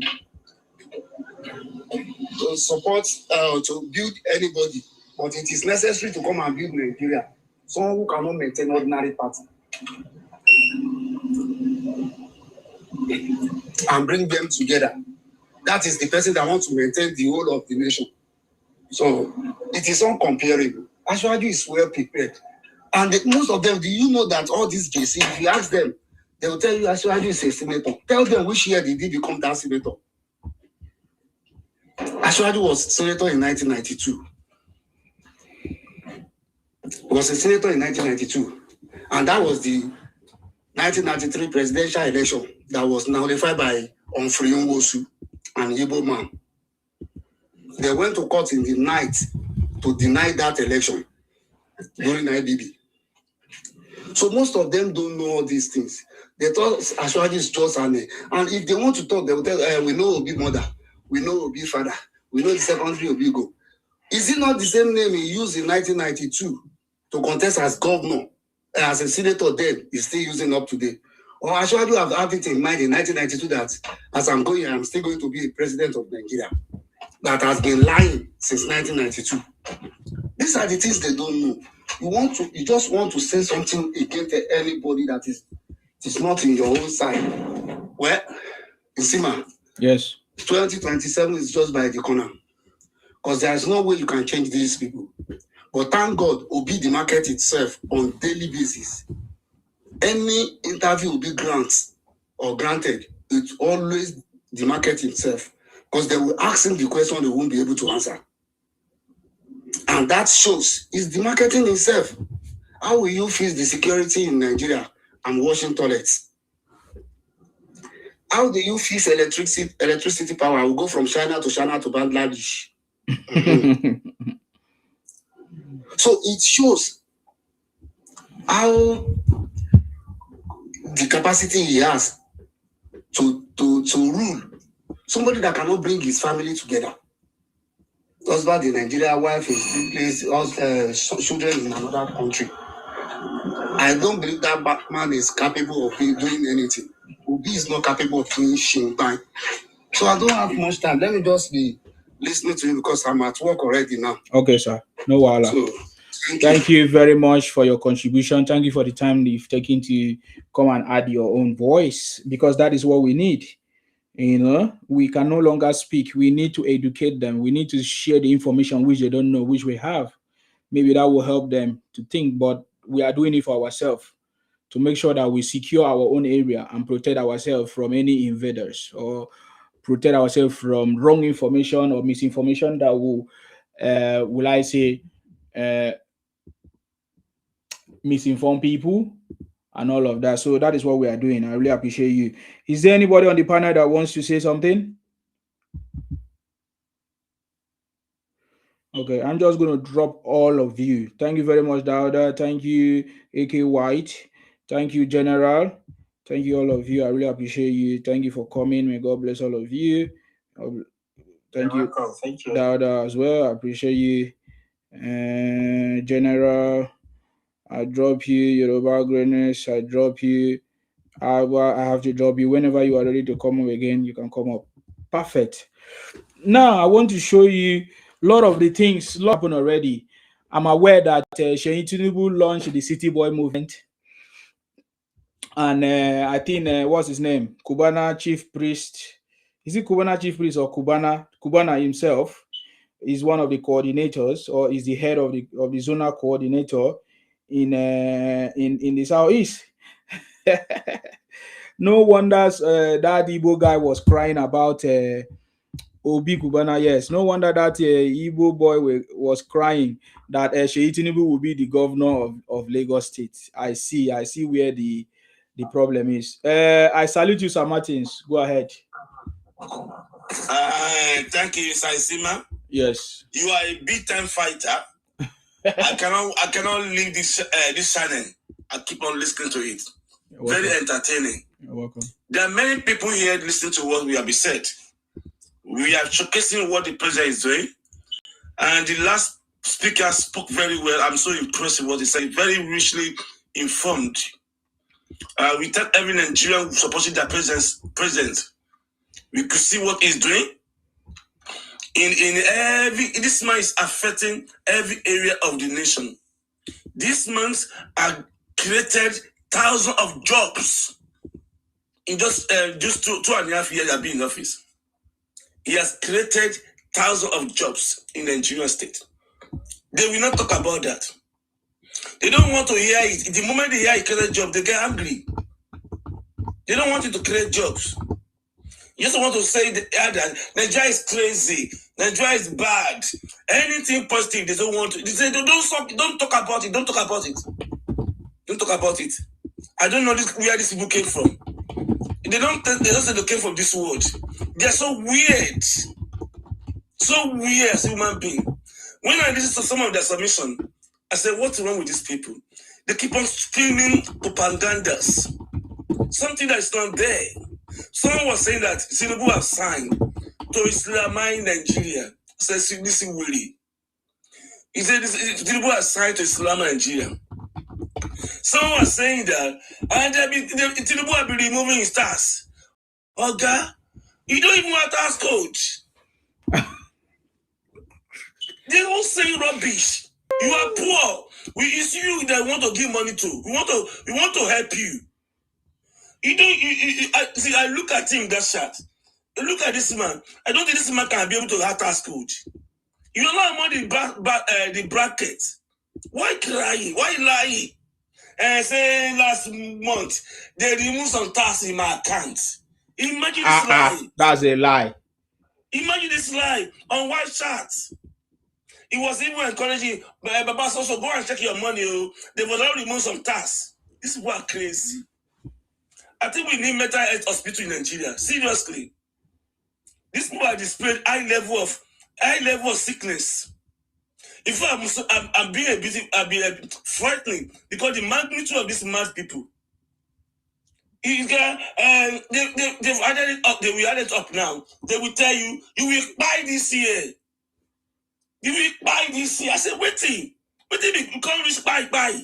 to support to build anybody, but it is necessary to come and build Nigeria. Someone who cannot maintain ordinary party and bring them together. That is the person that wants to maintain the whole of the nation. So it is uncomparable. Ashwaju is well prepared. And most of them, do you know that all these JC, if you ask them, they will tell you Ashwaju is a senator. Tell them which year did he become that senator. Ashwaju was senator in 1992. He was a senator in 1992. And that was the 1993 presidential election that was nullified by Onfriun Wosu and Igbo man. They went to court in the night to deny that election during IBB. So most of them don't know all these things. They thought Ashwaju is just and if they want to talk, they will tell, we know Obi mother, we know Obi father, we know the secondary Obi go. Is it not the same name he used in 1992 to contest as governor, as a senator then, he's still using up today? Or Ashwaju have it in mind in 1992 that as I'm going, I'm still going to be the president of Nigeria. That has been lying since 1992. These are the things they don't know. You just want to say something against anybody that is not in your own side. Well, Isima. Yes. 2027 is just by the corner. Because there is no way you can change these people. But thank God, Obi the market itself on daily basis. Any interview will be granted. It's always the market itself. Because they will ask him the question they won't be able to answer. And that shows it's the marketing itself. How will you fix the security in Nigeria and washing toilets? How do you fix electricity power? I will go from China to Bangladesh. So it shows how the capacity he has to rule. Somebody that cannot bring his family together. Husband in Nigeria, wife is placed, children in another country. I don't believe that Batman is capable of doing anything. Obi is not capable of doing shingbai. So I don't have much time. Let me just be listening to you because I'm at work already now. Okay, sir. No wala. So, thank you very much for your contribution. Thank you for the time you've taken to come and add your own voice, because that is what we need. You know, we can no longer speak. We need to educate them. We need to share the information which they don't know, which we have. Maybe that will help them to think, but we are doing it for ourselves to make sure that we secure our own area and protect ourselves from any invaders, or protect ourselves from wrong information or misinformation that will misinform people and all of that. So that is what we are doing. I really appreciate you. Is there anybody on the panel that wants to say something? Okay, I'm just going to drop all of you. Thank you very much, Dauda. Thank you, AK White. Thank you, General. Thank you, all of you. I really appreciate you. Thank you for coming. May God bless all of you. Thank you, Dauda, as well. I appreciate you. General, I drop you. Yoruba Greatness, I drop you. I have to drop you. Whenever you are ready to come up again, you can come up. Perfect. Now, I want to show you a lot of the things happen already. I'm aware that Tinubu launched the City Boy movement. And I think, what's his name? Cubana Chief Priest. Is it Cubana Chief Priest or Cubana? Cubana himself is one of the coordinators, or is the head of the zonal coordinator in the Southeast. No wonders that Igbo guy was crying about Obi Kubana, yes. No wonder that Igbo boy was crying that Sheyi Tinubu will be the governor of Lagos State. I see where the problem is. I salute you, Sir Martins. Go ahead. Thank you, Saisima. Yes. You are a big time fighter. I cannot leave this channel. I keep on listening to it. Very entertaining. You're welcome. There are many people here listening to what we have said. We are showcasing what the president is doing. And the last speaker spoke very well. I'm so impressed with what he said. Very richly informed. We tell every Nigerian supporting their president. We could see what he's doing. This man is affecting every area of the nation. This man has created thousands of jobs in just 2.5 years I've been in office. He has created thousands of jobs in the Nigerian state. They will not talk about that. They don't want to hear it. The moment they hear he created a job, they get angry. They don't want you to create jobs. You just want to say that Nigeria is crazy. Nigeria is bad. Anything positive, they don't want to. They say, don't talk about it. Don't talk about it. Don't talk about it. I don't know where these people came from. They don't say they came from this world. They're so weird. So weird as a human being. When I listen to some of their submission, I say, what's wrong with these people? They keep on screaming propagandas. Something that is not there. Someone was saying that Tinubu has signed to Islamize Nigeria. I said, this is Willie. He said, Tinubu has signed to Islamize Nigeria. Someone was saying that, and Tinubu will be removing his tax. Oga, you don't even have tax code. They all say rubbish. You are poor. It's you that want to give money to. We want to help you. I look at him, that shot. I look at this man. I don't think this man can be able to have tax code. You are not among the bracket. Why crying? Why lying? And say last month they removed some tax in my account. Imagine this lie. That's a lie. Imagine this lie on white chat. He was even encouraging Baba also go and check your money. They will already remove some tax. This is what crazy. I think we need mental health hospital in Nigeria. Seriously. These people are displaying high level of sickness. In fact, I'm being frightening because the magnitude of these mad people. They've added it up. They will add it up now. They will tell you, you will buy this year. You will buy this year. I said, waiting. You can't reach buy.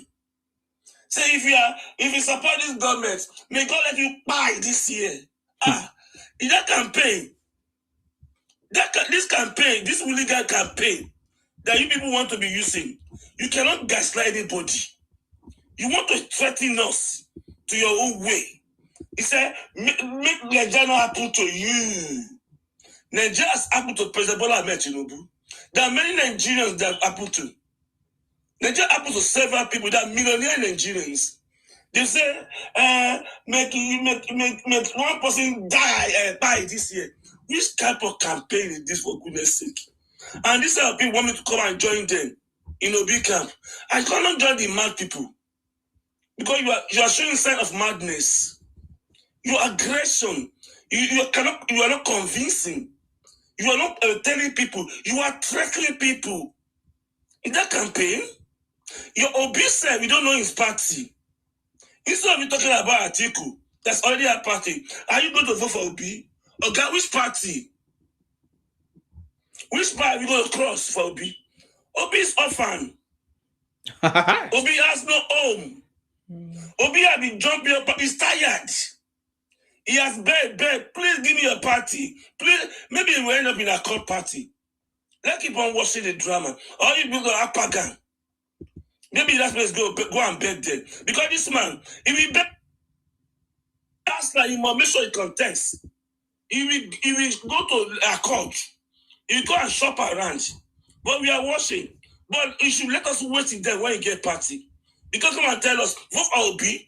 Say if you support this government, may God let you buy this year. In that campaign, this illegal campaign that you people want to be using, you cannot gaslight anybody. You want to threaten us to your own way. He said, make Nigeria not happen to you. Nigeria has happened to President Bola Ahmed Tinubu. There are many Nigerians that happened to. Nigeria happened to several people that are millionaire Nigerians. They say, make one person die this year. Which type of campaign is this, for goodness sake? And these are people want me to come and join them in Obi camp. I cannot join the mad people because you are showing sign of madness. Your aggression, you are not convincing. You are not telling people. You are threatening people. In that campaign, your Obi said we don't know his party. Instead of you talking about Atiku, that's already a party. Are you going to vote for Obi? Okay, which party? Which party are you going to cross for Obi? Obi is orphan. Obi has no home. Obi has been jumping up. He's tired. He has begged, please give me a party. Please, maybe we'll end up in a court party. Let's keep on watching the drama. Or you go to Apagan. Maybe that place go and beg them. Because this man, if he beg, that's like he must make sure he contest. He will go to a court. He will go and shop around. But we are watching. But he should let us wait in there when he get party. Because come and tell us, vote for Obi,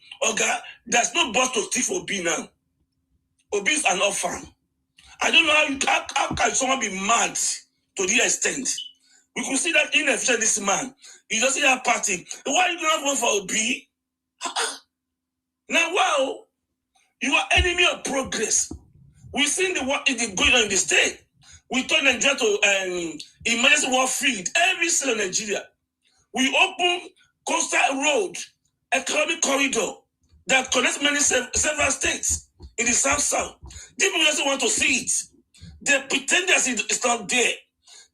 there's no boss to thief Obi now. Obi is an orphan. I don't know how can someone be mad to the extent. We could see that inefficient this man. He doesn't have party. Why you not vote for Obi? Now, wow, you are enemy of progress. We've seen what is going on in the state. We turn Nigeria to emergency war field every cell in Nigeria. We open coastal road, economic corridor that connects many several states in the south. People doesn't want to see it. They pretend that it's not there.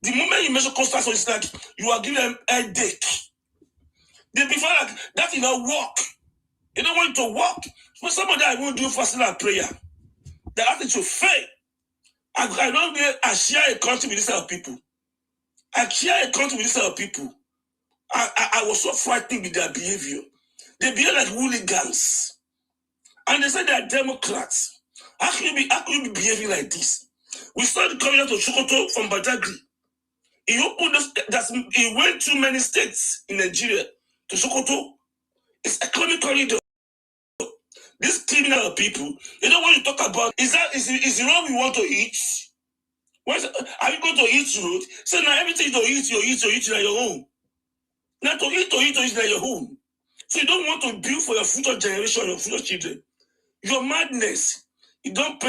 The moment you mention coastal road, it's like you are giving them a headache. They prefer like that in a walk. They don't want to walk. For somebody I won't do fasting and prayer. They have to fail. I don't I share a country with this set of people. I share a country with this set of people. I was so frightened with their behavior. They behave like hooligans. And they say they are Democrats. How can you be behaving like this? We started coming out to Sokoto from Badagry. He opened he went to many states in Nigeria to Sokoto. It's economic corridor. These criminal people, they don't want to talk about is the road we want to eat? Are you going to eat road? So now everything you eat in your home. Now to eat is in your home. So you don't want to build for your future generation, your future children. Your madness, you don't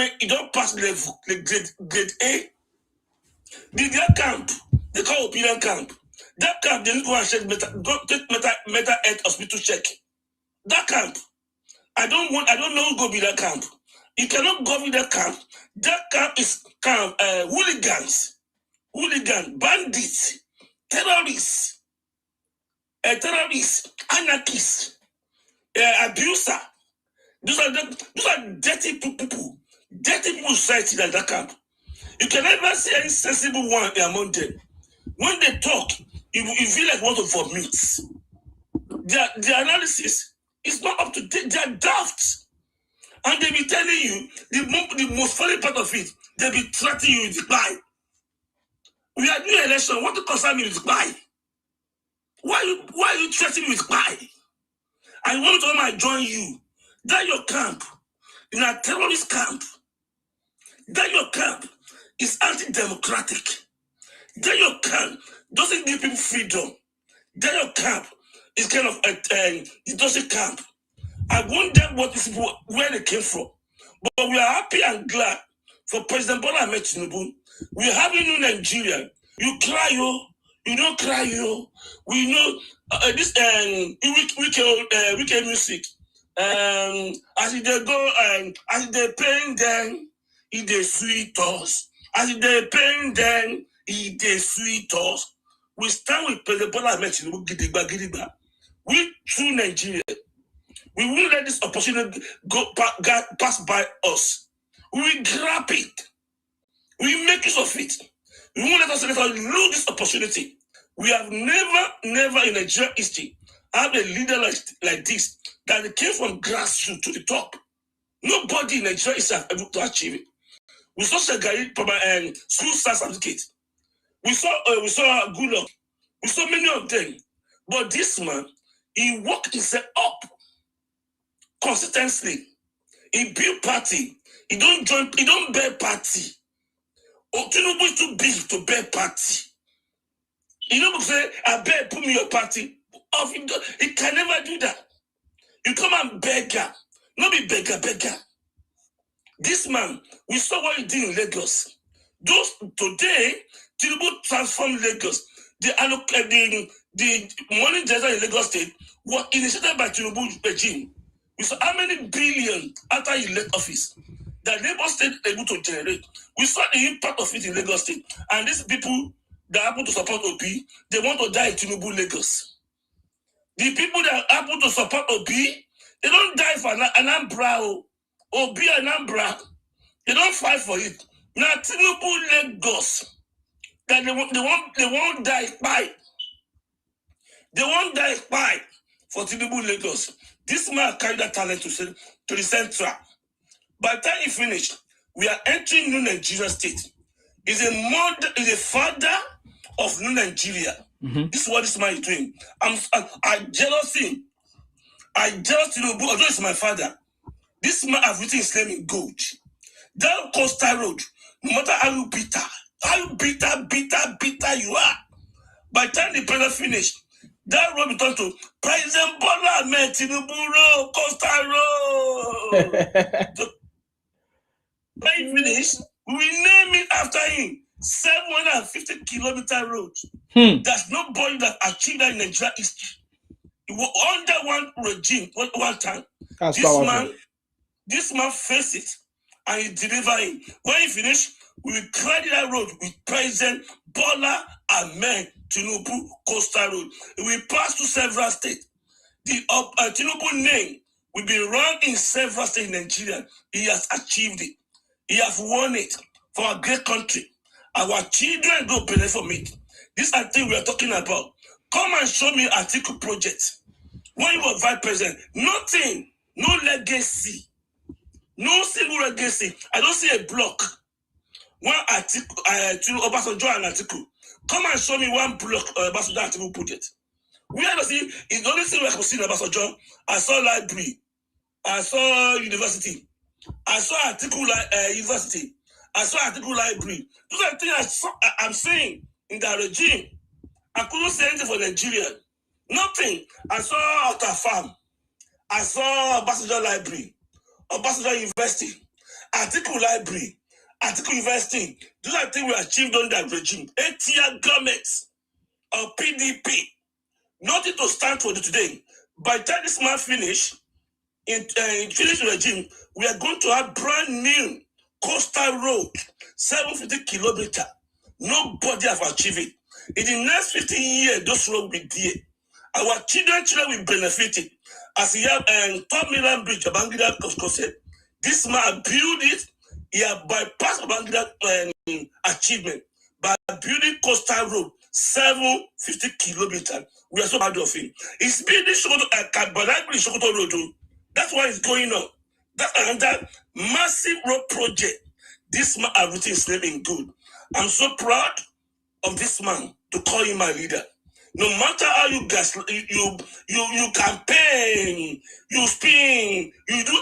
pass level, grade A. Their camp, they call opinion camp. That camp, they need to go and check mental health hospital check. That camp. I don't know who go be that camp. You cannot go with that camp. That camp is hooligans, bandits, terrorists, anarchists, abuser. Those are dirty people society like that camp. You can never see any sensible one among them. When they talk, you feel like want to vomit. Their analysis is not up to date. They are daft. And they be telling you, the most funny part of it, they be threatening you with the buy. We are doing election. What to concern me with buy? Why are you threatening me with buy? I want to come and join you. That your camp, in a terrorist camp. That your camp is anti-democratic. That your camp doesn't give people freedom. That your camp is kind of it doesn't camp. I wonder what these people, where they came from. But we are happy and glad for President Bola Ahmed Tinubu. We are having new Nigeria. You cry, you don't cry, We know this wicked music. As they go as they pain them, it they sweet us. As they pain them, it they sweet us. We stand with President Bola Ahmed Tinubu gidigba. We true Nigeria. We won't let this opportunity pass by us. We will grab it. We will make use of it. We won't let us lose this opportunity. We have never in Nigeria history had a leader like this that came from grassroots to the top. Nobody in Nigeria is able to achieve it. We saw Shagari and school start certificate. We saw Goodluck. We saw many of them. But this man, he worked himself up consistently. He built party. He don't bear party. Tinubu is too big to bear party. You know, say, I bear put me your party. He can never do that. You come and beggar. Not be beggar. This man, we saw what he did in Lagos. Today, Tinubu transformed Lagos. The money desert in Lagos State was initiated by Tinubu regime. We saw how many billion after he left office that Lagos State able to generate. We saw the impact of it in Lagos State. And these people that happen to support Obi, they want to die in Tinubu Lagos. The people that happen to support Obi, they don't die for Anambra. Obi Anambra, they don't fight for it. Now Tinubu Lagos, that they won't die by. They won't die by for Tinubu Lagos. This man carried that talent to the central. By the time he finished, we are entering New Nigeria State. He's a father of New Nigeria. Mm-hmm. This is what this man is doing. I jealous him. I jealous Tinubu, although it's my father. This man has written his name in gold. That coastal road, no matter how you bitter you are, by the time the president finish, that road will turn to President Bola Ahmed Tinubu Road, Coastal Road. So, when he finish, we name it after him. 750-kilometer road. There's nobody that achieved that in Nigeria history. It was under one regime, one time. That's powerful. This man faced it and he delivered it. When he finished, we will credit that road with President Bola Ahmed Tinubu Coastal Road. It will pass to several states. The Tinubu name will be run in several states in Nigeria. He has achieved it. He has won it for a great country. Our children go benefit from it. This is the thing we are talking about. Come and show me Atiku project. When you were vice president, nothing, no legacy, no single legacy. I don't see a block. When Atiku, Obasanjo and Atiku, come and show me one block Obasanjo and Atiku project. We have seen, it's the only thing we have seen about Obasanjo. I saw library, I saw university, I saw Atiku university, I saw Atiku library. Those are the things I'm saying in that regime. I couldn't say anything for Nigeria. Nothing. I saw Outer Farm. I saw Obasanjo library, Obasanjo University, Atiku library, Atiku University. Those are things we achieved under that regime. 8-year governments of PDP. Nothing to stand for today. By the time this man finish, in finish the regime, we are going to have brand new coastal road, 750 kilometers. Nobody have achieved it. In the next 15 years, those roads will be there. Our children will benefit it. As he have 12 million bridge, Babangida said, this man built it. He has bypassed Babangida achievement by building coastal road, 750 kilometers. We are so proud of him. He's building Sokoto Road. That's why it's going on. That's another massive road project. This man has written his name in good. I'm so proud of this man to call him my leader. No matter how you guys, you campaign, you spin, you do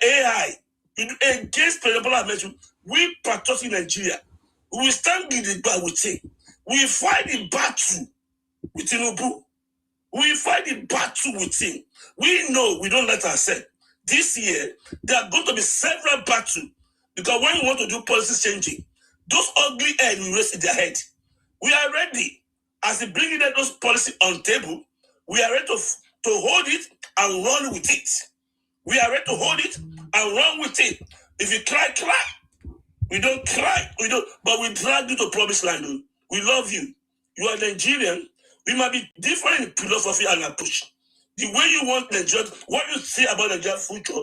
AI, you do against President we patriotic Nigeria. We will stand in the battle with him. We fight the battle with Tinubu. We fight the battle with him. We know we don't let ourselves. This year, there are going to be several battles because when you want to do policy changing, those ugly heads will raise their head. We are ready. As they bring in those policies on table, we are ready to hold it and run with it. We are ready to hold it and run with it. If you cry, cry. We don't cry. We don't, but we drag you to promised land. We love you. You are Nigerian. We might be different in philosophy and approach. The way you want Nigeria, what you say about Nigeria's future,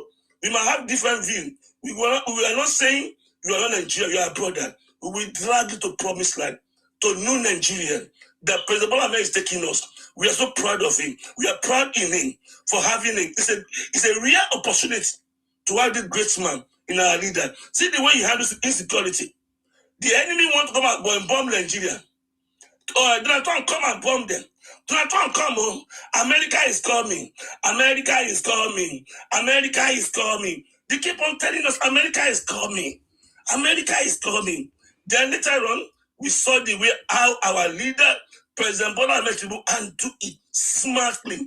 we might have different views. We are not saying you are not Nigeria, you are a brother. We will drag you to promised land, to new Nigeria that President Bola Ahmed is taking us. We are so proud of him. We are proud in him for having him. It's a real opportunity to have this great man in our leader. See the way he handles insecurity. The enemy want to come and bomb Nigeria. Donald Trump come and bomb them. Donald Trump come home. America is coming. America is coming. America is coming. They keep on telling us America is coming. America is coming. Then later on, we saw the way how our leader, President Bola Ahmed Tinubu, handled it smartly.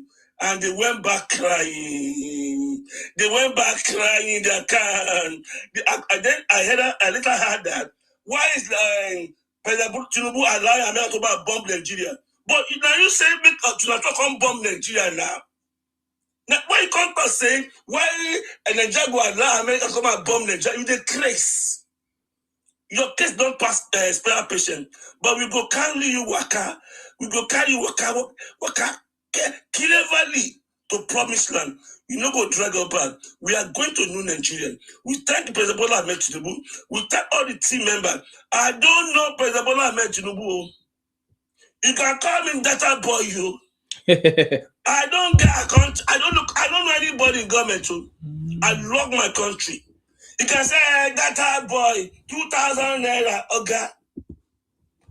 And they went back crying. They went back crying in their car. And then I later heard that. Why is President Tinubu allowing America to bomb Nigeria? But now you say Donald Trump come bomb Nigeria now. Now why you can't say why Nigeria go allow America to come and bomb Nigeria? You the craze. Your case don't pass spare patient. But we go carry you waka. We go carry you waka cleverly to promised land. You know go drag up back. We are going to new Nigeria. We thank President Bola Ahmed Tinubu. We thank all the team members. I don't know President Bola Ahmed Tinubu. You can call me data boy, you. I don't get account. I don't know anybody in government too. I love my country. You can say hey, data boy, 2,000 naira, okay.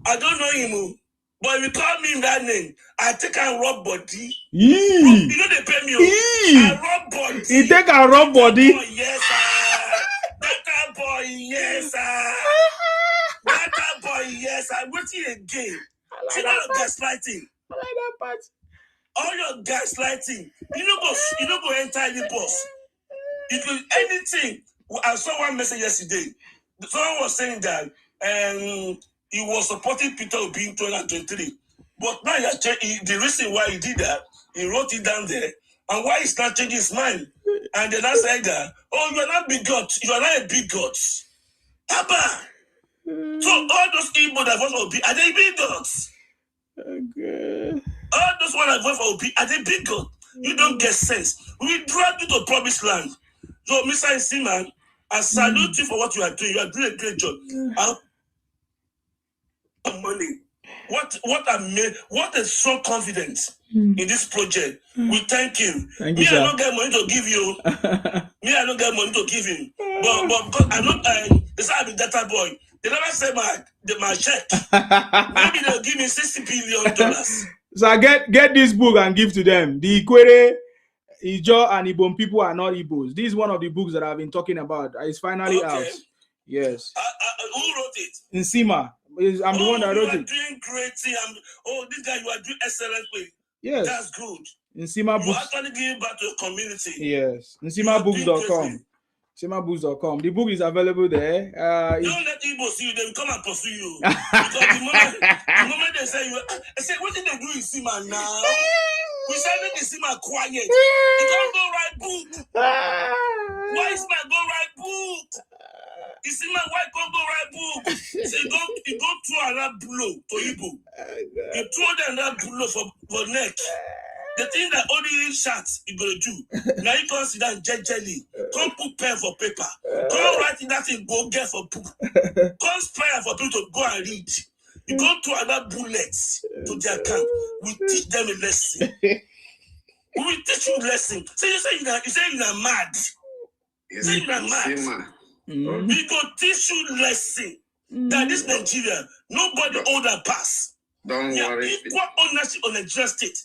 I don't know him. But if you call me that name, I take a rob body. You know they pay me. I rob body. He take a rob body. Boy, yes, sir. Data boy, yes, sir. waiting again. See all your gaslighting. I like that part. All your gaslighting. You don't go enter any bus. You could anything. I saw one message yesterday. Someone was saying that he was supporting Peter Obi in 2023. But now the reason why he did that, he wrote it down there. And why he's not changing his mind. And then I said that, oh, you are not bigot. You are not a bigot. Abba. So all those people that vote for Obi, are they bigots? Okay. All those ones that vote for Obi, are they bigots? You don't get sense. We drag you to promised land. So, Mr. Isiman, I salute you for what you are doing. You are doing a great job. Money. What is so confident in this project? We thank you. Thank you, I sir. don't get money to give you. I don't get money to give him. But because I'm not it's not a data boy. They never say my check. Maybe they'll give me $60 billion. So I get this book and give to them. The Ikwere, Ijo, and Ibom people are not Igbos. This is one of the books that I've been talking about. It's finally out. Yes. Who wrote it? Nsima. I'm the one that wrote it. You are doing great. This guy, you are doing excellently. Yes. That's good. Nsima You books. actually give back to the community. Yes. NsimaBooks.com. NsimaBooks.com. The book is available there. Don't let Igbo see you, they will come and pursue you. Because the moment they say I say, what did they do in Sima now? We said let the Sima quiet. You can't go write book. Why is my go write book? You see my wife can't go write book. So you go throw another blow to Igbo. You throw them that blow for neck. The thing that only shots you gonna do. Now you can't sit down gently. Come put pen for paper. Come write in that thing, go get for book. Come spare for people to go and read. You go to another bullets to their camp. We teach them a lesson. We will teach you a lesson. So you say you're mad. You say you're mad. We go teach you lesson that this Nigeria, nobody hold a pass. Don't worry. Equal ownership on Nigeria state.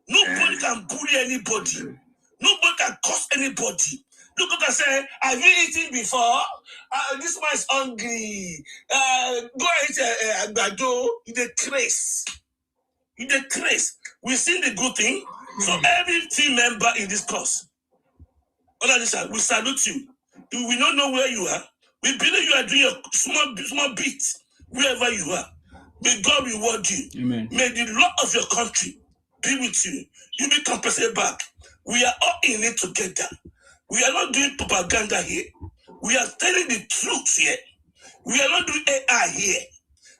Nobody can bully anybody. Nobody can curse anybody. Look at say, have you eaten before? This man is hungry. Go eat agbado. You the trace. You the trace. We see the good thing. So every team member in this course, we salute you. We don't know where you are. We believe you are doing a small bit wherever you are. May God reward you. Amen. May the Lord of your country be with you. You be compensated back. We are all in it together. We are not doing propaganda here. We are telling the truth here. We are not doing AI here.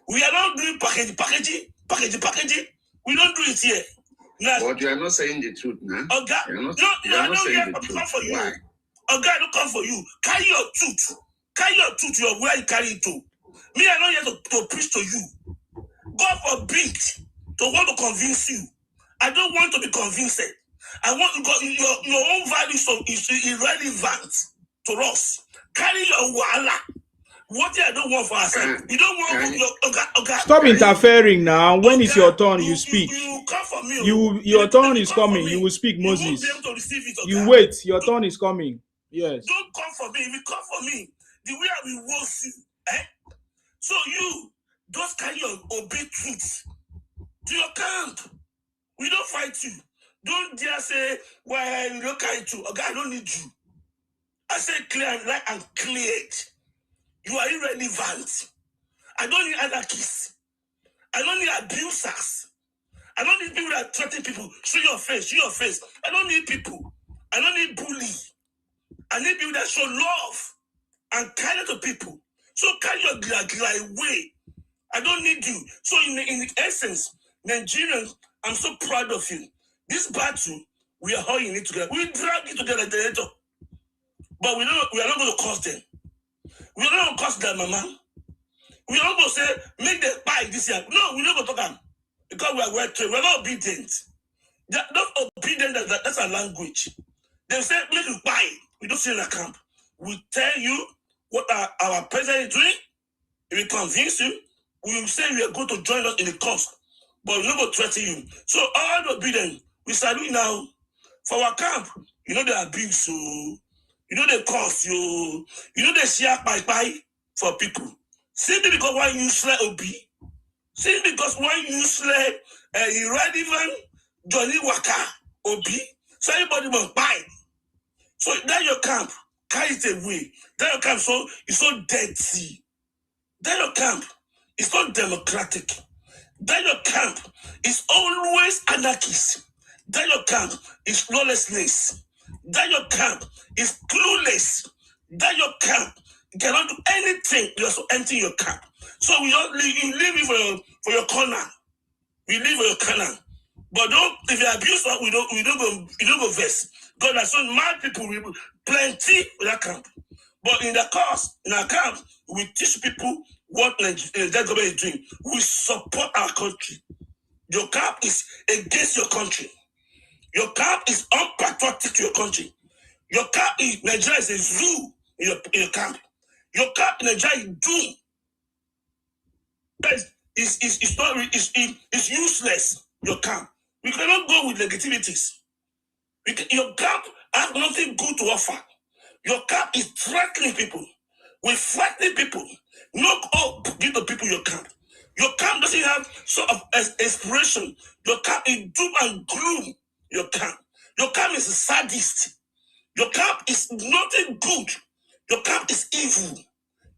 We are not doing packaging. We don't do it here. Now, But you are not saying the truth, man. Okay. I don't come for you. Why? Okay, I don't come for you. Carry your truth. Carry your truth to where you carry it to. Me, I'm not here to preach to you. God forbid to want to convince you. I don't want to be convinced. I want to go. Your own values is irrelevant to us. Carry your wala. What I don't want for ourselves. You don't want your Stop interfering now. When it's your turn, you speak. You come for me. Your turn is coming. You will speak, Moses. You won't be able to receive it. You wait. Your turn is coming. Yes. Don't come for me. If you come for me, the way I will roast you. So you just carry your obey truth to your camp. We don't fight you. Don't dare say, well, you don't carry you. Okay, I don't need you. I say clear and right and cleared. You are irrelevant. I don't need anarchists. I don't need abusers. I don't need people that threaten people. Show your face. I don't need people. I don't need bully. I need people that show love and kindness to people. So carry your glad away. I don't need you. So in the essence, Nigerians, I'm so proud of you. This battle, we are all in it together. We drag it together, but we are not going to cause them. We are not going to cause their mama. We are not going to say, make them buy this year. No, we're not going to talk them. Because we are well-trained. We're not obedient. They're not obedient, that's our language. They say, make you buy. We don't sit in a camp. We tell you what our president is doing. If we convince you, we will say we are going to join us in the cause. But we're not going to threaten you. So all the obedient, we salute now. For our camp, you know they abuse, so you know they cost you. You know they share bye for people. Simply because one useless Obi See, because when you slay, you read even Johnny Waka, Obi, so everybody must buy. So that your camp carries away. That your camp it's so dirty. That your camp is not democratic. That your camp is always anarchist. That your camp is lawlessness. That your camp is clueless. That your camp cannot do anything. You also empty your camp. So you leave it for your corner. We leave for your corner. But don't, if you abuse us, we don't go vex. God has shown mad people plenty in that camp. But in the course, in our camp, we teach people what that government is doing. We support our country. Your camp is against your country. Your camp is unpatriotic to your country. Your camp is Nigeria is a zoo in your camp. Your camp in Nigeria is doomed. It's useless. Your camp. We cannot go with negativities. Your camp has nothing good to offer. Your camp is threatening people. We threaten people. Knock up, give the people your camp. Your camp doesn't have sort of inspiration. Your camp is doom and gloom. Your camp is a sadist. Your camp is nothing good. Your camp is evil.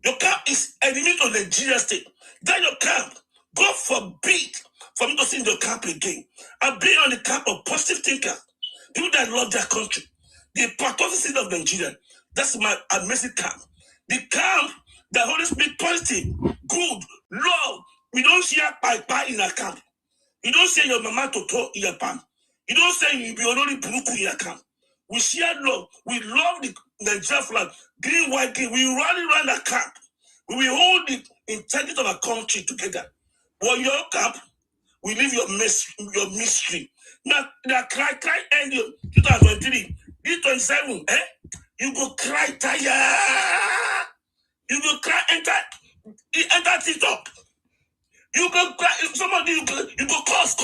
Your camp is enemy to the Nigeria state. That your camp, God forbid for me to see your camp again. I've been on the camp of positive thinkers, people that love their country. The patriotic of Nigeria. That's my amazing camp. The camp that always speak positive, good, love. We don't share pie in our camp. You don't say your mama to talk in your palm. You don't say you be only Buruku in your camp. We share love. We love the Nigeria flag. Green, white, green. We rally around the camp. We will hold the integrity of our country together. But your camp, we leave your mystery. Now cry end you 2023. This 27, you go cry tire. You go cry enter TikTok. You go cry. Somebody you go cause. You go cause.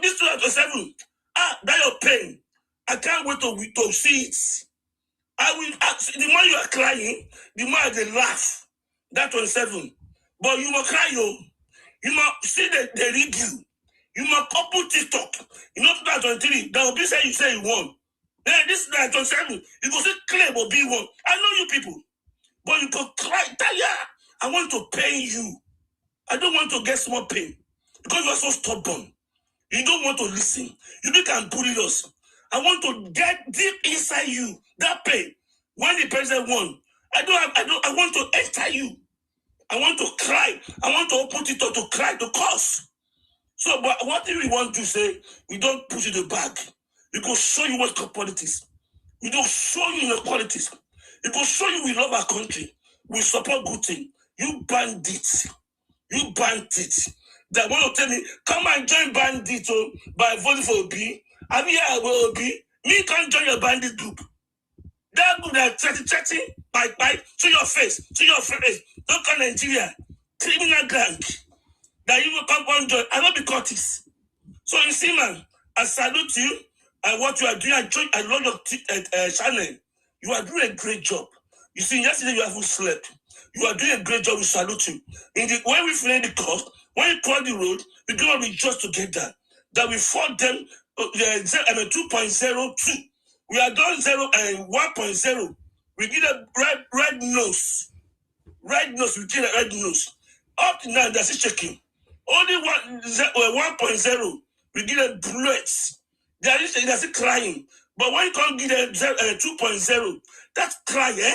This 2027. That your pain. I can't wait to see it. The more you are crying, the more they laugh. That 27. But you must cry, yo. You must see the review. You must couple TikTok. You know, 2023, that will be say you say you won. Then this is 2027. You go say claim or be one. I know you people. But you go cry, tire. I want to pain you. I don't want to get small pain. Because you are so stubborn. You don't want to listen. You can bully us. I want to get deep inside you. That pain. When the president won, I want to enter you. I want to cry. I want to open it up to cry, to curse. So, but what do we want to say? We don't put it in the bag. We go show you what politics. We don't show you the qualities. We go show you we love our country. We support good thing. You bandits. You bandits. That want to tell me, come and join bandits by voting for Obi. I'm here with Obi. Me can't join your bandit group. That group that chatting, bye, to your face. Don't call Nigeria. Criminal gang. That you will come and join. I will be Curtis. So you see, man, I salute you and what you are doing. I love your channel. You are doing a great job. You see, yesterday you haven't slept. You are doing a great job. We salute you. When we finish the course, when you cross the road, we're going to rejoice together. That we fought them 2.02. We are done 1.0. We did a red nose. Red nose, we did a red nose. Up to now, that's checking. Only 1.0, we did a bullets. That's crying. But when you can't get a 2.0, that's crying, eh?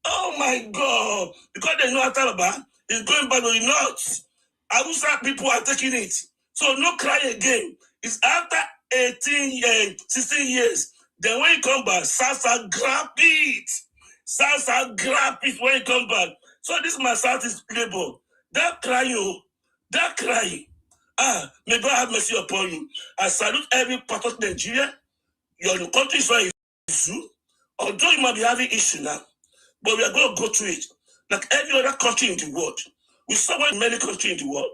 Oh my God. Because they know Taliban is going back to the north. Abuja people are taking it. So no cry again. It's after 16 years. Then when you come back, Salsa grab it. Salsa grab it when you come back. So this is my Southeast labor. That crying, that crying. May God have mercy upon you. I salute every part of Nigeria. Your country is very issue. Although you might be having issue now, but we are going to go through it. Like every other country in the world. We saw in many countries in the world,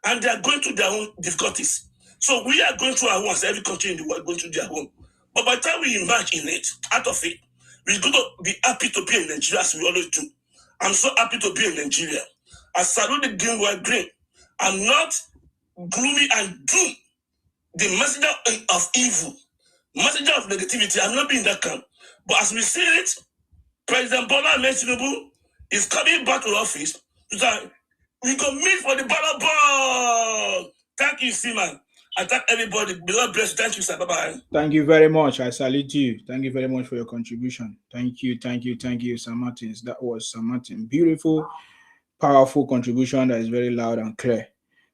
and they are going through their own difficulties. So we are going through our own, every country in the world going through their own. But by the time we emerge in it, out of it, we're going to be happy to be in Nigeria as we always do. I'm so happy to be in Nigeria. I salute the green, white, green. I'm not gloomy and doom. The messenger of evil, messenger of negativity. I'm not being that camp. But as we see it, President Bola Tinubu is coming back to office. So that we go meet for the ballot ball. Thank you, Seaman. I thank everybody. Beloved bless. Thank you, sir. Bye-bye. Thank you very much. I salute you. Thank you very much for your contribution. Thank you, Sir Martins. That was Sir Martin. Beautiful, powerful contribution that is very loud and clear.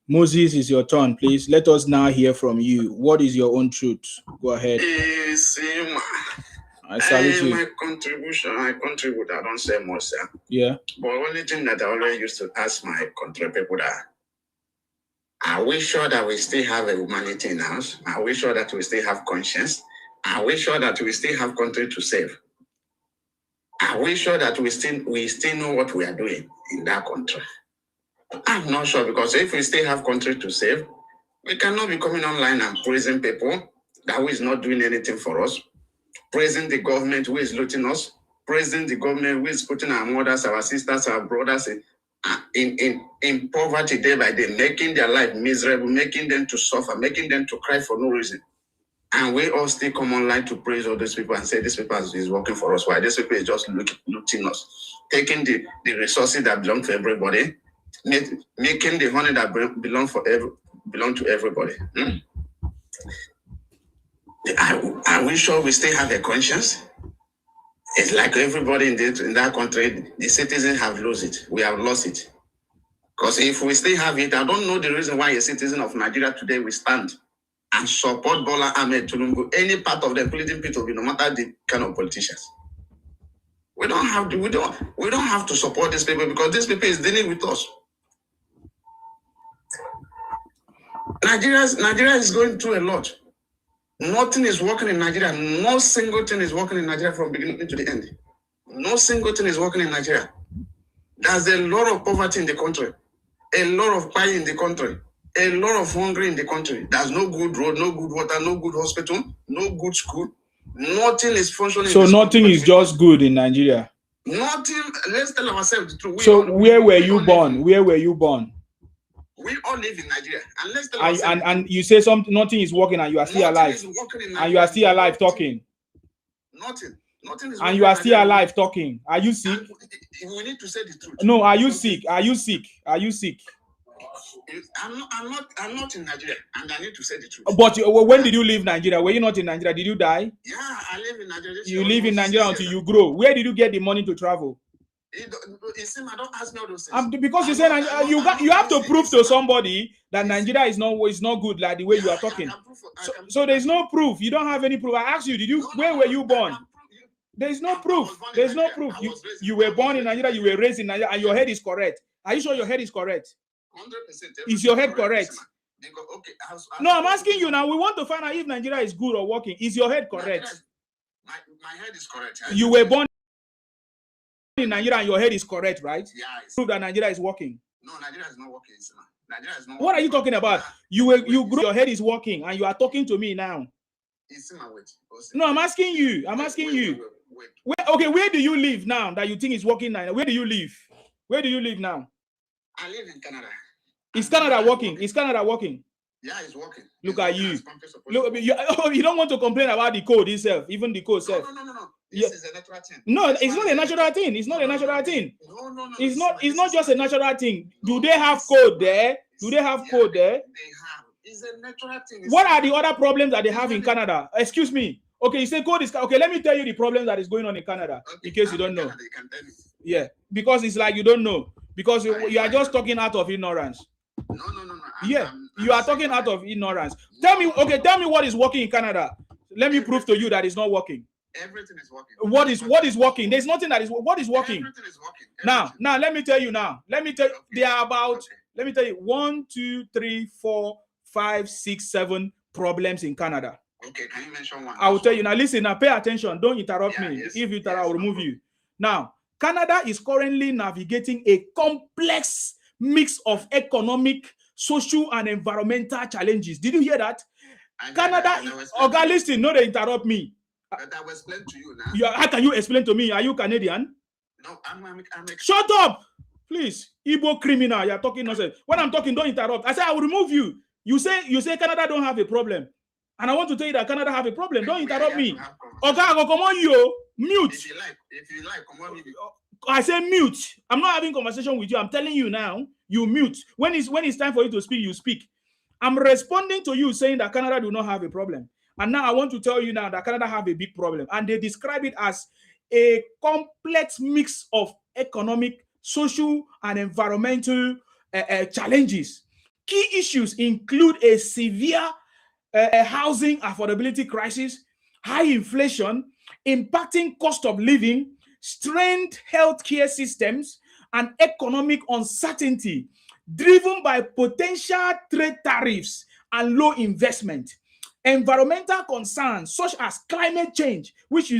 Moses, is your turn, please. Let us now hear from you. What is your own truth? Go ahead. I salute you. My contribution, I contribute. I don't say more, sir. Yeah. But only thing that I always used to ask my country people that, are we sure that we still have a humanity in us? Are we sure that we still have conscience? Are we sure that we still have country to save? Are we sure that we still know what we are doing in that country? I'm not sure, because if we still have country to save, we cannot be coming online and praising people that who is not doing anything for us, praising the government who is looting us, praising the government who is putting our mothers, our sisters, our brothers in poverty day by day, making their life miserable, making them to suffer, making them to cry for no reason. And we all still come online to praise all these people and say this people is working for us. Why? This people is just looting us, taking the resources that belong to everybody, making the honey that belong to everybody. Are we sure we still have a conscience? It's like everybody in that country, the citizens have lost it. We have lost it. Because if we still have it, I don't know the reason why a citizen of Nigeria today will stand and support Bola Ahmed Tinubu, any part of the including people, no matter the kind of politicians. We don't have to support these people, because these people is dealing with us. Nigeria is going through a lot. Nothing is working in Nigeria. No single thing is working in Nigeria from beginning to the end. No single thing is working in Nigeria. There's a lot of poverty in the country, a lot of crime in the country, a lot of hunger in the country. There's no good road, no good water, no good hospital, no good school. Nothing is functioning. So nothing is just good in Nigeria. Nothing. Let's tell ourselves the truth. Where were you born? Where were you born? We all live in Nigeria. And you say nothing is working and you are still alive. And you are still alive talking. Nothing is. And you are still alive talking. Are you sick? We need to say the truth. No, are you sick? Are you sick? Are you sick? I'm not in Nigeria, and I need to say the truth. But when did you leave Nigeria? Were you not in Nigeria? Did you die? Yeah, I live in Nigeria. You live in Nigeria until you grow. Where did you get the money to travel? I don't ask me all those things. Because you said you have to prove to somebody that Nigeria is not good, like the way you are talking. So there's no proof. You don't have any proof. I asked you, where were you born? There's no proof. There's no proof. You were born in Nigeria, you were raised in Nigeria, and your head is correct. Are you sure your head is correct? 100%. Is your head correct? No, I'm asking you now. We want to find out if Nigeria is good or working. Is your head correct? My head is correct. You were born in Nigeria and your head is correct, right? Yeah. Prove that Nigeria is working. No, Nigeria is not working. Nigeria is not. What are you talking about? You grew, your head is working, and you are talking to me now. No, I'm asking you. Wait. Where do you live now that you think is working now? Where do you live? Where do you live now? I live in Canada. Is Canada working? Is Canada working? Yeah, it's working. Look at you. Look, you don't want to complain about the code itself, even the code itself. No. This is a natural thing. No, it's not a natural thing. It's not a natural thing. No. It's not just a natural thing. Do they have code there? They have. It's a natural thing. What are the other problems that they have in Canada? Excuse me. Okay, you say code is okay. Let me tell you the problems that is going on in Canada, in case you don't know. Yeah, because it's like you don't know. Because you are just talking out of ignorance. No. You are talking out of ignorance. Tell me what is working in Canada. Let me prove to you that it's not working. Everything is working. What is working? There's nothing that is what is working. Everything is working. Now let me tell you now. There are about 1, 2, 3, 4, 5, 6, 7 problems in Canada. Okay, can you mention one? I will tell you now. Listen, now pay attention. Don't interrupt me. Yes, if you interrupt, I will remove you. Now, Canada is currently navigating a complex mix of economic, social, and environmental challenges. Did you hear that? Canada, listen, no, they interrupt me. But I will explain to you now. How can you explain to me? Are you Canadian? No, I'm Shut up, please. Igbo criminal, you're talking nonsense. When I'm talking, don't interrupt. I say I will remove you. You say Canada don't have a problem, and I want to tell you that Canada have a problem. Don't interrupt me. Okay, I go come on you. Mute. If you like, come on. I say mute. I'm not having conversation with you. I'm telling you now. You mute. When it's time for you to speak, you speak. I'm responding to you saying that Canada do not have a problem. And now I want to tell you now that Canada have a big problem. And they describe it as a complex mix of economic, social, and environmental challenges. Key issues include a severe housing affordability crisis, high inflation, impacting cost of living, strained healthcare systems, and economic uncertainty driven by potential trade tariffs and low investment. Environmental concerns such as climate change, which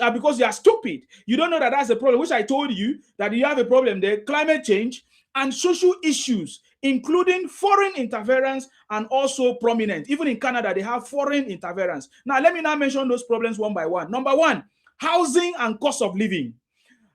are because you are stupid. You don't know that that's a problem, which I told you that you have a problem there. Climate change and social issues, including foreign interference and also prominent. Even in Canada, they have foreign interference. Now, let me now mention those problems one by one. Number one, housing and cost of living.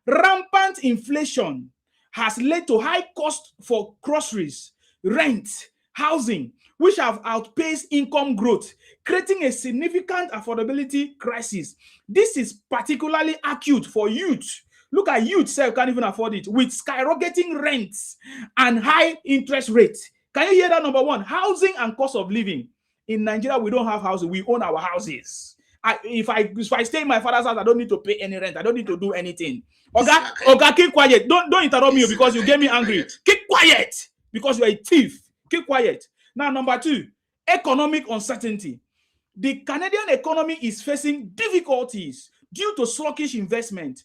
Rampant inflation has led to high cost for groceries, rent, housing, which have outpaced income growth, creating a significant affordability crisis. This is particularly acute for youth. Look at youth, self can't even afford it, with skyrocketing rents and high interest rates. Can you hear that? Number one, housing and cost of living. In Nigeria, we don't have housing. We own our houses. If I stay in my father's house, I don't need to pay any rent. I don't need to do anything. Okay, keep quiet. Don't interrupt me because you get me angry. Keep quiet because you're a thief. Keep quiet. Now, number two, economic uncertainty. The Canadian economy is facing difficulties due to sluggish investment.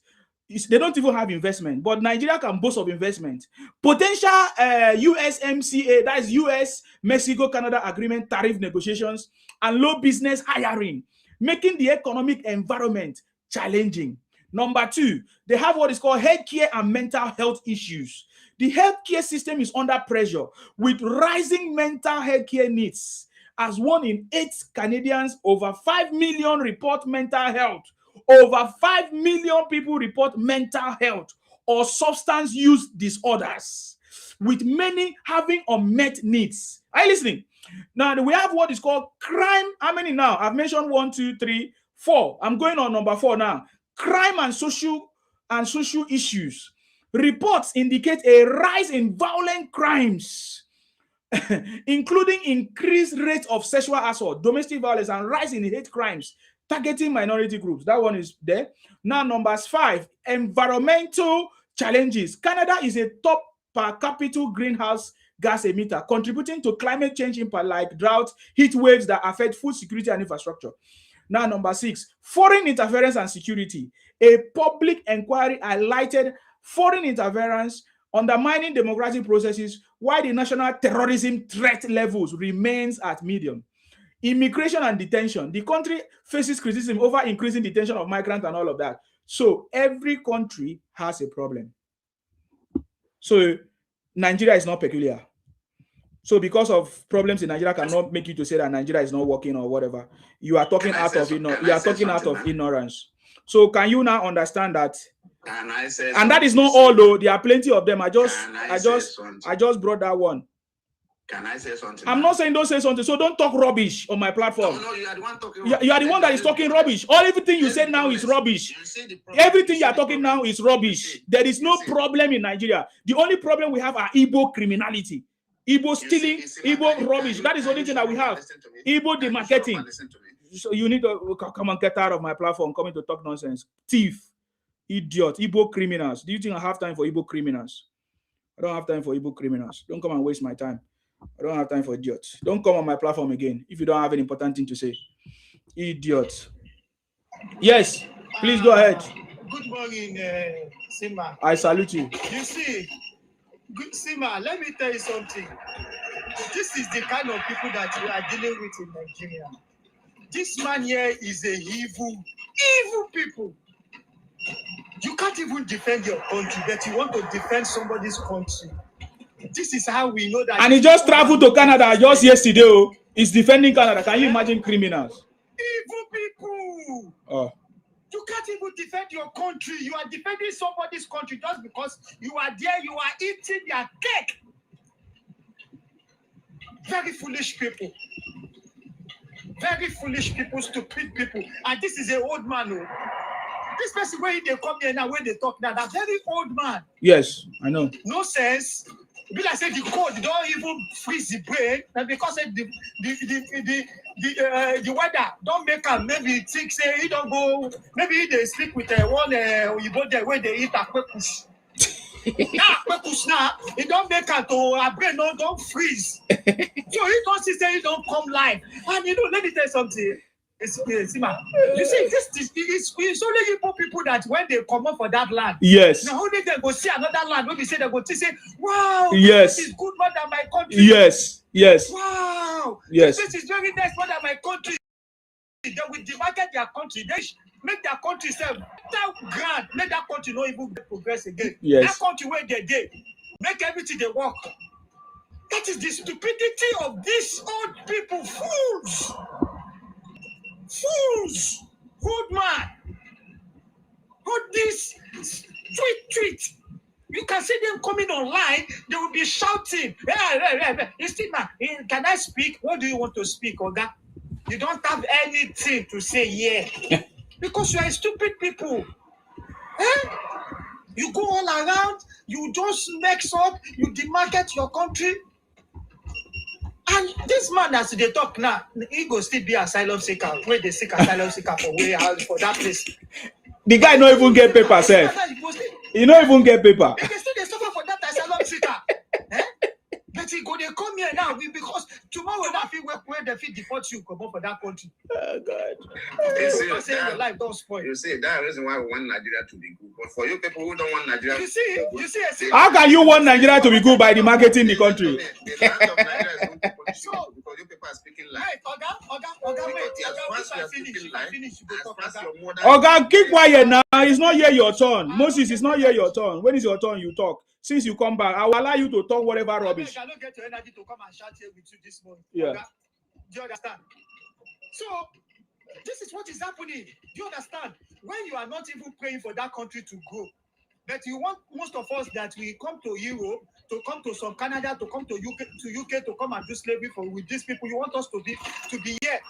They don't even have investment, but Nigeria can boast of investment. Potential USMCA, that is US, Mexico, Canada agreement, tariff negotiations, and low business hiring, making the economic environment challenging. Number two, they have what is called healthcare and mental health issues. The healthcare system is under pressure with rising mental healthcare needs. As 1 in 8 Canadians, over 5 million report mental health. Over 5 million people report mental health or substance use disorders, with many having unmet needs. Are you listening? Now, we have what is called crime. How many now? I've mentioned 1, 2, 3, 4. I'm going on number 4 now. Crime and social issues. Reports indicate a rise in violent crimes, including increased rates of sexual assault, domestic violence, and rise in hate crimes targeting minority groups. That one is there. Now, number 5, environmental challenges. Canada is a top per capita greenhouse gas emitter, contributing to climate change impact like drought, heat waves that affect food security and infrastructure. Now, number 6, foreign interference and security. A public inquiry highlighted foreign interference undermining democratic processes while the national terrorism threat levels remains at medium. Immigration and detention. The country faces criticism over increasing detention of migrants and all of that. So every country has a problem. So Nigeria is not peculiar. So because of problems in Nigeria cannot make you to say that Nigeria is not working or whatever. You are talking out of ignorance. So can you now understand that? And that is not all though. There are plenty of them. I just brought that one. Can I say something? I'm not saying don't say something. So don't talk rubbish on my platform. No, you are the one talking. You are the one that is talking rubbish. Everything you said now is rubbish. Everything you are talking now is rubbish. There is no problem in Nigeria. The only problem we have are Igbo criminality. Igbo stealing, Igbo rubbish. That is the only thing that we have. Igbo demarketing. So you need to come and get out of my platform coming to talk nonsense. Thief, idiot, Igbo criminals. Do you think I have time for Igbo criminals? I don't have time for Igbo criminals. Don't come and waste my time. I don't have time for idiots. Don't come on my platform again if you don't have an important thing to say. Idiot. Yes, please go ahead. Good morning, Sima. I salute you. You see, Sima, let me tell you something. This is the kind of people that you are dealing with in Nigeria. This man here is a evil people. You can't even defend your country, but you want to defend somebody's country. This is how we know that. And he just traveled to Canada just yesterday. Oh, he's defending Canada. Can you imagine criminals? Evil people. Oh. You can't cannot even defend your country. You are defending somebody's country just because you are there, you are eating their cake. Very foolish people. Very foolish people, stupid people. And this is an old man. Oh. This person where they come here now, when they talk now, that very old man. Yes, I know. No sense. Be like say the code don't even freeze the brain, and because the weather don't make him maybe think say he don't go. Maybe they speak with one you go there where they eat akwekus. Now it don't make him to a brain don't freeze. So he don't say he don't come live. And you know, let me tell you something. You see, it's only Igbo people that when they come up for that land. Yes. Now only they go see another land. When we say they go to say, wow, yes, this is good more than my country. Yes, yes. Wow, yes. This is very nice more than my country. They will demarcate their country. They make their country self that grand. Make that country not even progress again. Yes. That country where they did, make everything they work. That is the stupidity of these old people, fools. Fools! Old man! All this tweet. You can see them coming online, they will be shouting. Can I speak? What do you want to speak, Oga? You don't have anything to say here. Because you are stupid people. Eh? You go all around, you just mix up, you demarket your country. And this man, as they talk now, he go still be asylum seeker. Where they seek asylum seeker for where for that place. The guy don't even get paper, sir. He don't even get paper. They still suffer for that asylum seeker. Eh? But he go they come here now because tomorrow now if you work where they fit deport you come up for that country. Oh God. You see, your life don't spoil. You see, that's the reason why we want Nigeria to be good. But for you people who don't want Nigeria you see. How can you want Nigeria to be good by demarketing the country? The land of Nigeria is good because you people are speaking lies. Wait, Oga, keep quiet now. It's not yet your turn. Moses, it's not yet your turn. When is your turn, you talk. Since you come back, I will allow you to talk whatever rubbish. I don't get your energy to come and shout here with you this morning. Yeah. Oga, do you understand? So, this is what is happening. Do you understand? When you are not even praying for that country to grow, but you want most of us that we come to Europe, to come to some Canada, to come to UK to come and do slavery with these people. You want us to be here.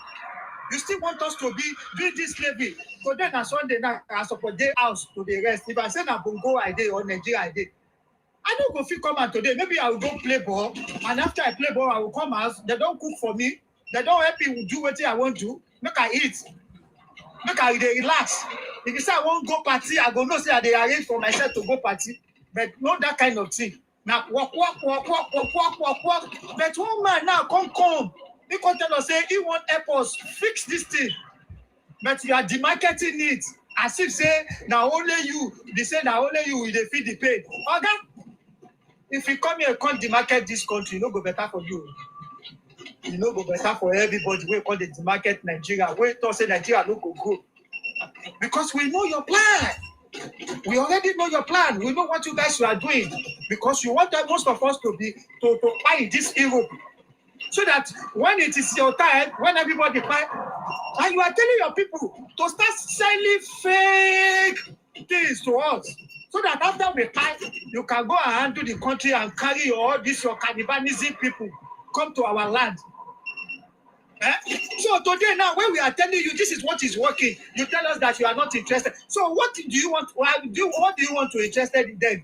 You still want us to be doing this slavery. So then on Sunday night, I suppose day house to the rest. If I say na Bongo I did or Nigeria I did, I don't go fit come out today. Maybe I will go play ball, and after I play ball, I will come out. They don't cook for me. They don't help me do what I want to. Make I eat. Make I relax. If you say I won't go party, I go no say I dey arrange for myself to go party. But not that kind of thing. Now walk. But one man now come. He can tell us say he want help us fix this thing. But you are demarketing it as if say now only you. They say now only you will feed the pain. Okay? If you come here and can't demarket this country, it no go better for you. It no go better for everybody. We call it demarket Nigeria. We don't say Nigeria no go grow. Because we know your plan. We already know your plan. We know what you guys are doing. Because you want most of us to buy in this Europe. So that when it is your time, when everybody buy, and you are telling your people to start selling fake things to us. So that after we buy, you can go and handle the country and carry all this your cannibalism people come to our land. Eh? So today now, when we are telling you this is what is working, you tell us that you are not interested. So what do you want? What do you want to be interested in then?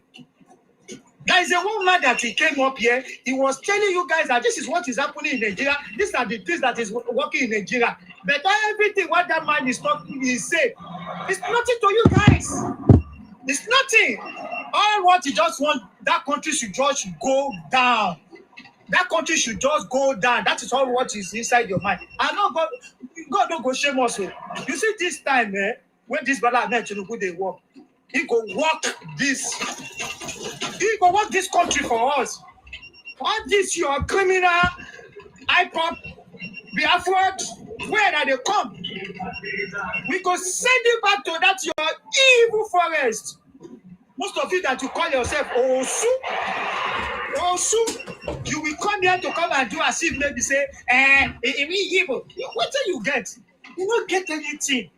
There is a woman that he came up here. He was telling you guys that this is what is happening in Nigeria. These are the things that is working in Nigeria. But everything what that man is talking, he said, it's nothing to you guys. It's nothing. All what he just want, that country should just go down. That country should just go down. That is all what is inside your mind. I know God don't go shame us. You see this time, when this brother met Tinubu, they work. He go work this. He go work this country for us. All this your criminal, IPOP, Biafra, where are they come? We go send you back to that your evil forest. Most of you that you call yourself Osu, you will come here to come and do as if maybe say, evil. What do you get? You don't get anything.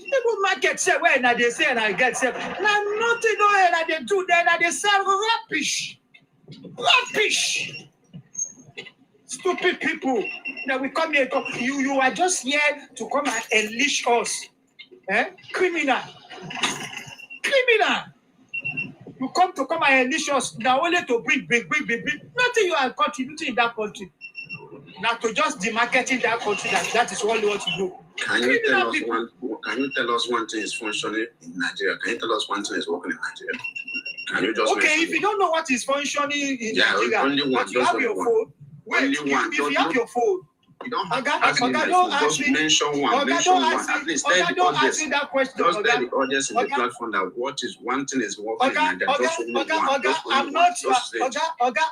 People market say when they say and I get say now nothing no and they do then they sell rubbish. Rubbish. Stupid people. Now we come here. You are just here to come and unleash us. Criminal. Criminal. You come and unleash us now only to bring. Nothing you are contributing in that country. Now to just demarketing that country, that is all what you do. Can you tell us one thing is functioning in Nigeria? Can you tell us one thing is working in Nigeria? Can you just if you don't know what is functioning in Nigeria, only one, but you have your phone. Wait, if you have your phone, you don't have just mention one. Mention one. At least tell the audience. That question. Just tell the audience in the platform that what is one thing is working in Nigeria. Just only one.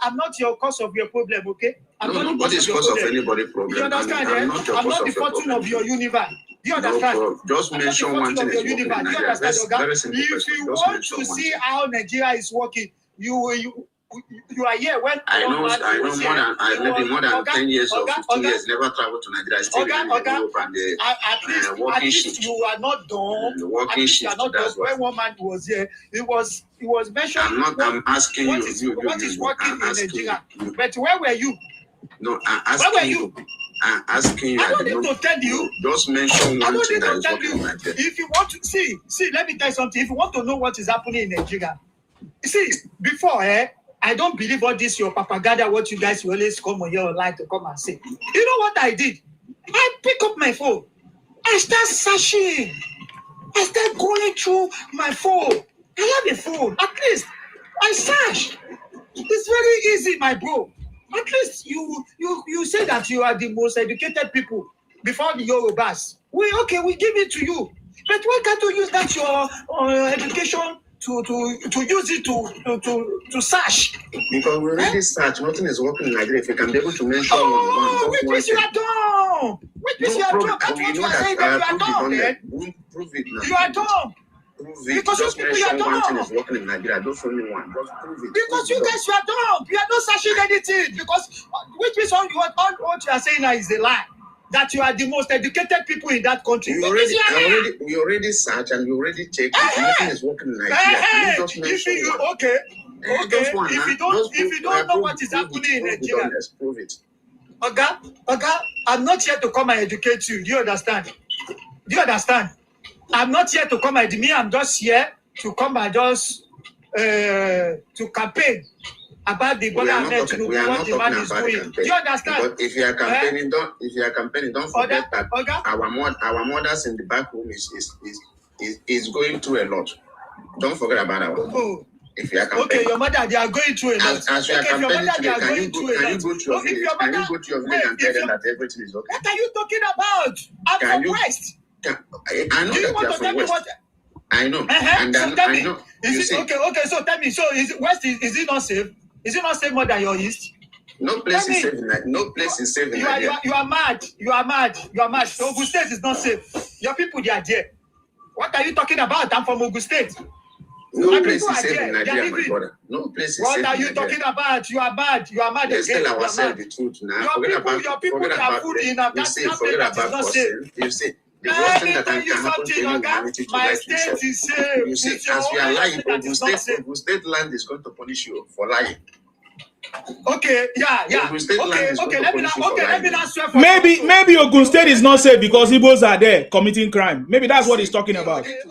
I'm not your cause of your problem, okay? Nobody's cause of anybody's problem. You understand? I'm not the fortune of your universe. Do you understand? No, just mention one thing is working in Nigeria. Very simple. If you want to see how Nigeria is working, you are here when I know more than 10 years or 15 years never traveled to Nigeria. Still in Europe and at least you are not done. Working shift. When one man was here, he was mentioning. I'm asking what is working in Nigeria. But where were you? No, I'm asking where were you. I'm asking you. I don't need to tell you. Just mention one thing that is working in Nigeria. If you want to see, let me tell you something. If you want to know what is happening in Nigeria, see, before, I don't believe all this your propaganda, what you guys always come on here online to come and say. You know what I did? I pick up my phone. I start searching. I start going through my phone. I have a phone. At least I search. It's very easy, my bro. At least you say that you are the most educated people before the Yorubas. We give it to you. But why can't you use that your education to use it to search? Because we already search. Nothing is working in Nigeria. If you can be able to mention one. Which means you are dumb. Which means you are dumb. That's what you are saying, that you are dumb, man. Prove it now. You are dumb. Prove it. Because just you are dumb. One thing is working in Nigeria. Just only one. Just prove it. Because you guys, you are dumb. You are not searching anything. Because which means all what you are saying now is a lie. That you are the most educated people in that country. We already search and we already check. Nothing is working in Nigeria. Okay. If you don't know what is happening in Nigeria, prove it. Oga, I'm not here to come and educate you. Do you understand? I'm not here to come and I'm just here to come and just to campaign about the Bola Ahmed Tinubu, what the man is doing. Do you understand? But if you are campaigning, don't forget that our mothers in the back room is going through a lot. Don't forget about our mom. If you are campaigning, your mother, they are going through a lot. As you are campaigning today, can you go to your village and tell them that everything is okay? What are you talking about? I'm from West. I know that you are from West. I know. So tell me, okay. So tell me, so West is it not safe? Is it not safe more than your East? No place is safe. No place is safe. You are mad. You are mad. Ogun State is not safe. Your people, they are there. What are you talking about? I'm from Ogun State. No place is safe in Nigeria, my brother. No place is safe. What are you talking about? You are mad. Let's tell ourselves the truth now. Your people are food in Afghanistan. Forget about person. You see. The worst thing that can happen to humanity to like yourself. You see, as you are lying, Ogun State land is going to punish you for lying. Okay, yeah. Okay, let me not swear for Maybe Ogun State is not safe because Igbos are there committing crime. Maybe that's what he's talking about. Forget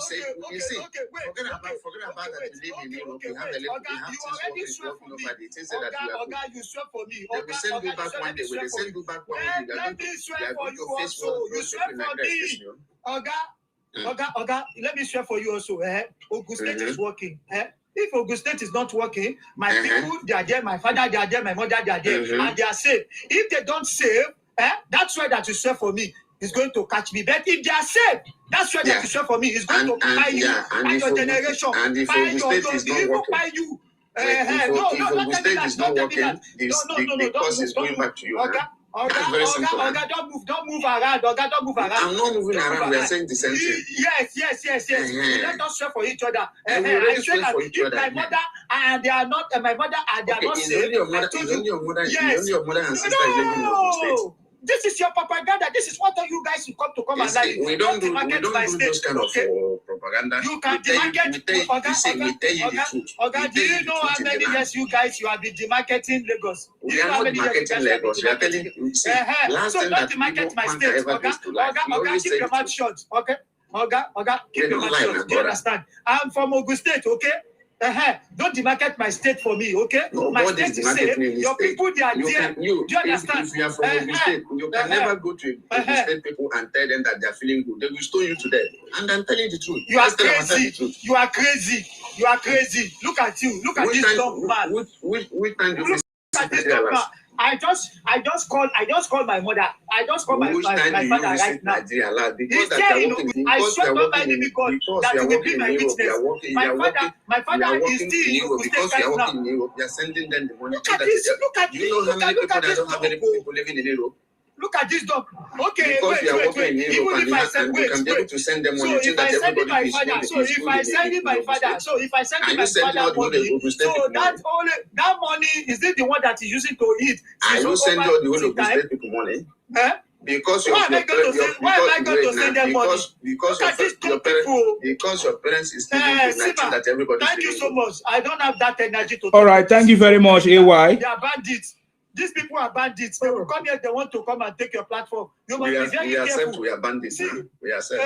about that. You live in Europe. You have things working over the things that you swear for me. They will send you back one day. When they send you back one day, they are going to face what you swear for me. Oga, let me swear for you also. Ogun State is working. If Ogun State is not working, my people, they are there, my father, they are there, my mother, they are there, and they are safe. If they don't save, that's why that you swear for me is going to catch me. But if they are safe, that's why that you swear for me is going to buy you, buy your generation, buy your buy you. Ogun State is not working, the cost is going back to you. Oga, don't move around. Oga, don't move around. I'm not moving around. We are saying the same thing. Yes. Let us swear for each other. I swear that if my mother and they are not, my mother and they are not safe. Only your mother and sister living in Ogun State. This is your propaganda. This is what you guys will come and like. We don't do those kind of propaganda. You can demarket. Do you know how many years you guys you have been demarketing Lagos? We are not marketing Lagos. We are telling you. So don't demarket my state. Oga, keep your mouth shut. Okay. Oga, keep your mouth shut. Do you understand? I'm from Ogun State. Okay. Don't demarket my state for me, okay? My state is safe. Your people, they are there. Do you understand? If you are from Ogun State, you can never go to Ogun State people and tell them that they are feeling good. They will stone you to death. And I'm telling the truth. You are crazy. You are crazy. You are crazy. Look at you. Look at this dumb man. Which time do you look at this dumb man? I just called my mother. I just called my father right now. He's there, I swear to God, that you will be my witness. My father is still in Ogun State right now. You are sending them the money. Look at this. Look at you know how many people that don't have any people living in Europe? Look at this dog. Okay, because wait. Even if I send, you can be able to send them money. So if I send it my father, so if I send it my father money, so that money is it the one that he's using to eat? I don't send you the whole Ogun State people money. Because why am I going to send them money? Because your parents is that everybody. Thank you so much. I don't have that energy to. All right, thank you very much, AY. They are bandits. These people are bandits. They will come here. They want to come and take your platform. You must be very careful. We are bandits. We accept.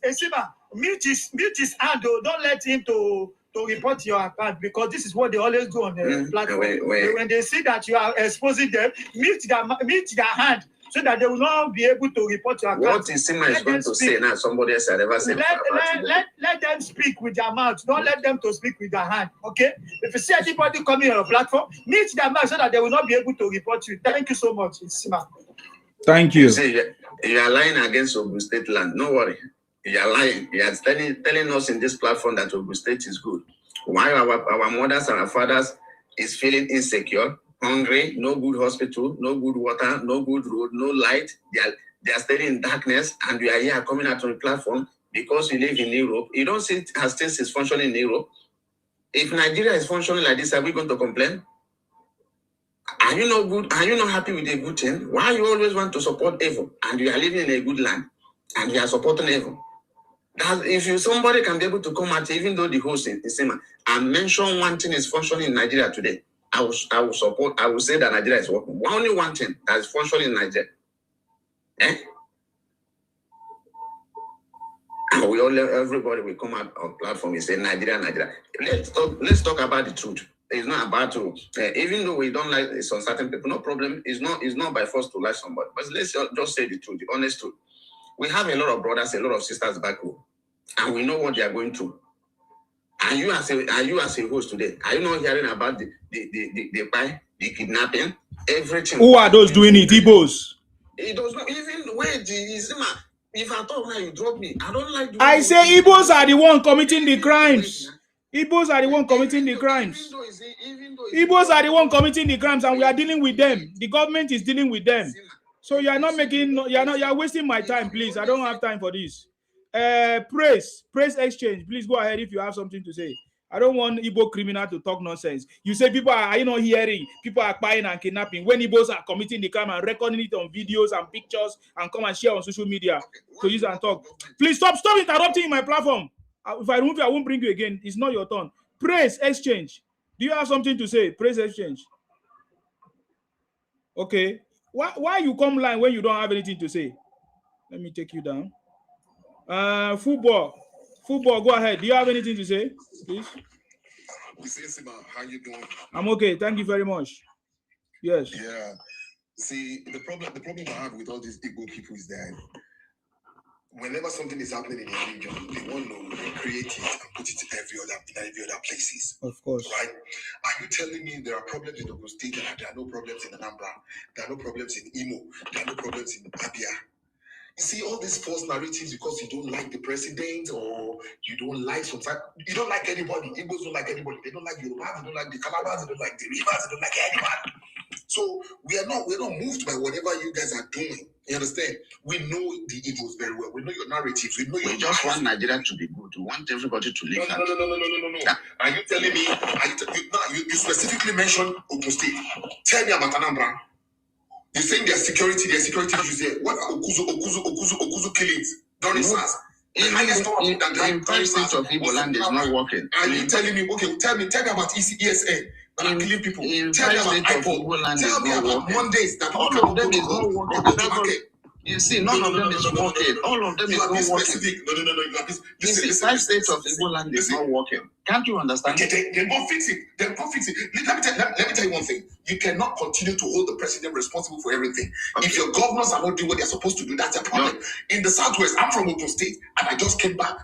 Sima, mute his hand. Don't let him to report your account because this is what they always do on the platform. When they see that you are exposing them, mute their hand so that they will not be able to report your account. What is Sima is going to say now? Somebody else had ever said. Let them speak with their mouth. Don't let them to speak with their hand. Okay? If you see anybody coming on your platform, mute their mouth so that they will not be able to report you. Thank you so much, Sima. Thank you. You see, you are lying against Ogun State land. No worry. You are lying. You are telling us in this platform that Ogun State is good. Why our mothers and our fathers is feeling insecure, hungry, no good hospital, no good water, no good road, no light. They are staying in darkness, and we are here coming out on the platform because we live in Europe. You don't see as things is functioning in Europe. If Nigeria is functioning like this, are we going to complain? Are you not good? Are you not happy with a good thing? Why you always want to support evil? And you are living in a good land, and you are supporting evil. If somebody can be able to come out, even though the host is same, and mention one thing is functioning in Nigeria today, I will say that Nigeria is working. Only one thing that is functioning in Nigeria. And everybody will come out on platform and say Nigeria. Let's talk about the truth. It's not about to even though we don't like some certain people, no problem. It's not by force to like somebody. But let's just say the truth, the honest truth. We have a lot of brothers, a lot of sisters back home, and we know what they are going through. Are you as a host today? Are you not hearing about the kidnapping, everything? Who are those doing it? Igbos. It does not even wait. If I talk now, you drop me. I don't like. I say Igbos are the one committing the crimes. Igbos are the one committing the crimes. Igbos are the one committing the crimes, and we are dealing with them. The government is dealing with them. So you are not making. You are wasting my time, please. I don't have time for this. Praise exchange. Please go ahead if you have something to say. I don't want Igbo criminal to talk nonsense. You say people are you not hearing? People are buying and kidnapping when Igbos are committing the crime and recording it on videos and pictures and come and share on social media to use and talk. Please stop interrupting my platform. If I remove you, I won't bring you again. It's not your turn. Praise exchange. Do you have something to say? Praise exchange. Okay. Why you come line when you don't have anything to say? Let me take you down. Football, go ahead. Do you have anything to say, please? How you doing? I'm okay. Thank you very much. Yes. Yeah. See, the problem I have with all these Igbo people is that whenever something is happening in a region, they want to recreate it and put it in every other places. Of course. Right? Are you telling me there are problems in Ogun State and there are no problems in Anambra? There are no problems in Imo? There are no problems in Abia? You see all these false narratives because you don't like the president or you don't like you don't like anybody. Igbos don't like anybody. They don't like Yorubas, they don't like the Calabas, they don't like the Rivers, they don't like anybody. So we're not moved by whatever you guys are doing. You understand? We know the Igbos very well. We know your narratives. We know your. We just want Nigeria to be good. We want everybody to live. No. Are you telling me? You specifically mentioned Ogun State. Tell me about Anambra. You're saying their security issues there. What are Okuzu killings during SARS? The highest number that the entire state of Igbo land is not working. And you're telling me, okay, tell me about ESN that are killing people. Tell me about IPOD. Tell me about Mondays that people cannot go to market. You see, none of them is working. All of them is not working. No. You see, 5 states of Igbo land is not working. Can't you understand? Okay, then go fix it. Let me tell you one thing. You cannot continue to hold the president responsible for everything. Okay. If your governors are not doing what they're supposed to do, that's a problem. No. In the Southwest, I'm from Ogun State, and I just came back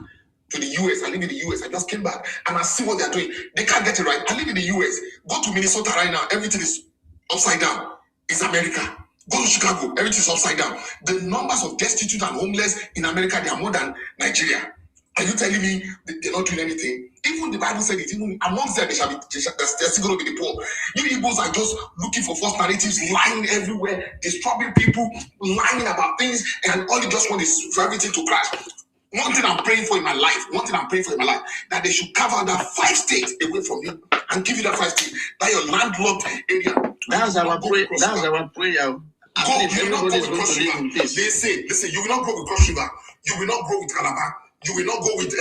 to the US. I live in the US. I just came back, and I see what they're doing. They can't get it right. I live in the US. Go to Minnesota right now. Everything is upside down. It's America. Go to Chicago. Everything is upside down. The numbers of destitute and homeless in America, they are more than Nigeria. Are you telling me they're not doing anything? Even the Bible said it. Even amongst them, they're still going to be the poor. You Igbos are just looking for false narratives, lying everywhere, disturbing people, lying about things, and all you just want is for everything to crash. One thing I'm praying for in my life, that they should carve out that 5 states away from you and give you that 5 states, that your landlocked area. That's our prayer. That's our prayer. You will not go with Cross River. Listen, you will not go with Cross River. You will not go with Calabar. You will not go with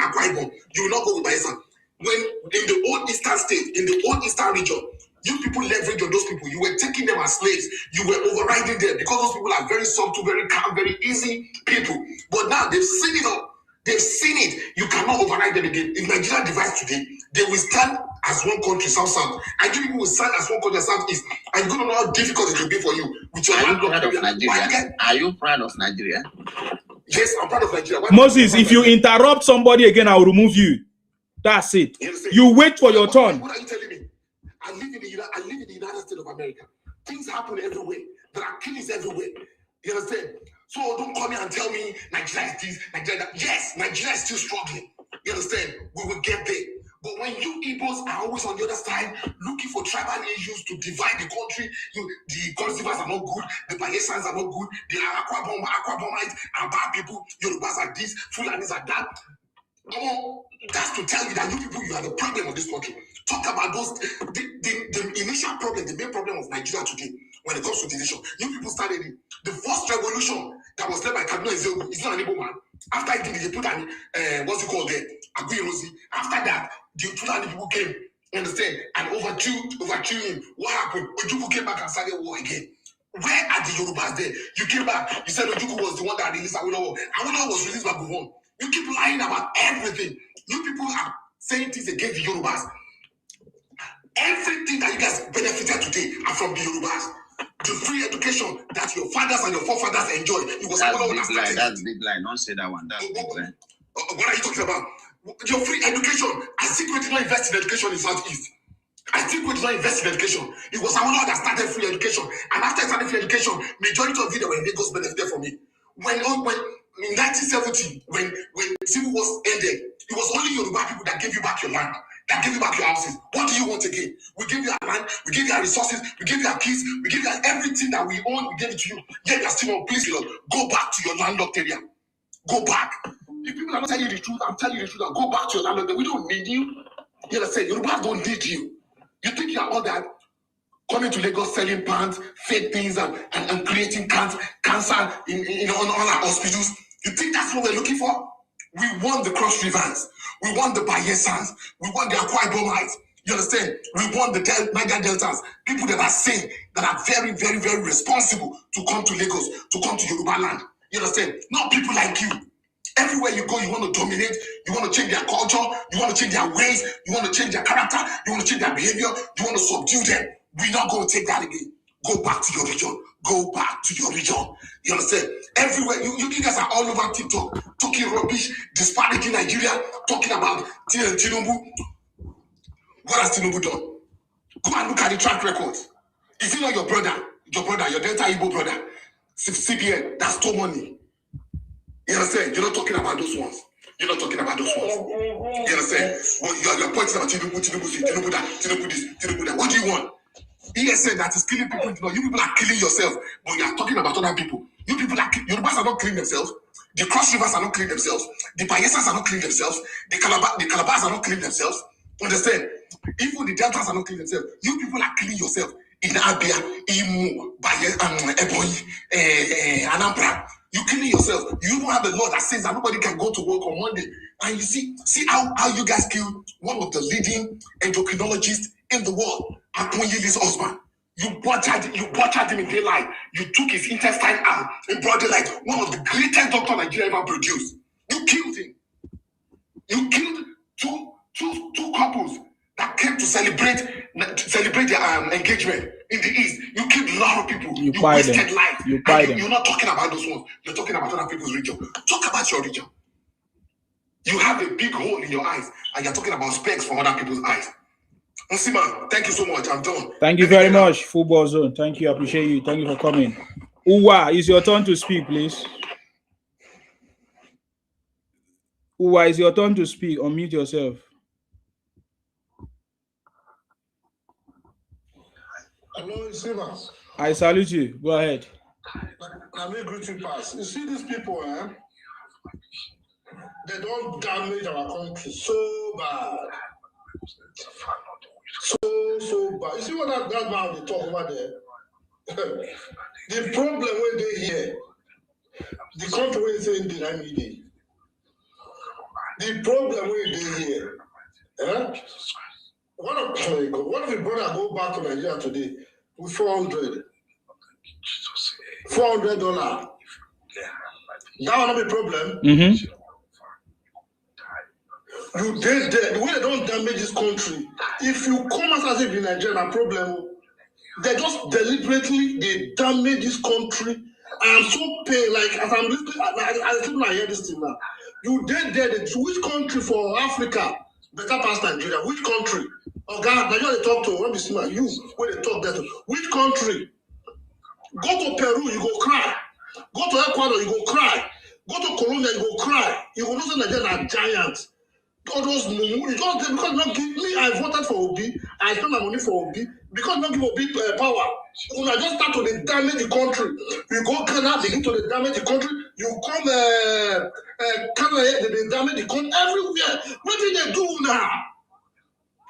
Akwa Ibom. You will not go with Bayelsa. When in the old eastern state, in the old eastern region, you people leverage on those people. You were taking them as slaves. You were overriding them because those people are very subtle, very calm, very easy people. But now they've seen it all. They've seen it. You cannot override them again. If Nigeria divides today, they will stand as one country, South. And you people will stand as one country, Southeast. And you're going to know how difficult it will be for you with your land. Are you proud of Nigeria? Yes, I'm proud of Nigeria. Moses, if you interrupt somebody again, I'll remove you. That's it. You wait for your turn. What are you telling me? I live in the United States of America. Things happen everywhere. There are killings everywhere. You understand? So don't come here and tell me Nigeria is this, Nigeria that. Yes, Nigeria is still struggling. You understand? We will get there. But when you Igbos are always on the other side, looking for tribal issues to divide the country, the Consumers are not good, the Bayelsans are not good, the Aquabomites are bad people, Yorubas are this, Fulanis are that. That's to tell you that you people, you are the problem of this country. Talk about those, the initial problem, the main problem of Nigeria today, when it comes to division. You people started it. The first revolution that was led by Kaduna Ezeogu is not an Igbo man. After it, they put an, what's it called there? Aguiyi. After that, the Fulani people came, understand, and overthrew him. What happened? Ojukwu came back and started war again. Where are the Yorubas there? You came back, you said Ojukwu was the one that released Awolowo. Awolowo was released by Gowon. You keep lying about everything. You people are saying things against the Yorubas. Everything that you guys benefited today are from the Yorubas. The free education that your fathers and your forefathers enjoyed. It was That's big lie. Don't say that one. That's big lie. What are you talking about? Your free education. Atiku did not invest in education in Southeast. Atiku did not invest in education. It was Awolowo that started free education. And after I started free education, majority of you that were in Lagos benefited from it. When in 1970, when civil wars ended, it was only Yoruba people that gave you back your land, that gave you back your houses. What do you want again? We gave you our land, we gave you our resources, we gave you our keys, we gave you everything that we own, we gave it to you. Yet you're still on, please, Lord, go back to your landlocked area. Go back. If people are not telling you the truth, I'm telling you the truth. Go back to your landlocked area. We don't need you. You understand? Yoruba don't need you. You think you are all that? Coming to Lagos selling pants, fake things, and creating cancer in all our hospitals. You think that's what we're looking for? We want the Cross Rivers. We want the Bayelsans. We want the Akwa Ibomites. You understand? We want the Niger Deltas. People that are sane, that are very, very, very responsible to come to Lagos, to come to Yoruba land. You understand? Not people like you. Everywhere you go, you want to dominate. You want to change their culture. You want to change their ways. You want to change their character. You want to change their behavior. You want to subdue them. We're not going to take that again. Go back to your region. Go back to your region. You understand? Everywhere. You guys are all over TikTok, talking rubbish, disparaging Nigeria, talking about Tinubu. What has Tinubu done? Go and look at the track records. Is he not your brother, your Delta Igbo brother, CBN, that stole money? You understand? You're not talking about those ones. You're not talking about those ones. You understand? Well, you're pointing about Tinubu that. What do you want? ESN that is killing people. You people are killing yourself, but you are talking about other people. You people are Yorubas are not killing themselves. The Cross Rivers are not killing themselves. The Bayelsans are not killing themselves. The Calabars are not killing themselves. Understand? Even the Deltas are not killing themselves. You people are killing yourself. in Abia, Imo, Ebonyi, Anambra. You killing yourself. You don't have a law that says that nobody can go to work on Monday. And you see how you guys killed one of the leading endocrinologists in the world, Akunyi's husband. You butchered him in daylight. You took his intestine out in broad daylight. One of the greatest doctors Nigeria ever produced. You killed him. You killed two couples that came to celebrate their engagement in the East. You killed a lot of people. You wasted life. You're not talking about those ones. You're talking about other people's region. Talk about your region. You have a big hole in your eyes, and you're talking about specks from other people's eyes. Nsima, thank you so much. I'm done. Thank you very much, Football Zone. Thank you. I appreciate you. Thank you for coming. Uwa, it's your turn to speak, please. Uwa, it's your turn to speak. Unmute yourself. Hello, Nsima. I salute you. Go ahead. Let me greet you pass. You see these people, they don't damage our country so bad. So bad. You see what that man they talk over there? The problem when they hear, the country when they say in the media. The problem when they hear, one of the brother go back to Nigeria today with $400. $400. That will not be a problem. Mm-hmm. You did there. The way they don't damage this country. If you come as if in Nigeria, problem. They just deliberately they damage this country. I am so pained. Like as I'm listening, I hear this thing now. You did there. Which country for Africa better past Nigeria? Which country? Oh God, Nigeria they talk to. Let me see you where they talk there to. Which country? Go to Peru, you go cry. Go to Ecuador, you go cry. Go to Colombia, you go cry. You will not say Nigeria are giants. All those mumu, because not give me, I voted for Obi, I spent my money for Obi, because not give Obi power. When I just start to damage the country, you go Canada, begin to damage the country, you come Canada, they damage the country everywhere. What did they do now?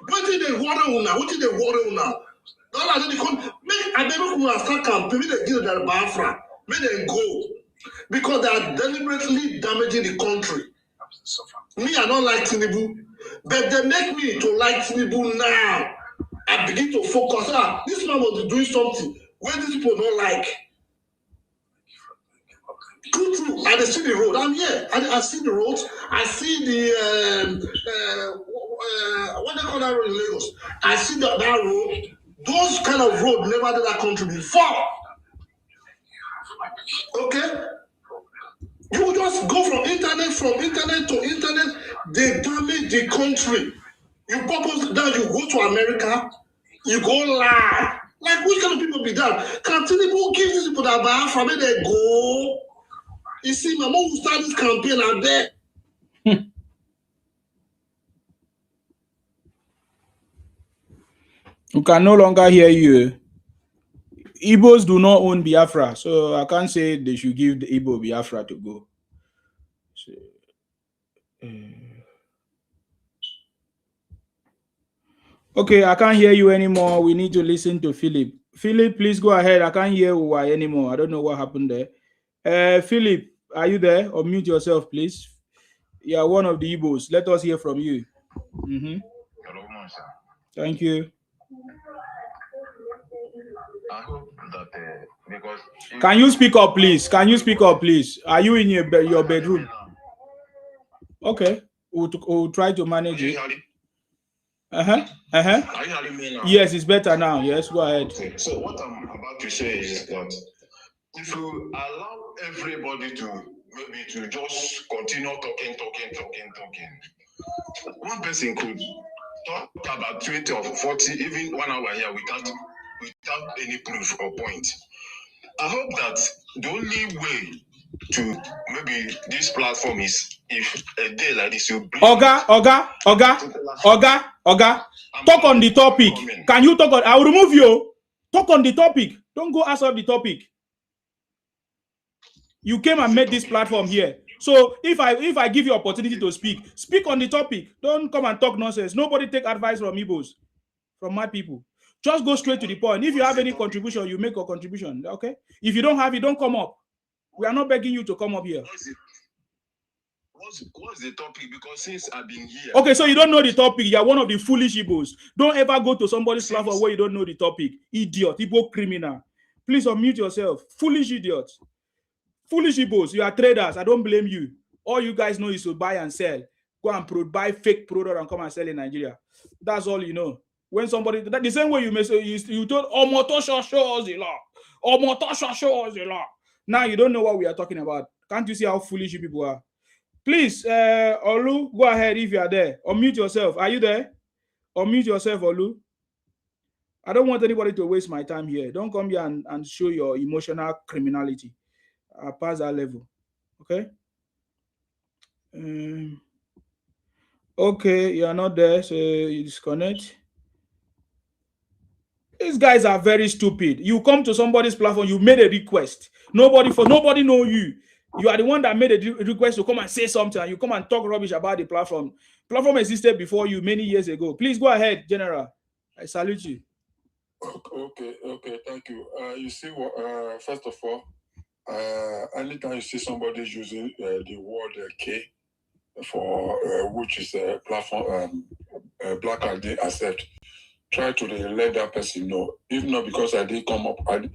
What did they water now? What did they water now? All I did, I never start campaign, they give them Biafra, make them go. Because they are deliberately damaging the country. Me, I don't like Tinubu, but they make me to like Tinubu now. I begin to focus. This man was doing something when these people don't like. True. I see the road. I'm here. I see the roads. I see the what they call that road in Lagos. I see that road. Those kind of road never did that country before. Okay. You just go from internet to internet, they damage the country. You purpose that you go to America, you go lie. Like which kind of people be that? Can Tinubu give these people that buy from where they go? You see, my mom will start this campaign out there. We can no longer hear you. Igbos do not own Biafra, so I can't say they should give the Igbo Biafra to go. So, okay, I can't hear you anymore. We need to listen to Philip. Philip, please go ahead. I can't hear Uwai anymore. I don't know what happened there. Philip, are you there? Or mute yourself, please. You are one of the Igbos. Let us hear from you. Mm-hmm. Thank you. I hope that because can you speak up, please? Can you speak up, please? Are you in your bedroom? Okay, we'll try to manage it. Are you hearing me now? Yes, it's better now. Yes, go ahead. So what I'm about to say is that if you allow everybody to maybe to just continue talking, one person could talk about 20 or 40, even 1 hour here without any proof or point. I hope that the only way to maybe this platform is if a day like this you bring Oga. Talk on the topic. Can you talk on? I will remove you. Talk on the topic. Don't go outside the topic. You came and made this platform here. So if I give you opportunity to speak on the topic. Don't come and talk nonsense. Nobody take advice from Igbos, from my people. Just go straight to the point. If you have any contribution, you make a contribution. Okay. If you don't have it, don't come up. We are not begging you to come up here. What's the topic? Because since I've been here. Okay, so you don't know the topic. You are one of the foolish Igbos. Don't ever go to somebody's platform where you don't know the topic. Idiot, Igbo criminal. Please unmute yourself. Foolish idiot. Foolish Igbos. You are traders. I don't blame you. All you guys know is to buy and sell. Go and buy fake product and come and sell in Nigeria. That's all you know. When somebody, the same way you may say, you told Omotosha show us the law. Omotosha show us the law. Now you don't know what we are talking about. Can't you see how foolish you people are? Please, Olu, go ahead if you are there. Unmute yourself. Are you there? Unmute yourself, Olu. I don't want anybody to waste my time here. Don't come here and show your emotional criminality. Past that level. Okay? Okay, you are not there, so you disconnect. These guys are very stupid. You come to somebody's platform, you made a request. Nobody know you. You are the one that made a request to come and say something, and you come and talk rubbish about the platform. Platform existed before you many years ago. Please go ahead, General. I salute you. Okay, thank you. You see what? First of all, anytime you see somebody using the word K for which is a platform black and they accept, try to let that person know. If not, because I didn't come up, I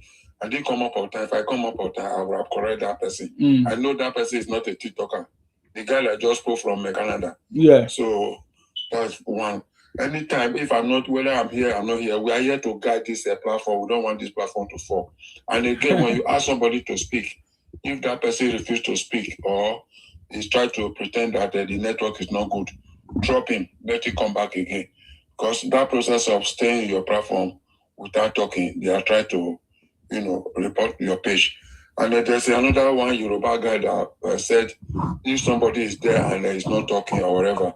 didn't come up on time. If I come up on time, I will have correct that person. I know that person is not a TikToker. The guy that just spoke from Canada. Yeah. So that's one. Anytime, if I'm not, whether I'm here, I'm not here, we are here to guide this platform. We don't want this platform to fall. And again, when you ask somebody to speak, if that person refuses to speak or is trying to pretend that the network is not good, drop him, let him come back again. Because that process of staying in your platform without talking, they are trying to, report your page. And then there's another one Yoruba guy that said, if somebody is there and is not talking or whatever,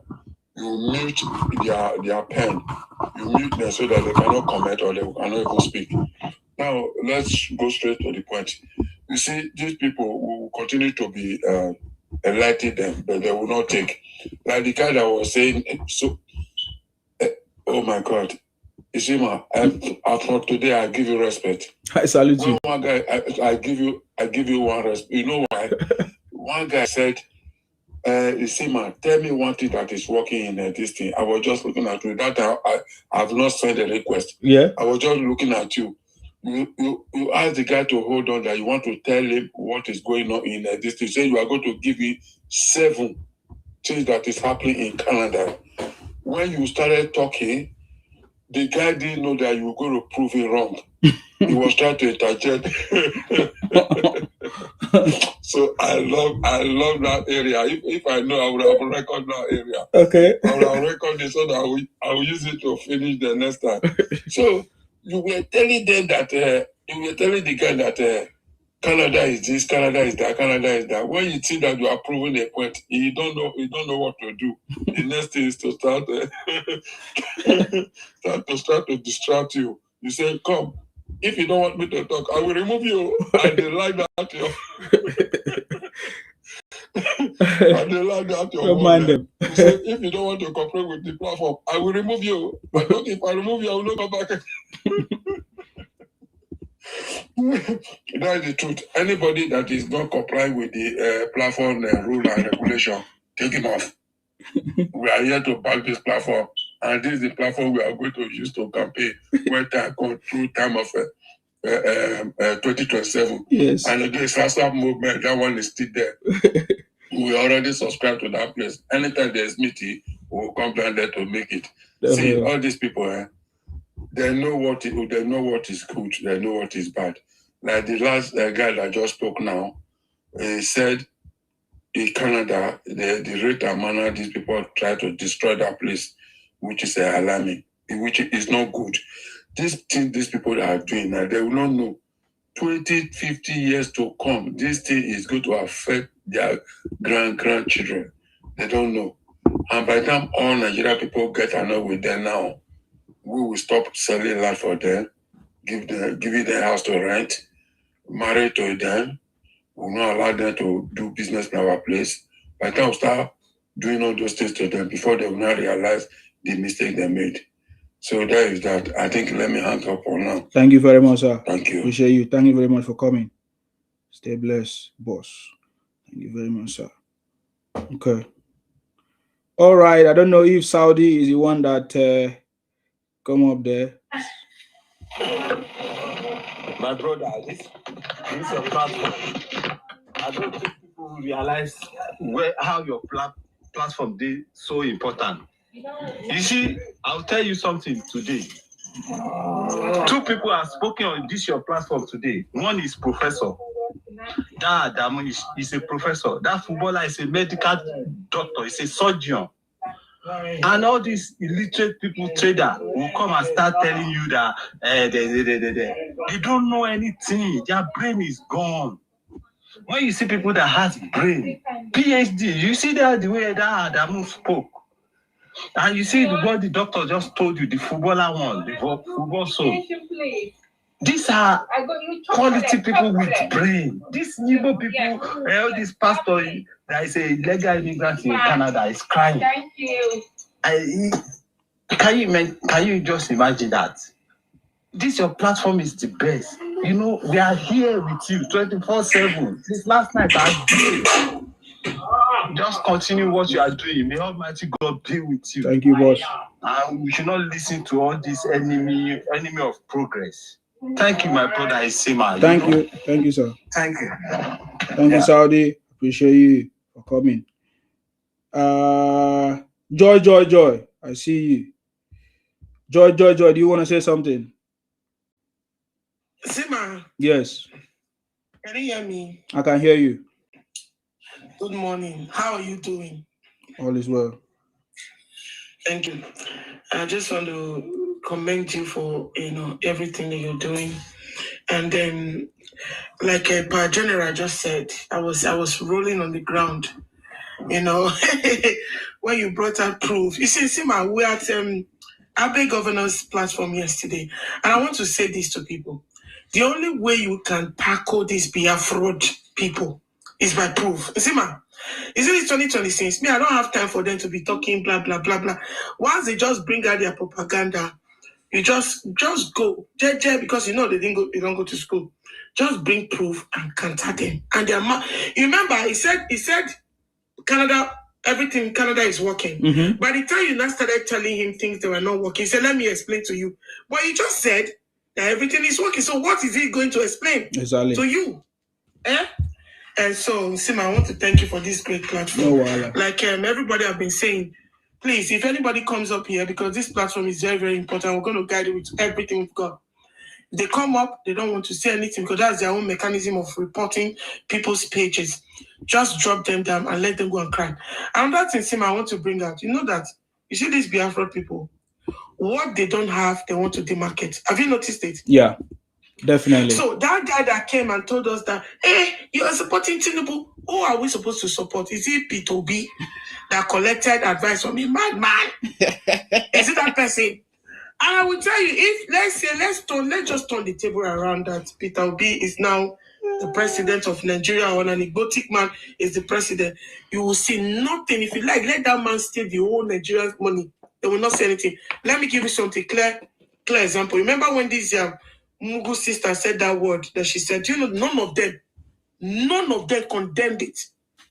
you mute their pen. You mute them so that they cannot comment or they cannot even speak. Now, let's go straight to the point. You see, these people will continue to be enlightened them, but they will not take. Like the guy that was saying, oh my God. You see, from today, I give you respect. I salute you. One guy, I give you one respect. You know why? One guy said, you see, man, tell me one thing that is working in this thing. I was just looking at you. That I have not sent a request. Yeah. I was just looking at you. You ask the guy to hold on that you want to tell him what is going on in this thing. Say you are going to give him 7 things that is happening in Canada. When you started talking, the guy didn't know that you were going to prove it wrong. He was trying to interject. So I love that area. If I know, I would have recorded that area. Okay. I would have recorded it so that I will use it to finish the next time. So you were telling them that you were telling the guy that Canada is this, Canada is that, Canada is that. When you see that you are proving a point, you don't know what to do. The next thing is to start to distract you. You say, come. If you don't want me to talk, I will remove you. And they like that. And they like that. You say, if you don't want to cooperate with the platform, I will remove you. But if I remove you, I will not come back. That is the truth. Anybody that is not complying with the platform rule and regulation, take him off. We are here to back this platform. And this is the platform we are going to use to campaign when time comes through time of 2027. Yes. And again, WhatsApp movement, that one is still there. We already subscribe to that place. Anytime there's meeting, we'll come down there to make it. See, all these people, they know what is good, they know what is bad. Like the last guy that just spoke now, he said in Canada, the rate and manner these people try to destroy that place, which is alarming, which is not good. This thing these people are doing now, they will not know. 20, 50 years to come, this thing is going to affect their grandchildren. They don't know. And by the time all Nigerian people get annoyed with them now, we will stop selling land for them, giving them house to rent, marry to them. We will not allow them to do business in our place. By the time we start doing all those things to them, before they will not realize the mistake they made. So that is that. I think let me hang up for now. Thank you very much, sir. Thank you. Appreciate you. Thank you very much for coming. Stay blessed, boss. Thank you very much, sir. Okay. All right. I don't know if Saudi is the one that come up there. My brother, this is your platform. I don't think people will realize how your platform is so important. You see, I'll tell you something today. Two people have spoken on this your platform today. One is Professor. That Adamu is a professor. That footballer is a medical doctor. He's a surgeon. And all these illiterate people, trader, will come and start telling you that they don't know anything. Their brain is gone. When you see people that has brain, PhD, you see that the way that Adamu spoke. And you see what the doctor just told you, the footballer one, the football soul. These are quality people with brain. These Igbo people, all these pastors, there is a illegal immigrant in Canada is crying. Thank you. Can you just imagine that? This your platform is the best. You know, we are here with you 24/7. Since last night, just continue what you are doing. May Almighty God be with you. Thank you, boss. And we should not listen to all this enemy of progress. Thank you, my brother Isima. Thank you. Thank you, sir. Thank you. Thank you, Saudi. Appreciate you for coming. Joy. I see you. Joy. Do you want to say something? Sima. Yes. Can you hear me? I can hear you. Good morning. How are you doing? All is well. Thank you. I just want to commend you for everything that you're doing. And then, like Pa General just said, I was rolling on the ground. When you brought out proof. You see, Sima, we at Abe Governor's platform yesterday, and I want to say this to people: the only way you can tackle these Biafra people is by proof. Sima, isn't it 2026? Me, I don't have time for them to be talking blah blah blah blah. Once they just bring out their propaganda, you just go JJ, because they don't go to school. Just bring proof and counter them. And their you remember he said Canada, everything in Canada is working. Mm-hmm. By the time you now started telling him things that were not working, he said, let me explain to you. But he just said that everything is working. So what is he going to explain to you? And so, Sima, I want to thank you for this great platform. Like everybody have been saying, please, if anybody comes up here, because this platform is very, very important, we're going to guide you with everything we've got. They come up, they don't want to say anything because that's their own mechanism of reporting people's pages. Just drop them down and let them go and cry. And that's in Sima I want to bring out. You know that, you see these Biafra people, what they don't have, they want to demarcate. Have you noticed it? Yeah, definitely. So that guy that came and told us that, hey, you are supporting Tinubu. Who are we supposed to support? Is it P2B that collected advice from a madman? Is it that person? And I will tell you, if let's just turn the table around that Peter Obi is now the president of Nigeria, or an Igbotic man is the president, you will see nothing. If you like, let that man steal the whole Nigerian money. They will not say anything. Let me give you something clear example. Remember when this Mugu sister said that word that she said, none of them condemned it.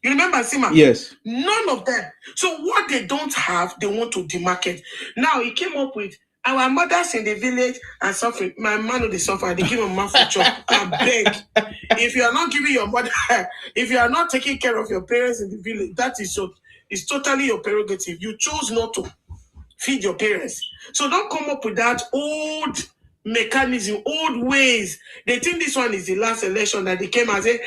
You remember, Sima? Yes. None of them. So what they don't have, they want to demarket. Now he came up with, our mothers in the village are suffering. My man of the suffer, they give a mouth for chop. I beg. If you are not giving your mother, if you are not taking care of your parents in the village, that is it's totally your prerogative. You chose not to feed your parents. So don't come up with that old mechanism, old ways. They think this one is the last election that they came and said,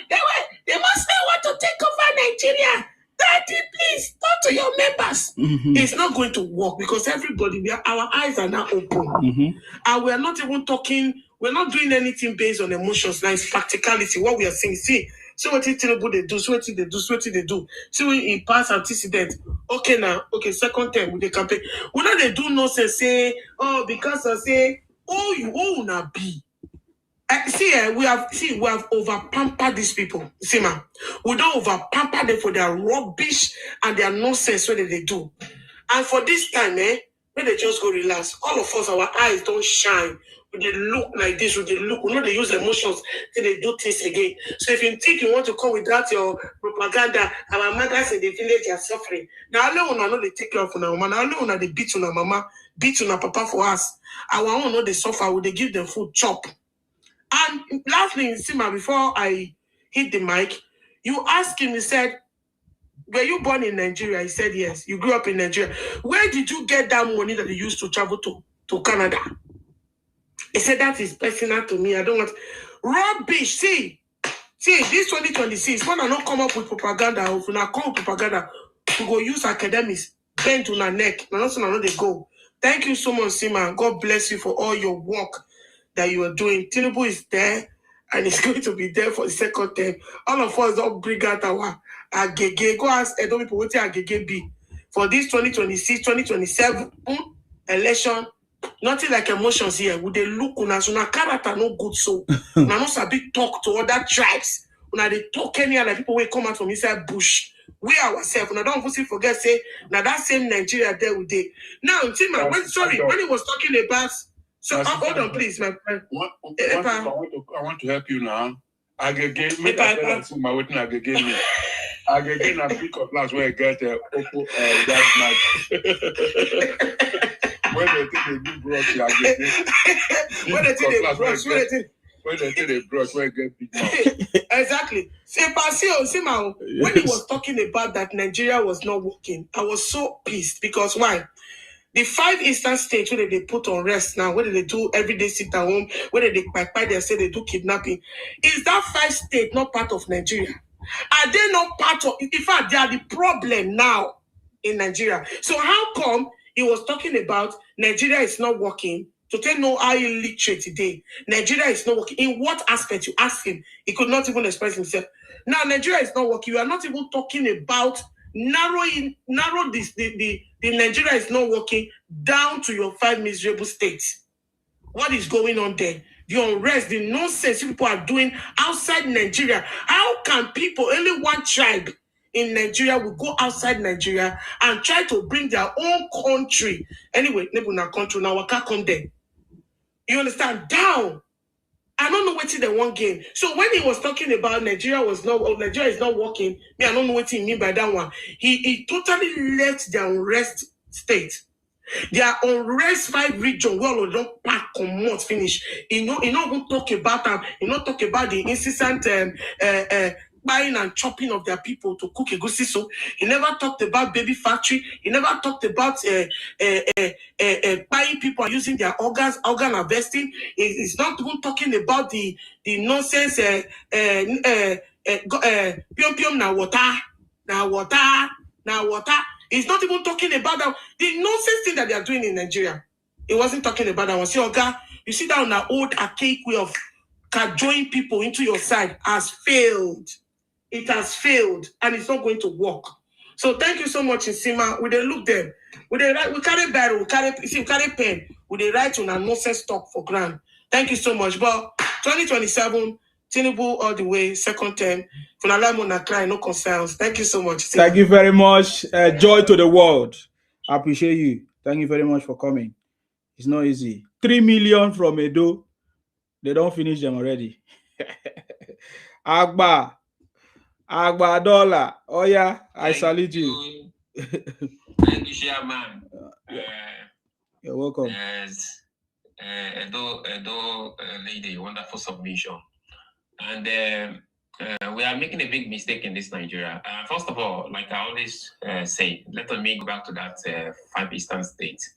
they must not want to take over Nigeria. Daddy, please talk to your members. Mm-hmm. It's not going to work because everybody, our eyes are now open. Mm-hmm. And we are not even talking, we're not doing anything based on emotions. Now it's practicality. What we are saying, see what Tinubu they do, see what they do. See when he pass antecedent. Okay, second term with the campaign. When they do nonsense, say, because I say, you won't not be. We have over pampered these people. See, man, we don't over pamper them for their rubbish and their nonsense what they do. And for this time, when they just go relax, all of us, our eyes don't shine. When they look like this, when they look, we know they use emotions, then they do things again. So if you think you want to come without your propaganda, our mothers in the village are suffering. Now, alone, I know they take care of our mama. Now, alone, they beat on our mama, beat on our papa for us. Our own know they suffer, when they give them food, chop. And lastly, Sima, before I hit the mic, you asked him, he said, were you born in Nigeria? He said, yes. You grew up in Nigeria. Where did you get that money that you used to travel to Canada? He said, that is personal to me. I don't want rubbish. See, this 2026, when I not come up with propaganda, or when I come with propaganda, we go use academics, bend to our neck. And also, I know they go. Thank you so much, Sima. God bless you for all your work that you are doing. Tinubu is there, and he's going to be there for the second term. All of us don't bring out our agege. Go ask Edo people what agege be for this 2026, 2027 election. Nothing like emotions here. Would they look on us? Una character no good so. Una no sabi talk to other tribes. Una they talk any other people will come out from inside bush. We ourselves. Una don't forget say now that same Nigeria there with they. Now, Tima, when he was talking about. So hold on, please, my friend. I want to help you now. Agege, make I tell you my waiting agege me. Agege na pick up last where I get Oppo that night. When they think they do brush, agege. When they think they brush, when they think they brush, where I get big mouth. Exactly. When he was talking about that Nigeria was not working, I was so pissed because why? The 5 eastern states where they put on rest now, where they do everyday sit at home, where they they say they do kidnapping. Is that 5 states not part of Nigeria? Are they not part of? In fact, they are the problem now in Nigeria. So how come he was talking about Nigeria is not working? To tell no how illiterate today, Nigeria is not working. In what aspect? You ask him, he could not even express himself. Now Nigeria is not working. You are not even talking about narrow this the Nigeria is not working down to your 5 miserable states. What is going on there? The unrest, the nonsense people are doing outside Nigeria. How can people, only one tribe in Nigeria will go outside Nigeria and try to bring their own country? Anyway, na country now I can't come there. You understand? Down. I don't know what they want game. So when he was talking about Nigeria is not working, me, I don't know what he mean by that one. He totally left the unrest state. Their unrest 5 region where don't pack come finish. He not even talk about them. He not talk about the incessant buying and chopping of their people to cook a goosey soup. He never talked about baby factory. He never talked about buying people using their organ harvesting. He's not even talking about the nonsense pium na water. He's not even talking about that. The nonsense thing that they are doing in Nigeria. He wasn't talking about that one. See, Oga, you see that on an old archaic way of cajoling people into your side has failed. It has failed, and it's not going to work. So thank you so much, Nsima. We dey look them. We carry barrel, we carry pen. We dey write on a nonsense talk for grand. Thank you so much. But 2027, Tinubu all the way, second term. No concerns. Thank you so much. Thank you very much. Joy to the world. I appreciate you. Thank you very much for coming. It's not easy. 3 million from Edo. They don't finish them already. Agba dollar. Oh yeah, I salute you. Thank you, Chairman. You're welcome. Yes, Edo lady, wonderful submission. And we are making a big mistake in this Nigeria. First of all, like I always say, let me go back to that 5 eastern states.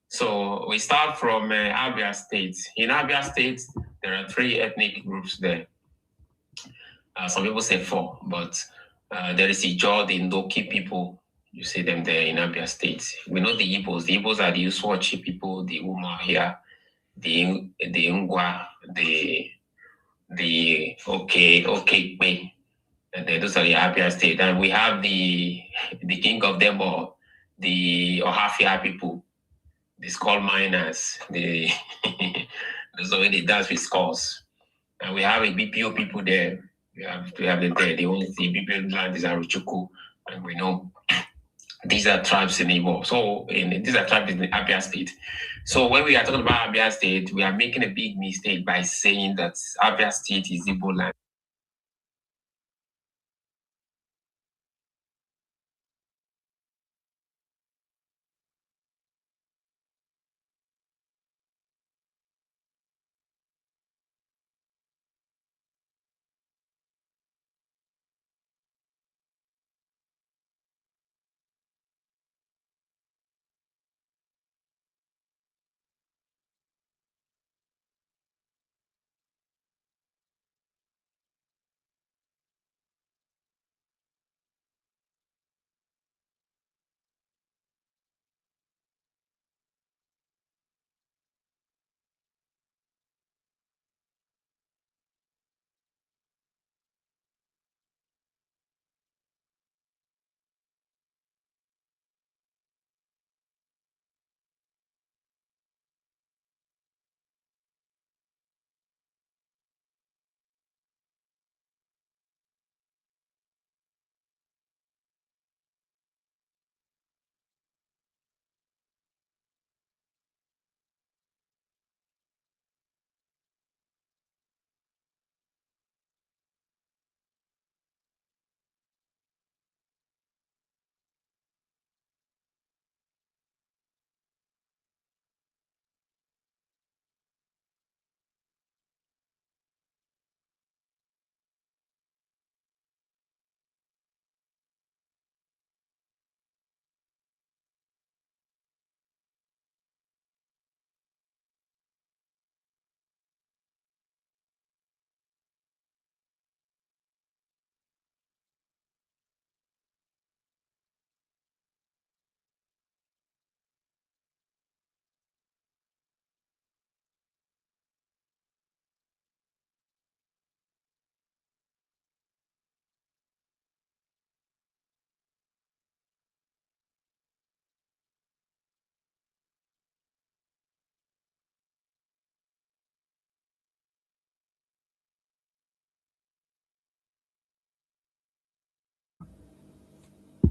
So we start from Abia State. In Abia State, there are 3 ethnic groups there. Some people say 4, but there is Ijaw, the Ndoki people. You see them there in Abia State. We know the Igbos. The Igbos are the Uswachi people, the Umuahia, the Ngwa, the Okekpe. And those are the Abia State. And we have the king of them all, the Ohafia people, the skull miners, those are when they dance with skulls. And we have a BPO people there. We have them there. The only BPO land is Aruchuku, and we know these are tribes in Igbo. So these are tribes in the Abia State. So when we are talking about Abia State, we are making a big mistake by saying that Abia State is Igbo land.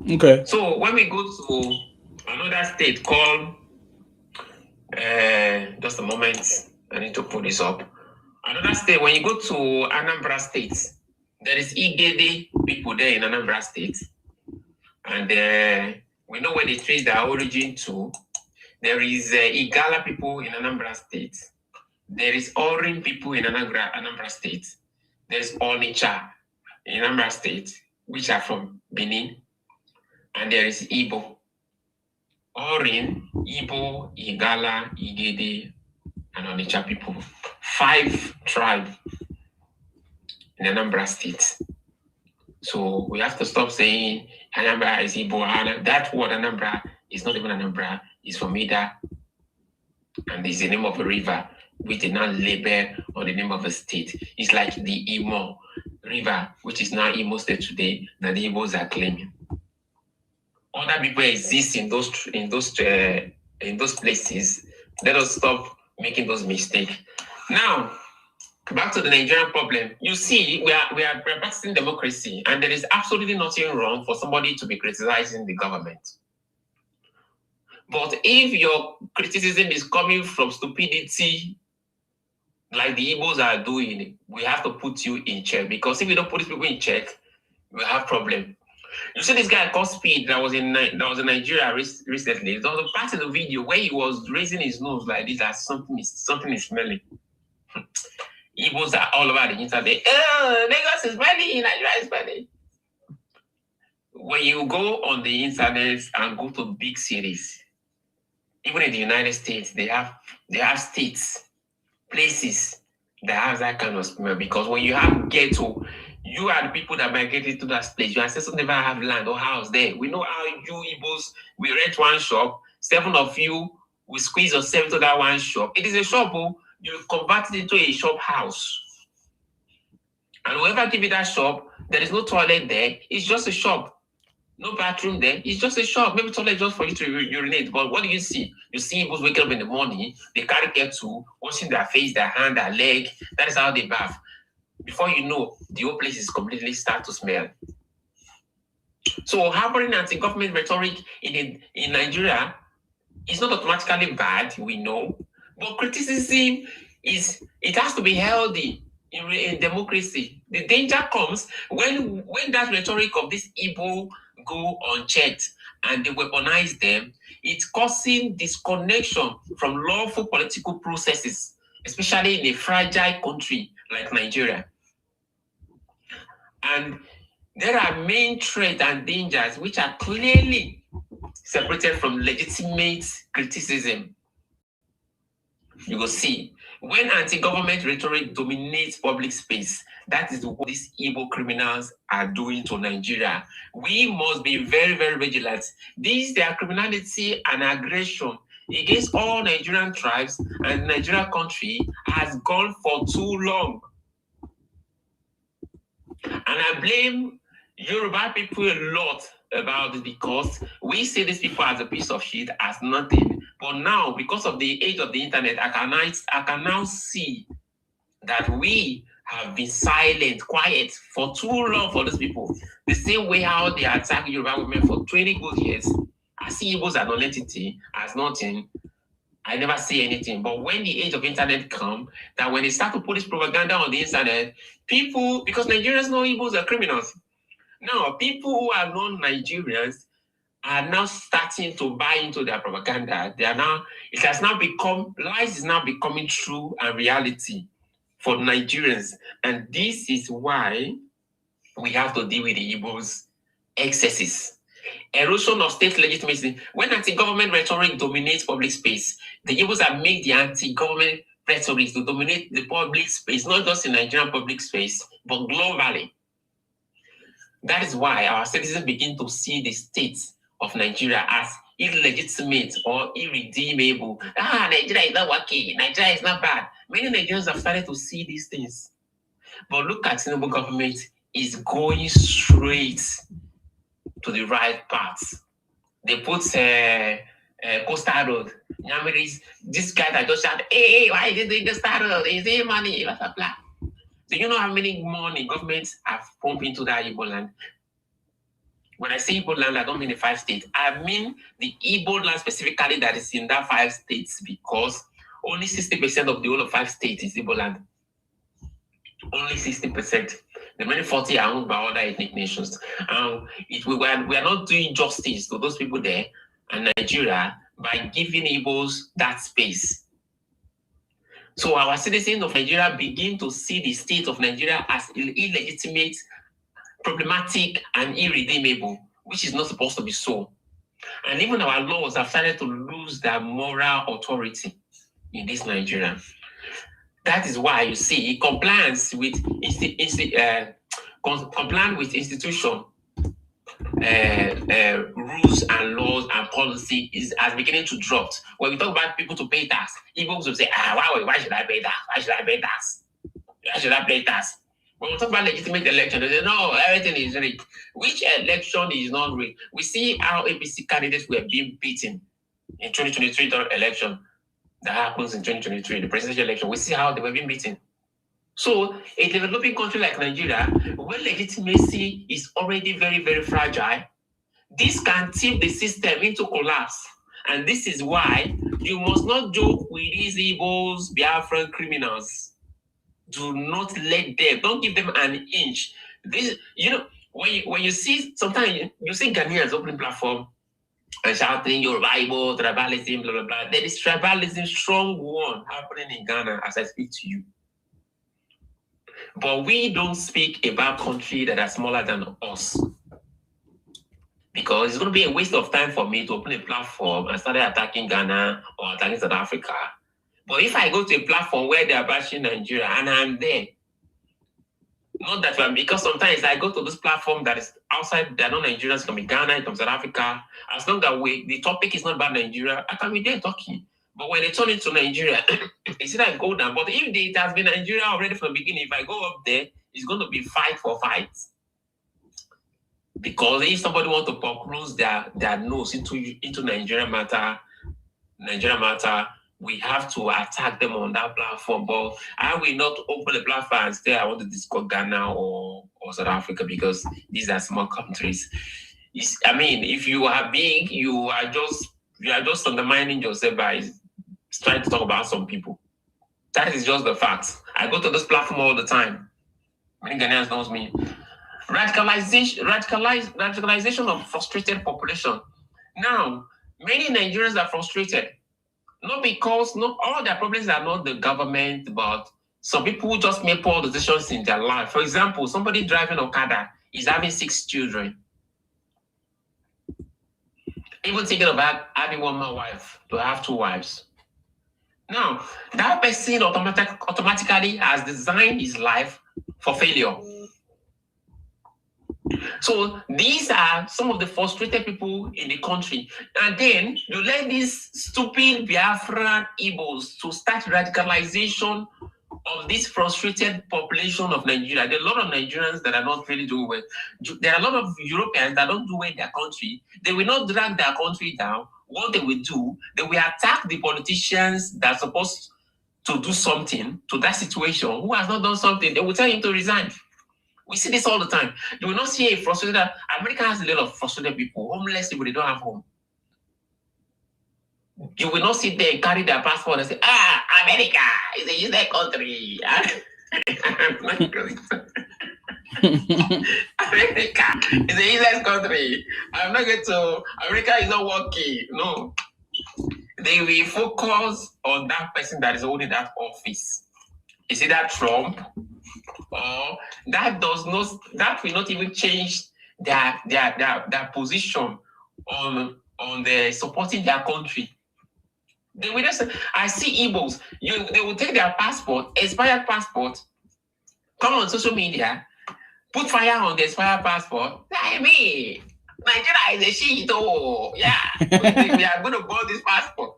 Okay. So when we go to another state called, just a moment, I need to pull this up. Another state, when you go to Anambra State, there is Igede people there in Anambra State. And we know where they trace their origin to. There is Igala people in Anambra State. There is Orin people in Anambra State. There is Onitsha in Anambra State, which are from Benin. And there is Igbo. Orin, Igbo, Igala, Igede, and Onitsha people. 5 tribes in Anambra State. So we have to stop saying Anambra is Igbo. That word Anambra is not even Anambra. It's from Ida. And it's the name of a river, which is now labeled on the name of a state. It's like the Imo River, which is now Imo State today, that the Igbos are claiming. Other people exist in those places. Let us stop making those mistakes. Now, back to the Nigerian problem. You see, we are practicing democracy, and there is absolutely nothing wrong for somebody to be criticizing the government. But if your criticism is coming from stupidity, like the Igbos are doing, we have to put you in check. Because if we don't put these people in check, we have problem. You see this guy called Speed that was in Nigeria recently. There was a part in the video where he was raising his nose like this, as something is smelling. Igbos are all over the internet. Oh, Lagos is smelling, Nigeria is smelling. When you go on the internet and go to big cities, even in the United States, they have states, places that have that kind of smell. Because when you have ghetto, you are the people that migrated to that place. Your ancestors never have land or house there. We know how you Igbos, we rent one shop, 7 of you, we squeeze yourself to that one shop. It is a shop, you convert it into a shop house. And whoever give you that shop, there is no toilet there, it's just a shop. No bathroom there, it's just a shop. Maybe toilet just for you to urinate. But what do you see? You see people waking up in the morning, they carry kettle, washing their face, their hand, their leg. That is how they bath. Before you know, the whole place is completely start to smell. So harboring anti-government rhetoric in Nigeria is not automatically bad, we know, but criticism it has to be healthy in democracy. The danger comes when that rhetoric of this Igbo go unchecked and they weaponize them. It's causing disconnection from lawful political processes, especially in a fragile country like Nigeria. And there are main threats and dangers which are clearly separated from legitimate criticism. You will see, when anti-government rhetoric dominates public space, that is what these Igbo criminals are doing to Nigeria. We must be very, very vigilant. Their criminality and aggression against all Nigerian tribes and Nigerian country has gone for too long. And I blame Yoruba people a lot about it because we see these people as a piece of shit, as nothing. But now, because of the age of the internet, I can now see that we have been silent, quiet for too long for these people. The same way how they attack Yoruba women for 20 good years. I see Igbos as an entity, as nothing. I never see anything. But when the age of internet comes, that when they start to put this propaganda on the internet, people, because Nigerians know Igbos are criminals. Now, people who are non-Nigerians are now starting to buy into their propaganda. Lies is now becoming true and reality for Nigerians. And this is why we have to deal with the Igbos' excesses. Erosion of state legitimacy. When anti-government rhetoric dominates public space, the Igbos have made the anti-government rhetoric to dominate the public space, not just in Nigerian public space, but globally. That is why our citizens begin to see the state of Nigeria as illegitimate or irredeemable. Nigeria is not working. Nigeria is not bad. Many Nigerians have started to see these things. But look at Tinubu government is going straight to the right path. They put Coastal Road. This guy that just shouted, hey, why is it Coastal Road? Is it money? Blah, blah, blah. Do you know how many money governments have pumped into that Igbo land? When I say Igbo land, I don't mean the 5 states. I mean the Igbo land specifically that is in that 5 states because only 60% of the whole of 5 states is Igbo land. Only 60%. The remaining 40 are owned by other ethnic nations. We are not doing justice to those people there and Nigeria by giving Igbos that space. So our citizens of Nigeria begin to see the state of Nigeria as illegitimate, problematic, and irredeemable, which is not supposed to be so. And even our laws have started to lose their moral authority in this Nigeria. That is why you see compliance with institution rules and laws and policy is beginning to drop. When we talk about people to pay tax, Igbos will say, why should I pay tax? Why should I pay tax? Why should I pay tax? When we talk about legitimate election, they say, no, everything is rigged. Which election is not rigged? We see how APC candidates were being beaten in 2023 election that happens in 2023, the presidential election. We see how they were being beaten. So, a developing country like Nigeria, where legitimacy is already very, very fragile, this can tip the system into collapse. And this is why you must not joke with these Igbos, Biafran criminals. Do not let them, don't give them an inch. This, when you see, sometimes you see Ghanaians opening platform and shouting, your Bible, tribalism, blah, blah, blah. There is tribalism, strong one, happening in Ghana as I speak to you. But we don't speak about countries that are smaller than us. Because it's going to be a waste of time for me to open a platform and start attacking Ghana or attacking South Africa. But if I go to a platform where they are bashing Nigeria and I'm there, not that one, because sometimes I go to this platform that is outside, there are no Nigerians, it can be Ghana, it can be South Africa. As long as the topic is not about Nigeria, I can be there talking. But when they turn into Nigeria, it's like go down. But if it has been Nigeria already from the beginning, if I go up there, it's going to be fight for fight. Because if somebody wants to close their nose into Nigeria matter, we have to attack them on that platform. But I will not open the platform and say I want to discuss Ghana or South Africa because these are small countries. I mean, if you are big, you are just undermining yourself by trying to talk about some people. That is just the fact. I go to this platform all the time. Many Ghanaians knows me. Radicalization of frustrated population. Now, many Nigerians are frustrated. Not because all their problems are not the government, but some people just make poor decisions in their life. For example, somebody driving Okada is having 6 children. Even thinking about having one more wife, to have 2 wives. Now, that person automatically has designed his life for failure. So these are some of the frustrated people in the country. And then you let these stupid Biafran Igbos to start radicalization of this frustrated population of Nigeria. There are a lot of Nigerians that are not really doing well. There are a lot of Europeans that don't do well in their country. They will not drag their country down. What they will do, they will attack the politicians that are supposed to do something to that situation. Who has not done something, they will tell him to resign. We see this all the time. You will not see a frustrated. America has a lot of frustrated people, homeless people, they don't have home. You will not sit there and carry their passport and say, America is a useless country. America is a useless country. I'm not going to, America is not working. No. They will focus on that person that is holding that office. Is it that Trump? Or that will not even change their position on the supporting their country. They will just, I see Igbos, they will take their passport, expired passport, come on social media, put fire on the expired passport. I mean, Nigeria is a shit. Oh, yeah. We are going to burn this passport.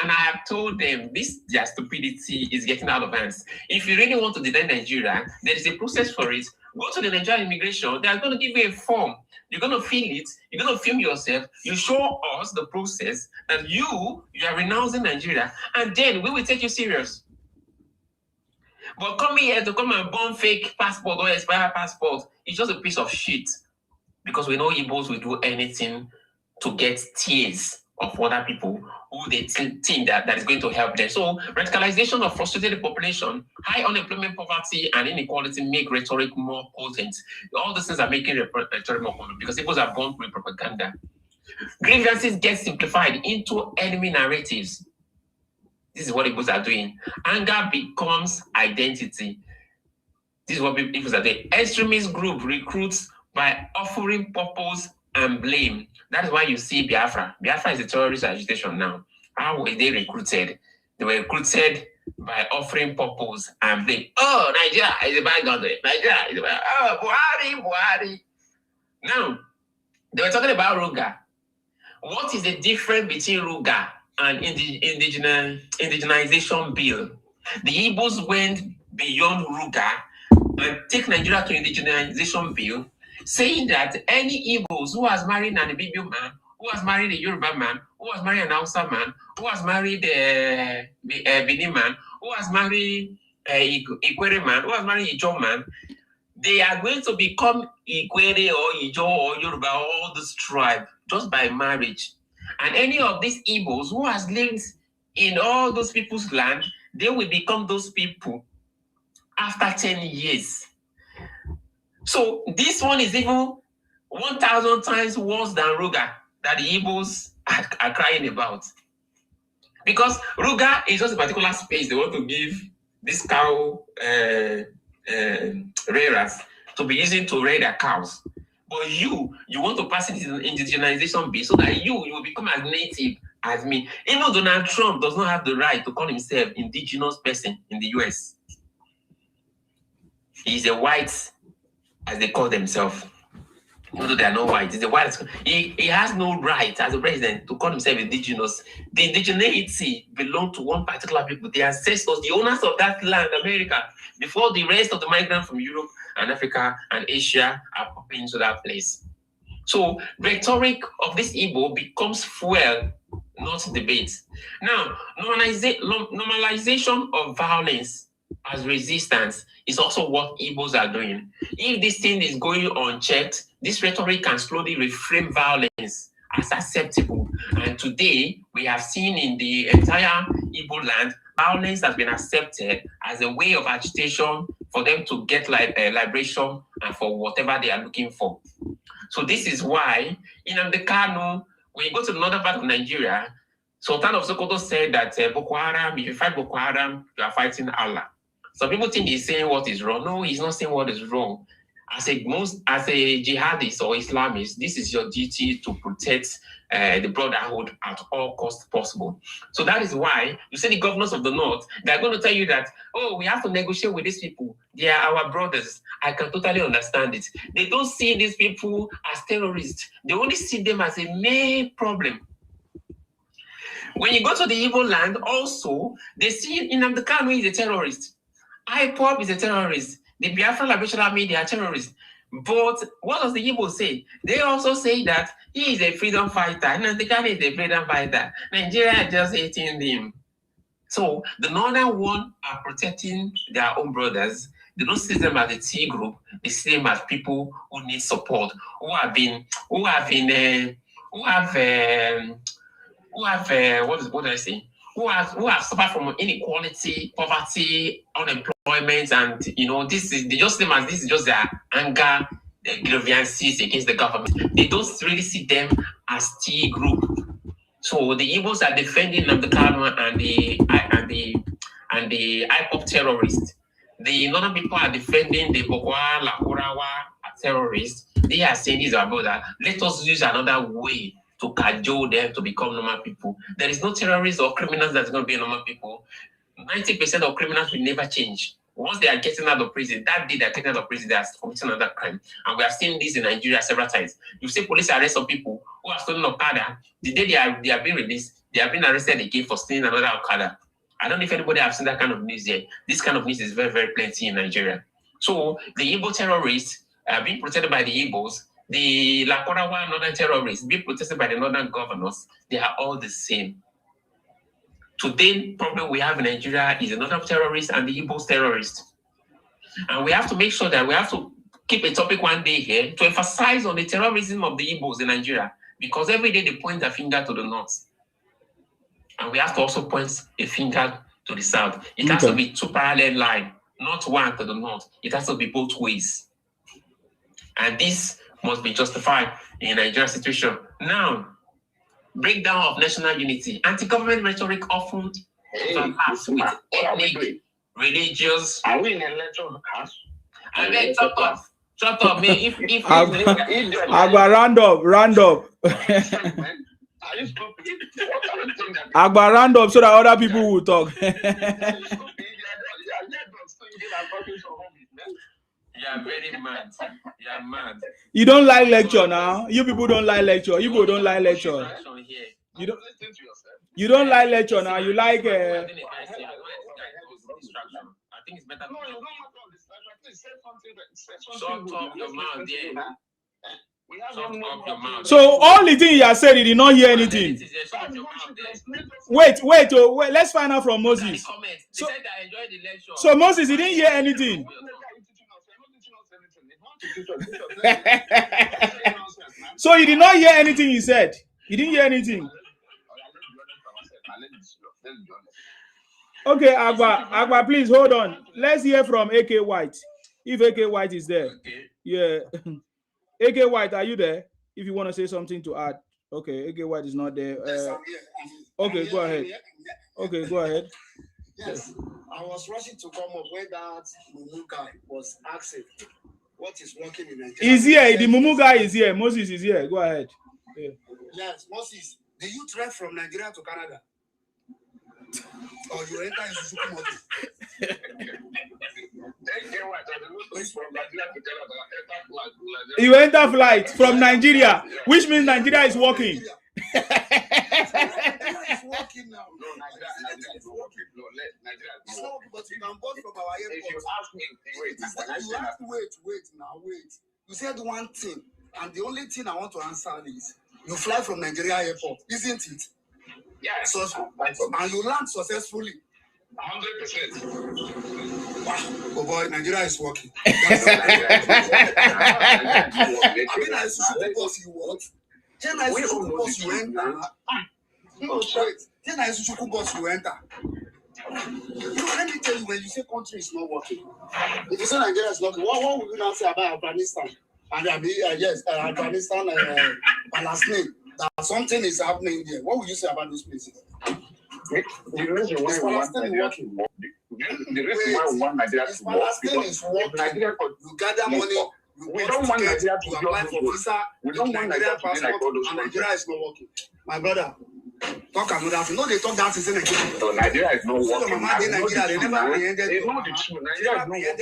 And I have told them their stupidity is getting out of hands. If you really want to deny Nigeria, there is a process for it. Go to the Nigerian immigration. They are going to give you a form. You're going to fill it. You're going to film yourself. You show us the process that you are renouncing Nigeria. And then we will take you serious. But coming here to come and burn fake passport or expired passport, it's just a piece of shit. Because we know Igbos will do anything to get tears of other people who they think that is going to help them. So radicalization of frustrated population, high unemployment, poverty, and inequality make rhetoric more potent. All these things are making rhetoric more potent because people are born with propaganda. Grievances get simplified into enemy narratives. This is what people are doing. Anger becomes identity. This is what people are doing. Extremist group recruits by offering purpose and blame. That is why you see Biafra. Biafra is a terrorist agitation now. How were they recruited? They were recruited by offering purpose and blame. Oh, Nigeria is a bad country. Nigeria is a bad. Oh, Buhari. Now, they were talking about Ruga. What is the difference between Ruga and indigenization bill? The Igbos went beyond Ruga and take Nigeria to indigenization bill, saying that any Igbos who has married an Ibibio man, who has married a Yoruba man, who has married an Hausa man, who has married a Benin man, who has married a Ikwere man, who has married a Ijo man, they are going to become Ikwere or Ijo or Yoruba, all this tribe, just by marriage. And any of these Igbos who has lived in all those people's land, they will become those people after 10 years. So this one is even 1,000 times worse than Ruga that the Igbos are crying about. Because Ruga is just a particular space they want to give this cow rearers to be using to rear their cows. But you want to pass it in indigenization bill so that you will become as native as me. Even Donald Trump does not have the right to call himself indigenous person in the US. He's a white, as they call themselves. Even though they are not white, he's a white. He has no right as a president to call himself indigenous. The indigeneity belongs to one particular people, the ancestors, the owners of that land, America, before the rest of the migrants from Europe and Africa and Asia are popping into that place. So rhetoric of this Igbo becomes fuel, not debate. Now, normalization of violence as resistance is also what Igbos are doing. If this thing is going unchecked, this rhetoric can slowly reframe violence as acceptable. And today, we have seen in the entire Igbo land, violence has been accepted as a way of agitation for them to get liberation and for whatever they are looking for. So this is why in Kanu, when you go to another part of Nigeria, Sultan of Sokoto said that Boko Haram, if you fight Boko Haram, you are fighting Allah. Some people think he's saying what is wrong. No, he's not saying what is wrong. As a jihadist or Islamist, this is your duty to protect the brotherhood at all costs possible. So that is why you see the governors of the north, they're going to tell you that, oh, we have to negotiate with these people. They are our brothers. I can totally understand it. They don't see these people as terrorists. They only see them as a main problem. When you go to the Igbo land, also, they see Nnamdi Kanu is a terrorist. IPOB is a terrorist. The Biafran Liberation Army, they are terrorists. But what does the Igbo say? They also say that he is a freedom fighter. Nnamdi Kanu is a freedom fighter. Nigeria is just hating him. So the northern one are protecting their own brothers. They don't see them as a T group. They see them as people who need support, who have suffered from inequality, poverty, unemployment, and this is just their anger, their grievances against the government. They don't really see them as T group. So the Igbos are defending Nnamdi Kanu and the IPOB terrorists. The northern people are defending the Boko Haram, Lakurawa terrorists. They are saying these are about that. Let us use another way to cajole them to become normal people. There is no terrorists or criminals that's going to be normal people. 90% of criminals will never change. Once they are getting out of prison, that day they are getting out of prison, they are committing another crime. And we have seen this in Nigeria several times. You see police arrest some people who are stolen Okada. The day they are being released, they have been arrested again for stealing another Okada. I don't know if anybody has seen that kind of news yet. This kind of news is very, very plenty in Nigeria. So the Igbo terrorists are being protected by the Igbos. The Lakurawa northern terrorists being protected by the northern governors. They are all the same. Today, the problem we have in Nigeria is the northern terrorists and the Igbos terrorists. And we have to make sure that we have to keep a topic one day here to emphasize on the terrorism of the Igbos in Nigeria. Because every day they point a finger to the north. And we have to also point a finger to the south. It has to be two parallel lines, not one to the north. It has to be both ways. And this must be justified in a Nigerian situation. Now, breakdown of national unity. Anti-government rhetoric often overlaps with ethnic, religious. Are we in a electoral house? And then shut up, man. If Agba, random. Agba, random, so that other people will talk. You are very mad. You are mad. You don't like lecture now. You people don't like lecture. You people don't like lecture. You don't like lecture now. You like. I think it's better. Shut up your mouth, yeah. So all the things you have said, you did not hear anything. Wait. Let's find out from Moses. So Moses, he didn't hear anything. So you did not hear anything he said. He didn't hear anything. Okay, Agba, please hold on. Let's hear from AK White. If AK White is there. Yeah. AK White, are you there? If you want to say something to add. Okay, AK White is not there. Okay, go ahead. Okay, go ahead. Yes, I was rushing to come up where that Mumu guy was asking what is working in Nigeria. He's here. The Mumu guy is here. Moses is here. Go ahead. Yeah. Yes, Moses, do you travel from Nigeria to Canada? Or you enter in Suzuki motor? You enter flight from Nigeria, which means Nigeria is working. Nigeria is working now. No, Nigeria is working. No, Nigeria is working. But you can board from our airport. If you ask me, wait. You said one thing, and the only thing I want to answer is you fly from Nigeria airport, isn't it? Yes. So, and you land successfully. 100%. Oh boy, Nigeria is working. I mean, I should boss you what? Then I should boss you enter. No, wait. Then I should boss you enter. Let me tell you, when you say country is not working, if you say Nigeria is not working, what would you now say about Afghanistan? And yes, Afghanistan, Palestine, that something is happening there. What would you say about those places? The reason why we want Nigeria to work, the reason why we want Nigeria to work, because Nigeria, you gather money, we don't want Nigeria to apply for visa, we don't want Nigeria to be like all those and Nigeria is not working. My brother, talk another thing. No, they talk that is in Nigeria. So Nigeria is not working. Nigeria, they never apprehended. They know the truth. Nigeria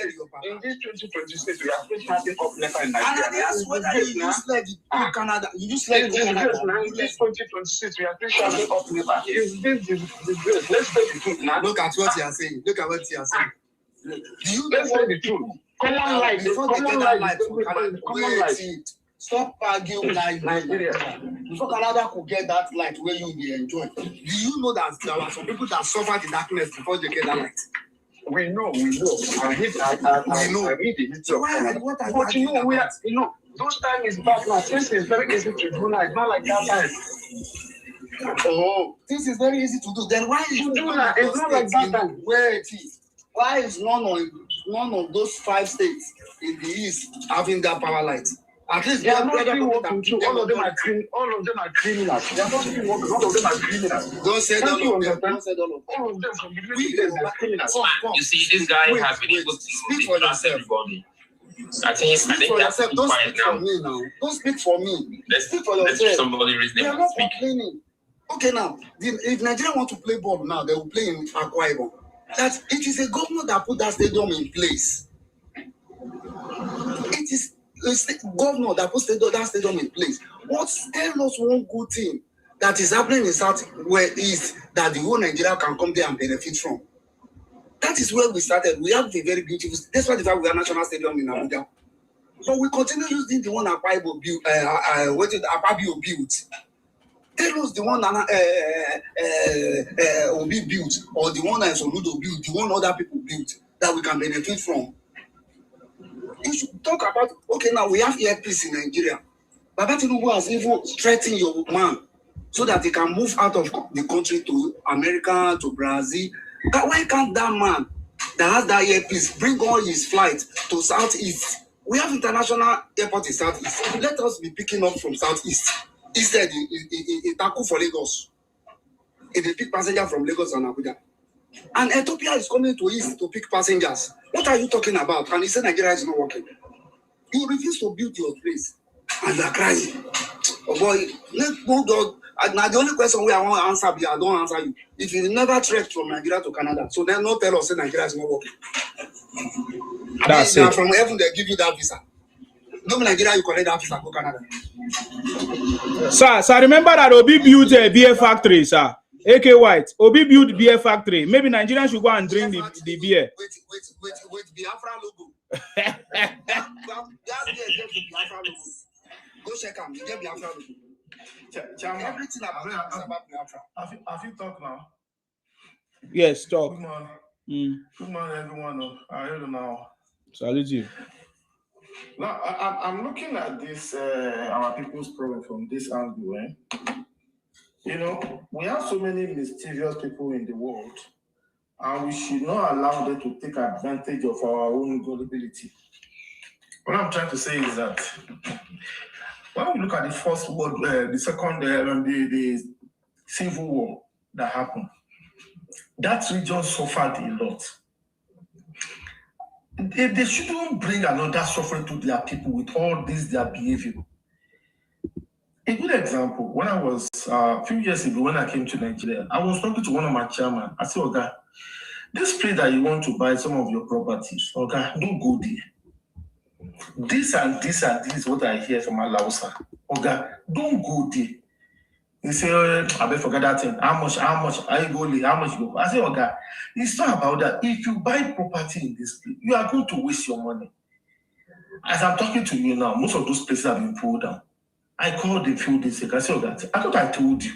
is not working. In this 2026, we are still starting up letter in Nigeria. And I ask whether you use like Canada, you use like in this 2026, we are still starting up letter. Is this disgrace? Let's say the truth now. Look at what you are saying. Look at what you are saying. Let's say the truth. Common life. Stop arguing like Nigeria. Before Canada could get that light where you will enjoy. Do you know that there are some people that suffer the darkness before they get that light? We know. I read the history of Canada. But you know, those time is back now. This is very easy to do now. It's not like that time. Oh, this is very easy to do. Then why is you do that? It's not like that time. Where it is? Why is none of those 5 states in the east having that power light? At least they are not still working too. All of them are criminals. They are not still working. All of them are criminals. Don't say all of them. Don't say all of them. All of them from the beginning are criminals. You see, this guy has been able to speak for yourself. Everybody. I think that's too quiet speak now. For me now. Don't speak for me. Speak for yourself. Let somebody reasonable not speak. Complaining. Okay, now, if Nigeria want to play ball now, they will play in Akwa Ibom. That it is a government that put that stadium in place. It is the governor that put that stadium in place. Tell us one good thing that is happening in South East that the whole Nigeria can come there and benefit from. That is where we started. We have a very beautiful. That's why we have national stadium in Abuja. But we continue using the one Akpabio built. Tell us the one Obi built, or the one Soludo built, the one other people built that we can benefit from. You should talk about, okay, now we have earpiece in Nigeria. Baba Tinubu has even threatened your man so that he can move out of the country to America, to Brazil. Why can't that man that has that earpiece bring all his flights to Southeast? We have international airport in Southeast. Let us be picking up from Southeast. Instead, in Taku for Lagos. If they pick passengers from Lagos and Abuja. And Ethiopia is coming to East to pick passengers. What are you talking about? And he said Nigeria is not working. You refuse to build your place. And you are crying. Oh boy, now the only question I want to answer, I don't answer you. If you never trekked from Nigeria to Canada, so then no tell us that Nigeria is not working. That's it. From heaven, they give you that visa. No Nigeria, you collect that visa, go Canada. Sir, remember that Obi built a beer factory, sir. AK White, Obi built beer factory. Maybe Nigerians should go and drink the beer. With Biafra logo. That beer just the Biafra logo. Go check them. You get Biafra logo. Everything about Biafra. Have you talked now? Yes, talk. Good morning. Good morning, everyone. I hear you now. Salute you. Now, I'm looking at this, our people's problem from this angle. You know, we have so many mysterious people in the world, and we should not allow them to take advantage of our own gullibility. What I'm trying to say is that when we look at the first world, the second, the civil war that happened, that region suffered a lot. They shouldn't bring another suffering to their people with all this, their behavior. A good example, when I was, a few years ago, when I came to Nigeria, I was talking to one of my chairman. I said, Oga, this place that you want to buy some of your properties, Oga, don't go there. This and this and this is what I hear from Alausa. Oga, don't go there. He said, I bet forget that thing. How much are you going? How much you go? I said, Oga, it's not about that. If you buy property in this place, you are going to waste your money. As I'm talking to you now, most of those places have been pulled down. I called a few days ago. I said, Oga, I thought I told you.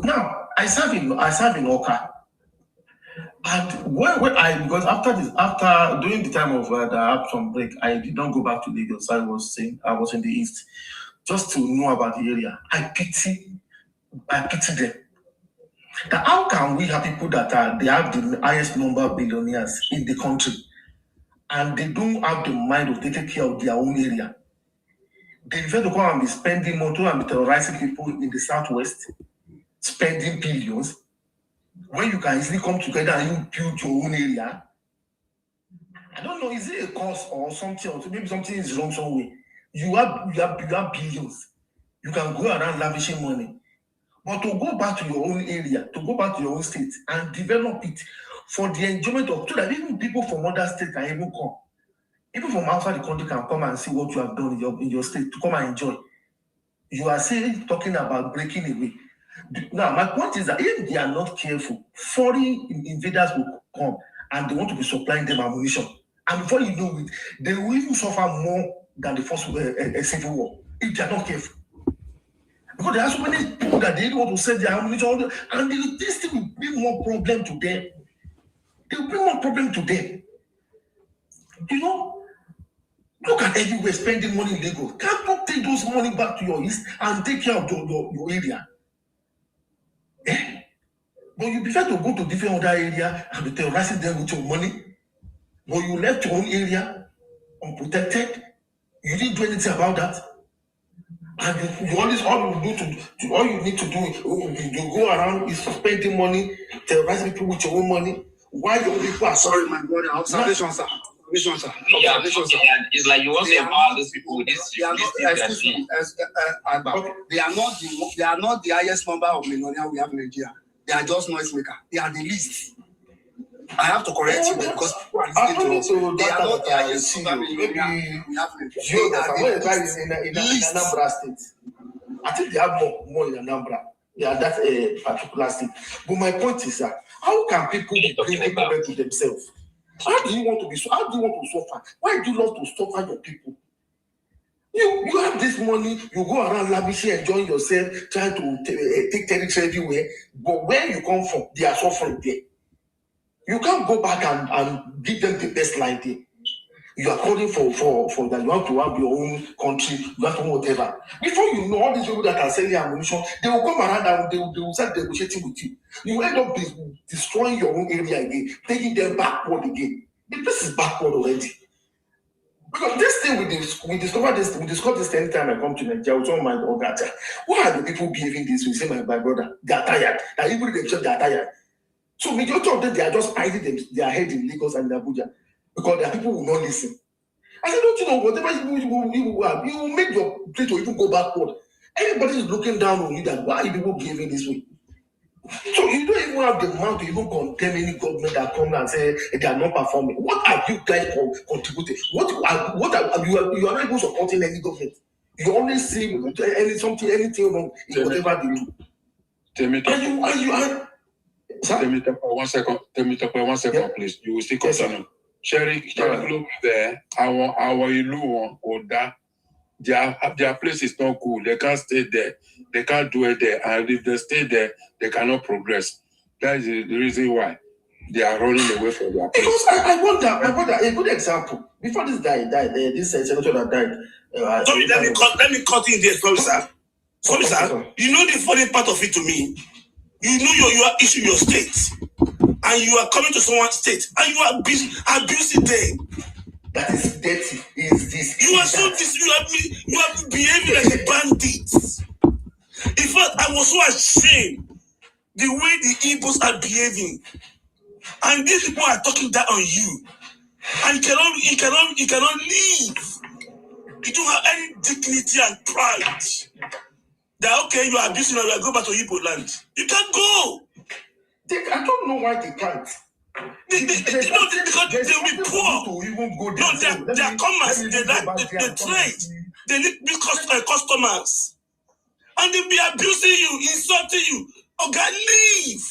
Now, I serve in Oka. And when I, because after during the time of the Abson break, I did not go back to Lagos. I was in the East just to know about the area. I pity them. Now, how can we have people that they have the highest number of billionaires in the country and they don't have the mind of taking care of their own area? They prefer to come and be spending money and be terrorizing people in the Southwest, spending billions, when you can easily come together and you build your own area. I don't know, is it a cause or something, or maybe something is wrong somewhere? You have billions. You can go around lavishing money. But to go back to your own area, to go back to your own state and develop it for the enjoyment of, so that even people from other states can even come. People from outside the country can come and see what you have done in your state, to come and enjoy. You are saying, talking about breaking away. Now, my point is that if they are not careful, foreign invaders will come and they want to be supplying them ammunition. And before you know it, they will even suffer more than the first civil war if they are not careful. Because there are so many people that they don't want to sell their ammunition, and this thing will bring more problem to them. They will bring more problem to them. You know, look at everywhere spending money in Lagos. Can't you take those money back to your east and take care of your area? But you prefer to go to different other area and be terrorizing them with your money. But you left your own area unprotected. You didn't do anything about that. And you always all you need to do is you go around is spending money, terrorizing people with your own money. Why your people are sorry, my brother? Observation, sir. Observation, sir. Observation, sir. It's like you want to empower those people with this. They are not the highest number of millionaires we have in Nigeria. They are just noisemaker. They are the least. I have to correct you because people are listening to us. They are not the highest number of millionaires we have in Nigeria. They are in Anambra State. I think they have more in Anambra. They are that particular state. But my point is that how can people be bringing problem to themselves? How do you want to suffer? Why do you love to suffer your people? You have this money, you go around lavishly enjoying yourself, trying to take territory everywhere, but where you come from, they are suffering there. You can't go back and give them the best line there. You are calling for that you want to have your own country, you have to whatever. Before you know, all these people that are selling ammunition, they will come around and they will start negotiating with you. You end up destroying your own area again, taking them backward again. The place is backward already. Because this thing we discovered this anytime I come to Nigeria with all my Ogata. Why are the people behaving this way? Say my brother, they are tired. That even themselves they are tired. So majority of them, they are just hiding their head in Lagos and in Abuja because their people will not listen. I said, don't you know, whatever you have, you will make your place to even go backward. Everybody is looking down on you that why are people behaving this way? So you don't even have the mouth to even condemn any government that comes and say they are not performing. What have you guys contributed? You are not even supporting any government. You only see anything wrong in whatever they do. Tell me one second, please. You will still continue. Sherry, look there. Our Ilu Oda, their place is not cool. They can't stay there. They can't do it there. And if they stay there, they cannot progress. That is the reason why they are running away from their place. Because I wonder, a good example. Before this guy died, this senator that died. Sorry, let me cut in there, sorry, sir. Sorry, sir. You know the funny part of it to me? You know you are issuing your state, and you are coming to someone's state, and you are abusing them. That is dirty. You are behaving like a bandit. In fact, I was so ashamed the way the Igbos are behaving, and these people are talking down on you, and you cannot leave. You don't have any dignity and pride. That okay, you are abusing, and you go back to Igbo land. You can't go. I don't know why they can't. Because they will be poor. No, they are commerce. They trade. They need big customers. And they be abusing you, insulting you. Okay, leave.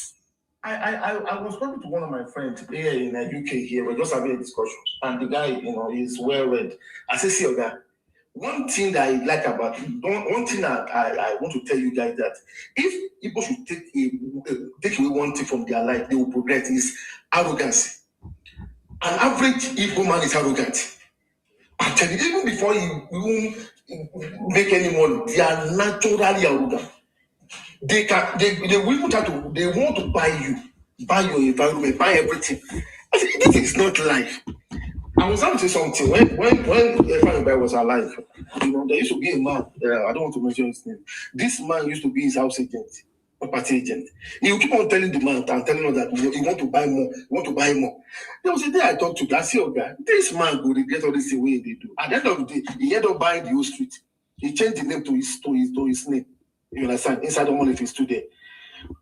I was talking to one of my friends here in the UK here. We're just having a discussion. And the guy, is well read. I said, see, Oga, one thing that I like about one thing that I want to tell you guys that if people should take away one thing from their life, they will progress is arrogance. An average Igbo man is arrogant. I'm telling you, even before you make any money, they are naturally arrogant. They will even try to, they want to buy you, buy your environment, buy everything. I said, this is not life. I was going to say something. When Efrain was alive, there used to be a man, I don't want to mention his name. This man used to be his house agent, property agent. He would keep on telling the man and telling us that he want to buy more, he want to buy more. There was a day I talked to last year, guy. This man will regret all this the way they do. At the end of the day, he ended up buying the whole street. He changed the name to his name. You understand? Inside the money if he's still there.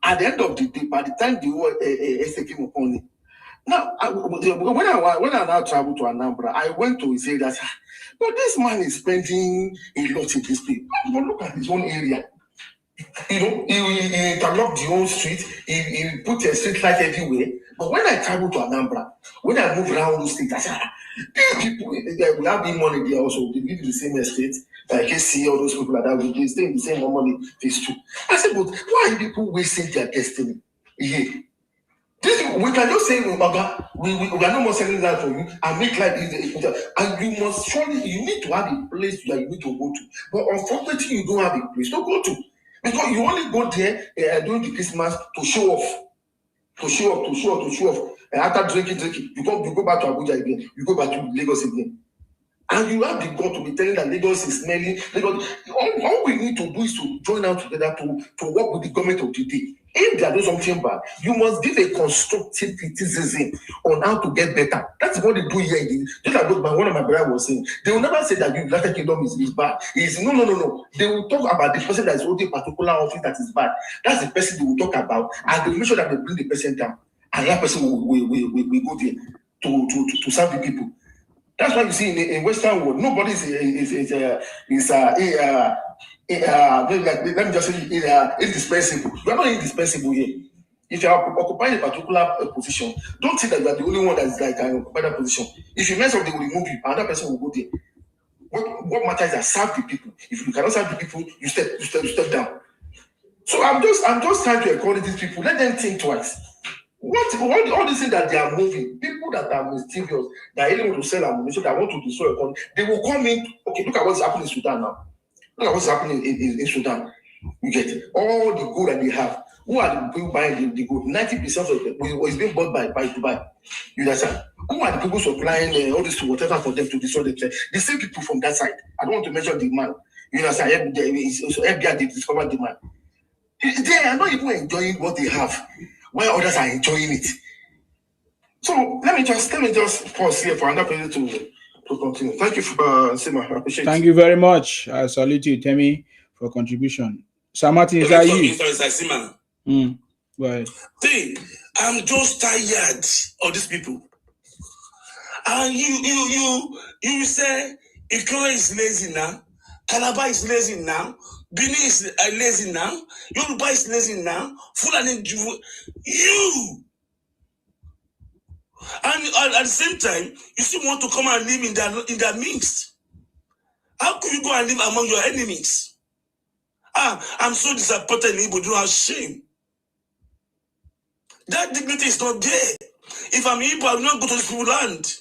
At the end of the day, by the time the whole estate came upon it, now, when I now travel to Anambra, I went to his area. But this man is spending a lot in this place. But look at his own area. He interlocked the whole street. He put a street light everywhere. But when I travel to Anambra, when I move around those streets, I said, these people, they will have big money there also. They live in the same estate. I can see all those people like that. They stay in the same money. It's true. I said, but why are people wasting their destiny? Yeah. We can just say, we are no more selling that for you and make life easier. And you must surely, you need to have a place that you need to go to. But unfortunately, you don't have a place to go to. Because you only go there during the Christmas to show off. To show off. And after drinking, you go back to Abuja again. You go back to Lagos again. And you have the God to be telling that Lagos is smelling. All we need to do is to join out together to work with the government of the day. If they are doing something bad, you must give a constructive criticism on how to get better. That's what they do here. Just like what one of my brothers was saying. They will never say that the United Kingdom is bad. No. They will talk about the person that is holding a particular office that is bad. That's the person they will talk about, and they will make sure that they bring the person down. And that person will go there to serve the people. That's why you see in Western world, nobody is let me just say indispensable. You are not indispensable here. If you are occupying a particular position, don't think that you are the only one that is like occupying that position. If you mess up, they will remove you. Another person will go there. What matters is that serve the people. If you cannot serve the people, you step down. So I'm just trying to encourage these people. Let them think twice. What all these things that they are moving, people that are mischievous, that really want to sell ammunition, that want to destroy economy, they will come in. Okay, look at what's happening in Sudan now. Look at what's happening in Sudan. You get it? All the gold that they have. Who are the people buying the gold? 90% of it is being bought by Dubai. You understand? Who are the people supplying all this whatever for them to destroy the same people from that side. I don't want to mention the man. You understand? FBI they discovered the man. They are not even enjoying what they have, while others are enjoying it. So let me just pause here for another person to continue. Thank you for Sima. I appreciate it. Thank you very much. I salute you, Temi, for contribution. Sir Martin, is that you? Go ahead. See, I'm just tired of these people. And you say Ikoro is lazy now, Calabar is lazy now, Benin is lazy now, Yoruba is lazy now, Fulani, you. And at the same time, you still want to come and live in their midst. How could you go and live among your enemies? I'm so disappointed in Igbo, you have shame. That dignity is not there. If I'm Igbo, I will not go to this people's land.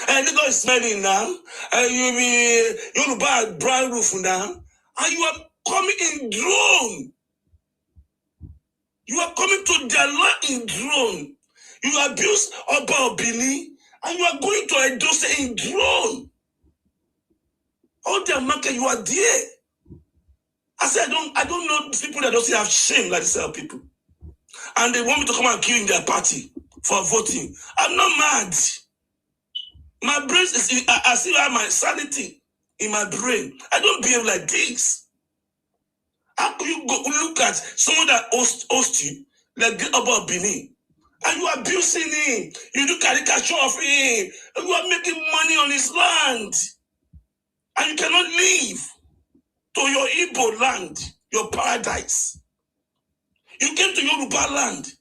And Lagos is smelling now. And you be Yoruba brown roof now. And you are coming in drone. You are coming to their land in drone. You abuse Oba Obini, and you are going to Edo State in drone. All their market, you are there. I said, I don't know these people that don't have shame like these people. And they want me to come and kill in their party for voting. I'm not mad. My brain is, I still have my sanity in my brain. I don't behave like this. How can you go look at someone that hosts you, like Oba Obini? And you are abusing him. You do caricature of him. You are making money on his land. And you cannot leave to your Igbo land, your paradise. You came to Yoruba land.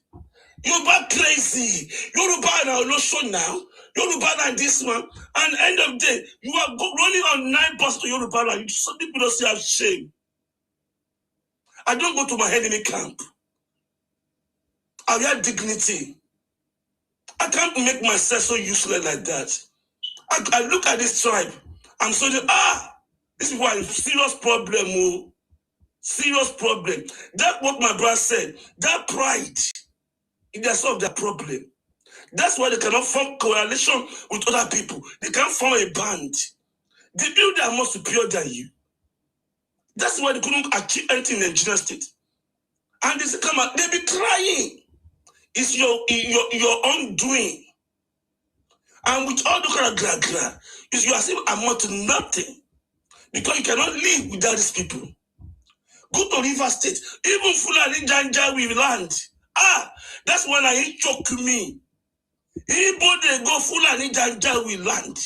Yoruba crazy. Yoruba now, Olosho now. Yoruba land this one. And end of the day, you are running on 9 buses to Yoruba land. Some people don't still have shame. I don't go to my enemy camp. I have dignity. not make myself so useless like that. I look at this tribe. I'm so this is why serious problem. Oh, serious problem. That's what my brother said. That pride, that's solve their problem. That's why they cannot form coalition with other people. They can't form a band. They feel they are more superior than you. That's why they couldn't achieve anything in the Nigerian state. And they say, come out, they be crying. It's your undoing. And with all the kind of gra-gra, you are saying amount to nothing. Because you cannot live without these people. Go to River State. Even Fulani Janja will land. That's when I choke me. Igbo they go Fulani Janja will land.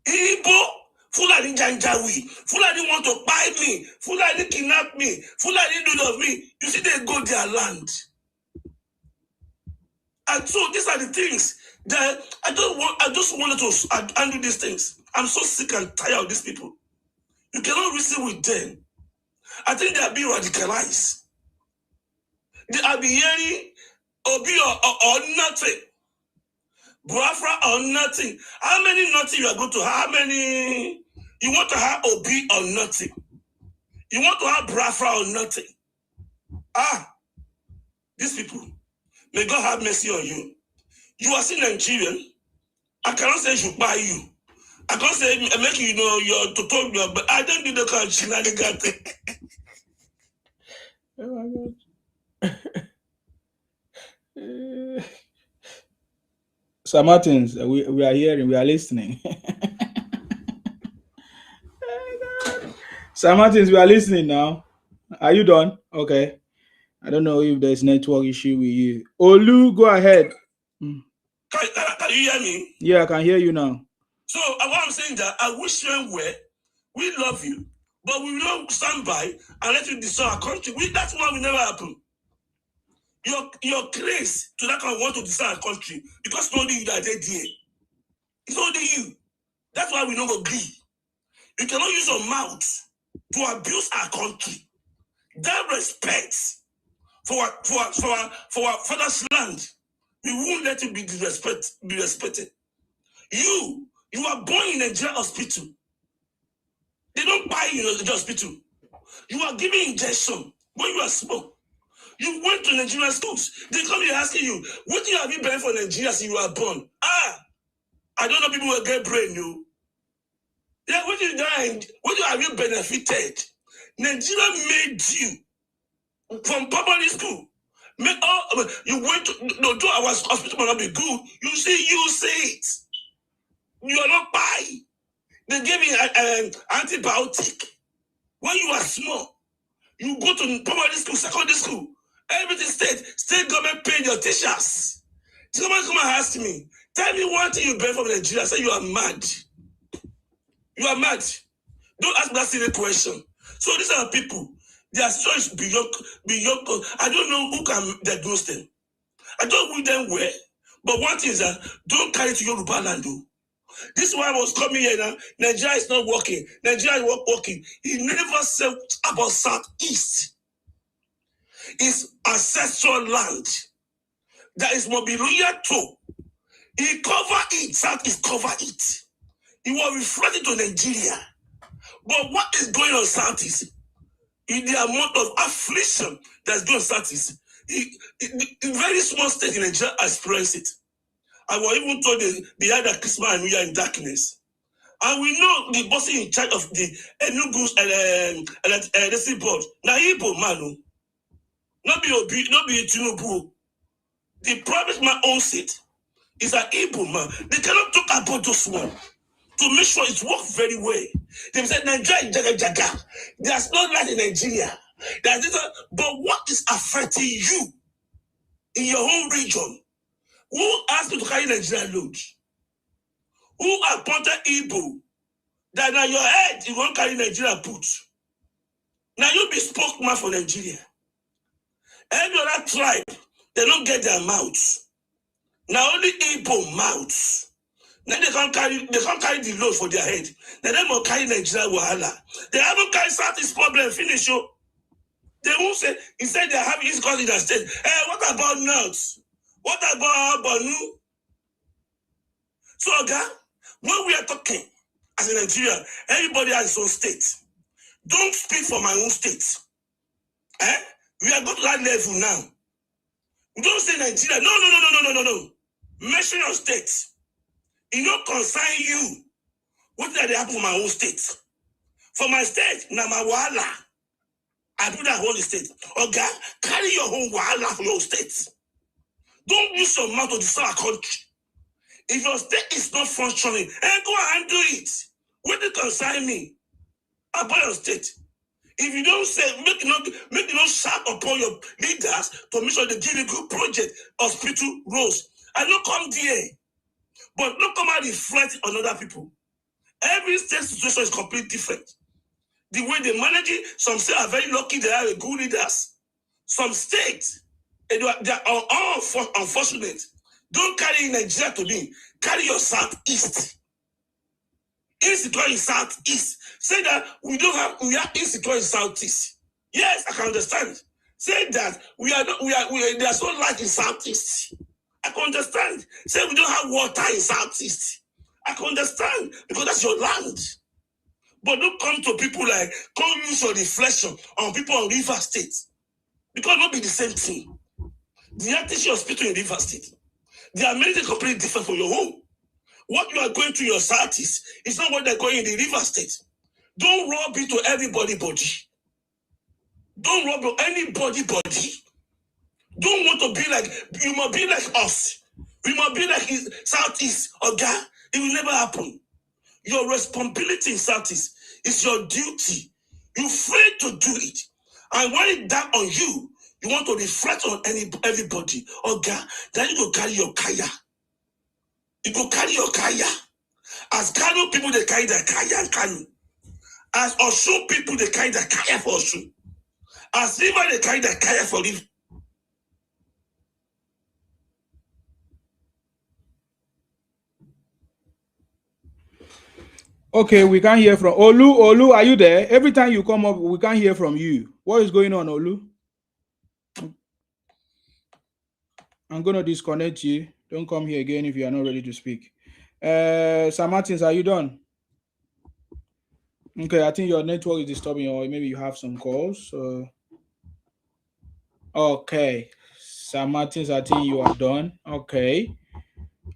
Igbo Fulani Janjawi. Fulani want to buy me. Fulani kidnap me. Fulani do of me. You see, they go their land. And so these are the things that I just wanted to undo these things. I'm so sick and tired of these people. You cannot reason with them. I think they are being radicalized. They are being hearing Obi or nothing. Biafra or nothing. How many nothing you are going to have? How many you want to have Obi or nothing? You want to have Biafra or nothing? These people. May God have mercy on you. You are still Nigerian. I cannot say should buy you. I can't say make you know your tutorial, but I don't do the kind of shenanigans thing. Oh my God. Sir Martins, we are hearing, we are listening. Sir Martins, we are listening now. Are you done? Okay. I don't know if there's network issue with you. Olu, go ahead. Can you hear me? Yeah, I can hear you now. So what I'm saying that I wish them well. We love you, but we will not stand by and let you destroy our country. That's why will never happen. Your grace to that kind want to destroy our country because it's only you that are there. It's only you. That's why we don't agree. You cannot use your mouth to abuse our country. That respect for our father's land, we won't let it be respected. You are born in a jail hospital. They don't buy you in the hospital. You are given injection when you are small. You went to Nigerian schools. They come here asking you, what do you have you been for Nigeria since you were born? I don't know people will get brain, you. Yeah, what do have you benefited? Nigeria made you from public school. You went to though our hospital might not be good. You say it. You are not by. They gave you an antibiotic when you are small. You go to primary school, secondary school, everything state government paid your teachers. Someone come and ask me, tell me one thing you bear from Nigeria. I say you are mad. You are mad. Don't ask that silly question. So these are people. Their choice beyond. I don't know who can diagnose them. I don't read them well. But one thing is that don't carry to Yoruba land. This one was coming here now. Nigeria is not working. Nigeria is not working. He never said about Southeast. It's ancestral land that is mobiliar too. He cover it. Southeast cover it. He was referring to Nigeria. But what is going on Southeast? In the amount of affliction that's going on Southeast, in very small state in Nigeria experienced it. I was even told they had a Christmas and New Year in darkness. And we know the boss in charge of the Enugu's electricity board. Now, Igbo man, not be Tinubu. The private man owns it. It's an Igbo man. They cannot talk about this one to make sure it works very well. They said Nigeria is Jaga. There's no light in Nigeria. But what is affecting you in your own region? Who asked you to carry Nigeria load? Who appointed Igbo that now your head you won't carry Nigeria put? Now you be spokesman for Nigeria. Every other tribe, they don't get their mouths. Now only Igbo mouths. Now they can't carry the load for their head. Now they will carry Nigeria wahala. They haven't carried Southeast problem finish you. They won't say he said they have East Coast in the state. Hey, what about North? What about Bonu? So, Oga, when we are talking as a Nigerian, everybody has his own state. Don't speak for my own state. We are going to that level now. Don't say Nigeria. No. Mention your state. It don't concern you. What did happen for my own state? For my state, Namawahala. I do that whole state. Oga, carry your own wahala for your state. Don't use your mouth to destroy our country. If your state is not functioning, go and do it. What did concern me about your state? If you don't say, make you not shout upon your leaders to make sure they give you good project, hospital, roads. I don't come there, but don't come and reflect on other people. Every state situation is completely different. The way they manage it, some states are very lucky they have good leaders. Some states, they are all unfortunate. Don't carry Nigeria to me. Carry your southeast. Insecure in southeast. Say that we are insecure in southeast. Yes, I can understand. Say that there's no light in southeast. I can understand. Say we don't have water in southeast. I can understand because that's your land. But don't come to people like, come use your reflection on people on River State. Because it will be the same thing. The RTC hospital in River State, they are many things completely different from your home. What you are going to your southeast is not what they're going in the River State. Don't rub it to everybody body. Don't rub to anybody body. Don't want to be like, you must be like us. We must be like southeast. Oga, it will never happen. Your responsibility in southeast is your duty. You're free to do it. And when it's done on you, you want to reflect on everybody. Oga, then you go carry your kaya. You go carry your kaya. As Kano people, they carry their kaya and Kano. As Osun people, they carry their kaya for Osun. As River, they carry their kaya for River. Okay, we can't hear from Olu. Olu, are you there? Every time you come up, we can't hear from you. What is going on, Olu? I'm going to disconnect you. Don't come here again if you are not ready to speak. Sir Martins, are you done? Okay, I think your network is disturbing, or maybe you have some calls. Okay, Sir Martins, I think you are done. Okay.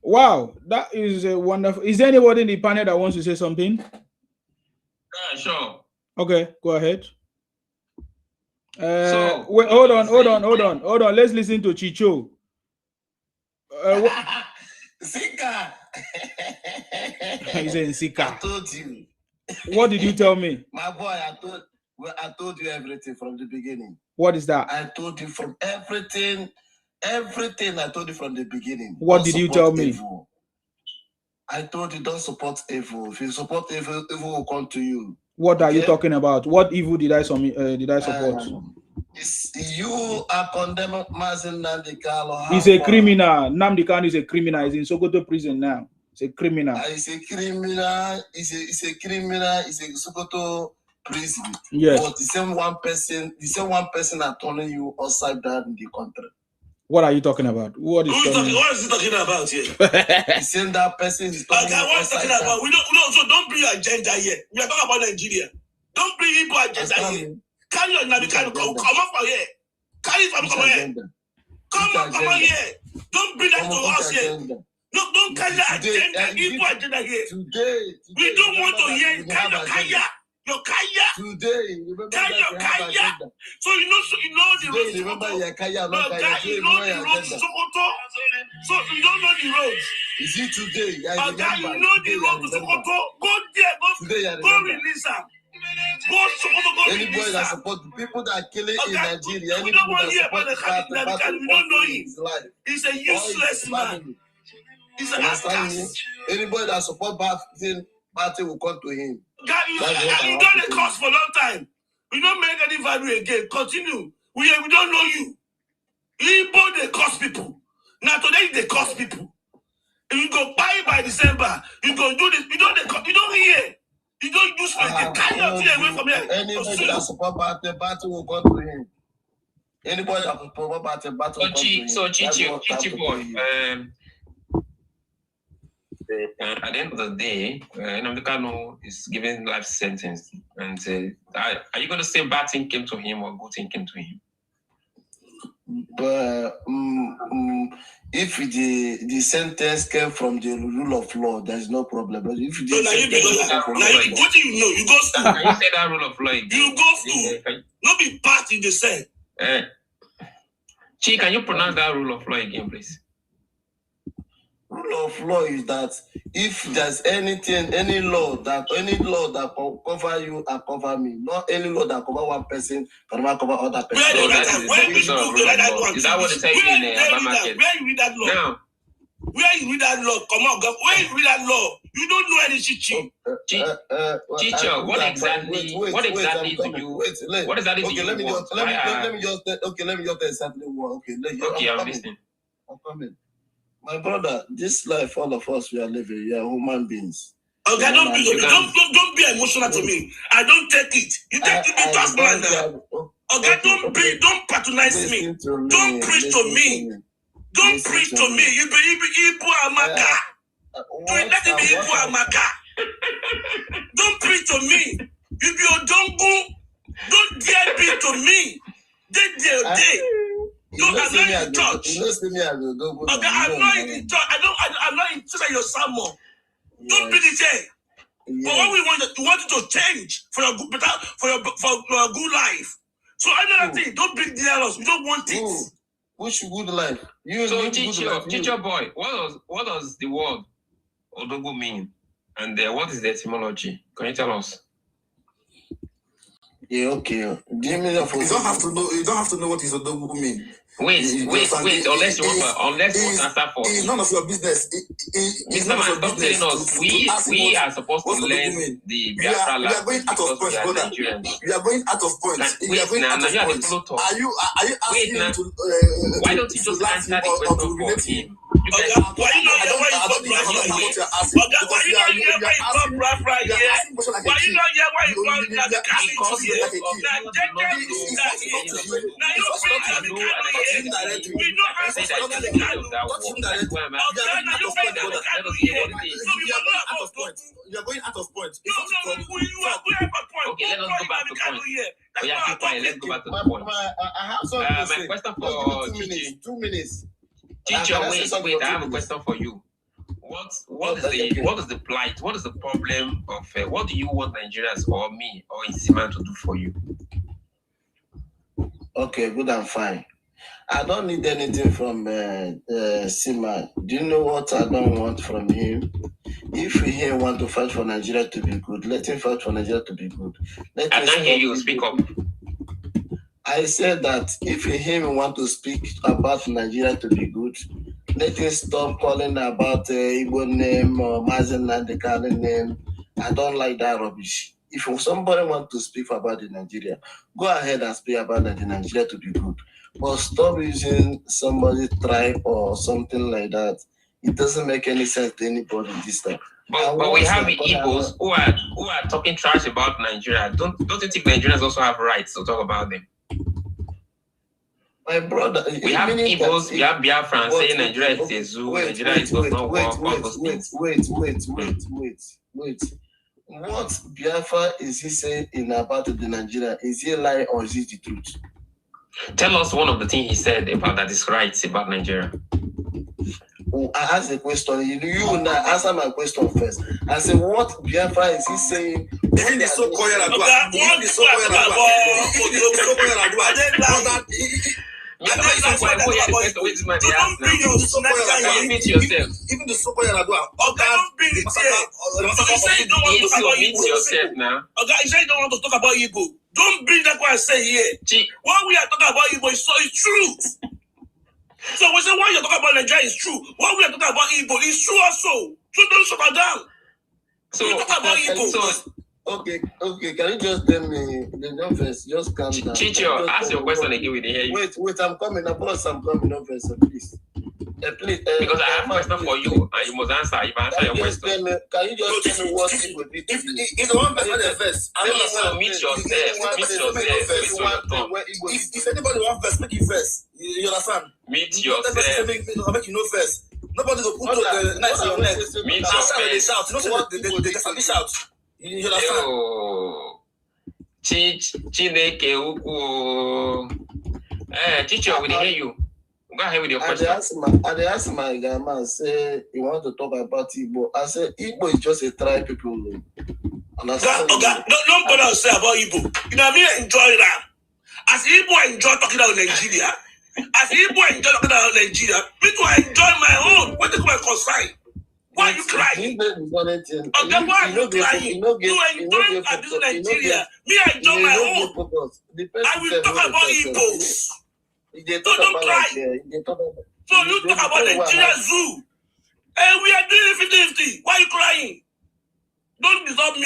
Wow, that is a wonderful. Is there anybody in the panel that wants to say something? Yeah, sure. Okay, go ahead. Wait, hold on. Let's listen to Chicho. Sika. He's in Sika. I told you. What did you tell me? My boy, I told you everything from the beginning. What is that? I told you from everything I told you from the beginning. What did you tell me? Evil. I told you don't support evil. If you support evil, evil will come to you. What are you talking about? What evil did I support? You are condemning Mazin Nnamdi Kanu. He's a criminal. Nnamdi Kanu is a criminal. He's in Sokoto prison now. He's a criminal. He's a criminal. He's a criminal. He's a Sokoto prison. Yes. But the same one person are turning you upside down in the country. What are you talking about? What is he talking about here? He's saying that person is talking about. What is talking about? So don't bring your agenda here. We are talking about Nigeria. Don't bring Igbo agenda here. Carry your Nnamdi Kanu. Come up from here. Carry it from here. Come on here. Don't bring that to us here. No, don't carry the agenda. Igbo agenda here. Today. We don't want to hear Kaya. Your Kaya. Today. Carry your Kaya. So you know the road. Remember your Kaya. No, guy, you know the road to Sokoto. So you don't know the roads. Is it today? Guy, you know the road to Sokoto. Go there. Go release them. Go Sokoto. Go anybody that support people that are killing in Nigeria. We don't want to hear about the Nnamdi Kanu. We don't know him. He's a useless man. He's an outcast. Anybody that support bad thing will come to him. Guy, you done the cause for a long time. We don't make any value again. Continue. We don't know you. Igbo, they cost people. Now today they cost people. If you go buy by December, you go do this. You don't hear. You don't use for it. Carry your thing away from here. Anybody that support party will come to him. Anybody that could provoke about a battle. Chichi boy. At the end of the day, Nnamdi Kanu is given life sentence, and are you going to say bad thing came to him or good thing came to him? But if the sentence came from the rule of law, there's no problem. But if the what do you know? You go school. Can you say that rule of law again? You go school. Not be part in the same. Chi, can you pronounce that rule of law again, please? Rule of law is that if there's any law that cover you and cover me, not any law that cover one person can never cover other person. Is that what they say in Obama? Where you read that law? Now, where you read that law? Come on, where you read that law? You don't know any Chichi. Teacher, what exactly do you want? Let me just exactly what. Okay, I'm listening. I'm coming. My brother, this life, all of us, we are living. We are human beings. Okay, don't be emotional to me. I don't take it. You take it to us, man. Okay, don't patronize me. Don't preach to me. Don't preach to me. You be Ibu Amaka. Let it be Ibu Amaka. Don't preach to me. You be Odongu. Don't dare be to me. Day. I'm not in church. Okay, I'm not in church. I'm not in church at your sermon. Don't be the same. But what we want you to change for your good, for your good life. So another thing, don't bring dialogues. We don't want it. Which good life? Teacher boy, what does the word Odogu mean? And what is the etymology? Can you tell us? Yeah, okay. You don't have to know. You don't have to know what is Odogu mean. Wait. Unless you want to answer for. It's none of your business. Mr. Man, stop telling us. We are supposed to learn the Biafra language. We are going out of point, brother. We are going out of point. We are going out of point. Are you asking him to? Why don't you just answer the question for him? Why you not here? Why you not You are going out of point. Okay, let us go back to point. Let's go back to the point. I have something to say. My question for 2 minutes. Teacher, wait, I have a question for you. What is the plight? What is the problem of what do you want Nigerians or me or Isiman to do for you? Okay, good and fine. I don't need anything from Sima. Do you know what I don't want from him? If he want to fight for Nigeria to be good, let him fight for Nigeria to be good. I can't hear you. Speak up. I said that if him want to speak about Nigeria to be good, let him stop calling about Igbo name or Mazen Nandekale name. I don't like that rubbish. If somebody want to speak about the Nigeria, go ahead and speak about the Nigeria to be good. But stop using somebody's tribe or something like that. It doesn't make any sense to anybody this time. But we have the Igbos who are talking trash about Nigeria. Don't you think Nigerians also have rights to talk about them? My brother, we have Igbos, we have Biafran saying Nigeria is a zoo, Nigeria is not work. Wait. What Biafra is he saying about the Nigeria? Is he lying or is it the truth? Tell us one of the things he said about that is right about Nigeria. I asked the question. You now answer my question first. I said, what Biafra is he saying? Even the so-called Even the so-called yourself now. Okay, you say you don't want to talk about Igbo. Don't bring that what I say here. What we are talking about Igbo is true. So we say what you're talking about Nigeria is true. What we are talking about Igbo is true also. So don't shut her down. So we talk about Igbo. Okay. Can you just tell me the first? Just calm down. Chicho, ask your question again with the hair. Wait. I'm coming. Boss, I'm coming over. So please. Because I have a question for you, and you must answer. If I answer your question, Can you just tell me what Igbo did? If the one person the verse, I don't know. meet yourself. If anybody want verse, make it verse. You understand? Meet yourself. Make you know verse. Nobody will put the knife on your neck. Meet yourself. They yourself. shout. You know, they shout. You understand? Chineke ukwu. Teacher, we hear you. Go ahead with your question. I asked my guy man, say he want to talk about Igbo. I said Igbo is just a tribe people. Understand? Don't bother say about Igbo. You know, me enjoy that. As Igbo enjoy talking about Nigeria, me too enjoy my own. What is my concern? Why are you crying? Why are you crying? You enjoy Nigeria. Me, I enjoy my own. I will talk about Igbos. Don't cry. So you talk about Nigeria Zoo. And we are doing 50-50. Why are you crying? Don't disturb me.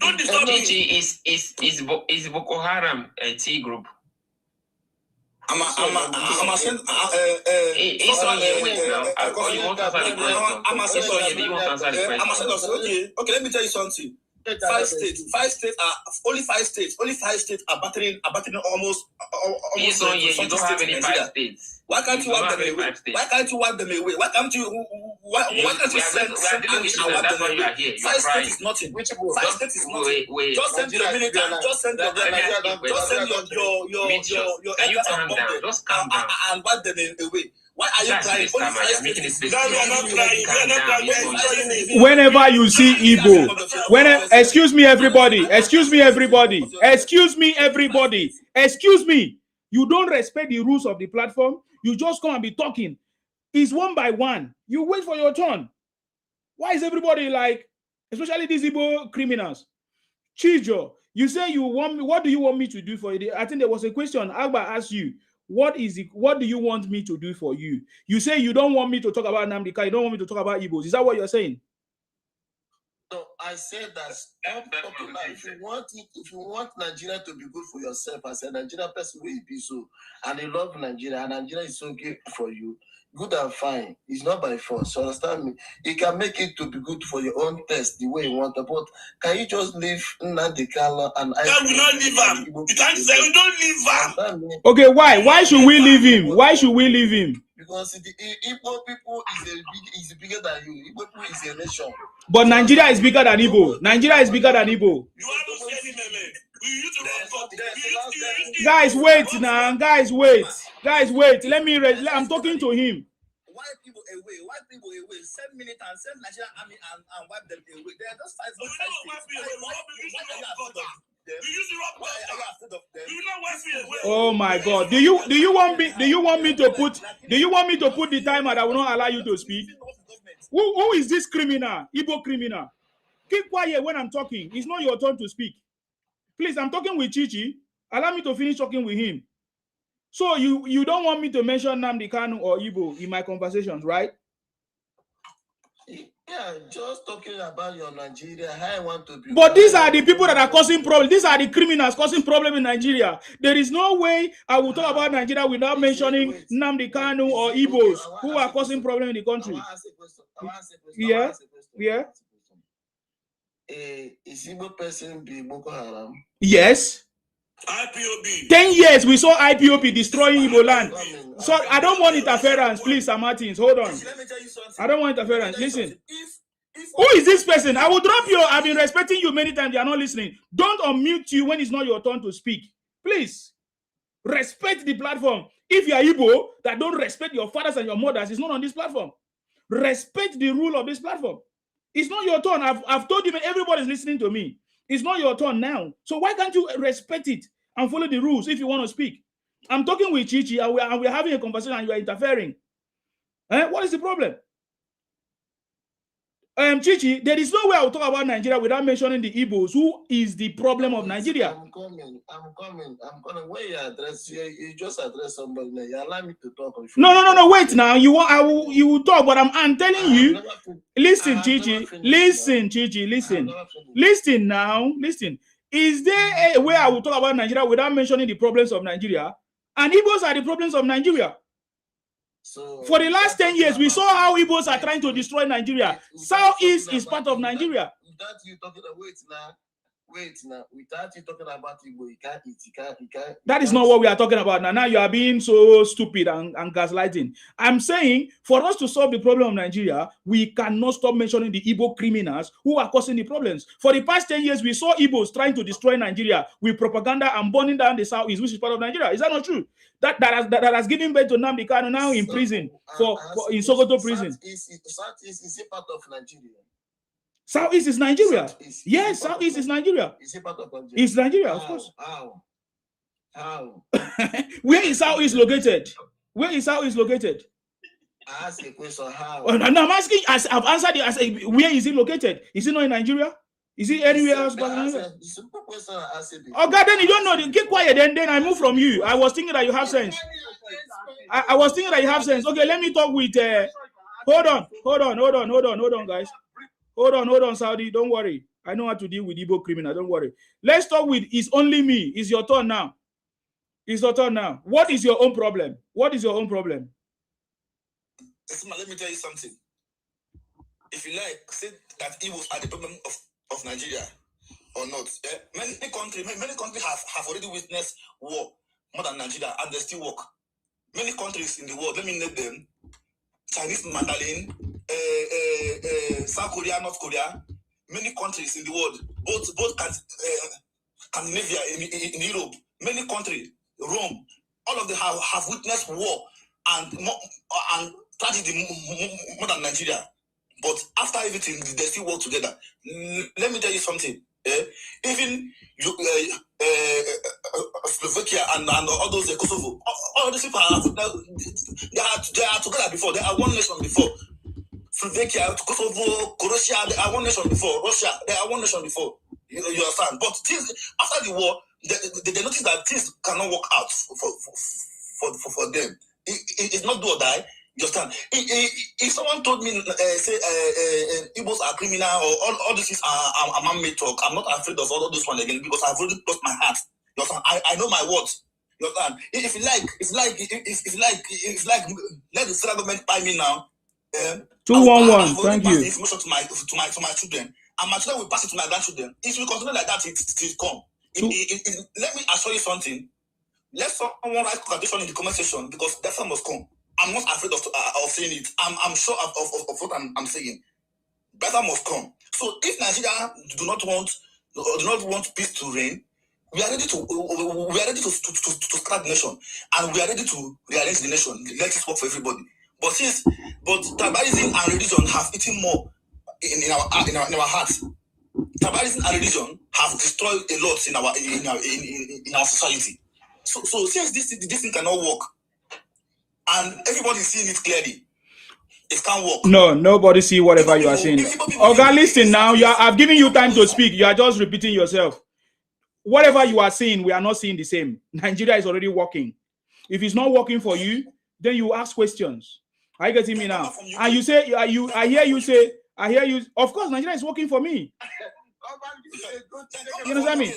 Don't disturb me. Is Boko Haram a T group? I'm a send. It's on your way now. You want to answer the question? Okay. Let me tell you something. Five states are battering almost. It's on you. You don't have any 5 states. Why can't you wipe them away? Why can't you wipe them away? Why can't you send and wipe them away? 5 states is nothing. 5 states is nothing. Just send your military. Just send your Just calm down and wipe them away. Why are you crying? Whenever you see Igbo, excuse me everybody, you don't respect the rules of the platform. You just come and be talking. It's one by one. You wait for your turn. Why is everybody like, especially these Igbo criminals? Chijo, you say you want me. What do you want me to do for you? I think there was a question Agba asked you. What do you want me to do for you? You say you don't want me to talk about Nnamdi Kanu, you don't want me to talk about Igbos. Is that what you're saying? No, I said that stop talking. If you want Nigeria to be good for yourself, as a Nigerian person will be so, and you love Nigeria, and Nigeria is so good for you, good and fine. It's not by force. You understand me? You can make it to be good for your own taste, the way you want to. But can you just leave Nnamdi Kanu and I will not leave him. You can't say we don't leave him. Okay, why? Why should we leave him? Why should we leave him? Because the Igbo people is bigger than you. Igbo people is a nation. But Nigeria is bigger than Igbo. Nigeria is bigger than Igbo. Guys, wait now. Guys, wait. I'm talking to him. Wipe people away. Send militants, send Nigerian army and wipe them away. They are just fighting. Oh my God! Do you want me to put the timer that will not allow you to speak? Who is this criminal? Igbo criminal? Keep quiet when I'm talking. It's not your turn to speak. Please, I'm talking with Chichi. Allow me to finish talking with him. So you don't want me to mention Nnamdi Kanu or Igbo in my conversations, right? Yeah, just talking about your Nigeria, how I want to be. But these are the people that are causing problems. These are the criminals causing problems in Nigeria. There is no way I will talk about Nigeria without mentioning Nnamdi Kanu or Igbos who are causing problems in the country. Yeah. Is Igbo person be Boko Haram? Yes. IPOB. 10 years we saw IPOB destroying Igbo land. So I don't want interference, please, Sir Martins. Hold on. I don't want interference. Listen. Who is this person? I will drop you. I've been respecting you many times. You are not listening. Don't unmute you when it's not your turn to speak. Please. Respect the platform. If you are Igbo that don't respect your fathers and your mothers, it's not on this platform. Respect the rule of this platform. It's not your turn. I've told you, everybody's listening to me. It's not your turn now. So why can't you respect it and follow the rules if you want to speak? I'm talking with Chichi and we're having a conversation and you are interfering. What is the problem? Chichi, there is no way I will talk about Nigeria without mentioning the Igbos, who is the problem of Nigeria. I'm coming. When you address, you just address somebody. You allow me to talk. No. Wait now. You will talk, but I'm telling you. Listen, Chichi. Listen, Chichi. Listen. Listen now. Listen. Is there a way I will talk about Nigeria without mentioning the problems of Nigeria? And Igbos are the problems of Nigeria. So for the last 10 years, we saw how Igbos are trying to destroy Nigeria. Southeast is part of Nigeria. Without you talking about wait now. Without you talking about Igbo, you can't. That is not what we are talking about now. Now you are being so stupid and gaslighting. I'm saying for us to solve the problem of Nigeria, we cannot stop mentioning the Igbo criminals who are causing the problems. For the past 10 years, we saw Igbos trying to destroy Nigeria with propaganda and burning down the Southeast, which is part of Nigeria. Is that not true? That has given birth to Nnamdi Kanu now in prison in Sokoto prison. Southeast is a part of Nigeria. Southeast is Nigeria. Yes, Southeast is Nigeria. It's a part of Nigeria. It's Nigeria, of course. How? Where is Southeast located? Where is Southeast located? I ask a question. How? No, I'm asking. I've answered you. I say, where is it located? Is it not in Nigeria? Is it anywhere else but Nigeria? Oh God, then you don't know. Keep quiet. Then I move from you. I was thinking that you have sense. I was thinking that you have sense. Okay, let me talk with. Hold on, guys. Hold on, Saudi. Don't worry. I know how to deal with Igbo criminal. Don't worry. Let's talk with It's Only Me. It's your turn now. It's your turn now. What is your own problem? What is your own problem? Let me tell you something. If you like, say that Igbos are the problem of Nigeria or not. Many countries have already witnessed war more than Nigeria, and they still work. Many countries in the world, let me name them: Chinese Mandarin, South Korea, North Korea. Many countries in the world, both Scandinavia, in Europe, many countries, Rome, all of them have witnessed war and tragedy more than Nigeria. But after everything, they still work together. Let me tell you something. Even Slovakia and all those Kosovo, all these people they are together before. They are one nation before. Slovakia, Kosovo, Croatia, they are one nation before. Russia, they are one nation before. You understand? But things, after the war, they notice that things cannot work out for them. It's not do or die. You understand? If someone told me, Igbos are criminal or all this is a man-made talk, I'm not afraid of all this one again because I've already lost my heart. You understand? I know my words. You understand? If you like, let the federal government buy me now. 211. Thank you. Information to my children, and my children will pass it to my grandchildren. If we continue like that, it will come. Let me assure you something. Let someone write congratulations in the comment section because that time must come. I'm not afraid of saying it. I'm sure of what I'm saying. Better must come. So if Nigeria do not want peace to reign, we are ready to start the nation, and we are ready to rearrange the nation. Let it work for everybody. But tribalism and religion have eaten more in our hearts. Tribalism and religion have destroyed a lot in our society. So since this thing cannot work, and everybody is seeing it clearly, it can't work. No, nobody see whatever you are saying. Okay, listen now. I've given you time to speak. You are just repeating yourself. Whatever you are saying, we are not seeing the same. Nigeria is already working. If it's not working for you, then you ask questions. Are you getting me now? And you say, I hear you. Of course, Nigeria is working for me. You understand me?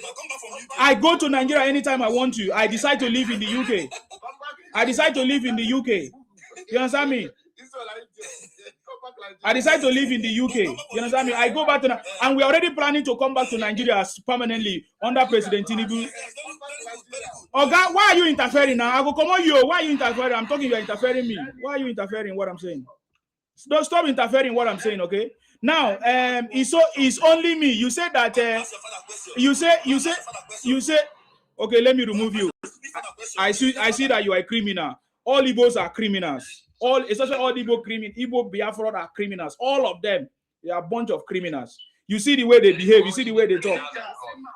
I go to Nigeria anytime I want to. I decide to live in the UK. I decide to live in the UK. You understand me? I decide to live in the UK. You understand me? I go back to and we're already planning to come back to Nigeria permanently under President Tinubu. Oh God, why are you interfering now? I go come on you. Why are you interfering? I'm talking, you're interfering me. Why are you interfering in what I'm saying? Don't stop interfering in what I'm saying, okay? Now, it's only me. You said that you say okay, let me remove you. I see that you are a criminal. All Igbos are criminals. Especially all Igbo Biafra are criminals. All of them, they are a bunch of criminals. You see the way they behave. You see the way they talk.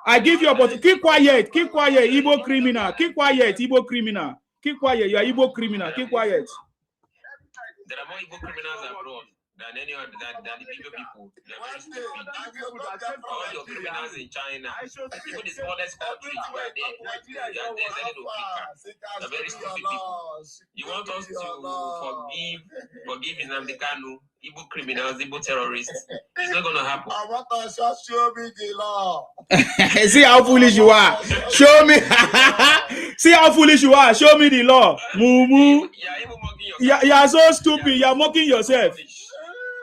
I give you opportunity. Keep quiet. Keep quiet. Igbo criminal. Keep quiet. Igbo criminal. Keep quiet. You are Igbo criminal. Keep quiet. There are more Igbo criminals abroad. than any other than the bigger people. They're very stupid. All your criminals in China, even the smallest countries, they are there. They are there selling Opica. They're very stupid people. You want us to forgive Nnamdi Kanu, Igbo criminals, Igbo terrorists? It's not gonna happen. I want to show me the law. See how foolish you are. Show me. See how foolish you are. Show me the law. Mumu. You are so stupid. You are mocking yourself.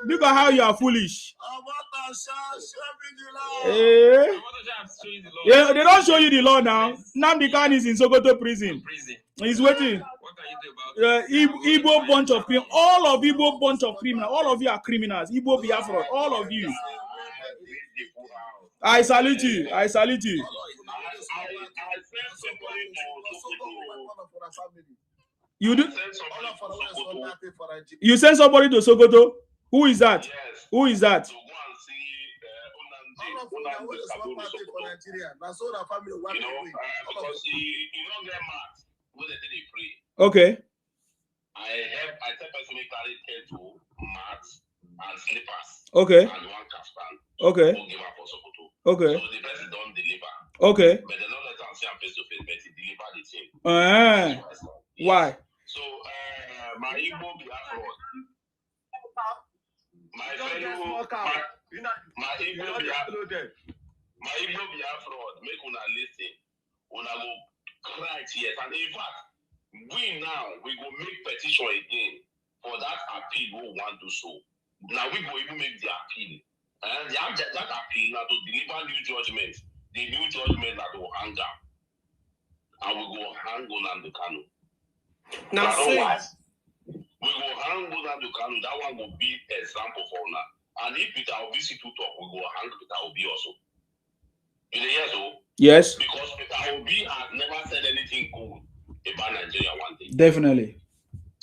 Look at how you are foolish. I want to show me the law. Yeah, they don't show you the law now. Nnamdi Kanu is in Sokoto prison. He's waiting. Igbo bunch of criminals. All of Igbo bunch of criminals. All of you are criminals. Igbo Biafra. All of you. I salute you. I salute you. You do? You send somebody to Sokoto? Who is that? Who is that? Okay. I tell person make carry kettle, mats, and slippers. Okay. And one kaftan. Okay. Go give her for Sokoto. Okay. So the person don't deliver. Okay. But they don't let her see her face to face, but he deliver the thing. Why? So my Igbo Biafra, my fellow, my Igbo Biafra, make una listen. Una go cry tears, and in fact, we now we go make petition again for that appeal we want to so. Now we go even make the appeal. And that appeal now to deliver new judgment. The new judgment that will hang down. And we go hang on Nnamdi Kanu. Now otherwise, we go hang on Nnamdi Kanu. That one will be example for now. And if Peter Obi see to talk, we go hang Peter Obi also. You hear so? Yes. Because Peter Obi has never said anything good about Nigeria one day. Definitely.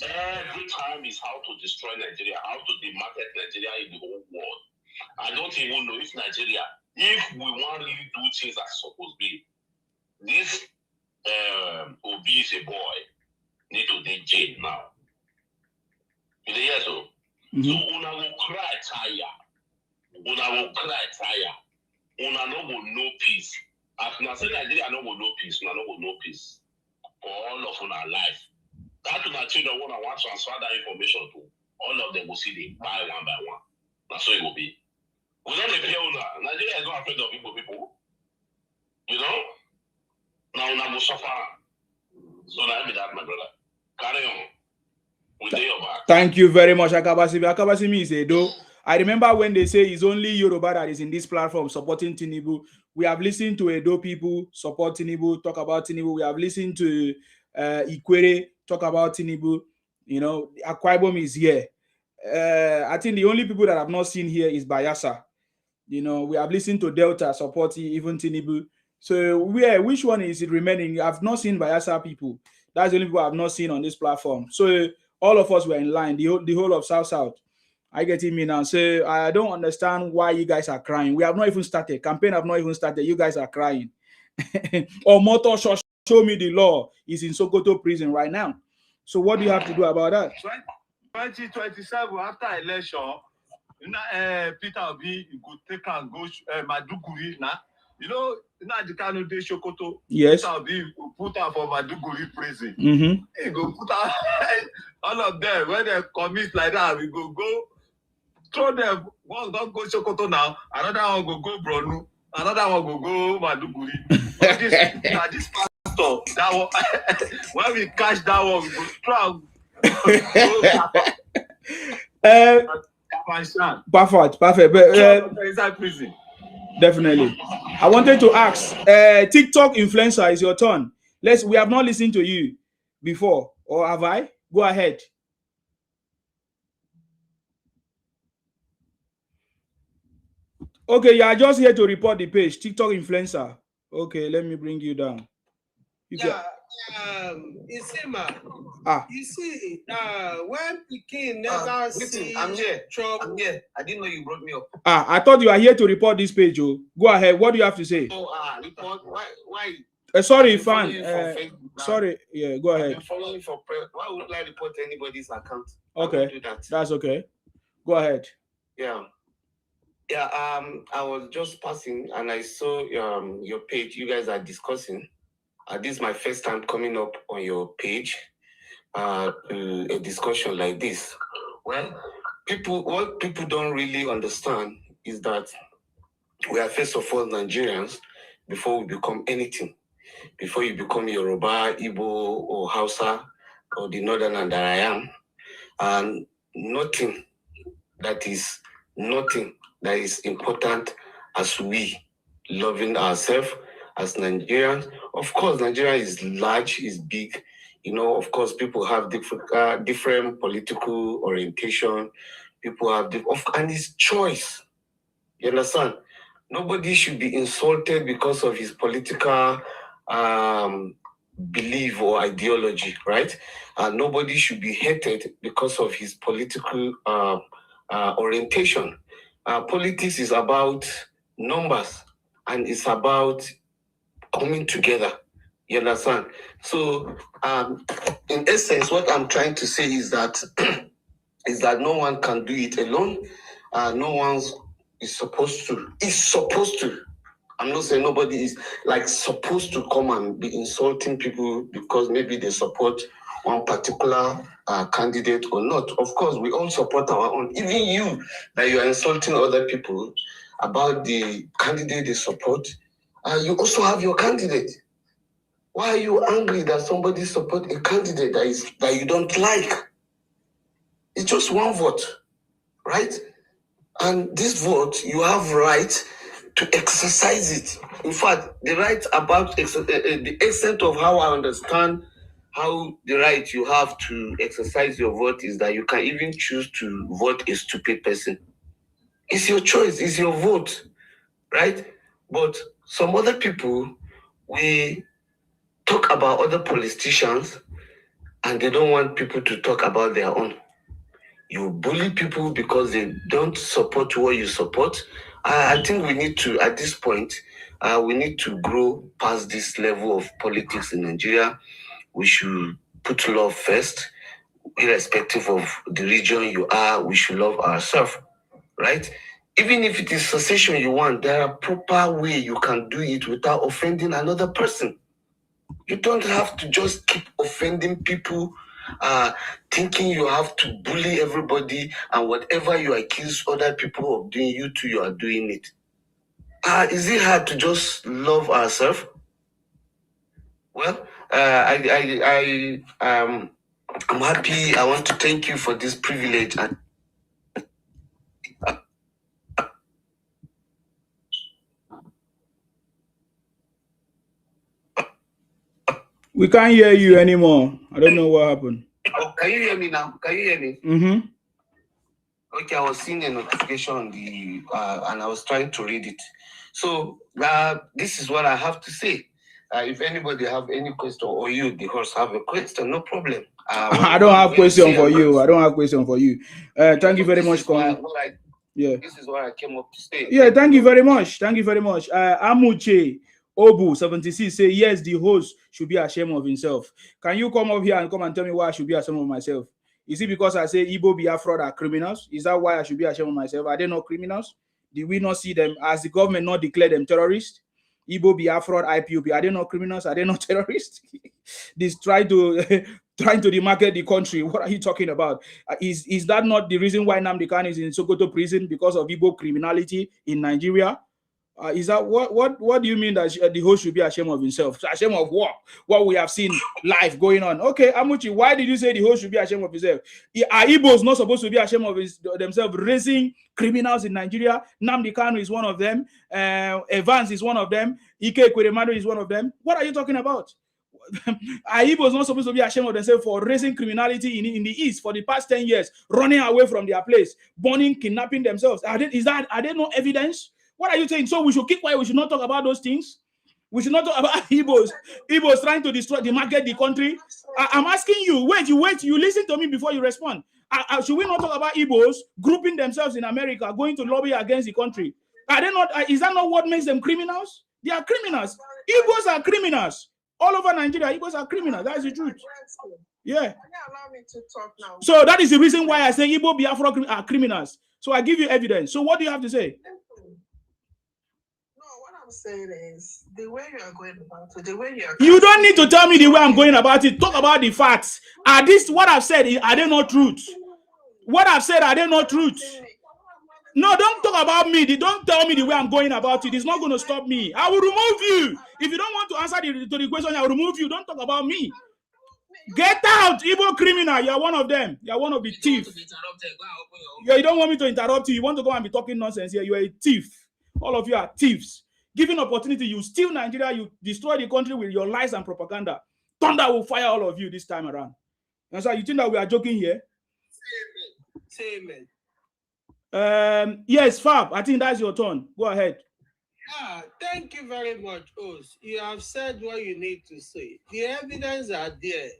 Every time is how to destroy Nigeria, how to demarket Nigeria in the whole world. I don't even know if Nigeria, if we want to really do things as supposed to be, this Obi is a boy, need to be jail now. You hear so? So una will cry tire. Una will cry tire. Una no go no peace. As una say Nigeria no go no peace, una no go no peace. For all of our life. That una children want to transfer that information to. All of them will see they buy one by one. That's how it will be. We don't fear una. Nigeria is not afraid of people. You know? Now una go suffer. So now be that, my brother. Carry on. We do your back. Thank you very much, Akabasimi. Akabasimi is Edo. I remember when they say it's only Yoruba that is in this platform supporting Tinubu. We have listened to Edo people support Tinubu, talk about Tinubu. We have listened to Ikwere talk about Tinubu. You know, Akwa Ibom is here. I think the only people that I've not seen here is Bayelsa. You know, we have listened to Delta supporting even Tinubu. So which one is it remaining? I've not seen Bayelsa people. That's the only people I've not seen on this platform. So all of us were in line, the whole of South. I get me now. So I don't understand why you guys are crying. We have not even started. Campaign have not even started. You guys are crying. Or Motor show me the law is in Sokoto prison right now. So what do you have to do about that? 2027 after election, Peter Obi could take and go Maduguri now. You know, Nnamdi Kanu de Sokoto. Yes. Peter Obi put out for Maduguri prison. Mm-hmm. He go put out all of them when they commit like that. We go throw them. One don't go Sokoto now. Another one go Bronu. Another one go Maduguri. This pastor, that one, when we catch that one, we go Perfect. But inside prison. Definitely. I wanted to ask, TikTok influencer, is your turn. We have not listened to you before, or have I? Go ahead. Okay, you are just here to report the page. TikTok influencer. Okay, let me bring you down. Isima. You see, when Peking never see I'm here. trouble. I'm here. I didn't know you brought me up. I thought you are here to report this page. Oh. Go ahead. What do you have to say? Report. Why? Sorry, fan. Sorry. Yeah, go ahead. I've been following for prayer. Why would I report anybody's account? Okay, that's okay. Go ahead. Yeah. I was just passing and I saw your page. You guys are discussing. This is my first time coming up on your page. A discussion like this. Well, what people don't really understand is that we are first of all Nigerians before we become anything. Before you become Yoruba, Igbo, or Hausa, or the northerner that I am, and nothing that is important as we loving ourselves as Nigerians. Of course, Nigeria is large, is big. Of course, people have different political orientation. People have and it's choice. You understand? Nobody should be insulted because of his political belief or ideology, right? Nobody should be hated because of his political orientation. Politics is about numbers and it's about coming together. You understand? So, in essence, what I'm trying to say is that no one can do it alone. No one is supposed to. I'm not saying nobody is supposed to come and be insulting people because maybe they support one particular candidate or not. Of course, we all support our own. Even you, that you are insulting other people about the candidate they support, you also have your candidate. Why are you angry that somebody support a candidate that you don't like? It's just one vote, right? And this vote, you have right to exercise it. In fact, the right about the extent of how I understand how the right you have to exercise your vote is that you can even choose to vote a stupid person. It's your choice, it's your vote, right? But some other people, we talk about other politicians and they don't want people to talk about their own. You bully people because they don't support what you support. I think we need to, at this point, we need to grow past this level of politics in Nigeria. We should put love first, irrespective of the region you are. We should love ourselves, right? Even if it is secession you want, there are proper way you can do it without offending another person. You don't have to just keep offending people, thinking you have to bully everybody, and whatever you accuse other people of doing, you too, you are doing it. Is it hard to just love ourselves? Well, I'm happy. I want to thank you for this privilege. We can't hear you anymore. I don't know what happened. Oh, can you hear me now? Can you hear me? Mm-hmm. Okay, I was seeing a notification on the and I was trying to read it. So this is what I have to say. If anybody have any question, or you, the host, have a question, no problem. I don't have question for you. I don't have question for you. Thank you very much, Colin. Yeah. This is what I came up to say. Yeah, thank you very much. Thank you very much. Amuche Obu 76 say yes, the host should be ashamed of himself. Can you come up here and come and tell me why I should be ashamed of myself? Is it because I say Igbo Biafra are criminals? Is that why I should be ashamed of myself? Are they not criminals? Did we not see them as the government not declare them terrorists? Igbo Biafra, IPOB, are they not criminals? Are they not terrorists? This trying to demarket the country. What are you talking about? Is that not the reason why Nnamdi Kanu is in Sokoto prison because of Igbo criminality in Nigeria? Is that what do you mean that the host should be ashamed of himself? Ashamed of what? What we have seen live going on. Okay, Amuchi, why did you say the host should be ashamed of himself? Are Igbos not supposed to be ashamed of themselves raising criminals in Nigeria? Nnamdi Kanu is one of them. Evans is one of them. Ike Ekweremadu is one of them. What are you talking about? Are Igbos not supposed to be ashamed of themselves for raising criminality in the East for the past 10 years, running away from their place, burning, kidnapping themselves? Are there no evidence? What are you saying? So we should keep quiet. We should not talk about those things. We should not talk about Igbos trying to destroy the market, the country. I'm asking you. Wait. You listen to me before you respond. Should we not talk about Igbos grouping themselves in America, going to lobby against the country? Are they not? Is that not what makes them criminals? They are criminals. Igbos are criminals. All over Nigeria, Igbos are criminals. That's the truth. Yeah. Can you allow me to talk now? So that is the reason why I say Igbo Biafra are criminals. So I give you evidence. So what do you have to say? No, what I'm saying is the way you are going about it, the way you are. You don't need to tell me the way I'm going about it. Talk about the facts. Are this what I've said? Are they not truth? What I've said, are they not truth? No, don't talk about me. Don't tell me the way I'm going about it. It's not going to stop me. I will remove you. If you don't want to answer to the question, I will remove you. Don't talk about me. Get out, evil criminal. You are one of them. You are one of the thieves. You don't want me to interrupt you. You want to go and be talking nonsense here. You are a thief. All of you are thieves. Given opportunity, you steal Nigeria. You destroy the country with your lies and propaganda. Thunder will fire all of you this time around. And so you think that we are joking here? Say amen. Yes, Fab, I think that's your turn. Go ahead. Yeah, thank you very much, Os. You have said what you need to say. The evidence are there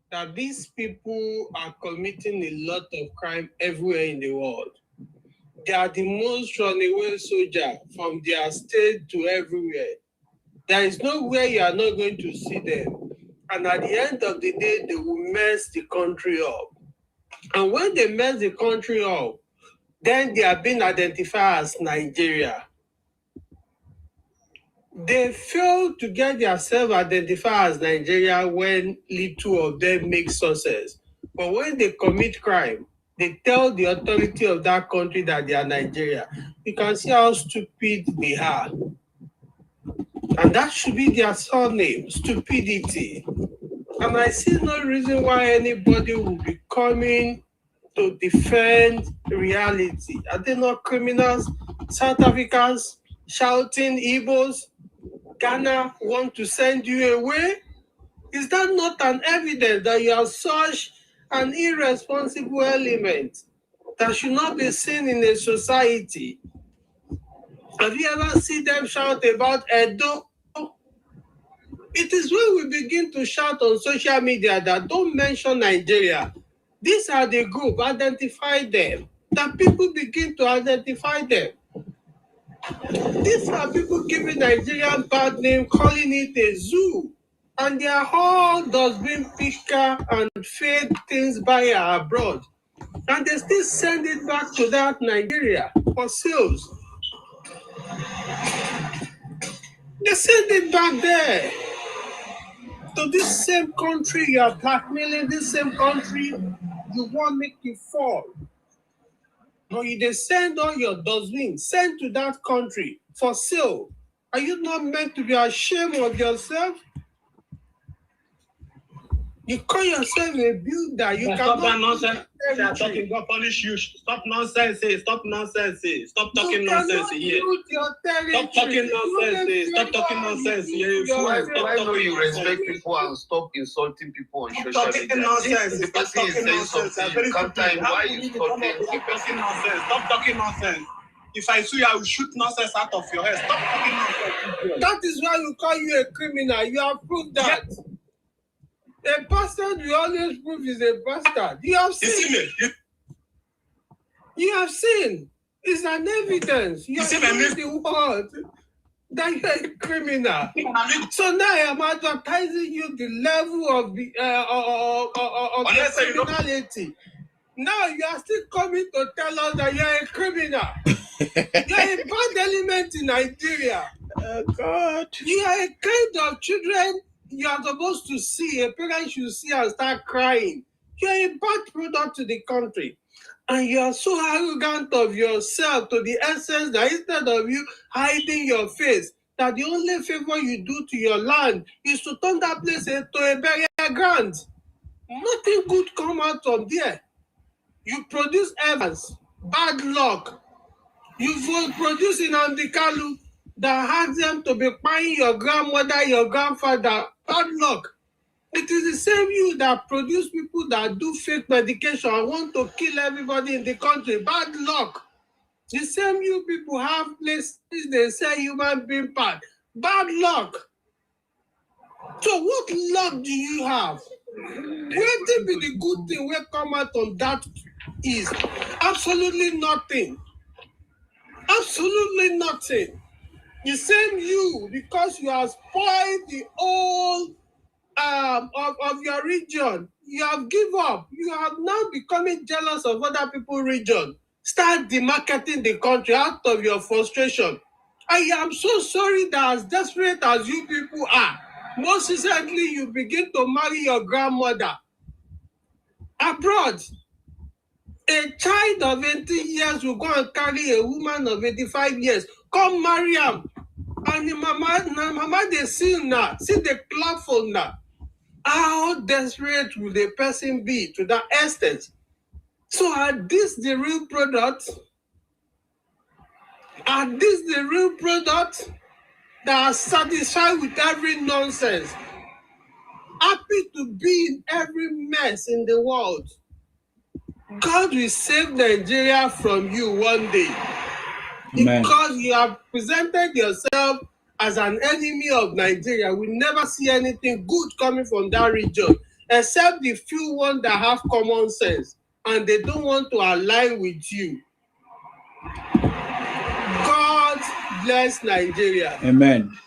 that these people are committing a lot of crime everywhere in the world. They are the most runaway soldier from their state to everywhere. There is nowhere you are not going to see them. And at the end of the day, they will mess the country up. And when they mess the country up, then they are being identified as Nigeria. They fail to get themselves identified as Nigeria when little of them make success. But when they commit crime, they tell the authority of that country that they are Nigeria. You can see how stupid they are. And that should be their surname, stupidity. And I see no reason why anybody will be coming to defend reality. Are they not criminals? South Africans shouting Igbos, Ghana want to send you away? Is that not an evidence that you are such an irresponsible element that should not be seen in a society? Have you ever seen them shout about Edo? It is when we begin to shout on social media that don't mention Nigeria. These are the group, identify them. That people begin to identify them. These are people giving Nigerian bad name, calling it a zoo. And they are all dustbin picker and fake things buyer abroad. And they still send it back to that Nigeria for sales. They send it back there. To this same country you are blackmailing, this same country you want make you fall. But you they send all your dustbin, send to that country for sale. Are you not meant to be ashamed of yourself? You call yourself a builder. You Stop that cannot. nonsense. Talking, God punish you. Stop nonsense. Stop nonsense. Stop talking nonsense here. Stop talking nonsense. Stop talking nonsense here. Why don't you respect people and stop insulting people on social media? Nonsense. The person is saying something, you can't time. Why you talking nonsense? Stop talking nonsense. If I sue you, I will shoot nonsense out of your head. Stop talking nonsense. That is why we call you a criminal. You have proved that. A bastard you always prove is a bastard. You have seen. You have seen. It's an evidence. You have seen the world that you're a criminal. So now I'm advertising you the level of the criminality. Now you are still coming to tell us that you're a criminal. You're a bad element in Nigeria. Oh God. You are a kind of children you are supposed to see, a parent should see and start crying. You are a bad product to the country. And you are so arrogant of yourself to the essence that instead of you hiding your face, that the only favor you do to your land is to turn that place into a burial ground. Nothing good come out from there. You produce Evans, bad luck. You will produce in Andikalu that has them to be buying your grandmother, your grandfather. Bad luck. It is the same you that produce people that do fake medication and want to kill everybody in the country. Bad luck. The same you people have places they say human being part. Bad luck. So what luck do you have? Where did be the good thing will come out on that is absolutely nothing. Absolutely nothing. The same you, because you have spoiled the whole of your region. You have given up. You have now becoming jealous of other people's region. Start demarketing the country out of your frustration. I am so sorry that as desperate as you people are, most recently you begin to marry your grandmother abroad. A child of 18 years will go and carry a woman of 85 years. Come marry him. And the mama they see now, see the clap for now. How desperate will the person be to that extent? So are this the real product? Are this the real product that are satisfied with every nonsense? Happy to be in every mess in the world? God will save Nigeria from you one day. Amen. Because you have presented yourself as an enemy of Nigeria. We never see anything good coming from that region, except the few ones that have common sense and they don't want to align with you. God bless Nigeria. Amen.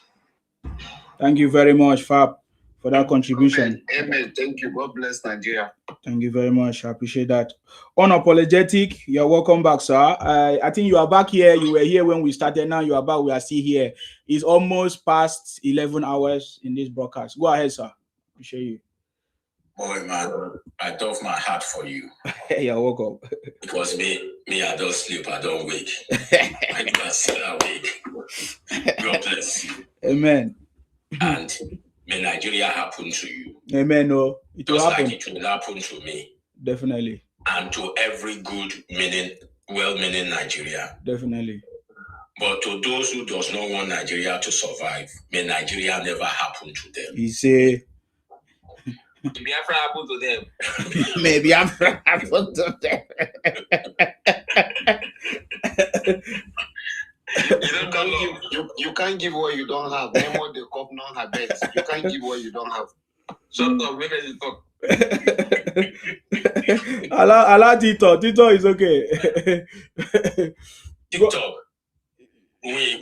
Thank you very much, Fab, for that contribution. Amen. Thank you. God bless Nigeria. Thank you very much. I appreciate that. Unapologetic, you're welcome back, sir. I think you are back here. You were here when we started. Now you are back. We are still here. It's almost past 11 hours in this broadcast. Go ahead, sir. Appreciate you. Boy, man, I doff my heart for you. You're welcome. Because me, I don't sleep, I don't wake. I never sit awake. God bless you. Amen. And may Nigeria happen to you. Amen. No, it will Just happen. like it will happen to me. Definitely. And to every good meaning, well-meaning Nigeria. Definitely. But to those who does not want Nigeria to survive, may Nigeria never happen to them. He say Biafra happened to them. maybe I'm happened to them. You can't give what you don't have. Nemo the cup non have bet. You can't give what you don't have. Shut up, maybe you talk. Allow Tito. Tito is okay. TikTok. We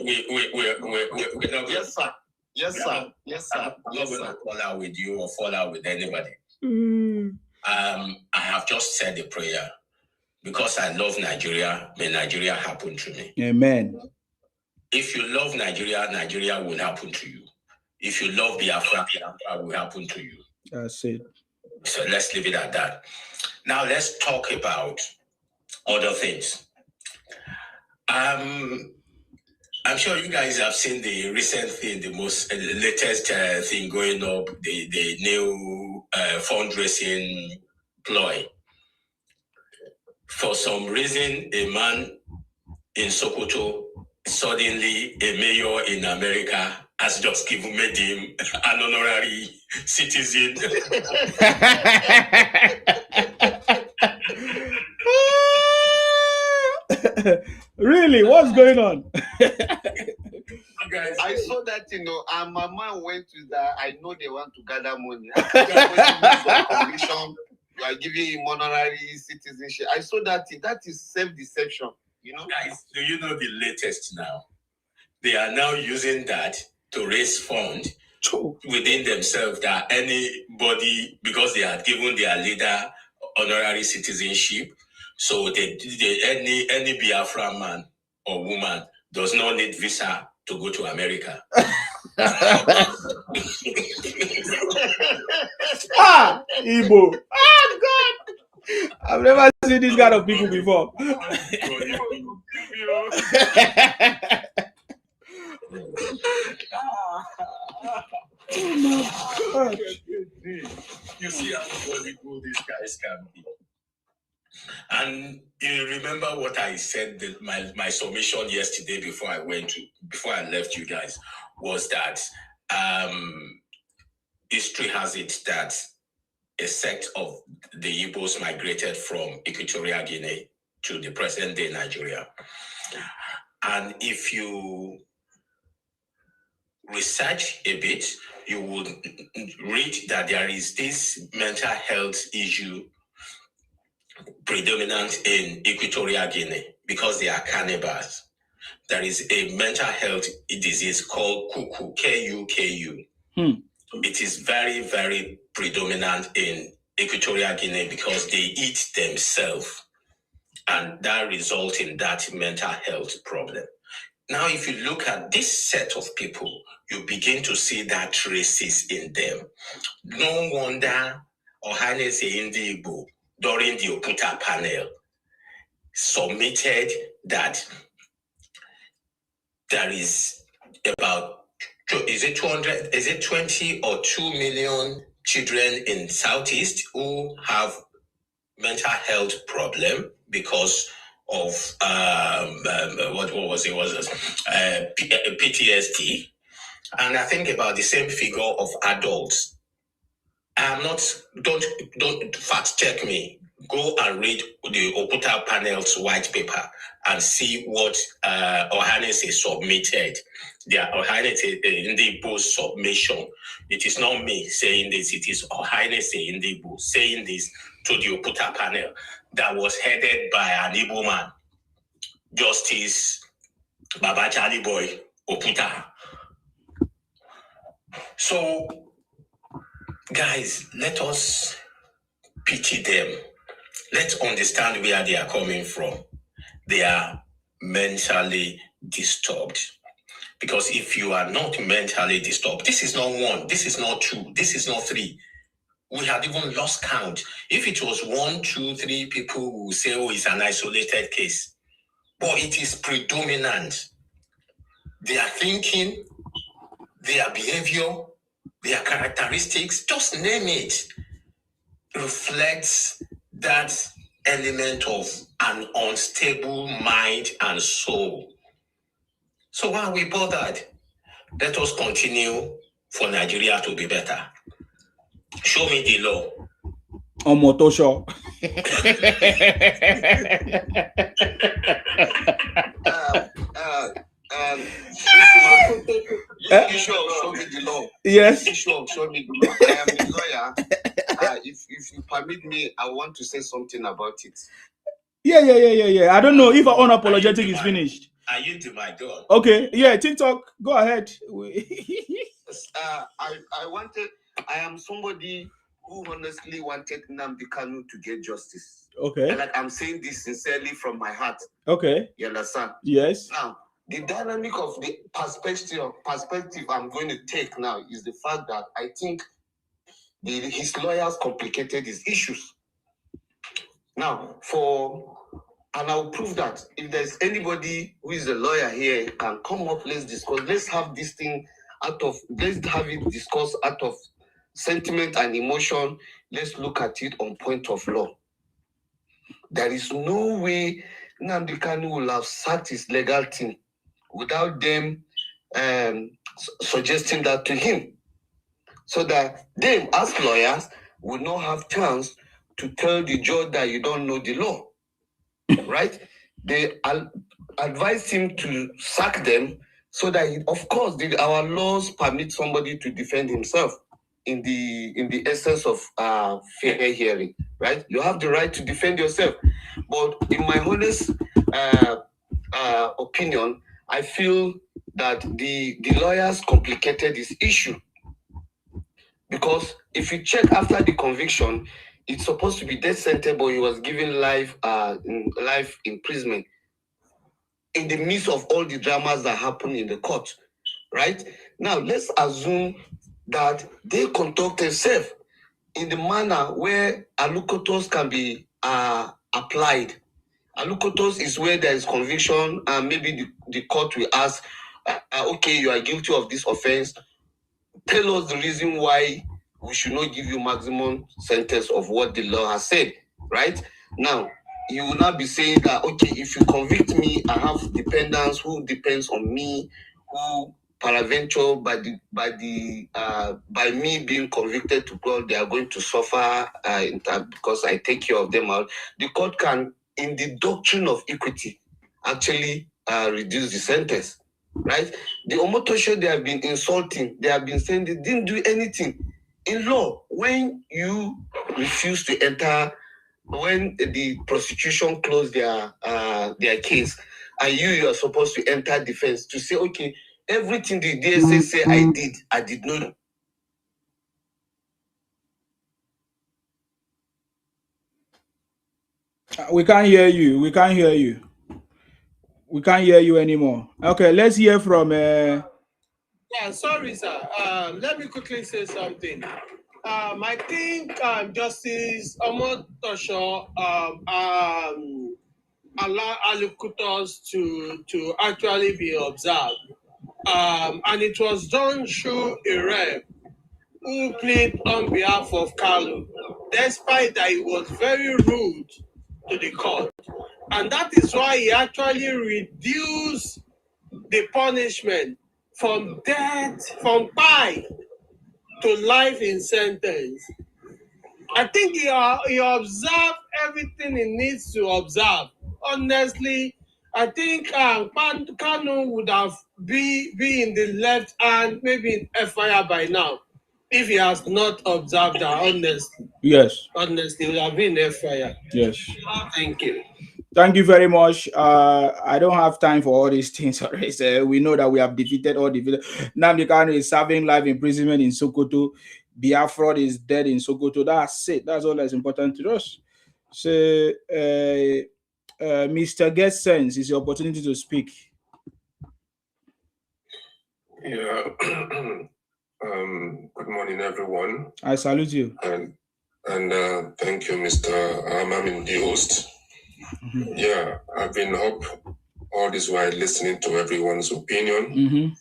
not. Yes, sir. Yes, sir. Yes, sir. I'm not going to fall out with you or fall out with anybody. Mm. I have just said a prayer. Because I love Nigeria, may Nigeria happen to me. Amen. If you love Nigeria, Nigeria will happen to you. If you love Biafra, Biafra will happen to you. That's it. So let's leave it at that. Now let's talk about other things. I'm sure you guys have seen the recent thing, the latest thing going up, the new fundraising ploy. For some reason, a man in Sokoto, suddenly a mayor in America, has just made him an honorary citizen. Really? What's going on? Guys, I saw that, and my man went to that. I know they want to gather money. You are giving him honorary citizenship. I saw that. That is self-deception. Guys, do you know the latest now? They are now using that to raise funds within themselves that anybody, because they had given their leader honorary citizenship, so any Biafra man or woman does not need visa to go to America. Igbo. God. I've never seen this kind of people before. Oh my God. You see how political these guys can be. And you remember what I said, my submission yesterday before I left you guys, was that history has it that a sect of the Igbos migrated from Equatorial Guinea to the present day Nigeria. And if you research a bit, you would read that there is this mental health issue predominant in Equatorial Guinea because they are cannibals. There is a mental health disease called Kuku, K-U-K-U. it is very, very predominant in Equatorial Guinea because they eat themselves, and that results in that mental health problem. Now, if you look at this set of people, you begin to see that traces in them. No wonder Ohanese Indigbo, during the Oputa panel, submitted that there is about, is it 20 or 2 million children in Southeast who have mental health problem because of what was it? PTSD, and I think about the same figure of adults. I'm not. Don't fact check me. Go and read the Oputa panel's white paper and see what Ohanese submitted. Their Ohanese Indigbo submission. It is not me saying this. It is Ohanese Indigbo saying this to the Oputa panel that was headed by an Igbo man, Justice Baba Charlie Boy Oputa. So, guys, let us pity them. Let's understand where they are coming from. They are mentally disturbed. Because if you are not mentally disturbed, this is not 1, this is not 2, this is not 3. We had even lost count. If it was 1, 2, 3 people who will say, oh, it's an isolated case. But it is predominant. Their thinking, their behavior, their characteristics, just name it, reflects that element of an unstable mind and soul. So why are we bothered? Let us continue for Nigeria to be better. Show me the law. On Motosho. Show me the law. Yes. Show me the law. I am the lawyer. If you permit me, I want to say something about it. Yeah. I don't know if unapologetic is finished. Are you to my door? Okay. Yeah, TikTok. Go ahead. I am somebody who honestly wanted Nnamdi Kanu to get justice. Okay. And I'm saying this sincerely from my heart. Okay. You understand? Yes. Now, the dynamic of the perspective I'm going to take now is the fact that I think his lawyers complicated his issues. Now, and I'll prove that if there's anybody who is a lawyer here can come up, let's discuss. Let's have this thing let's have it discussed out of sentiment and emotion. Let's look at it on point of law. There is no way Nnamdi Kanu will have sacked his legal team without them suggesting that to him. So that them, as lawyers, will not have chance to tell the judge that you don't know the law. Right? They advised him to sack them so that, of course, our laws permit somebody to defend himself in the essence of fair hearing. Right? You have the right to defend yourself. But in my honest opinion, I feel that the lawyers complicated this issue. Because if you check after the conviction, it's supposed to be death sentence, but he was given life imprisonment in the midst of all the dramas that happen in the court, right? Now, let's assume that they conduct themselves in the manner where alukotos can be applied. Alukotos is where there is conviction, and maybe the court will ask, okay, you are guilty of this offense. Tell us the reason why we should not give you maximum sentence of what the law has said, right? Now, you will not be saying that, okay, if you convict me, I have dependents who depends on me, who peradventure by me being convicted to God, they are going to suffer because I take care of them out. The court can, in the doctrine of equity, actually reduce the sentence. Right? The Omotosho they have been insulting, they have been saying they didn't do anything. In law, when you refuse to enter, when the prosecution closed their case, and you are supposed to enter defense to say, okay, everything the DSA say I did not. We can't hear you. We can't hear you. We can't hear you anymore. Okay, let's hear from. Yeah, sorry, sir. Let me quickly say something. I think Justice Omotosho allow allocutors to actually be observed. And it was done through a rep who plead on behalf of Kalu, despite that he was very rude to the court. And that is why he actually reduced the punishment from death, from pie to life in sentence. I think he observed everything he needs to observe. Honestly, I think Kanu would have be in the left hand, maybe in FIR by now, if he has not observed that. Honestly, Yes. Honestly, he would have been in FIR. Yes. Thank you. Thank you very much. I don't have time for all these things. We know that we have defeated all the. Nnamdi Kanu is serving life imprisonment in Sokoto. Biafra is dead in Sokoto. That's it. That's all that's important to us. So, Mr. Get Sense, is your opportunity to speak. Yeah. Good morning, everyone. I salute you. And thank you, Mr. Amamin, the host. Yeah, I've been up all this while listening to everyone's opinion.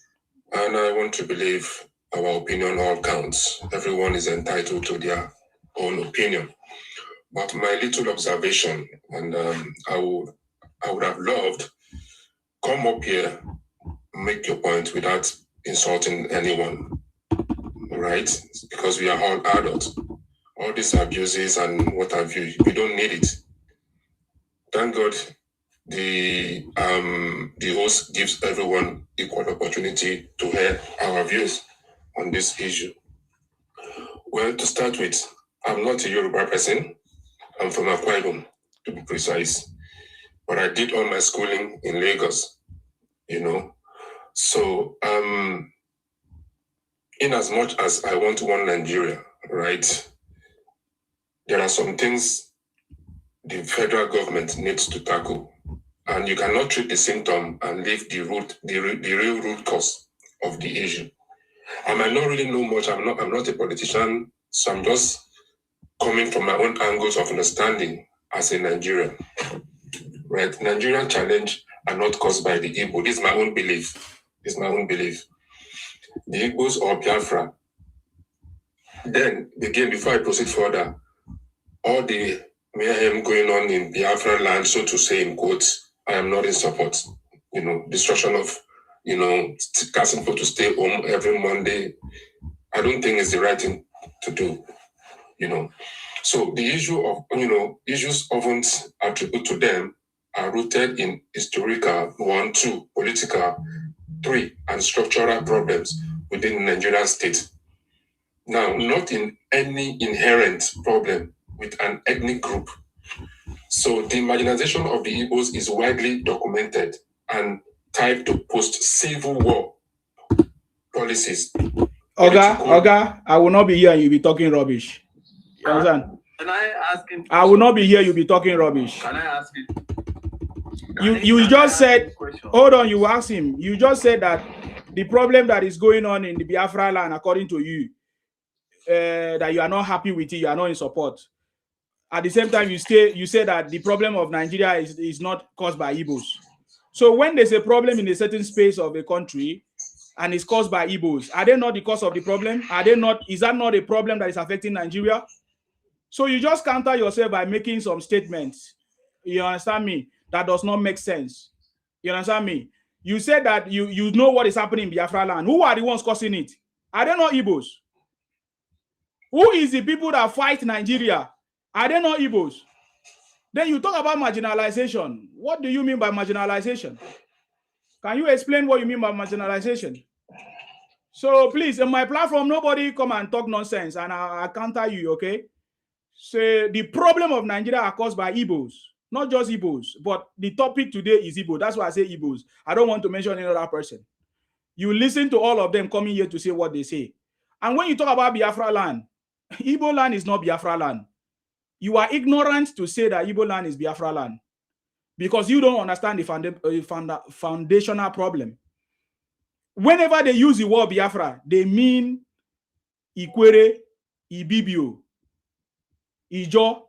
And I want to believe our opinion all counts. Everyone is entitled to their own opinion. But my little observation, and I would have loved, come up here, make your point without insulting anyone, right? Because we are all adults. All these abuses and what have you, we don't need it. Thank God the host gives everyone equal opportunity to hear our views on this issue. Well, to start with, I'm not a Yoruba person. I'm from Akwa Ibom, to be precise. But I did all my schooling in Lagos, you know. So, in as much as I want one Nigeria, right, there are some things the federal government needs to tackle. And you cannot treat the symptom and leave the real root cause of the issue. I might not really know much. I'm not a politician, so I'm just coming from my own angles of understanding as a Nigerian. Right? Nigerian challenge are not caused by the Igbo. This is my own belief. The Igbos or Biafra. Then, again, before I proceed further, all the mayhem going on in Biafra land, so to say, in quotes, I am not in support. You know, destruction of, casting people to stay home every Monday, I don't think is the right thing to do, So the issue of, issues often attributed to them are rooted in historical, 1, 2, political, 3, and structural problems within the Nigerian state. Now, not in any inherent problem with an ethnic group. So the marginalization of the Igbos is widely documented and tied to post-Civil War policies. Oga, I will not be here and you'll be talking rubbish. You understand? Can I ask him? I will not be here, you'll be talking rubbish. Can I ask him? You just said, hold on, you asked him. You just said that the problem that is going on in the Biafra land, according to you, that you are not happy with it, you are not in support. At the same time, you say that the problem of Nigeria is not caused by Igbos. So when there's a problem in a certain space of a country and it's caused by Igbos, are they not the cause of the problem? Is that not a problem that is affecting Nigeria? So you just counter yourself by making some statements. You understand me? That does not make sense. You understand me? You said that you know what is happening in Biafra land. Who are the ones causing it? Are they not Igbos? Who is the people that fight Nigeria? Are they not Igbos? Then you talk about marginalization. What do you mean by marginalization? Can you explain what you mean by marginalization? So please, on my platform, nobody come and talk nonsense and I counter you, okay? So the problem of Nigeria are caused by Igbos, not just Igbos, but the topic today is Igbo. That's why I say Igbos. I don't want to mention any other person. You listen to all of them coming here to say what they say. And when you talk about Biafra land, Igbo land is not Biafra land. You are ignorant to say that Igbo land is Biafra land because you don't understand the foundational problem. Whenever they use the word Biafra, they mean Ikwere, Ibibio, Ijo,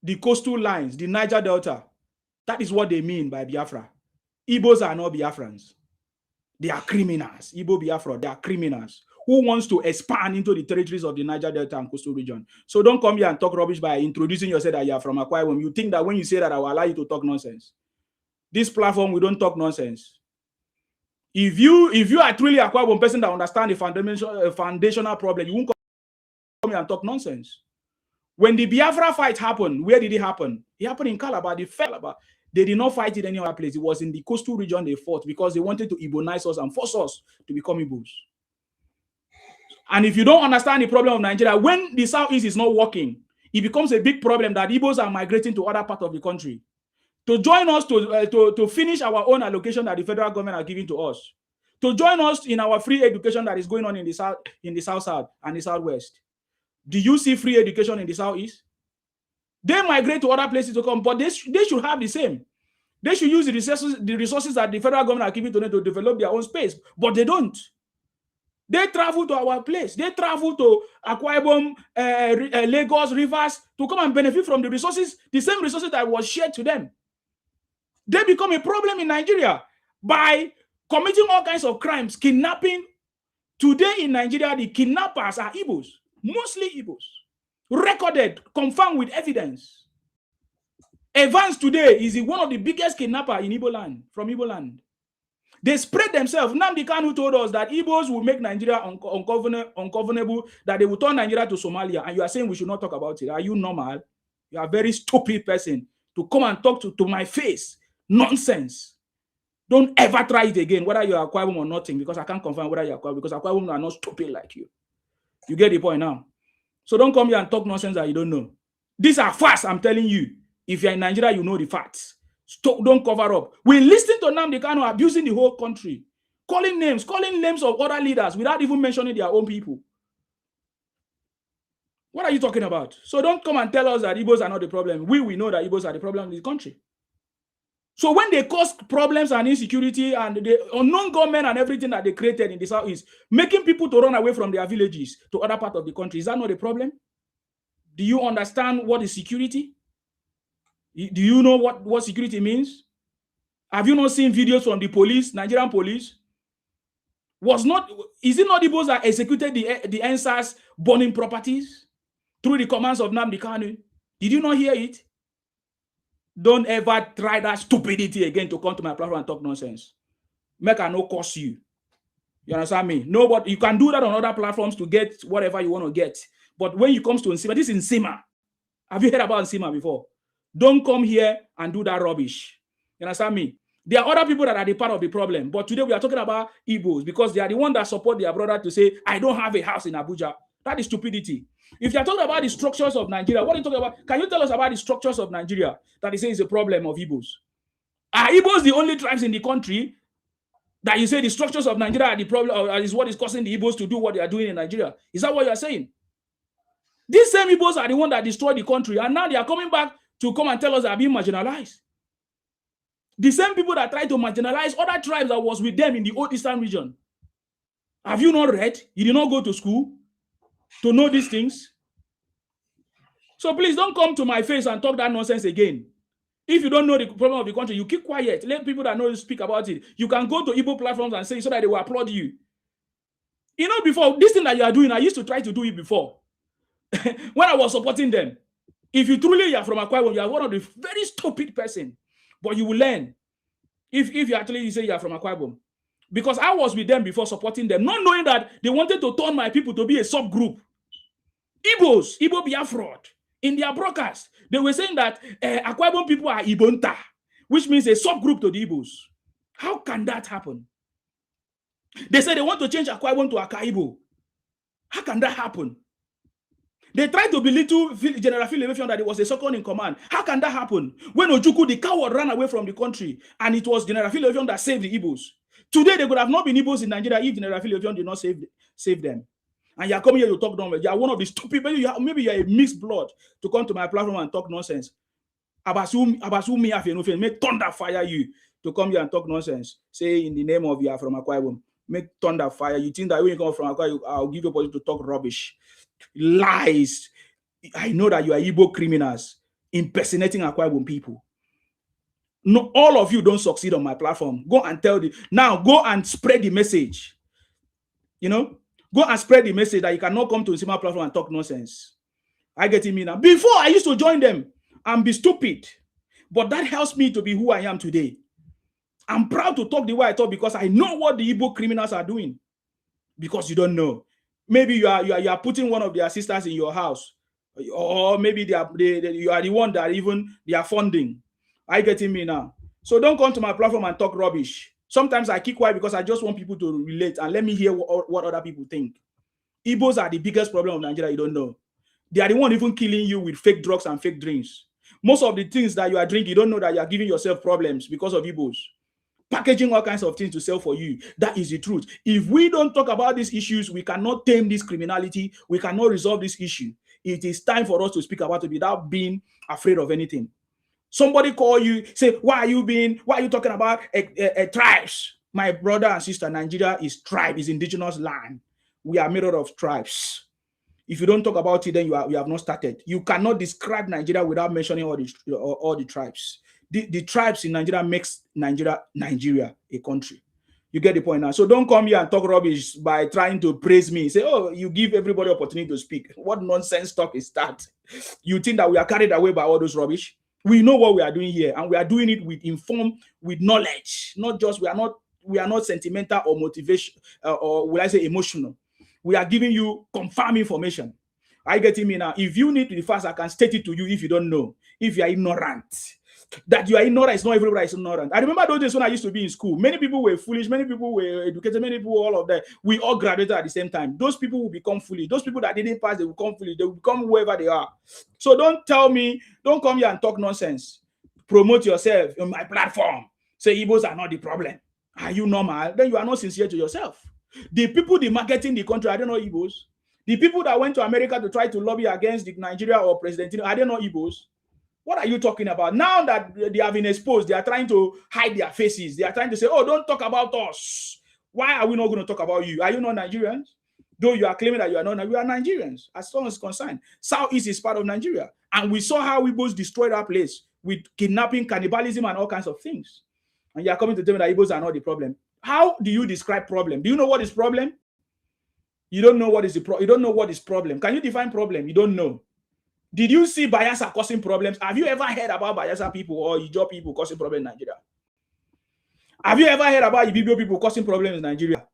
the coastal lines, the Niger Delta. That is what they mean by Biafra. Igbos are not Biafrans. They are criminals. Igbo Biafra, they are criminals who wants to expand into the territories of the Niger Delta and coastal region. So don't come here and talk rubbish by introducing yourself that you are from Akwa Ibom. You think that when you say that, I will allow you to talk nonsense. This platform, we don't talk nonsense. If you are truly a Akwa Ibom person that understands the foundational problem, you won't come here and talk nonsense. When the Biafra fight happened, where did it happen? It happened in Calabar. They did not fight it any other place. It was in the coastal region they fought because they wanted to Igbonize us and force us to become Igbos. And if you don't understand the problem of Nigeria, when the Southeast is not working, it becomes a big problem that Igbos are migrating to other parts of the country to join us to finish our own allocation that the federal government are giving to us, to join us in our free education that is going on in the South and the Southwest. Do you see free education in the Southeast? They migrate to other places to come, but they should have the same. They should use the resources that the federal government are giving to them to develop their own space, but they don't. They travel to our place. They travel to Akwa Ibom, Lagos, Rivers to come and benefit from the resources, the same resources that was shared to them. They become a problem in Nigeria by committing all kinds of crimes, kidnapping. Today in Nigeria, the kidnappers are Igbos, mostly Igbos. Recorded, confirmed with evidence. Evans today is one of the biggest kidnappers in Igbo land, from Igbo land. They spread themselves. Nnamdi Kanu told us that Igbos will make Nigeria ungovernable, that they will turn Nigeria to Somalia, and you are saying we should not talk about it. Are you normal? You are a very stupid person to come and talk to my face. Nonsense. Don't ever try it again, whether you are Akwa Ibom or nothing, because I can't confirm whether you are Akwa Ibom, because Akwa Ibom are not stupid like you. You get the point now? So don't come here and talk nonsense that you don't know. These are facts, I'm telling you. If you're in Nigeria, you know the facts. Don't cover up. We listen to Nnamdi Kanu abusing the whole country, calling names of other leaders without even mentioning their own people. What are you talking about? So don't come and tell us that Igbos are not the problem. We know that Igbos are the problem in this country. So when they cause problems and insecurity and the unknown government and everything that they created in the Southeast, making people to run away from their villages to other parts of the country, is that not a problem? Do you understand what is security? Do you know what security means? Have you not seen videos from the police, Nigerian police? Is it not Igbos that executed the NSAS burning properties through the commands of Nnamdi Kanu? Did you not hear it? Don't ever try that stupidity again to come to my platform and talk nonsense. Make I no curse you. You understand me? No, but you can do that on other platforms to get whatever you want to get. But when you come to Nsima, this is Nsima. Have you heard about Nsima before? Don't come here and do that rubbish. You understand me? There are other people that are the part of the problem. But today we are talking about Igbos because they are the ones that support their brother to say, I don't have a house in Abuja. That is stupidity. If you are talking about the structures of Nigeria, what are you talking about? Can you tell us about the structures of Nigeria that you say is a problem of Igbos? Are Igbos the only tribes in the country that you say the structures of Nigeria are the problem, or is what is causing the Igbos to do what they are doing in Nigeria? Is that what you are saying? These same Igbos are the ones that destroyed the country, and now they are coming back to come and tell us they are being marginalized. The same people that tried to marginalize other tribes that was with them in the old Eastern region. Have you not read? You did not go to school to know these things? So please don't come to my face and talk that nonsense again. If you don't know the problem of the country, you keep quiet. Let people that know you speak about it. You can go to Igbo platforms and say so that they will applaud you. You know, before, this thing that you are doing, I used to try to do it before. When I was supporting them. If you truly are from Akwa Ibom, you are one of the very stupid person. But you will learn if you actually say you are from Akwa Ibom. Because I was with them before supporting them, not knowing that they wanted to turn my people to be a subgroup. Igbos, Igbo Biafra, in their broadcast, they were saying that Akwa Ibom people are Ibonta, which means a subgroup to the Igbos. How can that happen? They say they want to change Akwa Ibom to Akaibo. How can that happen? They tried to belittle General Philip that it was a second in command. How can that happen? When Ojukwu, the coward, ran away from the country, and it was General Philip that saved the Igbos. Today, they could have not been Igbos in Nigeria if General Philip did not save them. And you're coming here to talk nonsense. You're one of the stupid, maybe you're a mixed blood to come to my platform and talk nonsense. Abasu me have enough, make thunder fire you to come here and talk nonsense. Say in the name of you are from Akwa Ibom, make thunder fire. You think that when you come from Akwa, I'll give you a opportunity to talk rubbish. Lies. I know that you are Igbo criminals impersonating Akwa Ibom people. No, all of you don't succeed on my platform. Go and tell now, go and spread the message. You know, go and spread the message that you cannot come to a similar platform and talk nonsense. I get me now. Before I used to join them and be stupid, but that helps me to be who I am today. I'm proud to talk the way I talk because I know what the Igbo criminals are doing. Because you don't know. Maybe you are putting one of their sisters in your house, or maybe you are the one that even they are funding. I getting me now. So don't come to my platform and talk rubbish. Sometimes I keep quiet because I just want people to relate and let me hear what other people think. Igbos are the biggest problem of Nigeria. You don't know. They are the one even killing you with fake drugs and fake drinks. Most of the things that you are drinking, you don't know that you are giving yourself problems because of Igbos. Packaging all kinds of things to sell for you. That is the truth. If we don't talk about these issues, we cannot tame this criminality. We cannot resolve this issue. It is time for us to speak about it without being afraid of anything. Somebody call you, say, why are you talking about tribes? My brother and sister, Nigeria is tribe, is indigenous land. We are made out of tribes. If you don't talk about it, then you have not started. You cannot describe Nigeria without mentioning all the tribes. The tribes in Nigeria makes Nigeria a country. You get the point now. So don't come here and talk rubbish by trying to praise me. Say, oh, you give everybody opportunity to speak. What nonsense talk is that? You think that we are carried away by all those rubbish? We know what we are doing here, and we are doing it with with knowledge. Not just we are not sentimental or motivation or will I say emotional. We are giving you confirmed information. Are you getting me now? If you need to be fast, I can state it to you if you don't know. If you are ignorant. That you are ignorant, it's not everybody is ignorant. I remember those days when I used to be in school. Many people were foolish, many people were educated, many people, all of that. We all graduated at the same time. Those people will become foolish. Those people that didn't pass, they will become foolish. They will become whoever they are. So don't tell me, don't come here and talk nonsense. Promote yourself on my platform. Say Igbos are not the problem. Are you normal? Then you are not sincere to yourself. The people they marketing the country, I don't know Igbos. The people that went to America to try to lobby against the Nigeria or President Tinubu, I don't know Igbos. What are you talking about? Now that they have been exposed, they are trying to hide their faces. They are trying to say, oh, don't talk about us. Why are we not going to talk about you? Are you not Nigerians? Though you are claiming that you are not, we are Nigerians, as far as concerned. Southeast is part of Nigeria. And we saw how we both destroyed our place with kidnapping, cannibalism, and all kinds of things. And you are coming to tell me that Igbos are not the problem. How do you describe problem? Do you know what is problem? You don't know what is the problem. You don't know what is problem. Can you define problem? You don't know. Did you see Bayelsa causing problems? Have you ever heard about Bayelsa people or Ijaw people causing problems in Nigeria? Have you ever heard about Ibibio people causing problems in Nigeria?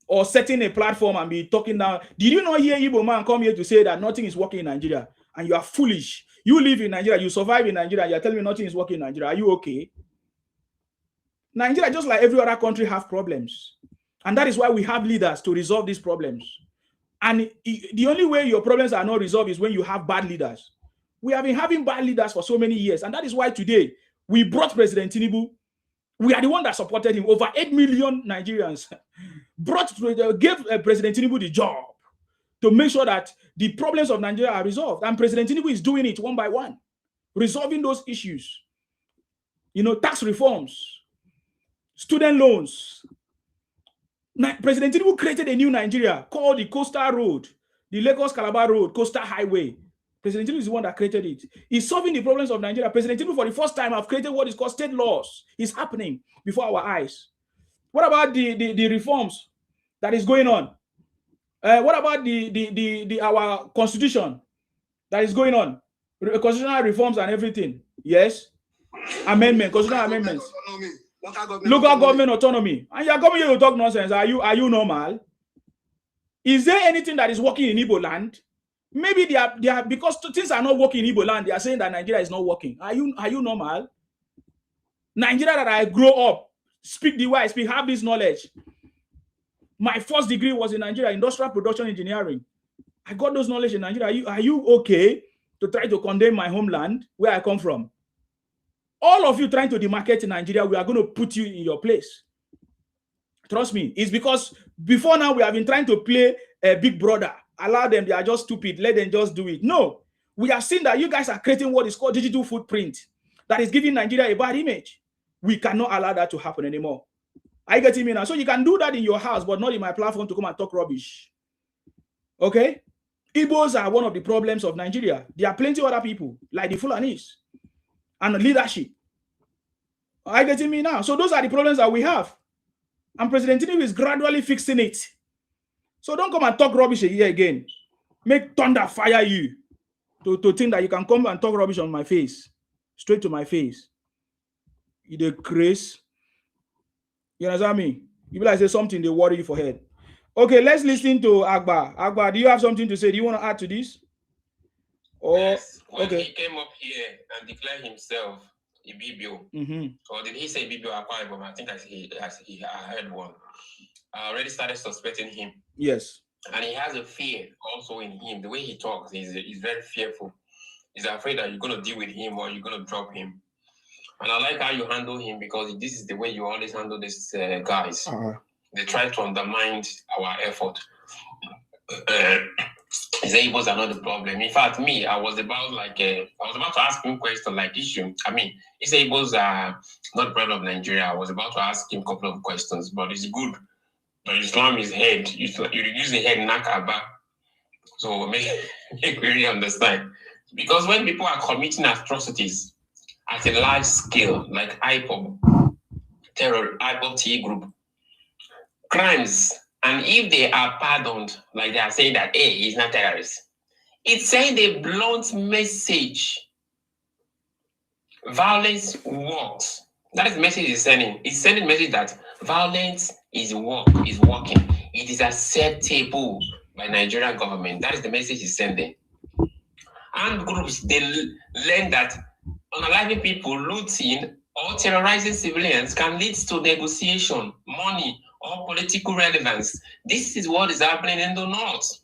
Or setting a platform and be talking down? Did you not hear Igbo man come here to say that nothing is working in Nigeria? And you are foolish. You live in Nigeria, you survive in Nigeria, you are telling me nothing is working in Nigeria. Are you okay? Nigeria, just like every other country, have problems. And that is why we have leaders to resolve these problems. And the only way your problems are not resolved is when you have bad leaders. We have been having bad leaders for so many years. And that is why today we brought President Tinubu. We are the one that supported him. Over 8 million Nigerians gave President Tinubu the job to make sure that the problems of Nigeria are resolved. And President Tinubu is doing it one by one, resolving those issues. You know, tax reforms, student loans. President Tinubu created a new Nigeria called the Coastal Road, the Lagos-Calabar Road, Coastal Highway. President Tinubu is the one that created it. He's solving the problems of Nigeria. President Tinubu, for the first time, have created what is called state laws. It's happening before our eyes. What about the reforms that is going on? What about our constitution that is going on? Constitutional reforms and everything. Yes. Amendment, constitutional amendments. Local government autonomy. And you are coming here to talk nonsense. Are you normal? Is there anything that is working in Igbo land? Maybe they are because things are not working in Igbo land. They are saying that Nigeria is not working. Are you normal? Nigeria that I grow up, speak the way I speak, have this knowledge. My first degree was in Nigeria, industrial production engineering. I got those knowledge in Nigeria. Are you okay to try to condemn my homeland where I come from? All of you trying to demarcate in Nigeria, we are going to put you in your place. Trust me. It's because before now we have been trying to play a big brother. Allow them, they are just stupid. Let them just do it. No. We have seen that you guys are creating what is called digital footprint that is giving Nigeria a bad image. We cannot allow that to happen anymore. Are you getting me now? So you can do that in your house, but not in my platform to come and talk rubbish. Okay? Igbos are one of the problems of Nigeria. There are plenty of other people, like the Fulanis, and leadership. Are you getting me now? So those are the problems that we have. And President Tinubu is gradually fixing it. So don't come and talk rubbish here again. Make thunder fire you to think that you can come and talk rubbish on my face. Straight to my face. You the craze. You understand me? You be like say something, they worry you for head. Okay, let's listen to Agba. Agba, do you have something to say? Do you want to add to this? Or Yes. When okay. he came up here and declared himself Ibibio, or did he say Ibibio Akwa? I think I heard one. I already started suspecting him. Yes. And he has a fear also in him. The way he talks, he's very fearful. He's afraid that you're going to deal with him or you're going to drop him. And I like how you handle him because this is the way you always handle these guys. They try to undermine our effort. His Igbos are not the problem. In fact, me, I was about to ask him question like issue. I mean, his Igbos are not the problem of Nigeria. I was about to ask him a couple of questions, but it's good. But Islam is head. You use the head nakaba. So make we really understand. Because when people are committing atrocities at a large scale, like IPOB, IPOB T group, crimes, and if they are pardoned, like they are saying that, hey, he's not terrorist, it's saying a blunt message. Violence works. That is the message it's sending. It's sending a message that violence is working. It is acceptable by Nigerian government. That is the message it's sending. Armed groups, they learn that unaliving people, looting, or terrorizing civilians can lead to negotiation, money, or political relevance. This is what is happening in the north.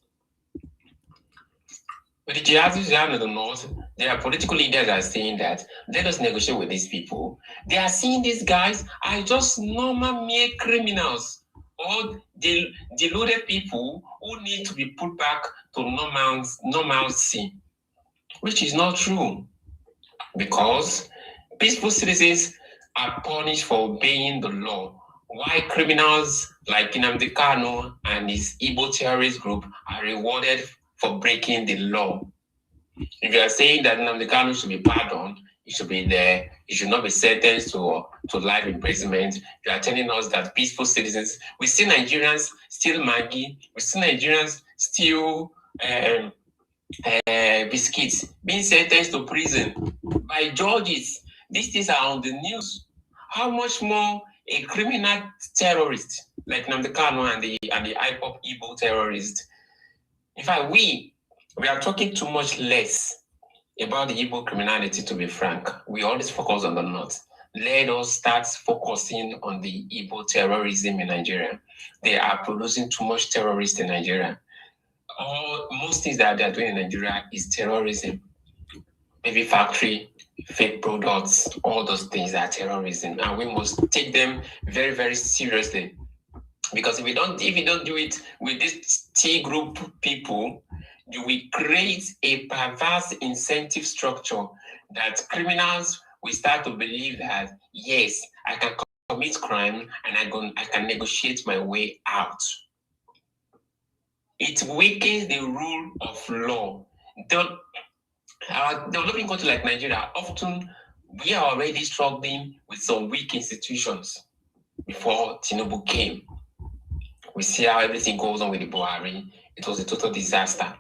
With the jihadists in the north, there are political leaders that are saying that let us negotiate with these people. They are seeing these guys are just normal mere criminals or deluded people who need to be put back to normalcy, which is not true. Because peaceful citizens are punished for obeying the law, while criminals like Nnamdi Kanu and his Igbo terrorist group are rewarded for breaking the law. If you are saying that Nnamdi Kanu should be pardoned, he should be there, he should not be sentenced to life imprisonment, you are telling us that peaceful citizens, we see Nigerians steal Maggi, we see Nigerians steal biscuits, being sentenced to prison by judges. These things are on the news. How much more a criminal terrorist like Nnamdi Kanu and the IPOB Igbo terrorist? In fact, we are talking too much less about the Igbo criminality, to be frank. We always focus on the north. Let us start focusing on the Igbo terrorism in Nigeria. They are producing too much terrorists in Nigeria. Most things that they are doing in Nigeria is terrorism. Maybe factory, fake products, all those things are terrorism. And we must take them very, very seriously. Because if you don't do it with this T group people, you will create a perverse incentive structure that criminals will start to believe that, yes, I can commit crime and I can negotiate my way out. It weakens the rule of law. Developing countries like Nigeria, often we are already struggling with some weak institutions before Tinubu came. We see how everything goes on with the Buhari. It was a total disaster.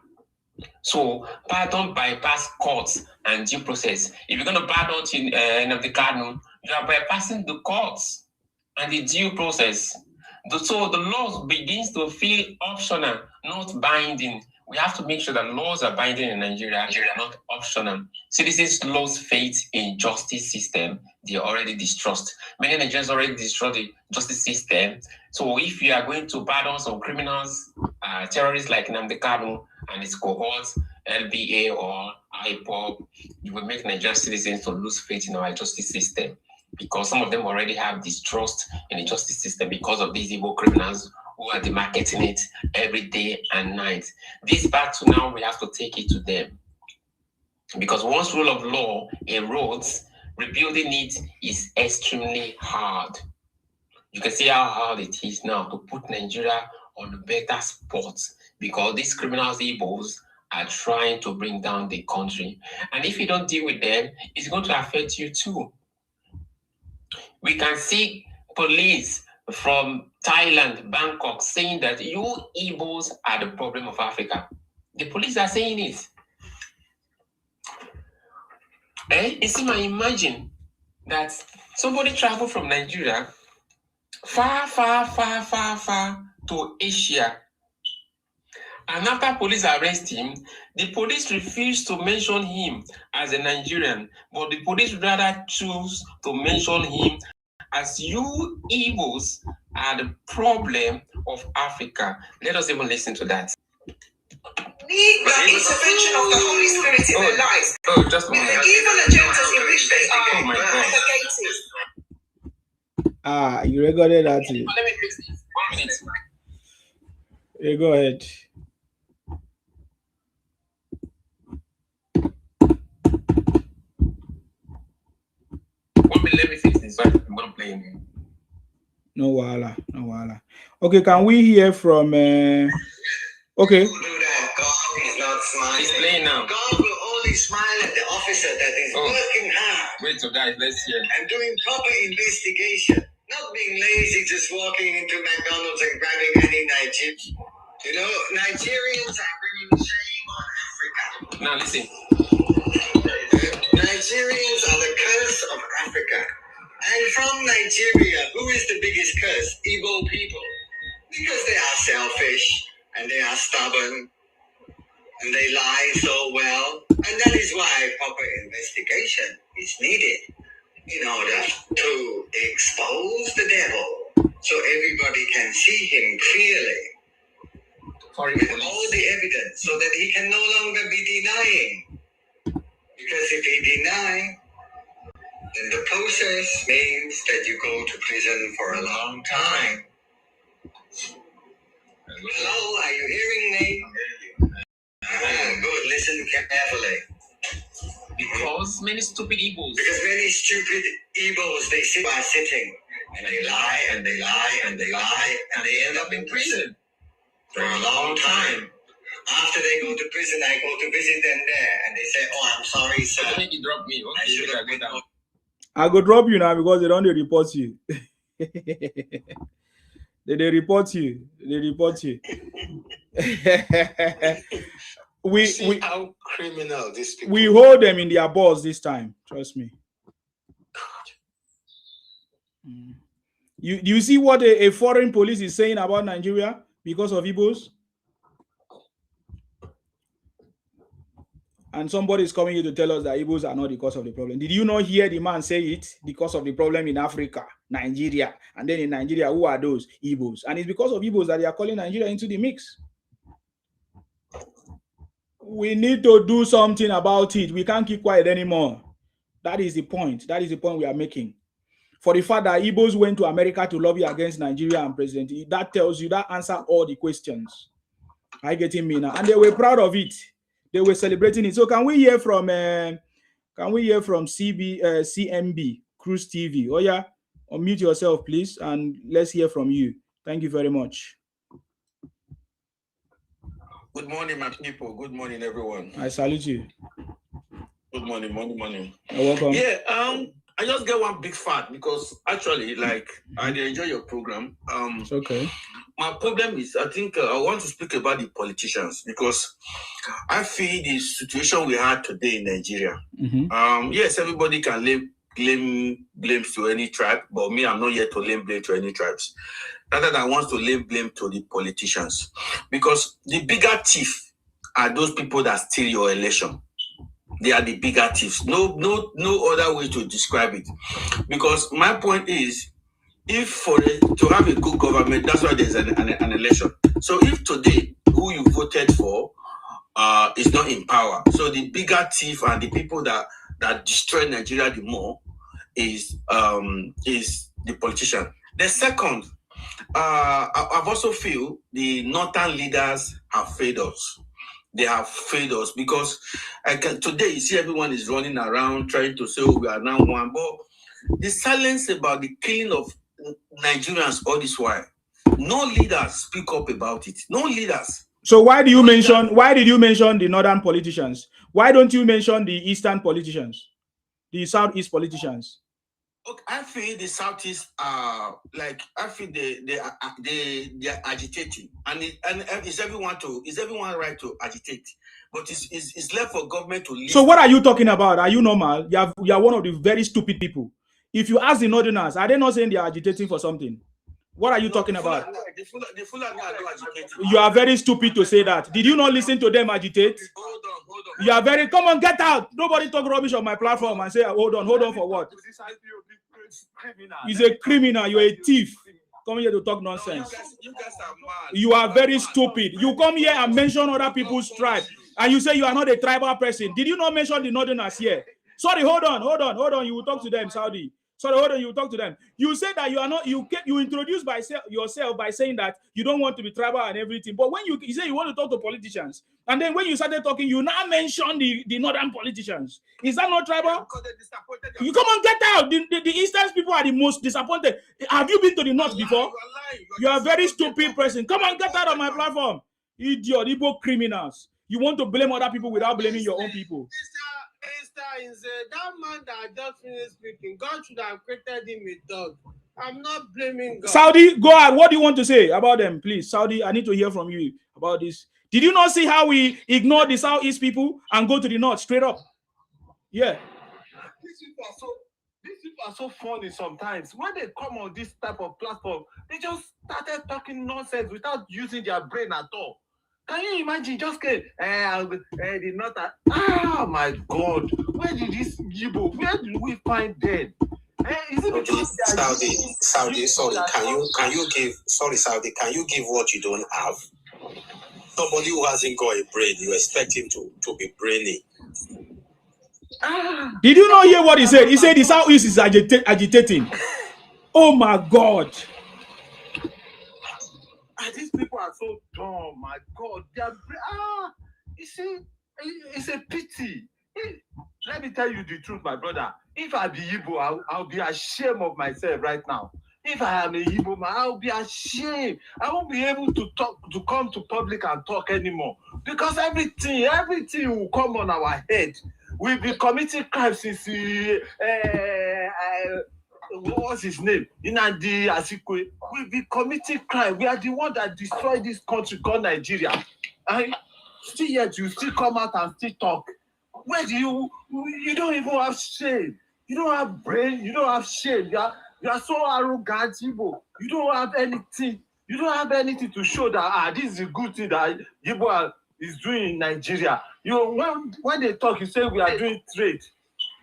So, pardon bypass courts and due process. If you're going to pardon Nnamdi Kanu, you are bypassing the courts and the due process. So the laws begins to feel optional, not binding. We have to make sure that laws are binding in Nigeria, not optional. Citizens lose faith in justice system. They already distrust. Many Nigerians already distrust the justice system. So if you are going to pardon some criminals, terrorists like Nnamdi Kanu and his cohorts, LBA or IPOB, you will make Nigerian citizens to lose faith in our justice system. because some of them already have distrust in the justice system because of these evil criminals who are demarketing it every day and night. This battle now, we have to take it to them. Because once rule of law erodes, rebuilding it is extremely hard. You can see how hard it is now to put Nigeria on a better spot because these criminals, Igbos, are trying to bring down the country. And if you don't deal with them, it's going to affect you too. We can see police from Thailand, Bangkok, saying that you Igbos are the problem of Africa. The police are saying it. You see, imagine that somebody traveled from Nigeria far to Asia. And after police arrest him, the police refused to mention him as a Nigerian, but the police rather choose to mention him as you Igbos are the problem of Africa. Let us even listen to that. Need the intervention of the Holy Spirit in their lives. Just with the evil agendas in which they are propagating. You recorded that. Let me fix this. 1 minute. Yeah, go ahead. Let me fix this. I'm going to play it. No wahala, no wahala. Okay, can we hear from okay. God is not smiling. He's playing now. God will only smile at the officer that is working hard. Wait, so guys, let's hear. And doing proper investigation. Not being lazy, just walking into McDonald's and grabbing any Nigerian. You know, Nigerians are bringing shame on Africa. Now listen. Nigerians are the curse of Africa. And from Nigeria, who is the biggest curse? Igbo people. Because they are selfish and they are stubborn and they lie so well. And that is why proper investigation is needed in order to expose the devil so everybody can see him clearly. With all the evidence so that he can no longer be denying. Because if he denies, then the process means that you go to prison for a long time. Hello, are you hearing me? Good, listen carefully. Because many stupid Igbos. Because many stupid Igbos, they are sitting and they lie and they lie and they lie and they end up in prison for a long time. After they go to prison, I go to visit them there and they say, "Oh, I'm sorry, sir. Make you drop me. Okay, I should have been down." I go drop you now because they don't report you. they report you. They report you. we how criminal these people. We hold them in their balls this time. Trust me. You see what a foreign police is saying about Nigeria because of Igbos? And somebody is coming here to tell us that Igbos are not the cause of the problem. Did you not hear the man say it? Because of the problem in Africa, Nigeria. And then in Nigeria, who are those? Igbos. And it's because of Igbos that they are calling Nigeria into the mix. We need to do something about it. We can't keep quiet anymore. That is the point. That is the point we are making. For the fact that Igbos went to America to lobby against Nigeria and President, that tells you, that answers all the questions. I get me now. And they were proud of it. They were celebrating it. So can we hear from CMB Cruise TV? Oh yeah, unmute yourself, please, and let's hear from you. Thank you very much. Good morning, my people. Good morning, everyone. I salute you. Good morning, morning. You're welcome. Yeah, I just get one big fact because actually, like, I enjoy your program. It's okay. My problem is, I think I want to speak about the politicians because I feel the situation we had today in Nigeria. Yes, everybody can lay blame to any tribe, but me, I'm not yet to lay blame to any tribes. Rather than I want to lay blame to the politicians because the bigger thief are those people that steal your election. They are the bigger thieves. No other way to describe it. Because my point is, if to have a good government, that's why there's an election. So if today who you voted for is not in power, so the bigger thief and the people that destroy Nigeria the more is the politician. The second, I've also feel the northern leaders have failed us. They have failed us because today you see everyone is running around trying to say, oh, we are now one. But the silence about the killing of Nigerians all this while, no leaders speak up about it. No leaders. So why did you mention the northern politicians? Why don't you mention the eastern politicians, the southeast politicians? Okay, I feel the southeast are like, I feel they are agitating, and is everyone right to agitate? But it's left for government to listen. So what are you talking about? Are you normal? You are one of the very stupid people. If you ask the northerners, are they not saying they are agitating for something? What are you talking about? The Fulani are not agitating. You are very stupid to say that. Did you not listen to them agitate? Hold on. You are very, come on, get out. Nobody talk rubbish on my platform and say, hold on for what? He's a criminal. You're a thief. Come here to talk nonsense. You guys are mad. You are very stupid. You come here and mention other people's tribe, and you say you are not a tribal person. Did you not mention the northerners here? Sorry, hold on. You will talk to them, Saudi. Sorry, hold on. You will talk to them. You said that you are not. You introduced yourself by saying that you don't want to be tribal and everything. But when you say you want to talk to politicians, and then when you started talking, you now mention the northern politicians. Is that not tribal? You come on, get out. The eastern people are the most disappointed. Have you been to the north before? You are a very stupid person. Come on, get out of my platform. Idiot, Igbo criminals. You want to blame other people without blaming your own people. That man that just finished speaking, God should have created him a dog. I'm not blaming God. Saudi, go ahead. What do you want to say about them, please? Saudi, I need to hear from you about this. Did you not see how we ignore the southeast people and go to the north straight up? Yeah. These people are so funny sometimes. When they come on this type of platform, they just started talking nonsense without using their brain at all. Can you imagine? Just get the north. Oh my God! Where did this Yibo? Where did we find them? Is it because Saudi? Sorry, can you give? Sorry, Saudi. Can you give what you don't have? Somebody who hasn't got a brain, you expect him to be brainy. Did you not hear what he said? He said the southeast is agitating. Oh my God! These people are so dumb. My God, they are. You see, it's a pity. Let me tell you the truth, my brother. If I be Igbo, I'll be ashamed of myself right now. If I am a Igbo man, I'll be ashamed. I won't be able to come to public and talk anymore because everything will come on our head. We've been committing crimes since what's his name? Inadi Asikwe. We've been committing crime. We are the one that destroyed this country called Nigeria. And still yet you still come out and still talk. Where do you don't even have shame. You don't have brain. You don't have shame. You are so arrogant, Igbo. You don't have anything. You don't have anything to show that this is a good thing that Igbo is doing in Nigeria. When they talk, you say we are doing trade.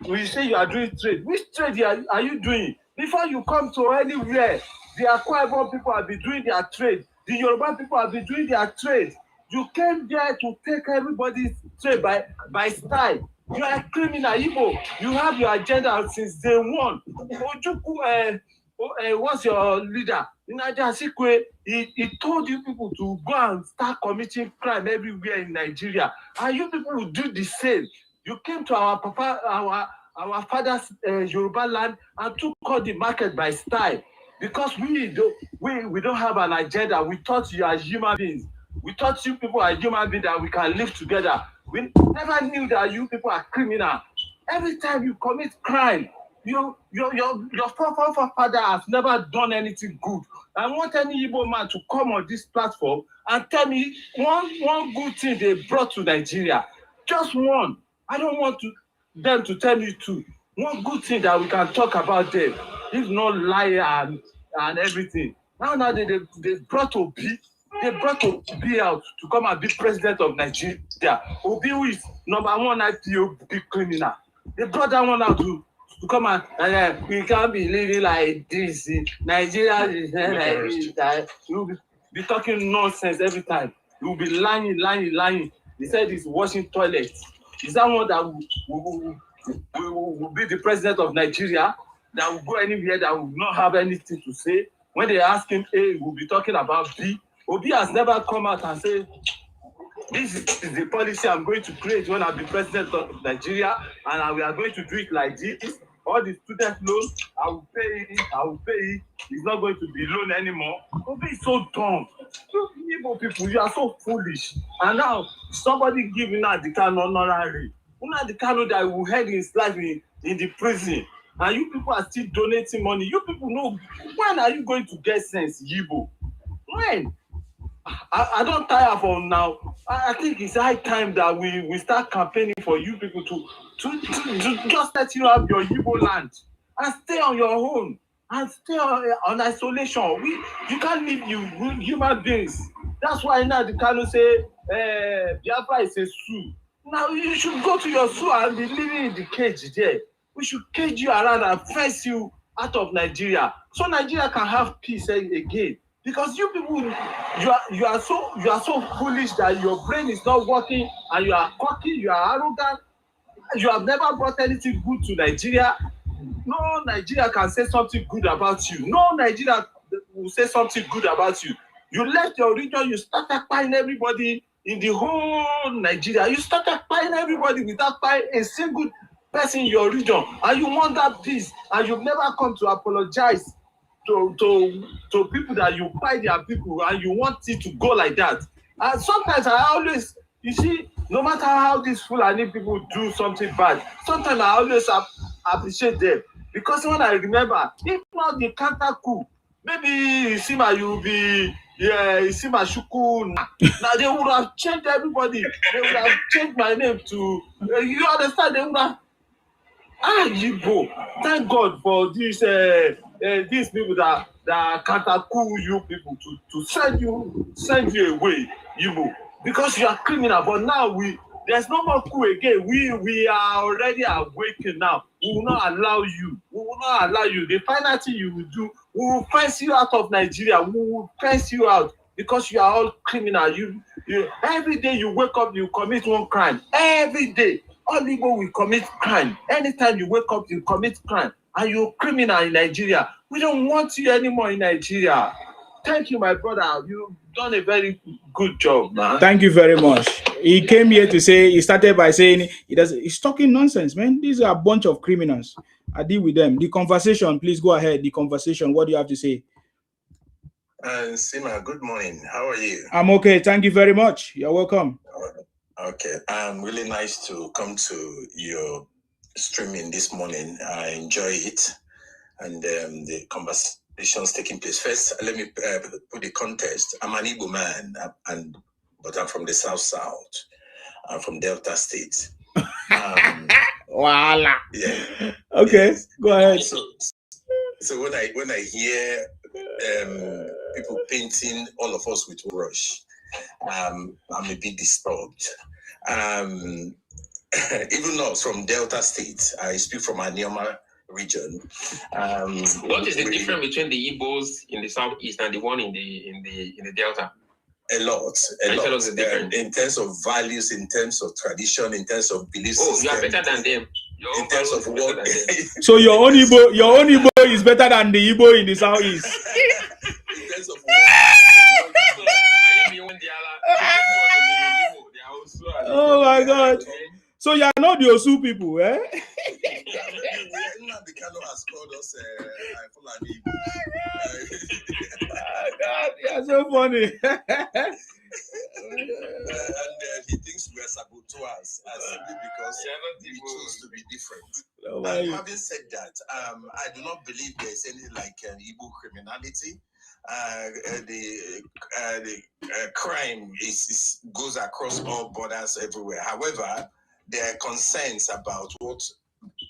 We say you are doing trade. Which trade are you doing? Before you come to anywhere, the Akwa Ibom people have been doing their trade. The Yoruba people have been doing their trade. You came there to take everybody's trade by style. You are a criminal, Igbo. You have your agenda since day one. Ojuku, what's your leader? Asikwe, he told you people to go and start committing crime everywhere in Nigeria. And you people will do the same. You came to our father's Yoruba land and took all the market by style because we don't have an agenda. We thought you are human beings. We thought you people are human beings that we can live together. We never knew that you people are criminal. Every time you commit crime, your father has never done anything good. I want any Igbo man to come on this platform and tell me one good thing they brought to Nigeria. Just one. I don't want them to tell me two. One good thing that we can talk about them. If not lie and everything. Now they brought Obi. They brought Obi out to come and be president of Nigeria. Obi, who is number one IPOB criminal. They brought that one out to come and we can't be living like this. Nigeria is like this. You'll be talking nonsense every time. You'll be lying. He said he's washing toilets. Is that one that will be the president of Nigeria? that will go anywhere, that will not have anything to say. When they ask him A, he will be talking about B. Obi has never come out and said, this is the policy I'm going to create when I'm the president of Nigeria, and we are going to do it like this. All the student loans, I will pay it. It's not going to be loan anymore. Obi is so dumb. You people, you are so foolish. And now somebody giving Nnamdi Kanu honorary. Nnamdi Kanu that will end his life in the prison. And you people are still donating money. You people know, when are you going to get sense, Yibo? When? I don't tire for now. I think it's high time that we start campaigning for you people to just let you have your Igbo land and stay on your own and stay on isolation. You can't leave you human beings. That's why now the Kanu say Biafra is a zoo. Now you should go to your zoo and be living in the cage there. We should cage you around and fence you out of Nigeria so Nigeria can have peace again. Because you people, you are so foolish that your brain is not working, and you are cocky, you are arrogant. You have never brought anything good to Nigeria. No Nigeria can say something good about you. No Nigeria will say something good about you. You left your region, you started buying everybody in the whole Nigeria. You started buying everybody without buying a single person in your region, and you want that peace, and you've never come to apologize to people that you buy their people, and you want it to go like that. And sometimes I always, you see, no matter how these Fulani people do something bad, sometimes I always appreciate them, because when I remember, if not the counter coup, maybe Isima you will be Isima Shuku. Now they would have changed everybody. They would have changed my name to you understand, they would have Yibo. Thank God for these people that can't cool you people to send you away, Yibo, because you are criminal. But now there's no more coup again. We are already awakened now. We will not allow you. We will not allow you. The final thing you will do, we will fence you out of Nigeria. We will fence you out because you are all criminal. You every day you wake up, you commit one crime. Every day. All Igbo will commit crime. Anytime you wake up, you commit crime. And you're a criminal in Nigeria. We don't want you anymore in Nigeria. Thank you, my brother. You've done a very good job, man. Thank you very much. He came here to say, he started by saying, he's talking nonsense, man. These are a bunch of criminals. I deal with them. The conversation, please go ahead. The conversation, what do you have to say? Sima, good morning. How are you? I'm okay. Thank you very much. You're welcome. Okay, really nice to come to your streaming this morning. I enjoy it, and the conversations taking place. First, let me put the context. I'm an Igbo man, but I'm from the South. I'm from Delta State. Voila. Yeah. Okay, yes. Go ahead. So when I hear people painting all of us with brush, I'm a bit disturbed. Even though from Delta State, I speak from Anioma region. What is the difference between the Igbos in the southeast and the one in the Delta? A lot. Tell us the difference. In terms of values, in terms of tradition, in terms of belief system. You are better than them. In terms of what? So your own Igbo is better than the Igbo in the southeast. In terms of what? Oh my God! So you are not the Osu people, eh? The Kano has called us Fulani. God, you are so funny. And he thinks we are saboteurs simply because we choose to be different. Having said that, I do not believe there is any Igbo criminality. The crime goes across all borders everywhere. However, there are concerns about what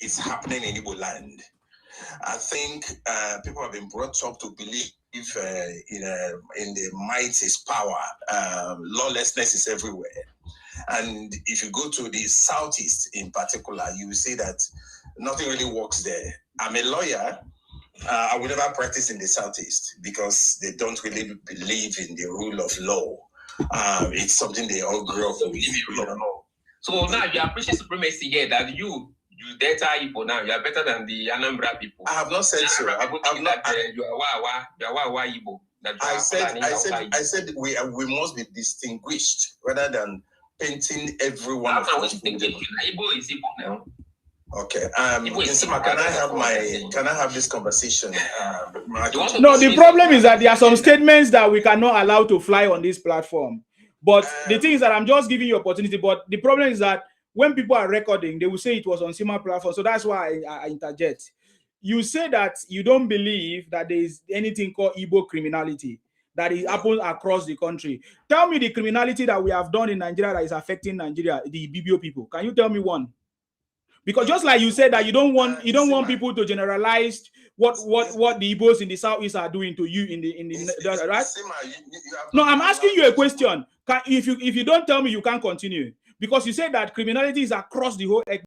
is happening in Igbo land. I think people have been brought up to believe in the might is power. Lawlessness is everywhere. And if you go to the southeast in particular, you will see that nothing really works there. I'm a lawyer. I will never practice in the southeast because they don't really believe in the rule of law. It's something they all grew up with. So now you are preaching supremacy here that you You better Igbo now. You are better than the Anambra people. I have not said so. You are Igbo. I said we must be distinguished rather than painting everyone. Igbo is Igbo now. Okay. Can I have this conversation? No, the problem is that there are some statements that we cannot allow to fly on this platform. But the thing is that I'm just giving you opportunity. But the problem is that when people are recording, they will say it was on similar platform. So that's why I interject. You say that you don't believe that there is anything called Igbo criminality that is happens across the country. Tell me the criminality that we have done in Nigeria that is affecting Nigeria, the BBO people. Can you tell me one? Because just like you said that you don't want people to generalize what the Igbos in the Southeast are doing to you in the right? No, I'm asking you a question. If you don't tell me, you can't continue because you said that criminality is across the whole